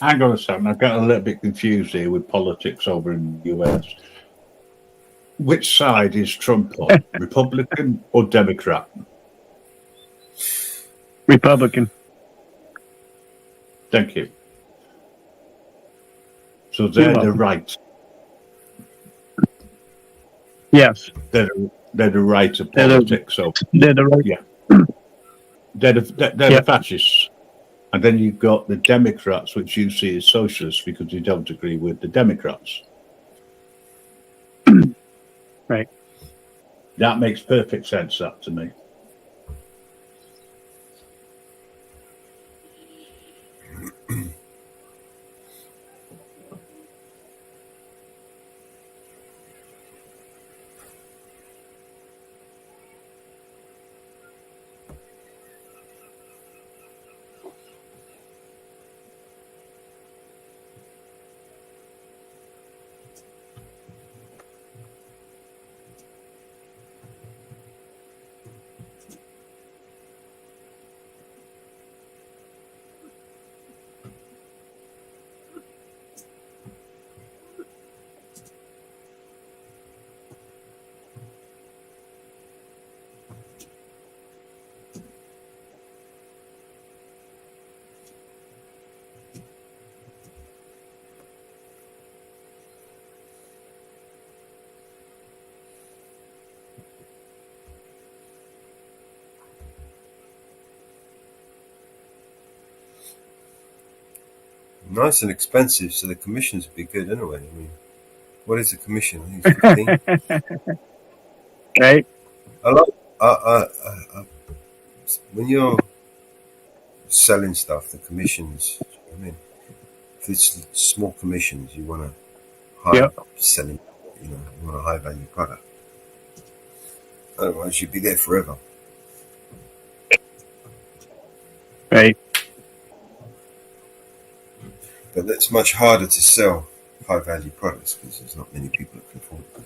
Hang on a second, I got a little bit confused here with politics over in the US. Which side is Trump on? Republican or Democrat?
Republican.
Thank you. So they're the
welcome.
right.
Yes.
They're the right of politics.
They're the right.
Yeah. They're the fascists. And then you've got the Democrats, which you see as socialists because you don't agree with the Democrats.
Right.
That makes perfect sense, that to me.
Nice and expensive, so the commissions would be good anyway. I mean, what is the commission? I think it's 15.
Right.
I like. When you're selling stuff, the commissions. I mean, if it's small commissions, you want to high selling. You know, you want a high value product. Otherwise, you'd be there forever.
Right.
But it's much harder to sell high value products because there's not many people that can afford them.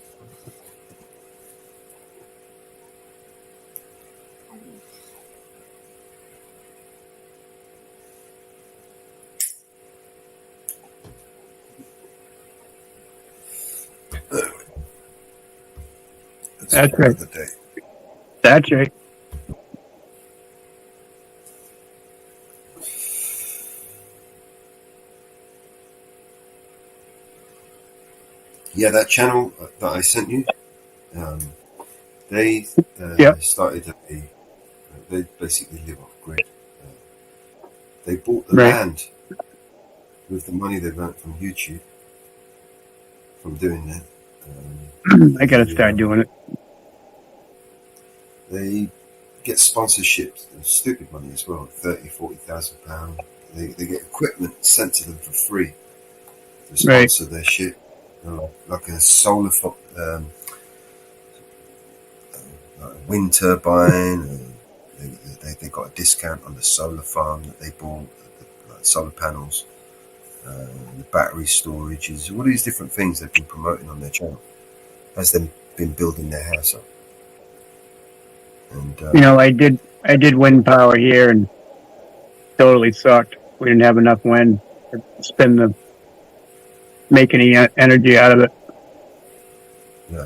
That's right.
Day.
That's right.
Yeah, that channel that I sent you, they started they basically live off grid. They bought the land with the money they earned from YouTube from doing that.
I gotta start doing it.
They get sponsorships and stupid money as well, £30,000-40,000. They get equipment sent to them for free to sponsor their shit. Like a solar wind turbine. They got a discount on the solar farm that they bought, like solar panels, the battery storages, all these different things they've been promoting on their channel as they've been building their house up. And
you know, I did wind power here and totally sucked. We didn't have enough wind to make any energy out of it.
Yeah.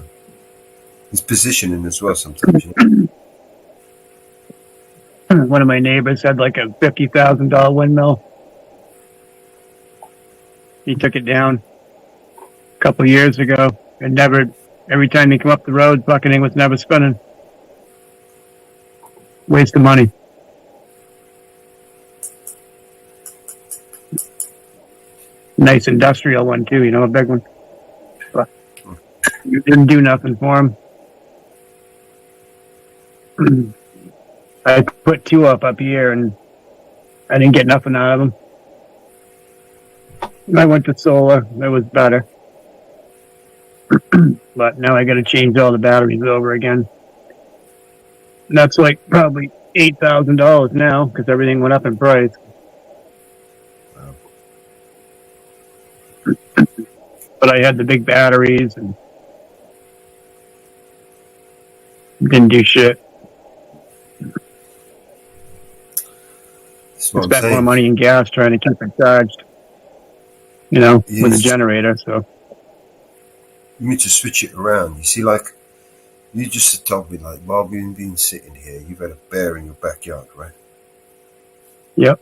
It's positioning as well sometimes. You know?
One of my neighbors had like a $50,000 windmill. He took it down a couple of years ago and every time he come up the road, fucking thing was never spinning. Waste of money. Nice industrial one too, you know, a big one. But you didn't do nothing for him. I put two up here and I didn't get nothing out of them. I went to solar. It was better. But now I got to change all the batteries over again. And that's like probably $8,000 now because everything went up in price. But I had the big batteries and didn't do shit.
That's what I'm
Spent more
saying.
money in gas trying to keep it charged, you know, with a generator. So
You need to switch it around. You see, like, you just told me, like, while we've been sitting here, you've had a bear in your backyard, right?
Yep.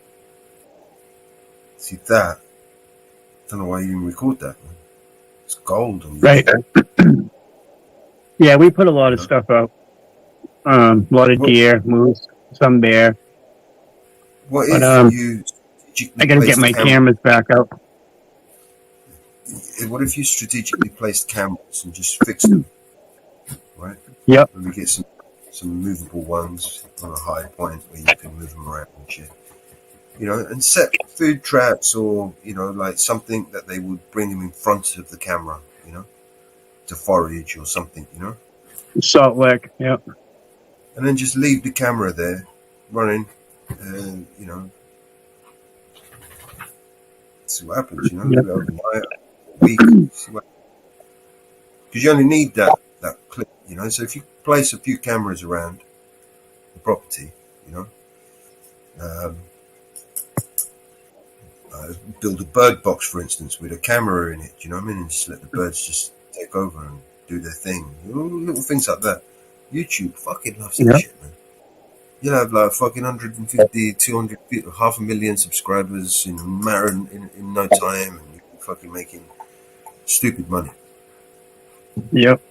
See that? I don't know why you didn't record that, man. It's gold on
right. Yeah, we put a lot of stuff out. A lot of deer, moose, some bear.
What
But
if you
I gotta get my cameras back out.
What if you strategically placed cameras and just fixed them, right?
Yep.
And we get some movable ones on a high point where you can move them around and shit. You know, and set food traps or, you know, like something that they would bring them in front of the camera, you know, to forage or something, you know.
Salt lick, yep.
And then just leave the camera there running, you know, see what happens, you know,
Yep.
overnight, a week, see what, because you only need that clip, you know. So if you place a few cameras around the property, you know, build a bird box, for instance, with a camera in it, you know what I mean, and just let the birds just take over and do their thing, you know, little things like that. YouTube fucking loves that shit, man. You'll have like fucking 150, 200, 500,000 subscribers in a matter in no time, and you're fucking making stupid money.
Yep.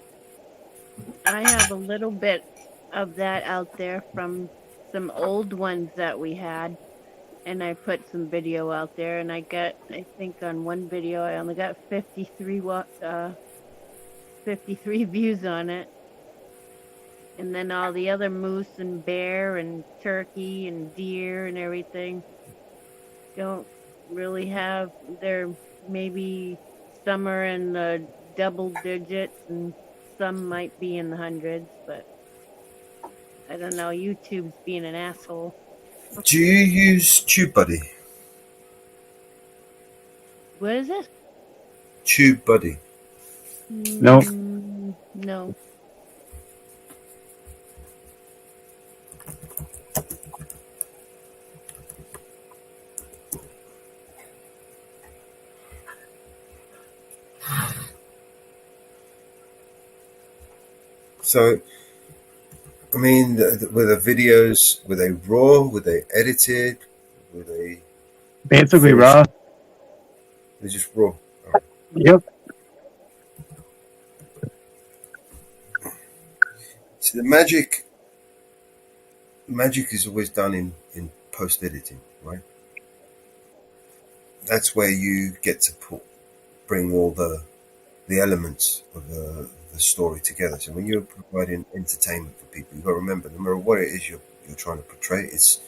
I have a little bit of that out there from some old ones that we had, and I put some video out there, and I think on one video I only got 53 views on it. And then all the other moose and bear and turkey and deer and everything don't really have, they're maybe some are in the double digits and some might be in the hundreds, but I don't know, YouTube's being an asshole.
Do you use TubeBuddy?
What is it?
TubeBuddy.
No.
No.
So, I mean, were the videos, were they raw? Were they edited? Were they
basically raw?
They're just raw.
Yep.
See, the magic is always done in post editing, right? That's where you get to bring all the elements of the story together. So when you're providing entertainment for people, you've got to remember, no matter what it is you're trying to portray, it's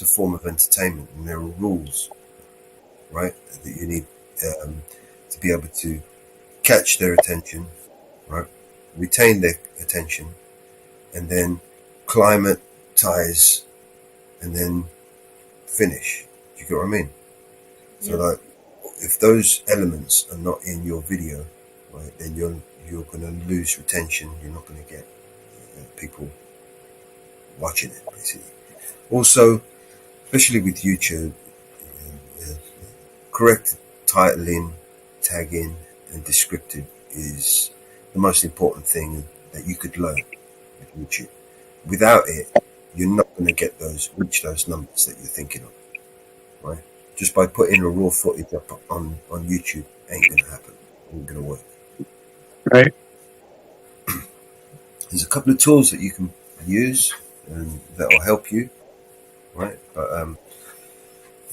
a form of entertainment, and there are rules, right, that you need to be able to catch their attention, right, retain their attention, and then climatize, and then finish. Do you get what I mean? So, like, if those elements are not in your video, right, then you're going to lose retention. You're not going to get people watching it, basically. Also, especially with YouTube, correct titling, tagging, and descriptive is the most important thing that you could learn with YouTube. Without it, you're not going to reach those numbers that you're thinking of, right? Just by putting a raw footage up on YouTube ain't going to happen. Ain't going to work.
Right.
There's a couple of tools that you can use and that will help you, right? But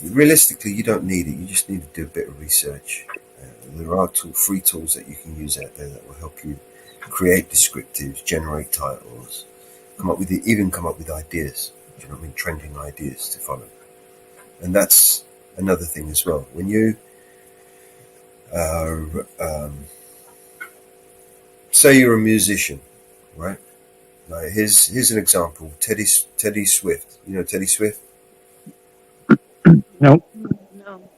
realistically, you don't need it. You just need to do a bit of research. There are free tools that you can use out there that will help you create descriptives, generate titles, come up with ideas. Do you know what I mean? Trending ideas to follow. And that's another thing as well. When you say you're a musician, right? Like here's an example. Teddy Swift. You know Teddy Swift?
Nope.
No.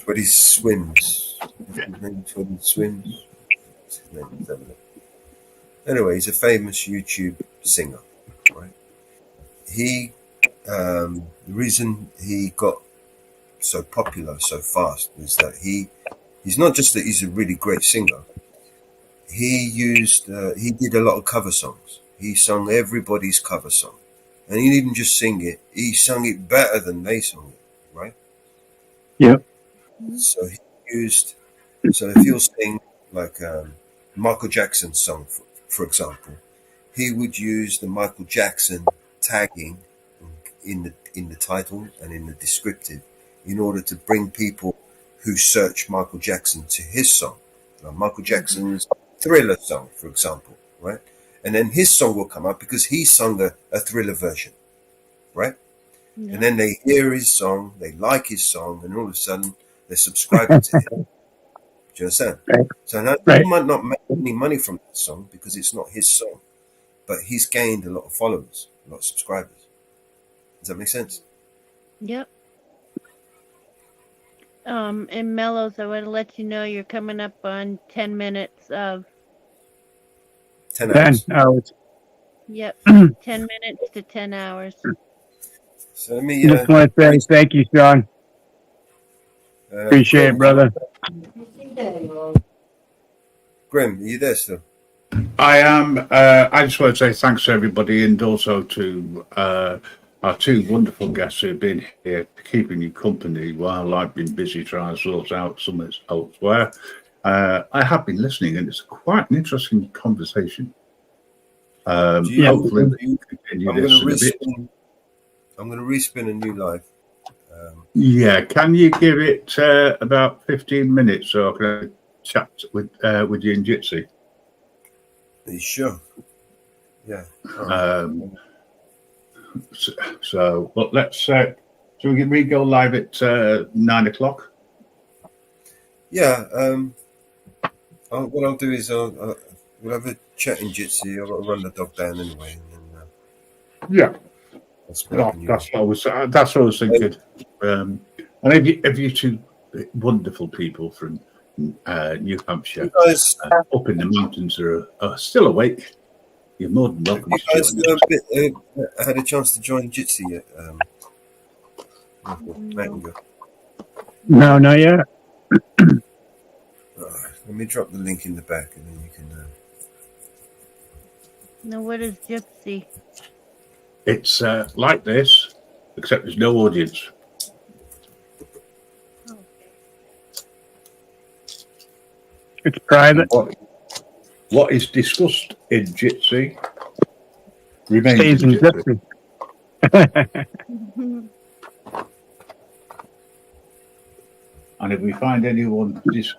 Teddy Swims. What's his name? Teddy Swims. What's his name? Let's have a look. Anyway, he's a famous YouTube singer, right? He the reason he got so popular so fast is that he's not just that he's a really great singer. He did a lot of cover songs. He sung everybody's cover song, and he didn't just sing it; he sung it better than they sung it, right?
Yep.
So if he'll sing like Michael Jackson's song, for example, he would use the Michael Jackson tagging in the title and in the descriptive in order to bring people who search Michael Jackson to his song. Now, Michael Jackson's Thriller song, for example, right? And then his song will come up because he sung a Thriller version, right?
Yeah.
And then they hear his song, they like his song, and all of a sudden they're subscribing to him. Do you understand?
Right.
So now
Right.
he might not make any money from that song because it's not his song, but he's gained a lot of followers, a lot of subscribers. Does that make sense?
Yep. And Mellows, I want to let you know you're coming up on 10 minutes of.
10
10
hours.
hours.
Yep. 10 minutes to 10 hours.
So let me.
Just want to say thank you, Sean. Appreciate it, brother.
Grim, are you there still?
I am. I just want to say thanks to everybody, and also to our two wonderful guests who've been here keeping you company while I've been busy trying to sort out something elsewhere. I have been listening, and it's quite an interesting conversation. Hopefully, we can continue this in a bit.
I'm going to respin a new live.
Yeah, can you give it about 15 minutes so I can chat with you in Jitsi?
Are you sure? Yeah.
So but let's. Shall we go live at 9 o'clock?
Yeah. What I'll do is we'll have a chat in Jitsi. I've got to run the dog down anyway. And then,
Yeah.
that's what
I was thinking. And if you two wonderful people from New Hampshire
You guys-
up in the mountains are still awake, you're more than welcome
You
to
guys
join us.
had a chance to join Jitsi yet? Nightingale?
No, not yet.
Let me drop the link in the back, and then you can.
Now, what is Gypsy?
It's like this, except there's no audience.
It's private.
What is discussed in Jitsi remains
Stays
in
in
Jitsi.
Jitsi.
And if we find anyone who's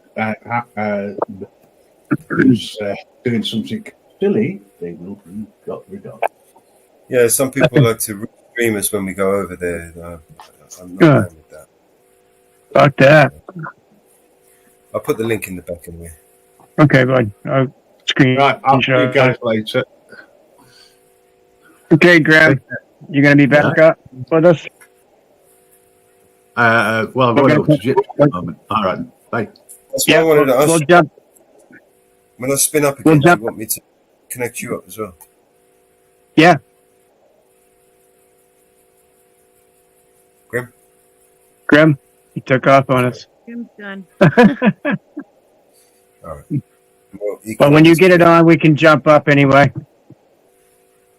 doing something silly, they will be got rid of.
Yeah, some people like to stream us when we go over there. I'm not down with that.
Fuck that.
I'll put the link in the back anyway.
Okay, bud. I'll screen.
Right, I'll see you guys later.
Okay, Graham. You gonna be back up with us?
Well, I'm going over to Jitsi at the moment. All right, bye.
That's what I wanted to ask.
We'll jump.
When I spin up again, do you want me to connect you up as well?
Yeah. Grim, he took off on us.
Jim's done.
All right. Well,
But when you get it on, we can jump up anyway.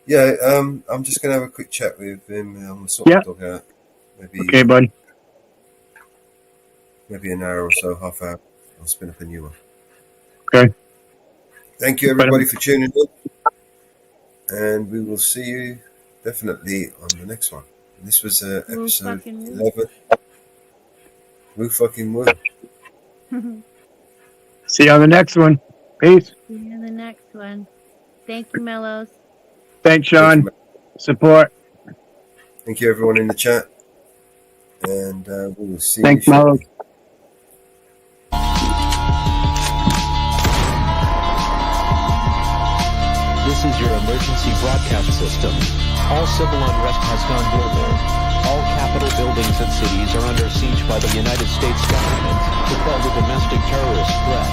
Yeah, I'm just gonna have a quick chat with him. I'm gonna sort the dog out. Maybe.
Okay, bud.
Maybe an hour or so, half hour. I'll spin up a new one.
Okay.
Thank you, everybody, for tuning in, and we will see you definitely on the next one. This was episode 11. Woo fucking woo.
See you on the next one. Peace.
See you in the next one. Thank you, Mellows.
Thanks, Sean. Support.
Thank you, everyone in the chat, and we will see
Thanks,
you
Mellows.
shortly.
This is your emergency emergency broadcast system. All civil unrest has gone global. All capital buildings and cities are under siege by the United States government to quell the domestic terrorist threat.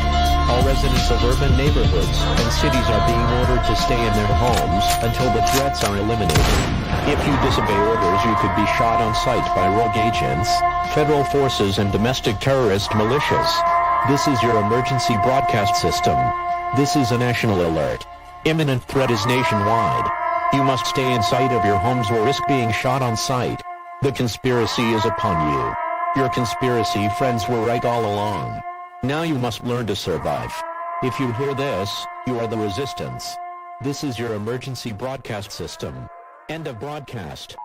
All residents of urban neighborhoods and cities are being ordered to stay in their homes until the threats are eliminated. If you disobey orders, you could be shot on sight by rogue agents, federal forces, and domestic terrorist militias. This is your emergency broadcast system. This is a national alert. Imminent threat is nationwide. You must stay in sight of your homes or risk being shot on sight. The conspiracy is upon you. Your conspiracy friends were right all along. Now you must learn to survive. If you hear this, you are the resistance. This is your emergency broadcast system. End of broadcast.